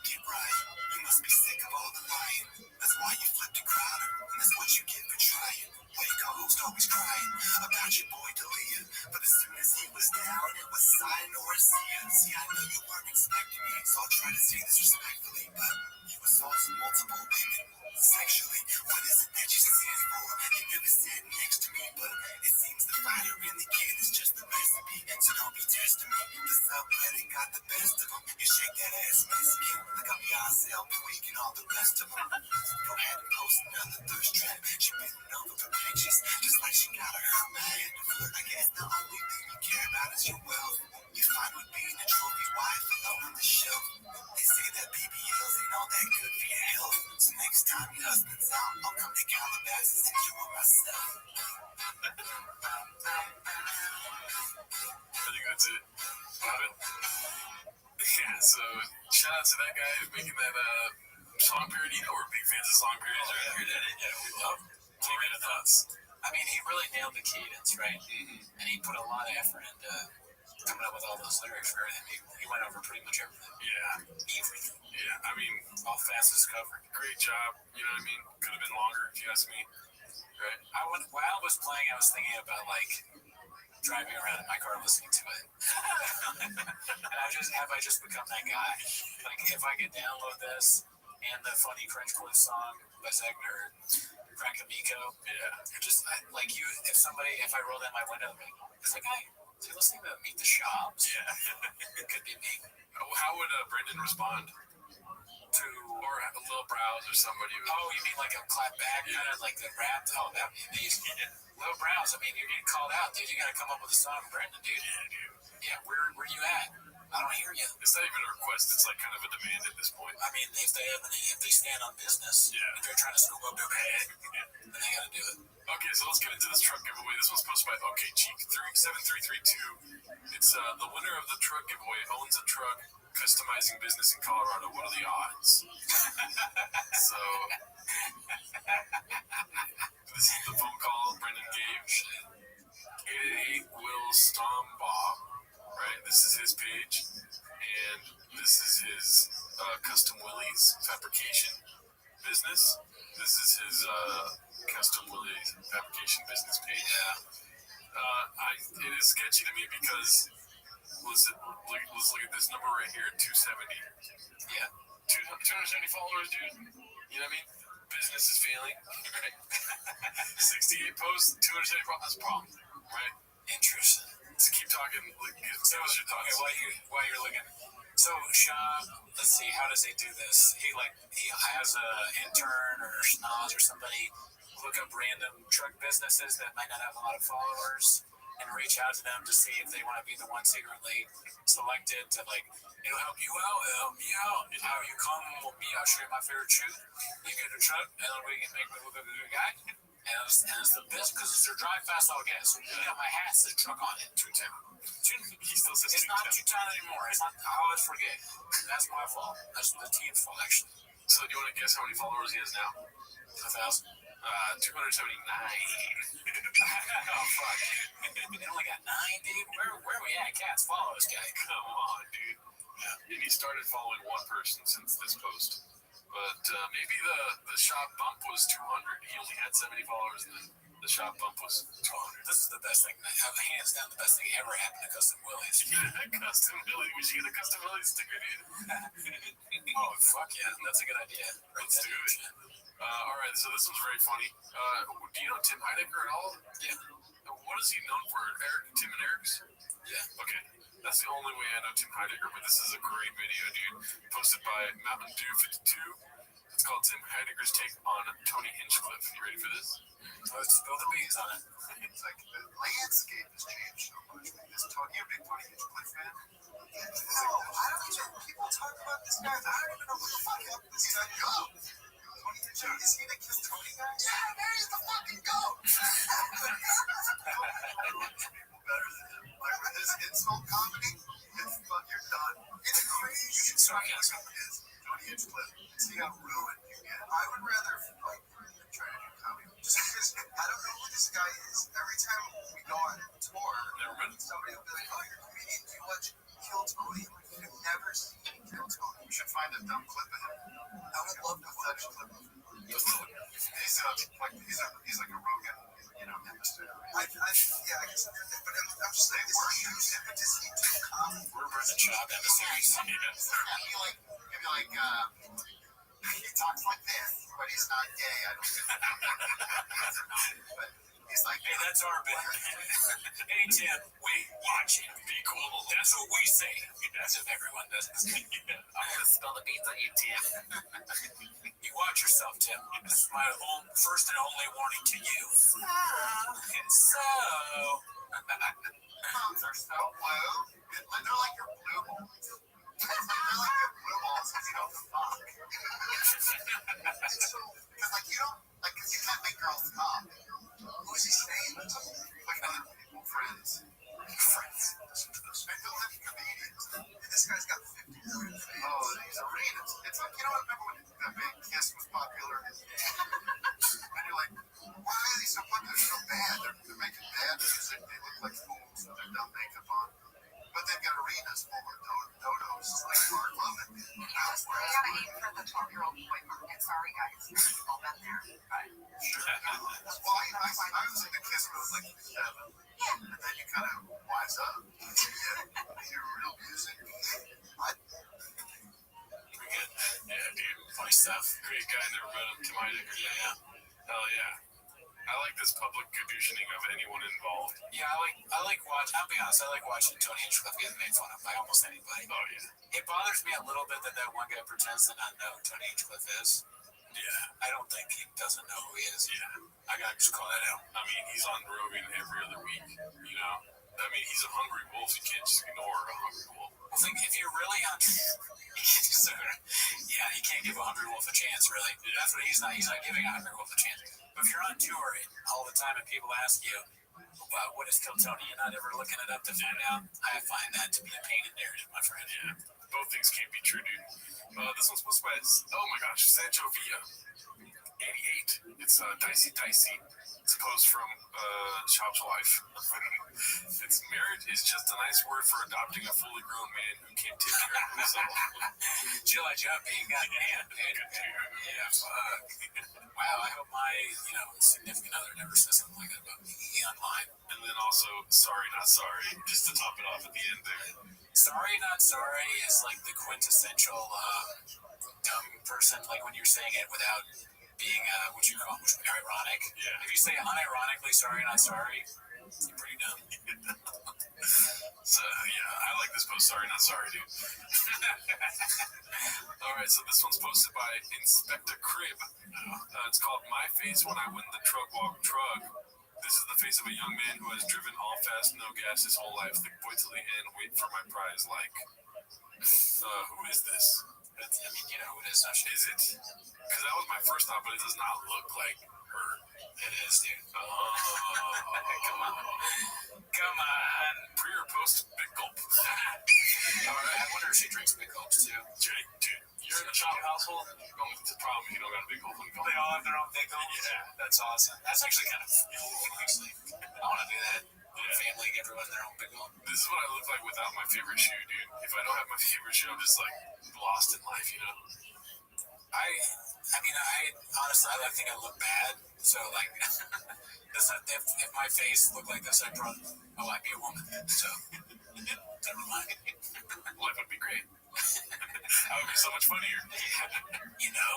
Get right, you must be sick of all the lying. That's why you flipped a Crowder, and that's what you get for trying. Why you co-host always crying about your boy D'Elia. But as soon as he was down, it was sign or Sia. See, I knew you weren't expecting me, so I'll try to say this respectfully, but you assaulted multiple women sexually. What is it that you stand for? You never said next to me, but it seems the fighter in the kid is just the recipe. So don't be testing me. The subreddit got the best of them. You shake that ass Mexican like I'm Beyonce, I'm Puig, and all the rest of them. Go ahead and post another thirst trap. She bending over for pictures, just like she got her man. I guess the only thing you care about is your wealth. You fine with being a trophy wife alone on the shelf. They say that BBLs ain't all that good for your health. So next time your husband's out, I'll come to Calabasas and do it myself. Pretty good too. Love it. Yeah, so shout out to that guy making that song parody. You know we're big fans of song parodies, right? Yeah, we love it. What are your thoughts? I mean, he really nailed the cadence, right? Mm-hmm. And he put a lot of effort into coming up with all those lyrics for everything. He went over pretty much everything. Yeah. Everything. Yeah. I mean, all facets covered. Great job. You know what I mean? Could have been longer if you ask me. Right. While I was playing, I was thinking about like driving around in my car listening to it. And I just become that guy. Like if I could download this and the funny French Cliff song by Zegner, Frank Amico, just like you, if I roll down my window, is that guy? Is he listening to Meet the Shops? Yeah. It could be me. How would Brendan respond? Or a Lil Browse or somebody. Oh, you mean like a clap back, kind of like the rap? Oh, that'd be amazing. Lil Browse, I mean, you're getting called out, dude. You gotta come up with a song, Brendan, dude. Yeah, dude. Yeah, where you at? I don't hear you. It's not even a request. It's like kind of a demand at this point. I mean, if they stand on business, if they're trying to scoop up their bag, then they gotta do it. Okay, so let's get into this truck giveaway. This one's posted by OK Cheek 37332. It's the winner of the truck giveaway owns a truck customizing business in Colorado. What are the odds? So this is the phone call Brendan gave. 888 Will Stombaugh. Right, this is his page, and this is his Custom Willys fabrication business. This is his Custom Willys fabrication business page. It is sketchy to me because let's look at this number right here, 270. Yeah, 270 followers, dude. You know what I mean? Business is failing, right? 68 posts, 270 followers. That's a problem, right? Interesting. So keep talking. Tell us your thoughts. Okay, while you're looking. So Sean, let's see, how does he do this? He has a intern or schnoz or somebody look up random truck businesses that might not have a lot of followers and reach out to them to see if they want to be the one secretly selected to help you out, help me out. How you come with me, I'll show you my favorite shoe. You get a truck, and then we can make me look like a good guy. And it's the best because it's their drive fast all gas. So you got my hat, says truck on it. 210. He still says it's not 210 anymore. It's not. I always forget. That's my fault. That's the team's fault, actually. So do you want to guess how many followers he has now? 1,000. 279. Oh fuck, dude. They only got 9, dude. Where we at? Cats, follow this guy. Come on, dude. Yeah. And he started following one person since this post. But maybe the shop bump was 200. He only had 70 followers, and then the shop bump was 200. This is the best thing. Hands down, the best thing ever happened to Custom Willys. Custom Willys. We should get a Custom Willys sticker, dude. Oh, fuck yeah. That's a good idea. Let's do it. All right, so this one's very funny. Do you know Tim Heidecker at all? Yeah. What is he known for? Tim and Eric's? Yeah. Okay. That's the only way I know Tim Heidecker, but this is a great video, dude. Posted by Mountain Dew 52. It's called Tim Heidecker's take on Tony Hinchcliffe. You ready for this? Let's spill the beans on it. It's like the landscape has changed so much. You're a big Tony Hinchcliffe fan? No, I don't even. People talk about this guy. I don't even know who the fuck this guy is. Tony Hinchcliffe, is he the Kiss Tony guy? Yeah, man, he's the fucking goat. Better than him. Like with his insult comedy, it's fuck, you're done. It's crazy. You should start asking who is Tony Hinchcliffe. See how ruined you get. I would rather like try to do comedy. Just because I don't know who this guy is. Every time we go on tour, somebody will be like, "Oh, you're a comedian. Do you watch Kill Tony?" I've never seen Kill Tony. We should find a dumb clip of him. I would love to watch a clip of him. He's like a Rogan, hipster. I guess but I'm just saying, but does he do comedy? We're the job in the series. Maybe like he talks like this, but he's not gay. I don't think. But he's like, hey, that's our bit. Hey, Tim, wait, watch it. Be cool. That's what we say. That's if everyone does it. I'm going to spill the beans on you, Tim. You watch yourself, Tim. This is my first and only warning to you. Moms are so blue. They're like your blue balls. They're like your blue balls because you don't fuck. Because you can't make girls come. Who's he saying? Like other people, friends. I feel like comedians. This guy's got 50 million fans. Oh, he's arenas. It's like, remember when the big Kiss was popular? And you're like, why are these so popular? They're so bad. They're making bad music. They look like fools with their dumb makeup on. But sounds like you have it. And then you kind of wise up. You hear real music. Yeah, dude. Funny stuff. Great guy, never met him to my degree. Yeah. Hell yeah. I like this public caducening of anyone involved. Yeah, I like watching. I'll be honest. I like watching Tony Hinchcliffe get made fun of by almost anybody. Oh yeah. It bothers me a little bit that one guy pretends to not know who Tony Hinchcliffe is. Yeah. I don't think he doesn't know who he is. Yeah. I gotta just call that out. I mean, he's on Rogan every other week. You know. I mean, he's a hungry wolf. You can't just ignore a hungry wolf. I think if you're really on, yeah, he can't give a hungry wolf a chance. Really, that's what he's not. He's not giving a hungry wolf a chance. But if you're on tour all the time and people ask you, "Wow, what is Kill Tony?" You're not ever looking it up to find out. I find that to be a painted narrative, my friend. Yeah, both things can't be true, dude. This one's supposed to be, oh my gosh, Sancho Villa, 88. It's Dicey. It's a post from Shop's wife. Its marriage is just a nice word for adopting a fully grown man who can't take care of himself. July Jumpy, goddamn, dude. Yeah, fuck. Wow, I hope my significant other never says something like that about me online. And then also, sorry, not sorry, just to top it off at the end there. Sorry, not sorry is like the quintessential dumb person, like when you're saying it without being what you call ironic. Yeah. If you say unironically sorry, not sorry, you're pretty dumb. So yeah, I like this post. Sorry, not sorry, dude. All right, so this one's posted by Inspector Crib. It's called "My Face When I Win the Trug Walk Trug." This is the face of a young man who has driven all fast, no gas his whole life. Think boy till the end, wait for my prize. Like, who is this? I mean, you know who it is, don't you? Is it? Because that was my first thought, but it does not look like her. It is, dude. Come on. Pre or post Big Gulp? All right, I wonder if she drinks Big Gulps too. Jake, dude, you're in a Chop household. It's a problem. You don't got a Big Gulp. They all have their own Big Gulps? Yeah. That's awesome. That's actually kind of cool, actually. I want to do that. Family, everyone their own Big Gulp. This is what I look like without my favorite shoe, dude. If I don't have my favorite shoe, I'm just like lost in life, you know? I mean, honestly, I think I look bad. So, like, if my face looked like this, I'd be a woman. So, never mind. Life would be great. That would be so much funnier. You know?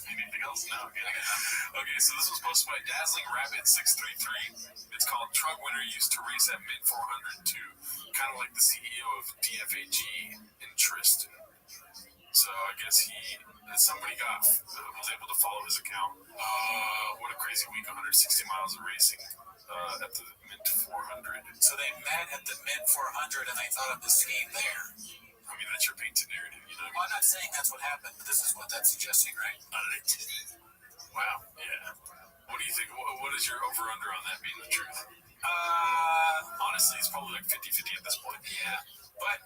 Anything else? No. Okay, so this was posted by Dazzling Rabbit 633. It's called "Trug Winner Used to Race at Mid 400 too." Kind of like the CEO of DFAG in Tristan. So I guess somebody was able to follow his account. What a crazy week! 160 miles of racing at the mid 400. So they met at the mid 400 and they thought of the scheme there. I mean, that's your painted narrative, you know? Well, I'm not saying that's what happened, but this is what that's suggesting, right? Wow, yeah. What do you think? What is your over-under on that being the truth? Honestly, it's probably like 50-50 at this point. Yeah, but,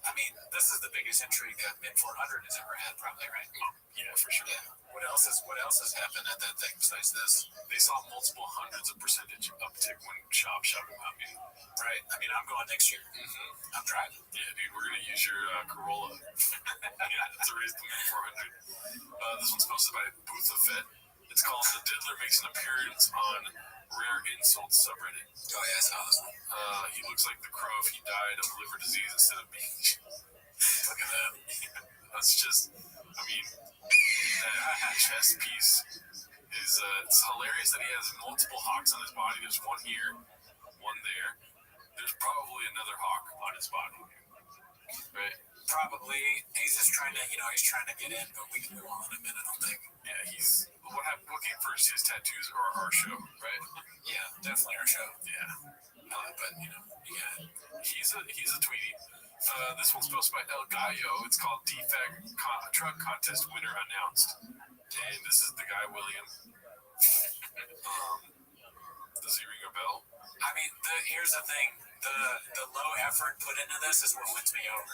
I mean, this is the biggest intrigue that mid 400 has ever had, probably, right? Yeah, for sure. Yeah. What else has happened at that thing besides this? They saw multiple hundreds of percentage uptick when Shop about me. Right. I mean, I'm going next year. Mm-hmm. I'm driving. Yeah, dude, we're going to use your Corolla. To raise the mid 400. This one's posted by Boothafet. It's called "The Diddler Makes an Appearance on Rare Insults subreddit." Oh, yeah, I saw this one. He looks like the Crow if he died of liver disease instead of being. Look at that. That's just, I mean, that chest piece is, it's hilarious that he has multiple hawks on his body. There's one here, one there. There's probably another hawk on his body. Right? Probably. He's just trying to, he's trying to get in, but we can move on in a minute, I don't think. Yeah, what came first, his tattoos or our show, right? Yeah, definitely our show. Yeah. But, yeah. He's a tweetie. This one's posted by El Gallo. It's called "Defect Truck Contest Winner Announced." And this is the guy, William. Does he ring a bell? I mean, here's the thing. The low effort put into this is what wins me over.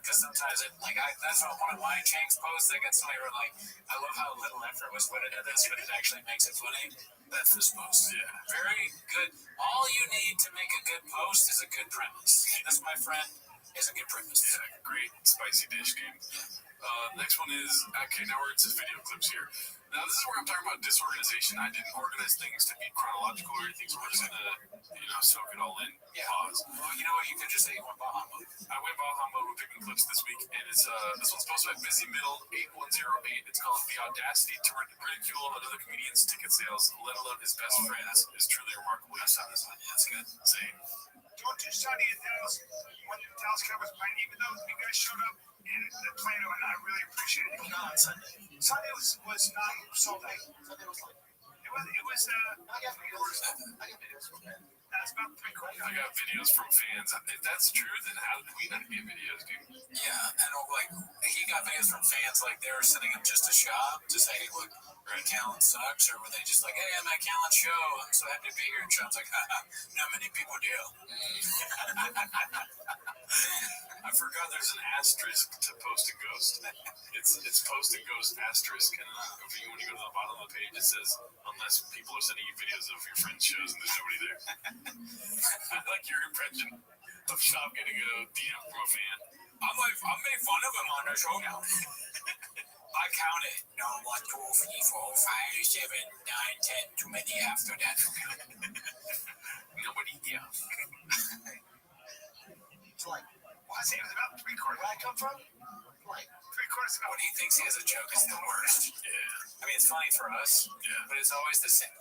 Because sometimes that's what one of my Chang's posts, I got somebody who were like, I love how little effort was put into this, but it actually makes it funny. That's this post. Yeah. Very good. All you need to make a good post is a good premise. This, my friend, is a good premise. Yeah, great spicy dish, dude. Next one is, okay, now we're into video clips here. Now, this is where I'm talking about disorganization. I didn't organize things to be chronological or anything, so we're just gonna, soak it all in. Yeah. Pause. Well, you know what? You could just say you went Baja mode. I went Baja mode with picking clips this week, and it's this one's posted by Busy Middle 8108. It's called "The Audacity to Ridicule Another Comedian's Ticket Sales, Let Alone His Best Friends, is Truly Remarkable." I saw this one. Yeah, that's good. Same. Don't do Sunny and Dallas when Dallas Cowboys playing, even though you guys showed up in Plano, and I really appreciate it. Not on Sunday. Sunday was not sold out. Sunday was like, It was I got videos from that. That's about 3 quarters. I got videos from fans. If that's true, then how did we not get videos, dude? Yeah, and like he got videos from fans, like they were sending him just a shop to say, "Look, Matt Callan sucks," or were they just like, "Hey, I'm Matt Callan show. I'm so happy to be here." And Sean's like, "Haha, not many people do." I forgot there's an asterisk to Post and Ghost. It's Post and Ghost asterisk, and when you go to the bottom of the page, it says, "Unless people are sending you videos of your friends' shows and there's nobody there." I like your impression of Shop getting a DM from a fan. I'm like, I made fun of him on the show now. I counted. No, 1, 2, 3, 4, 5, 7, 9, 10. Too many after that. Nobody, yeah. It's like, well, I say it was about 3 quarters. Where I come from? Like 3 quarters ago. When he thinks he has a joke, it's the worst. Yeah. I mean, it's funny for us, Yeah. but it's always the same.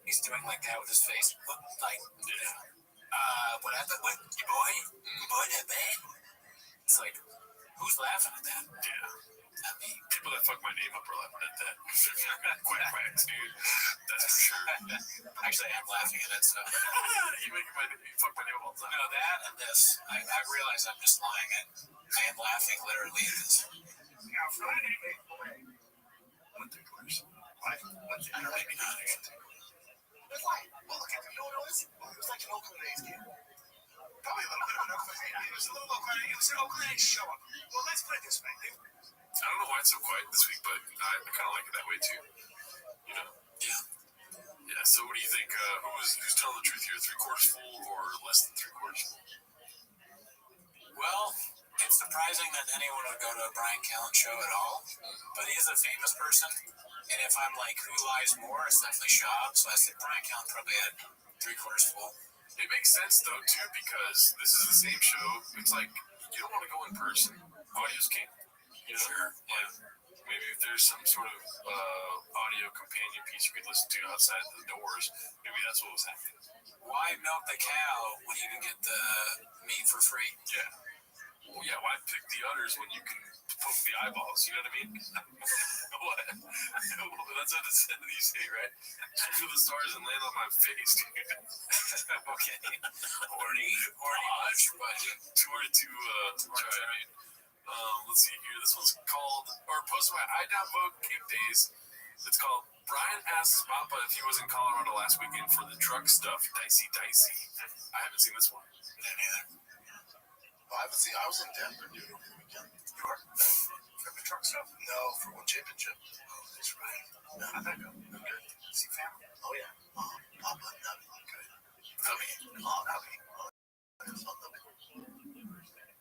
He's doing like that with his face. Like, what happened with your boy? Boy, that bad? It's like, who's laughing at that? Yeah. I mean, people that fuck my name up are laughing at that. Quack quacks, dude. That's for sure. Actually, I'm laughing at that stuff. You fuck my name up all the time. No, that and this. I realize I'm just lying. I am laughing literally at this. Yeah, Friday. What 3 quarters? What? I don't maybe not actually. It's like, well, look at the Illinois. It was like an Oakland A's game. Probably a little bit of an Oakland A's. It was a little Oakland A's. It was an Oakland A's show up. Well, let's put it this way. I don't know why it's so quiet this week, but I kind of like it that way too. You know? Yeah. Yeah. So, what do you think? Who's telling the truth here? 3/4 full or less than 3/4 full? Well, it's surprising that anyone would go to a Brian Callen show at all, but he is a famous person. And if I'm like, who lies more, it's definitely Shab. So I said Brian Callen probably had 3/4 full. It makes sense though too, because this is the same show. It's like you don't want to go in person. Audio's king. You know? Sure. Yeah. Maybe if there's some sort of audio companion piece you could listen to outside the doors, maybe that's what was happening. Why milk the cow when you can get the meat for free? Yeah. Well, yeah. Why pick the udders when you can poke the eyeballs? You know what I mean? What? That's what you say, right? Shoot for the stars and land on my face, dude. Okay. Horny much, but too hard to try. I mean, let's see here. This one's called, or posted by I Down Vote Cape Days. It's called Brian asks Papa if he was in Colorado last weekend for the truck stuff. Dicey. I haven't seen this one. neither. Well, I was in Denver, dude, over the weekend. You were? For the truck stuff? No, for one championship. Oh, that's right. No, How'd that go? Good. See family? oh yeah. Papa and Nubby. Good. Nubby. Oh, Nubby. It's not Nubby.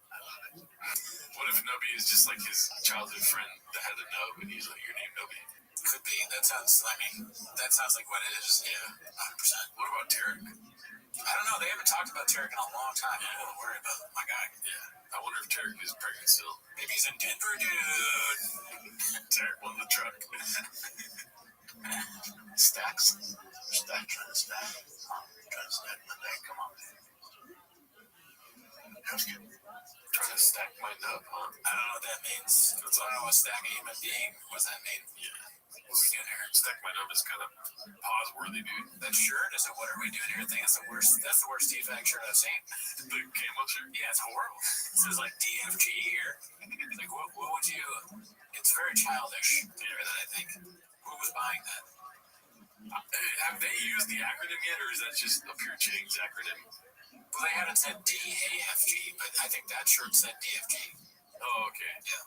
I love it. What if Nubby is just like his childhood friend that had a nub and he's like, your name Nubby? Could be. That sounds like what it is. Yeah, 100%. What about Tarek? I don't know. They haven't talked about Tarek in a long time. I'm a little worried about my guy. Yeah. I wonder if Tarek is pregnant still. Maybe he's in Denver, dude. Tarek won the truck. Stacks. Trying to stack. Trying to stack my neck. Come on, man. That was good. Trying to stack my nub, huh? I don't know what that means. I don't know what stack a human being. What does that mean? Yeah. What are we doing here? Stack my nub is kind of pause-worthy, dude. That shirt is a what are we doing here thing. That's the worst defect shirt I've seen. The camo shirt? Yeah, it's horrible. It says like DFG here. It's like, what would you... It's very childish, I think. Who was buying that? Have they used the acronym yet, or is that just a pure Chang's acronym? Well, they haven't said DAFG, but I think that shirt said DFG. Oh, okay. Yeah.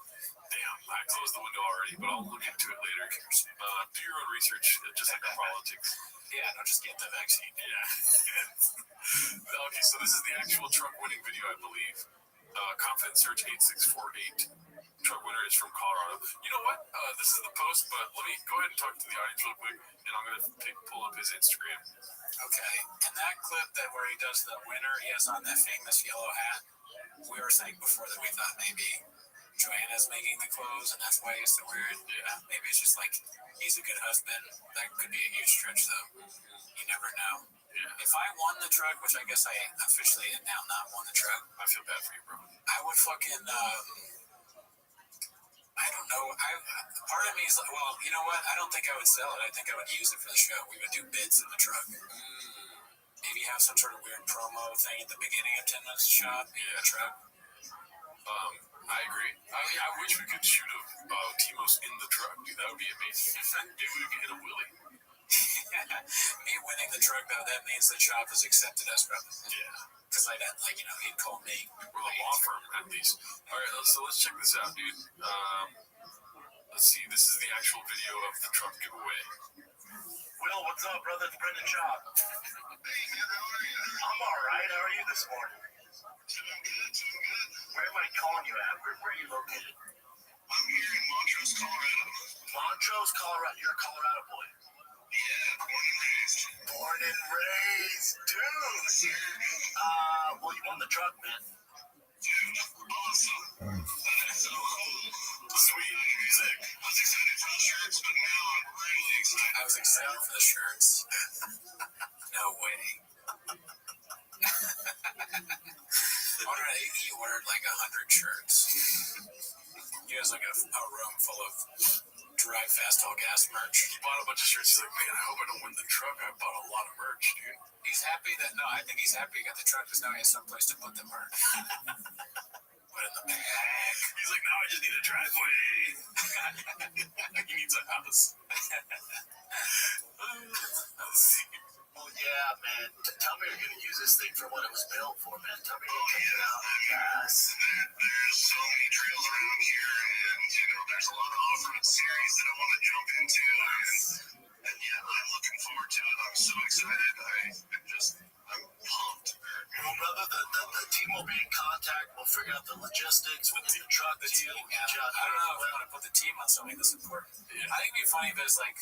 Damn, I closed the window already, but I'll look into it later. Do your own research, just like the politics. Yeah, don't just get the vaccine. Yeah. Okay, so this is the actual truck winning video, I believe. Confidence Search 8648. truck winner is from Colorado. You know what? This is the post, but let me go ahead and talk to the audience real quick, and I'm going to pull up his Instagram. Okay. In that clip where he does the winner, he has on that famous yellow hat. We were saying before that we thought maybe Joanna's making the clothes, and that's why he's so weird. Yeah. Maybe it's just like he's a good husband. That could be a huge stretch, though. You never know. Yeah. If I won the truck, which I guess I officially now not won the truck, I feel bad for you, bro. I would fucking I don't know. Part of me is like, well, you know what? I don't think I would sell it. I think I would use it for the show. We would do bits in the truck. Maybe have some sort of weird promo thing at the beginning of 10 Minutes to Shop in the truck. I agree. I mean, I wish we could shoot Timos in the truck, dude. That would be amazing. Maybe we could hit a wheelie. Me winning the truck, though, that means the shop has accepted us, brother. Yeah. Because he'd call me. We're the law firm, at least. All right, so let's check this out, dude. Let's see. This is the actual video of the truck giveaway. Will, what's up, brother? It's Brendan Chop. Hey, man, how are you? I'm all right. How are you this morning? Doing good. Where am I calling you at? Where are you located? I'm here in Montrose, Colorado. Montrose, Colorado. You're a Colorado boy. Yeah, born and raised. Born and raised, dude. Well, you won the truck, man. Dude, awesome. That is so cool. Sweet. Sick. I was excited for the shirts, but now I'm really excited. I was excited for the shirts. No way. He ordered like 100 shirts. He has like a room full of dry fast all gas merch. He bought a bunch of shirts. He's like, man, I hope I don't win the truck. I bought a lot of merch, dude. He's happy that I think he's happy he got the truck because now he has someplace to put the merch. Put in the bag. He's like, now I just need a driveway. He needs a house. Let's see. Well, yeah, man. Tell me you're going to use this thing for what it was built for, man. Tell me you'll check it out. Yes. There's so many trails around here, and, there's a lot of off-road series that I want to jump into, and yeah, I'm looking forward to it. I'm so excited. I'm pumped. Well, brother, the team will be in contact. We'll figure out the logistics with the truck. The team, yeah. I don't know if I want to put the team on something this important. Yeah. I think it'd be funny if it was like,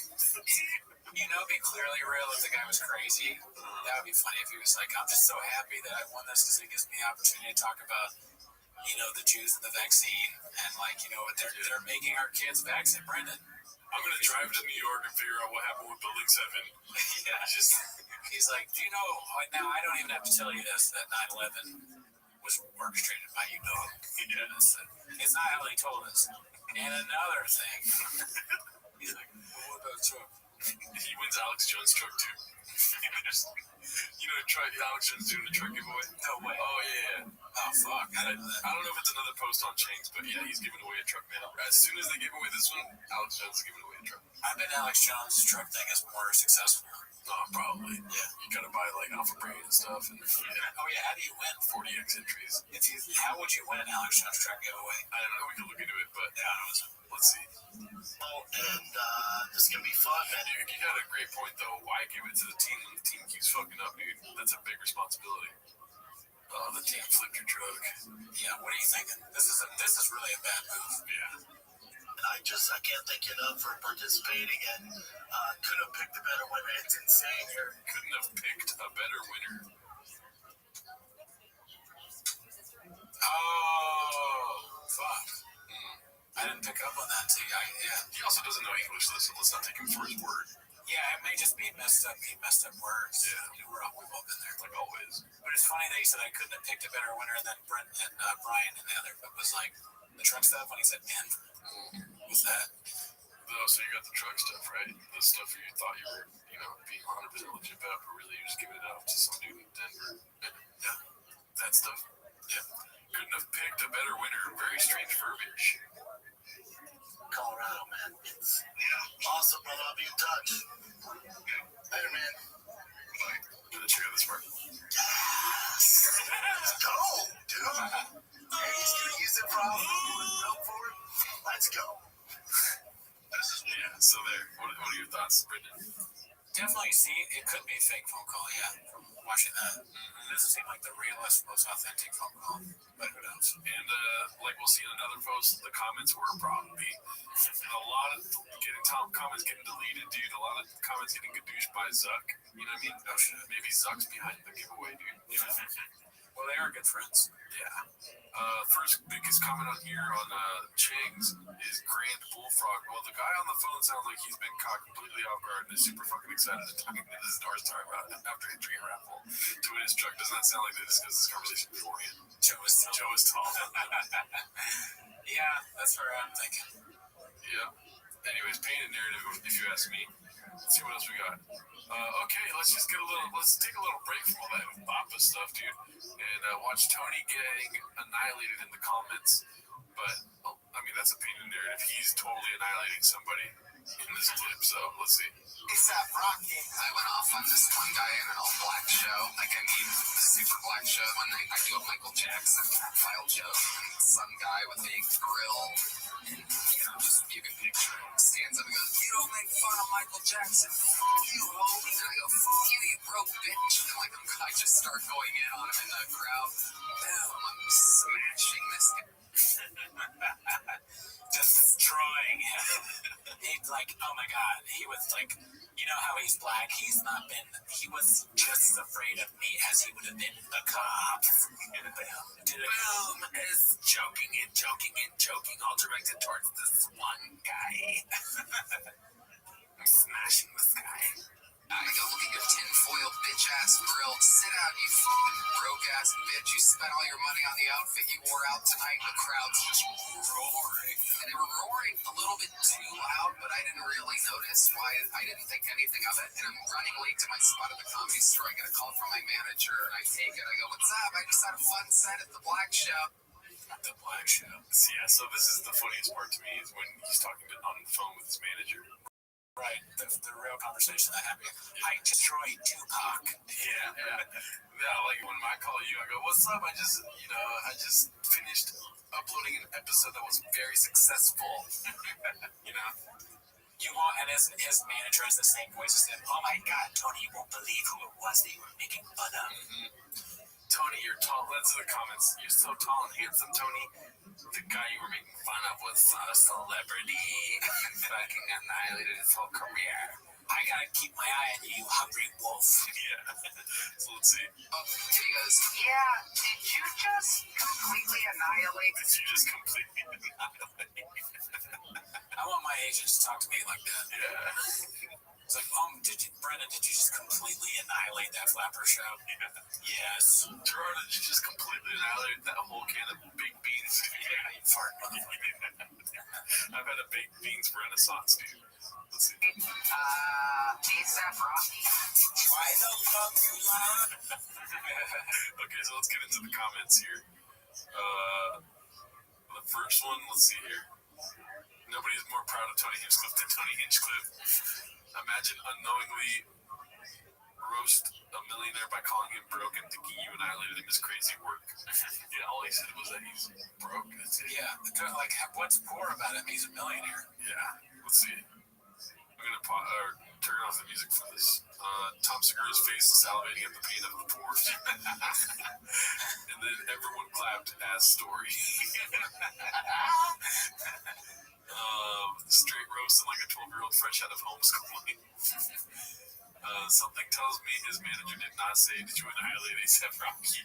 be clearly real if the guy was crazy. That would be funny if he was like, I'm just so happy that I won this because it gives me the opportunity to talk about, the Jews and the vaccine and they're making our kids vaccine. Brendan, I'm going to drive to New York and figure out what happened with Building 7. Yeah, he's like, do you know, now I don't even have to tell you this, that 9/11 was orchestrated by it's not how they told us. And another thing, he's like, well, what about truck? He wins Alex Jones' truck, too. Alex Jones doing the truck giveaway? No way. Oh, yeah. Oh, fuck. I didn't know that. I don't know if it's another post on Chains, but yeah, he's giving away a truck, man. As soon as they give away this one, Alex Jones is giving away a truck. I bet Alex Jones' truck thing is more successful. Oh, probably. Yeah. You gotta buy, Alpha Brain and stuff. And, Oh, yeah. How do you win? 40x entries. How would you win an Alex Jones truck giveaway? I don't know. We can look into it, but let's see. Oh, and this is going to be fun, man. Dude, you got a great point, though. Why give it to the team when the team keeps fucking up, dude? That's a big responsibility. Oh, the team flipped your truck. Yeah, what are you thinking? This is really a bad move. Yeah. I can't thank you enough for participating and couldn't have picked a better winner. It's insane here. Couldn't have picked a better winner. Oh, fuck. I didn't pick up on that, too. He also doesn't know English, so let's not take him for his word. Yeah, it may just be messed up. He messed up words. Yeah. We've all been there. Like always. But it's funny that he said I couldn't have picked a better winner than Brent and Brian and the other. But was like the truck stuff when he said Denver. What's that? Oh, so you got the truck stuff, right? The stuff you thought you were, being 100% legit about, but really you're just giving it out to some dude in Denver. Yeah. That stuff. Yeah. Couldn't have picked a better winner. Very strange verbiage. Colorado, man. It's awesome, brother. I'll be in touch. Later, man. Bye. Gonna check out this part. Yes! Let's go, dude. Hey, he's gonna use it for all for it. Let's go. Yeah, so there. What are your thoughts, Brendan? definitely see it could be a fake phone call. Yeah, from watching that, it doesn't seem like the realest, most authentic phone call. But who knows? And like we'll see in another post, the comments were probably a lot of comments getting deleted, dude. A lot of comments getting gadooshed by Zuck. You know what I mean? Oh shit, maybe Zuck's behind the giveaway, dude. You know? Well, they are good friends. Yeah. First biggest comment on here on Chang's is Grand Bullfrog. Well, the guy on the phone sounds like he's been caught completely off guard and is super fucking excited to talk to his North Star about it after entering a raffle to win his truck. Does not sound like they discussed this conversation beforehand. Joe is tall. Yeah, that's where I'm thinking. Yeah. Anyways, painted narrative, if you ask me. Let's see what else we got. Okay, let's take a little break from all that Bappa stuff, dude, and watch Tony getting annihilated in the comments. But I mean, that's a painted narrative. He's totally annihilating somebody in this clip. So let's see. ASAP Rocky. I went off on this one guy in an all-black show. Like, I mean, the super black show. One night I do a Michael Jackson style joke, and some guy with a grill, and, you know, just give a picture, stands up and goes, "You don't make fun of Michael Jackson. Fuck you, homie." And I go, "Fuck you, you broke bitch." And like, I just start going in on him in the crowd. Boom, I'm smashing this guy. Destroying him. He's like, oh my god, he was like, you know how he's black? He was just as afraid of me as he would have been the cops. Boom, is joking, all directed towards this one guy. I'm smashing this guy. I go, "Look at your tinfoil bitch-ass grill. Sit down, you fucking broke-ass bitch. You spent all your money on the outfit you wore out tonight." The crowd's just roaring. And they were roaring a little bit too loud, but I didn't really notice why. I didn't think anything of it. And I'm running late to my spot at the Comedy Store. I get a call from my manager, and I take it. I go, "What's up? I just had a fun set at the Black Show." The Black Show. Yeah, so this is the funniest part to me is when he's talking on the phone with his manager. Right, the real conversation that happened. I destroyed Tupac. Yeah. Like when I call you, I go, "What's up? I just finished uploading an episode that was very successful." You know? You won't, and his manager has the same voice as him. "Oh my god, Tony, you won't believe who it was that you were making fun of." Tony, you're tall. That's in the comments. You're so tall and handsome, Tony. The guy you were making fun of was not a celebrity. Fucking annihilated his whole career. I gotta keep my eye on you, hungry wolf. Yeah. So let's see. Oh, he goes, "Yeah, did you just completely annihilate?" I want my agents to talk to me like that. Yeah. It's like, Brendan, did you just completely annihilate that flapper show? Yeah. Yes. Gerard, did you just completely annihilate that whole can of baked beans? Yeah, you fart, motherfucker. I've had a baked beans renaissance, dude. Let's see. ASAP Rocky. Why the fuck you lying? Okay, so let's get into the comments here. The first one, let's see here. Nobody is more proud of Tony Hinchcliffe than Tony Hinchcliffe. Imagine unknowingly roast a millionaire by calling him broke and thinking you annihilated him is crazy work. Yeah, all he said was that he's broke. That's it. Yeah, like, what's poor about him? He's a millionaire. Yeah, let's see. I'm going to turn off the music for this. Tom Segura's face is salivating at the pain of the pores. And then everyone clapped as story. Straight roasting like a 12-year-old fresh out of homeschooling. Something tells me his manager did not say, "Did you annihilate A$AP Rocky?"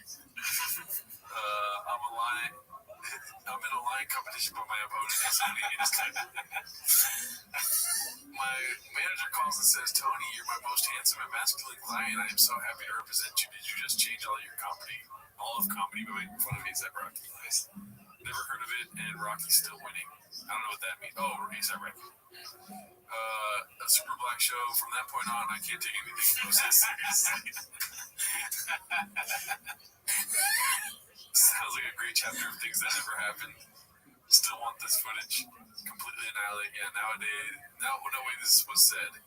I'm in a line competition, but my opponent is Tony Hinchcliffe. My manager calls and says, "Tony, you're my most handsome and masculine client. I am so happy to represent you. Did you just change all of comedy by making fun of A$AP Rocky?" Never heard of it, and Rocky's still winning. I don't know what that means. Oh, A$AP Rocky. A super black show. From that point on, I can't take anything close to seriously. Sounds like a great chapter of things that never happened. Still want this footage. Completely annihilate. Yeah, nowadays, no way this was said.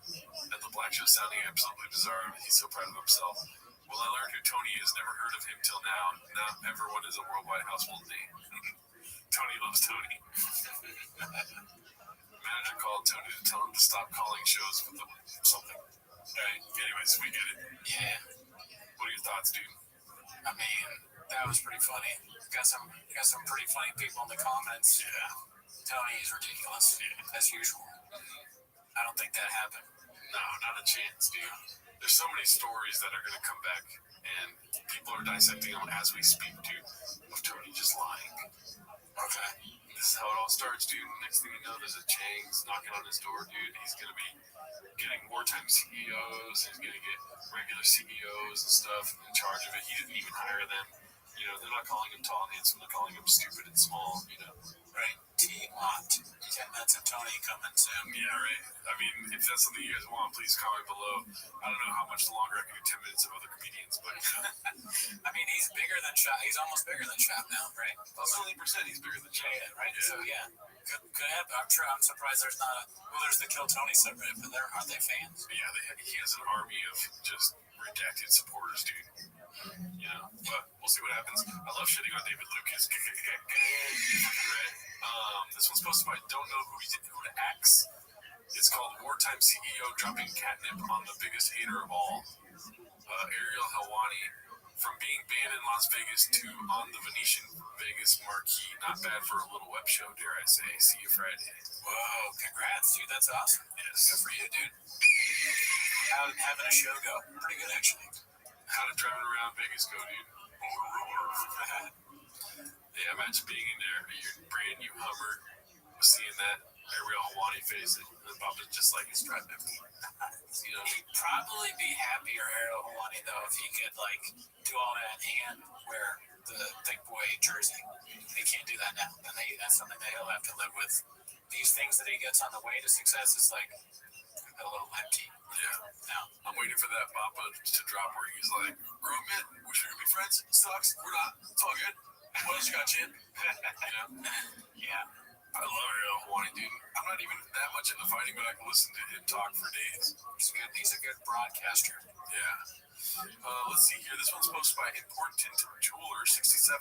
At the black show sounding absolutely bizarre. He's so proud of himself. Well, I learned who Tony is. Never heard of him till now. Now everyone is a worldwide household name. Tony loves Tony. Manager called Tony to tell him to stop calling shows with something. Right. Anyways, we get it. Yeah. What are your thoughts, dude? I mean, that was pretty funny. Got some pretty funny people in the comments. Yeah. Tony is ridiculous, as usual. I don't think that happened. No, not a chance, dude. There's so many stories that are going to come back, and people are dissecting them as we speak, dude, of Tony just lying. Okay. This is how it all starts, dude. Next thing you know, there's a Chang's knocking on his door, dude. He's going to be getting wartime CEOs. He's going to get regular CEOs and stuff in charge of it. He didn't even hire them. You know, they're not calling him tall and handsome. They're calling him stupid and small, you know. Right. T-Mont. 10 minutes of Tony coming soon. Yeah, right. I mean, if that's something you guys want, please comment below. I don't know how much longer I can do 10 minutes of other comedians, but... I mean, he's bigger than Chop. He's almost bigger than Chop now, right? A million % he's bigger than Chop. Yeah, right? Yeah. So, yeah. Good happen. I'm surprised there's not a... Well, there's the Kill Tony subreddit, but aren't they fans? Yeah, he has an army of just redacted supporters, dude. You know, but we'll see what happens. I love shitting on David Lucas. This one's posted by Don't Know Who to Axe. It's called Wartime CEO Dropping Catnip on the Biggest Hater of All. Ariel Helwani, from being banned in Las Vegas to on the Venetian Vegas marquee. Not bad for a little web show, dare I say. See you Friday. Whoa, congrats, dude. That's awesome. Yes. Good for you, dude. How did having a show go? Pretty good, actually. How did driving around Vegas go, dude? Yeah, imagine being in there, your brand new Hummer, seeing that Ariel Helwani face, and Bob is just like, he's driving empty. You know, he'd probably be happier, Ariel Helwani, though, if he could, like, do all that and wear the thick boy jersey. He can't do that now. And that's something that he'll have to live with. These things that he gets on the way to success is, like, a little empty. Yeah. No. I'm waiting for that Papa to drop where he's like, grown men, wish we could be friends. Sucks. We're not. It's all good. What else you got, Chin? You know? Yeah. I love Ariel Helwani, dude. I'm not even that much into fighting, but I can listen to him talk for days. He's a good broadcaster. Yeah. Let's see here. This one's posted by Important Jeweler 67.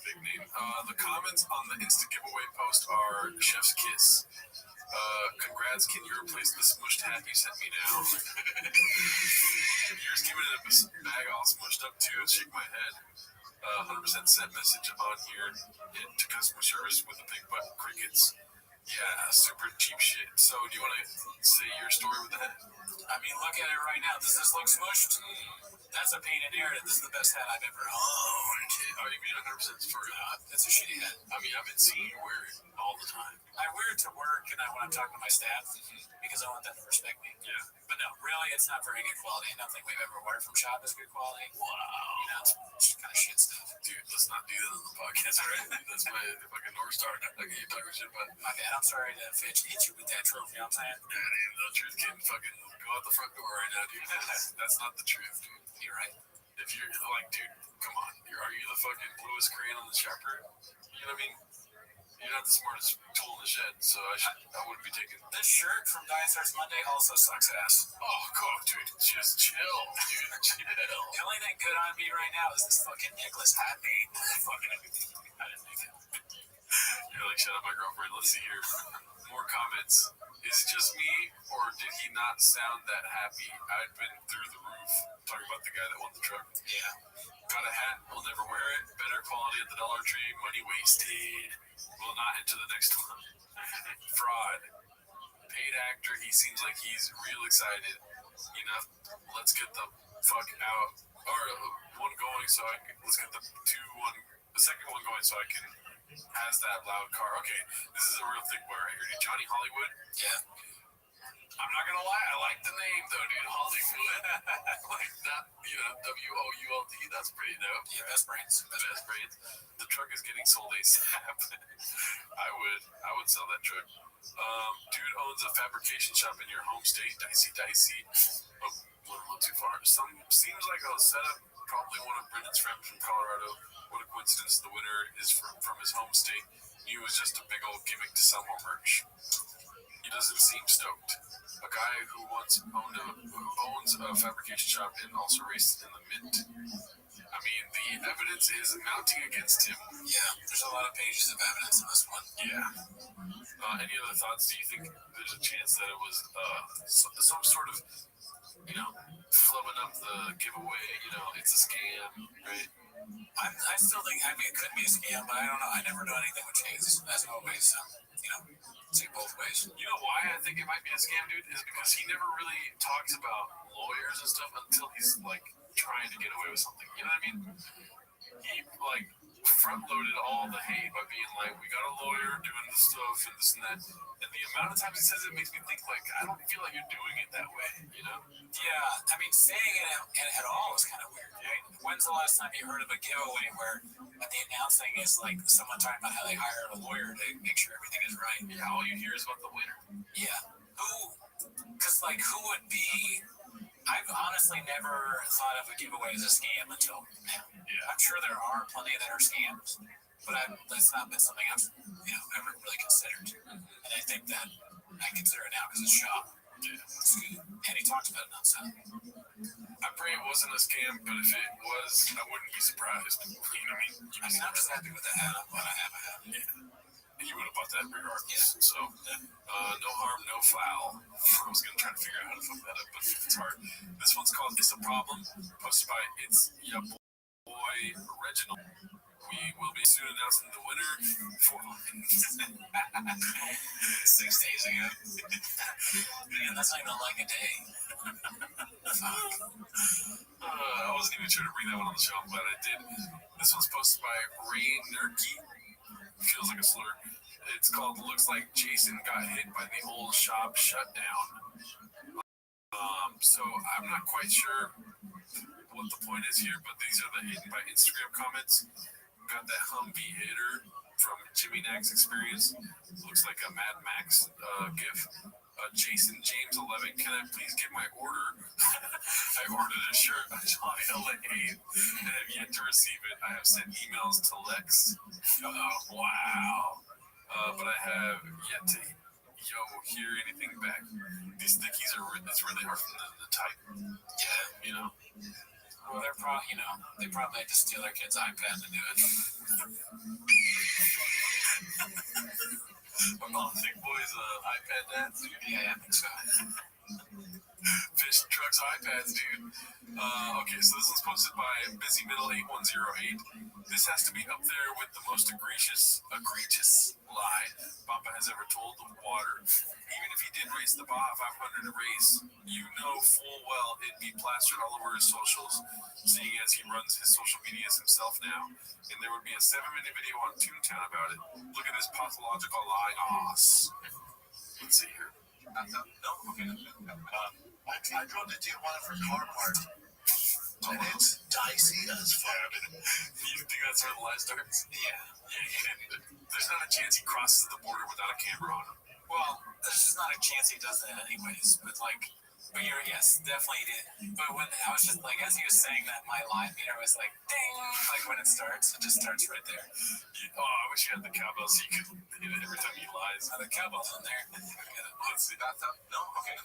Big name. The comments on the Insta giveaway post are Chef's Kiss. Congrats, can you replace the smushed hat you sent me now? Yours came in a bag all smushed up too. Shake my head. 100% sent message on here to customer service with the big butt crickets. Yeah, super cheap shit. So, do you want to say your story with that? I mean, look at it right now. Does this look smushed? That's a painted narrative. This is the best hat I've ever owned. Oh, you mean 100% for real? That's a shitty hat. I mean, I've been seeing you wear it all the time. I wear it to work and when I'm talking to my staff because I want them to respect me. Yeah. But no, really, it's not very good quality. I don't think we've ever ordered from Shop is good quality. Wow. You know, it's just kind of shit stuff. Dude, let's not do that on the podcast, right? That's my fucking North Star. I get you talking shit about. My bad. I'm sorry to hit you with that trophy. You know what I'm saying? Yeah, dude, the truth can fucking go out the front door right now, dude. That's not the truth, dude. You're right. If you're like, dude, come on. Are you the fucking bluest crayon on the chopper? You know what I mean? You're not the smartest tool in the shed, so I wouldn't be taking this shirt from Diet Starts Monday also sucks ass. Oh, cool, dude. Just chill, dude. Chill. The only thing good on me right now is this fucking necklace I made. Fucking everything. I didn't make it. You're like, shut up, my girlfriend. Let's see here. More comments. Is it just me, or did he not sound that happy? I'd been through the roof. Talking about the guy that won the truck. Yeah. Got a hat, will never wear it. Better quality at the Dollar Tree, money wasted. Will not enter the next one. Fraud. Paid actor, he seems like he's real excited. Enough, let's get the fuck out. Or one going so I can, let's get the second one going so I can has that loud car. Okay, this is a real thick boy right here. Johnny Hollywood? Yeah. I'm not gonna lie, I like the name though, dude. Hollywood. Like that, you know, WOULD, that's pretty dope. Yeah, best brains. Best brains. The truck is getting sold ASAP. I would sell that truck. Dude owns a fabrication shop in your home state. Dicey. Oh, a little too far. Seems like a setup. Probably one of Brendan's friends from Colorado. What a coincidence. The winner is from his home state. He was just a big old gimmick to sell more merch. He doesn't seem stoked. A guy who owns a fabrication shop and also races in the Mint. I mean, the evidence is mounting against him. Yeah, there's a lot of pages of evidence in this one. Yeah. Any other thoughts? Do you think there's a chance that it was some sort of flubbing up the giveaway. It's a scam, right? I still think, it could be a scam, but I don't know. I never know anything with Chase, as always. See both ways. You know why I think it might be a scam, dude? Is because he never really talks about lawyers and stuff until he's trying to get away with something. You know what I mean? He front loaded all the hate by being we got a lawyer doing this stuff and this and that. And the amount of times he says it makes me think I don't feel like you're doing it that way. Yeah, I mean, saying it at all is kind of weird. Right? When's the last time you heard of a giveaway where the announcing is someone talking about how they hired a lawyer to make sure everything is right? Yeah, all you hear is about the winner. Yeah. Who would be... I've honestly never thought of a giveaway as a scam until now. Yeah. I'm sure there are plenty that are scams, but that's not been something I've ever really considered. And I think that I consider it now because it's Shaw. Yeah. And he talked about it outside. I pray it wasn't a scam, but if it was, I wouldn't be surprised. You know what I mean? I'm just happy with the hat. I'm glad I have a hat. Yeah. You would have bought that regardless. Yeah. So, no harm, no foul. I was going to try to figure out how to fuck that up, but it's hard. This one's called It's a Problem, posted by It's Ya Boy Reginald. We will be soon announcing the winner for 6 days ago. Man, that's not even like a day. I wasn't even sure to bring that one on the show, but I did. This one's posted by Ray Nerky. Feels like a slur. It's called Looks Like Jason Got Hit by the Old Shop Shutdown. So I'm not quite sure what the point is here, but these are the hidden by Instagram comments. We've got that Humvee hitter from Jimmy Nack's Experience. Looks like a Mad Max gif. Jason James 11, can I please get my order? I ordered a shirt on July 8th and have yet to receive it. I have sent emails to Lex. Wow. But I have yet to hear anything back. These stickies it's really hard for them to type. Yeah, Well, they're probably, they probably had to steal their kid's iPad to do it. All Thick Boys iPad dads, dude. Yeah, I think so. Fish trucks iPads, dude. Okay, so this one's posted by Busy Middle 8108. This has to be up there with the most egregious lie Papa has ever told the water. Even if he did race the Baja 500 race, you know full well it'd be plastered all over his socials, seeing as he runs his social medias himself now. And there would be a 7-minute video on Toontown about it. Look at this pathological lie. Let's see here. No, okay. I drove to Tijuana for car party, and it's dicey as fuck. You think that's where the lie starts? Yeah. There's not a chance he crosses the border without a camera on him. Well, there's just not a chance he does that anyways, but yes, definitely did. But when I was just as he was saying that, my line meter was like, ding, when it starts, it just starts right there. I wish you had the cowbell so you could hit it every time he lies. The cowbell's in there. Let's see. No? Okay.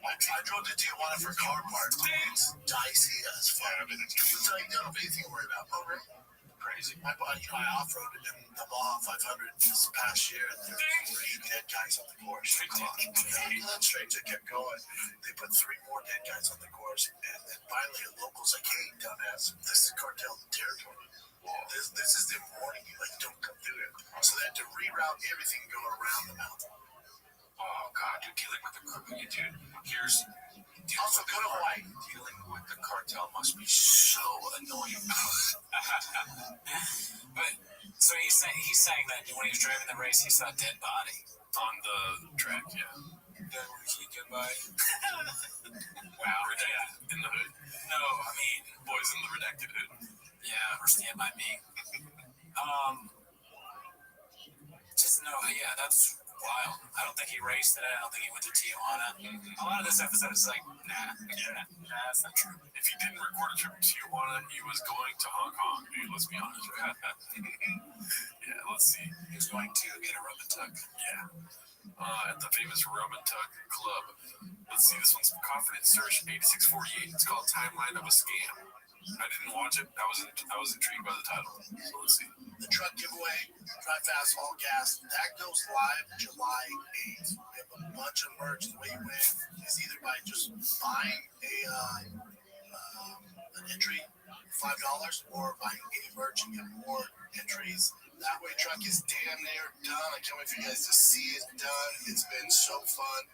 I drove to Tijuana for car party. It's dicey as fuck. It's like you don't have anything to worry about. Oh, really? Crazy. I off-roaded in the Baja 500 this past year, and there were 3 dead guys on the course. That's strange. They kept going. They put 3 more dead guys on the course, and then finally a local's like, "Hey, dumbass, this is cartel territory. This is them warning you, don't come through it." So they had to reroute everything and go around the mountain. Oh God, dude, dealing with the dude. Also, go to Hawaii. Dealing with the cartel must be so annoying. But so he's saying that when he was driving the race, he saw a dead body on the track. Yeah. Dead body. Wow. Redacted in the hood. No, I mean boys in the redacted hood. Yeah, or Stand By Me. That's wild. I don't think he raced today. I don't think he went to Tijuana. A lot of this episode is nah, that's not true. If he didn't record a trip to Tijuana, he was going to Hong Kong, dude. Let's be honest, right? Yeah, let's see. He was going to get a rub and tug. Yeah. At the famous Rub and Tug Club. Let's see, this one's Confident Search 8648. It's called Timeline of a Scam. I didn't watch it. I was intrigued by the title. So let's see. The truck giveaway, Drive Fast, All Gas, that goes live July 8th. We have a bunch of merch. The way you win is either by just buying an entry, $5, or buying any merch and get more entries. That way truck is damn near done. I can't wait for you guys to see it done. It's been so fun,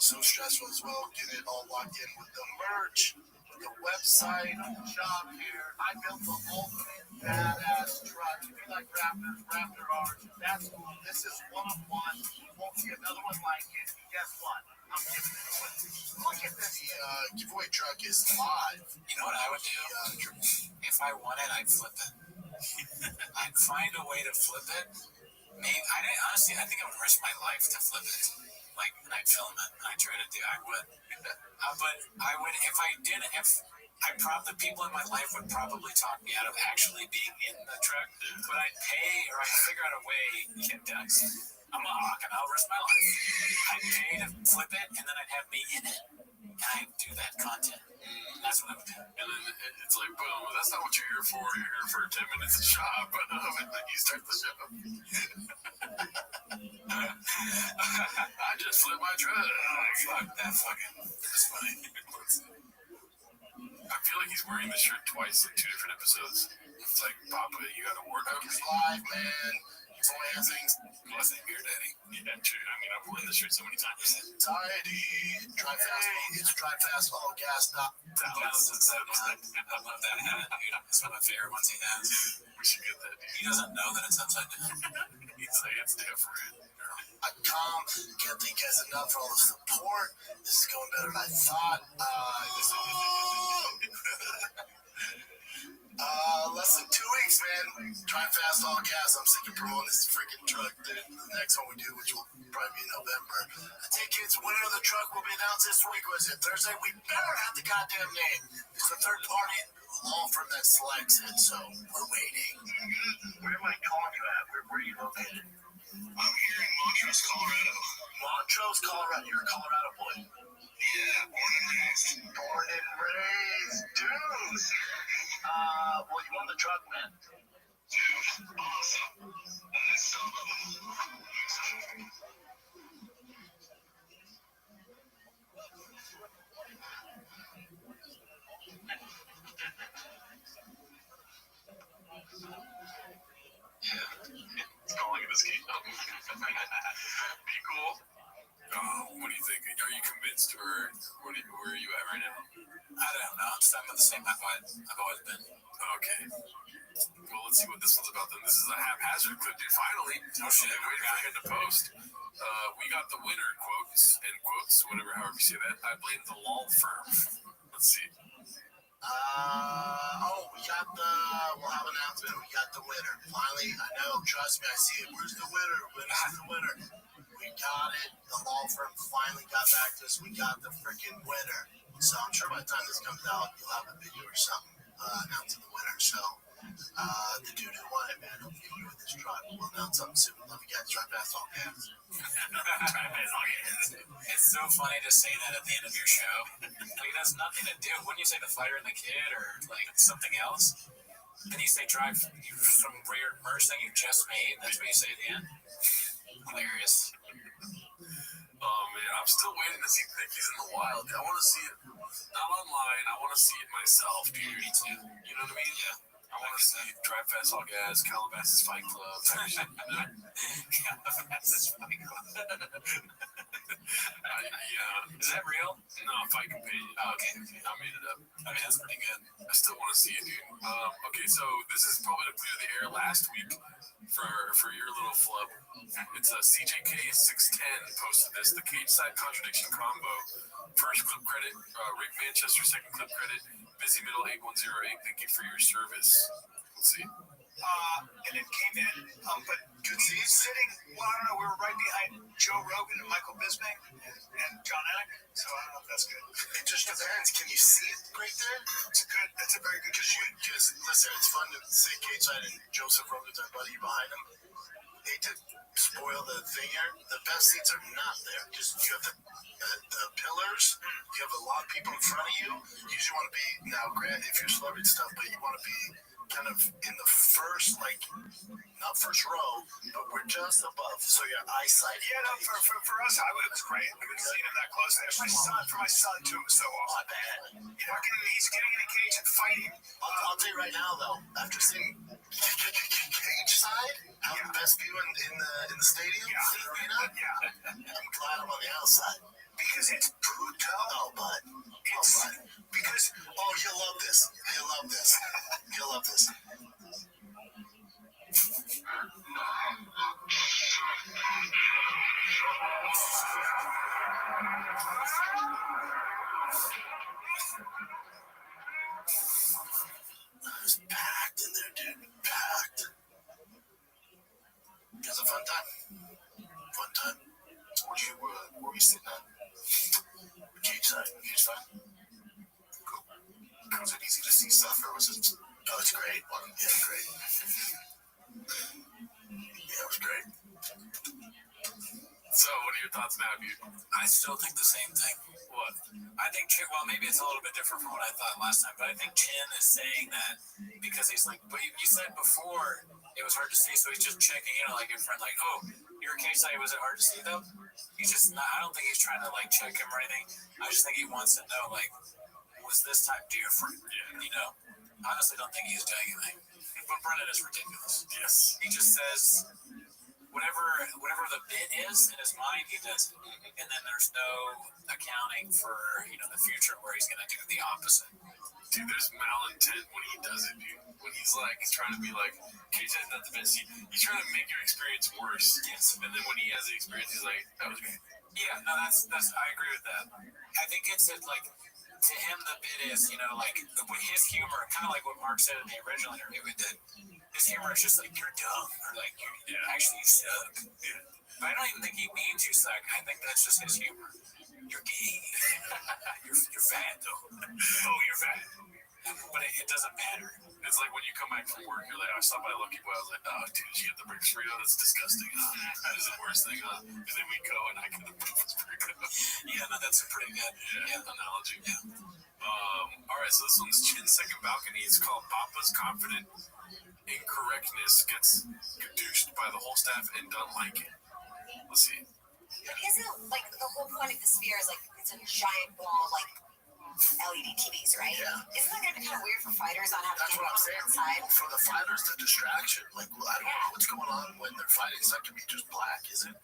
so stressful as well, getting it all locked in with the merch, with the website, shop here. I built the ultimate badass truck. If you like Raptor R's, that's cool. This is one of one. You won't see another one like it. Guess what? I'm giving it away. Look at this. The giveaway truck is live. You know what I would do? If I won it, I'd flip it. I'd find a way to flip it. Maybe honestly, I think I would risk my life to flip it. Like, and I'd film it, and I'd try to do. I would, but I would if I did. If the people in my life would probably talk me out of actually being in the truck, but I'd pay or I'd figure out a way. I'm a hawk, and I'll risk my life. I'd pay to flip it, and then I'd have me in it, and I'd do that content. That's what I would do. And then it's like, boom, that's not what you're here for. You're here for 10 minutes of shop, and then you start the show. I just flipped my truck. Fuck that fucking. That's funny. I feel like he's wearing the shirt twice in 2 different episodes. It's like, Papa, you gotta work on It's live, man. It's only has things. Blessing here, Daddy. Yeah, true. I mean, I've worn this shirt so many times. Anxiety. Drive fast. It's Drive Fast, All Gas. Not I love that hat, dude. It's one of my favorite ones he has. We should get that, dude. He doesn't know that it's upside down. He'd say it's different. Can't thank you guys enough for all the support. This is going better than I thought. Less than 2 weeks, man. Drive Fast, All Gas. I'm sick of promoting this freaking truck. The next one we do, which will probably be in November. I take it, winner of the truck will be announced this week. Was it Thursday? We better have the goddamn name. It's a third party law firm that selects it, so we're waiting. Where am I calling you at? Where are you located? I'm here in Montrose, Colorado. Montrose, Colorado. You're a Colorado boy. Yeah, born and raised. Born and raised, dude. Well, you won the truck, man. Dude, awesome. That's so cool. It's calling it a ski. Be cool. What do you think? Are you convinced, or where are you at right now? I don't know. I'm the same. I've always been. Okay. Well, let's see what this one's about then. This is a haphazard clip, dude. Finally. Oh shit. Waiting for him to post. We got the winner, quotes, whatever, however you say that. I blame the law firm. Let's see. We'll have an announcement. We got the winner. Finally, I know, trust me, I see it. Where's the winner? Where's the winner? We got it. The law firm finally got back to us. We got the freaking winner. So I'm sure by the time this comes out, you'll have a video or something announcing the winner. So the dude who won it, man, hopefully you with this truck. We'll announce something soon. Love you guys. Drive Fast, All Gas. It's so funny to say that at the end of your show. Like, it has nothing to do. Wouldn't you say the fighter and the kid or like something else? And you say drive some weird merch thing you just made. That's what you say at the end. Hilarious. Oh man, I'm still waiting to see Pickies in the wild. I want to see it not online. I want to see it myself, dude. Me too. You know what I mean? Yeah. I want to see Drive Fast, All Gas, Calabasas Fight Club. Calabasas Fight Club. Yeah. Is that real? No, Fight Companion. Oh, okay. I made it up. I mean, that's pretty good. I still want to see it, dude. Okay, so this is probably to clear the air last week for your little flub. It's a CJK 610 posted this. The cage side contradiction combo. First clip credit, Rick Manchester. Second clip credit, Busy Middle 8108. Thank you for your service. Let's see. And it came in. But he's sitting, well, I don't know, we were right behind Joe Rogan and Michael Bisping and John Anik, so I don't know if that's good. It just depends. Can you see it right there? That's a very good shoot. Because, listen, it's fun to see Cage Side and Joseph Rogan's our buddy behind him. hate to spoil the thing here. The best seats are not there. Just you have the pillars. You have a lot of people in front of you. You usually want to be now. Granted, if you're celebrity stuff, but you want to be kind of in the first, like not first row, but we're just above, so your eyesight. Yeah, no, for us, it was great. We could see him that close. For my son too, it was so awesome. Bad. He's getting in a cage and fighting. I'll tell you right now, though, after seeing cage side, having the best view in the stadium, in the arena, I'm glad I'm on the outside. Because it's brutal. Oh, but. Because, you'll love this. You'll love this. You'll love this. It's packed in there, dude. Packed. It was a fun time. Fun time. Where were you sitting at? Cage side. Cage side. Cool. Was it easy to see stuff, or was it? Oh, it's great. Yeah, great. Yeah, it was great. So, what are your thoughts now, dude? I still think the same thing. What? I think Chin, well, maybe it's a little bit different from what I thought last time, but I think Chin is saying that because he's like, but you said before it was hard to see, so he's just checking in on like your friend, like, oh, your case study, was it hard to see though? He's just not, I don't think he's trying to like check him or anything. I just think he wants to know, like, was this time different? Yeah. You know? Honestly, don't think he's doing anything. But Brennan is ridiculous. Yes. He just says whatever the bit is in his mind, he does it. And then there's no accounting for, the future where he's going to do the opposite. Dude, there's malintent when he does it, dude. When he's trying to be like, KJ's not the best. He's trying to make your experience worse. Yes. And then when he has the experience, he's like, that was great. Yeah, no, that's I agree with that. I think it's like, to him, the bit is, with his humor, kind of like what Mark said in the original interview we did. His humor is just like, you're dumb, or like, you suck. Yeah. But I don't even think he means you suck. I think that's just his humor. You're gay. you're fat, though. Oh, you're fat. But it doesn't matter. It's like when you come back from work, you're like, I stopped by Lucky Boy. I was like, oh, dude, you get the breakfast burrito? That's disgusting. That is the worst thing, huh? And then we go and I get the breakfast burrito. Yeah, no, that's a pretty good analogy. Yeah. All right, so this one's Chin's second balcony. It's called Papa's Confident Incorrectness Gets Gadushed by the whole staff and don't like it. Let's see. But isn't, like, the whole point of the sphere is, like, it's a giant ball, like, LED TVs, right? Yeah. Isn't that going to be kind of weird for fighters on how to That's get what I'm on saying. inside? For the fighters, the distraction. Like, I don't know what's going on when they're fighting. It's not going to be just black, is it?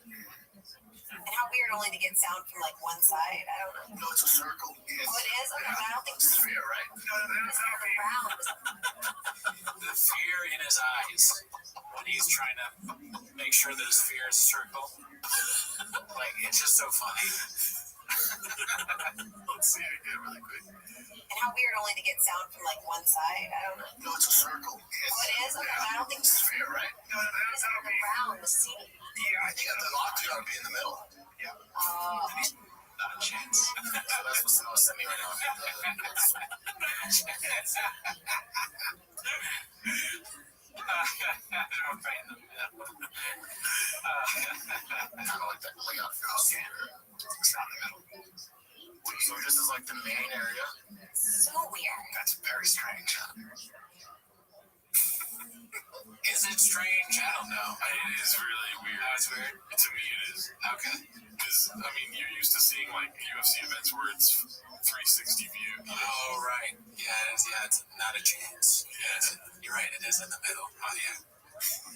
And how weird only to get sound from, like, one side. I don't know. No, it's a circle. Oh, it is? Okay, but I don't think so. Sphere, right? It's kind of round. The fear in his eyes when he's trying to make sure that his fear is a circle. Like, it's just so funny. Let's see it again really quick. And how weird only to get sound from, like, one side. I don't know. No, it's a circle. Oh, it is? Okay, but I don't think so. Sphere, right? It's kind of round, the seat. Yeah, I think the octagon would be in the middle. Yeah. Not a chance. So that's what's going to send me right now. Kind of like that layout for us. It's not in the middle. So this is like the main area. So weird. That's very strange. Is it strange? I don't know. It is really weird. Oh, it's weird? To me, it is. Okay. Because, I mean, you're used to seeing, like, UFC events where it's 360 view. Oh, right. Yeah, it's not a chance. Yeah, you're right. It is in the middle. Oh, yeah.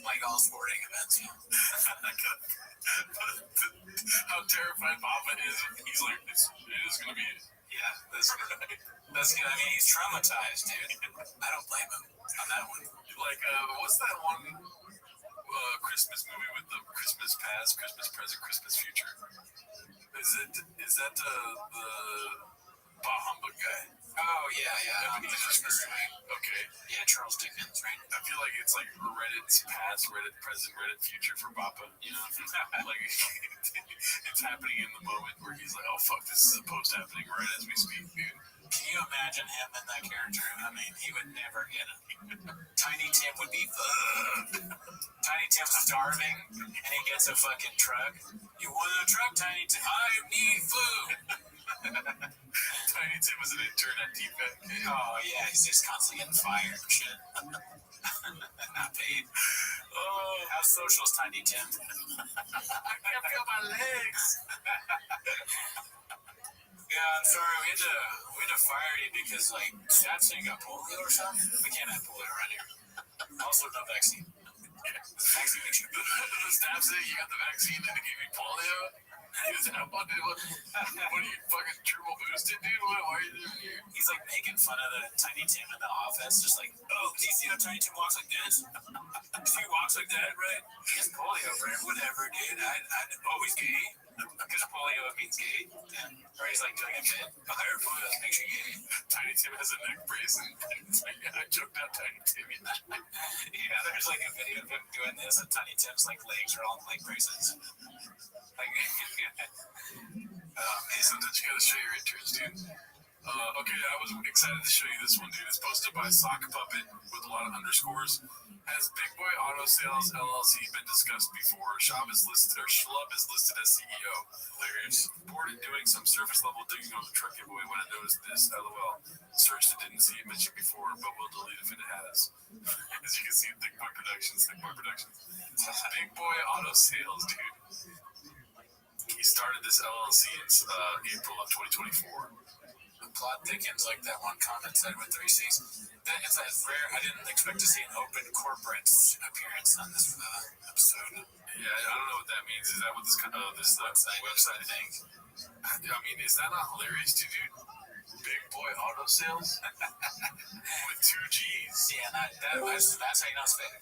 Like all sporting events, yeah. How terrified Papa is. He's like, it is going to be it. Yeah, that's good. That's good. I mean, he's traumatized, dude. I don't blame him on that one. Like, what's that one Christmas movie with the Christmas past, Christmas present, Christmas future? Is that the Bah Humbug guy? Oh, yeah. Christmas movie. Okay. Yeah, Charles Dickens, right? I feel like it's like Reddit's past, Reddit present, Reddit future for Papa. You know, like it's happening in the moment where he's like, "Oh fuck, this is supposed happening right as we speak, dude." Can you imagine him in that character? I mean, he would never get it. Tiny Tim would be fucked. Tiny Tim's starving, and he gets a fucking truck. You want a truck, Tiny Tim? I need food. Tiny Tim was an intern at T-Vet. Oh, yeah, he's just constantly getting fired and shit. Not paid. Oh, how social is Tiny Tim? I can't feel my legs. Yeah, I'm sorry. We had to fire you because, like, Stats saying you got polio or something. We can't have polio around here. Also, no vaccine. Vaccine makes you good. Stats saying you got the vaccine and they gave you polio? What are you fucking triple boosted, dude? Why are you doing here? He's like making fun of the Tiny Tim in the office, just like, oh, do you see how Tiny Tim walks like this? He walks like that, right? He has polio, right? Whatever, dude. Oh, he's gay? Because polio means gay. Yeah. Or he's like doing a bit. Higher polio makes you gay. Tiny Tim has a neck brace and it's like, I choked out Tiny Tim. Yeah, there's like a video of him doing this, and Tiny Tim's like legs are all in leg braces. Like, hey, sometimes you gotta show your interns, dude. Okay, I was excited to show you this one, dude. It's posted by Sock Puppet with a lot of underscores. Has Big Boy Auto Sales LLC been discussed before? Schlub is listed as CEO. There's reported doing some surface level digging on the truck giveaway when I noticed this. LOL. Searched and didn't see it mentioned before, but we'll delete if it has. As you can see, Big Boy Productions. Big Boy Auto Sales, dude. He started this LLC in April of 2024. Plot thickens, like that one comment said with 3 C's. It's rare. I didn't expect to see an open corporate appearance on this episode. Yeah, I don't know what that means. Is that what this website thing? I mean, is that not hilarious, dude? Big Boy Auto Sales with 2 G's. Yeah, that's how you know it's fake.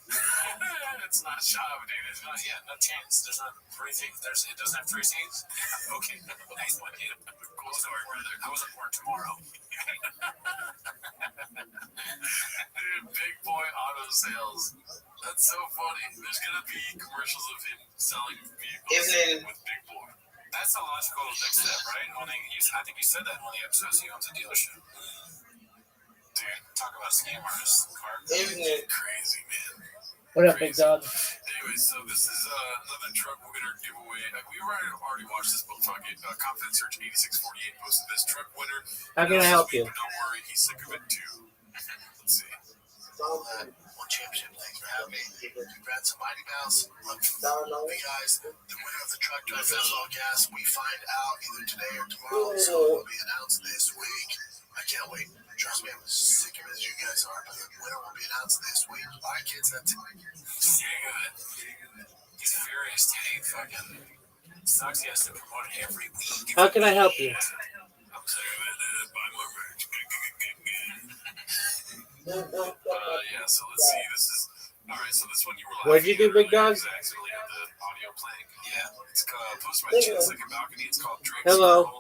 It's not Shop, dude. It's not. Yeah, no chance. There's not 3 C's. It doesn't have 3 C's. Okay, nice one, dude. Cool story, brother. I wasn't born tomorrow. Dude, Big Boy Auto Sales. That's so funny. There's gonna be commercials of him selling vehicles with Big Boy. That's a logical next step, right? I think you said that in one of the episodes. He owns a dealership. Dude, talk about scam artists. Crazy, man. What up, big dog? Anyway, so this is another truck winner giveaway. We already watched this, but fuck it. Confidence Search 8648 posted this truck winner. How can I help you? But don't worry, he's sick of it too. Let's see. One championship. Thanks for having me. Congrats on Mighty Mouse. Look, hey guys, the winner of the Truck Drive Festival gas, we find out either today or tomorrow, so it will be announced this week. I can't wait. Trust me, I'm as sick of it as you guys are, but the winner will be announced this week. All right, kids, that's it. He's furious, dude. He fucking sucks. He has to promote it every week. How can I help you? I'm sick of it. Buy more merch. Yeah, so let's see. This is all right. So this one you were laughing. What'd you do, big dog? Accidentally had the audio playing. Yeah, it's posted by Chin Second Balcony. It's called Drake's Hello.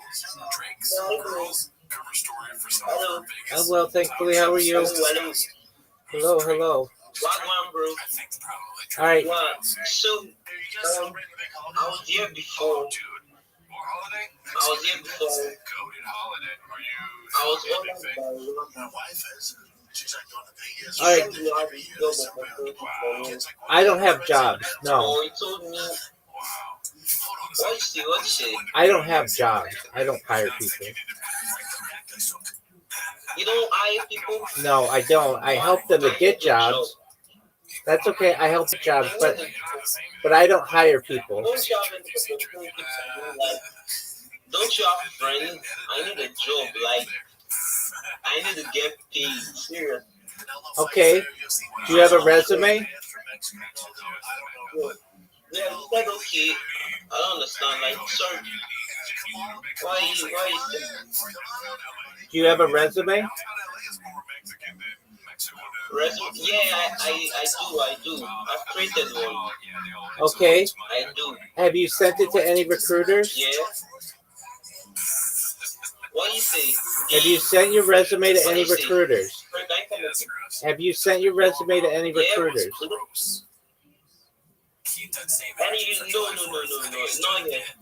Drake's Girls cover story for Summer Vegas. I'm well, thankfully. How are you? Hello. Wagwan, bro. I think probably. All right. So, I was here before. More holiday? I was here before. Goated holiday. Are you? I was on My wife is. She's like going to Vegas. All right. I don't have jobs. No. Oh, he told me. What you say? I don't have jobs. I don't hire people. You don't hire people? No, I don't. I help them to get jobs. That's okay. I help with jobs, but I don't hire people. Don't you have friends? I need a job. Like, I need to get paid. Serious. Okay. Do you have a resume? Yeah, that's okay. I don't understand. Like, sorry. Why Do you have a resume? Resume? Yeah, I do. I've created one. Okay. I do. Have you sent it to any recruiters? Yeah. What do you say? Have you sent your resume to any recruiters? Have you sent your resume to any recruiters? No, not yet.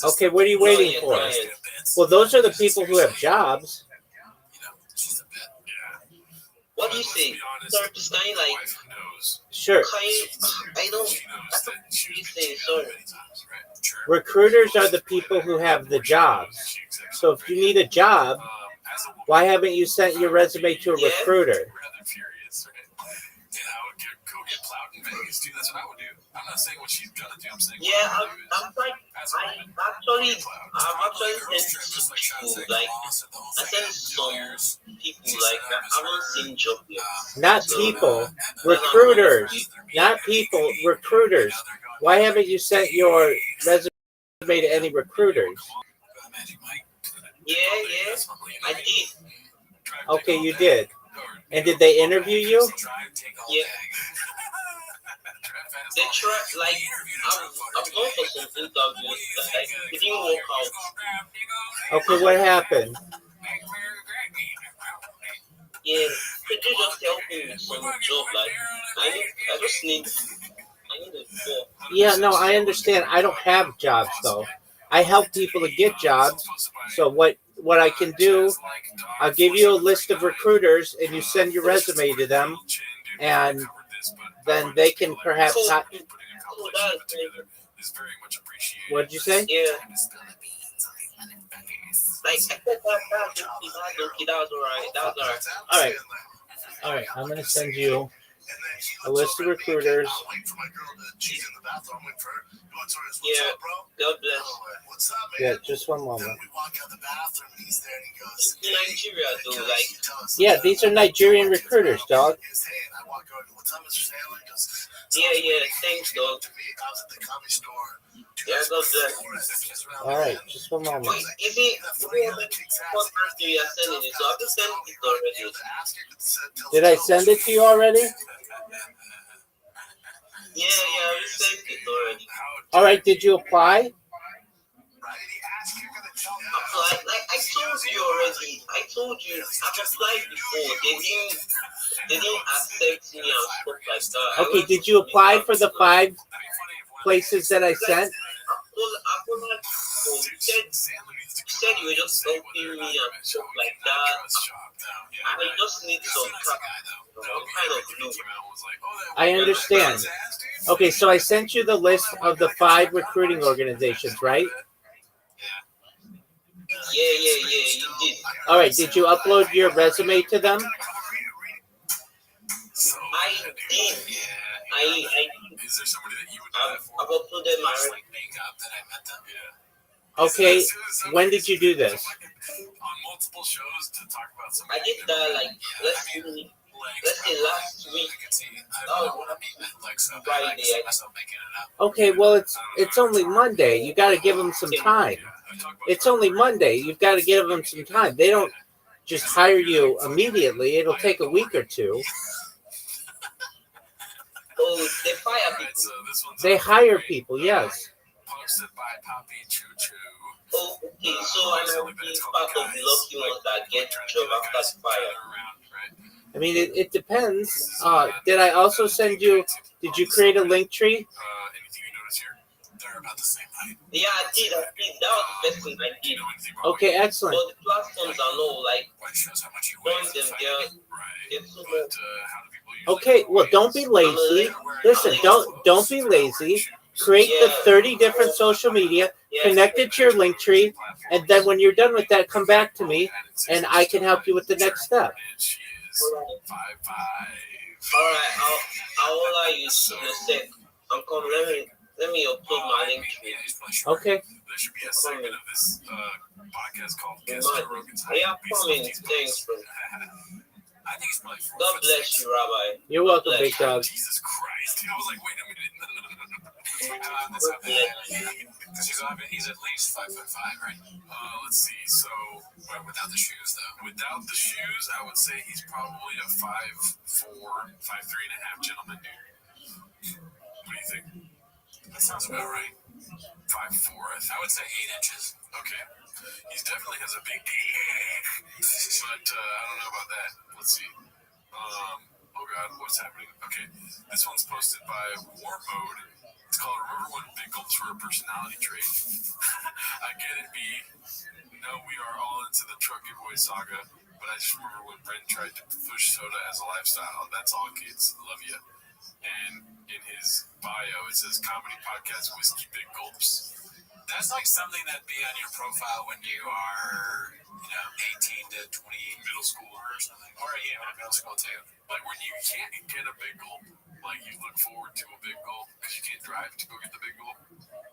Okay, what are you waiting for? Well, those are the people who have jobs. What do you say? Sorry, this guy like. Sure. I don't. What do you say? Sorry. Recruiters are the people who have the jobs. So if you need a job, why haven't you sent your resume to a recruiter? That's what I would do. I'm not saying what she's gonna do. I'm saying I'm like, I'm actually sent people like I sent some people like I haven't seen job yet. Not people, recruiters. Not people, recruiters. Why haven't you sent your resume to any recruiters? Yeah, I did. Okay, you did. And did they interview you? Yeah. They try like I've gone for some interviews like it didn't work out. Okay, what happened? Yeah, could you just help me with some job? Like I just need a job. Yeah, no, I understand. I don't have jobs though. I help people to get jobs. So what I can do, I'll give you a list of recruiters and you send your resume to them, and then they can perhaps. What did you say? Yeah. Like that was alright. All right. I'm gonna send you a list of recruiters. Yeah. God bless. Yeah, just one moment. Nigeria though, like. Yeah, these are Nigerian recruiters, dog. Yeah. Thanks, dog. Yeah, God bless. All right, just one moment. Wait, is it what do you are sending it? So I've just sent it already. Did I send it to you already? Yeah, I sent it already. All right, did you apply? Apply? Like I told you already. I told you I've applied before. They didn't accept me and stuff like that. Okay, did you apply for the 5 places that I sent? You said you were just helping me and stuff like that. I just need some kind of glue. I understand. Okay, so I sent you the list of the 5 recruiting organizations, right? Yeah, you did. All right, did you upload your resume to them? I did. I've uploaded my resume. Okay, when did you do this? I did that like let's say last week. Friday. Okay, well it's only Monday. You got to give them some time. It's only Monday. You've got to give them some time. They don't just hire you immediately. It'll take a week or 2. Oh, they fire people. They hire people, yes. Oh, okay. So I will be part of the lucky ones that get the job after the fire. I mean, it depends. Did I also send you? Did you create a link tree? Yeah, I did. That was the best thing I did. Okay, excellent. But the platforms are no like join them. They're so good. Okay, well, don't be lazy. Listen, don't be lazy. Create the 30 different social media, connect it to your link tree, and then when you're done with that, come back to me, and I can help you with the next step. Alright, I'll allow you to say, I'm coming. Let me upload my link tree. Okay. There should be a segment of this podcast called Guess Joe Rogan's Yeah, coming. Thanks, bro. I think it's probably God bless you, Rabbi. You're welcome, big dog. Jesus Christ. I was like, wait a minute. He's at least 5'5", right? Let's see. So, without the shoes, though. Without the shoes, I would say he's probably a 5'4", 5'3" and a half gentleman, dude. What do you think? That sounds about right. 5'4". I would say 8 inches. Okay. He definitely has a big dick. But I don't know about that. Let's see. Oh God, what's happening? Okay. This one's posted by War Mode. It's called Remember When Big Gulps Were a Personality Trait. I get it, B. No, we are all into the truck giveaway saga. But I just remember when Brent tried to push soda as a lifestyle. That's all, kids. Love you. And in his bio, it says comedy podcast, whiskey, big gulps. That's like something that'd be on your profile when you are, 18 to 20, middle school or something. Or middle school too. Like when you can't get a big gulp, like you look forward to a big gulp because you can't drive to go get the big gulp.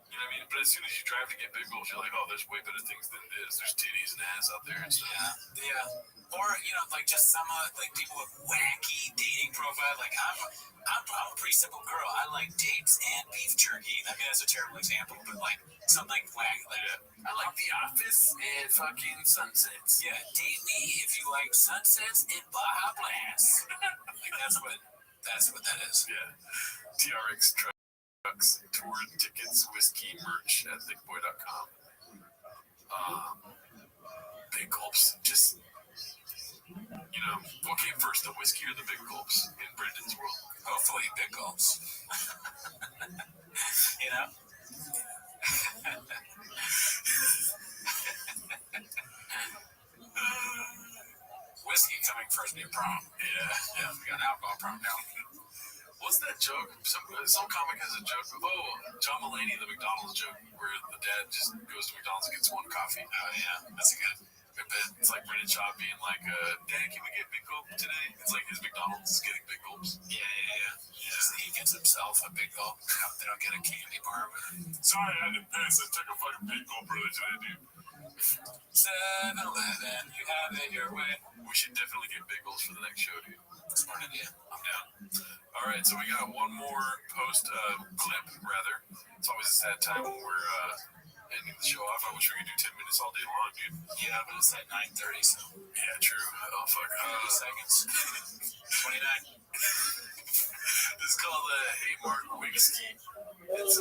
You know what I mean? But as soon as you drive to get big gulps, you're like, oh, there's way better things than this. There's titties and ass out there and stuff. Yeah. Or, like just some like people with wacky dating profile. Like I'm a pretty simple girl. I like dates and beef jerky. I mean, that's a terrible example, but like something wacky. Like, I like The Office and fucking sunsets. Yeah, date me if you like sunsets and Baja Blast. Like that's what that is. Yeah. TRX trucks, tour tickets, whiskey, merch at thickboy.com. Big gulps. Just, what came first, the whiskey or the big gulps in Brendan's world? Hopefully big gulps. Whiskey coming first near prom. Yeah, we got an alcohol prom now. What's that joke? Some comic has a joke of, John Mulaney, the McDonald's joke, where the dad just goes to McDonald's and gets one coffee. Oh, yeah, that's a good bit. It's like Brendan Schaub being like, Dad, can we get big gulp today? It's like his McDonald's is getting big gulps. Yeah. He gets himself a big gulp. They don't get a candy bar. Sorry, I didn't pass. I took a fucking big gulp earlier today, dude. 7-Eleven, you have it your way. We should definitely get big gulps for the next show, dude. Smart idea. I'm down. All right, so we got one more clip, rather. It's always a sad time when we're ending the show off. I wish we could do 10 minutes all day long, dude. Yeah, but it's at 9:30, so. Yeah, true. Oh, fuck. 30 seconds. 29. This is called Hey Mark Whiskey. It's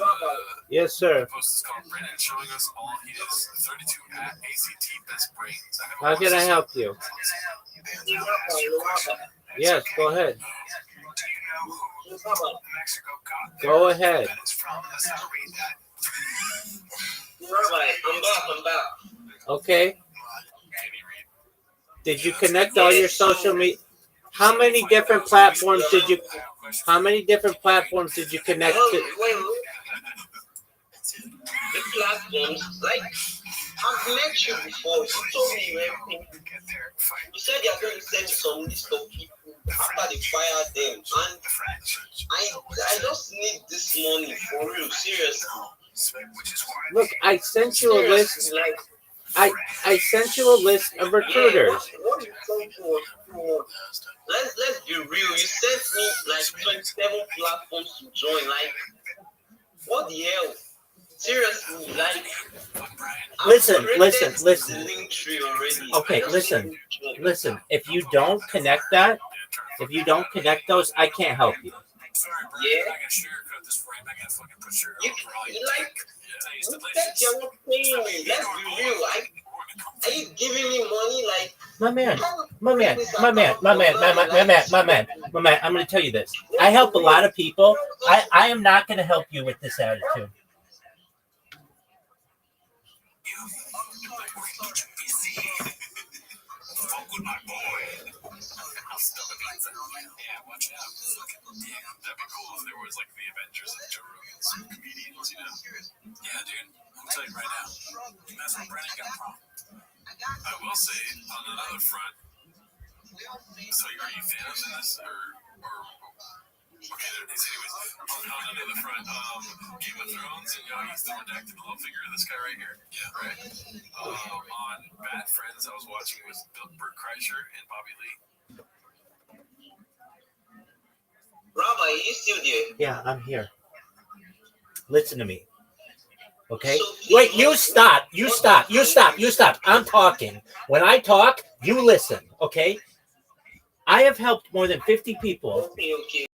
Yes, sir. The post is called Brendan showing us all his 32 at ACT best brains. How can I help you? Yes, go ahead. Go ahead. I'm back. Okay. Did you connect all your social media? How many different platforms did you connect to? The platforms, like I've met you before. You told me everything. You said you're going to send me some list of people after they fire them, and I just need this money for real, seriously. Look, I sent you a list. I sent you a list of recruiters. What you told me, let's be real. You sent me like 27 platforms to join. Like, what the hell? Seriously, like. Listen. The link tree already. Okay, listen. If you don't connect those, I can't help you. Yeah. You like. You said you're not paying me. Let's be real. Like, are you giving me money? Like, my man. I'm going to tell you this. I help a lot of people. I am not going to help you with this attitude. Watch out. That'd be cool if there was like the Avengers of Joe Rogan's comedians, Yeah, dude. I'm telling you right now. That's what Brennan got from. I will say, on another front, so are you Thanos in this? Or okay, anyways, on another front, Game of Thrones, and he's the redacted little figure of this guy right here. Yeah. Right. On Bad Friends, I was watching with Bert Kreischer and Bobby Lee. Rabbi, are you still there? Yeah, I'm here. Listen to me. Okay? Wait, you stop. I'm talking. When I talk, you listen. Okay? I have helped more than 50 people. Okay.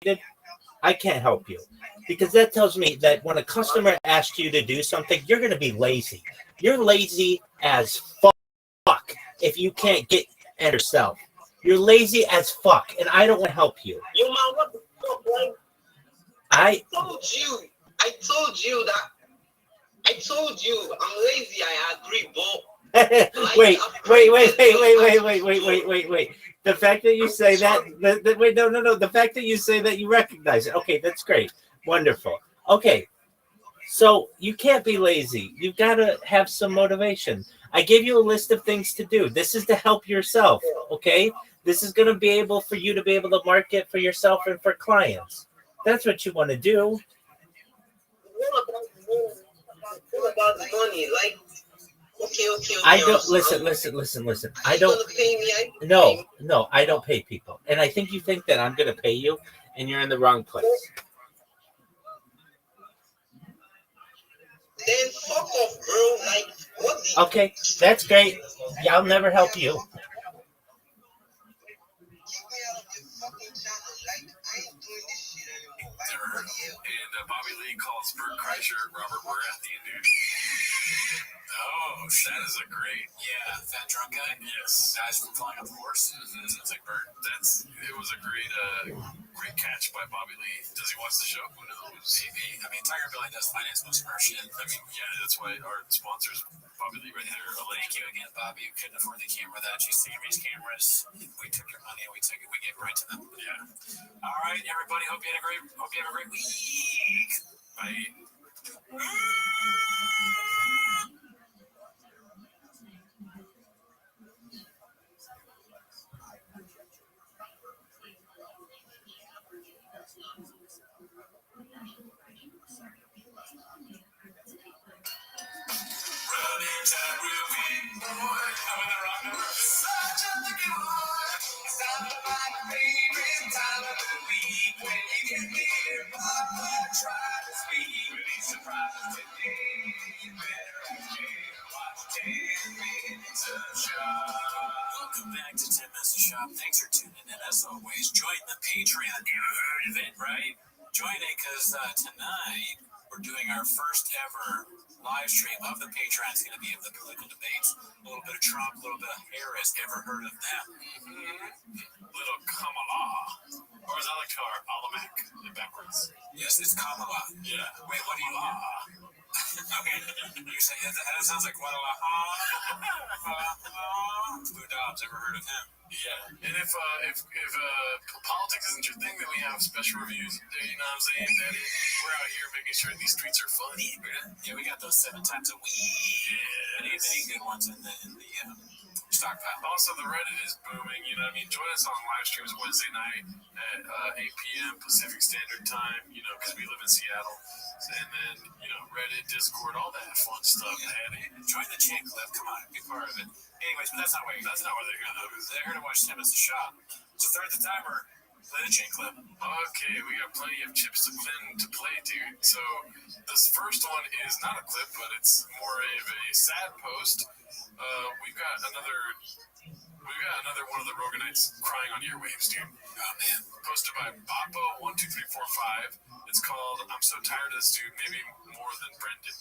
did, I can't help you. Because that tells me that when a customer asks you to do something, you're going to be lazy. You're lazy as fuck if you can't get at yourself. You're lazy as fuck, and I don't want to help you. Yo, man, what the fuck, bro? I told you that. I told you I'm lazy. I agree, but wait. The fact that you say that, wait, no. The fact that you say that you recognize it. Okay, that's great. Wonderful. Okay, so you can't be lazy. You've got to have some motivation. I gave you a list of things to do. This is to help yourself, okay? This is going to be able for you to be able to market for yourself and for clients. That's what you want to do. What about the money? Like, okay. I don't listen. I don't. No, I don't pay people, and I think you think that I'm going to pay you, and you're in the wrong place. Then fuck off, bro. Like, what the? Okay, that's great. Yeah, I'll never help you. And Bobby Lee calls Bert Kreischer Robert Baratheon, dude. Oh, that is a great. Yeah, fat drunk guy. Yes. Guys from Flying on the Horse. Sounds like Bert. It was a great catch by Bobby Lee. Does he watch the show? Who knows? Maybe. I mean, Tiger Billy does finance most of our shit. I mean, yeah, that's why our sponsors, Bobby Lee, right there. Thank you again, Bobby. You couldn't afford the camera without you seeing these cameras. We took your money and we gave it right to them. Yeah. All right, everybody. Hope you have a great week. Bye. Welcome back to 10 Minutes to Shop. Thanks for tuning in. As always, join the Patreon event, right? Join it because tonight we're doing our first ever live stream of the Patreon. It's going to be of the political debates. A little bit of Trump, a little bit of Harris. Ever heard of them? Little Kamala. Or as I like to call her, Alamak, backwards. Yes, it's Kamala. Yeah. Wait, what do you mean? Okay. You say that sounds like Guadalajara. Blue Dobbs, ever heard of him? Yeah. And if politics isn't your thing, then we have special reviews. You know what I'm saying? That is, we're out here making sure these streets are fun. Yeah, we got those 7 times a week. Yeah. Many good ones in the stockpile. Also, the Reddit is booming. You know what I mean? Join us on live streams Wednesday night at 8 p.m. Pacific Standard Time, you know, because we live in Seattle. And then, you know, Reddit, Discord, all that fun stuff. Yeah. Join the chain club. Come on, be part of it. Anyways, but that's not why they're here, though. They're here to watch 10 Minutes to Shop. So start the timer. Play the chain clip. Okay, we got plenty of chips to play, dude. So this first one is not a clip, but it's more of a sad post. We've got another one of the Roganites crying on earwaves, dude. Oh man. Posted by Boppo12345. It's called "I'm so tired of this dude, maybe more than Brendan."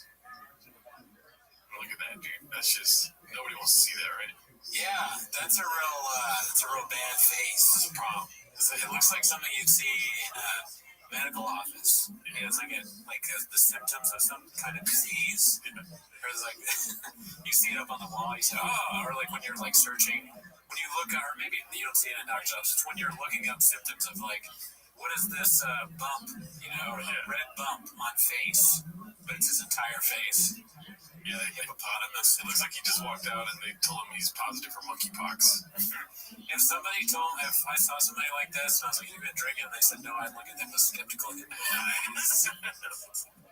Look at that, dude. That's just nobody wants to see that, right? Yeah, that's a real bad face. That's a problem. It looks like something you'd see in a medical office. He has like the symptoms of some kind of disease. Or it's like you see it up on the wall. You say, oh, or like when you're like searching, when you look, or maybe you don't see it in a doctor's office. It's when you're looking up symptoms of like, what is this bump? You know, or the red bump on face, but it's his entire face. Yeah, the hippopotamus. It looks like he just walked out and they told him he's positive for monkeypox. If I saw somebody like this and I was like, "You've been drinking?" and they said, "No," I'd look at them with skeptical eyes.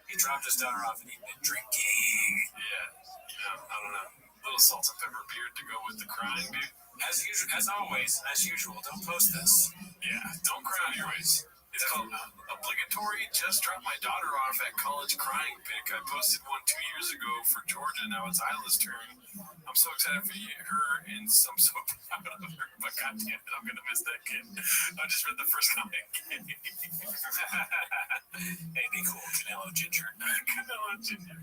He dropped his daughter off and he'd been drinking. Yeah, you know, I don't know. Little salt and pepper beard to go with the crying, dude. As usual, don't post this. Yeah, don't cry on your ways. It's called Obligatory Just Dropped My Daughter Off at College Crying Pic. I posted one 2 years ago for Georgia. Now it's Isla's turn. I'm I'm so excited for her, and I'm so proud of her. But goddamn it, I'm gonna miss that kid. I just read the first comic. Hey, be cool, Canelo Ginger. Canelo Ginger.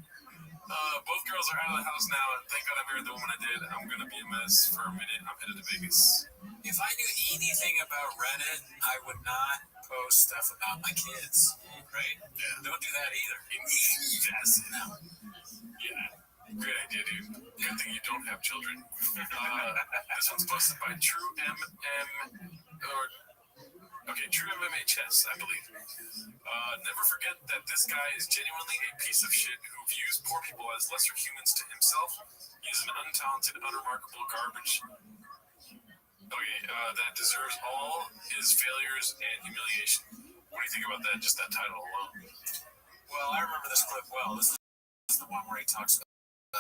Both girls are out of the house now, and thank God I married the woman I did. I'm gonna be a mess for a minute. I'm headed to Vegas. If I knew anything about Reddit, I would not post stuff about my kids. Right? Yeah. Don't do that either. Yes. No. Yeah. Great idea, dude. Good thing you don't have children. This one's posted by True MMHS, I believe. Never forget that this guy is genuinely a piece of shit who views poor people as lesser humans to himself. He is an untalented, unremarkable garbage. That deserves all his failures and humiliation. What do you think about that? Just that title alone. Well, I remember this clip well. This is the one where he talks about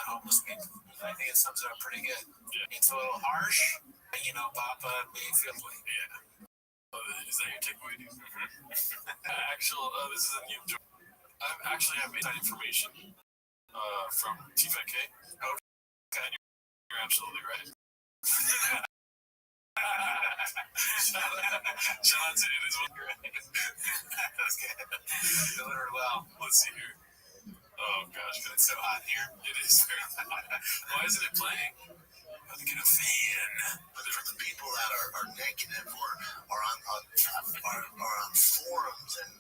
homeless people. I think it sums it up pretty good. Yeah. It's a little harsh, but Papa made me feel like. Yeah. Is that your takeaway, dude? This is a new joke. I actually have inside information from T5K. Okay, you're absolutely right. Shout out to it as well. Okay. Well, let's see here. Oh gosh, it's so hot here. It is very hot. Why isn't it playing? I'm gonna get a fan. But for the people that are negative or are on forums and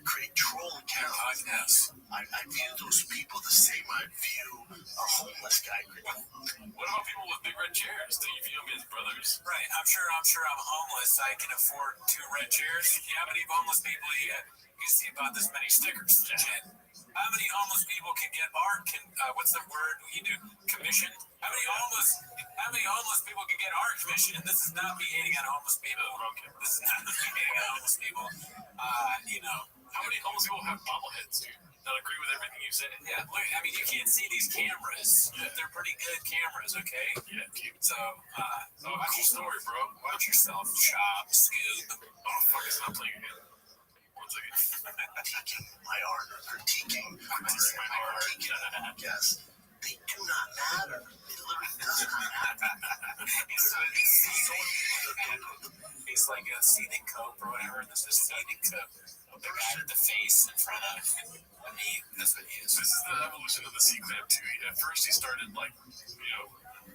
create troll accounts, I view those people the same I view a homeless guy. What about people with big red chairs? Do you view them as brothers? Right. I'm sure I'm homeless. I can afford 2 red chairs. How many homeless people you see about this many stickers? Yeah. How many homeless people can get art? What's the word you do? Commission? How many homeless people can get art commission? And this is not me hating on homeless people. This is not me hating on homeless people. How many homeless people have bobbleheads, dude? Not agree with everything you said. Yeah, look, I mean, you can't see these cameras. Yeah. They're pretty good cameras, okay? Yeah, dude. So, watch your story, bro. Watch yourself, Shop, Scoop. Oh, fuck, it's not playing again. Critiquing my art or critiquing my art. Yes. They do not matter. It literally does not matter. He's like a seething cope or whatever. This is seething cope. The guy with the face in front of me. That's what he is. This is the evolution of the C-Clamp too. At first he started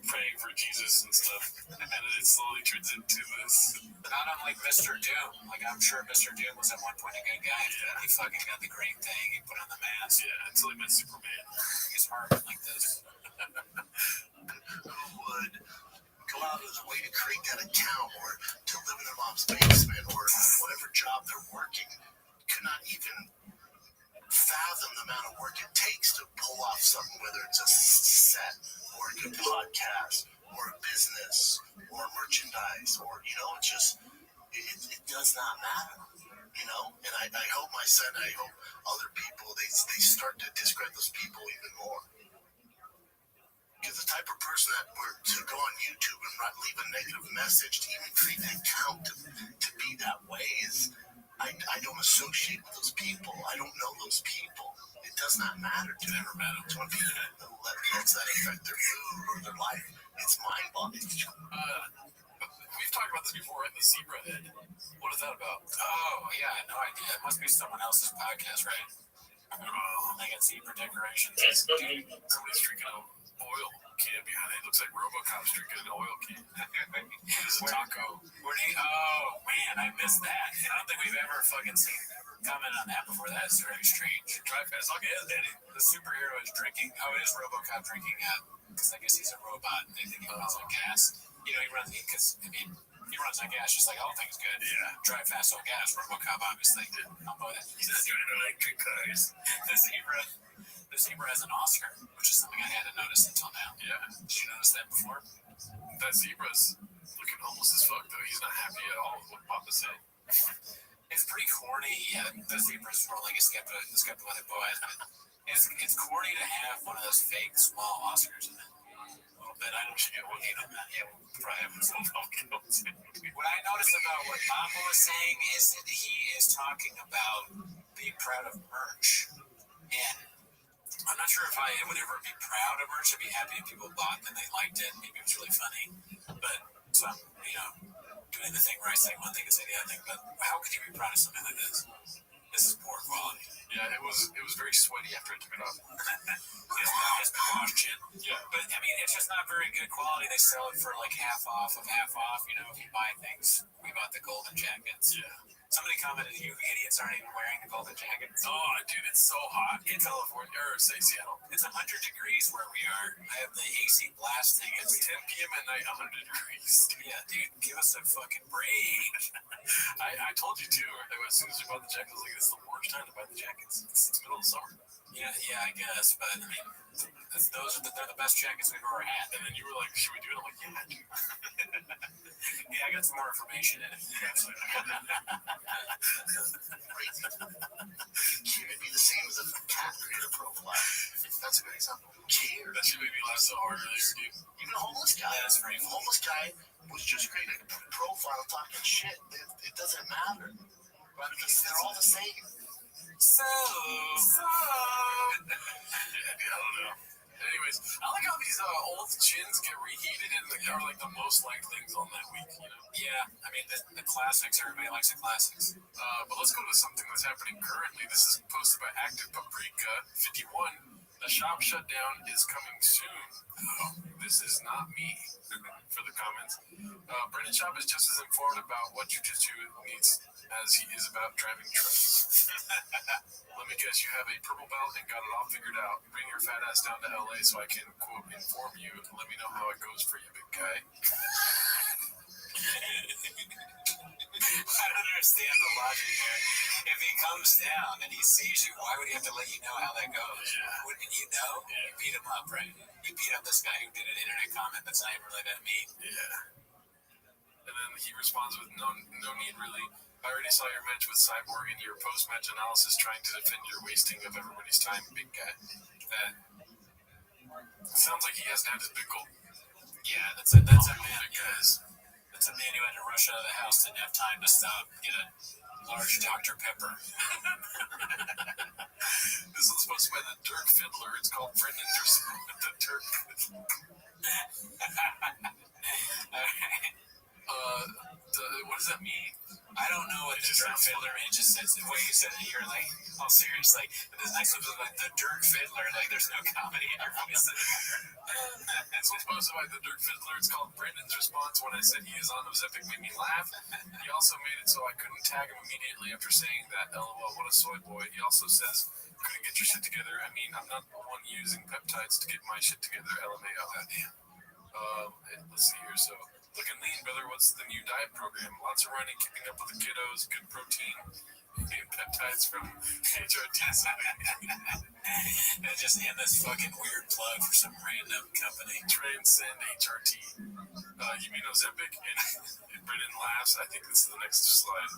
praying for Jesus and stuff, and then it slowly turns into this. Not unlike Mr. Doom. Like, I'm sure Mr. Doom was at one point a good guy. Yeah. He fucking got the great thing. He put on the mask. Yeah, until he met Superman. His heart went like this. Who would go out of their way to create that account or to live in their mom's basement or whatever job they're working could not even fathom the amount of work it takes to pull off something, whether it's a set or a good podcast or a business or merchandise or, it's just, it does not matter, and I hope my son, I hope other people, they start to discredit those people even more. Because the type of person that were to go on YouTube and not leave a negative message, to even create an account to be that way is, I don't associate with those people. I don't know those people. It does not matter to them. To when people lets that affect their mood or their life, it's mind-boggling. We've talked about this before, the zebra head. What is that about? Oh, yeah, I had no idea. It must be someone else's podcast, right? They got zebra decorations. Somebody's drinking an oil can behind it. It looks like RoboCop's drinking an oil can. It's a taco. Oh, man, I missed that. I don't think we've ever fucking seen comment on that before. That's very strange. Drive fast. Okay, Daddy. The superhero is drinking. Oh, it is RoboCop drinking because I guess he's a robot and they think he runs on gas. He runs he runs on gas just like all things good. Yeah. Drive fast on gas. RoboCop obviously did. I'll know that. He's not doing electric cars. The zebra has an Oscar, which is something I hadn't noticed until now. Yeah. Did you notice that before? That zebra's looking homeless as fuck, though. He's not happy at all with what Papa's saying. It's pretty corny. Yeah, the zebra's more like a skeptical boy. It's corny to have one of those fake small Oscars in it. A little bit. I don't get one on that. Yeah, we'll probably have some volcanoes. What I noticed about what Papa was saying is that he is talking about being proud of merch. And I'm not sure if I would ever be proud of merch. I'd be happy if people bought and they liked it. Maybe it was really funny. But so I'm, doing the thing where I say one thing and say the other thing. But how could you be proud of something like this? This is poor quality. Yeah, it was very sweaty after I took it off. It's been washed in. Yeah. But I mean, it's just not very good quality. They sell it for like half off of half off. If you buy things. We bought the golden jackets. Yeah. Somebody commented, you idiots aren't even wearing the golden jackets. Oh, dude, it's so hot in California, or say Seattle. It's 100 degrees where we are. I have the AC blasting. It's 10 p.m. at night, 100 degrees. Yeah, dude, give us a fucking break. I told you too. As soon as we bought the jackets, I was like, this is the worst time to buy the jackets. It's the middle of summer. Yeah, I guess, but I mean, they're the best jackets we've ever had. And then you were like, should we do it? I'm like, yeah, dude. Yeah, I got some more information in it. Can it be the same as a cat creator profile? That's a good example. Who cares? That should make me laugh so hard earlier, dude. Even a homeless guy. That's right. A homeless guy was just creating a profile talking shit. It doesn't matter. Right? Because they're all the same. So. Yeah, dude, I don't know. Anyways, I like how these old chins get reheated and are like the most liked things on that week, Yeah, I mean, the classics, everybody likes the classics. But let's go to something that's happening currently. This is posted by Active Paprika 51. The shop shutdown is coming soon. Oh, this is not me for the comments. Brendan Shop is just as informed about what Jiu-Jitsu needs as he is about driving trucks. Let me guess, you have a purple belt and got it all figured out. Bring your fat ass down to LA so I can, quote, inform you. Let me know how it goes for you, big guy. I don't understand the logic there. If he comes down and he sees you, why would he have to let you know how that goes? Yeah. Wouldn't you know? You beat him up, right? You beat up this guy who did an internet comment that's not even really that mean. Yeah. And then he responds with, no need really. I already saw your match with Cyborg and your post-match analysis trying to defend your wasting of everybody's time, big guy. That sounds like he hasn't had his big goal. Yeah, that's a man. Because That's a man who had to rush out of the house, didn't have time to stop, get a large Dr. Pepper. This one's supposed to be by the Dirk Fiddler. It's called Brendan the Dirk Fiddler. What does that mean? I don't know what the Dirk Fiddler means. It just says the way you said it. You're like, all serious. Like this next one's like the Dirk Fiddler. Like there's no comedy in your voice. It's supposed to be by the Dirk Fiddler. It's called Brendan's response when I said he is on Ozempic made me laugh. He also made it so I couldn't tag him immediately after saying that. LOL, what a soy boy. He also says, couldn't get your shit together. I mean, I'm not the one using peptides to get my shit together. LMAO. Goddamn. Let's see here. So, looking lean, brother. What's the new diet program? Lots of running, keeping up with the kiddos, good protein, and peptides from HRT. And just end this fucking weird plug for some random company. Transcend HRT. You mean Ozempic? And Brendan laughs. I think this is the next slide.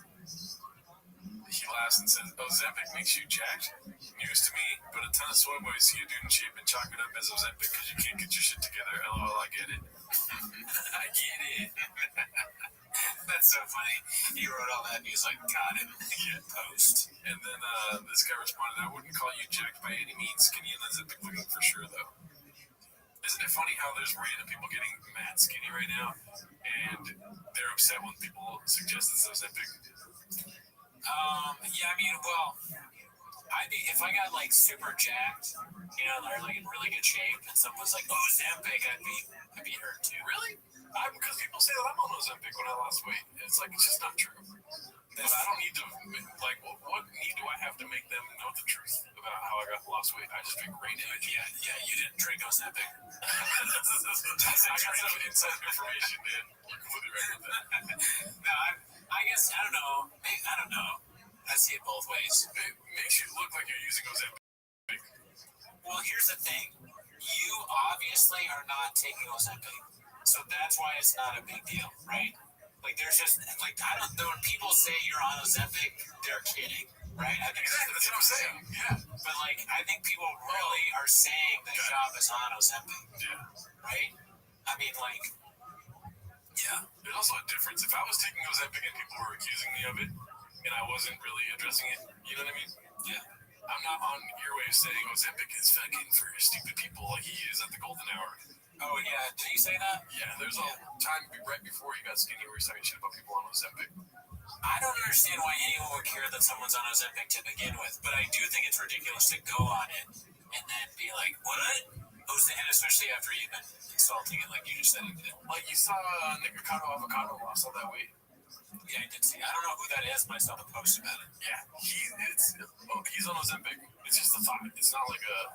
He laughs and says, Ozempic makes you jacked? News to me, but a ton of soy boys see a dude in shape and chalk it up as Ozempic because you can't get your shit together. LOL, I get it. I get it. That's so funny. He wrote all that and he's like, got it. Post. And then this guy responded, I wouldn't call you jacked by any means. Skinny and Ozempic looking for sure, though. Isn't it funny how there's random people getting mad skinny right now and they're upset when people suggest it's Ozempic? Yeah, I mean, well, if I got like super jacked, they're like in really good shape, and someone was like, "Oh, Ozempic," I'd be hurt too. Really? Because people say that I'm on Ozempic when I lost weight. It's like it's just not true. But I don't need to like. What need do I have to make them know the truth about how I lost weight? I just drink great energy. Yeah, you didn't drink Ozempic. I got some inside information, man. You're completely right with that. No, I guess I don't know. I don't know. I see it both ways. It makes you look like you're using Ozempic. Well, here's the thing. You obviously are not taking Ozempic, so that's why it's not a big deal, right? Like, there's just like I don't know when people say you're on Ozempic, they're kidding, right? I think that's what I'm saying. Yeah. But like, I think people really are saying the shop is on Ozempic. Yeah. Right? I mean, like. Yeah. There's also a difference. If I was taking Ozempic and people were accusing me of it, and I wasn't really addressing it, you know what I mean? Yeah. I'm not on earwaves saying Ozempic is fucking for stupid people like he is at the golden hour. Oh, yeah. Did you say that? Yeah, there's a time right before he got skinny where he's talking shit about people on Ozempic. I don't understand why anyone would care that someone's on Ozempic to begin with, but I do think it's ridiculous to go on it and then be like, what? And especially after you've been insulting it like you just said it did. Like you saw Nikocado Avocado lost all that weight. Yeah, I did see. I don't know who that is, but I saw the post about it. Yeah, he's on Ozempic. It's just a thought. It's not like a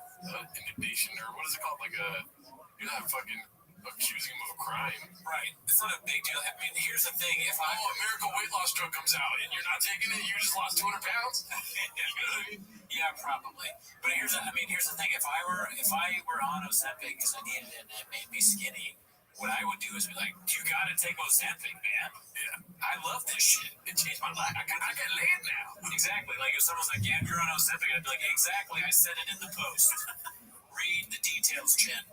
indignation or what is it called? Like you're not fucking accusing him of a crime. Right. It's not a big deal. I mean, here's the thing. If a miracle weight loss drug comes out and you're not taking it, you just lost 200 pounds. You know what I mean? Yeah, probably. But here's the thing. If I were on Ozempic because I needed it and it made me skinny, what I would do is be like, you gotta take Ozempic, man. Yeah. I love this shit. It changed my life. I got laid now. Exactly. Like if someone's like, yeah, you're on Ozempic, I'd be like, exactly. I said it in the post. Read the details, Jen.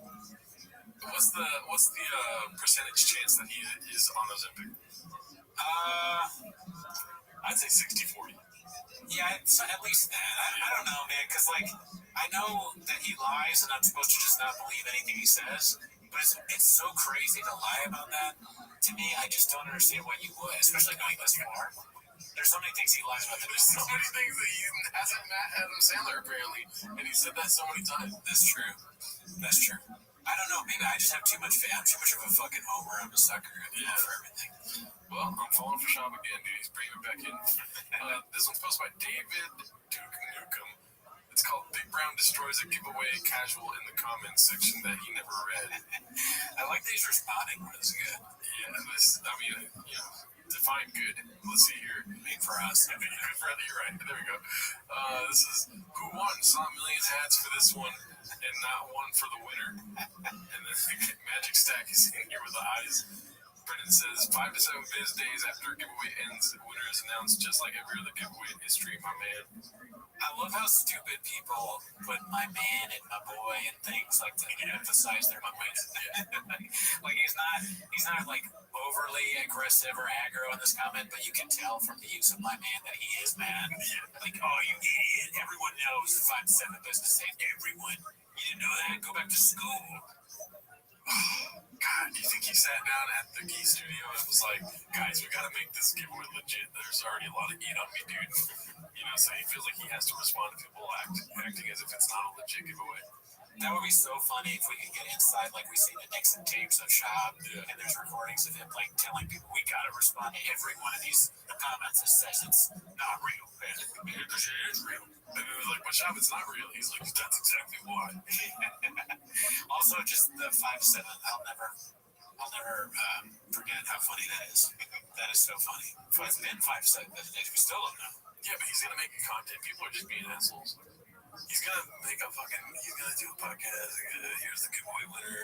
What's the percentage chance that he is on Ozempic? I'd say 60-40. Yeah, it's at least that. I don't know, man, because like I know that he lies, and I'm supposed to just not believe anything he says. But it's so crazy to lie about that. To me, I just don't understand why you would, especially going this far. There's so many things he lies about. There's so many things that he hasn't met Adam Sandler apparently, and he said that so many times. That's true. I don't know. Maybe I just have too much faith. I'm too much of a fucking homer. I'm a sucker for everything. Well, I'm falling for Shab again, dude. He's bringing me back in. This one's posted by David Duke Newcomb. It's called Big Brown Destroys a Giveaway Casual in the comments section that he never read. I like that he's responding. That's good. Yeah, define good. Let's see here. Made for us. You're right. There we go. This is who won. Saw millions hats for this one and not one for the winner. And then Magic Stack is in here with the eyes. Brendan says 5 to 7 biz days after giveaway ends, the winner is announced just like every other giveaway in history, my man. I love how stupid people put my man and my boy and things like to emphasize their my man. Like he's not like overly aggressive or aggro in this comment, but you can tell from the use of my man that he is mad. Like, oh, you idiot! Everyone knows the 5 to 7 business day. Everyone, you didn't know that? Go back to school. God, do you think he sat down at the Key Studio and was like, guys, we gotta make this giveaway legit. There's already a lot of eat on me, dude. So he feels like he has to respond to people acting as if it's not a legit giveaway. That would be so funny if we could get inside, like we see the Nixon tapes of Shab, and there's recordings of him like telling people we gotta respond to every one of these comments that says it's not real. Because it is real. And it was like, but Shab, it's not real. He's like, that's exactly why. Also, just the 5 to 7. I'll never forget how funny that is. That is so funny. It's been 5 to 7 business days. We still don't know. Yeah, but he's gonna make content. People are just being assholes. He's gonna do a podcast. Here's the giveaway winner.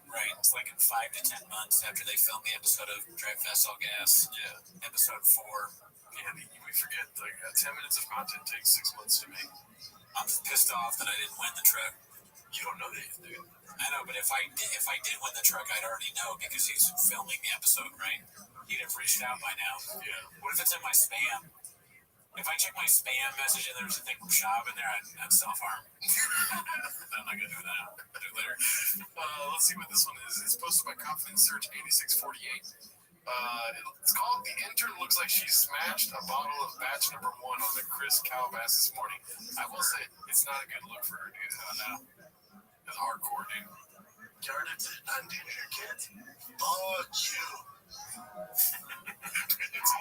Right. It's like in 5 to 10 months after they film the episode of Drive Fast All Gas. Yeah. Episode 4. Yeah, we forget. Like 10 minutes of content takes 6 months to make. I'm just pissed off that I didn't win the truck. You don't know that, dude. I know, but if I did win the truck, I'd already know because he's filming the episode, right? He'd have reached out by now. Yeah. What if it's in my spam? If I check my spam message and there's a thing from Shab in there, I'd self-harm. I'm not gonna do that. I'll do it later. Let's see what this one is. It's posted by Confidence Search 8648. It's called The Intern Looks Like She Smashed a Bottle of Batch Number 1 on the Chris Calabas this morning. I will say, it's not a good look for her, dude. No. It's hardcore, dude. Started to undanger kids. Fuck you. I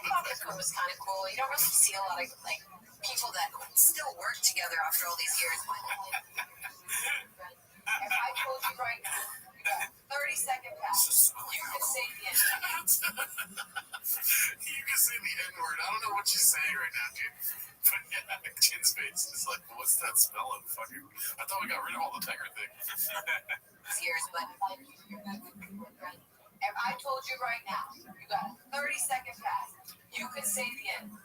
thought this one was kind of cool. You don't really see a lot of people that still work together after all these years. If I told you right now, 30-second pass, you could say the N-word. You can say the N-word. I don't know what she's saying right now, dude. But yeah, Chin's face is like, what's that smell of fucking? I thought we got rid of all the tiger thing. Years, but if I told you right now, you got a 30-second pass, you could say the N-word.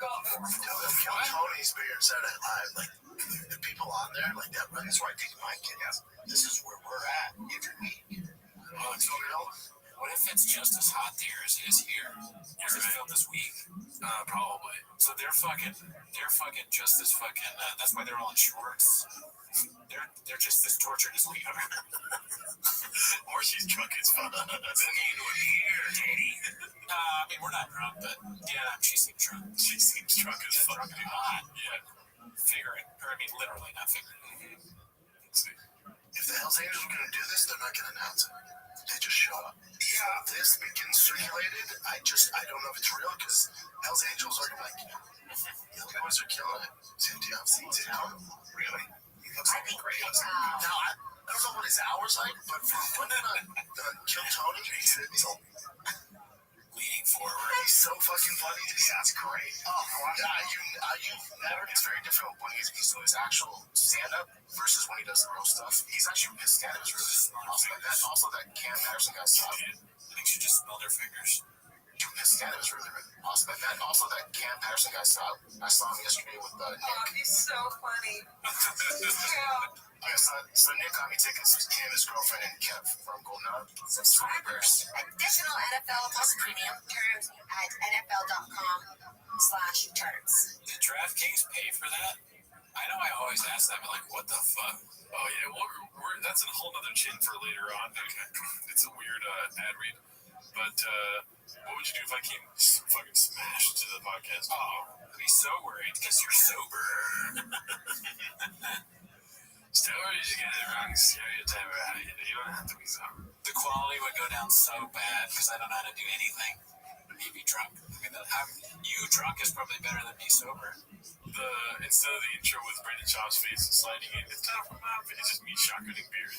Go. Tony's being said it live. Like the people on there, like that. That's where I take my kid. Yes, this is where we're at. Every week. Oh, it's real. What what if it's just as hot there as it is here? Was it filmed this week? Probably. So they're just as fucking. That's why they're all in shorts. They're just as tortured as we are. Or she's drunk as fuck. I mean, we're not drunk, but yeah, she seems drunk. She seems drunk as fuck. Drunk and hot. Yeah. Figuring. Or I mean, literally, not figuring. Let's see. If the Hells Angels are going to do this, they're not going to announce it. They just show up. Yeah, this begins circulated. I don't know if it's real because Hells Angels are like, you guys are killing it. I've seen it. Really? He looks like great. Now, I don't know what his hours like, but for when Kill Tony, he's leaning forward. He's so fucking funny. That's great. Oh, it's very different when he's doing his actual stand-up versus when he does the real stuff. His stand-up is really awesome. Also, that Cam Patterson guy saw it. Makes you just smell their fingers. His stand-up is really awesome. That Cam Patterson guy saw it. I saw him yesterday with Nick. Oh, he's so funny. So Nick got me tickets to him, his girlfriend, and Kev from Golden Hour. Subscribers. Additional NFL Plus Premium terms at NFL.com/terms. Did DraftKings pay for that? I know I always ask that, but like, what the fuck? Oh yeah, well, that's a whole nother chin for later on. It's a weird ad read. But what would you do if I came fucking smashed to the podcast? Oh, I'd be so worried because you're sober. Stories, you get the wrong stereotype about it. You don't have to be sober. The quality would go down so bad because I don't know how to do anything. Me be drunk. I mean, you drunk is probably better than me sober. Instead of the intro with Brandon Chop's face sliding in, it's time for my face. It's just me shotgunning beer.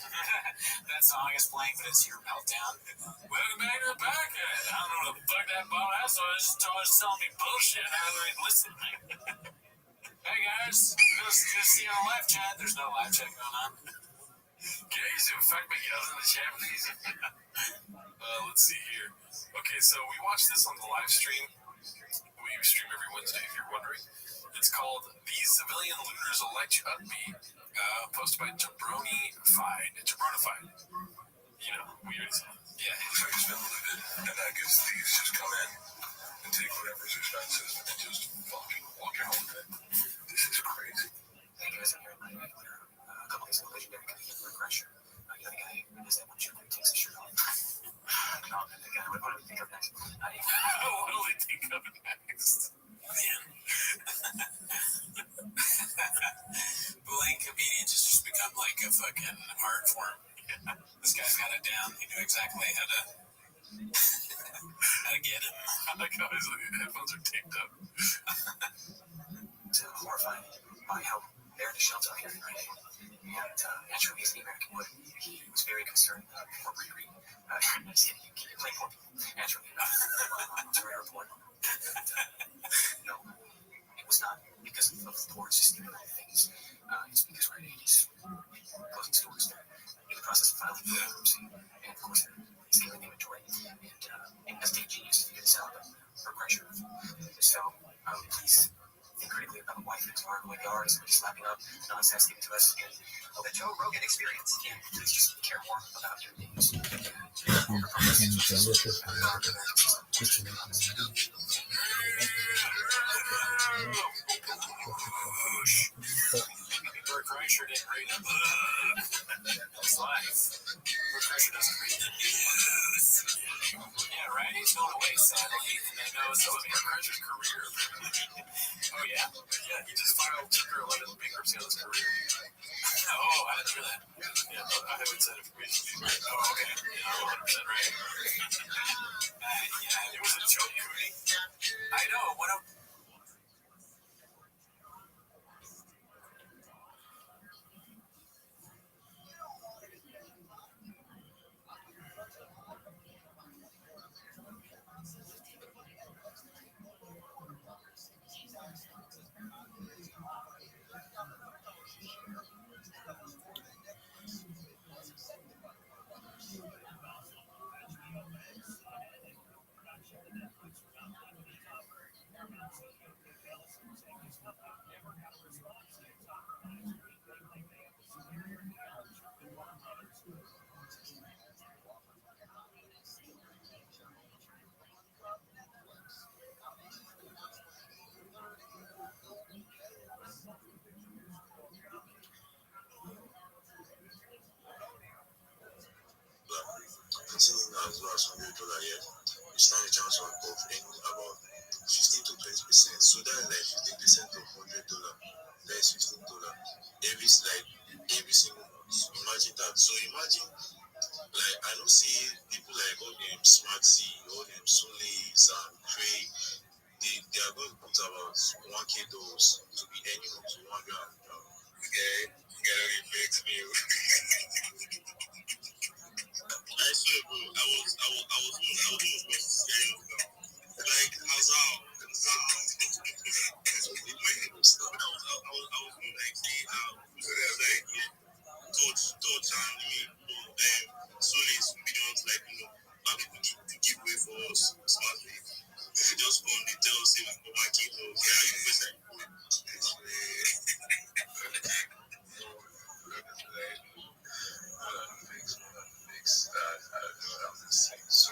That song is playing, but it's your meltdown. Welcome back to the podcast. I don't know what the fuck that ball ass was. Just telling me bullshit. I don't even listen. Hey guys, just see on live chat. There's no live chat going on. Can you in fact make yells in the chat, please? Let's see here. Okay, so we watched this on the live stream. We stream every Wednesday, if you're wondering. It's called The Civilian Looters Elect You Upbeat, posted by Jabronified. You know, we already said it. Yeah. So he's been looted, and I guess thieves just come in and take whatever's expensive and just fucking walk out with it. This is crazy. Hey guys, I'm here at my a couple days ago, legendary comedian Rick Crusher. You know the guy who does that one show where he takes his shirt off? No, the guy, what do we think of next? What do we think of next? Man. Blank comedian just become like a fucking art form. This guy's got it down. He knew exactly how to get him. I like how his headphones are taped up. It's horrifying by how bare the shelves are here, right? And naturally, he's the American wood. He was very concerned about corporate greed. Plain poor people, naturally. It's a rare report. No, it was not because of the poor system and all things. It's because we're in the 80s. Closing stores there. In the process of filing for bankruptcy. And of course, they're scaling inventory. And as a genius to figure this out, but for pressure. So, please think critically about the wife and his hard going yards and just slapping up nonsense given to us. And the Joe Rogan experience. Yeah, please just care more about your things. Rick Crusher didn't read a book. That's life. Rick Crusher doesn't read the news. Yeah, right? He's going away, sadly. And they know it's Rick Crusher's career. Oh, yeah? Yeah, he just filed Chapter 11 bankruptcy on his career. Oh, I didn't hear that. Yeah, I have inside information. Oh, okay. Yeah, 100% right. Yeah, it was a joke, Cootie. I know. What a... as low as $100, yeah, you stand a chance of earning about 15 to 20%. So that's like 15% of $100. That is $15 every single month. Imagine that. So imagine like I don't see people like all them Smarty, all them Solis and Craig. They are going to put about 1K dollars to be earning up to 100. Okay, you gotta reflect me. I swear, bro. I was serious. Like, how's how? When I was like, see how, like, yeah, touch, and me, Solis, millions, like, now people to give way for us, smartly. They just come, they tell us, for my kid, yeah, you first like, so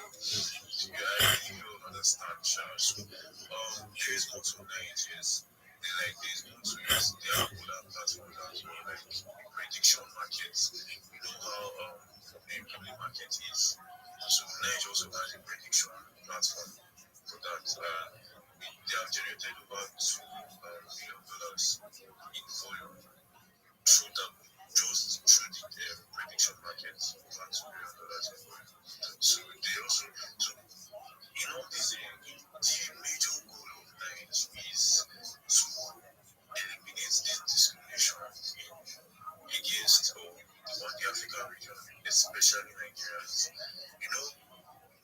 yeah, I really don't understand Charles. There's also Nigerians. They like these ones they have other platforms as well, like prediction markets. You know how the market is. So Nigeria also has a prediction platform for that. They have generated over $2 million in volume through them, just through the prediction market, over $2 million in volume. So they also, so this the major goal of Nigeria is to eliminate this discrimination against on the African region, especially Nigerians.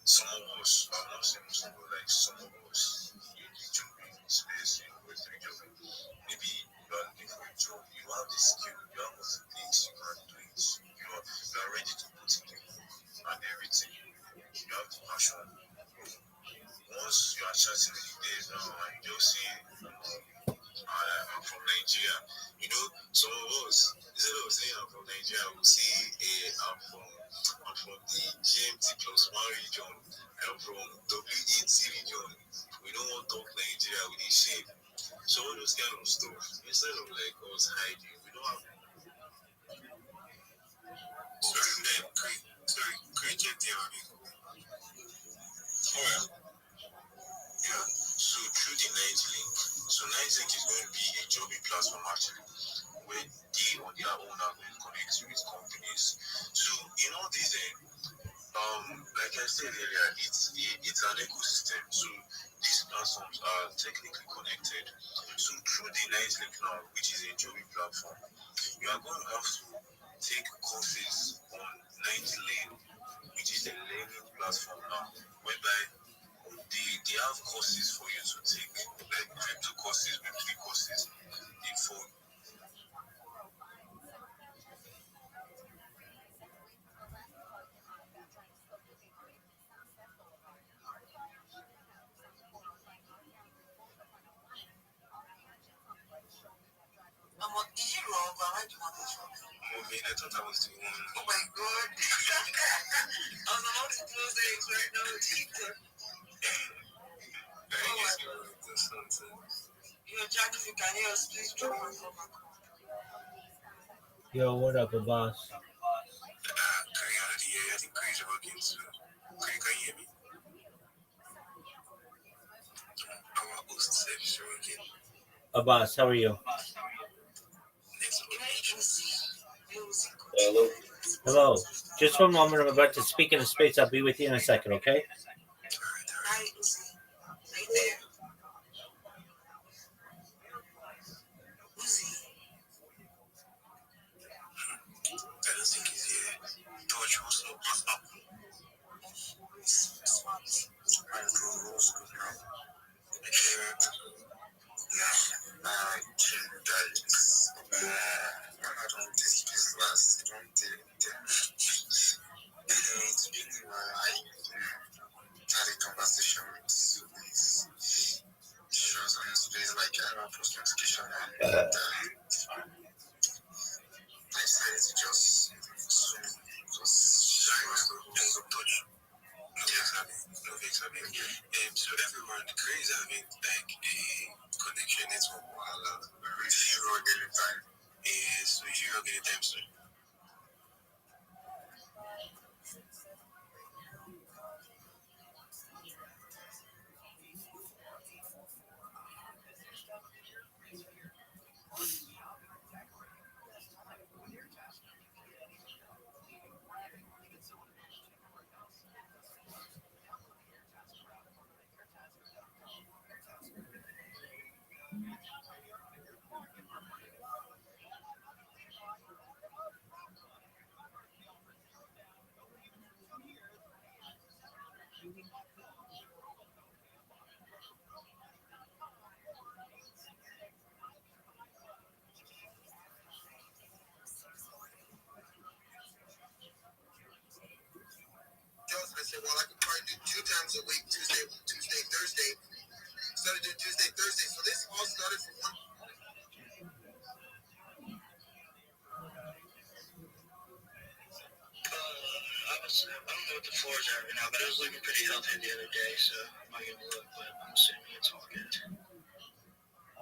Some of us, I'm not saying most people, like some of us in the job space, West region, maybe you are looking for a job, you have the skill, you have what it takes, you can do it, you are ready to put in the work and everything, you have the passion. Once you are chatting with the days now, and you just say, I'm from Nigeria, some of us, instead of saying I'm from Nigeria, we'll say, I'm from the GMT plus one region, I'm from WET region, we don't want to talk Nigeria with the shape. So all those kind of stuff, instead of like us hiding, we don't have. Sorry, check the alright. Yeah. So through the Night Link, is going to be a jobbing platform actually, where they on their own are going to connect with companies. So this like I said earlier, it's an ecosystem. So these platforms are technically connected. So through the Night Link now, which is a jobbing platform, you are going to have to take courses on 90 Lane, which is a learning platform now, whereby they have courses for you to take, like crypto courses, Web3 courses, info. Did you wrong? Why do you want this from? I thought I was doing one. Oh my god. I was about to close the eggs right now. Oh my god. Jack, if you can hear us, please drop my phone back. Yo, what up, boss? I think Craig's working too. Craig, can you hear me? Our host said he's working. Abbas, how are you? Hello. Hello. Just for a moment, I'm about to speak in a space. I'll be with you in a second, okay? Hi, Uzi. Right there. Uzi. I don't think he's here. George, what's up? Smart. I'm from Rothschild now. Two days. I don't this last. I don't think it's been I had a conversation with shows on today's like post notification and I decided to just touch. No fix having. So everyone crazy having like a connection network while we zero anytime. So zero anytime soon. I said, well, I could probably do 2 times a week, Tuesday, Thursday. Started doing Tuesday, Thursday. So this all started from one. I don't know what the floor is at right now, but it was looking pretty healthy the other day, so I'm not going to look, but I'm assuming it's all good. Oh,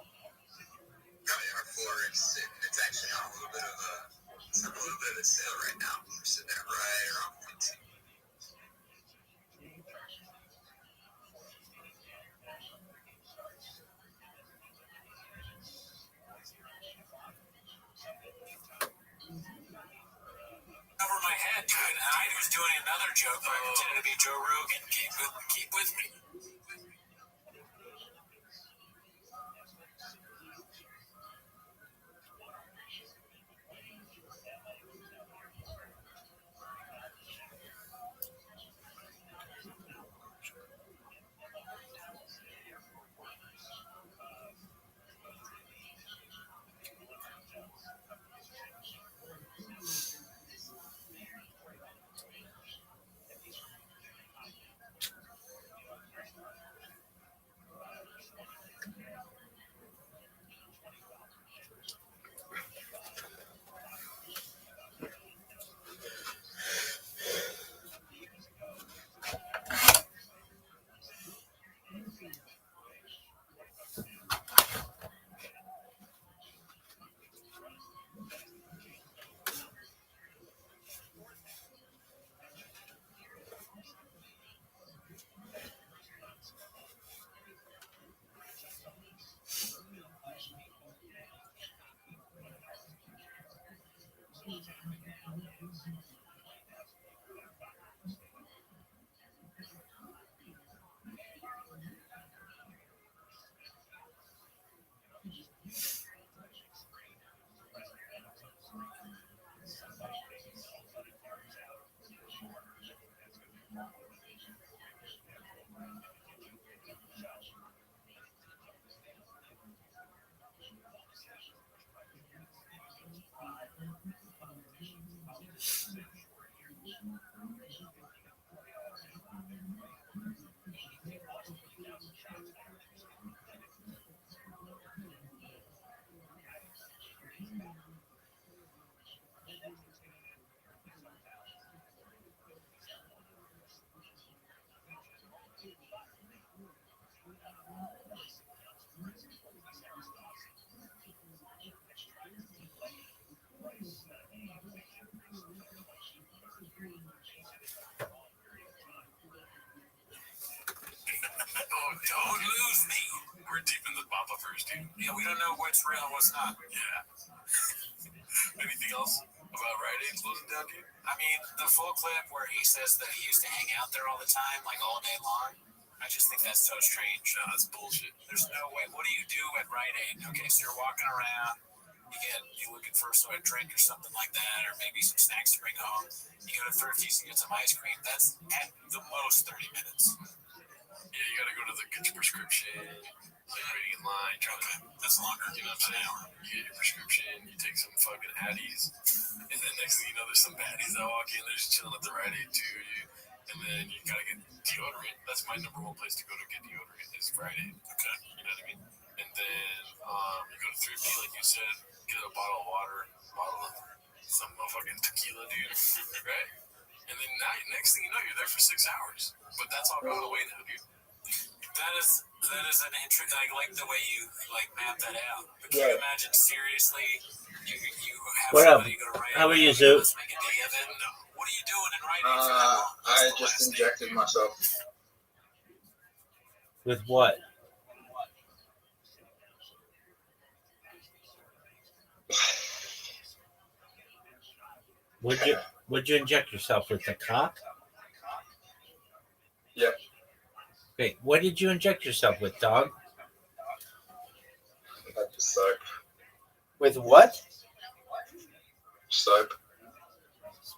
yeah, our floor is sitting. It's actually on a little bit of a sale right now. We're sitting at right around 0.2. Over my head, dude. And I was doing another joke, but I pretended to be Joe Rogan. Keep with me. Don't lose me. We're deep in the Papa first, dude. Yeah, we don't know what's real and what's not. Yeah. Anything else about Rite Aid closing down, dude? I mean, the full clip where he says that he used to hang out there all the time, like all day long, I just think that's so strange. No, that's bullshit. There's no way. What do you do at Rite Aid? Okay, so you're walking around, you're looking for a drink or something like that, or maybe some snacks to bring home. You go to Thrifty's and get some ice cream. That's at the most 30 minutes. Yeah, you gotta go to get your prescription, waiting in line, that's longer. You know what I'm saying? You get your prescription, you take some fucking Addies, and then next thing you know, there's some baddies that walk in, they're just chilling at the Rite Aid too, and then you gotta get deodorant. That's my number one place to go to get deodorant is Rite Aid. Okay, you know what I mean? And then you go to Thrifty, like you said, get a bottle of water, bottle of some motherfucking tequila, dude, right? And then next thing you know, you're there for 6 hours. But that's all gone away now, dude. That is an interesting. I like the way you map that out. But can you imagine seriously? You have what somebody go to Rite Aid. How are you, Zoo? Let's make a day of it. No. What are you doing in Rite Aid? I just injected myself. With what? Would you inject yourself with the cock? Yep. Wait, what did you inject yourself with, dog? At the soap. With what? Soap.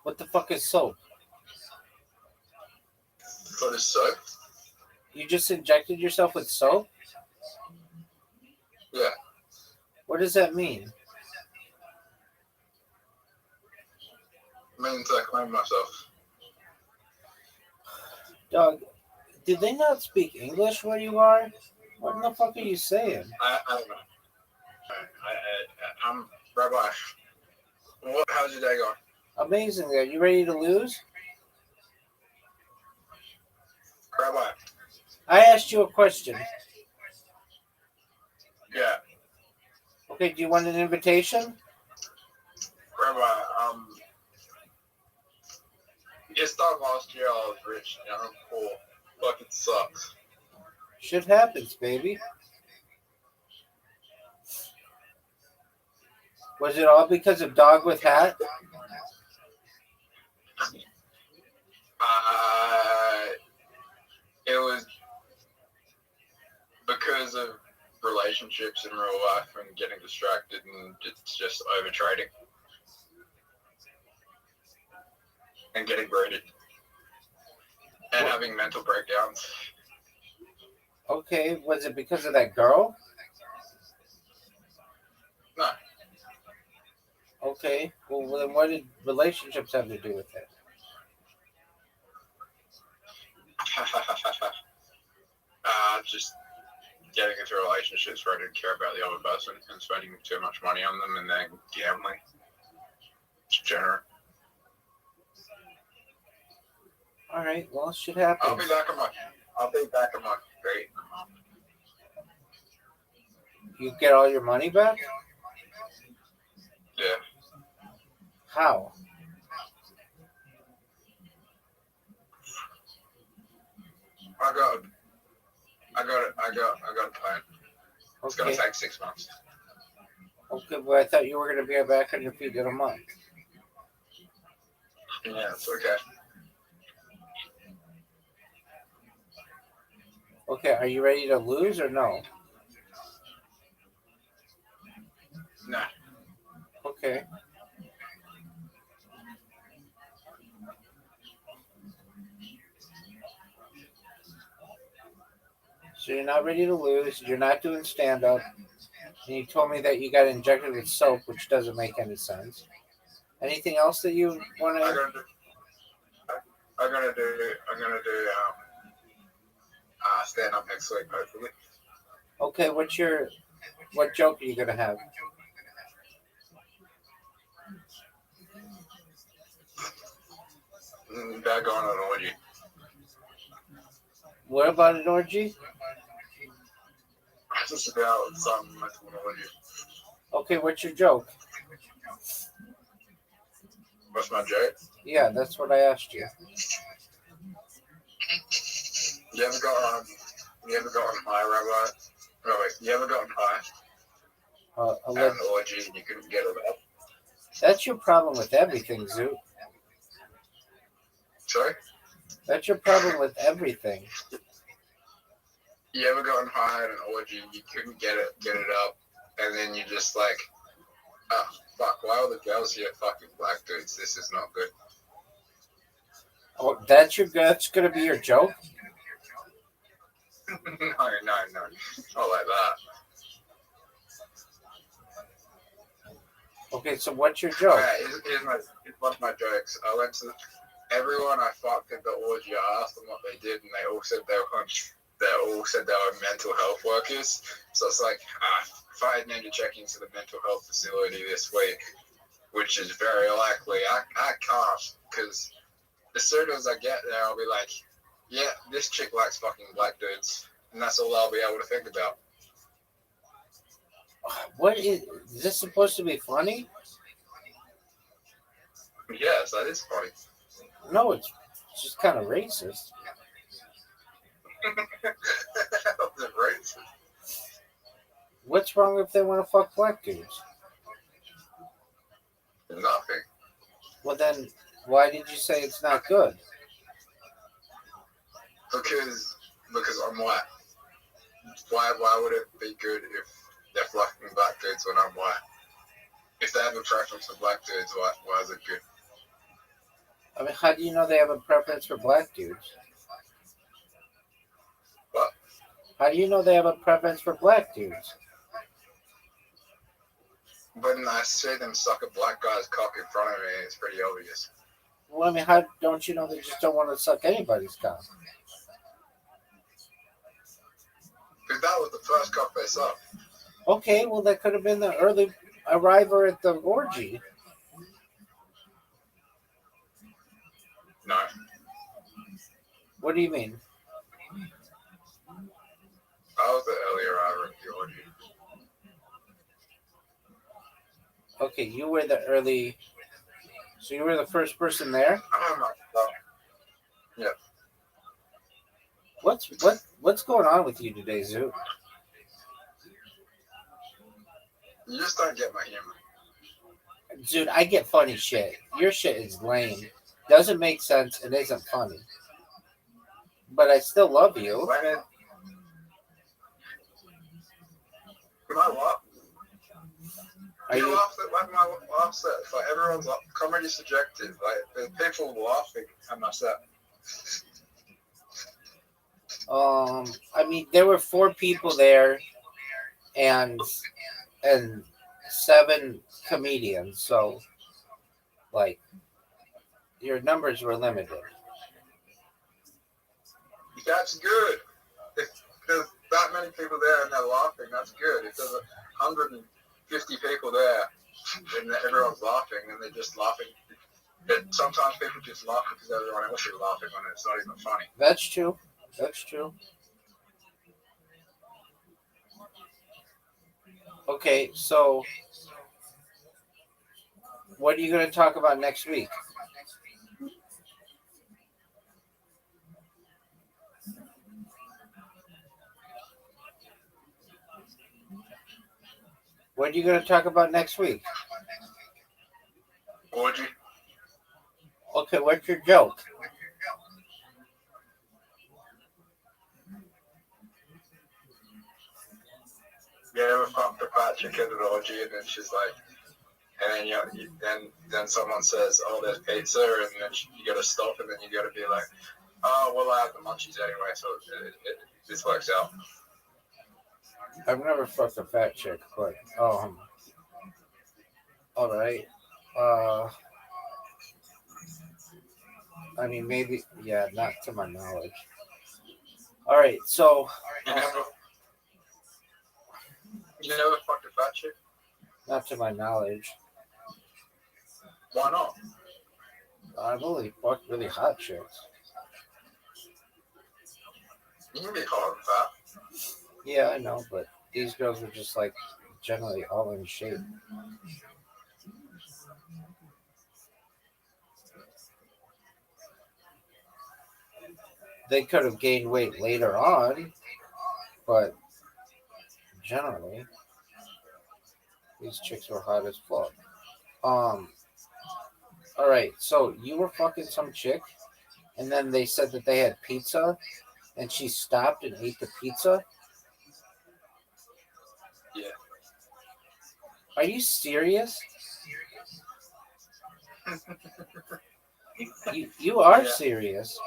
What the fuck is soap? What is soap? You just injected yourself with soap? Yeah. What does that mean? Means I clean myself. Dog, did they not speak English where you are? What in the fuck are you saying? I don't know. I'm Rabbi. How's your day going? Amazing. Are you ready to lose? Rabbi. I asked you a question. Yeah. Okay, do you want an invitation? Rabbi, this time last year I was rich, now I'm poor. Fucking sucks. Shit happens, baby. Was it all because of Dog with Hat? It was because of relationships in real life and getting distracted and just overtrading. And getting braided. And having mental breakdowns. Okay, was it because of that girl? No. Okay, well then what did relationships have to do with it? Just getting into relationships where I didn't care about the other person and spending too much money on them and then gambling. It's degenerate. Alright, well shit happens. I'll be back on my feet. You get all your money back? Yeah. How? I got a plan. It's gonna take 6 months. Okay, well I thought you were gonna be back on your feet in a month. Yeah, it's okay. Okay, are you ready to lose or no? Nah. Okay. So you're not ready to lose, you're not doing stand-up, and you told me that you got injected with soap, which doesn't make any sense. Anything else that you want to... I'm gonna do stand-up next week, hopefully. Okay, what joke are you going to have? About going on an orgy. What about an orgy? Just about something like an orgy. Okay, what's your joke? What's my joke? Yeah, that's what I asked you. You ever got on high, Rabbi? No, wait, you ever gotten high? At an orgy and you couldn't get it up? That's your problem with everything, Zoo. Sorry? That's your problem with everything. You ever gotten high at an orgy and you couldn't get it up, and then you just like, oh, fuck, why are the girls here fucking black dudes? This is not good. Oh, that's going to be your joke? No, not like that. Okay, so what's your joke? Here's one of my jokes. I went to everyone I fucked at the orgy. I asked them what they did, and they all said they were mental health workers. So it's like, if I need to check into the mental health facility this week, which is very likely, I can't, because as soon as I get there, I'll be like, yeah, this chick likes fucking black dudes, and that's all I'll be able to think about. Is this supposed to be funny? Yes, that is funny. No, it's just kind of racist. That's racist. What's wrong if they want to fuck black dudes? Nothing. Well then, why did you say it's not good? Because I'm white. Why would it be good if they're fucking black dudes when I'm white? If they have a preference for black dudes, why is it good? I mean, how do you know they have a preference for black dudes? How do you know they have a preference for black dudes? When I see them suck a black guy's cock in front of me, it's pretty obvious. Well, I mean, how don't you know they just don't want to suck anybody's cock? Because that was the first cock they sucked. Okay, well, that could have been the early arriver at the orgy. No. What do you mean? I was the early arriver at the orgy. Okay, you were the early. So you were the first person there. Yeah. What's going on with you today, Zoo? You just don't get my humor. Dude, I get funny shit. Your shit is lame. Doesn't make sense and isn't funny. But I still love you. Am I what? Are you? Why am I upset? It's like everyone's comedy subjective. Like there's people laughing at my set. I mean, there were 4 people there, and 7 comedians. So, like, your numbers were limited. That's good. If there's that many people there and they're laughing, that's good. If there's 150 people there and everyone's laughing and they're just laughing, but sometimes people just laugh because everyone else is laughing when it's not even funny. That's true. That's true. Okay, so what are you going to talk about next week? What are you going to talk about next week? Orgy. Okay, what's your joke? You ever fucked a fat chick at an orgy and then she's like, and then then someone says, oh, there's pizza, and then you got to stop, and then you got to be like, oh, well, I have the munchies anyway, so this works out. I've never fucked a fat chick, but all right. I mean, maybe, yeah, not to my knowledge. All right, so You never fucked a fat chick? not to my knowledge. Why not? I've only fucked really hot chicks. You can be hot and fat. Yeah, I know, but these girls were just like generally all in shape. They could have gained weight later on, but generally, these chicks were hot as fuck. All right, so you were fucking some chick, and then they said that they had pizza, and she stopped and ate the pizza. Yeah. Are you serious? You are serious.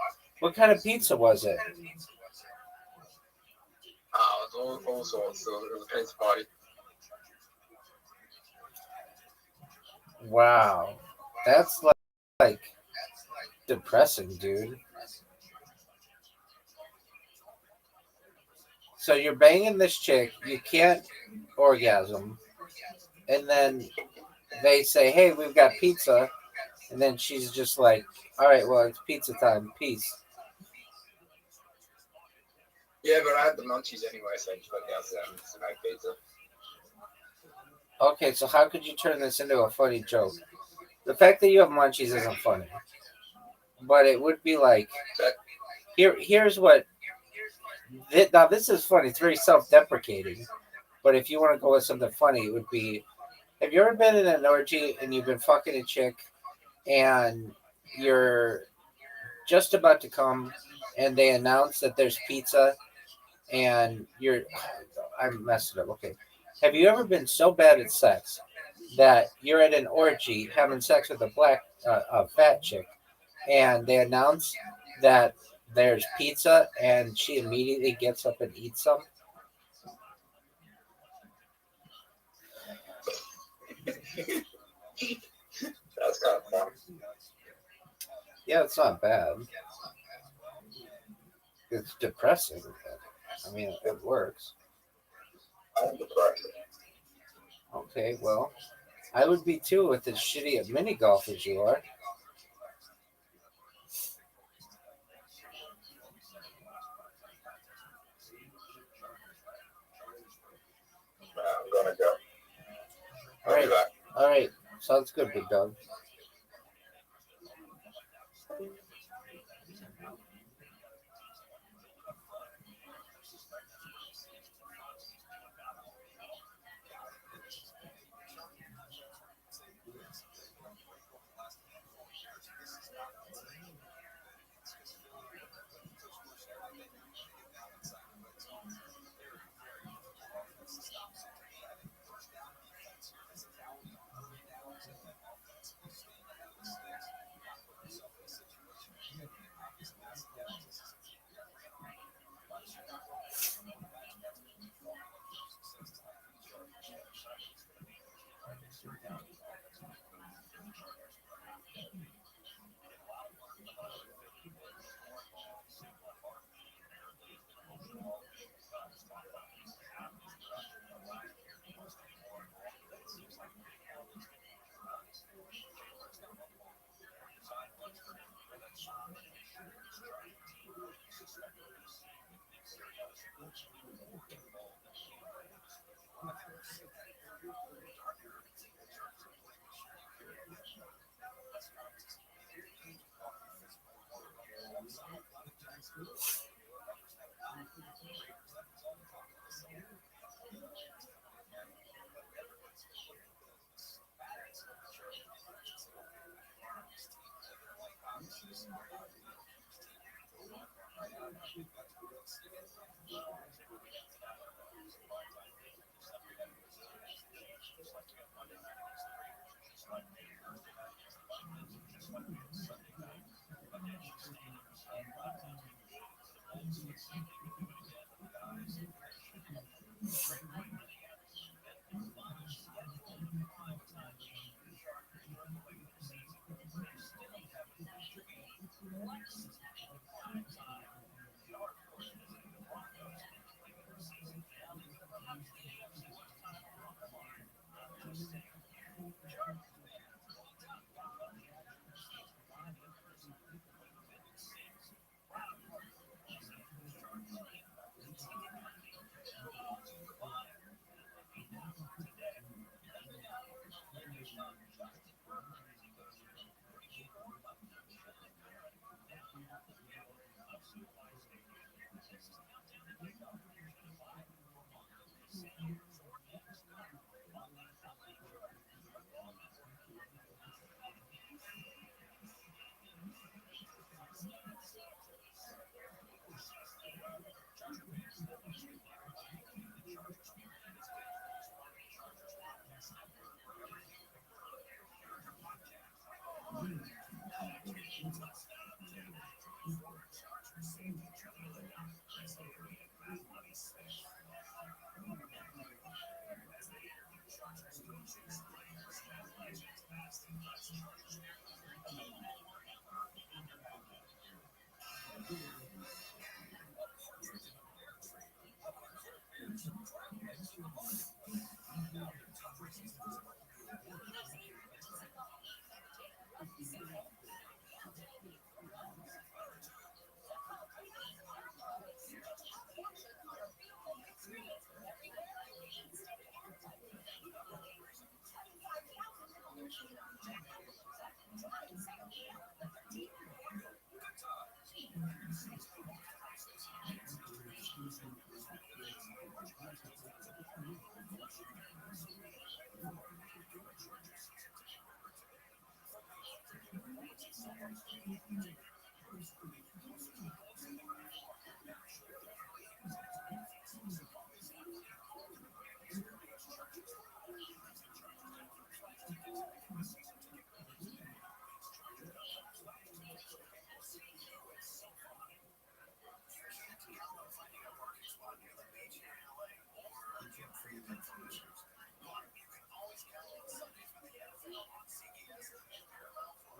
What kind of pizza was it? It was all sorts. So it was a pizza party. Wow, that's like depressing, dude. So you're banging this chick, you can't orgasm, and then they say, "Hey, we've got pizza," and then she's just like, "All right, well, it's pizza time. Peace." Yeah, but I had the munchies anyway, so I just went downstairs and had pizza. Okay, so how could you turn this into a funny joke? The fact that you have munchies isn't funny, but it would be like, here's what. Now this is funny. It's very self-deprecating, but if you want to go with something funny, it would be: have you ever been in an orgy and you've been fucking a chick, and you're just about to come, and they announce that there's pizza, and I messed it up. Okay. Have you ever been so bad at sex that you're at an orgy having sex with a fat chick, and they announce that there's pizza, and she immediately gets up and eats some. That's kind of fun. Yeah, it's not bad. It's depressing. But, I mean, it works. I'm depressed. Okay, well, I would be too with as shitty at mini golf as you are. I'm gonna go. All right, all right, sounds good, big dog.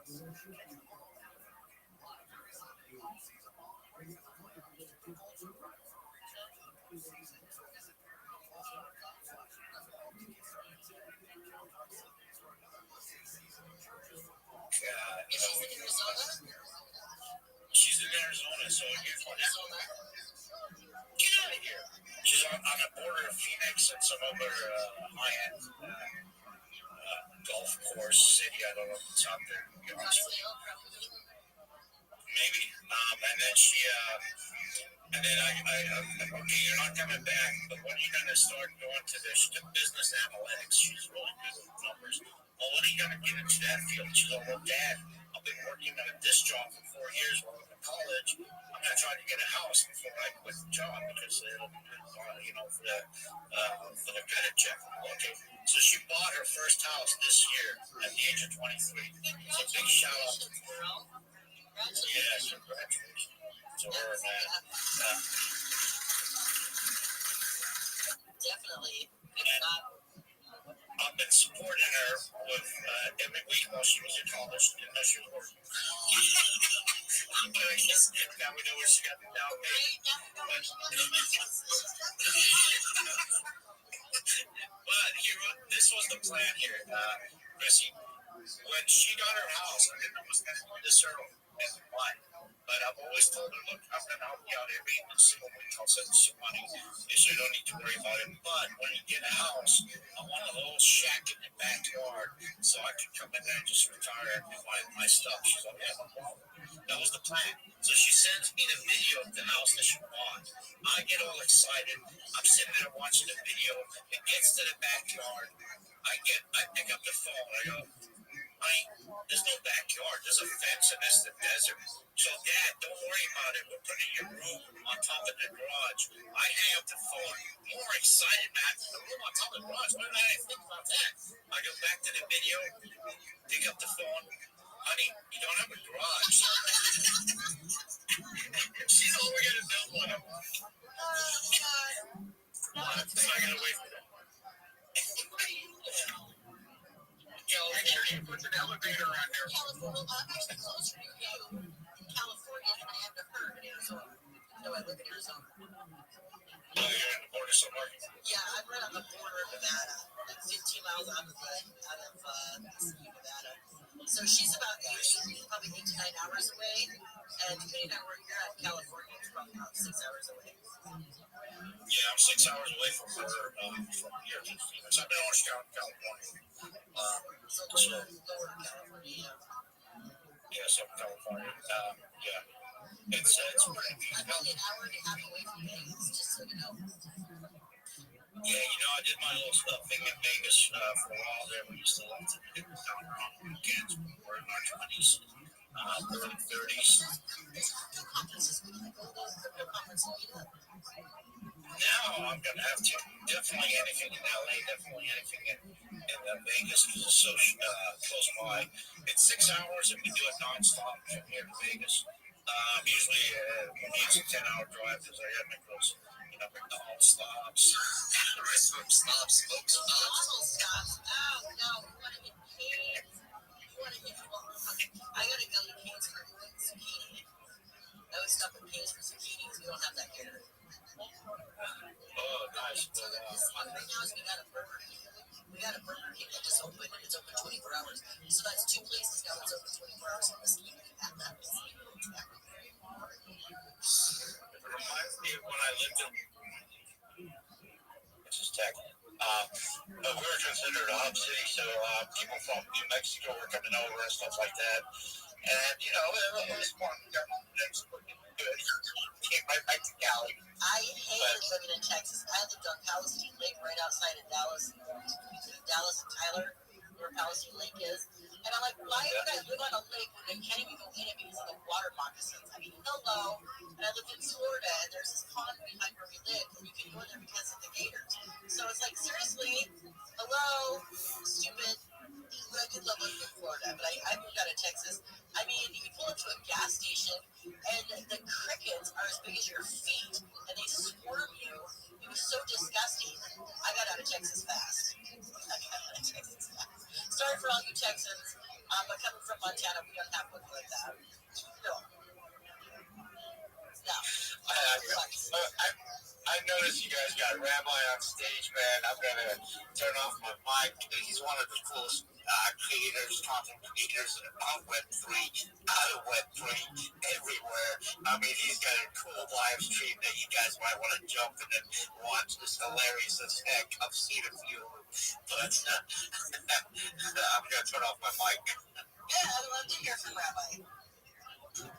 She's in Arizona? She's in Arizona, so here's what happened. Get out of here. She's on the border of Phoenix and some other high-end golf course city. I don't know if it's out there. Maybe. And then she, and then okay, you're not coming back, but when are you going to start going to this business analytics? She's really good with numbers. Well, when are you going to get into that field? She's like, well, Dad, I've been working at this job for 4 years while I'm in college. I'm going to try to get a house before I quit the job because it'll, for the credit check. Okay, so she bought her first house this year at the age of 23. So big shout out to her. Yeah, congratulations to her, man. Definitely. I've been supporting her with every week while she was in college. Didn't know she was working. But I guess now we know where she got the down payment. But this was the plan here, Chrissy. When she got her house, I didn't know it was going to be this early. Why? But I've always told her, look, I'm going to help you out every single week. I'll send you some money so you don't need to worry about it. But when you get a house, I want a little shack in the backyard so I can come in there and just retire and do my stuff. She's like, yeah, no problem. That was the plan. So she sends me the video of the house that she bought. I get all excited. I'm sitting there watching the video. It gets to the backyard. I pick up the phone. I go, honey, there's no backyard. There's a fence and that's the desert. So, Dad, don't worry about it. We're putting your room on top of the garage. I hang up the phone. More excited, man. The room on top of the garage. Why did I think about that? I go back to the video, pick up the phone. Honey, you don't have a garage. She's only going to build one. I'm like, what? So I got to wait for that. California puts an elevator on there. California, actually closer to you, California than I am to her in Arizona. No, I live in Arizona. Oh, you're in the border somewhere? Yeah, I'm right on the border of Nevada, like 15 miles out of Nevada. So she's about probably 8 to 9 hours away, and depending on where you're at, California is probably about 6 hours away. Yeah, I'm 6 hours away from her, from here to Phoenix. I'm in Orange County, California. So lower California, yeah, Southern California. Yeah. It's pretty. I'm only an hour and a half away from Vegas, just so you know. Yeah, I did my little thing in Vegas for a while there. We used to love to do it down around weekends when we were in our 20s, early 30s. Now I'm going to have to. Definitely anything in LA, definitely anything in Vegas because it's so close by. It's 6 hours and we do it nonstop from here to Vegas. Usually it's a 10-hour drive because I have McDonald's stops. Restaurant stops, folks. McDonald's stops. Oh, no. You want to get Cane's? I got to go to Cane's for zucchini. I always stop at Cane's for zucchinis. We don't have that here. Oh, nice. So the best one right now is we got a Burger King. We got a Burger King that just opened. It's open 24 hours. So that's 2 places now that's open 24 hours in the city. It reminds me of when I lived in, this is tech, we were considered a hub city, so people from New Mexico were coming over and stuff like that. And, it was fun. We got next good. Came right back to Cali. I hated living in Texas. I lived on Palestine Lake right outside of Dallas, between Dallas and Tyler, where Palestine Lake is. And I'm like, why would I live on a lake when I can't even go in it because of the water moccasins? I mean, hello. And I lived in Florida, and there's this pond behind where we live, and you can go there because of the gators. So it's like, seriously, hello, stupid. But I did love living in Florida, but I moved out of Texas. I mean, you pull up to a gas station, and the crickets are as big as your feet, and they swarm you. It was so disgusting. I got out of Texas fast. Sorry for all you Texans. But coming from Montana, we don't have one like that. No. No. I noticed you guys got Rabbi on stage, man. I'm gonna turn off my mic. He's one of the coolest creators, content creators of Web3, out of Web3, everywhere. I mean, he's got a cool live stream that you guys might want to jump in and watch. It's hilarious as heck. I've seen a few of them, but I'm gonna turn off my mic. Yeah, I'd love to hear from Rabbi.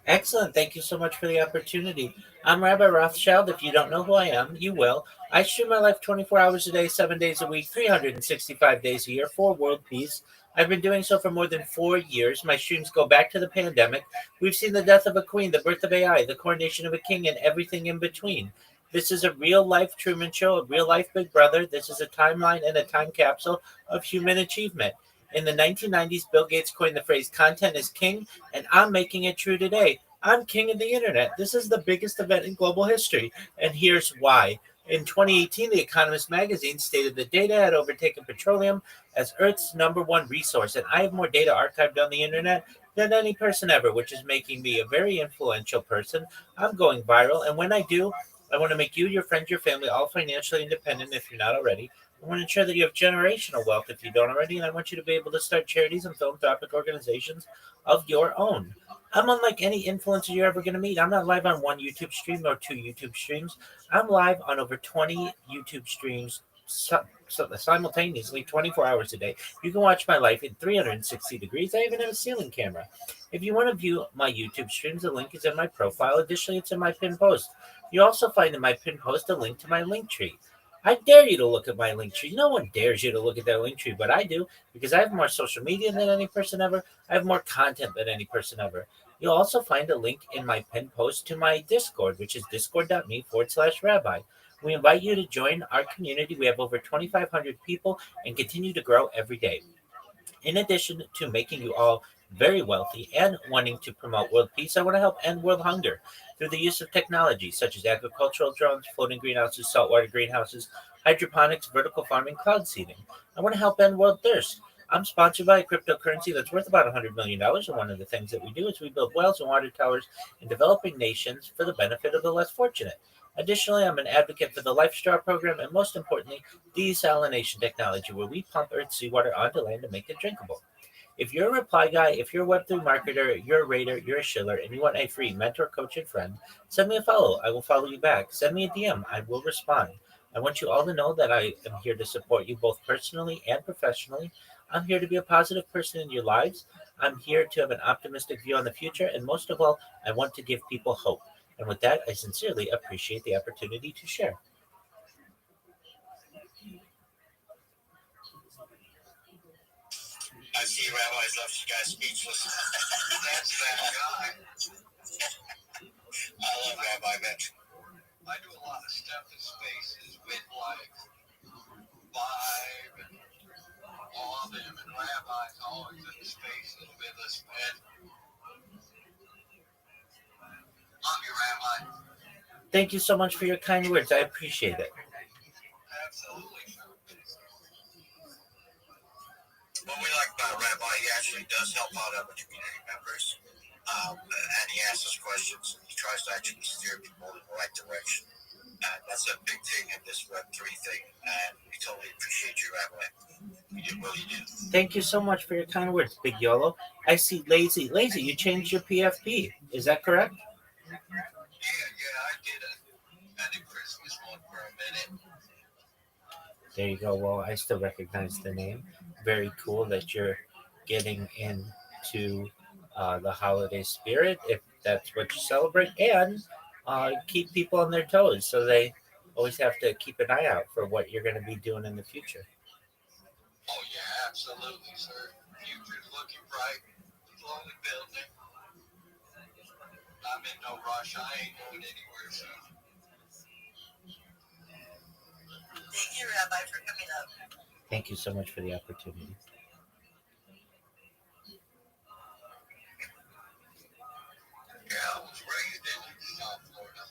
Excellent. Thank you so much for the opportunity. I'm Rabbi Rothschild. If you don't know who I am, you will. I stream my life 24 hours a day, 7 days a week, 365 days a year for world peace. I've been doing so for more than 4 years. My streams go back to the pandemic. We've seen the death of a queen, the birth of AI, the coronation of a king, and everything in between. This is a real life Truman Show, a real life Big Brother. This is a timeline and a time capsule of human achievement. In the 1990s, Bill Gates coined the phrase content is king, and I'm making it true today. I'm king of the internet. This is the biggest event in global history, and here's why. In 2018, The Economist magazine stated that data had overtaken petroleum as Earth's number one resource, and I have more data archived on the internet than any person ever, which is making me a very influential person. I'm going viral, and when I do, I want to make you, your friends, your family all financially independent if you're not already. I want to ensure that you have generational wealth if you don't already, and I want you to be able to start charities and philanthropic organizations of your own. I'm unlike any influencer you're ever going to meet. I'm not live on one YouTube stream or two YouTube streams. I'm live on over 20 YouTube streams simultaneously, 24 hours a day. You can watch my life in 360 degrees. I even have a ceiling camera. If you want to view my YouTube streams, the link is in my profile. Additionally, it's in my pinned post. You also find in my pinned post a link to my link tree. I dare you to look at my link tree. No one dares you to look at that link tree, but I do because I have more social media than any person ever. I have more content than any person ever. You'll also find a link in my pinned post to my Discord, which is discord.me/rabbi. We invite you to join our community. We have over 2,500 people and continue to grow every day. In addition to making you all very wealthy and wanting to promote world peace, I want to help end world hunger through the use of technology such as agricultural drones, floating greenhouses, saltwater greenhouses, hydroponics, vertical farming, cloud seeding. I want to help end world thirst. I'm sponsored by a cryptocurrency that's worth about $100 million, and one of the things that we do is we build wells and water towers in developing nations for the benefit of the less fortunate. Additionally, I'm an advocate for the Life Straw program and, most importantly, desalination technology, where we pump Earth's seawater onto land to make it drinkable. If you're a reply guy, if you're a Web3 marketer, you're a raider, you're a shiller, and you want a free mentor, coach, and friend, send me a follow. I will follow you back. Send me a DM. I will respond. I want you all to know that I am here to support you both personally and professionally. I'm here to be a positive person in your lives. I'm here to have an optimistic view on the future. And most of all, I want to give people hope. And with that, I sincerely appreciate the opportunity to share. I see rabbis left you guys speechless. That's that guy. I love Rabbi Mitch. I do a lot of stuff in spaces with like Vibe and all of them, and Rabbi's always in the spaces with us, man. Love you, Rabbi. Thank you so much for your kind words. I appreciate it. Absolutely. What we like about Rabbi, he actually does help out other community members. And he asks us questions, and he tries to actually steer people in the right direction. And that's a big thing in this Web3 thing. And we totally appreciate you, Rabbi. We really do. Thank you so much for your kind words, Big Yolo. I see Lazy. Lazy, you changed your PFP. Is that correct? Yeah, I did a Christmas one for a minute. There you go. Well, I still recognize the name. Very cool that you're getting into the holiday spirit, if that's what you celebrate, and keep people on their toes so they always have to keep an eye out for what you're going to be doing in the future. Oh, yeah, absolutely, sir. Future's looking bright. Slowly building. I'm in no rush. I ain't going anywhere soon. Thank you, Rabbi, for coming up. Thank you so much for the opportunity. Yeah, I was raised in South Florida.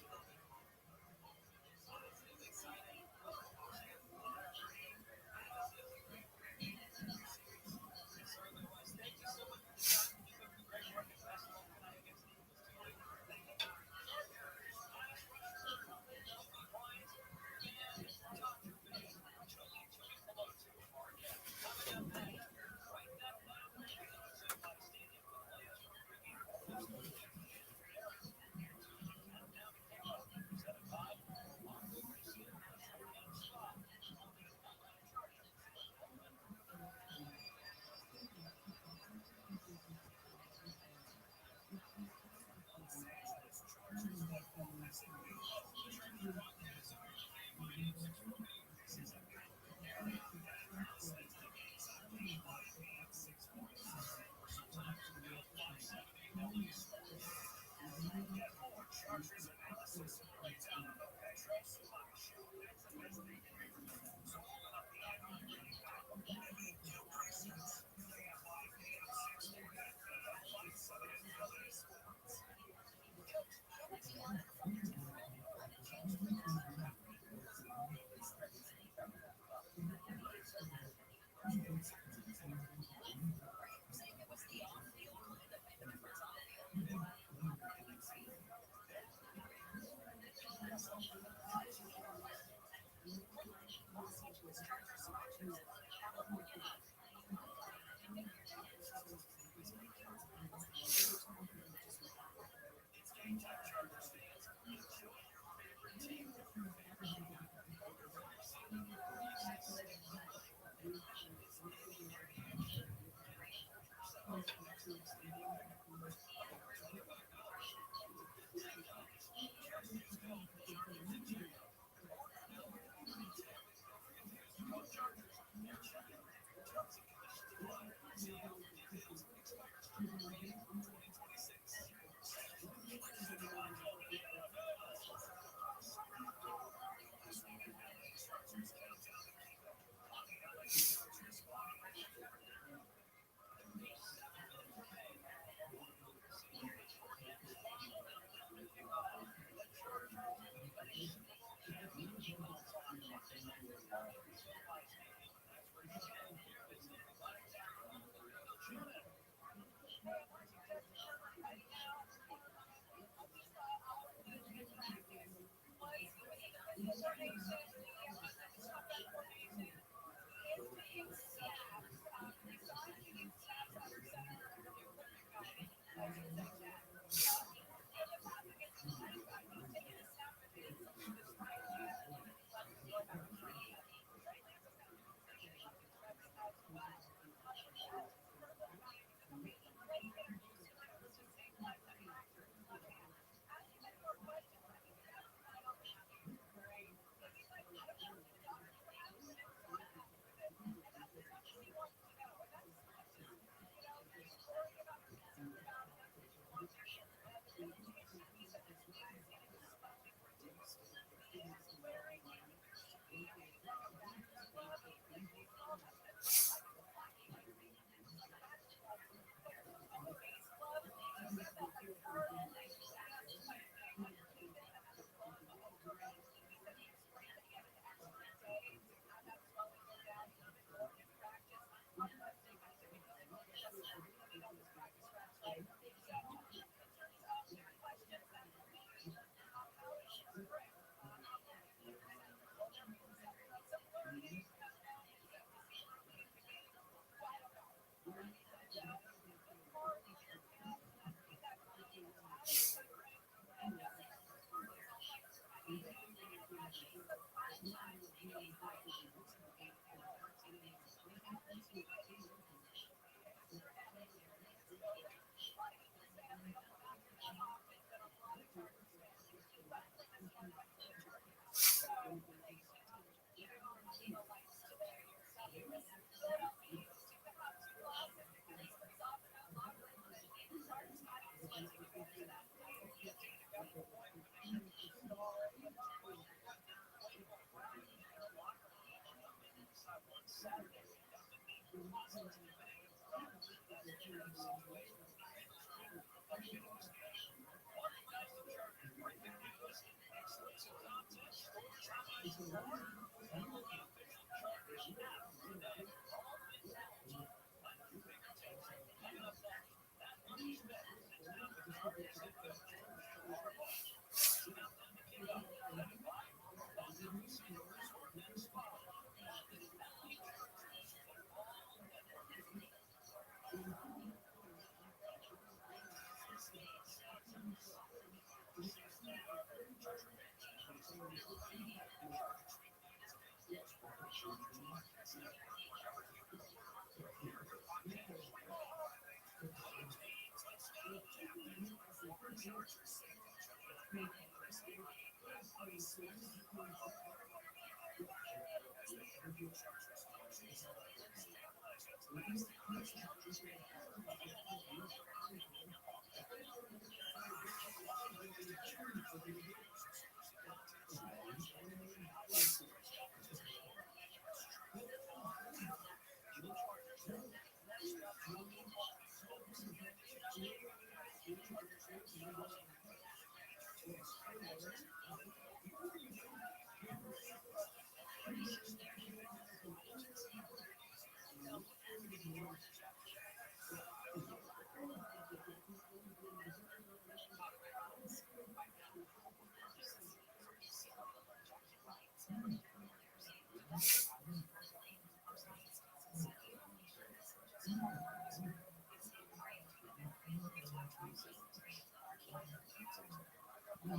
I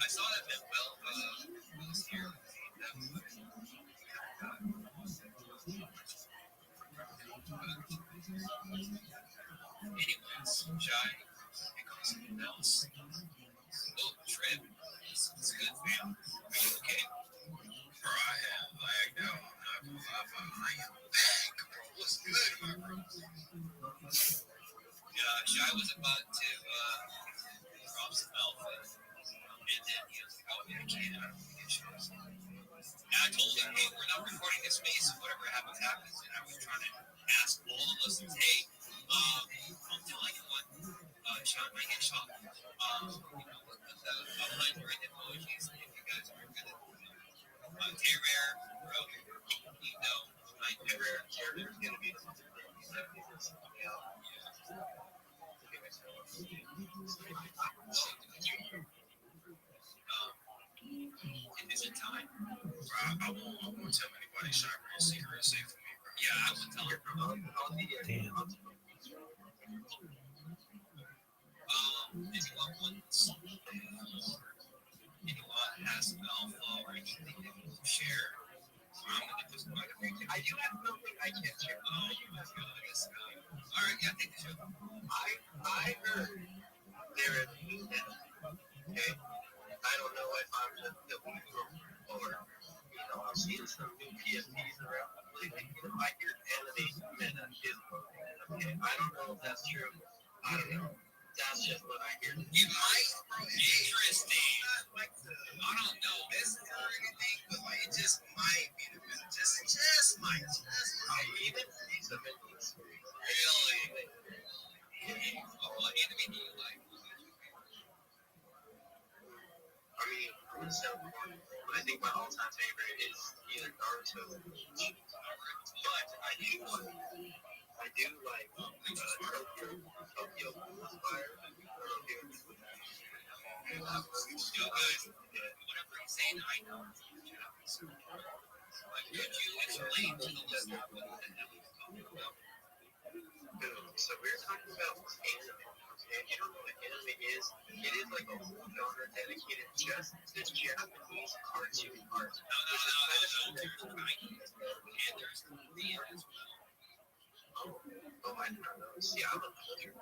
saw that Manuel was here. Anyways, Shy, it goes something else. Oh, Trip. It's good, man. Are you okay? Bro, I am. Like, no, I'm not gonna lie, but I am back, bro. What's good, my bro? Yeah, Shy was about to drop some alpha, and then he was like, oh, yeah, I can't. I don't think it shows. And I told him, hey, we're not recording this space, so whatever happens, happens. And I was trying to ask all of us, hey, don't tell anyone. Shot might get shot. With the 100 emojis, if you guys are gonna Terror, bro, you know, my Terror is gonna be it isn't time. Bro, I won't tell anybody Cyber is secret is safe for me, bro. Yeah, I won't tell him, bro. Damn. Anyone wants anyone has some alpha or anything to share? I'm gonna just I do have something I can share. Oh, let's go. All right, yeah, take the show. I heard there is new enemy. Okay, I don't know if I'm just delusional or I've seen some new PSPs around lately. I hear enemy meta is okay. I don't know if that's true. I don't know. That's just what I hear. You might, bro. Interesting. I don't know this or anything, but like it just might be the best. Just might. I even see some enemies. Really? What enemy do you like? I mean, I think my all-time favorite is either Naruto or Bleach. But I do like Tokyo Inspire. Still good. Whatever you say, I know. But could you explain to the listener what the hell he's talking about? So we're talking about anime. And you don't know what anime is? It is like a whole genre dedicated just to Japanese cartoon art. No. There's manga and there's theater as well. Oh, I didn't know. See, I'm a culture.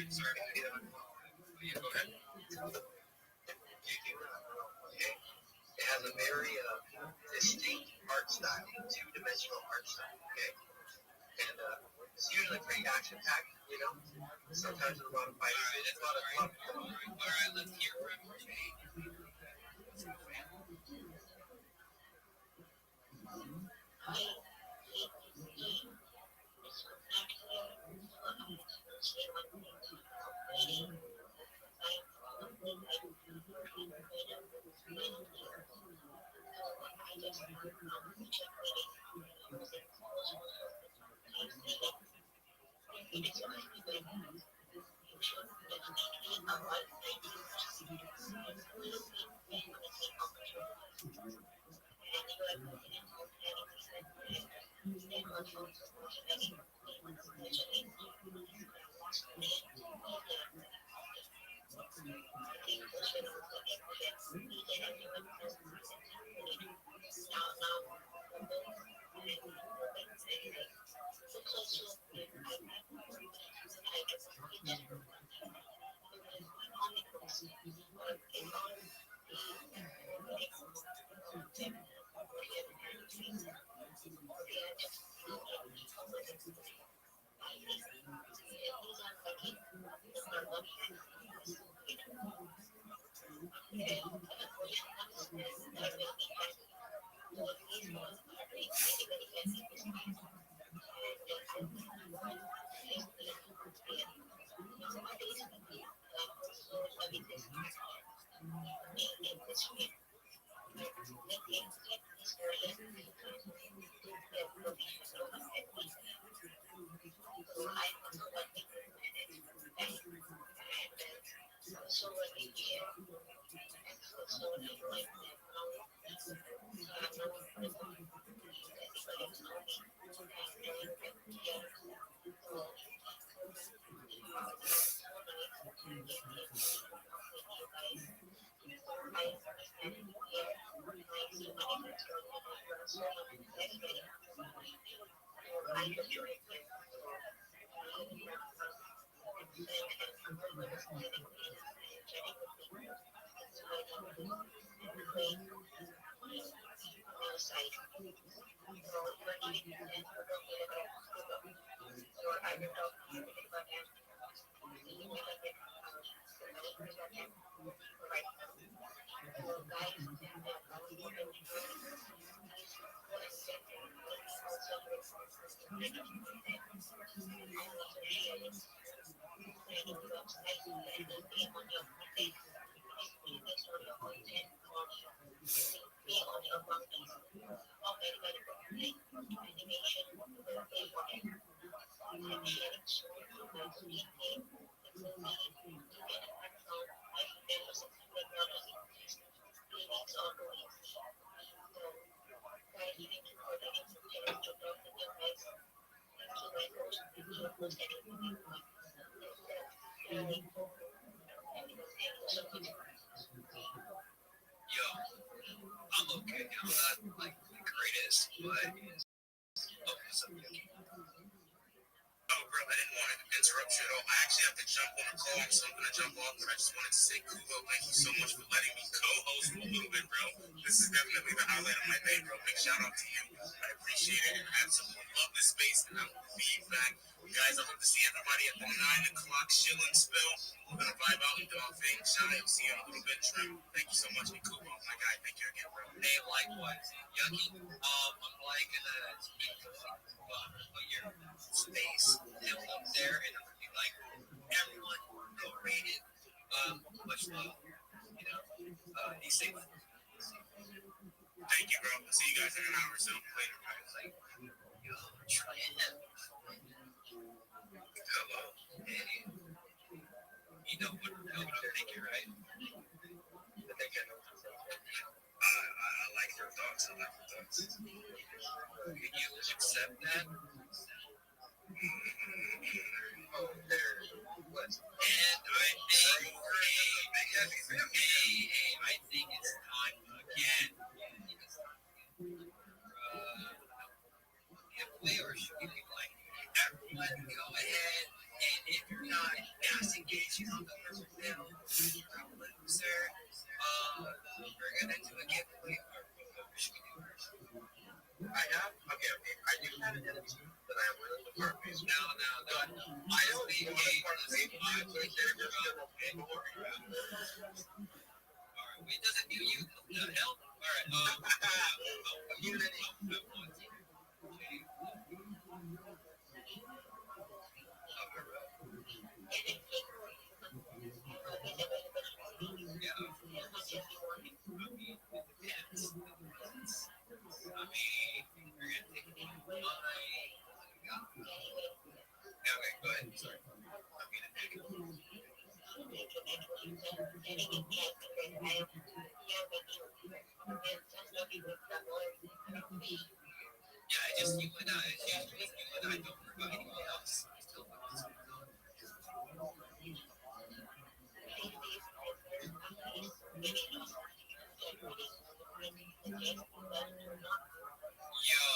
Sorry. Yeah, go ahead. Okay. It has a very distinct art style, two-dimensional art style. Okay. And it's usually pretty action-packed, Sometimes there's a lot of fighting. It's a lot of fun. All right, let's hear from Jay. Yo, I'm okay. I'm not like the greatest, but what's up, Yuki? Oh, bro, I didn't want to interrupt you at all. I actually have to jump on a call, so I'm going to jump off, but I just wanted to say, Kubo, thank you so much for letting me co-host for a little bit, bro. This is definitely the highlight of my day, bro. Big shout out to you. I appreciate it, and I absolutely love this space, and I will be back. Guys, I hope to see everybody at the 9 o'clock shilling spill. We're going to vibe out and do our thing. Shy, I'll see you in a little bit. Trim, thank you so much. And Kubo, my guy, thank you again, bro. Hey, likewise. Yuki, I'm like gonna speak to your space up there, and I'm gonna be like, everyone go rate it. Much love. You know, be safe. Thank you, bro. I'll see you guys in an hour or so. Later, guys. Like, yo, try it out. Hello. Hey, you know what I'm thinking, right? I think I know what I'm thinking. I like your thoughts. I like your thoughts. Can you accept that? Oh, there. What? And I think, I think it's time again. Giveaway, or should we be like, everyone go ahead, and if you're not fast engaging on the first panel, loser, we're gonna do a giveaway. Or should we do first? I have? Okay. I do have an energy that I am willing to part with. No. I don't think I think they're just gonna pay more. Alright, it doesn't do you. The hell? Alright, okay, go ahead. Sorry. I'm being a dick. Yeah, it's just you and I. It's usually you and I. Don't worry about anyone else. I still want to. Yo,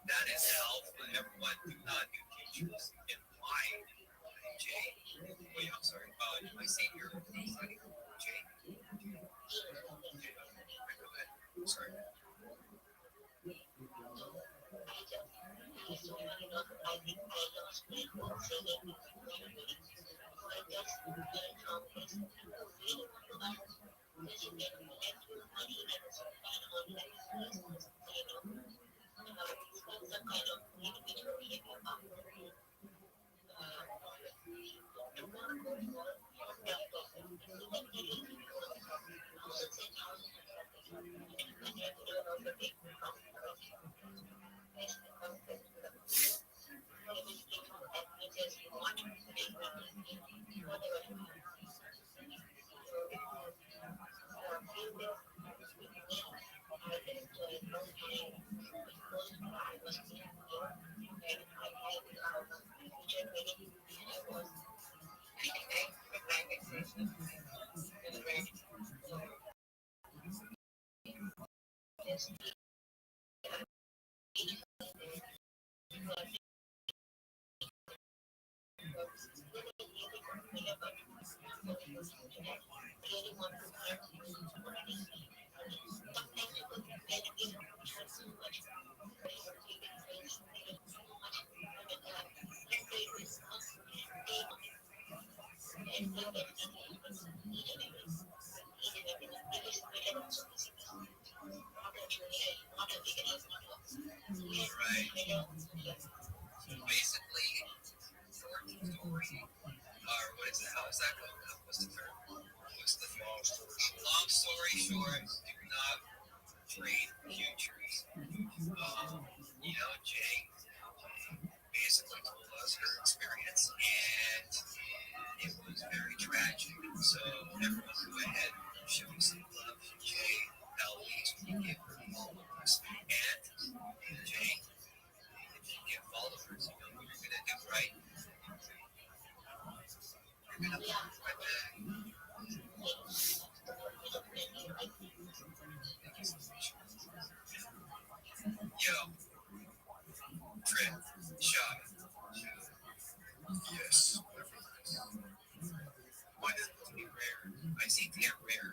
that is hell. Everyone do not do teachers in line. Jay. Wait, I'm sorry. Did I say your name? Jay? Go ahead. Sorry. Right. So basically, short story, or what is it? How is that going? What's the term? What's the long story short? Long story short, do not trade futures. Jay basically told us her experience, and it was very tragic. So everyone go ahead and show some love to Jay. At least we give her followers. And Jay, if you get followers, you know what you're gonna do, right? You're gonna love right back. Yo, Trip, shot. Yes. Why does it have to be rare? I see damn rare.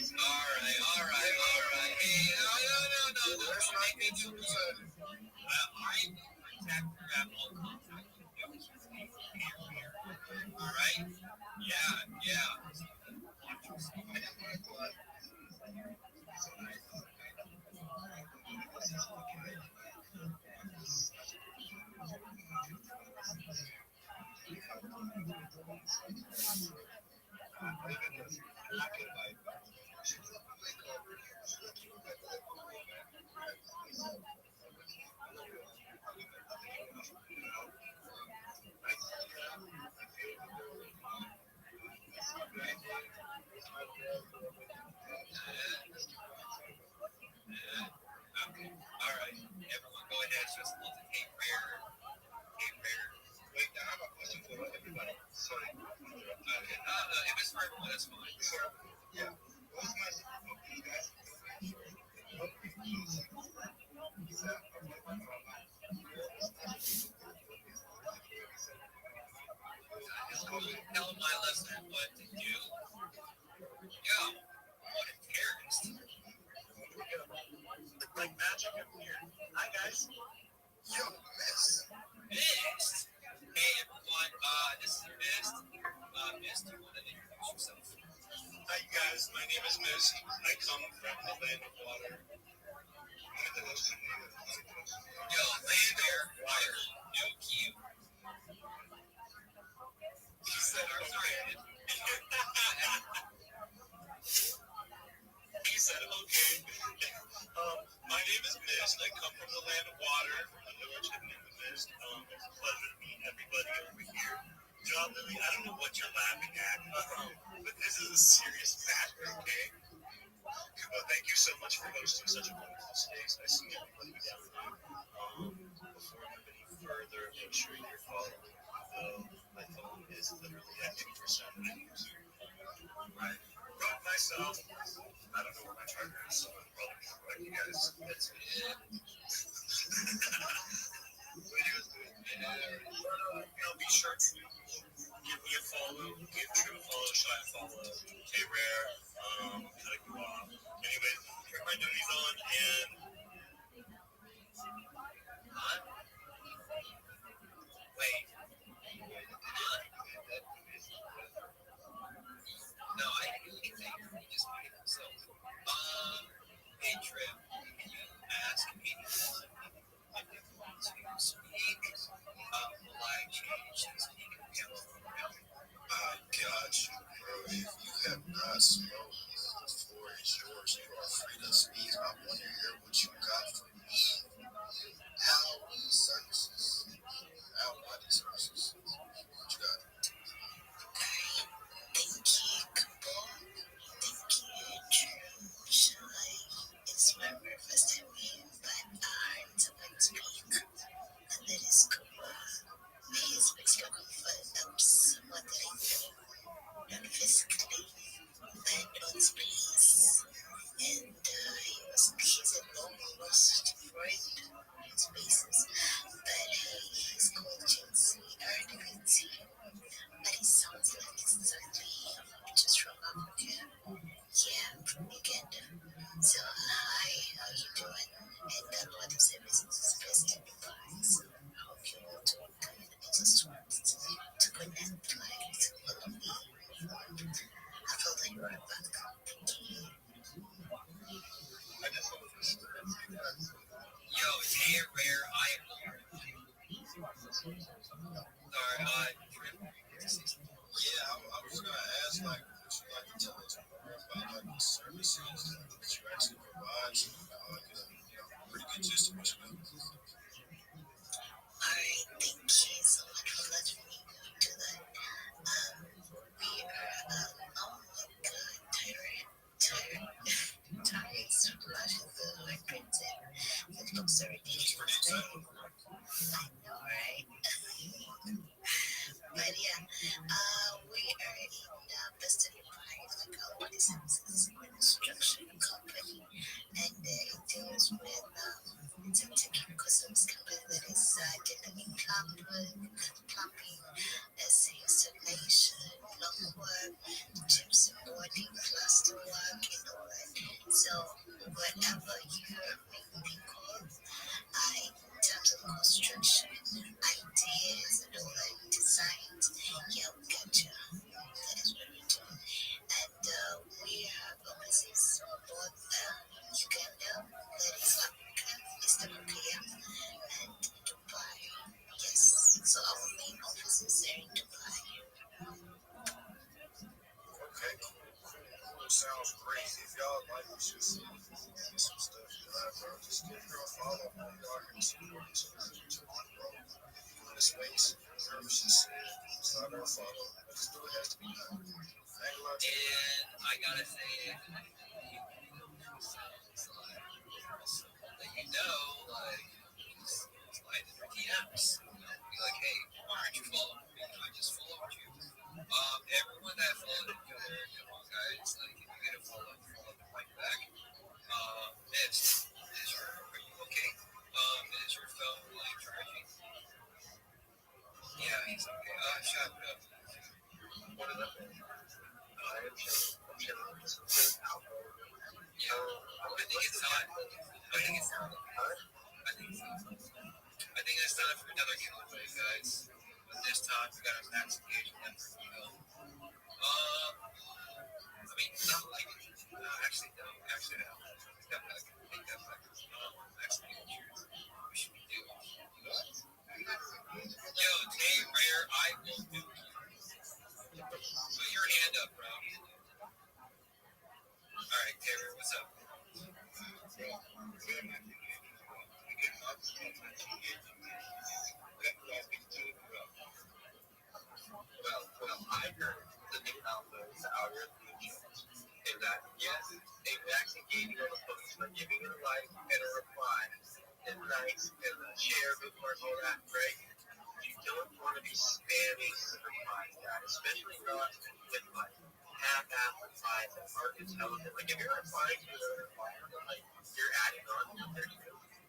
All right. Hey, no. Don't make me too good. I protect her at all costs. I can do it. All right? Yeah. All right. Everyone go ahead. Just look at Cape Rare. Wait, I have a question for everybody. Sorry. If it's for everyone, that's fine. Yeah. What's my for you guys? Tell my listener what to do. Yo, what a terrorist. Like magic up here. Hi, guys. Yo, Mist. Hey, everyone. This is Mist. Mist, do you want to introduce yourself? Hi, guys. My name is Mist. I come from the land of water. Yo, land air, fire, no cue. He said, sorry. He said, okay. My name is Mist. I come from the land of water, from the origin of the Mist. It's a pleasure to meet everybody over here. John Lily, I don't know what you're laughing at, but this is a serious matter, okay? Well, thank you so much for hosting such a wonderful space. I see everybody down there. Before I move any further, make sure you're following, though my phone is literally at 2%. Right. Brought myself. I don't know where my charger is, so I'm probably correct you guys. That's it. Video's good. Be sure to give me a follow, give True a follow, Shy a follow, Hey Rare, cut you off. Anyway, turn my duties on and. Huh? Wait. Huh? No, I didn't do anything. He just made himself. Hey Trip, can you ask me rare eyeball. Sorry, Yeah, I was gonna ask, like, would you like to tell us more about like the services that you actually provide? So, like, pretty good gist of what you do. Alright, thank you so much for letting me do that. We are, oh my god, Tyrese flashing through my printing. It looks so ridiculous. I know, right? But yeah, we are in Boston Pride, like what is it? It's a construction company, and it deals with it's a technical customs company that is dealing plumbing, installation, block work, gypsum boarding, plaster work, and all that. So whatever you may think of, in terms of construction, ideas and all that designs, yeah, we got you. That is what we do. And we have offices both Uganda, that is Africa, East Africa, and Dubai. Yes, so our main office is there in Dubai. Okay, cool. Sounds great. If y'all like to see some stuff you have, bro, just give her a follow. Y'all can support each other to grow in the space. Whatever she said, start her a follow. Just do it has to be done. and I gotta say, that like, slide in their DMs. Be like, hey, why aren't you following me? I just followed you. Everyone that followed you, come on, guys. Like, if you get a follow them right back. Are you okay? Is your phone like charging? Yeah, he's okay. Shut up. What is up? I'm chilling. Yeah, I think it's time. I think it's time for another giveaway, guys. But this time we got a max engagement for you. I mean, not like actually no. Take that back. Actually, we should be doing. Yo, Tay Rare, I will do. Put your hand up, bro. All right, Taylor, what's up? Well, I heard the new album is out here and that yes, they actually gave you all the posts for giving it a like and a reply and likes and a share before all that, right? You don't want to be spamming replies, guys, especially not with like half-ass replies that aren't intelligent. Like if you're replying to a reply, like you're adding on to their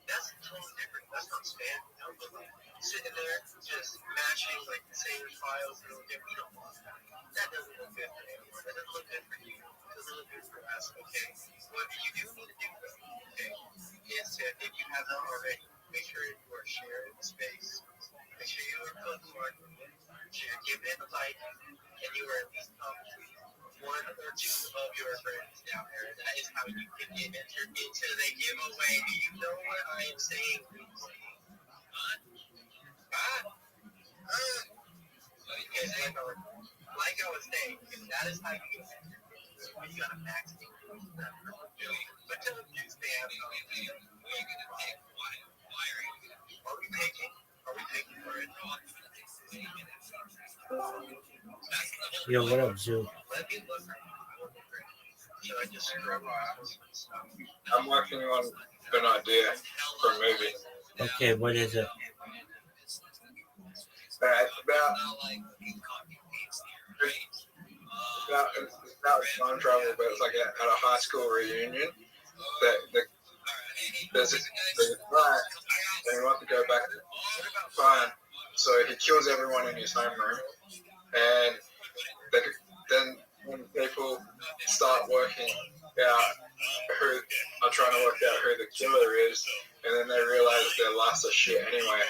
that's totally different. That's not spam, but like sitting there just mashing like the same files and you don't want that. That doesn't look good for anyone. That doesn't look good for you. It doesn't look good for us, okay? What you do need to do, okay, is if you have not already, make sure you are sharing the space. Make sure you are bookmark, give it a like, and you are at least one or two of your friends down there. And that is how you can get entered into the giveaway. Do you know what I am saying? Okay, like I was saying, that is how you get entered. You got a max increase. But don't do spam. What are you going to pick? Why are you going to pick? Are we picking? For it? Yo, what up, Zoo? Let me look. Should I just scrub my eyes? I'm working on an idea for a movie. Okay, what is it? It's about time travel, but it's like at a high school reunion. There's a guy and he wants to go back to time, so he kills everyone in his homeroom, and then when people start working out are trying to work out who the killer is, and then they realize their lives are shit anyway.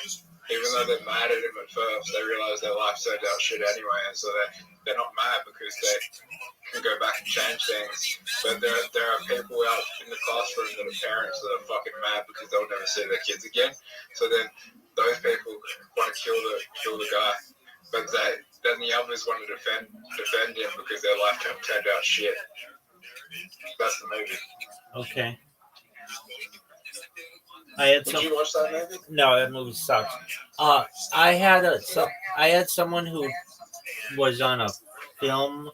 Even though they're mad at him at first, they realize their life turned out shit anyway, and so they're not mad because can go back and change things. But there are people out in the classroom that are parents that are fucking mad because they'll never see their kids again. So then those people want to kill the guy, but then the others want to defend him because their life turned out shit. That's the movie. Okay. Did you watch that movie? No, that movie sucks. I had someone who was on a film,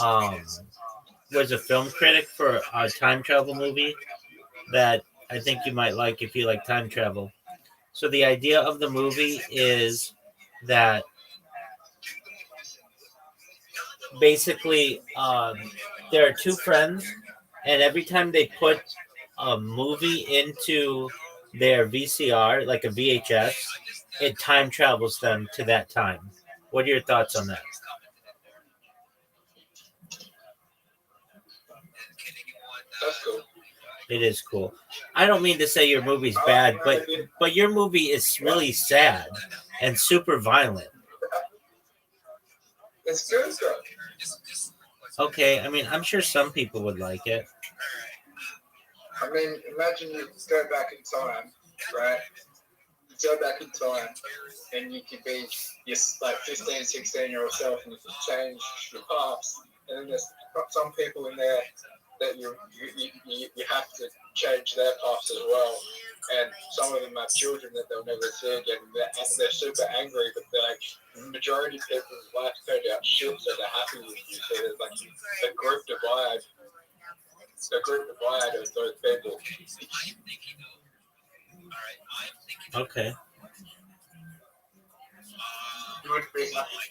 was a film critic for a time travel movie that I think you might like if you like time travel. So the idea of the movie is that basically there are two friends, and every time they put a movie into their VCR, like a VHS, it time travels them to that time. What are your thoughts on that? That's cool. It is cool. I don't mean to say your movie's bad, but your movie is really sad and super violent. It's good though. Okay, I mean, I'm sure some people would like it. I mean, imagine you go back in time, right? You go back in time, and you could be your like 15, 16-year-old self, and you can change your past. And then there's some people in there that you have to change their past as well. And some of them have children that they'll never see again. They're super angry, but they're like, the majority of people's life turned out shit, so they're happy with you. So there's like a group divide. A group divide of those people. Okay.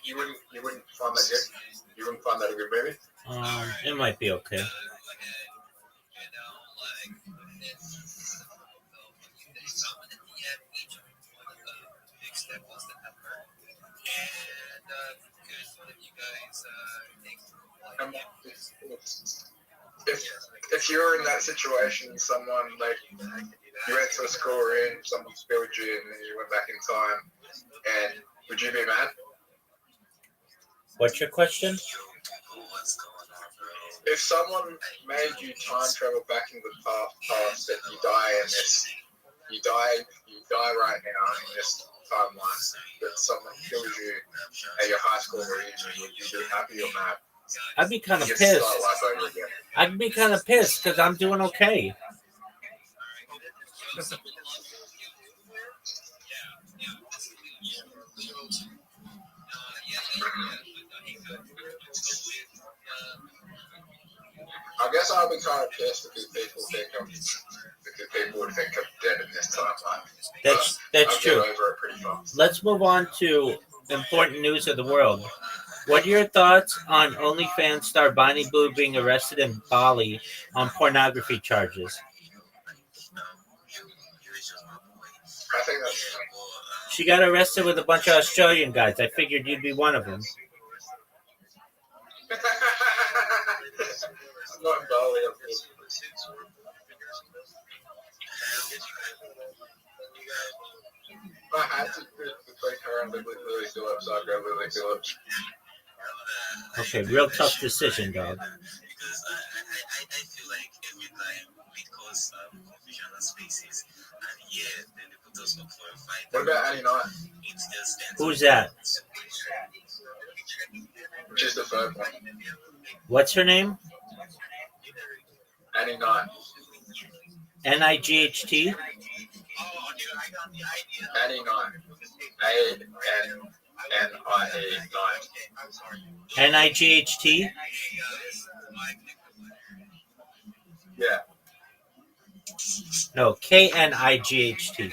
You wouldn't find that good. You wouldn't find that a good movie. It might be okay. If you're in that situation, someone like you went to a schoolroom, someone spilled you, and then you went back in time, and would you be mad? What's your question? If someone made you time travel back in the past, and you die in this, you die right now in this timeline, that someone kills you at your high school reunion, would you be happy or mad? I'd be kind of pissed. I'd be kind of pissed because I'm doing okay. I guess I'll be kind of pissed because people would think I'm dead in this timeline. That's true. Get over it pretty fast. Let's move on to important news of the world. What are your thoughts on OnlyFans star Bonnie Boo being arrested in Bali on pornography charges? I think that's She got arrested with a bunch of Australian guys. I figured you'd be one of them. I'm not in Bali. I had to between her and Lily Phillips, so I'll go Lily Phillips. Okay, real tough decision, dog. Because I feel like every time we cause confusion and spaces, and then they put us up for a fight. What about Annie Knight? Who's that? Just the third one. What's her name? Annie Knight. N-I-G-H-T? Annie Knight. A-N-N-I-E Knight. N-I-G-H-T? Yeah. No, K-N-I-G-H-T.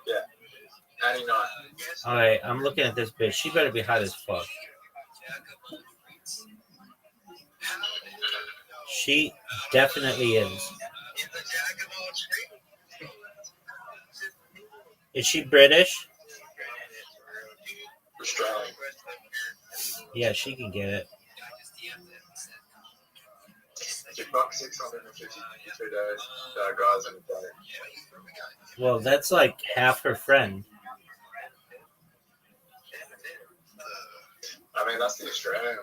Yeah. Annie Knight. Alright, I'm looking at this bitch. She better be hot as fuck. She definitely is. Is she British? Australian. Yeah, she can get it. She fucked 652 guys in a day. Well, that's like half her friend. I mean, that's the Australian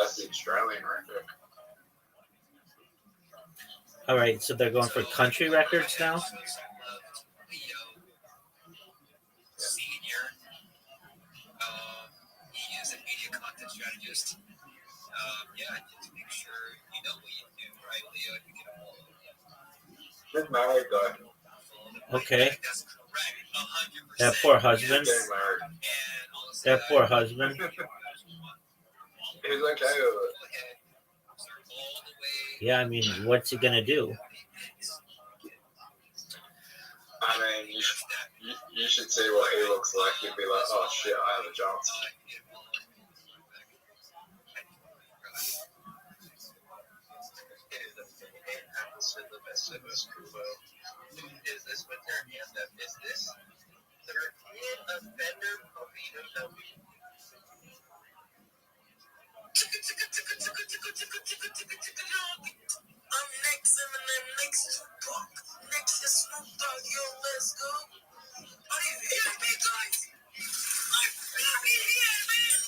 That's the Australian record. All right, so they're going for country records now. Senior. He is a media content strategist. Just make sure you know what you do, right, Leo? You get a follow. She's married though. Okay. That's correct. 100%. That poor husband. Getting married. That poor husband. He's okay with it. Yeah, I mean, what's he gonna do? I mean, you should see what he looks like. You'd be like, oh shit, I have a chance. Is this what their hand up? Is this their hand offender puppy to puppy? I'm next, Eminem, next Tupac, next to Snoop Dogg, yo, let's go. Are you here, me, guys? I'm Rabbi here, man.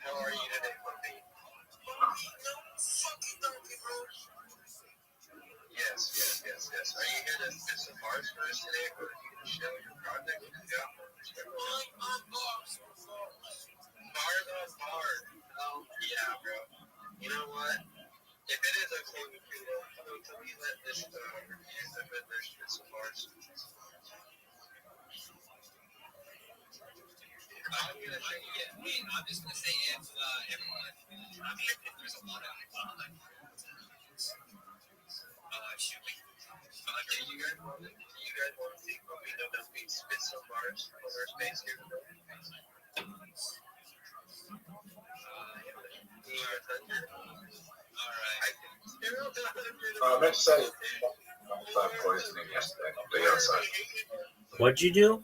How are you today, puppy? No fucking donkey, bro. Yes. Are you here to spit some bars for us today, or are you to show your project? Bars on bars. Oh, yeah, bro. You know what? If it is okay with you, can we let this review the vendors spit some bars? I'm gonna say I'm just gonna say if everyone. I mean, if there's a lot of should we? Do you guys want to see what we know that we spit some bars on our space here? I meant to say, I poisoning yesterday on the outside. What'd you do?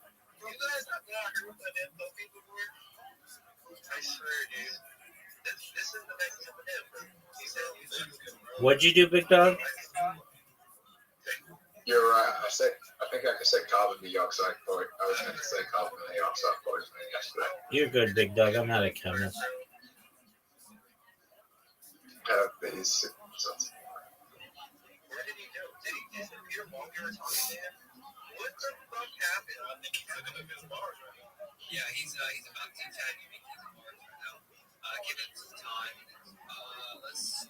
I swear, dude. This is the next M&M. What'd you do, big dog? You're right. I think I said carbon dioxide poisoning. I was meant to say carbon dioxide poisoning yesterday. You're good, big dog. I'm not a chemist. Have these symptoms. Where did he go? Did he disappear while we were talking to him? What the fuck happened? I think he's cooking up his bars right now. Yeah, he's about to tag you making his bars right now. Give it some time. Let's see.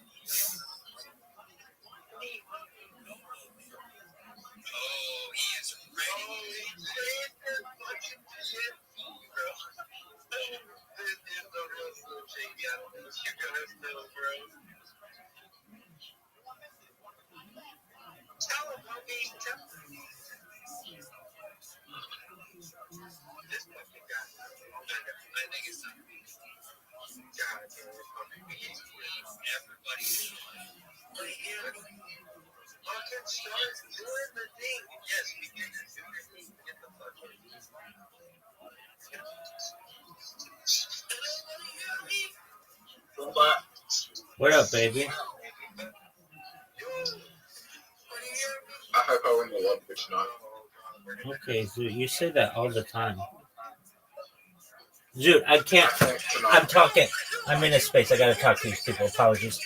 Oh, he is ready. Oh, he's saying this fucking shit, bro. This is the real Slim Shady. I don't know what you guys know, bro. Tell him, homie. Tell him. This fucking guy. I think it's time. God, we need to win. Everybody. Fucking start doing the thing. Yes, we can do the thing. Get the fuck out. What up, baby? I hope I win the lottery tonight. Okay, Zoot, you say that all the time. Zoot, I can't. I'm talking. I'm in a space. I gotta talk to these people. Apologies.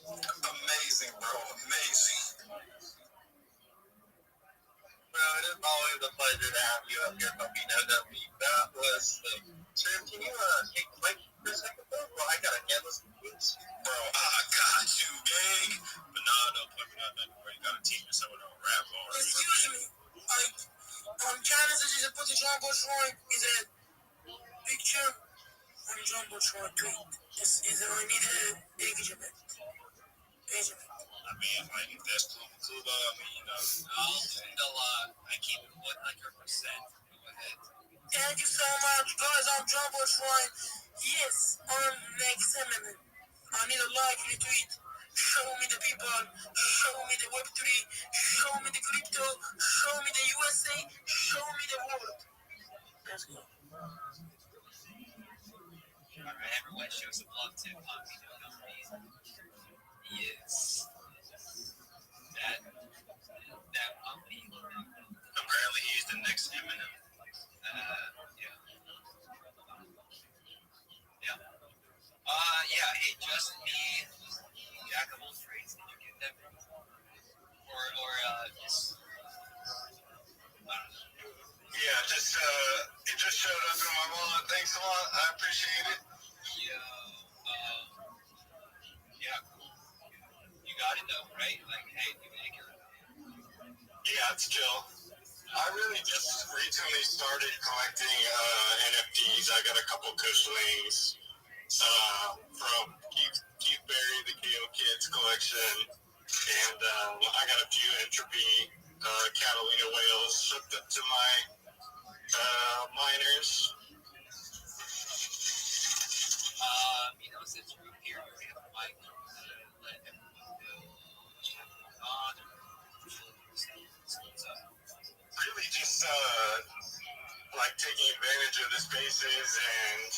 Amazing, bro. Amazing. Well, it is always a pleasure to have you up here, Puppy. That was Tim, can you take the mic for a second, though? I got a endless boots. Bro, I got you, gang. But nah, don't put me on nothing where you got a team and someone on rap or Excuse me. China's just put the Jumbotron is a picture on the Jumbotron tweet. Is it only needed Benjamin? I mean, like, if that's Kuba, I mean, you know. I keep it 100%. Go ahead. Thank you so much, guys. I'm Jumbotron. Yes, on next seminar. I need a like, retweet. Show me the people. Show me the Web3. Show me the crypto. Show me the USA. Show me the world. Let's go. Alright, everyone show some love to Poppy Companies. Yes. That Poppy. Apparently, he's the next Eminem. Yeah, hey, just me, jack of all trades, did you get them? Just, I don't know. Yeah, it just showed up in my wallet. Thanks a lot. I appreciate it. Yeah, cool. You got it though, right? Like, hey, you make it. Yeah, it's chill. I really just recently started collecting NFTs. I got a couple Kushlings from Keith Berry, the KO Kids collection, and I got a few Entropy Catalina whales hooked up to my miners. Since you're here, you're going to have a mic. Let everyone know what's happening on. Really just like taking advantage of the spaces and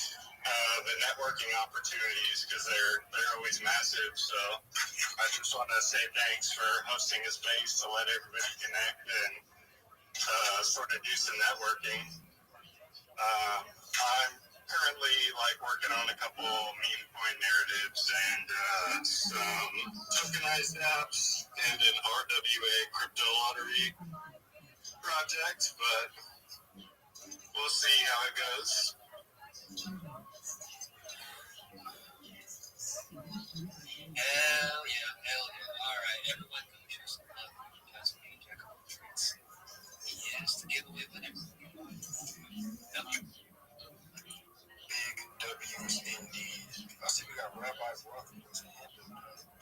the networking opportunities because they're always massive. So I just want to say thanks for hosting a space to let everybody connect and sort of do some networking. I'm currently working on a couple meme coin narratives and some tokenized apps and an RWA crypto lottery project, but we'll see how it goes. Hell yeah. Alright, everyone go share some love. Just me, jack of all trades. Yes, the giveaway winner. Big W's indeed. I see we got Rabbi Rothschild. I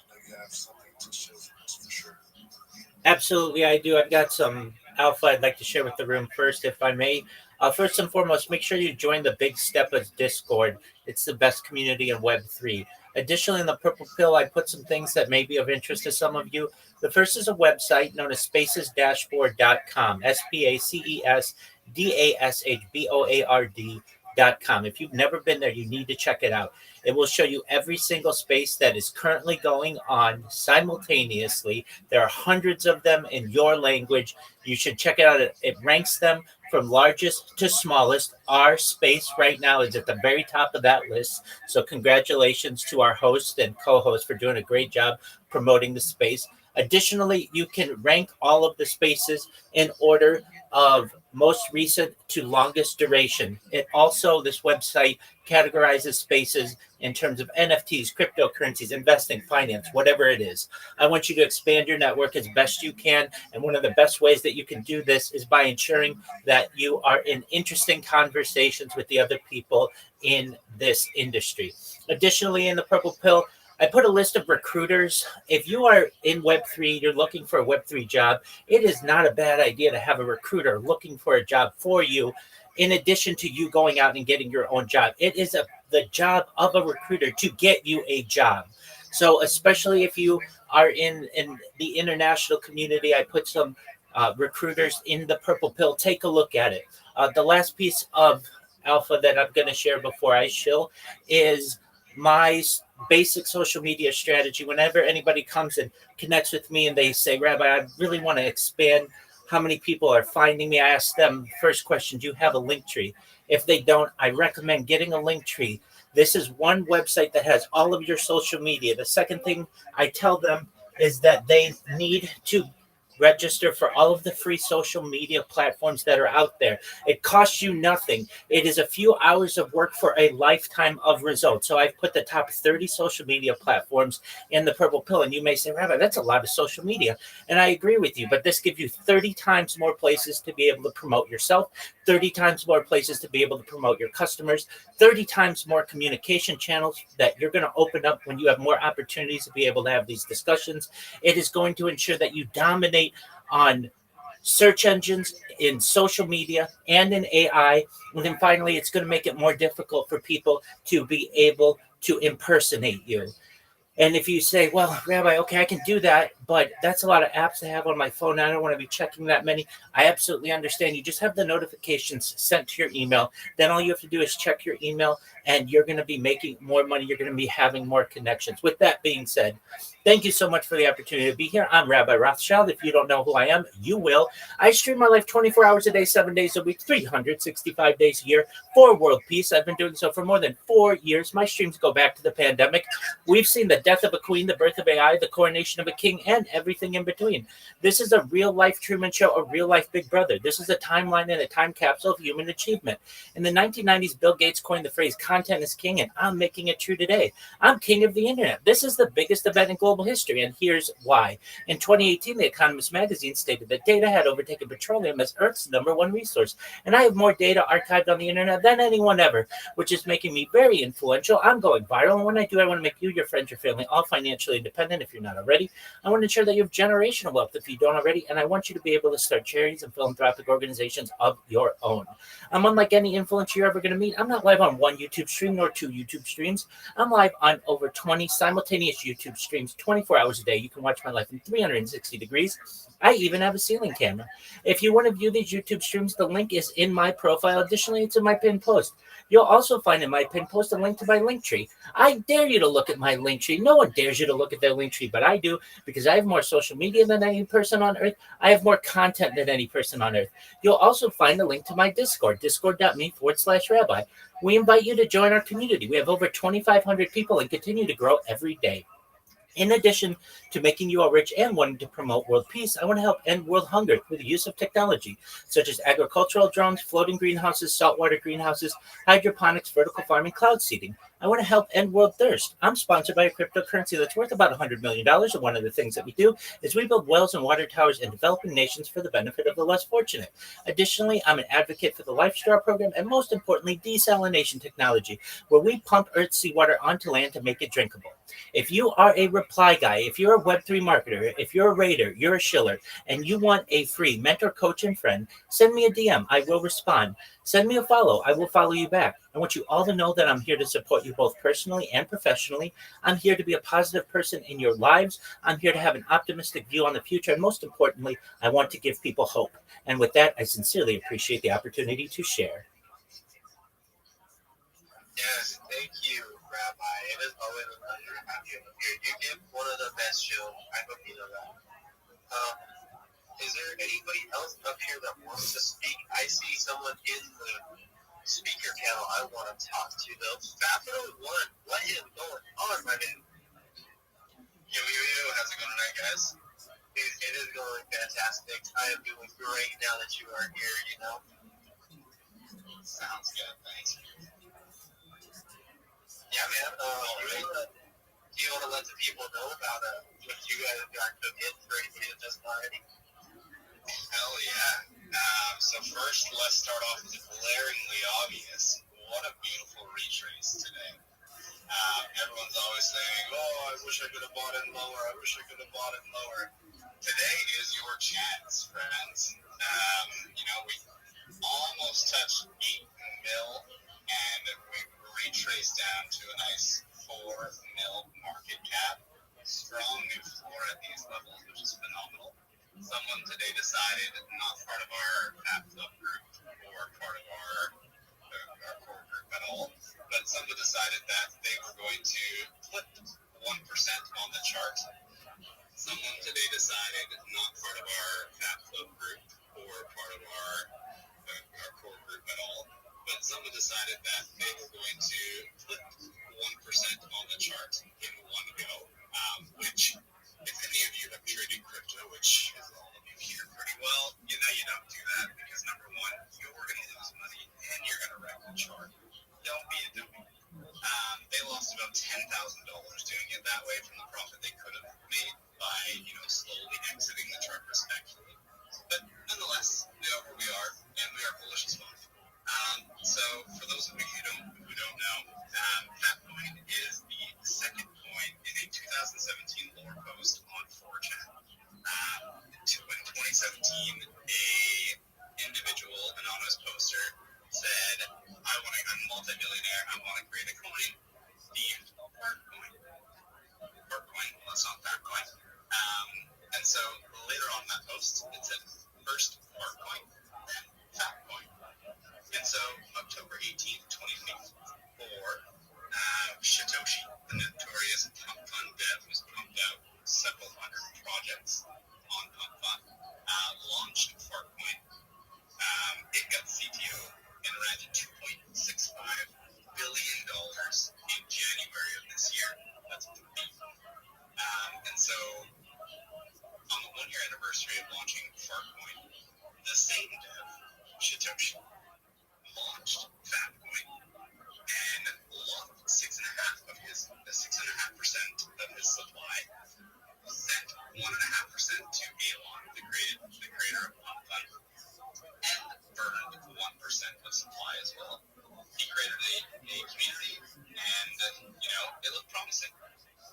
know you have something to show for us for sure. Absolutely, I do. I've got some alpha I'd like to share with the room first, if I may. First and foremost, make sure you join the Big Steppers Discord. It's the best community in Web3. Additionally, in the Purple Pill, I put some things that may be of interest to some of you. The first is a website known as spacesdashboard.com, spacesdashboard.com. If you've never been there, you need to check it out. It will show you every single space that is currently going on simultaneously. There are hundreds of them in your language. You should check it out. It ranks them from largest to smallest. Our space right now is at the very top of that list. So congratulations to our host and co-host for doing a great job promoting the space. Additionally, you can rank all of the spaces in order of most recent to longest duration. It also, this website categorizes spaces in terms of NFTs, cryptocurrencies, investing, finance, whatever it is. I want you to expand your network as best you can. And one of the best ways that you can do this is by ensuring that you are in interesting conversations with the other people in this industry. Additionally, in the Purple Pill, I put a list of recruiters. If you are in Web3, you're looking for a Web3 job, it is not a bad idea to have a recruiter looking for a job for you, in addition to you going out and getting your own job. It is the job of a recruiter to get you a job. So especially if you are in the international community, I put some recruiters in the Purple Pill. Take a look at it. The last piece of alpha that I'm going to share before I shill is my basic social media strategy. Whenever anybody comes and connects with me and they say, Rabbi, I really want to expand how many people are finding me, I ask them, first question, do you have a link tree? If they don't, I recommend getting a link tree. This is one website that has all of your social media. The second thing I tell them is that they need to register for all of the free social media platforms that are out there. It costs you nothing. It is a few hours of work for a lifetime of results. So I've put the top 30 social media platforms in the purple pill. And you may say, Rabbi, that's a lot of social media. And I agree with you, but this gives you 30 times more places to be able to promote yourself, 30 times more places to be able to promote your customers, 30 times more communication channels that you're going to open up when you have more opportunities to be able to have these discussions. It is going to ensure that you dominate on search engines, in social media, and in AI. And then finally, it's going to make it more difficult for people to be able to impersonate you. And if you say, well, Rabbi, okay, I can do that, but that's a lot of apps I have on my phone. I don't want to be checking that many. I absolutely understand. You just have the notifications sent to your email. Then all you have to do is check your email, and you're going to be making more money. You're going to be having more connections. With that being said, thank you so much for the opportunity to be here. I'm Rabbi Rothschild. If you don't know who I am, you will. I stream my life 24 hours a day, 7 days a week, 365 days a year for world peace. I've been doing so for more than 4 years. My streams go back to the pandemic. We've seen the death of a queen, the birth of AI, the coronation of a king, and everything in between. This is a real life Truman Show, a real life Big Brother. This is a timeline and a time capsule of human achievement. In the 1990s, Bill Gates coined the phrase content is king, and I'm making it true today. I'm king of the internet. This is the biggest event in global history, and here's why. In 2018, The Economist magazine stated that data had overtaken petroleum as Earth's #1 resource, and I have more data archived on the internet than anyone ever, which is making me very influential. I'm going viral, and when I do, I want to make you, your friends, your family, all financially independent if you're not already. I want to ensure that you have generational wealth if you don't already, and I want you to be able to start charities and philanthropic organizations of your own. I'm unlike any influencer you're ever going to meet. I'm not live on one YouTube stream nor 2 YouTube streams. I'm live on over 20 simultaneous YouTube streams 24 hours a day. You can watch my life in 360 degrees. I even have a ceiling camera. If you want to view these YouTube streams, the link is in my profile. Additionally, it's in my pinned post. You'll also find in my pinned post a link to my link tree. I dare you to look at my link tree. No one dares you to look at their link tree, but I do, because I have more social media than any person on earth. I have more content than any person on earth. You'll also find a link to my Discord, discord.me/rabbi. We invite you to join our community. We have over 2,500 people and continue to grow every day. In addition to making you all rich and wanting to promote world peace, I want to help end world hunger through the use of technology, such as agricultural drones, floating greenhouses, saltwater greenhouses, hydroponics, vertical farming, cloud seeding. I want to help end world thirst. I'm sponsored by a cryptocurrency that's worth about $100 million, and one of the things that we do is we build wells and water towers in developing nations for the benefit of the less fortunate. Additionally, I'm an advocate for the Life Straw program, and most importantly, desalination technology, where we pump Earth's seawater onto land to make it drinkable. If you are a reply guy, if you're a Web3 marketer, if you're a raider, you're a shiller, and you want a free mentor, coach, and friend, send me a DM. I will respond. Send me a follow. I will follow you back. I want you all to know that I'm here to support you both personally and professionally. I'm here to be a positive person in your lives. I'm here to have an optimistic view on the future. And most importantly, I want to give people hope. And with that, I sincerely appreciate the opportunity to share. Yes, thank you, Rabbi. It is always a pleasure to have you here. You give one of the best shows. I hope you know that. Is there anybody else up here that wants to speak? I see someone in the speaker panel I want to talk to, though. Fabro1, what is going on, my dude? Yo, how's it going tonight, guys? It is going fantastic. I am doing great now that you are here, you know? Sounds good, thanks. Yeah, man. Do you want to let the people know about what you guys got cooking for anybody that doesn't already? Hell yeah. So first, let's start off with the glaringly obvious. What a beautiful retrace today. Everyone's always saying, oh, I wish I could have bought it lower. I wish I could have bought it lower. Today is your chance, friends. We almost touched 8 mil, and we retraced down to a nice 4 mil market cap. Strong new floor at these levels, which is phenomenal. Someone today decided, not part of our app club group or part of our core group at all, but someone decided that they were going to flip 1% on the chart. Someone today decided, not part of our app club group or part of our core group at all, but someone decided that they were going to flip 1% on the chart in one go, which, if any of you have traded crypto, which is all of you, Well, you know you don't do that because number one, you're going to lose money and you're going to wreck the chart. Don't be a dummy. They lost about $10,000 doing it that way from the profit they could have made by, slowly exiting the chart respectfully. But nonetheless, we are where we are, and we are bullish as well. So for those of you who don't know, Fatcoin is the second coin in a 2017 lore post on 4chan. In 2017, a individual anonymous poster said, I'm a multi-millionaire, I want to create a coin themed Fartcoin. Fartcoin, well, it's not Fatcoin. And so later on in that post, it said first Fartcoin, then Fatcoin. And so October 18th, 2024, Satoshi, the notorious Pump Fund dev who's pumped out several hundred projects on Pump Fund, launched Fartcoin. It got CTO and ran to $2.65 billion in January of this year. That's the beat. And so on the 1-year anniversary of launching Fartcoin, the same dev, Satoshi, launched Fatcoin and locked 6.5% of his supply, sent 1.5% to Elon, the creator of Pump Fund, and burned 1% of supply as well. He created a community, and it looked promising.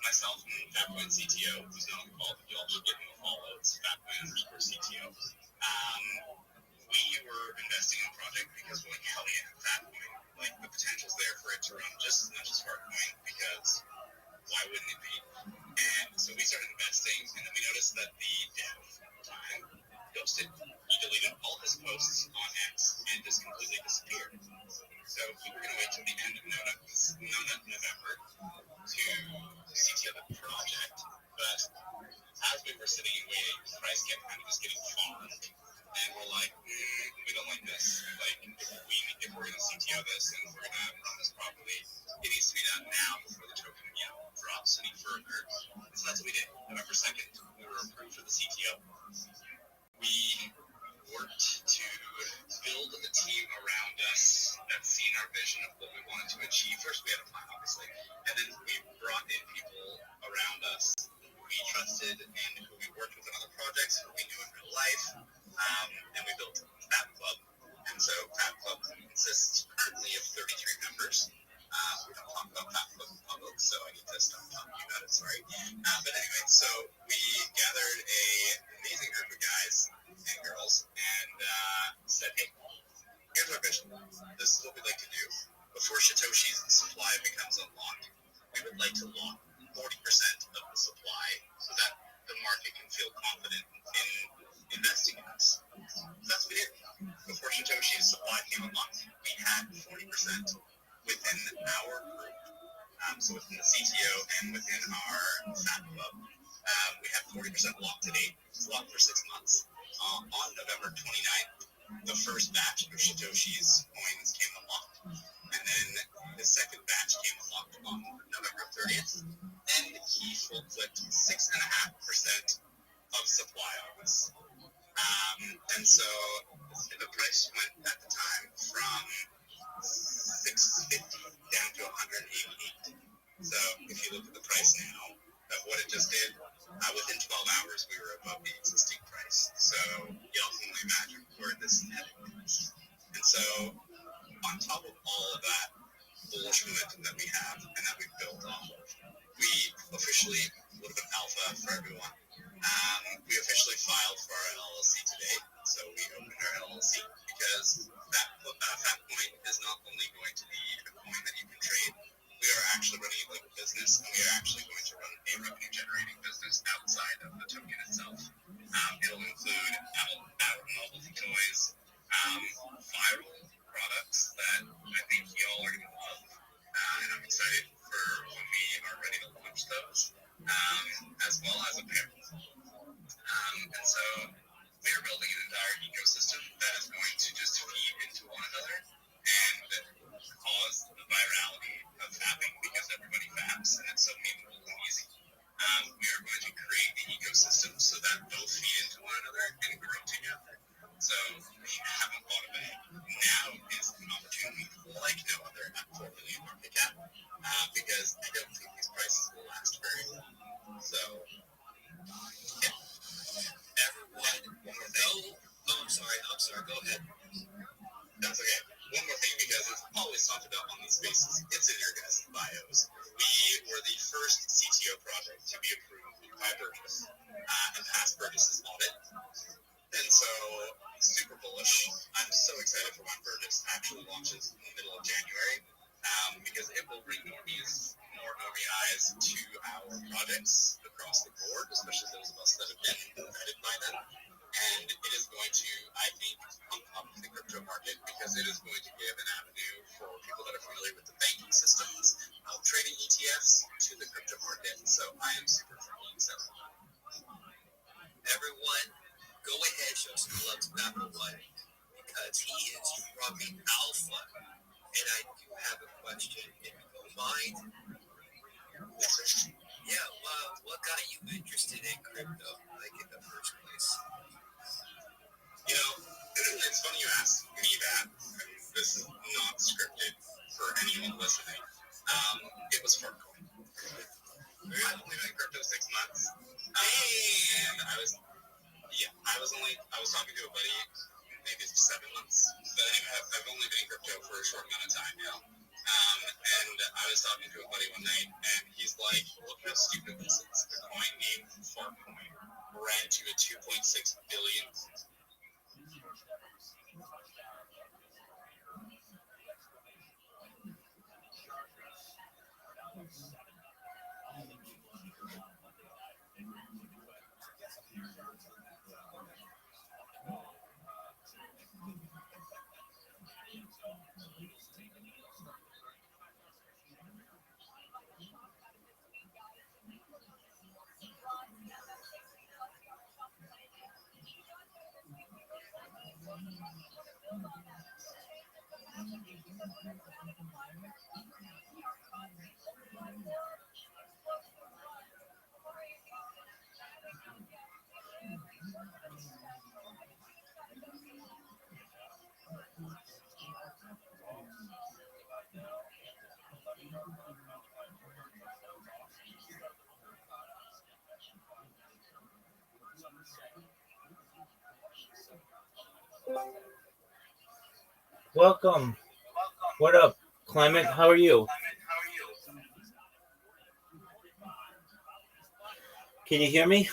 Myself and Fatcoin CTO, who's not on the call, but you all should give him a follow. It's Fatcoin_CTO. We were investing in the project because we're like, hell yeah, Fatcoin. Like, the potential's there for it to run just as much as Fartcoin, because why wouldn't it be? And so we started investing, and then we noticed that the dev time ghosted. He deleted all his posts on X and just completely disappeared. So we were going to wait till the end of November to CTO the project, but as we were sitting and waiting, the price kept kind of just getting farmed. And we're like, we don't like this. Like, if we're going to CTO this and if we're going to run this properly, it needs to be done now before the token, drops any further. And so that's what we did. November 2nd, we were approved for the CTO. We worked to build a team around us that's seen our vision of what we wanted to achieve. First, we had a plan, obviously. And then we brought in people around us who we trusted and who we worked with on other projects, who we knew in real life. And we built Fat Club. And so Fat Club consists currently of 33 members. We don't talk about Fat Club in public, so I need to stop talking about it, sorry. But anyway, so we gathered an amazing group of guys and girls and said, hey, here's our vision. This is what we'd like to do. Before Satoshi's supply becomes unlocked, we would like to lock 40% of the supply so that the market can feel confident in investing in us. So that's what we did. Before Satoshi's supply came unlocked, we had 40% within our group. So within the CTO and within our Fat Club, we have 40% locked to date. It's locked for 6 months. On November 29th, the first batch of Satoshi's coins came unlocked. And then the second batch came unlocked on November 30th. And he full flipped 6.5% of supply on us. And so the price went at the time from $650 down to $188. So if you look at the price now of what it just did, within 12 hours we were above the existing price. So y'all can only imagine where this is heading. And so on top of all of that bullish momentum that we have and that we've built off of, we officially, a little bit alpha for everyone, we officially filed for our LLC today. So we opened our LLC because Fatcoin is not only going to be a coin that you can trade, we are actually running a legal business, and we are actually going to run a revenue-generating business outside of the token itself. It'll include novelty toys, viral products that I think y'all are going to love, and I'm excited for when we are ready to launch those, as well as apparel. And so we are building an entire ecosystem that is going to just feed into one another and cause the virality of fapping, because everybody faps and it's so memeable haven't thought of it. Now is an opportunity like no other at 4 million market cap, because I don't think these prices will last very long. So, yeah. Everyone, one more thing. Oh, I'm sorry. Go ahead. That's okay. One more thing, because it's always talked about on these spaces. It's in your guys' bios. We were the first CTO project to be approved by Burgess and pass Burgess's audit. And so, super bullish. I'm so excited for when Burgess actually launches in the middle of January, because it will bring more normie eyes to our projects across the board, especially those of us that have been vetted by them. And it is going to, I think, pump up the crypto market, because it is going to give an avenue for people that are familiar with the banking systems of trading ETFs to the crypto market. So I am super excited. Everyone, go ahead, show some love to Battle White, because he is Rabbi Alpha. And I do have a question, if you don't mind. Yeah, what got you interested in crypto, like in the first place? You know, it's funny you ask me that. This is not scripted for anyone listening. It was Farcoin. I've only been in crypto 6 months. And I was talking to a buddy, maybe 7 months. But anyway, I've only been in crypto for a short amount of time now. And I was talking to a buddy one night, and he's like, look how stupid this is. The coin named Farcoin ran to a 2.6 billion. Welcome. What up, Clement? How are you? Can you hear me?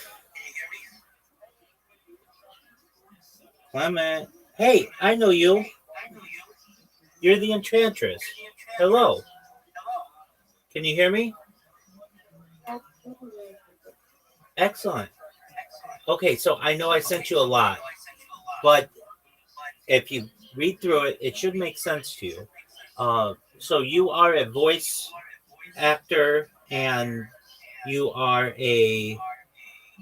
Clement. Hey, I know you. You're the Enchantress. Hello. Can you hear me? Excellent. Okay, so I know I sent you a lot, but if you read through it, it should make sense to you. So you are a voice actor, and you are a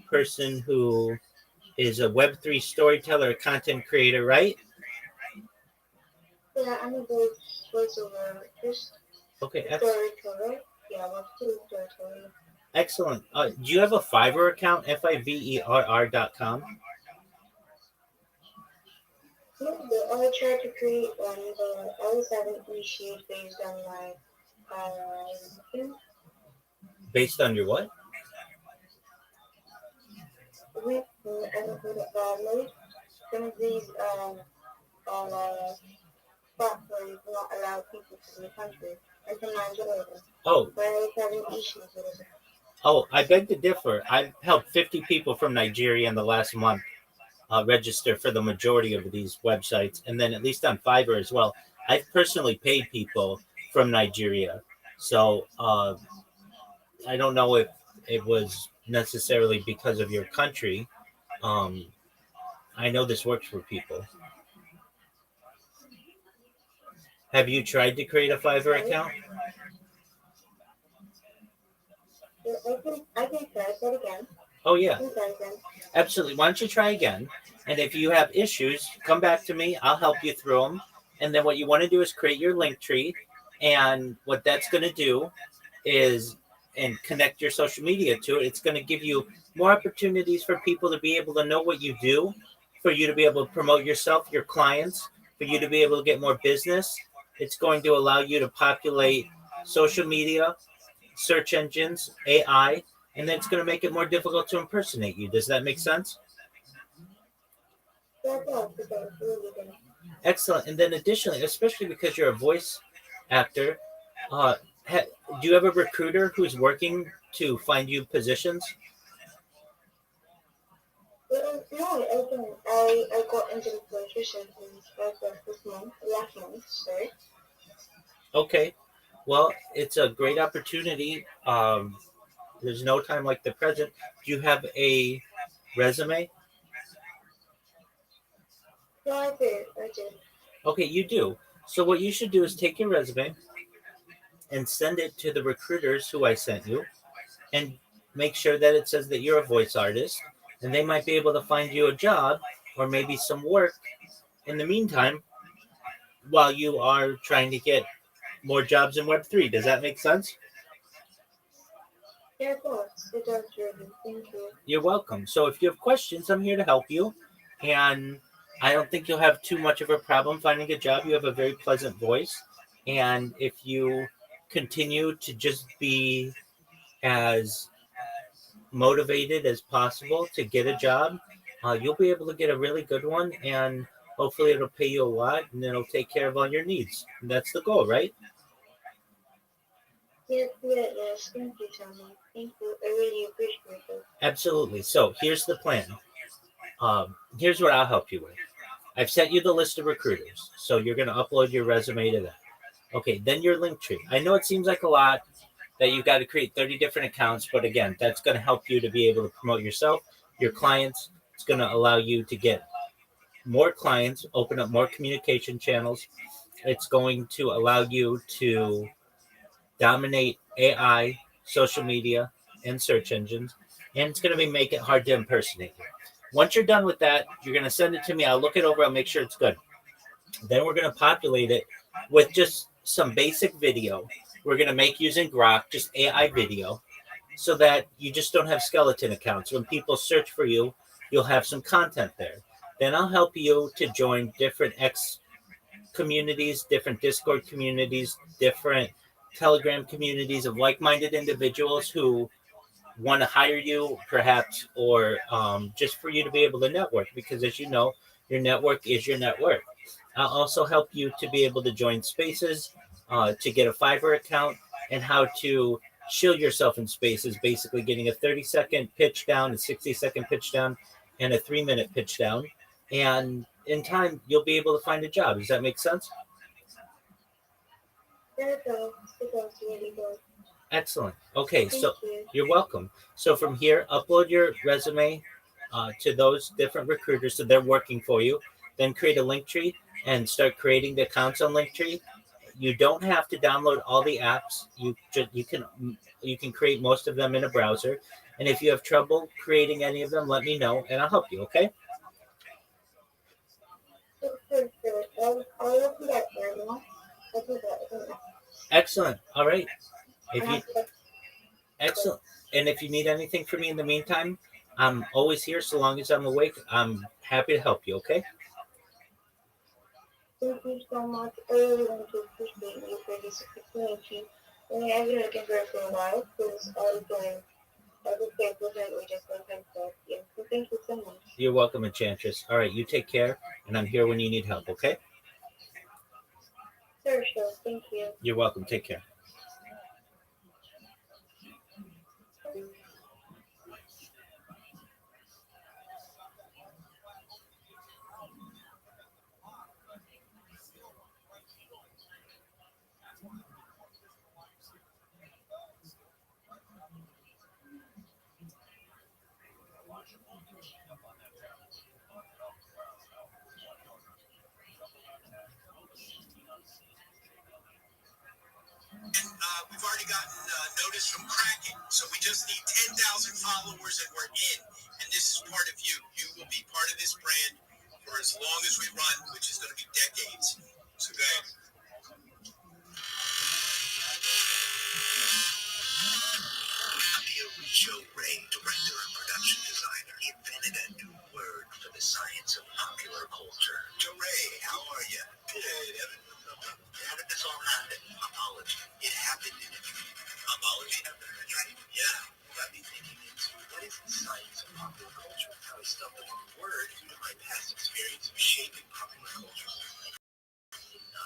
person who is a Web3 storyteller, content creator, right? Yeah, I'm a voiceover artist. Okay, Storyteller. Yeah, Web3 storyteller. excellent. Do you have a Fiverr account? Fiverr.com? No, but I tried to create one, but I always have an issue based on my Based on your what? with I don't put it badly. Some of these platforms will not allow people to the country and from Nigeria. Oh. But I was having issues with it. Oh, I beg to differ. I've helped 50 people from Nigeria in the last month register for the majority of these websites. And then at least on Fiverr as well, I've personally paid people from Nigeria. So I don't know if it was necessarily because of your country. I know this works for people. Have you tried to create a Fiverr account? I can try that again. Oh, yeah. Absolutely. Why don't you try again? And if you have issues, come back to me. I'll help you through them. And then what you want to do is create your link tree. And what that's going to do is, and connect your social media to it, it's going to give you more opportunities for people to be able to know what you do for you to be able to promote yourself, your clients, for you to be able to get more business. It's going to allow you to populate social media, search engines, AI, and then it's going to make it more difficult to impersonate you. Does that make sense? Yeah, it does, really does. Excellent. And then additionally, especially because you're a voice actor, uh, do you have a recruiter who's working to find you positions? No, I don't. I got into the position this month, last month, sorry. Okay. Well, it's a great opportunity. There's no time like the present. Do you have a resume? Yeah, I did. Okay, you do. So what you should do is take your resume and send it to the recruiters who I sent you and make sure that it says that you're a voice artist and they might be able to find you a job or maybe some work in the meantime while you are trying to get more jobs in Web3. Does that make sense? Yeah, it does. It does, really. Thank you. You're welcome. So if you have questions, I'm here to help you. And I don't think you'll have too much of a problem finding a job. You have a very pleasant voice. And if you continue to just be as motivated as possible to get a job, you'll be able to get a really good one. And hopefully it'll pay you a lot and it'll take care of all your needs. And that's the goal, right? Yes. Thank you, Tommy. Thank you. I really appreciate it. Absolutely. So here's the plan. Here's what I'll help you with. I've sent you the list of recruiters. So you're going to upload your resume to that. Okay, then your link tree. I know it seems like a lot that you've got to create 30 different accounts, but again, that's going to help you to be able to promote yourself, your clients. It's going to allow you to get more clients, open up more communication channels. It's going to allow you to dominate AI, social media, and search engines, and it's going to make it hard to impersonate you. Once you're done with that, you're going to send it to me. I'll look it over. I'll make sure it's good. Then we're going to populate it with just some basic video. We're going to make using Grok, just AI video, so that you just don't have skeleton accounts. When people search for you, you'll have some content there. Then I'll help you to join different X communities, different Discord communities, different Telegram communities of like-minded individuals who want to hire you, perhaps, or just for you to be able to network. Because as you know, your network is your net worth. I'll also help you to be able to join spaces, to get a Fiverr account, and how to shield yourself in spaces, basically getting a 30-second pitch down, a 60-second pitch down, and a 3-minute pitch down. And in time, you'll be able to find a job. Does that make sense? Yeah, it does. It does, really does. Excellent. Okay, Thank so you. you're welcome. So from here, upload your resume to those different recruiters so they're working for you. Then create a link tree and start creating the accounts on Linktree. You don't have to download all the apps. You can create most of them in a browser. And if you have trouble creating any of them, let me know and I'll help you. Okay? Sure. I'll do that right now. I'll do that. Excellent. All right. If I you have to. excellent. And if you need anything from me in the meantime, I'm always here so long as I'm awake. I'm happy to help you. Okay? Thank you so much. I really want to appreciate you for this opportunity. And I've been looking for it for a while because I was saying we just went and stuff. Yeah. So thank you so much. You're welcome, Enchantress. All right, you take care, and I'm here when you need help. Okay? Sure. Thank you. You're welcome. Take care. We've already gotten notice from Kraken, so we just need 10,000 followers and we're in. And this is part of you. You will be part of this brand for as long as we run, which is going to be decades. So go ahead. Joe Ray, director and production designer, invented a new word for the science of culture. Ray, how are you? Good, Evan. How did this all happen? Apology. It happened in a dream. Apology? Right? Yeah. Got me thinking into what is the science of popular culture? How I stumbled on the word due to my past experience of shaping popular culture.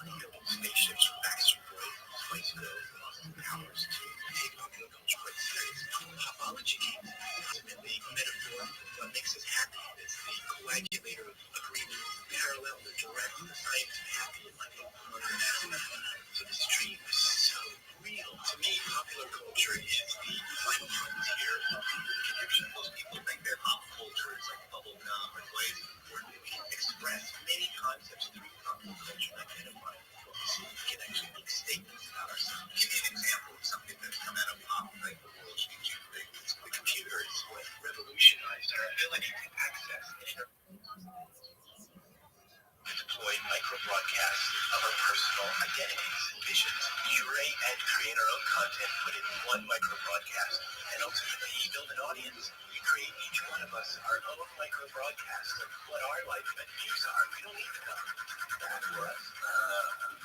Building spaceships from Backstreet Boys, Spice Girls, Austin Powers to take popular culture quite seriously. Topology is a metaphor for what makes us happy. It's the coagulator of agreement, parallel, the direct, the science of happiness, like so this dream is so real. To me, popular culture is the final frontier of human connection. Most people think that pop culture is like bubble gum or ways where we can express many concepts through popular culture and identify what we see. We can actually make statements about ourselves. Give me an example of something that's come out of pop, like the world's YouTube things. The computer is what revolutionized our ability to access and deploy micro-broadcasts of our personal identities and visions, curate and create our own content, put it in one micro-broadcast, and ultimately build an audience. We create each one of us our own micro-broadcast of what our life and views are. We don't need to know that for us.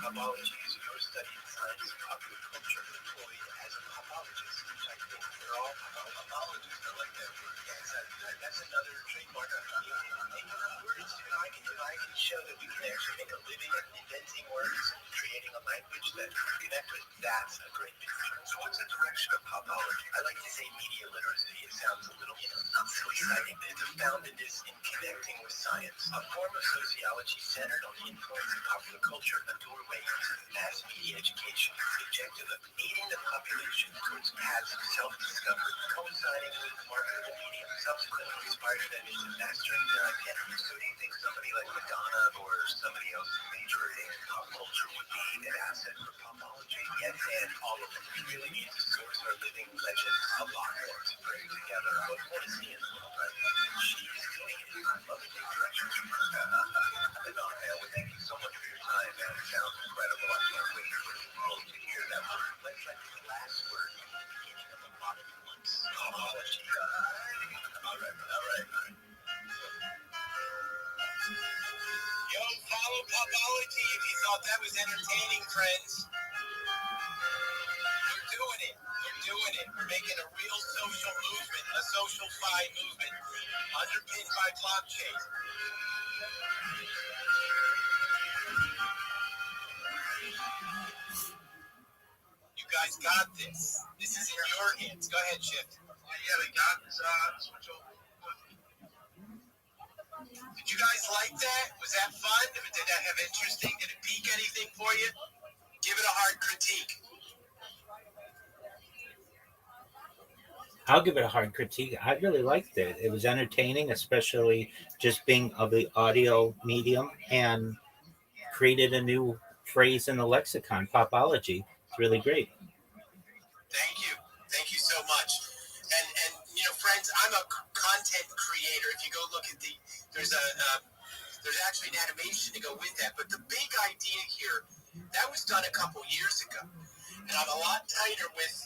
Topology is your study in science and popular culture deployed as a topologist, which I think they're all topologists. I like that word. Yes, that's another trademark. If I can show that we can actually make a living inventing words, creating a language that we connect with, that's a great picture. So what's the direction of popology? I like to say media literacy. It sounds a little, not so exciting. It's a foundedness in connecting with science, a form of sociology centered on the influence of popular culture, a doorway into mass media education, the objective of aiding the population towards paths of self-discovery, coinciding with marketable media, subsequently inspired them into mastering their identity. So do you think somebody like Madonna or somebody else majoring in pop culture would be an asset for popology? Yes, and all of them. We really need to source our living legends a lot more to bring together what is he in the world, right? She's doing it. I love the directions from her. Madonna, well, thank you so much for your time, man. It sounds incredible. I can't wait for the world to hear that word. Let's let the last word be the beginning of a lot of months. Popology. All right. Yo, follow Popology if you thought that was entertaining, friends. We're doing it. We're making a real social movement, a social fi movement, underpinned by blockchain. You guys got this. This is in your hands. Go ahead, Shift. Yeah, we got this. Switch over. Did you guys like that? Was that fun? Did that have interesting? Did it pique anything for you? Give it a hard critique. I'll give it a hard critique. I really liked it. It was entertaining, especially just being of the audio medium, and created a new phrase in the lexicon, popology. It's really great. Thank you so much. And friends, I'm a content creator. If you go look at there's actually an animation to go with that. But the big idea here, that was done a couple years ago. And I'm a lot tighter with,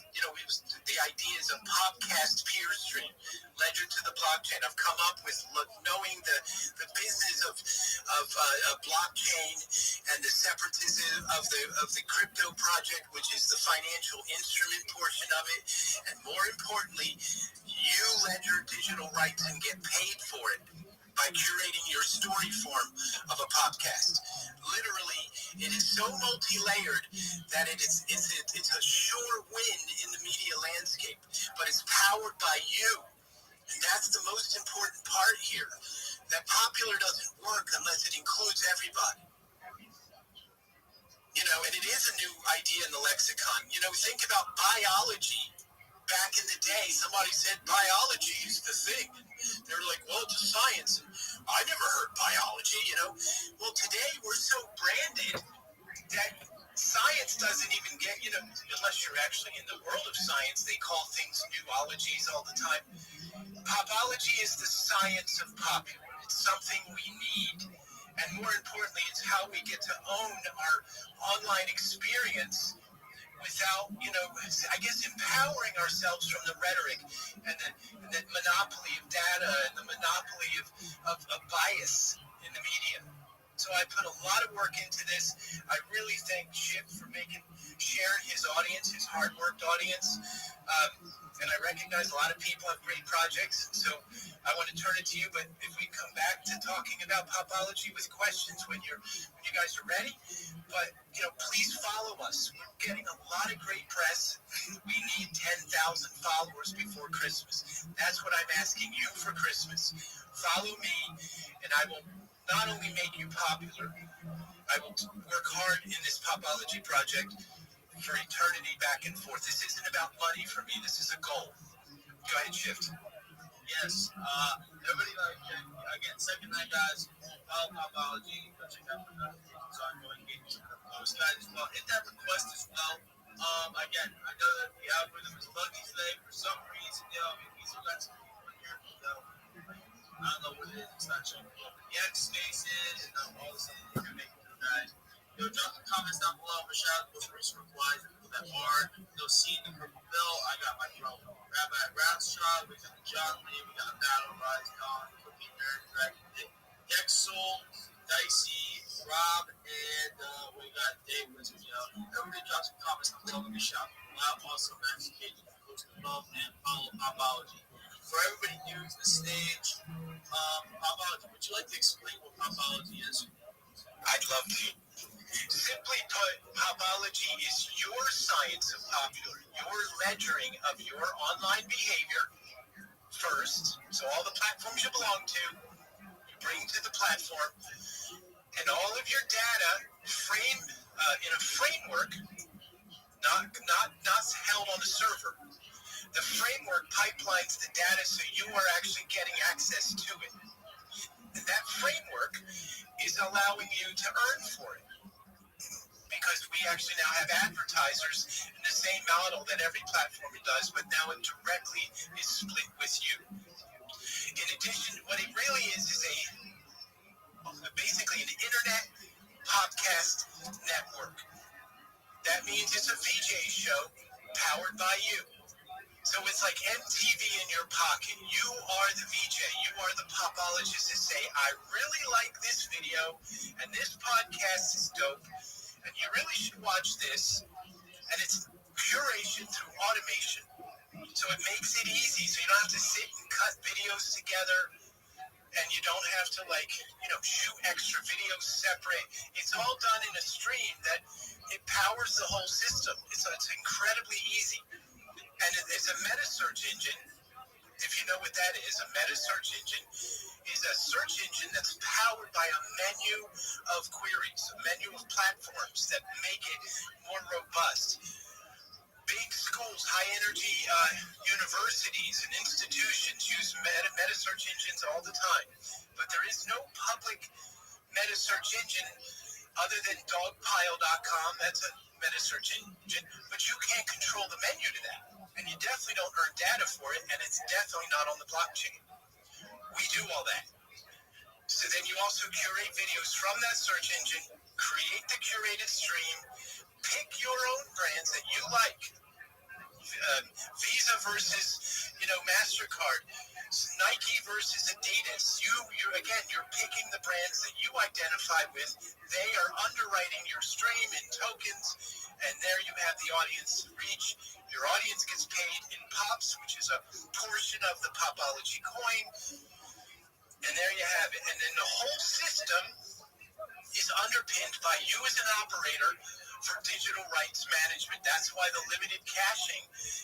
the ideas of podcast peer stream, ledger to the blockchain. I've come up with knowing the business of blockchain and the separatism of the crypto project, which is the financial instrument portion of it. And more importantly, you ledger digital rights and get paid for it by curating your story form of a podcast. Literally, it is so multi-layered that it's a sure win in the media landscape, but it's powered by you. And that's the most important part here. That popular doesn't work unless it includes everybody. And it is a new idea in the lexicon. Think about biology. Back in the day, somebody said biology is the thing. They were like, well, it's a science. I never heard biology, Well, today we're so branded that science doesn't even get, unless you're actually in the world of science, they call things newologies all the time. Popology is the science of popular. It's something we need. And more importantly, it's how we get to own our online experience without, empowering ourselves from the rhetoric and the monopoly of data and the monopoly of bias. in the media. So I put a lot of work into this. I really thank Chip for sharing his audience, his hard-worked audience. And I recognize a lot of people have great projects. So I want to turn it to you. But if we come back to talking about Popology with questions when you guys are ready. But, please follow us. We're getting a lot of great press. We need 10,000 followers before Christmas. That's what I'm asking you for Christmas. Follow me, and I will not only make you popular, I will work hard in this Popology project for eternity back and forth. This isn't about money for me. This is a goal. Go ahead, Shift. Yes. Everybody, again, second night, guys. Follow Popology. Go check out the ongoing games. Those guys as well. Hit that request as well. Again, I know that the algorithm is buggy today for some reason. We still got some people in here. I don't know what it is. It's not showing me what the X spaces and all this other thing you're making for guys. Drop the comments down below. Michelle, most recent replies and people that are. See the purple bill. I got my bro Rabbi Rothschild. We got John Lee. We got Battle Rise Dawn. Cookie Nerd Dragon. Dexel, Dicey, Rob, and we got Dave Wizard. Everybody drop some comments down below. Let me shout people out. Also, Max Cage, post above, and follow Popology. For everybody new to the stage, Popology, would you like to explain what Popology is? I'd love to. Simply put, Popology is your science of popular, your ledgering of your online behavior first. So all the platforms you belong to, you bring to the platform, and all of your data framed in a framework, not held on the server. The framework pipelines the data so you are actually getting access to it. And that framework is allowing you to earn for it. Because we actually now have advertisers in the same model that every platform does, but now it directly is split with you. In addition, what it really is basically an internet podcast network. That means it's a VJ show powered by you. So it's like MTV in your pocket. You are the VJ. You are the popologist to say, I really like this video, and this podcast is dope, and you really should watch this. And it's curation through automation. So it makes it easy. So you don't have to sit and cut videos together, and you don't have to shoot extra videos separate. It's all done in a stream that it powers the whole system. It's incredibly easy. And it's a meta search engine. If you know what that is, a meta search engine is a search engine that's powered by a menu of queries, a menu of platforms that make it more robust. Big schools, high-energy universities and institutions use meta search engines all the time. But there is no public meta search engine other than dogpile.com. That's a meta search engine. But you can't control the menu to that. And you definitely don't earn data for it, and it's definitely not on the blockchain. We do all that. So then you also curate videos from that search engine, create the curated stream, pick your own brands that you like. Visa versus, MasterCard, Nike versus Adidas. You're picking the brands that you identify with. They are underwriting your stream in tokens, and there you have the audience reach. Your audience gets paid in pops, which is a portion of the Popology coin, and there you have it. And then the whole system is underpinned by you as an operator for digital rights management. That's why the limited caching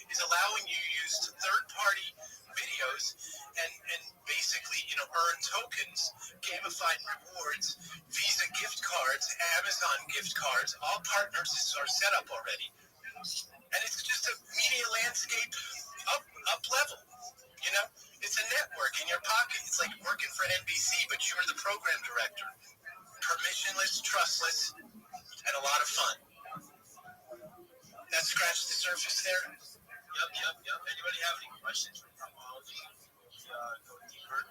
is allowing you to use third-party videos and basically, earn tokens, gamified rewards, Visa gift cards, Amazon gift cards. All partners are set up already. And it's just a media landscape up level, It's a network in your pocket. It's like working for NBC, but you're the program director. Permissionless, trustless, and a lot of fun. That scratched the surface there. Yep. Anybody have any questions for Popology? Go deeper.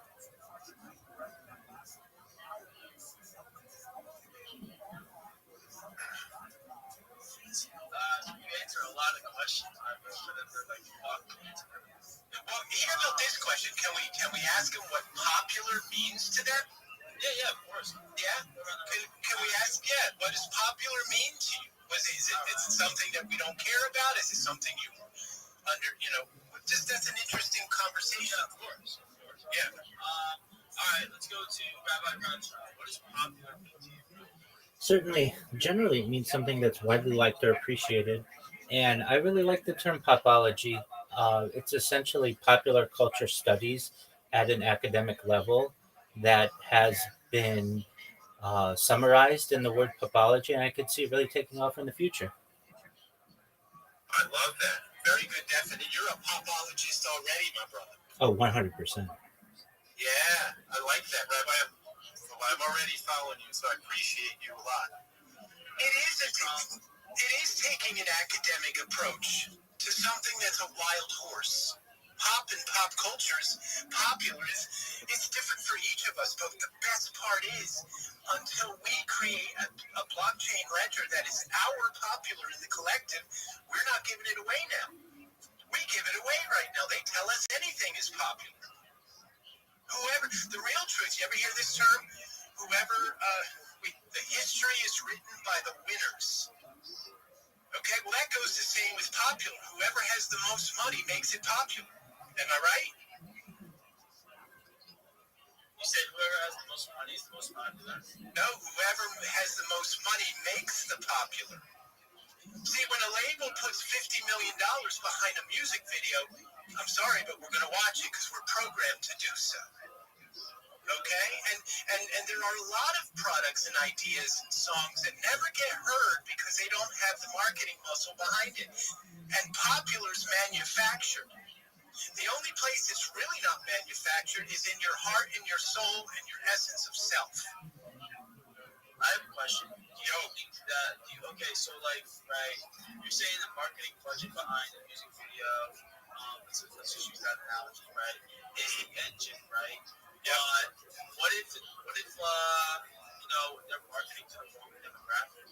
You answer a lot of questions. Well, hear about this question. Can we ask them what popular means to them? Yeah, of course. Yeah. Can we ask? Yeah. What does popular mean to you? Is it something that we don't care about? Is it something you that's an interesting conversation. Yeah, of course. Yeah. All right, let's go to Rabbi Rothschild. What is popular mean to you? Certainly, generally, it means something that's widely liked or appreciated. And I really like the term popology. It's essentially popular culture studies at an academic level that has been summarized in the word popology, and I could see it really taking off in the future. I love that. Very good definition. You're a popologist already, my brother. Oh, 100%. Yeah, I like that, Rabbi. I'm already following you, so I appreciate you a lot. It is taking an academic approach to something that's a wild horse. Pop and pop cultures, popular it's different for each of us, but the best part is until we create a blockchain ledger that is our popular in the collective, we're not giving it away now. We give it away right now. They tell us anything is popular. The real truth, you ever hear this term? The history is written by the winners. Okay, well, that goes the same with popular. Whoever has the most money makes it popular. Am I right? You said whoever has the most money is the most popular? No, whoever has the most money makes the popular. See, when a label puts $50 million behind a music video, I'm sorry, but we're going to watch it because we're programmed to do so. Okay? And there are a lot of products and ideas and songs that never get heard because they don't have the marketing muscle behind it. And popular's manufactured. The only place it's really not manufactured is in your heart and your soul and your essence of self. I have a question. Do you think that, right, you're saying the marketing budget behind the music video, let's just use that analogy, right, is the engine, right? Yeah. But what if they're marketing to the wrong demographic?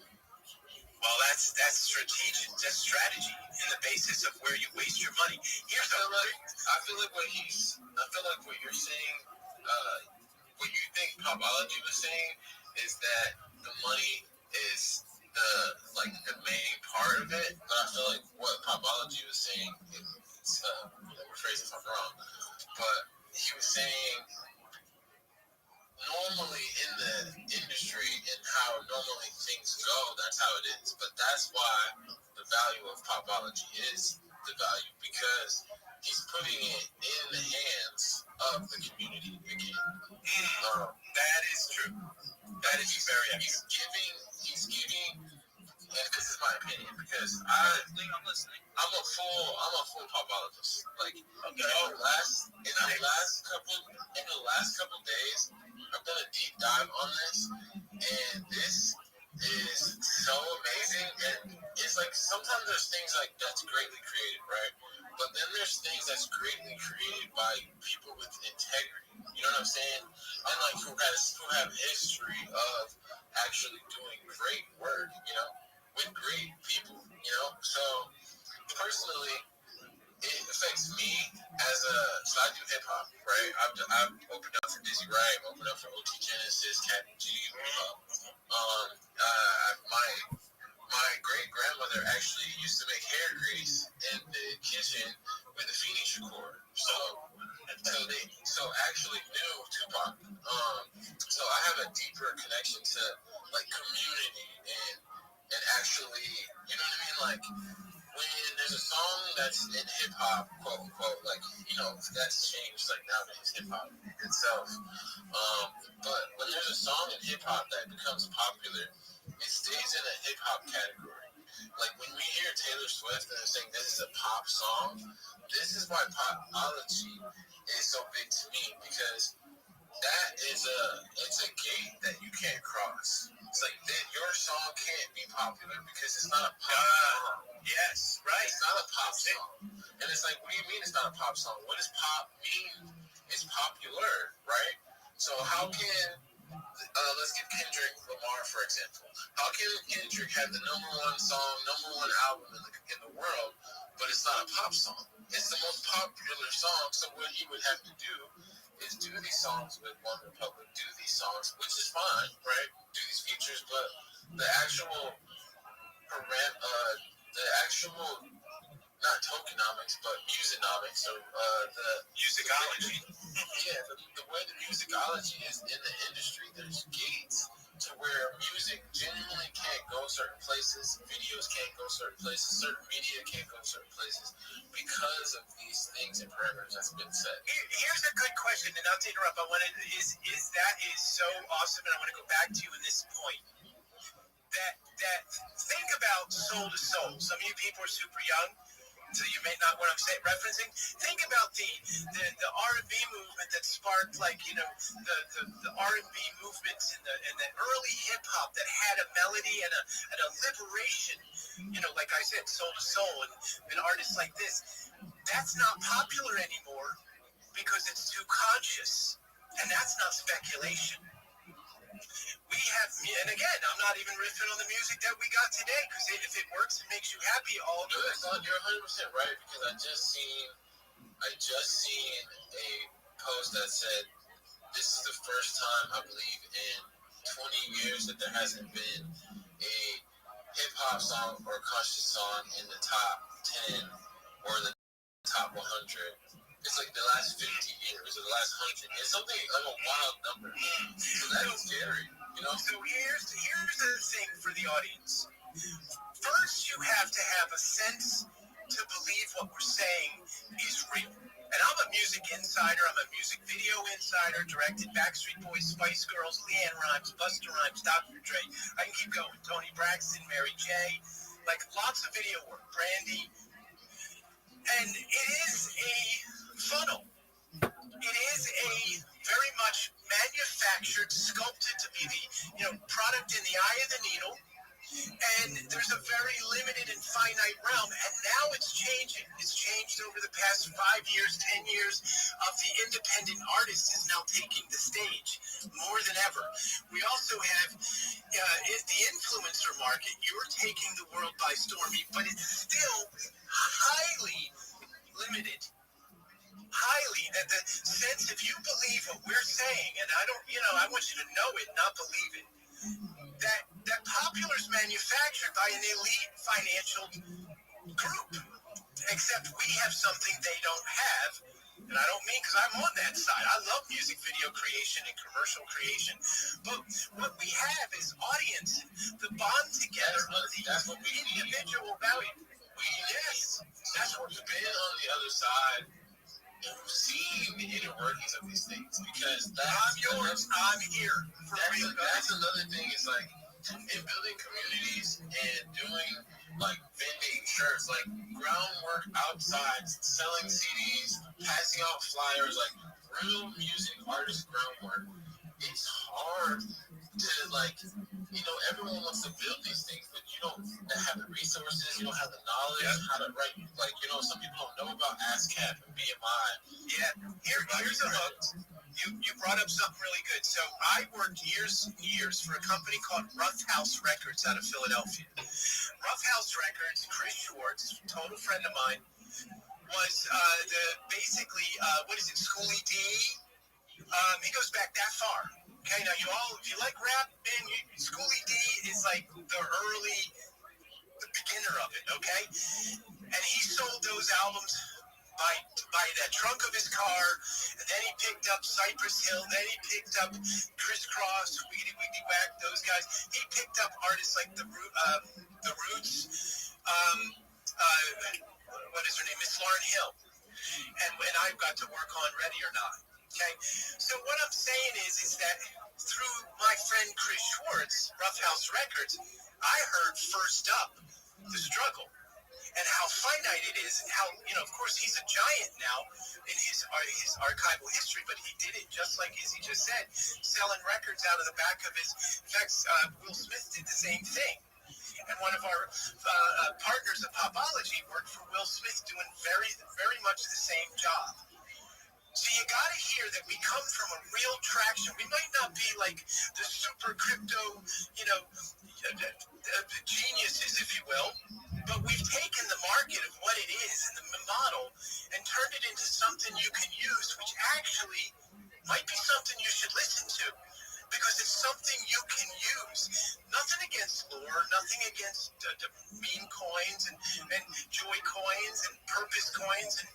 Well, that's strategic. That's strategy in the basis of where you waste your money. I feel like what you're saying, what you think Popology was saying, is that the money is the main part of it. But I feel like what Popology was saying, rephrase if I'm wrong, but he was saying normally in the industry and how normally things go, that's how it is. But that's why the value of Popology is the value, because he's putting it in the hands of the community again. That is true. That is very accurate. He's giving, and this is my opinion, because I'm a full popologist. Like, in the last couple days, I've done a deep dive on this, and this is so amazing. And it's like sometimes there's things like that's greatly created, right? But then there's things that's greatly created by people with integrity. You know what I'm saying? And like who have history of actually doing great work, with great people, So personally, it affects me so I do hip hop, right? I've opened up for Dizzy Wright, I've opened up for OT Genesis, Cat G. My great grandmother actually used to make hair grease in the kitchen with a Phoenix recorder. So actually knew Tupac. So I have a deeper connection to like community and actually, you know what I mean? Like when there's a song that's in hip hop, quote unquote, like, that's changed like nowadays hip hop itself. But when there's a song in hip hop that becomes popular, it stays in a hip hop category. Like when we hear Taylor Swift and they're saying this is a pop song, this is why Popology is so big to me, because it's a gate that you can't cross. It's like your song can't be popular because it's not a pop song. Yes, right. It's not a pop song. And it's like, what do you mean it's not a pop song? What does pop mean? It's popular, right? So how can let's get Kendrick Lamar, for example. How can Kendrick have the number one album in the world, but it's not a pop song? It's the most popular song, so what he would have to do is do these songs with One Republic, do these songs, which is fine, right? Do these features, but the actual not tokenomics, but musiconomics, or the musicology. The way the musicology is in the industry, there's gates to where music genuinely can't go certain places, videos can't go certain places, certain media can't go certain places because of these things and parameters that's been set. Here's a good question, and not to interrupt, is so awesome, and I want to go back to you in this point. That think about Soul to Soul. Some of you people are super young, so you may not what I'm saying referencing. Think about the R&B movement that sparked, like, you know, the R&B movements in the early hip hop that had a melody and a liberation. You know, like I said, Soul to Soul and artists like this. That's not popular anymore because it's too conscious, and that's not speculation. We have, and again, I'm not even riffing on the music that we got today, because if it works and makes you happy, all good. You're 100% right, because I just seen a post that said this is the first time, I believe, in 20 years that there hasn't been a hip hop song or conscious song in the top 10 or the top 100. It's like the last 50 years or the last 100. It's something like a wild number. So that's scary, you know? So here's the thing for the audience. First, you have to have a sense to believe what we're saying is real. And I'm a music insider. I'm a music video insider. Directed Backstreet Boys, Spice Girls, Leanne Rhymes, Busta Rhymes, Dr. Dre. I can keep going. Tony Braxton, Mary J. Like, lots of video work. Brandy. And it is a funnel. It is a very much manufactured, sculpted to be the product in the eye of the needle. And there's a very limited and finite realm, and now it's changing. It's changed over the past 5 years, 10 years of the independent artist is now taking the stage more than ever. We also have the influencer market. You're taking the world by storm, but it's still highly limited. Highly, that the sense, if you believe what we're saying, and I want you to know it, not believe it, that Popular's manufactured by an elite financial group, except we have something they don't have, and I don't mean because I'm on that side. I love music video creation and commercial creation, but what we have is audience, the bond together of the individual value. That's what we've been on the other side. And we've seen the inner workings of these things, because I'm yours. I'm here. That's another thing. Is like in building communities and doing like vending shirts, like groundwork outside, selling CDs, passing out flyers, like real music artist groundwork. It's hard to everyone wants to build these things, but you don't have the resources, you don't have the knowledge, how to write. Some people don't know about ASCAP and BMI. Yeah, here's a hook. You brought up something really good. So I worked years and years for a company called Rothschild Records out of Philadelphia. Rothschild Records, Chris Schwartz, total friend of mine, was Schoolie D. He goes back that far. Okay, now if you like rap, man, Schoolie D is like the beginner of it, okay? And he sold those albums by the trunk of his car, and then he picked up Cypress Hill, then he picked up Criss Cross, Weedy Wiggy Whack, those guys. He picked up artists like the Roots, what is her name, Miss Lauryn Hill, and when I got to work on Ready or Not. Okay, so what I'm saying is that through my friend Chris Schwartz, Rothschild Records, I heard first up the struggle and how finite it is, and how, of course, he's a giant now in his archival history, but he did it just like as he just said, selling records out of the back of his. In fact, Will Smith did the same thing. And one of our partners of Popology worked for Will Smith, doing very, very much the same job. So you got to hear that we come from a real traction. We might not be like the super crypto, geniuses, if you will, but we've taken the market of what it is and the model and turned it into something you can use, which actually nothing against meme coins and joy coins and purpose coins. And,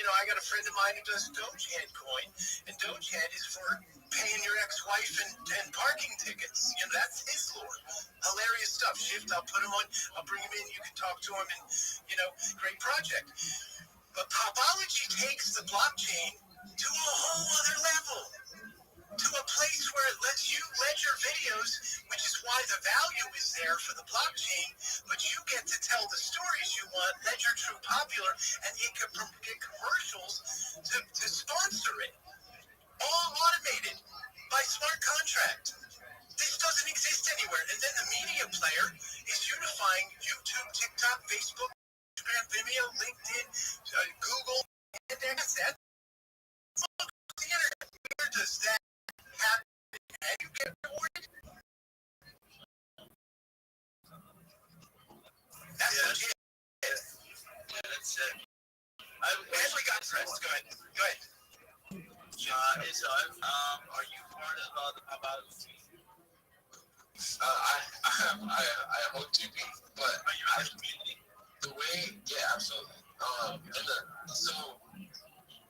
I got a friend of mine who does Dogehead coin. And Dogehead is for paying your ex-wife and parking tickets. That's his lore. Hilarious stuff. Shift, I'll put him on. I'll bring him in. You can talk to him. And, great project. But Popology takes the blockchain to a whole other level. To a place where it lets you ledger videos, which is why the value is there for the blockchain, but you get to tell the stories you want, ledger true popular, and you can get commercials to sponsor it. All automated by smart contract. This doesn't exist anywhere. And then the media player is unifying YouTube, TikTok, Facebook, Instagram, Vimeo, LinkedIn, Google, and that's the internet. Where does that happen? And you get rewarded? That's legit. Yeah, that's it. I actually got pressed. Go ahead. Are you part of the Popology team? I hope to be, but are you in the community? The way, yeah, absolutely. So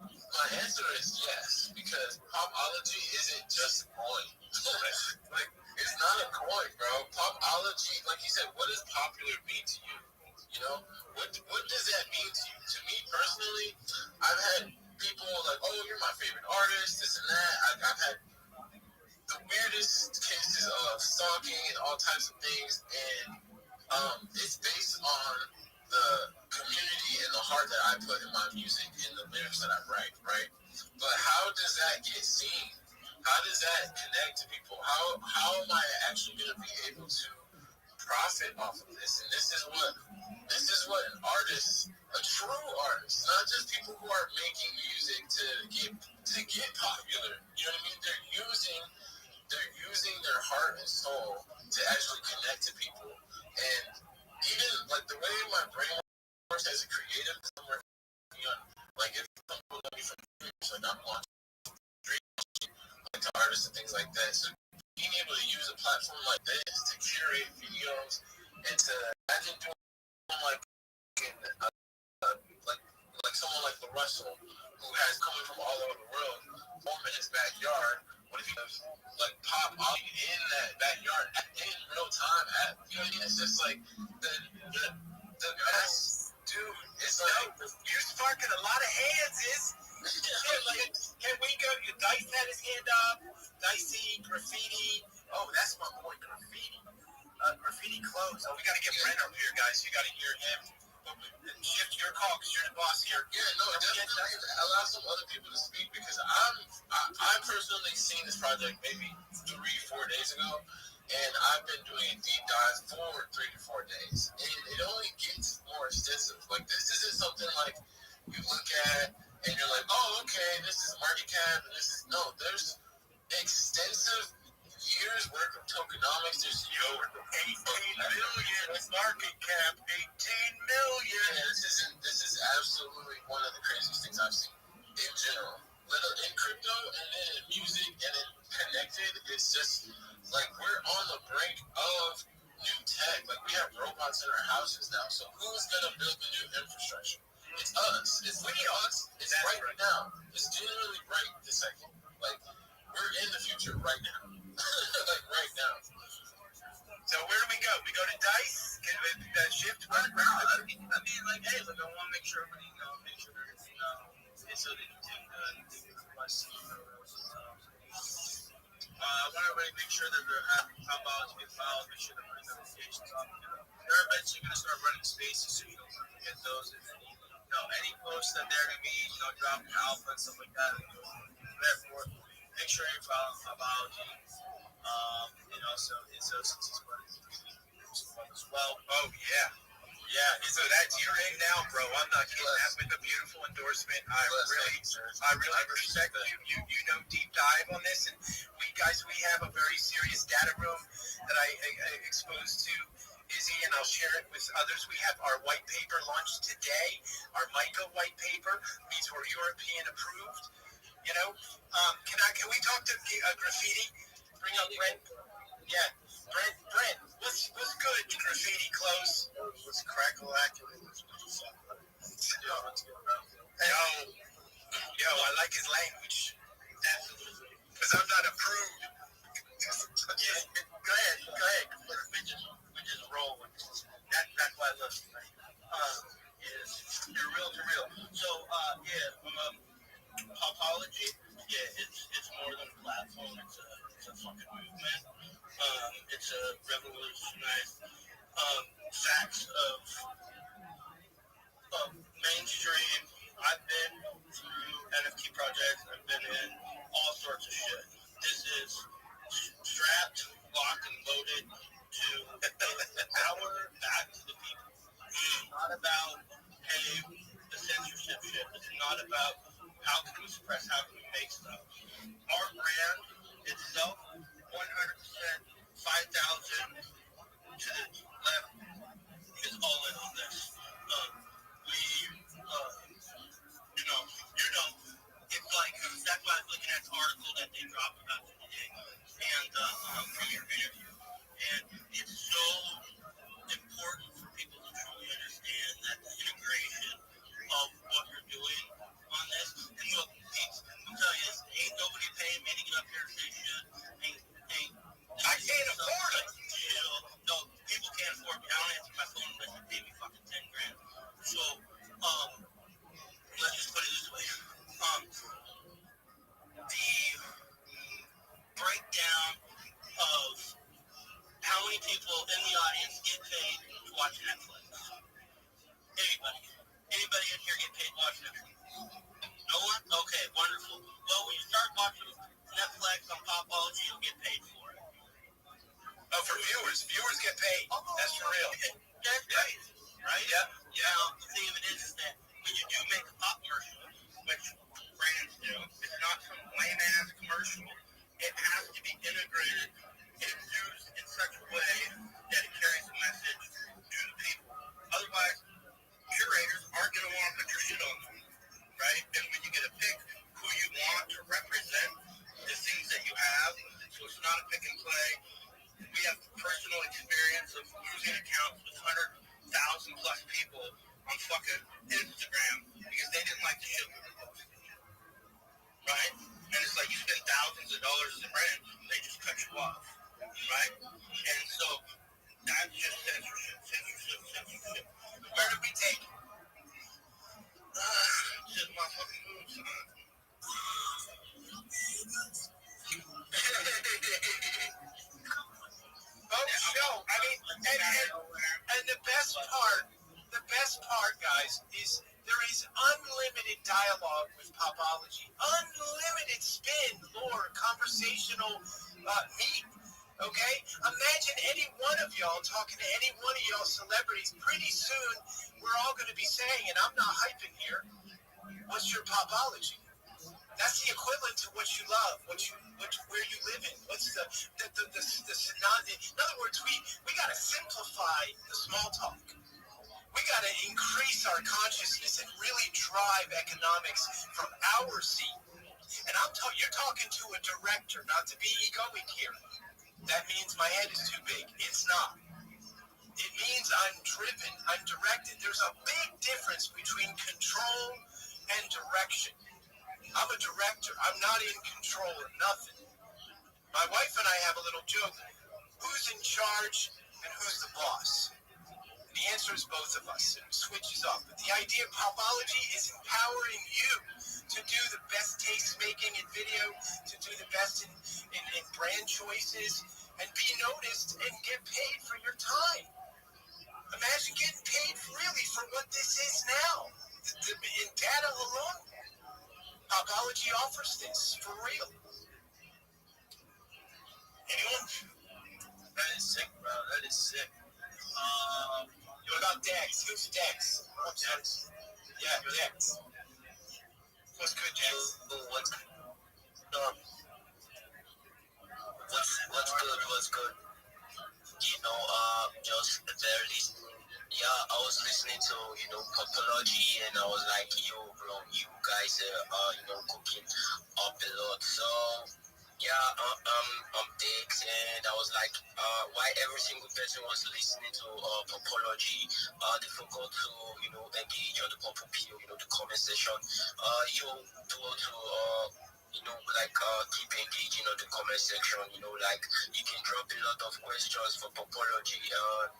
my answer is yes, because Popology isn't just a coin. Like, it's not a coin, bro. Popology, like you said, what does popular mean to you? What does that mean to you? To me personally, I've had people like, oh, you're my favorite artist, this and that. I've had the weirdest cases of stalking and all types of things, and it's based on the community and the heart that I put in my music and the lyrics that I write, right? But how does that get seen? How does that connect to people? How am I actually going to be able to profit off of this? And this is what an artist, a true artist, not just people who are making music to get popular. You know what I mean? They're using their heart and soul to actually connect to people. And even like the way my brain works as a creative, somewhere like if people know me from dreams, like I'm on dreams, like to artists and things like that. So being able to use a platform like this to curate videos and to imagine doing like someone like the Russell, who has coming from all over the world, home in his backyard. What if he has like pop in that backyard in real time? You know what I mean? It's just like the best, dude. It's like you're sparking a lot of hands. Can we go? Dice had his hand up. Dicey, graffiti. Oh, that's my boy, graffiti. Graffiti clothes. Oh, we got to get Brent up here, guys. You got to hear him. Shift your call because you're the boss here. Yeah, no, definitely allow some other people to speak because I personally seen this project maybe 3-4 days ago, and I've been doing a deep dive for 3 to 4 days, and it only gets more extensive. Like this isn't something like you look at and you're like, oh, okay, this is market cap, and this is there's extensive years worth of tokenomics. There's 18 million market cap, 18 million. Yeah, this is absolutely one of the craziest things I've seen in general. In crypto and then in music and in connected, it's just like we're on the brink of new tech. Like we have robots in our houses now. So who's gonna build the new infrastructure? It's us. It's us. It's right now. It's generally right this second. Like we're in the future right now. Like right now. So where do we go? We go to Dice? Can we shift? I mean, like, hey, look, I want to make sure everybody make sure everything is so they can take the question. I want everybody to make sure that they're having Popology get filed, make sure they're putting notifications on. They're eventually going to start running spaces so you don't forget those. And any posts that they're going to be, drop alpha and stuff like that. Therefore, make sure you're following Popology. So it's as well. Oh yeah. So that's your name now, bro. I'm not kidding. That with a beautiful endorsement. I really respect you. You know deep dive on this, and we have a very serious data room that I exposed to Izzy, and I'll share it with others. We have our white paper launched today. Our MICA white paper means we're European approved. Can we talk to graffiti? Bring up Brent. Yeah, Brent, what's good, graffiti? shit. It's not about how can we suppress, how can we make stuff. Our brand itself, 100%, 5,000 to the left is all in on this. It's like, that's why I was looking at the article that they dropped about today, and from your interview. And it's so important for people to truly understand that the integration of what you're doing on this. And look, I'll tell you this, ain't nobody paying me to get up here and say shit. I can't afford it. No, people can't afford me. I don't answer my phone unless you pay me fucking 10 grand. So, let's just put it this way. The breakdown of how many people in the audience get paid to watch Netflix. Anybody in here get paid to watch Netflix? No one? Okay, wonderful. Well, when you start watching Netflix on Popology, you'll get paid for it. Oh, for viewers. Viewers get paid. That's for real. That's great, right? Yeah. Now, the thing of it is that when you do make a pop commercial, which brands do, it's not some lame-ass commercial. It has to be integrated and used in such a way that it carries a message to the people. Otherwise, curators aren't going to want to put your shit on them, right? And when you get to pick who you want to represent the things that you have, so it's not a pick and play. We have personal experience of losing accounts with 100,000 plus people on fucking Instagram because they didn't like the shit we were posting, right? And it's like you spend thousands of dollars as a brand, they just cut you off, right? And so that's just censorship. Where did we take it? Just my fucking moves, son. I mean, and the best part, guys, is there is unlimited dialogue with Popology, unlimited spin, lore, conversational meat. Okay, imagine any one of y'all talking to any one of y'all celebrities. Pretty soon, we're all going to be saying, and I'm not hyping here, what's your Popology? That's the equivalent to what you love, where you live in. What's the in other words, we got to simplify the small talk. We got to increase our consciousness and really drive economics from our seat. And you're talking to a director, not to be egoic here. That means my head is too big. It's not. It means I'm driven, I'm directed. There's a big difference between control and direction. I'm a director. I'm not in control of nothing. My wife and I have a little joke. Who's in charge and who's the boss? And the answer is both of us. It switches up. But the idea of Popology is empowering you to do the best taste making in video, to do the best in brand choices, and be noticed and get paid for your time. Imagine getting paid really for what this is now. In data alone. Popology offers this for real. Anyone? That is sick, bro. That is sick. What about Dex? Who's Dex? Dex? Yeah, Dex. What's good, Dex? What's good? Just barely. Yeah, I was listening to, Popology, and I was like, yo, bro, you guys are, cooking up a lot. So, yeah, I'm Dix, and I was like, why every single person was listening to Popology, they forgot to, engage on the Popo PO, the comment section. Keep engaging on the comment section, you can drop a lot of questions for Popology, and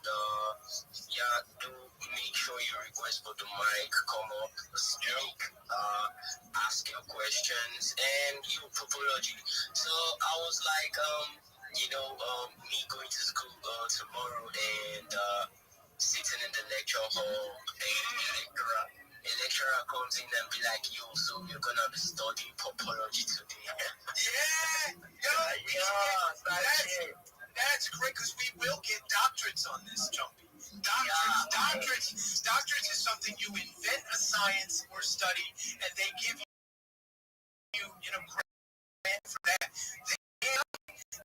do make sure you request for the mic, come up, speak, ask your questions, and Popology. So I was like, me going to school tomorrow and sitting in the lecture hall, a lecturer comes in and be like, yo, so you're gonna be studying Popology today. That's great, because we will get doctorates on this, Jumpy. Doctorates is something you invent a science or study, and they give you, grant for that.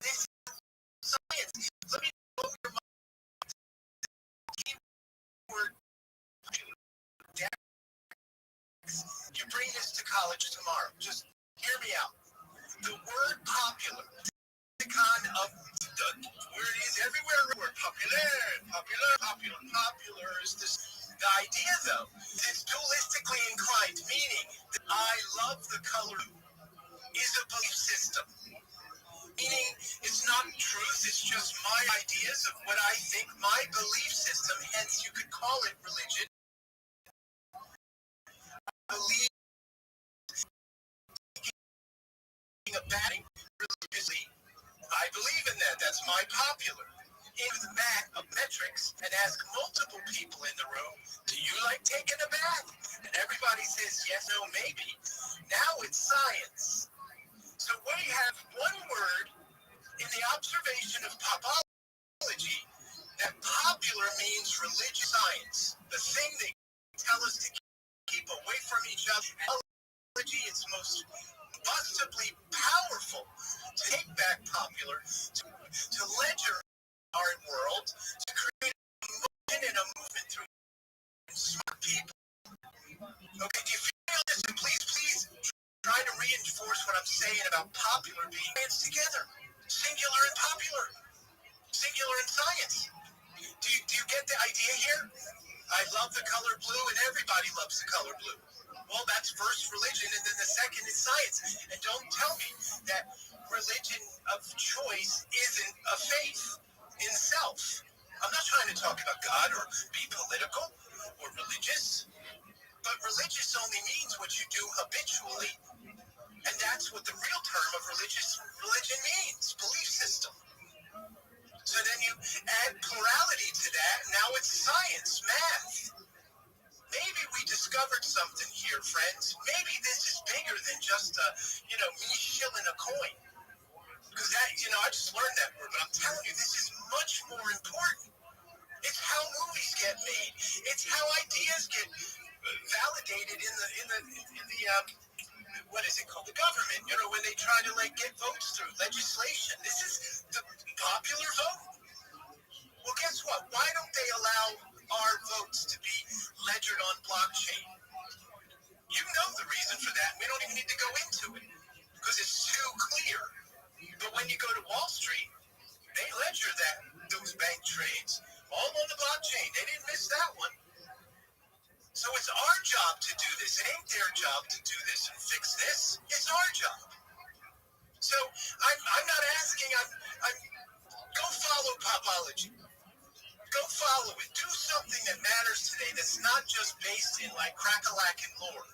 This science. Let me know your keyword. You bring this to college tomorrow. Just hear me out. The word popular, of the word is everywhere. The word popular is this. The idea, though, is dualistically inclined, meaning that I love the color is a belief system. Meaning it's not truth, it's just my ideas of what I think, my belief system, hence you could call it religion. I believe a batting religiously. I believe in that. That's my popular. In the mat of metrics and ask multiple people in the room, do you like taking a bath? And everybody says yes, no, maybe. Now it's science. So we have one word in the observation of popology that popular means religious science. The thing they tell us to keep away from each other. Popology is most bustably powerful to take back popular, to ledger our world, to create a motion and a movement through smart people. Okay, do you feel this? And please try to reinforce what I'm saying about popular being hands together. Singular and popular. Singular and science. Do you get the idea here? I love the color blue and everybody loves the color blue. Well, that's first religion, and then the second is science. And don't tell me that religion of choice isn't a faith in self. I'm not trying to talk about God or be political or religious, but religious only means what you do habitually, and that's what the real term of religion means, belief system. So then you add plurality to that, and now it's science, math. Maybe we discovered something here, friends. Maybe this is bigger than just me shilling a coin. Because that, I just learned that word, but I'm telling you, this is much more important. It's how movies get made. It's how ideas get validated in the what is it called? The government. When they try to get votes through legislation. This is the popular vote. Well, guess what? Why don't they allow our votes to be ledgered on blockchain? You know the reason for that. We don't even need to go into it because it's too clear. But when you go to Wall Street, they ledger those bank trades all on the blockchain. They didn't miss that one. So it's our job to do this. It ain't their job to do this and fix this. It's our job. So I'm not asking. I'm go follow popology. Go follow it. Do something that matters today that's not just based in crack-a-lack and lore.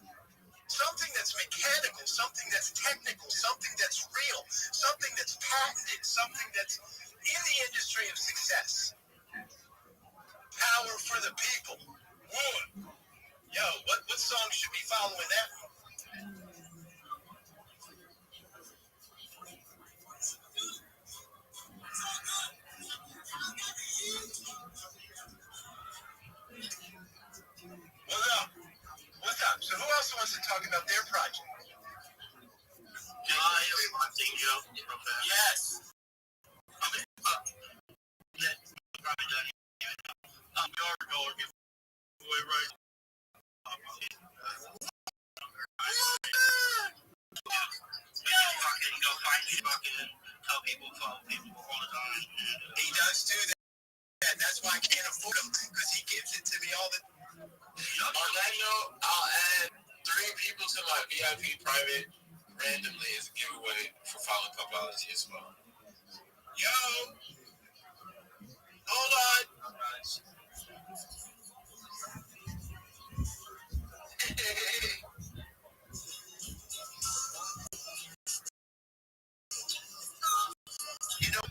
Something that's mechanical, something that's technical, something that's real, something that's patented, something that's in the industry of success. Power for the people. One. Yo, what song should be following that one? What's up? So who else wants to talk about their project? One thing, Joe. Yes. Tell people, follow people all the time. He does do that. That's why I can't afford him, because he gives it to me all the time. On that note, I'll add 3 people to my VIP private randomly as a giveaway for following Popology as well. Yo! Hold on!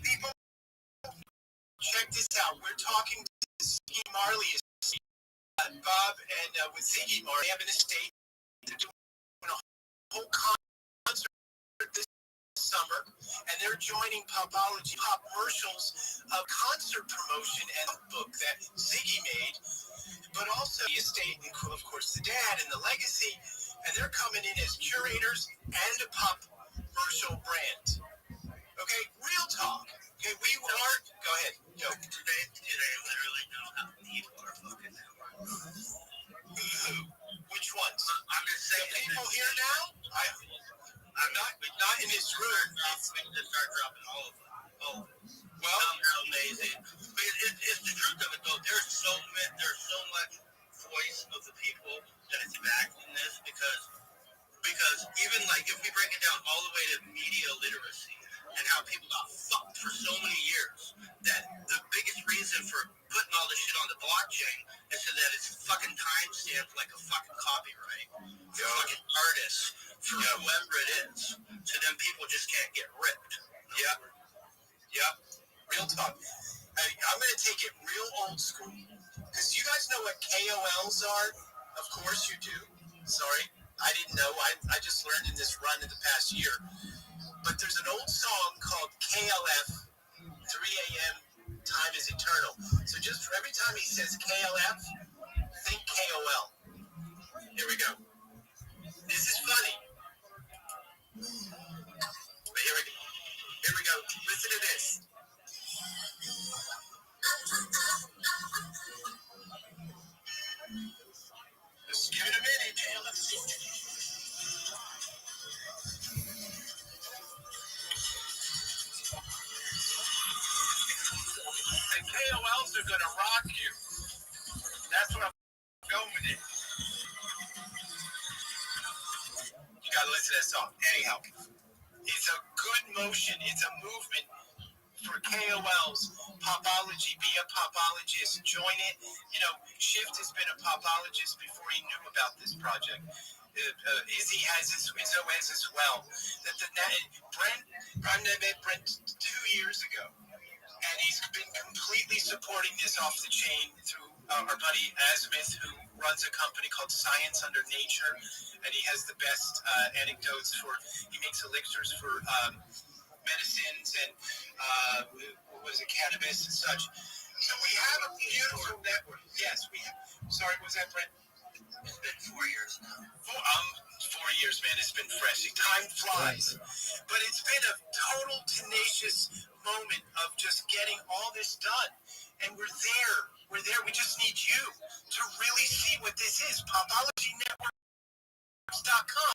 People, check this out. We're talking to Ziggy Marley, Bob, and with Ziggy Marley, they have an estate. They're doing a whole concert this summer, and they're joining Popology, Pop Commercials, concert promotion and book that Ziggy that in the legacy, and they're coming in as curators and a pop commercial brand. Okay, real talk. Okay, we are. Go ahead, Joe. Do they literally know how deep our fucking network is? Which ones? I'm just saying. The people here now? I'm not in this room. We can just start dropping all of them. Oh, well, how amazing! But it's the truth of it, though. There's so much voice of the people that is backing this because even like if we break it down all the way to media literacy and how people got fucked for so many years, that the biggest reason for putting all this shit on the blockchain is so that it's fucking time stamped like a fucking copyright for fucking artists, for whoever it is, so then people just can't get ripped. Yep. Real talk. I'm going to take it real old school because you guys know what KOLs are. Of course you do. Sorry, I didn't know. I just learned in this run in the past year. But there's an old song called KLF, 3 a.m. Time is Eternal. So just for every time he says KLF, think KOL. Here we go. This is funny. But here we go. Listen to this. Just give it a minute. The KOLs are going to rock you. That's what I'm going with it. You got to listen to that song. Anyhow, it's a good motion. It's a movement for KOLs. Popology. Be a popologist. Join it. You know, Shift has been a popologist before he knew about this project. Izzy has Izzo has as well. I met Brent 2 years ago. And he's been completely supporting this off the chain through our buddy Asmith, who runs a company called Science Under Nature, and he has the best anecdotes he makes elixirs for medicines and cannabis and such. So we have a beautiful network. Yes, we have. Sorry, was that Brent? It's been 4 years now. 4 years, man. It's been fresh. Time flies. But it's been a total tenacious moment of just getting all this done. And we're there. We're there. We just need you to really see what this is. PopologyNetworks.com.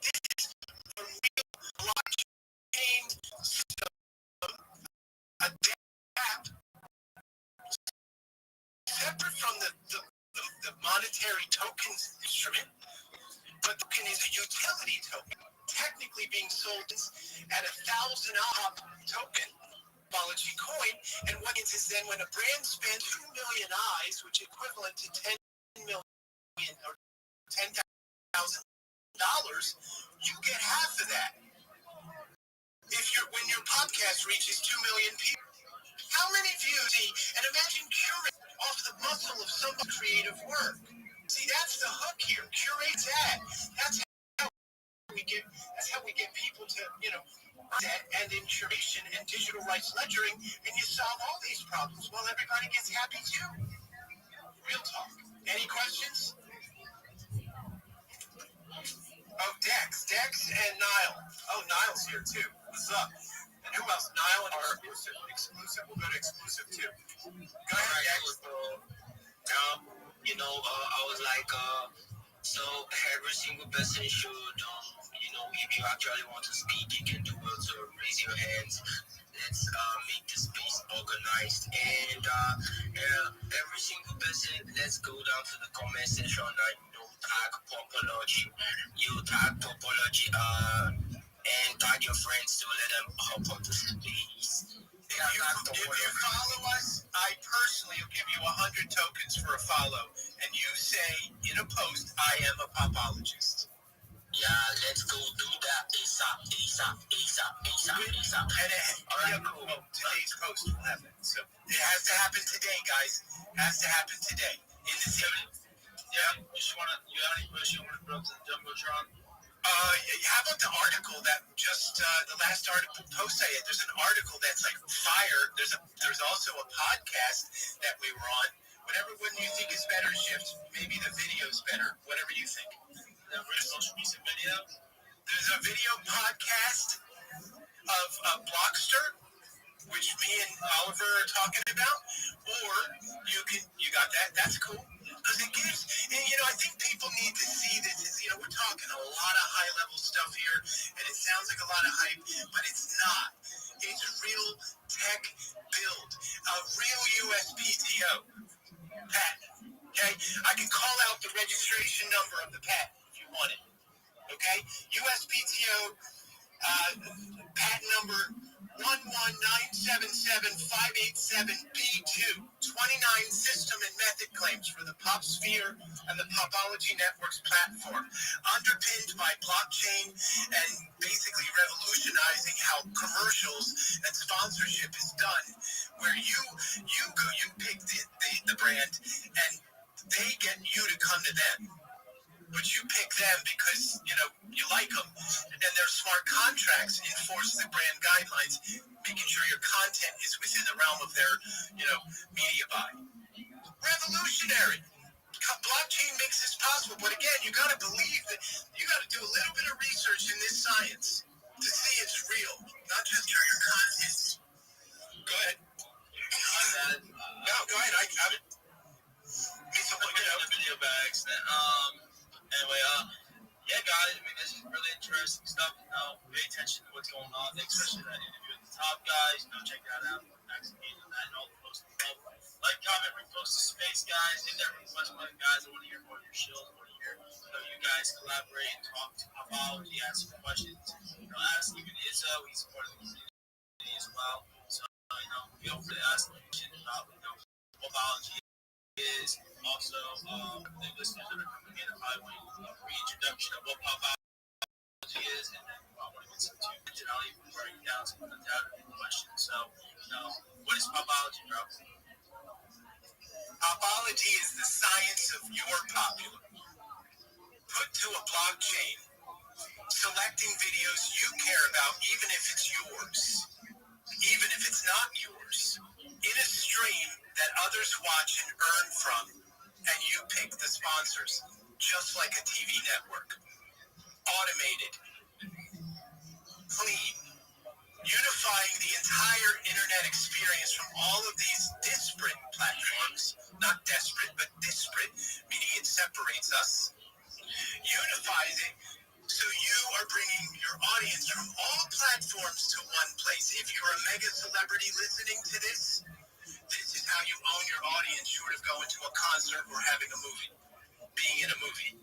This is a real blockchain system. Adapt separate from the monetary tokens instrument, but token is a utility token, technically being sold at 1,000 token, Apology coin, and what it is then when a brand spends 2 million eyes, which is equivalent to 10 million or $10,000, you get half of that. When your podcast reaches 2 million people, how many views? And imagine curate off the muscle of some creative work. See, that's the hook here. Curate that. That's how we get people to, that and in curation and digital rights ledgering, and you solve all these problems. Well, everybody gets happy too. Real talk. Any questions? Oh, Dex and Niall. Oh, Niall's here too. What's up? And who else? Niall and exclusive. We'll go to exclusive too. Go ahead, Dex. I was like, so every single person should, if you actually want to speak, you can do it. So raise your hands. Let's make the space organized. And every single person, let's go down to the comment section and tag Popology. You tag Popology and tag your friends to let them hop on the space. If you follow us, I personally will give you 100 tokens for a follow. And you say in a post, I am a popologist. Yeah, let's go do that ASAP. All right, cool. Today's post will happen. So it has to happen today, guys. It has to happen today. In the city. Yeah, you have any question you want to bring up to the Jumbotron? How about the article that just the last article post I had? There's an article that's like fire. There's also a podcast that we were on. Whatever one you think is better, Shift. Maybe the video's better. Whatever you think. The most recent video. There's a video podcast of Blockster, which me and Oliver are talking about, or you got that. That's cool. Because it gives, and, I think people need to see this. We're talking a lot of high-level stuff here, and it sounds like a lot of hype, but it's not. It's a real tech build, a real USPTO patent, okay? I can call out the registration number of the patent if you want it, okay? USPTO patent number 11977-587-B2, 29 system and method claims for the PopSphere and the Popology Networks platform, underpinned by blockchain and basically revolutionizing how commercials and sponsorship is done, where you pick the brand and they get you to come to them. But you pick them because, you like them. And their smart contracts enforce the brand guidelines, making sure your content is within the realm of their, media buy. Revolutionary. Blockchain makes this possible. But again, you got to believe that you got to do a little bit of research in this science to see it's real, not just your content. Go ahead. No, go ahead. I have it. The video bags. Anyway, yeah, guys, this is really interesting stuff. Pay attention to what's going on, especially that interview with the top guys. Check that out. Maximilian on that and all the posts above. Like, comment, repost the space, guys. Hit that request button, guys. I want to hear more of your shows. I want to hear you guys collaborate and talk to Popology, ask some questions. Ask even Izzo. He's part of the community as well. So, feel free to ask questions about, Popology is also the listeners that are coming in. I want a reintroduction of what Popology is, and then I want to get some tunes, and I'll even break down some of the questions. So, what is Popology, bro? Popology is the science of your popular. Put to a blockchain, selecting videos you care about, even if it's yours, even if it's not yours, in a stream that others watch and earn from, and you pick the sponsors, just like a TV network. Automated, clean, unifying the entire internet experience from all of these disparate platforms, not desperate, but disparate, meaning it separates us, unifies it so you are bringing your audience from all platforms to one place. If you're a mega celebrity listening to this is how you own your audience short of going to a concert or having a movie, being in a movie.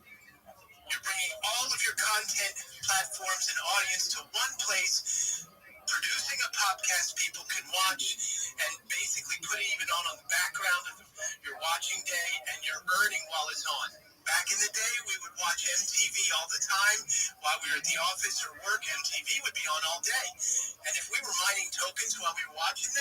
You're bringing all of your content, platforms, and audience to one place, producing a podcast people can watch, and basically put it even on the background of your watching day, and you're earning while it's on. Back in the day, we would watch MTV all the time. While we were at the office or work, MTV would be on all day. And if we were mining tokens while we were watching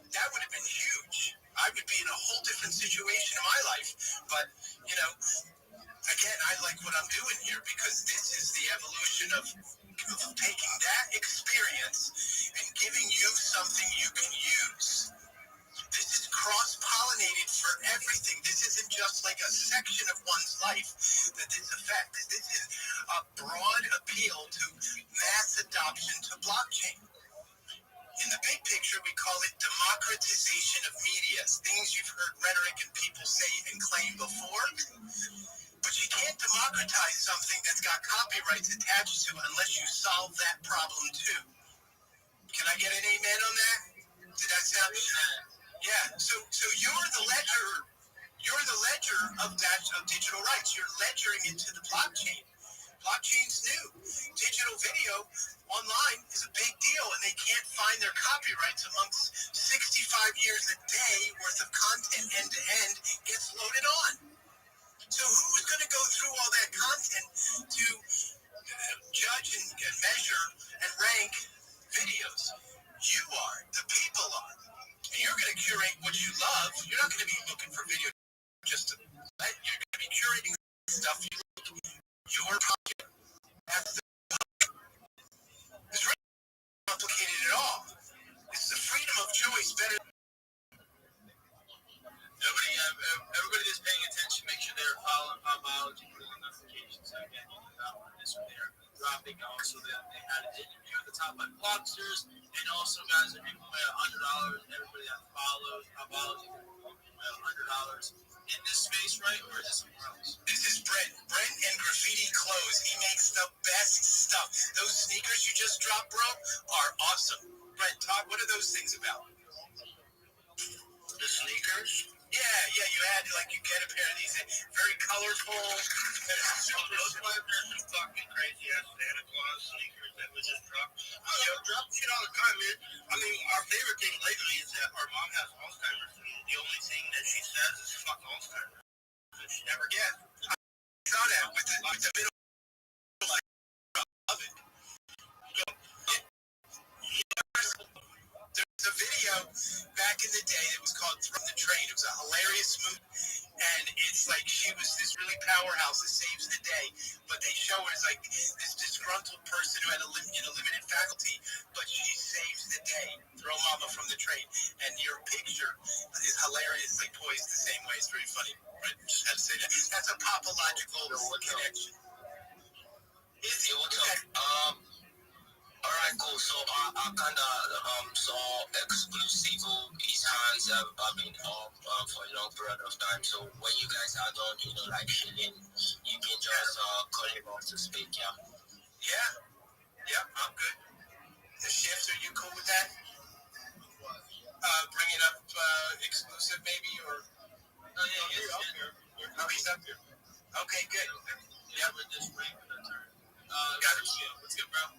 that would have been huge. I would be in a whole different situation in my life. But, again, I like what I'm doing here because this is the evolution of taking that experience and giving you something you can use. This is cross-pollinated for everything. This isn't just like a section of one's life that this affects. This is a broad appeal to mass adoption to blockchain. In the big picture, we call it democratization of media. Things you've heard rhetoric and people say and claim before. But you can't democratize something that's got copyrights attached to it unless you solve that problem too. Can I get an amen on that? Did that sound good? Yeah. So you're the ledger. You're the ledger of digital rights. You're ledgering it to the blockchain. Blockchain's new. Digital video online is a big deal, and they can't find their copyrights amongst 65 years a day worth of content end to end gets loaded on. So who's going to go through all that content to judge and measure and rank videos? You are. The people are. And you're going to curate what you love. You're not going to be looking for video just to let. You're going to be curating stuff you like. Your pocket. That's the always better. Everybody that's paying attention, make sure they're following Popology, putting the notifications so again, you know when this one there dropping. Also, they had an interview at the top by Blocksters, and also guys, if you play $100, everybody that follows Popology will play $100 in this space, right? Or is this somewhere else? This is Brent. Brent and Graffiti Clothes. He makes the best stuff. Those sneakers you just dropped, bro, are awesome. Brent, talk. What are those things about? The sneakers? Yeah, you had to, like, you get a pair of these, very colorful. Those are fucking crazy ass Santa Claus sneakers that we just dropped. I drop shit all the time, man. I mean, our favorite thing lately is that our mom has Alzheimer's. The only thing that she says is fuck Alzheimer's. That she never gets. I saw that with the middle, like, of it. There's a video back in the day that was called From the Train. It was a hilarious movie. And it's like she was this really powerhouse that saves the day. But they show her as like this disgruntled person who had a limited faculty, but she saves the day. Throw mama from the train. And your picture is hilarious, like poised the same way. It's very funny. Right? Just had to say that. That's a popological connection. Is it? Alright, cool. So I kind of saw exclusive. His hands have been off for a long period of time. So when you guys are done, like chilling, you can just call him off to speak, yeah? Yeah, I'm good. The shifts, are you cool with that? Bringing up exclusive maybe, or? Oh, yeah, he's up here. Oh, he's up here. Okay, good. Yeah, we're just waiting for the turn. Got it. What's good, bro?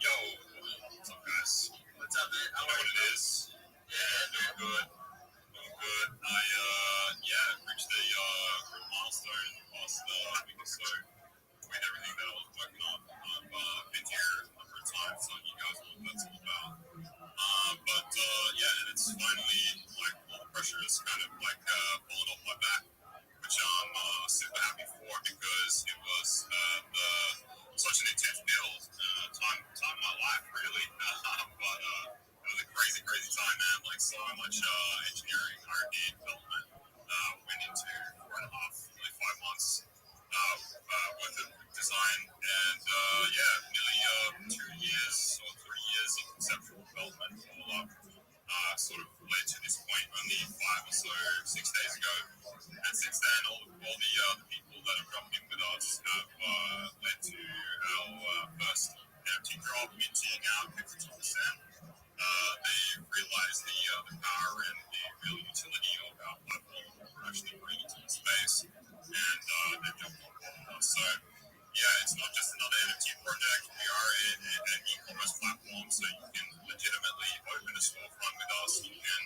Yo, what's up, guys? What's up, man? I know what it is. Yeah, doing good. I reached a great milestone in the past week or so with everything that I was working on. I've been here a number of times, so you guys know what that's all about. And it's finally, like, all the pressure is kind of, like, pulling off my back, which I'm super happy for because it was such an intense build, time of my life, really. It was a crazy time, man. Like, so much engineering, R&D, development went into 4.5, really 5 months worth of design, and nearly 2 years or 3 years of conceptual development all up. Sort of led to this point only 5 or so, 6 days ago. And since then, all the people that have jumped in with us have led to our first NFT drop, minting out 52%. They realized the power and the real utility of our platform we're actually bringing to the space, and they've jumped on board with us. So, it's not just another NFT project. We are an e-commerce platform, so you can legitimately open a storefront with us. You can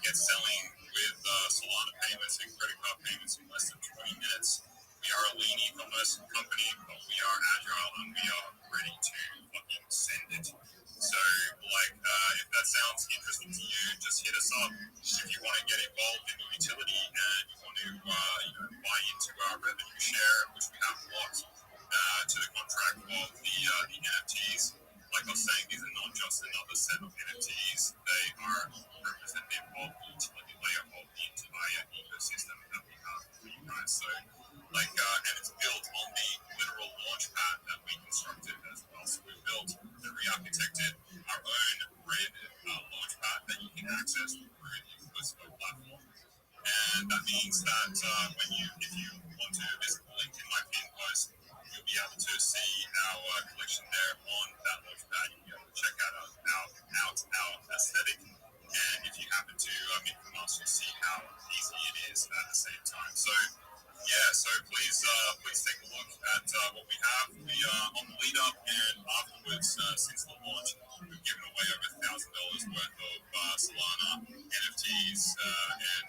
get selling with Solana payments and credit card payments in less than 20 minutes. We are a lean e-commerce company, but we are agile and we are ready to fucking send it. So, if that sounds interesting to you, just hit us up. If you want to get involved in the utility and you want to, buy into our revenue share, which we have locked to the contract of the NFTs. Like I was saying, these are not just another set of NFTs. They are representative of the utility layer of the entire ecosystem that we have for you guys. So, and it's built on the literal launch pad that we constructed as well. So we built and re-architected our own branded launch pad that you can access through the Blissco platform. And that means that if you want to visit the link in my pin post, you'll be able to see our collection there on that launch pad. You'll be able to check out our aesthetic. And if you happen to meet from us, you'll see how easy it is at the same time. So please take a look at what we have. We are on the lead up, and afterwards, since the launch, we've given away over $1,000 worth of Solana NFTs and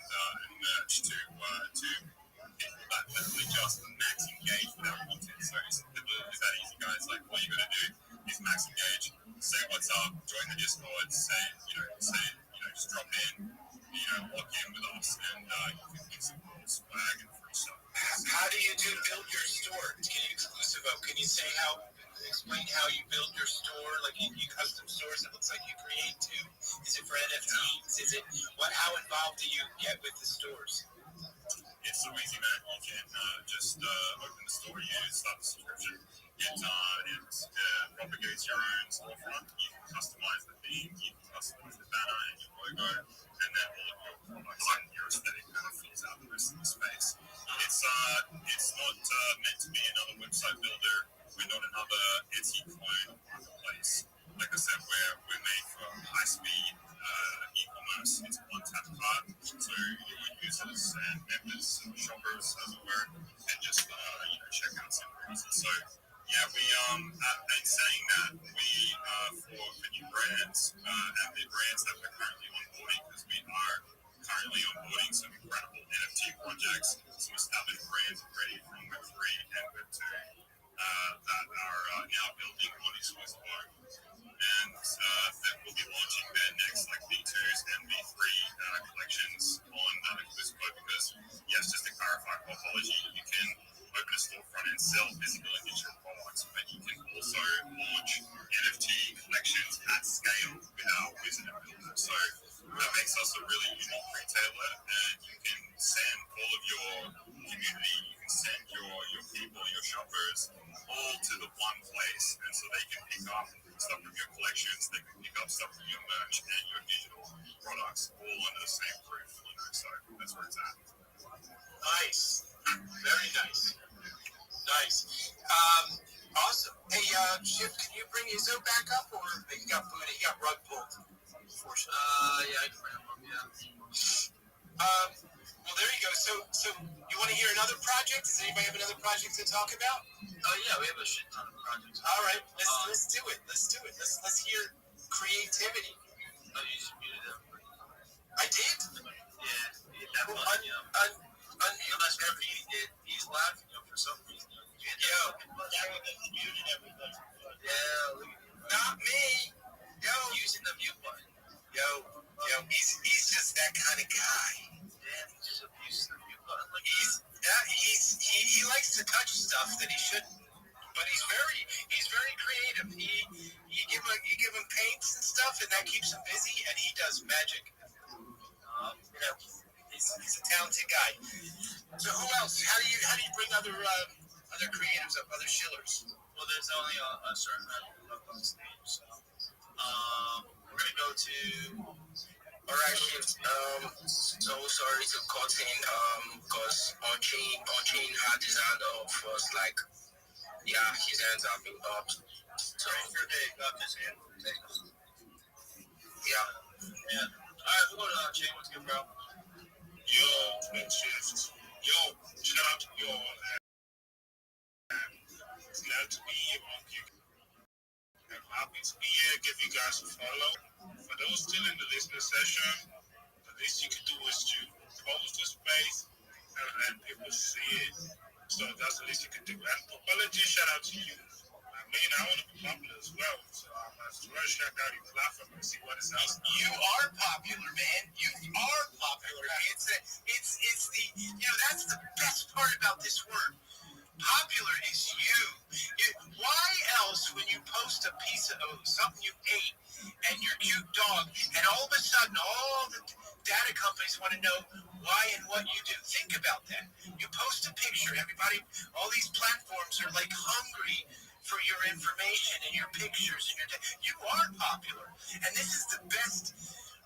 merch to people that literally just max engage with our content. So it's that easy, guys. Like, all you gotta do is max engage, say what's up, join the Discord, just drop in, log in with us, and you can get some cool swag and free stuff. How do you build your store? Can you exclusive up? Can you say how explain how you build your store? Like you custom stores, it looks like you create too. Is it for NFTs? Is it how involved do you get with the stores? It's so easy, man. You can just open the store, you start the subscription. It propagates your own storefront. You can customize the theme, you can customize the banner and your logo, and then all of your products and your aesthetic kind of fills out the rest of the space. It's not meant to be another website builder. We're not another Etsy clone marketplace. Like I said, we're made for high-speed e-commerce. It's a one-tap card, so your users and members, shoppers, as it were, can just check out super easy. So yeah, we in saying that we for new brands and the brands that we're currently onboarding, because we are currently onboarding some incredible NFT projects, some established brands already from Web3 and Web2 that are now building on Exclusive Mode. And that we'll be launching their next B2s and B3 collections on Exclusive Mode, because yes, just to clarify Popology, you can open a storefront and sell physical and digital products, but you can also launch NFT collections at scale without Wizard and Builder. So that makes us a really unique retailer, and you can send all of your community, you can send your people, your shoppers, all to the one place, and so they can pick up stuff from your collections, they can pick up stuff from your merch and your digital products all under the same roof. So that's where it's at. Nice. Very nice. Nice. Awesome. Hey, Chip, can you bring Izzo back up, or he got booted? He got rug pulled. Yeah, I can bring him up, yeah. Well, there you go. So you want to hear another project? Does anybody have another project to talk about? Oh, yeah, we have a shit ton of projects. All right, let's do it. Let's hear creativity. Oh, you just muted everybody. I did? Yeah, that one, unless whatever he did, he's laughing, for some reason. Muted everybody. Yeah, not me. Using the mute button. He's just that kind of guy. Yeah, he just abuses the mute button. He likes to touch stuff that he shouldn't. But he's very creative. You give him paints and stuff, and that keeps him busy, and he does magic. He's a talented guy. So who else? How do you bring other creatives up, other shillers? Well, there's only a certain amount of stage, so we're gonna go to. All right, Shift. So sorry to cut in, because on-chain had his hand up first, his hands have been up. So they got his hand. Yeah. All right, we'll go to on-chain. What's good, bro? Yo, Twin Shift. Yo, shout out to you all. Glad to be here on you. I'm happy to be here. Give you guys a follow. For those still in the listening session, the least you can do is to post the space and let people see it. So that's the least you can do. And Popology, shout out to you. I want to be popular as well. So I must check out your platform and see what is out. You are popular, man. You are popular. It's the that's the best part about this word. Popular is you. Why else, when you post a piece of something you ate and your cute dog, and all of a sudden all the data companies want to know why and what you do? Think about that. You post a picture, everybody, all these platforms are hungry for your information and your pictures and you are popular. And this is the best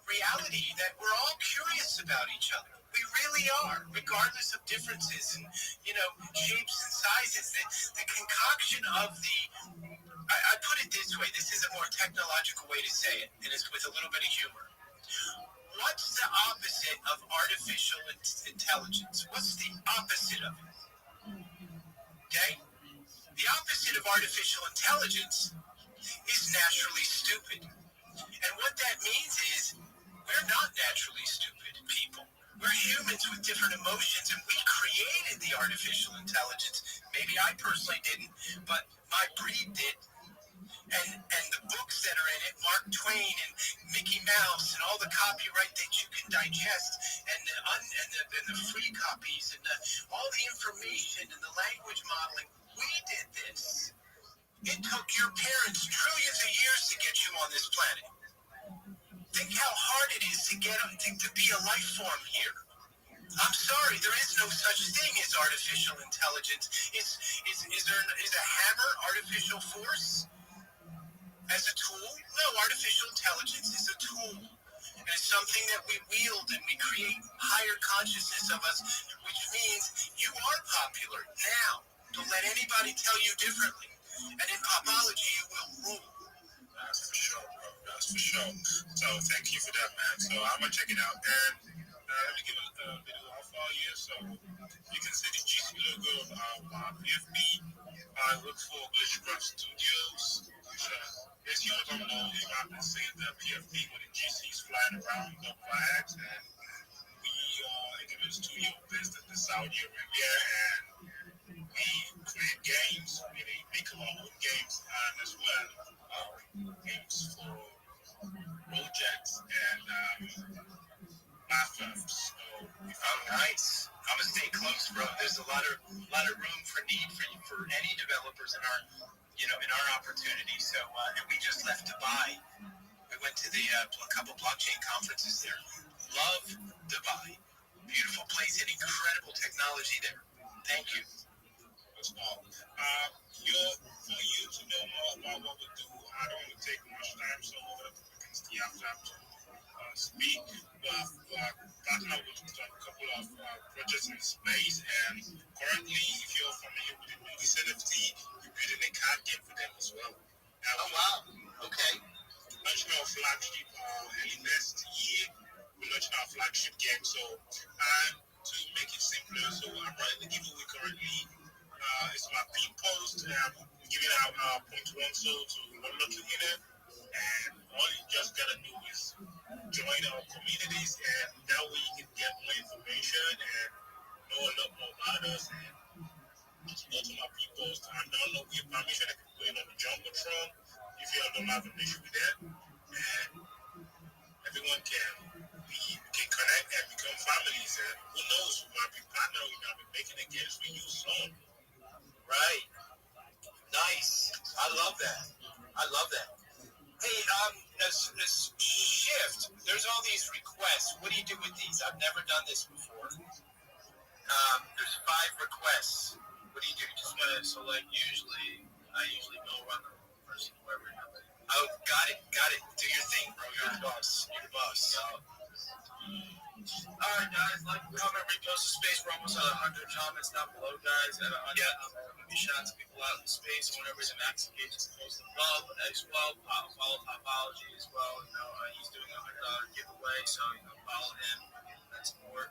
reality, that we're all curious about each other. We really are, regardless of differences and, shapes and sizes. The concoction of I put it this way, this is a more technological way to say it, and it's with a little bit of humor. What's the opposite of artificial intelligence? What's the opposite of it? Okay? The opposite of artificial intelligence is naturally stupid. And what that means is we're not naturally stupid people. We're humans with different emotions, and we created the artificial intelligence. Maybe I personally didn't, but my breed did. And the books that are in it, Mark Twain and Mickey Mouse, and all the copyright that you can digest, and the free copies, and all the information and the language modeling, we did this. It took your parents trillions of years to get you on this planet. Think how hard it is to be a life form here. I'm sorry, there is no such thing as artificial intelligence. Is a hammer artificial force as a tool? No, artificial intelligence is a tool. And it's something that we wield and we create higher consciousness of us, which means you are popular now. Don't let anybody tell you differently. And in popology, you will rule. That's for sure, bro. That's for sure. So thank you for that, man. So I'm gonna check it out. And let me give a video off all you. So you can see the GC logo of PFP. Look for Glitchcraft Studios. As you all don't know, you might be seeing the PFP with the GCs flying around the flags, and we are a given studio based in the Saudi Arabia, and we create games, really make our own games, and as well games for projects and platforms. So nice. I'm gonna stay close, bro. There's a lot of room for any developers in our opportunity. So and we just left Dubai. We went to a couple blockchain conferences there. Love Dubai. Beautiful place and incredible technology there. Thank you. That's all. For you to know more about what we do, I don't want to take much time, so we have to speak. But partner with a couple of projects in space, and currently, if you're familiar with the movie NFT, you're building a card game for them as well. Oh wow! Okay. Launching our flagship early next year. We launched our flagship game. So, to make it simpler, so I'm running the giveaway currently. It's my pin post. Giving out 0.1 soul to one lucky winner. And all you just gotta do is join our communities, and that way you can get more information and know a lot more about us. And just go to my pin post and download with permission. I can go in on the Jumbotron if you don't have an issue with that. And everyone can connect and become families. And who knows, we might be partnering, we might be making a games with you soon. Right. Nice. I love that. Hey, this shift, there's all these requests. What do you do with these? I've never done this before. There's 5 requests. What do you do? Just want to, I usually go run the person, whoever. Oh, got it. Do your thing, bro. You're the boss. Alright, guys, comment, repost the space. We're almost at 100 comments down below, guys. At 100, I'm going to be shouting to people out in space. And whenever he's in Max Engage's post above as well, follow Topology as well. He's doing a $100 giveaway, so follow him. That's more.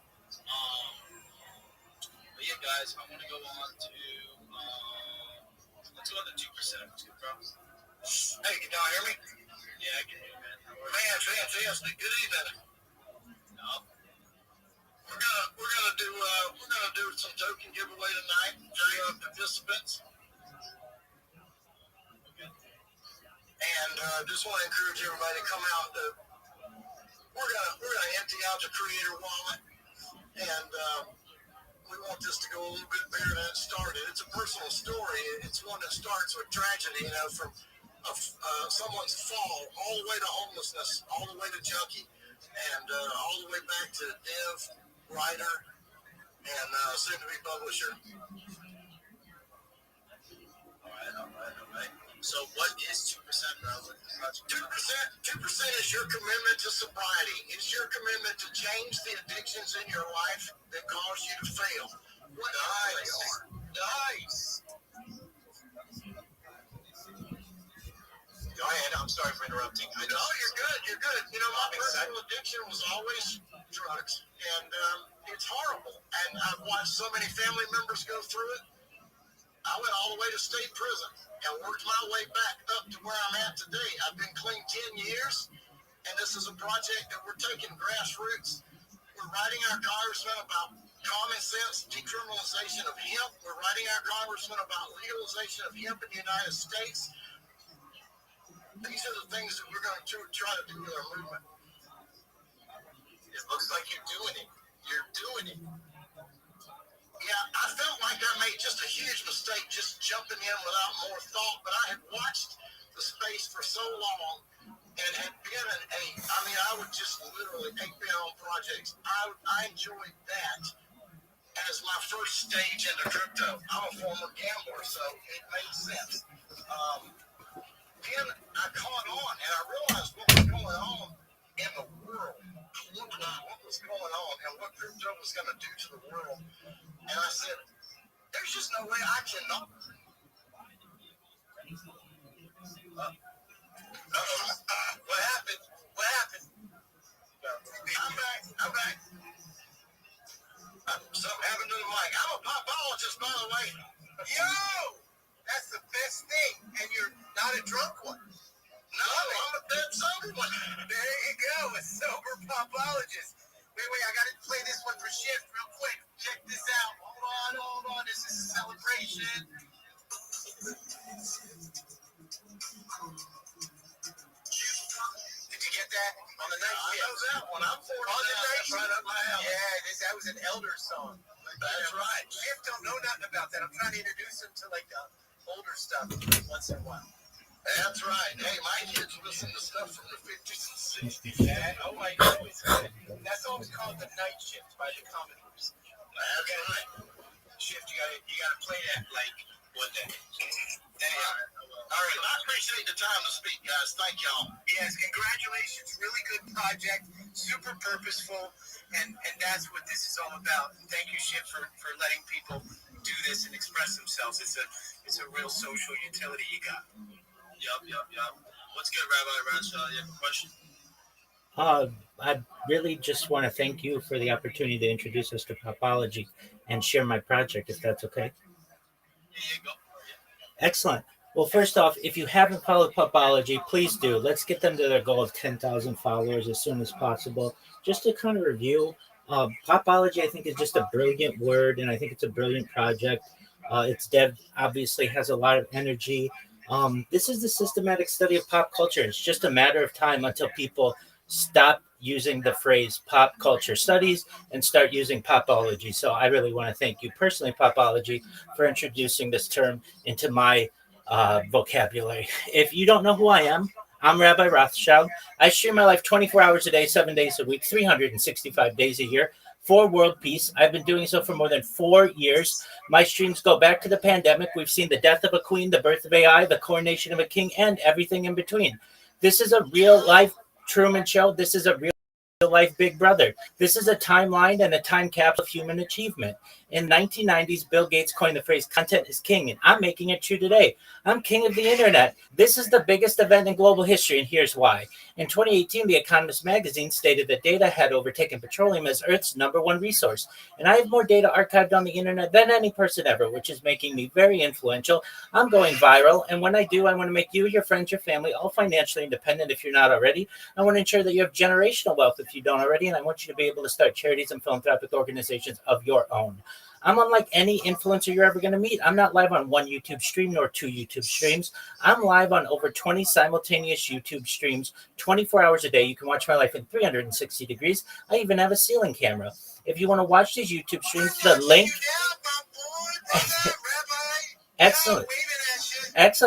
But yeah, guys, I want to go on to let's go on to 2%. Bro. Hey, can y'all hear me? Yeah, I can hear you, man. Fantastic. Good evening. No. We're gonna do some token giveaway tonight to participants. Okay. And just want to encourage everybody to come out. We're gonna empty out the creator wallet, and we want this to go a little bit bigger than it started. It's a personal story. It's one that starts with tragedy, from someone's fall all the way to homelessness, all the way to junkie, and all the way back to dev, writer, and soon-to-be publisher. All right. So what is 2%, bro? 2% is your commitment to sobriety. It's your commitment to change the addictions in your life that cause you to fail. Whatever they are. Nice. Go ahead. I'm sorry for interrupting. No, you're good. My personal addiction was always drugs, and it's horrible. And I've watched so many family members go through it. I went all the way to state prison and worked my way back up to where I'm at today. I've been clean 10 years, and this is a project that we're taking grassroots. We're writing our congressman about common sense decriminalization of hemp. We're writing our congressman about legalization of hemp in the United States. These are the things that we're going to try to do with our movement. It looks like you're doing it. Yeah, I felt like I made just a huge mistake just jumping in without more thought, but I had watched the space for so long and had been I would just literally take me on projects. I enjoyed that as my first stage into crypto. I'm a former gambler, so it made sense. Then I caught on and I realized what was going on in the world. What was going on and what crypto was going to do to the world. And I said, there's just no way I can not. What happened? What happened? I'm back. Something happened to the mic. I'm a popologist, by the way. Yo! That's the best thing. And you're not a drunk one. No, I'm a dead sober one. There you go, a sober popologist. Wait, I gotta play this one for Shift real quick. Check this out. Hold on. This is a celebration. Did you get that? On the night shift. I know that one. I'm for on the night shift. Right up my alley. Yeah, that was an elder song. That's right. Shift don't know nothing about that. I'm trying to introduce him to like the older stuff once in a while. That's right. Hey, my kids listen to stuff from the 50s and 60s. I know. It's good. That song's called The Night Shift by the Commodores. That's right. Shift, you gotta play that like one day. All right. I appreciate the time to speak, guys. Thank y'all. Yes, congratulations. Really good project. Super purposeful. And that's what this is all about. Thank you, Shift, for letting people do this and express themselves. It's a real social utility you got. Yup. What's good, Rabbi Rothschild? You have a question? I really just want to thank you for the opportunity to introduce us to Popology and share my project, if that's okay. Here you go. Excellent. Well, first off, if you haven't followed Popology, please do. Let's get them to their goal of 10,000 followers as soon as possible. Just to kind of review, Popology, I think, is just a brilliant word, and I think it's a brilliant project. Its dev obviously has a lot of energy. This is the systematic study of pop culture. It's just a matter of time until people stop using the phrase pop culture studies and start using popology. So I really want to thank you personally, Popology, for introducing this term into my vocabulary. If you don't know who I am, I'm Rabbi Rothschild. I share my life 24 hours a day, 7 days a week, 365 days a year for world peace. I've been doing so for more than 4 years. My streams go back to the pandemic. We've seen the death of a queen, the birth of AI, the coronation of a king, and everything in between. This is a real life Truman Show. This is a real life Big Brother. This is a timeline and a time capsule of human achievement. In 1990s, Bill Gates coined the phrase content is king, and I'm making it true today. I'm king of the internet. This is the biggest event in global history, and here's why. In 2018, The Economist magazine stated that data had overtaken petroleum as Earth's #1 resource, and I have more data archived on the internet than any person ever, which is making me very influential. I'm going viral, and when I do, I want to make you, your friends, your family, all financially independent if you're not already. I want to ensure that you have generational wealth if you don't already, and I want you to be able to start charities and philanthropic organizations of your own. I'm unlike any influencer you're ever going to meet. I'm not live on one YouTube stream nor 2 YouTube streams. I'm live on over 20 simultaneous YouTube streams, 24 hours a day. You can watch my life in 360 degrees. I even have a ceiling camera. If you want to watch these YouTube streams, the link... Excellent.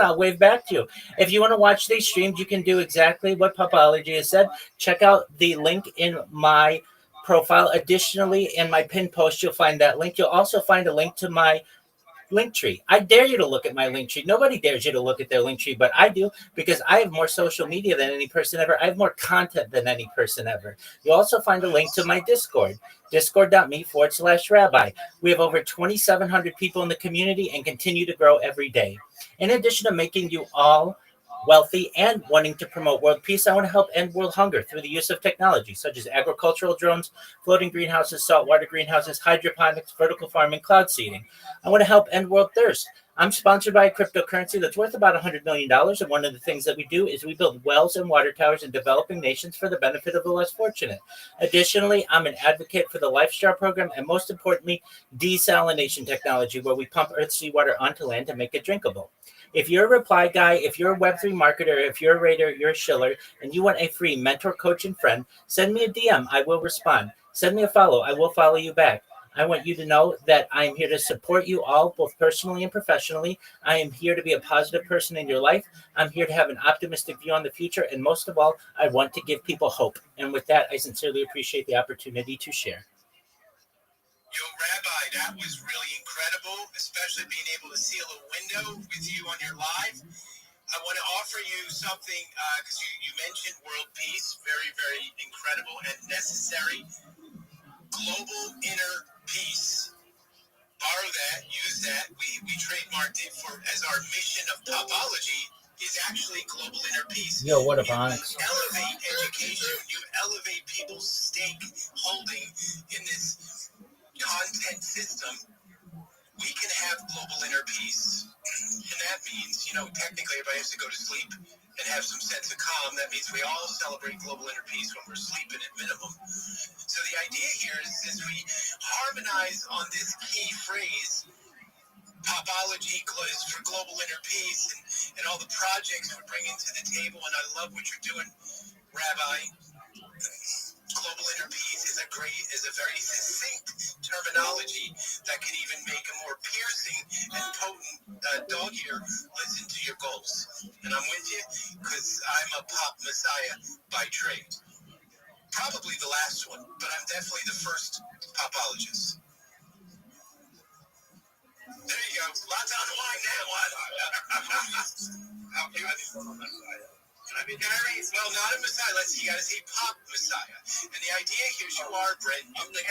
I'll wave back to you. If you want to watch these streams, you can do exactly what Popology has said. Check out the link in my profile. Additionally, in my pinned post, you'll find that link. You'll also find a link to my link tree. I dare you to look at my link tree. Nobody dares you to look at their link tree, but I do, because I have more social media than any person ever. I have more content than any person ever. You'll also find a link to my Discord, discord.me/rabbi. We have over 2,700 people in the community and continue to grow every day. In addition to making you all wealthy and wanting to promote world peace, I want to help end world hunger through the use of technology such as agricultural drones, floating greenhouses, saltwater greenhouses, hydroponics, vertical farming, cloud seeding. I want to help end world thirst. I'm sponsored by a cryptocurrency that's worth about $100 million, and one of the things that we do is we build wells and water towers in developing nations for the benefit of the less fortunate. Additionally, I'm an advocate for the LifeStar program and, most importantly, desalination technology, where we pump Earth's seawater onto land to make it drinkable. If you're a reply guy, if you're a Web3 marketer, if you're a rater, you're a shiller, and you want a free mentor, coach, and friend, send me a DM. I will respond. Send me a follow. I will follow you back. I want you to know that I am here to support you all, both personally and professionally. I am here to be a positive person in your life. I'm here to have an optimistic view on the future. And most of all, I want to give people hope. And with that, I sincerely appreciate the opportunity to share. Yo, Rabbi, that was really incredible, especially being able to seal a window with you on your live. I want to offer you something because you mentioned world peace, very, very incredible and necessary. Global inner peace. Borrow that, use that. We trademarked it for as our mission of topology is actually global inner peace. Yo, what up, Onyx? You elevate education. You elevate people's stake holding in this content system. We can have global inner peace. And that means, technically everybody has to go to sleep and have some sense of calm. That means we all celebrate global inner peace when we're sleeping at minimum. So the idea here is we harmonize on this key phrase, topology is for global inner peace, and all the projects we're bringing to the table. And I love what you're doing, Rabbi. Global inner peace is a very succinct terminology that can even make a more piercing and potent dog ear listen to your goals. And I'm with you because I'm a pop messiah by trade. Probably the last one, but I'm definitely the first popologist. There you go. Lots on the line now. How can I be on that side? I mean, well, not a messiah. Let's see. You got to say pop messiah. And the idea here is you are, Brent. I'm the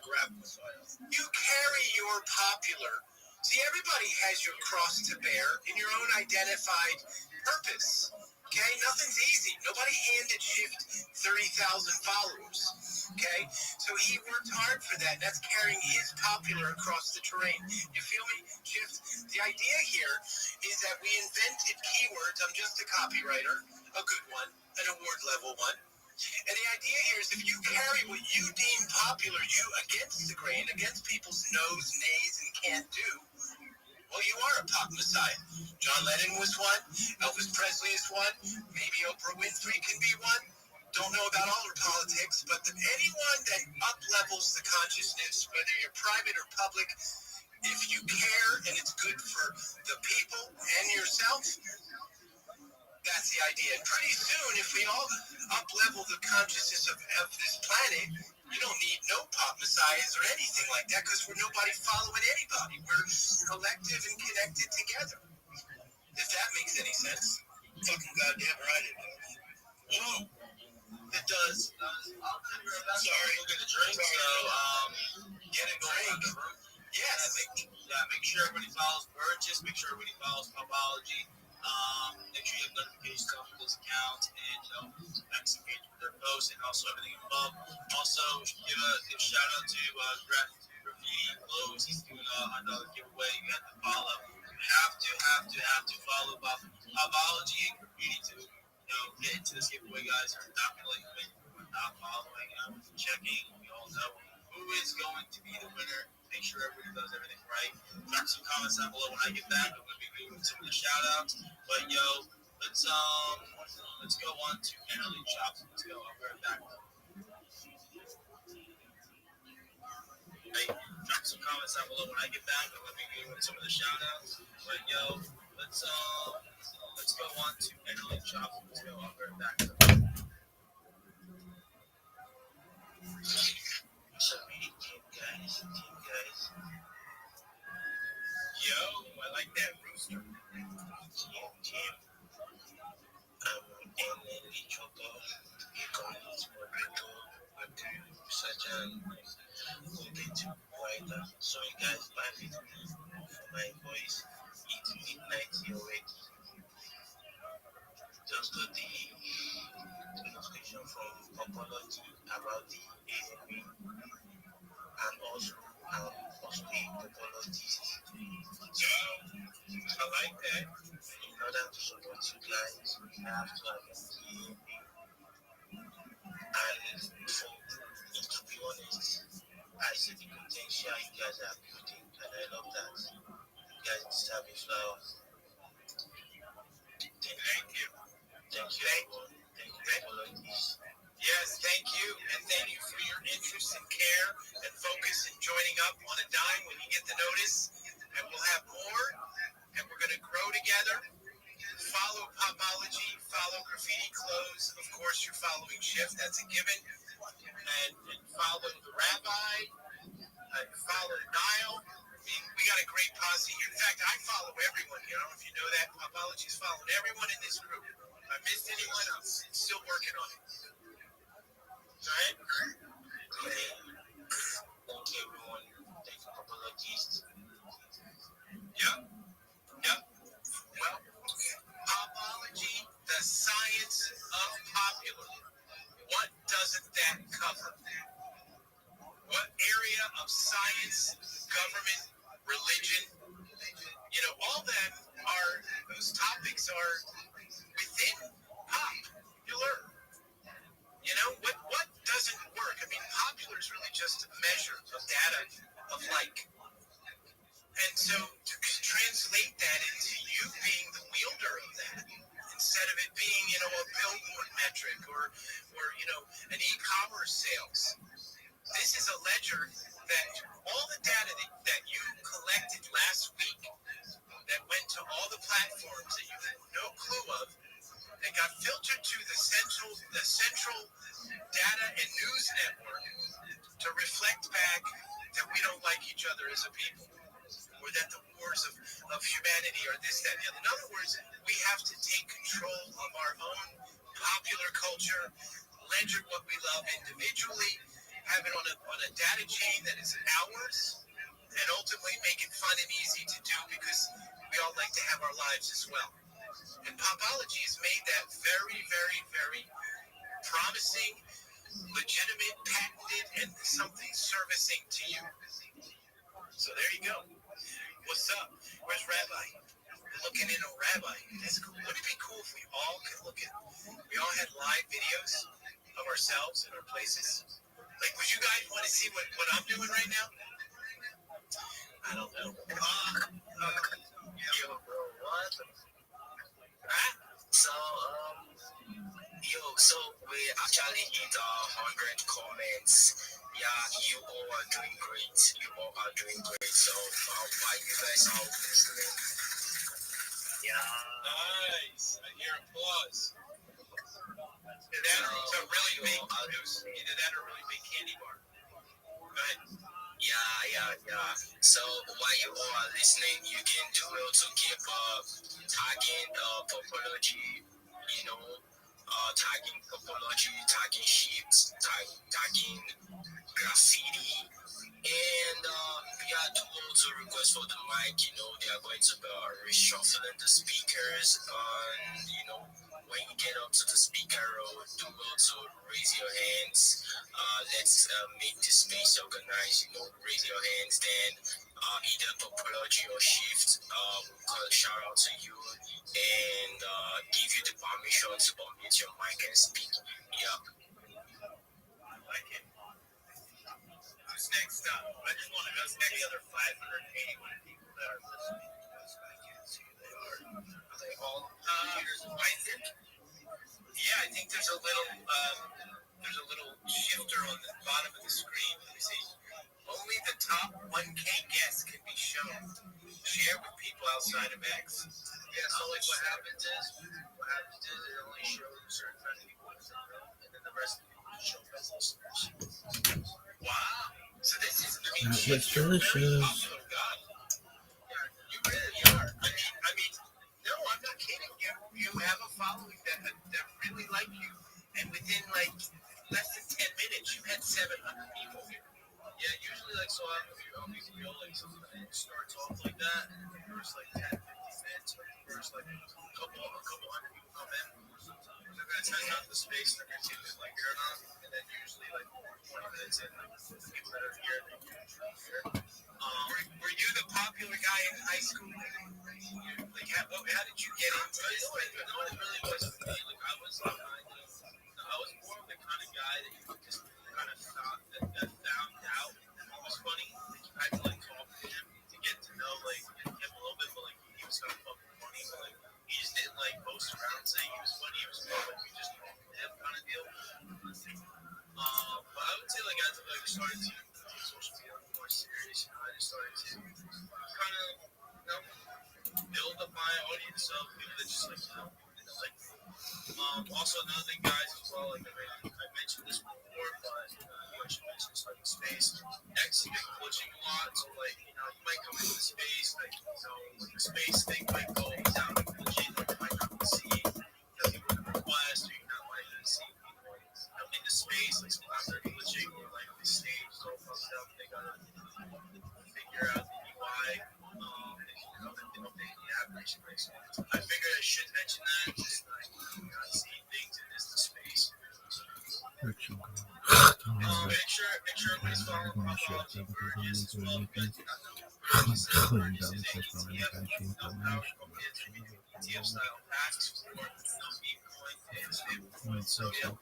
grab messiah. You carry your popular. See, everybody has your cross to bear in your own identified purpose. Okay? Nothing's easy. Nobody handed Shift 30,000 followers. Okay? So he worked hard for that. That's carrying his popular across the terrain. You feel me, Shift? The idea here is that we invented keywords. I'm just a copywriter, a good one, an award level one. And the idea here is if you carry what you deem popular, you against the grain, against people's no's, nays, and can't do, well, you are a pop messiah. John Lennon was one. Elvis Presley is one. Maybe Oprah Winfrey can be one. Don't know about all her politics, but anyone that up-levels the consciousness, whether you're private or public, if you care and it's good for the people and yourself, that's the idea. And pretty soon, if we all up-level the consciousness of this planet, you don't need no pop messiahs or anything like that because we're nobody following anybody. We're collective and connected together. If that makes any sense. Fucking goddamn right it does. Whoa. It does. Sorry. Go get a drink. Get a drink. Yes. Make sure everybody follows Burgess. Make sure everybody follows Popology. Make sure you have notifications on this account and engage with their posts and also everything above. Also, give a shout out to Rabbi Close. He's doing a $100 giveaway. You have to follow. You have to follow Popology and Graffiti to get into this giveaway, guys. If you're not going to like it, we're not following, checking. We all know who is going to be the winner. Make sure everybody does everything right. Drop some comments down below when I get back. I'm going to be doing some of the shout outs. But let's go on to NLE Chops. Let's go. I'll be right back. Hey, drop some comments down below when I get back. I'm going to be doing some of the shout outs. But let's go on to NLE Chops. Let's go. I'll be right back. So really team guys. Yo, I like that rooster. Team. NLE Chopo. Because Rodrigo would do such a good to wider. Sorry guys, bye for my voice. It's midnight already. Just got the notification from Popology about the AME and also a Popologist. I like that. In order to support you guys, we have to have an AME. And to be honest, I see the potential you guys are building, and I love that. You guys deserve a flower. Thank you. Thank you, everyone. Thank you for all of this. Yes, thank you, and thank you for your interest and care and focus in joining up on a dime when you get the notice. And we'll have more, and we're going to grow together. Follow Popology, follow Graffiti Clothes. Of course, you're following Shift, that's a given. And follow the Rabbi, follow Niall. We got a great posse here. In fact, I follow everyone here. I don't know if you know that. Popology's following everyone in this group. If I missed anyone, I'm still working on it. All right? Thank you, everyone. Thank you, Popologies. Yep. Well, Popology, the science of popular. What doesn't that cover? What area of science, government, religion, all that those topics are within popular. What doesn't work? I mean, popular is really just a measure of data of like. And so to translate that into you being the wielder of that, instead of it being, a billboard metric or an e-commerce sales. This is a ledger that all the data that you collected last week that went to all the platforms that you had no clue of, that got filtered to the central data and news network to reflect back that we don't like each other as a people, or that the wars of humanity are this, that, and the other. In other words, we have to take control of our own popular culture, ledger what we love individually, have it on a data chain that is ours, and ultimately make it fun and easy to do because we all like to have our lives as well. And Popology has made that very, very, very promising, legitimate, patented, and something servicing to you. So there you go. What's up? Where's Rabbi? We're looking in on Rabbi. That's cool. Wouldn't it be cool if we all had live videos of ourselves in our places? Like, would you guys want to see what I'm doing right now? I don't know. Yo, bro, what? Huh? So we actually hit 100 comments. Yeah, you all are doing great. So why you guys are listening? Yeah. Nice. I hear applause. That's a really big news. Either that or a really big candy bar. Go ahead. Yeah. So while you all are listening, you can do well to keep tagging Popology, tagging Popology, tagging Sheets, tagging Graffiti, and do also request for the mic. They are going to be reshuffling the speakers, and when you get up to the speaker row, do also raise your hands. Let's make this space organized. Raise your hands, then either Popology or Shift will call a shout out to you and give you the permission to unmute your mic and speak. Yeah. I like it. Who's next up? I just want to know the other 581 people that are listening because I can't see who they are. Are they all computers and white? Yeah, I think there's a little shifter on the bottom of the screen. You see, only the top 1K guests can be shown. Share with people outside of X. Yeah, so like what happens is it only shows certain kind of people in the room, and then the rest of the people show as listeners. Wow. So this is It's delicious. popular guy. Yeah, you really are. I mean, no, I'm not kidding. You have a following that really like you, and within like less than 10 minutes, you had 700 people here. Yeah, usually like so we all like sometimes starts off like that, and the first like 10, 50 minutes, or the first like a couple hundred people come in. They're gonna test out the space, they're gonna see if they like it or not, and then usually like 20 minutes in, the people that are here, they usually here. Were you the popular guy in high school? Like, how did you get into this? No, it really wasn't me. Like I was more of the kind of guy that you just kind of found out he was funny. Like you had to like talk to him to get to know like him a little bit, but like he was kind of fucking funny. But like he just didn't like boast around saying he was funny. It was more like we just talked to him kind of deal. just started to take social media more serious. You know, I just started to kind of, build up my audience of people that just like, like me. Also, another thing, guys, as well, like I mentioned this before, but I should mention this, like space. X has been glitching a lot, so like, you might come into the space, like, like the space thing might go down and glitching, like you might not see, people can request, or you're not likely to see people, in the space, like sometimes they're glitching, or like the stage is all fucked up, they gotta figure out the UI, they update the app recently, so I figured I should mention that, just like, seeing things in this space. Make sure everybody's following Pathology Burgess as well. If you guys do not know, Burgess is a ETF, powered ETF style packs for Bitcoin and stablecoin. So yeah, if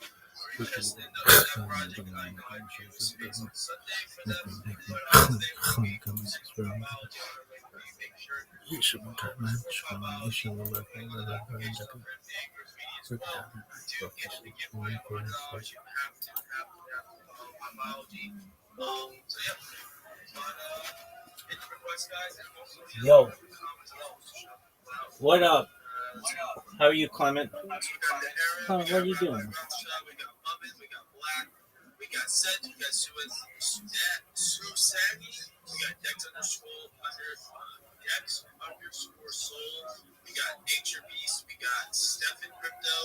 you're interested in that project, I know I'd be in the space on Sunday for them, but today we'll be using Pathology on our way for you. Make sure you support Pathology and digital printing, graffiti as well. To get the giveaway of $100, you have to follow Pathology. So yeah, hit the request, guys, and also Yo, comments below. what up? How are you, Clement? We got the Era, Clement, what are you doing? Rothschild, we got Mummon, we got Black, we got Sedge, we got Susani, we got Dex_Soul, we got Nature Beast, we got Stephen Crypto,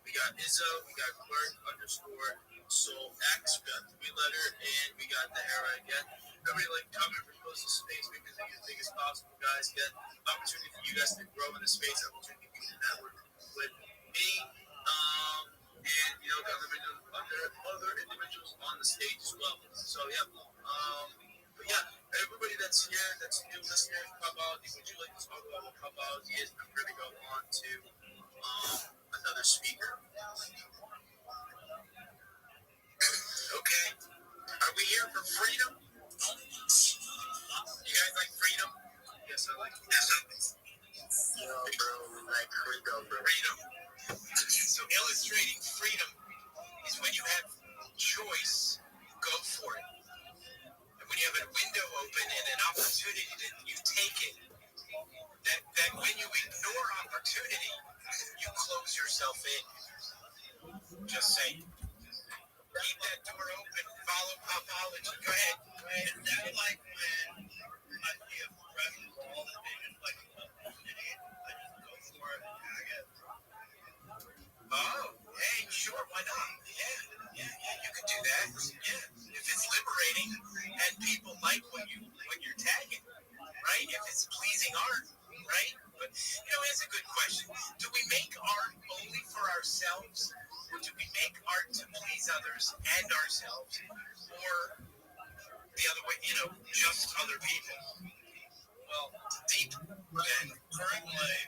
we got Izzo, we got Clark_Soul X, we got 3-letter, and we got the Era again. Everybody comment, repost the space, make it as big as possible, guys. Get opportunity for you guys to grow in the space, opportunity for you to network with me, and the other individuals on the stage as well. So yeah, but yeah, everybody that's here, that's new listeners, Pathology, would you like to talk about what Pathology is? I'm going to go on to another speaker. Okay, are we here for freedom? You guys like freedom? Yes, I like freedom. Like freedom. So illustrating freedom is when you have choice, go for it. And when you have a window open and an opportunity, you take it. That when you ignore opportunity, you close yourself in. Just saying. Keep that door open. Follow Pathology. Go ahead. Is that like when I see a friend wall that they just like opportunity, I just go for it and tag it? Oh, hey, sure, why not? Yeah, you could do that. Yeah, if it's liberating and people like what you're tagging, right? If it's pleasing art, right? But it's a good question. Do we make art only for ourselves, or do we make art to please others and ourselves, or the other way? Just other people. Well, deep and currently,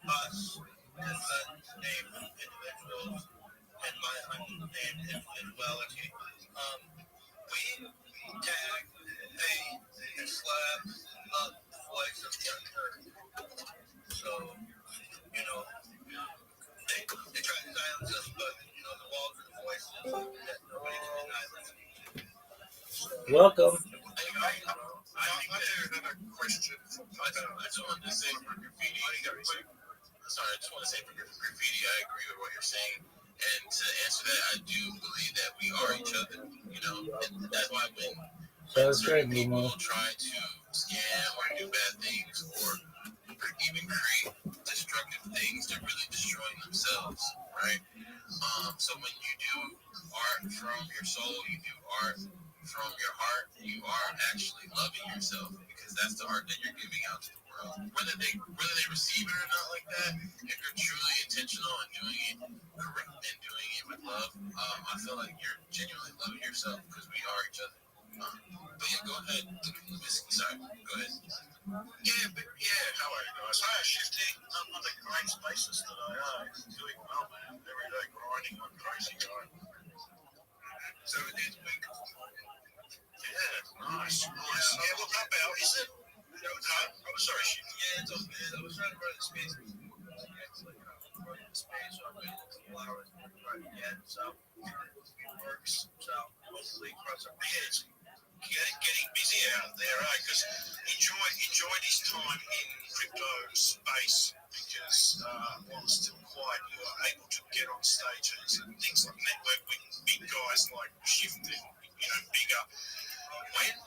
us as unnamed individuals, and my unnamed as well, we tag, paint, and slap up the voice of the unheard. So, they try to silence us, but, the walls are the voices that nobody can deny listening to. Welcome. I think another question. I just wanted to say for graffiti. I just want to say for graffiti, I agree with what you're saying. And to answer that, I do believe that we are each other. And that's why when certain people try to scam or do bad things or even create destructive things, they're really destroying themselves, right? So when you do art from your soul, you do art from your heart, you are actually loving yourself, because that's the art that you're giving out to the world. Whether they receive it or not like that, if you're truly intentional and doing it correct and doing it with love, I feel like you're genuinely loving yourself, because we are each other. But yeah, go ahead. Sorry, go ahead. How are you guys? Hi, shifting. I'm on the great spaces today. Doing well, man. Every day grinding like crazy guy. So this week. Yeah, nice. Yeah, well, how about is it? I'm sorry, shifting. Yeah, it's okay. I was trying to run the space. It's like running the space, so I waited a couple hours. quite yet, so it works. So hopefully, cross our fingers. Getting busy out there, eh? Because enjoy this time in crypto space because while it's still quiet, you are able to get on stages and things like network with big guys like Shift and bigger.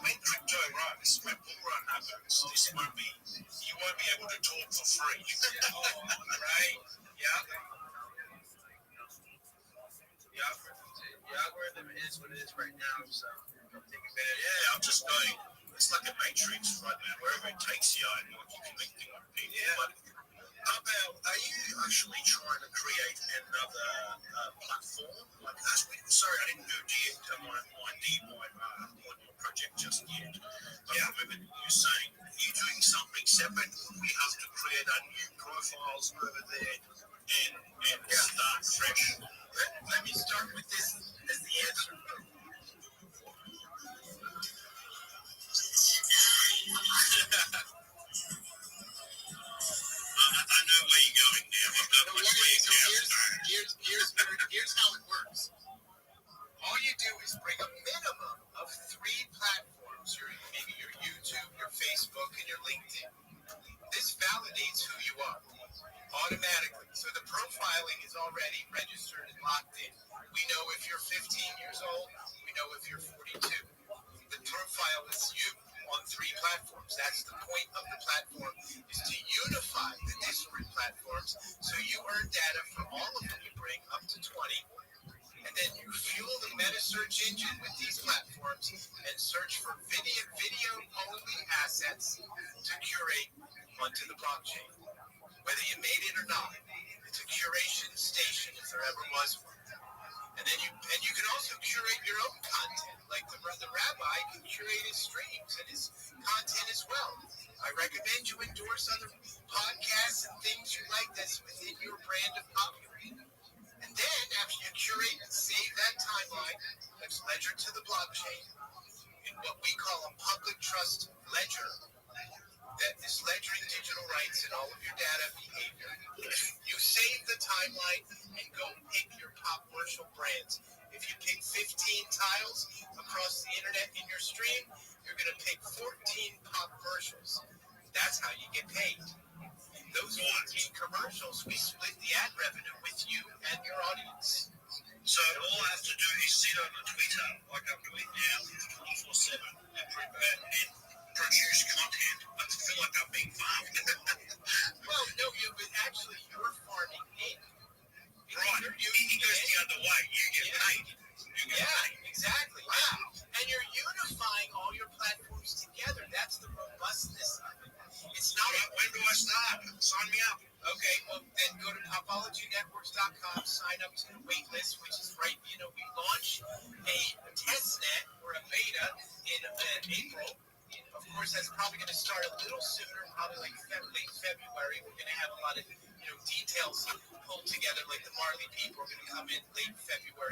When crypto runs, when bull run happens, you won't be able to talk for free. Right? Yeah. The algorithm is what it is right now, so take advantage. Yeah, I'm just going. It's like a matrix right now. Wherever it takes you, and like you're connecting with people. Yeah. But how about, are you actually trying to create another platform? Like, sorry, I didn't do my DIY audio project just yet. But I remember you saying you're doing something separate. We have to create our new profiles over there and start fresh. Let me start with this as the answer. I know where you're going now. I've got my clear cows. Here's how it works. All you do is bring a minimum of 3 platforms, maybe your YouTube, your Facebook, and your LinkedIn. This validates who you are automatically. So the profiling is already registered and locked in. We know if you're 15 years old. We know if you're 42. The profile is you on 3 platforms. That's the point of the platform, is to unify the disparate platforms so you earn data from all of them you bring up to 20. And then you fuel the meta search engine with these platforms and search for video-only assets to curate onto the blockchain. Whether you made it or not, it's a curation station if there ever was one. And then you can also curate your own content, like the Rabbi can curate his streams and his content as well. I recommend you endorse other podcasts and things you like that's within your brand of popularity. And then after you curate and save that timeline, that's ledger to the blockchain in what we call a public trust ledger that is ledgering digital rights in all of your data behavior. You save the timeline and go pick your top commercial brands. If you pick 15 tiles across the internet in your stream, you're going to pick 14 pop commercials. That's how you get paid. Those 14 commercials, we split the ad revenue with you and your audience. So all I have to do is sit on a Twitter like I'm doing now 24/7 and produce content. I feel like I'm being farmed. Well, no, you're farming in. Right. It goes the other way. You get paid. Exactly. Yeah. And you're unifying all your platforms together. That's the robustness of it. It's not. When do I start? Sign me up. Okay, well, then go to topologynetworks.com, sign up to the wait list, which is right. We launched a test net or a beta in April. Of course, that's probably going to start a little sooner, probably like late February. We're going to have a lot of details pulled together, like the Marley people are going to come in late February.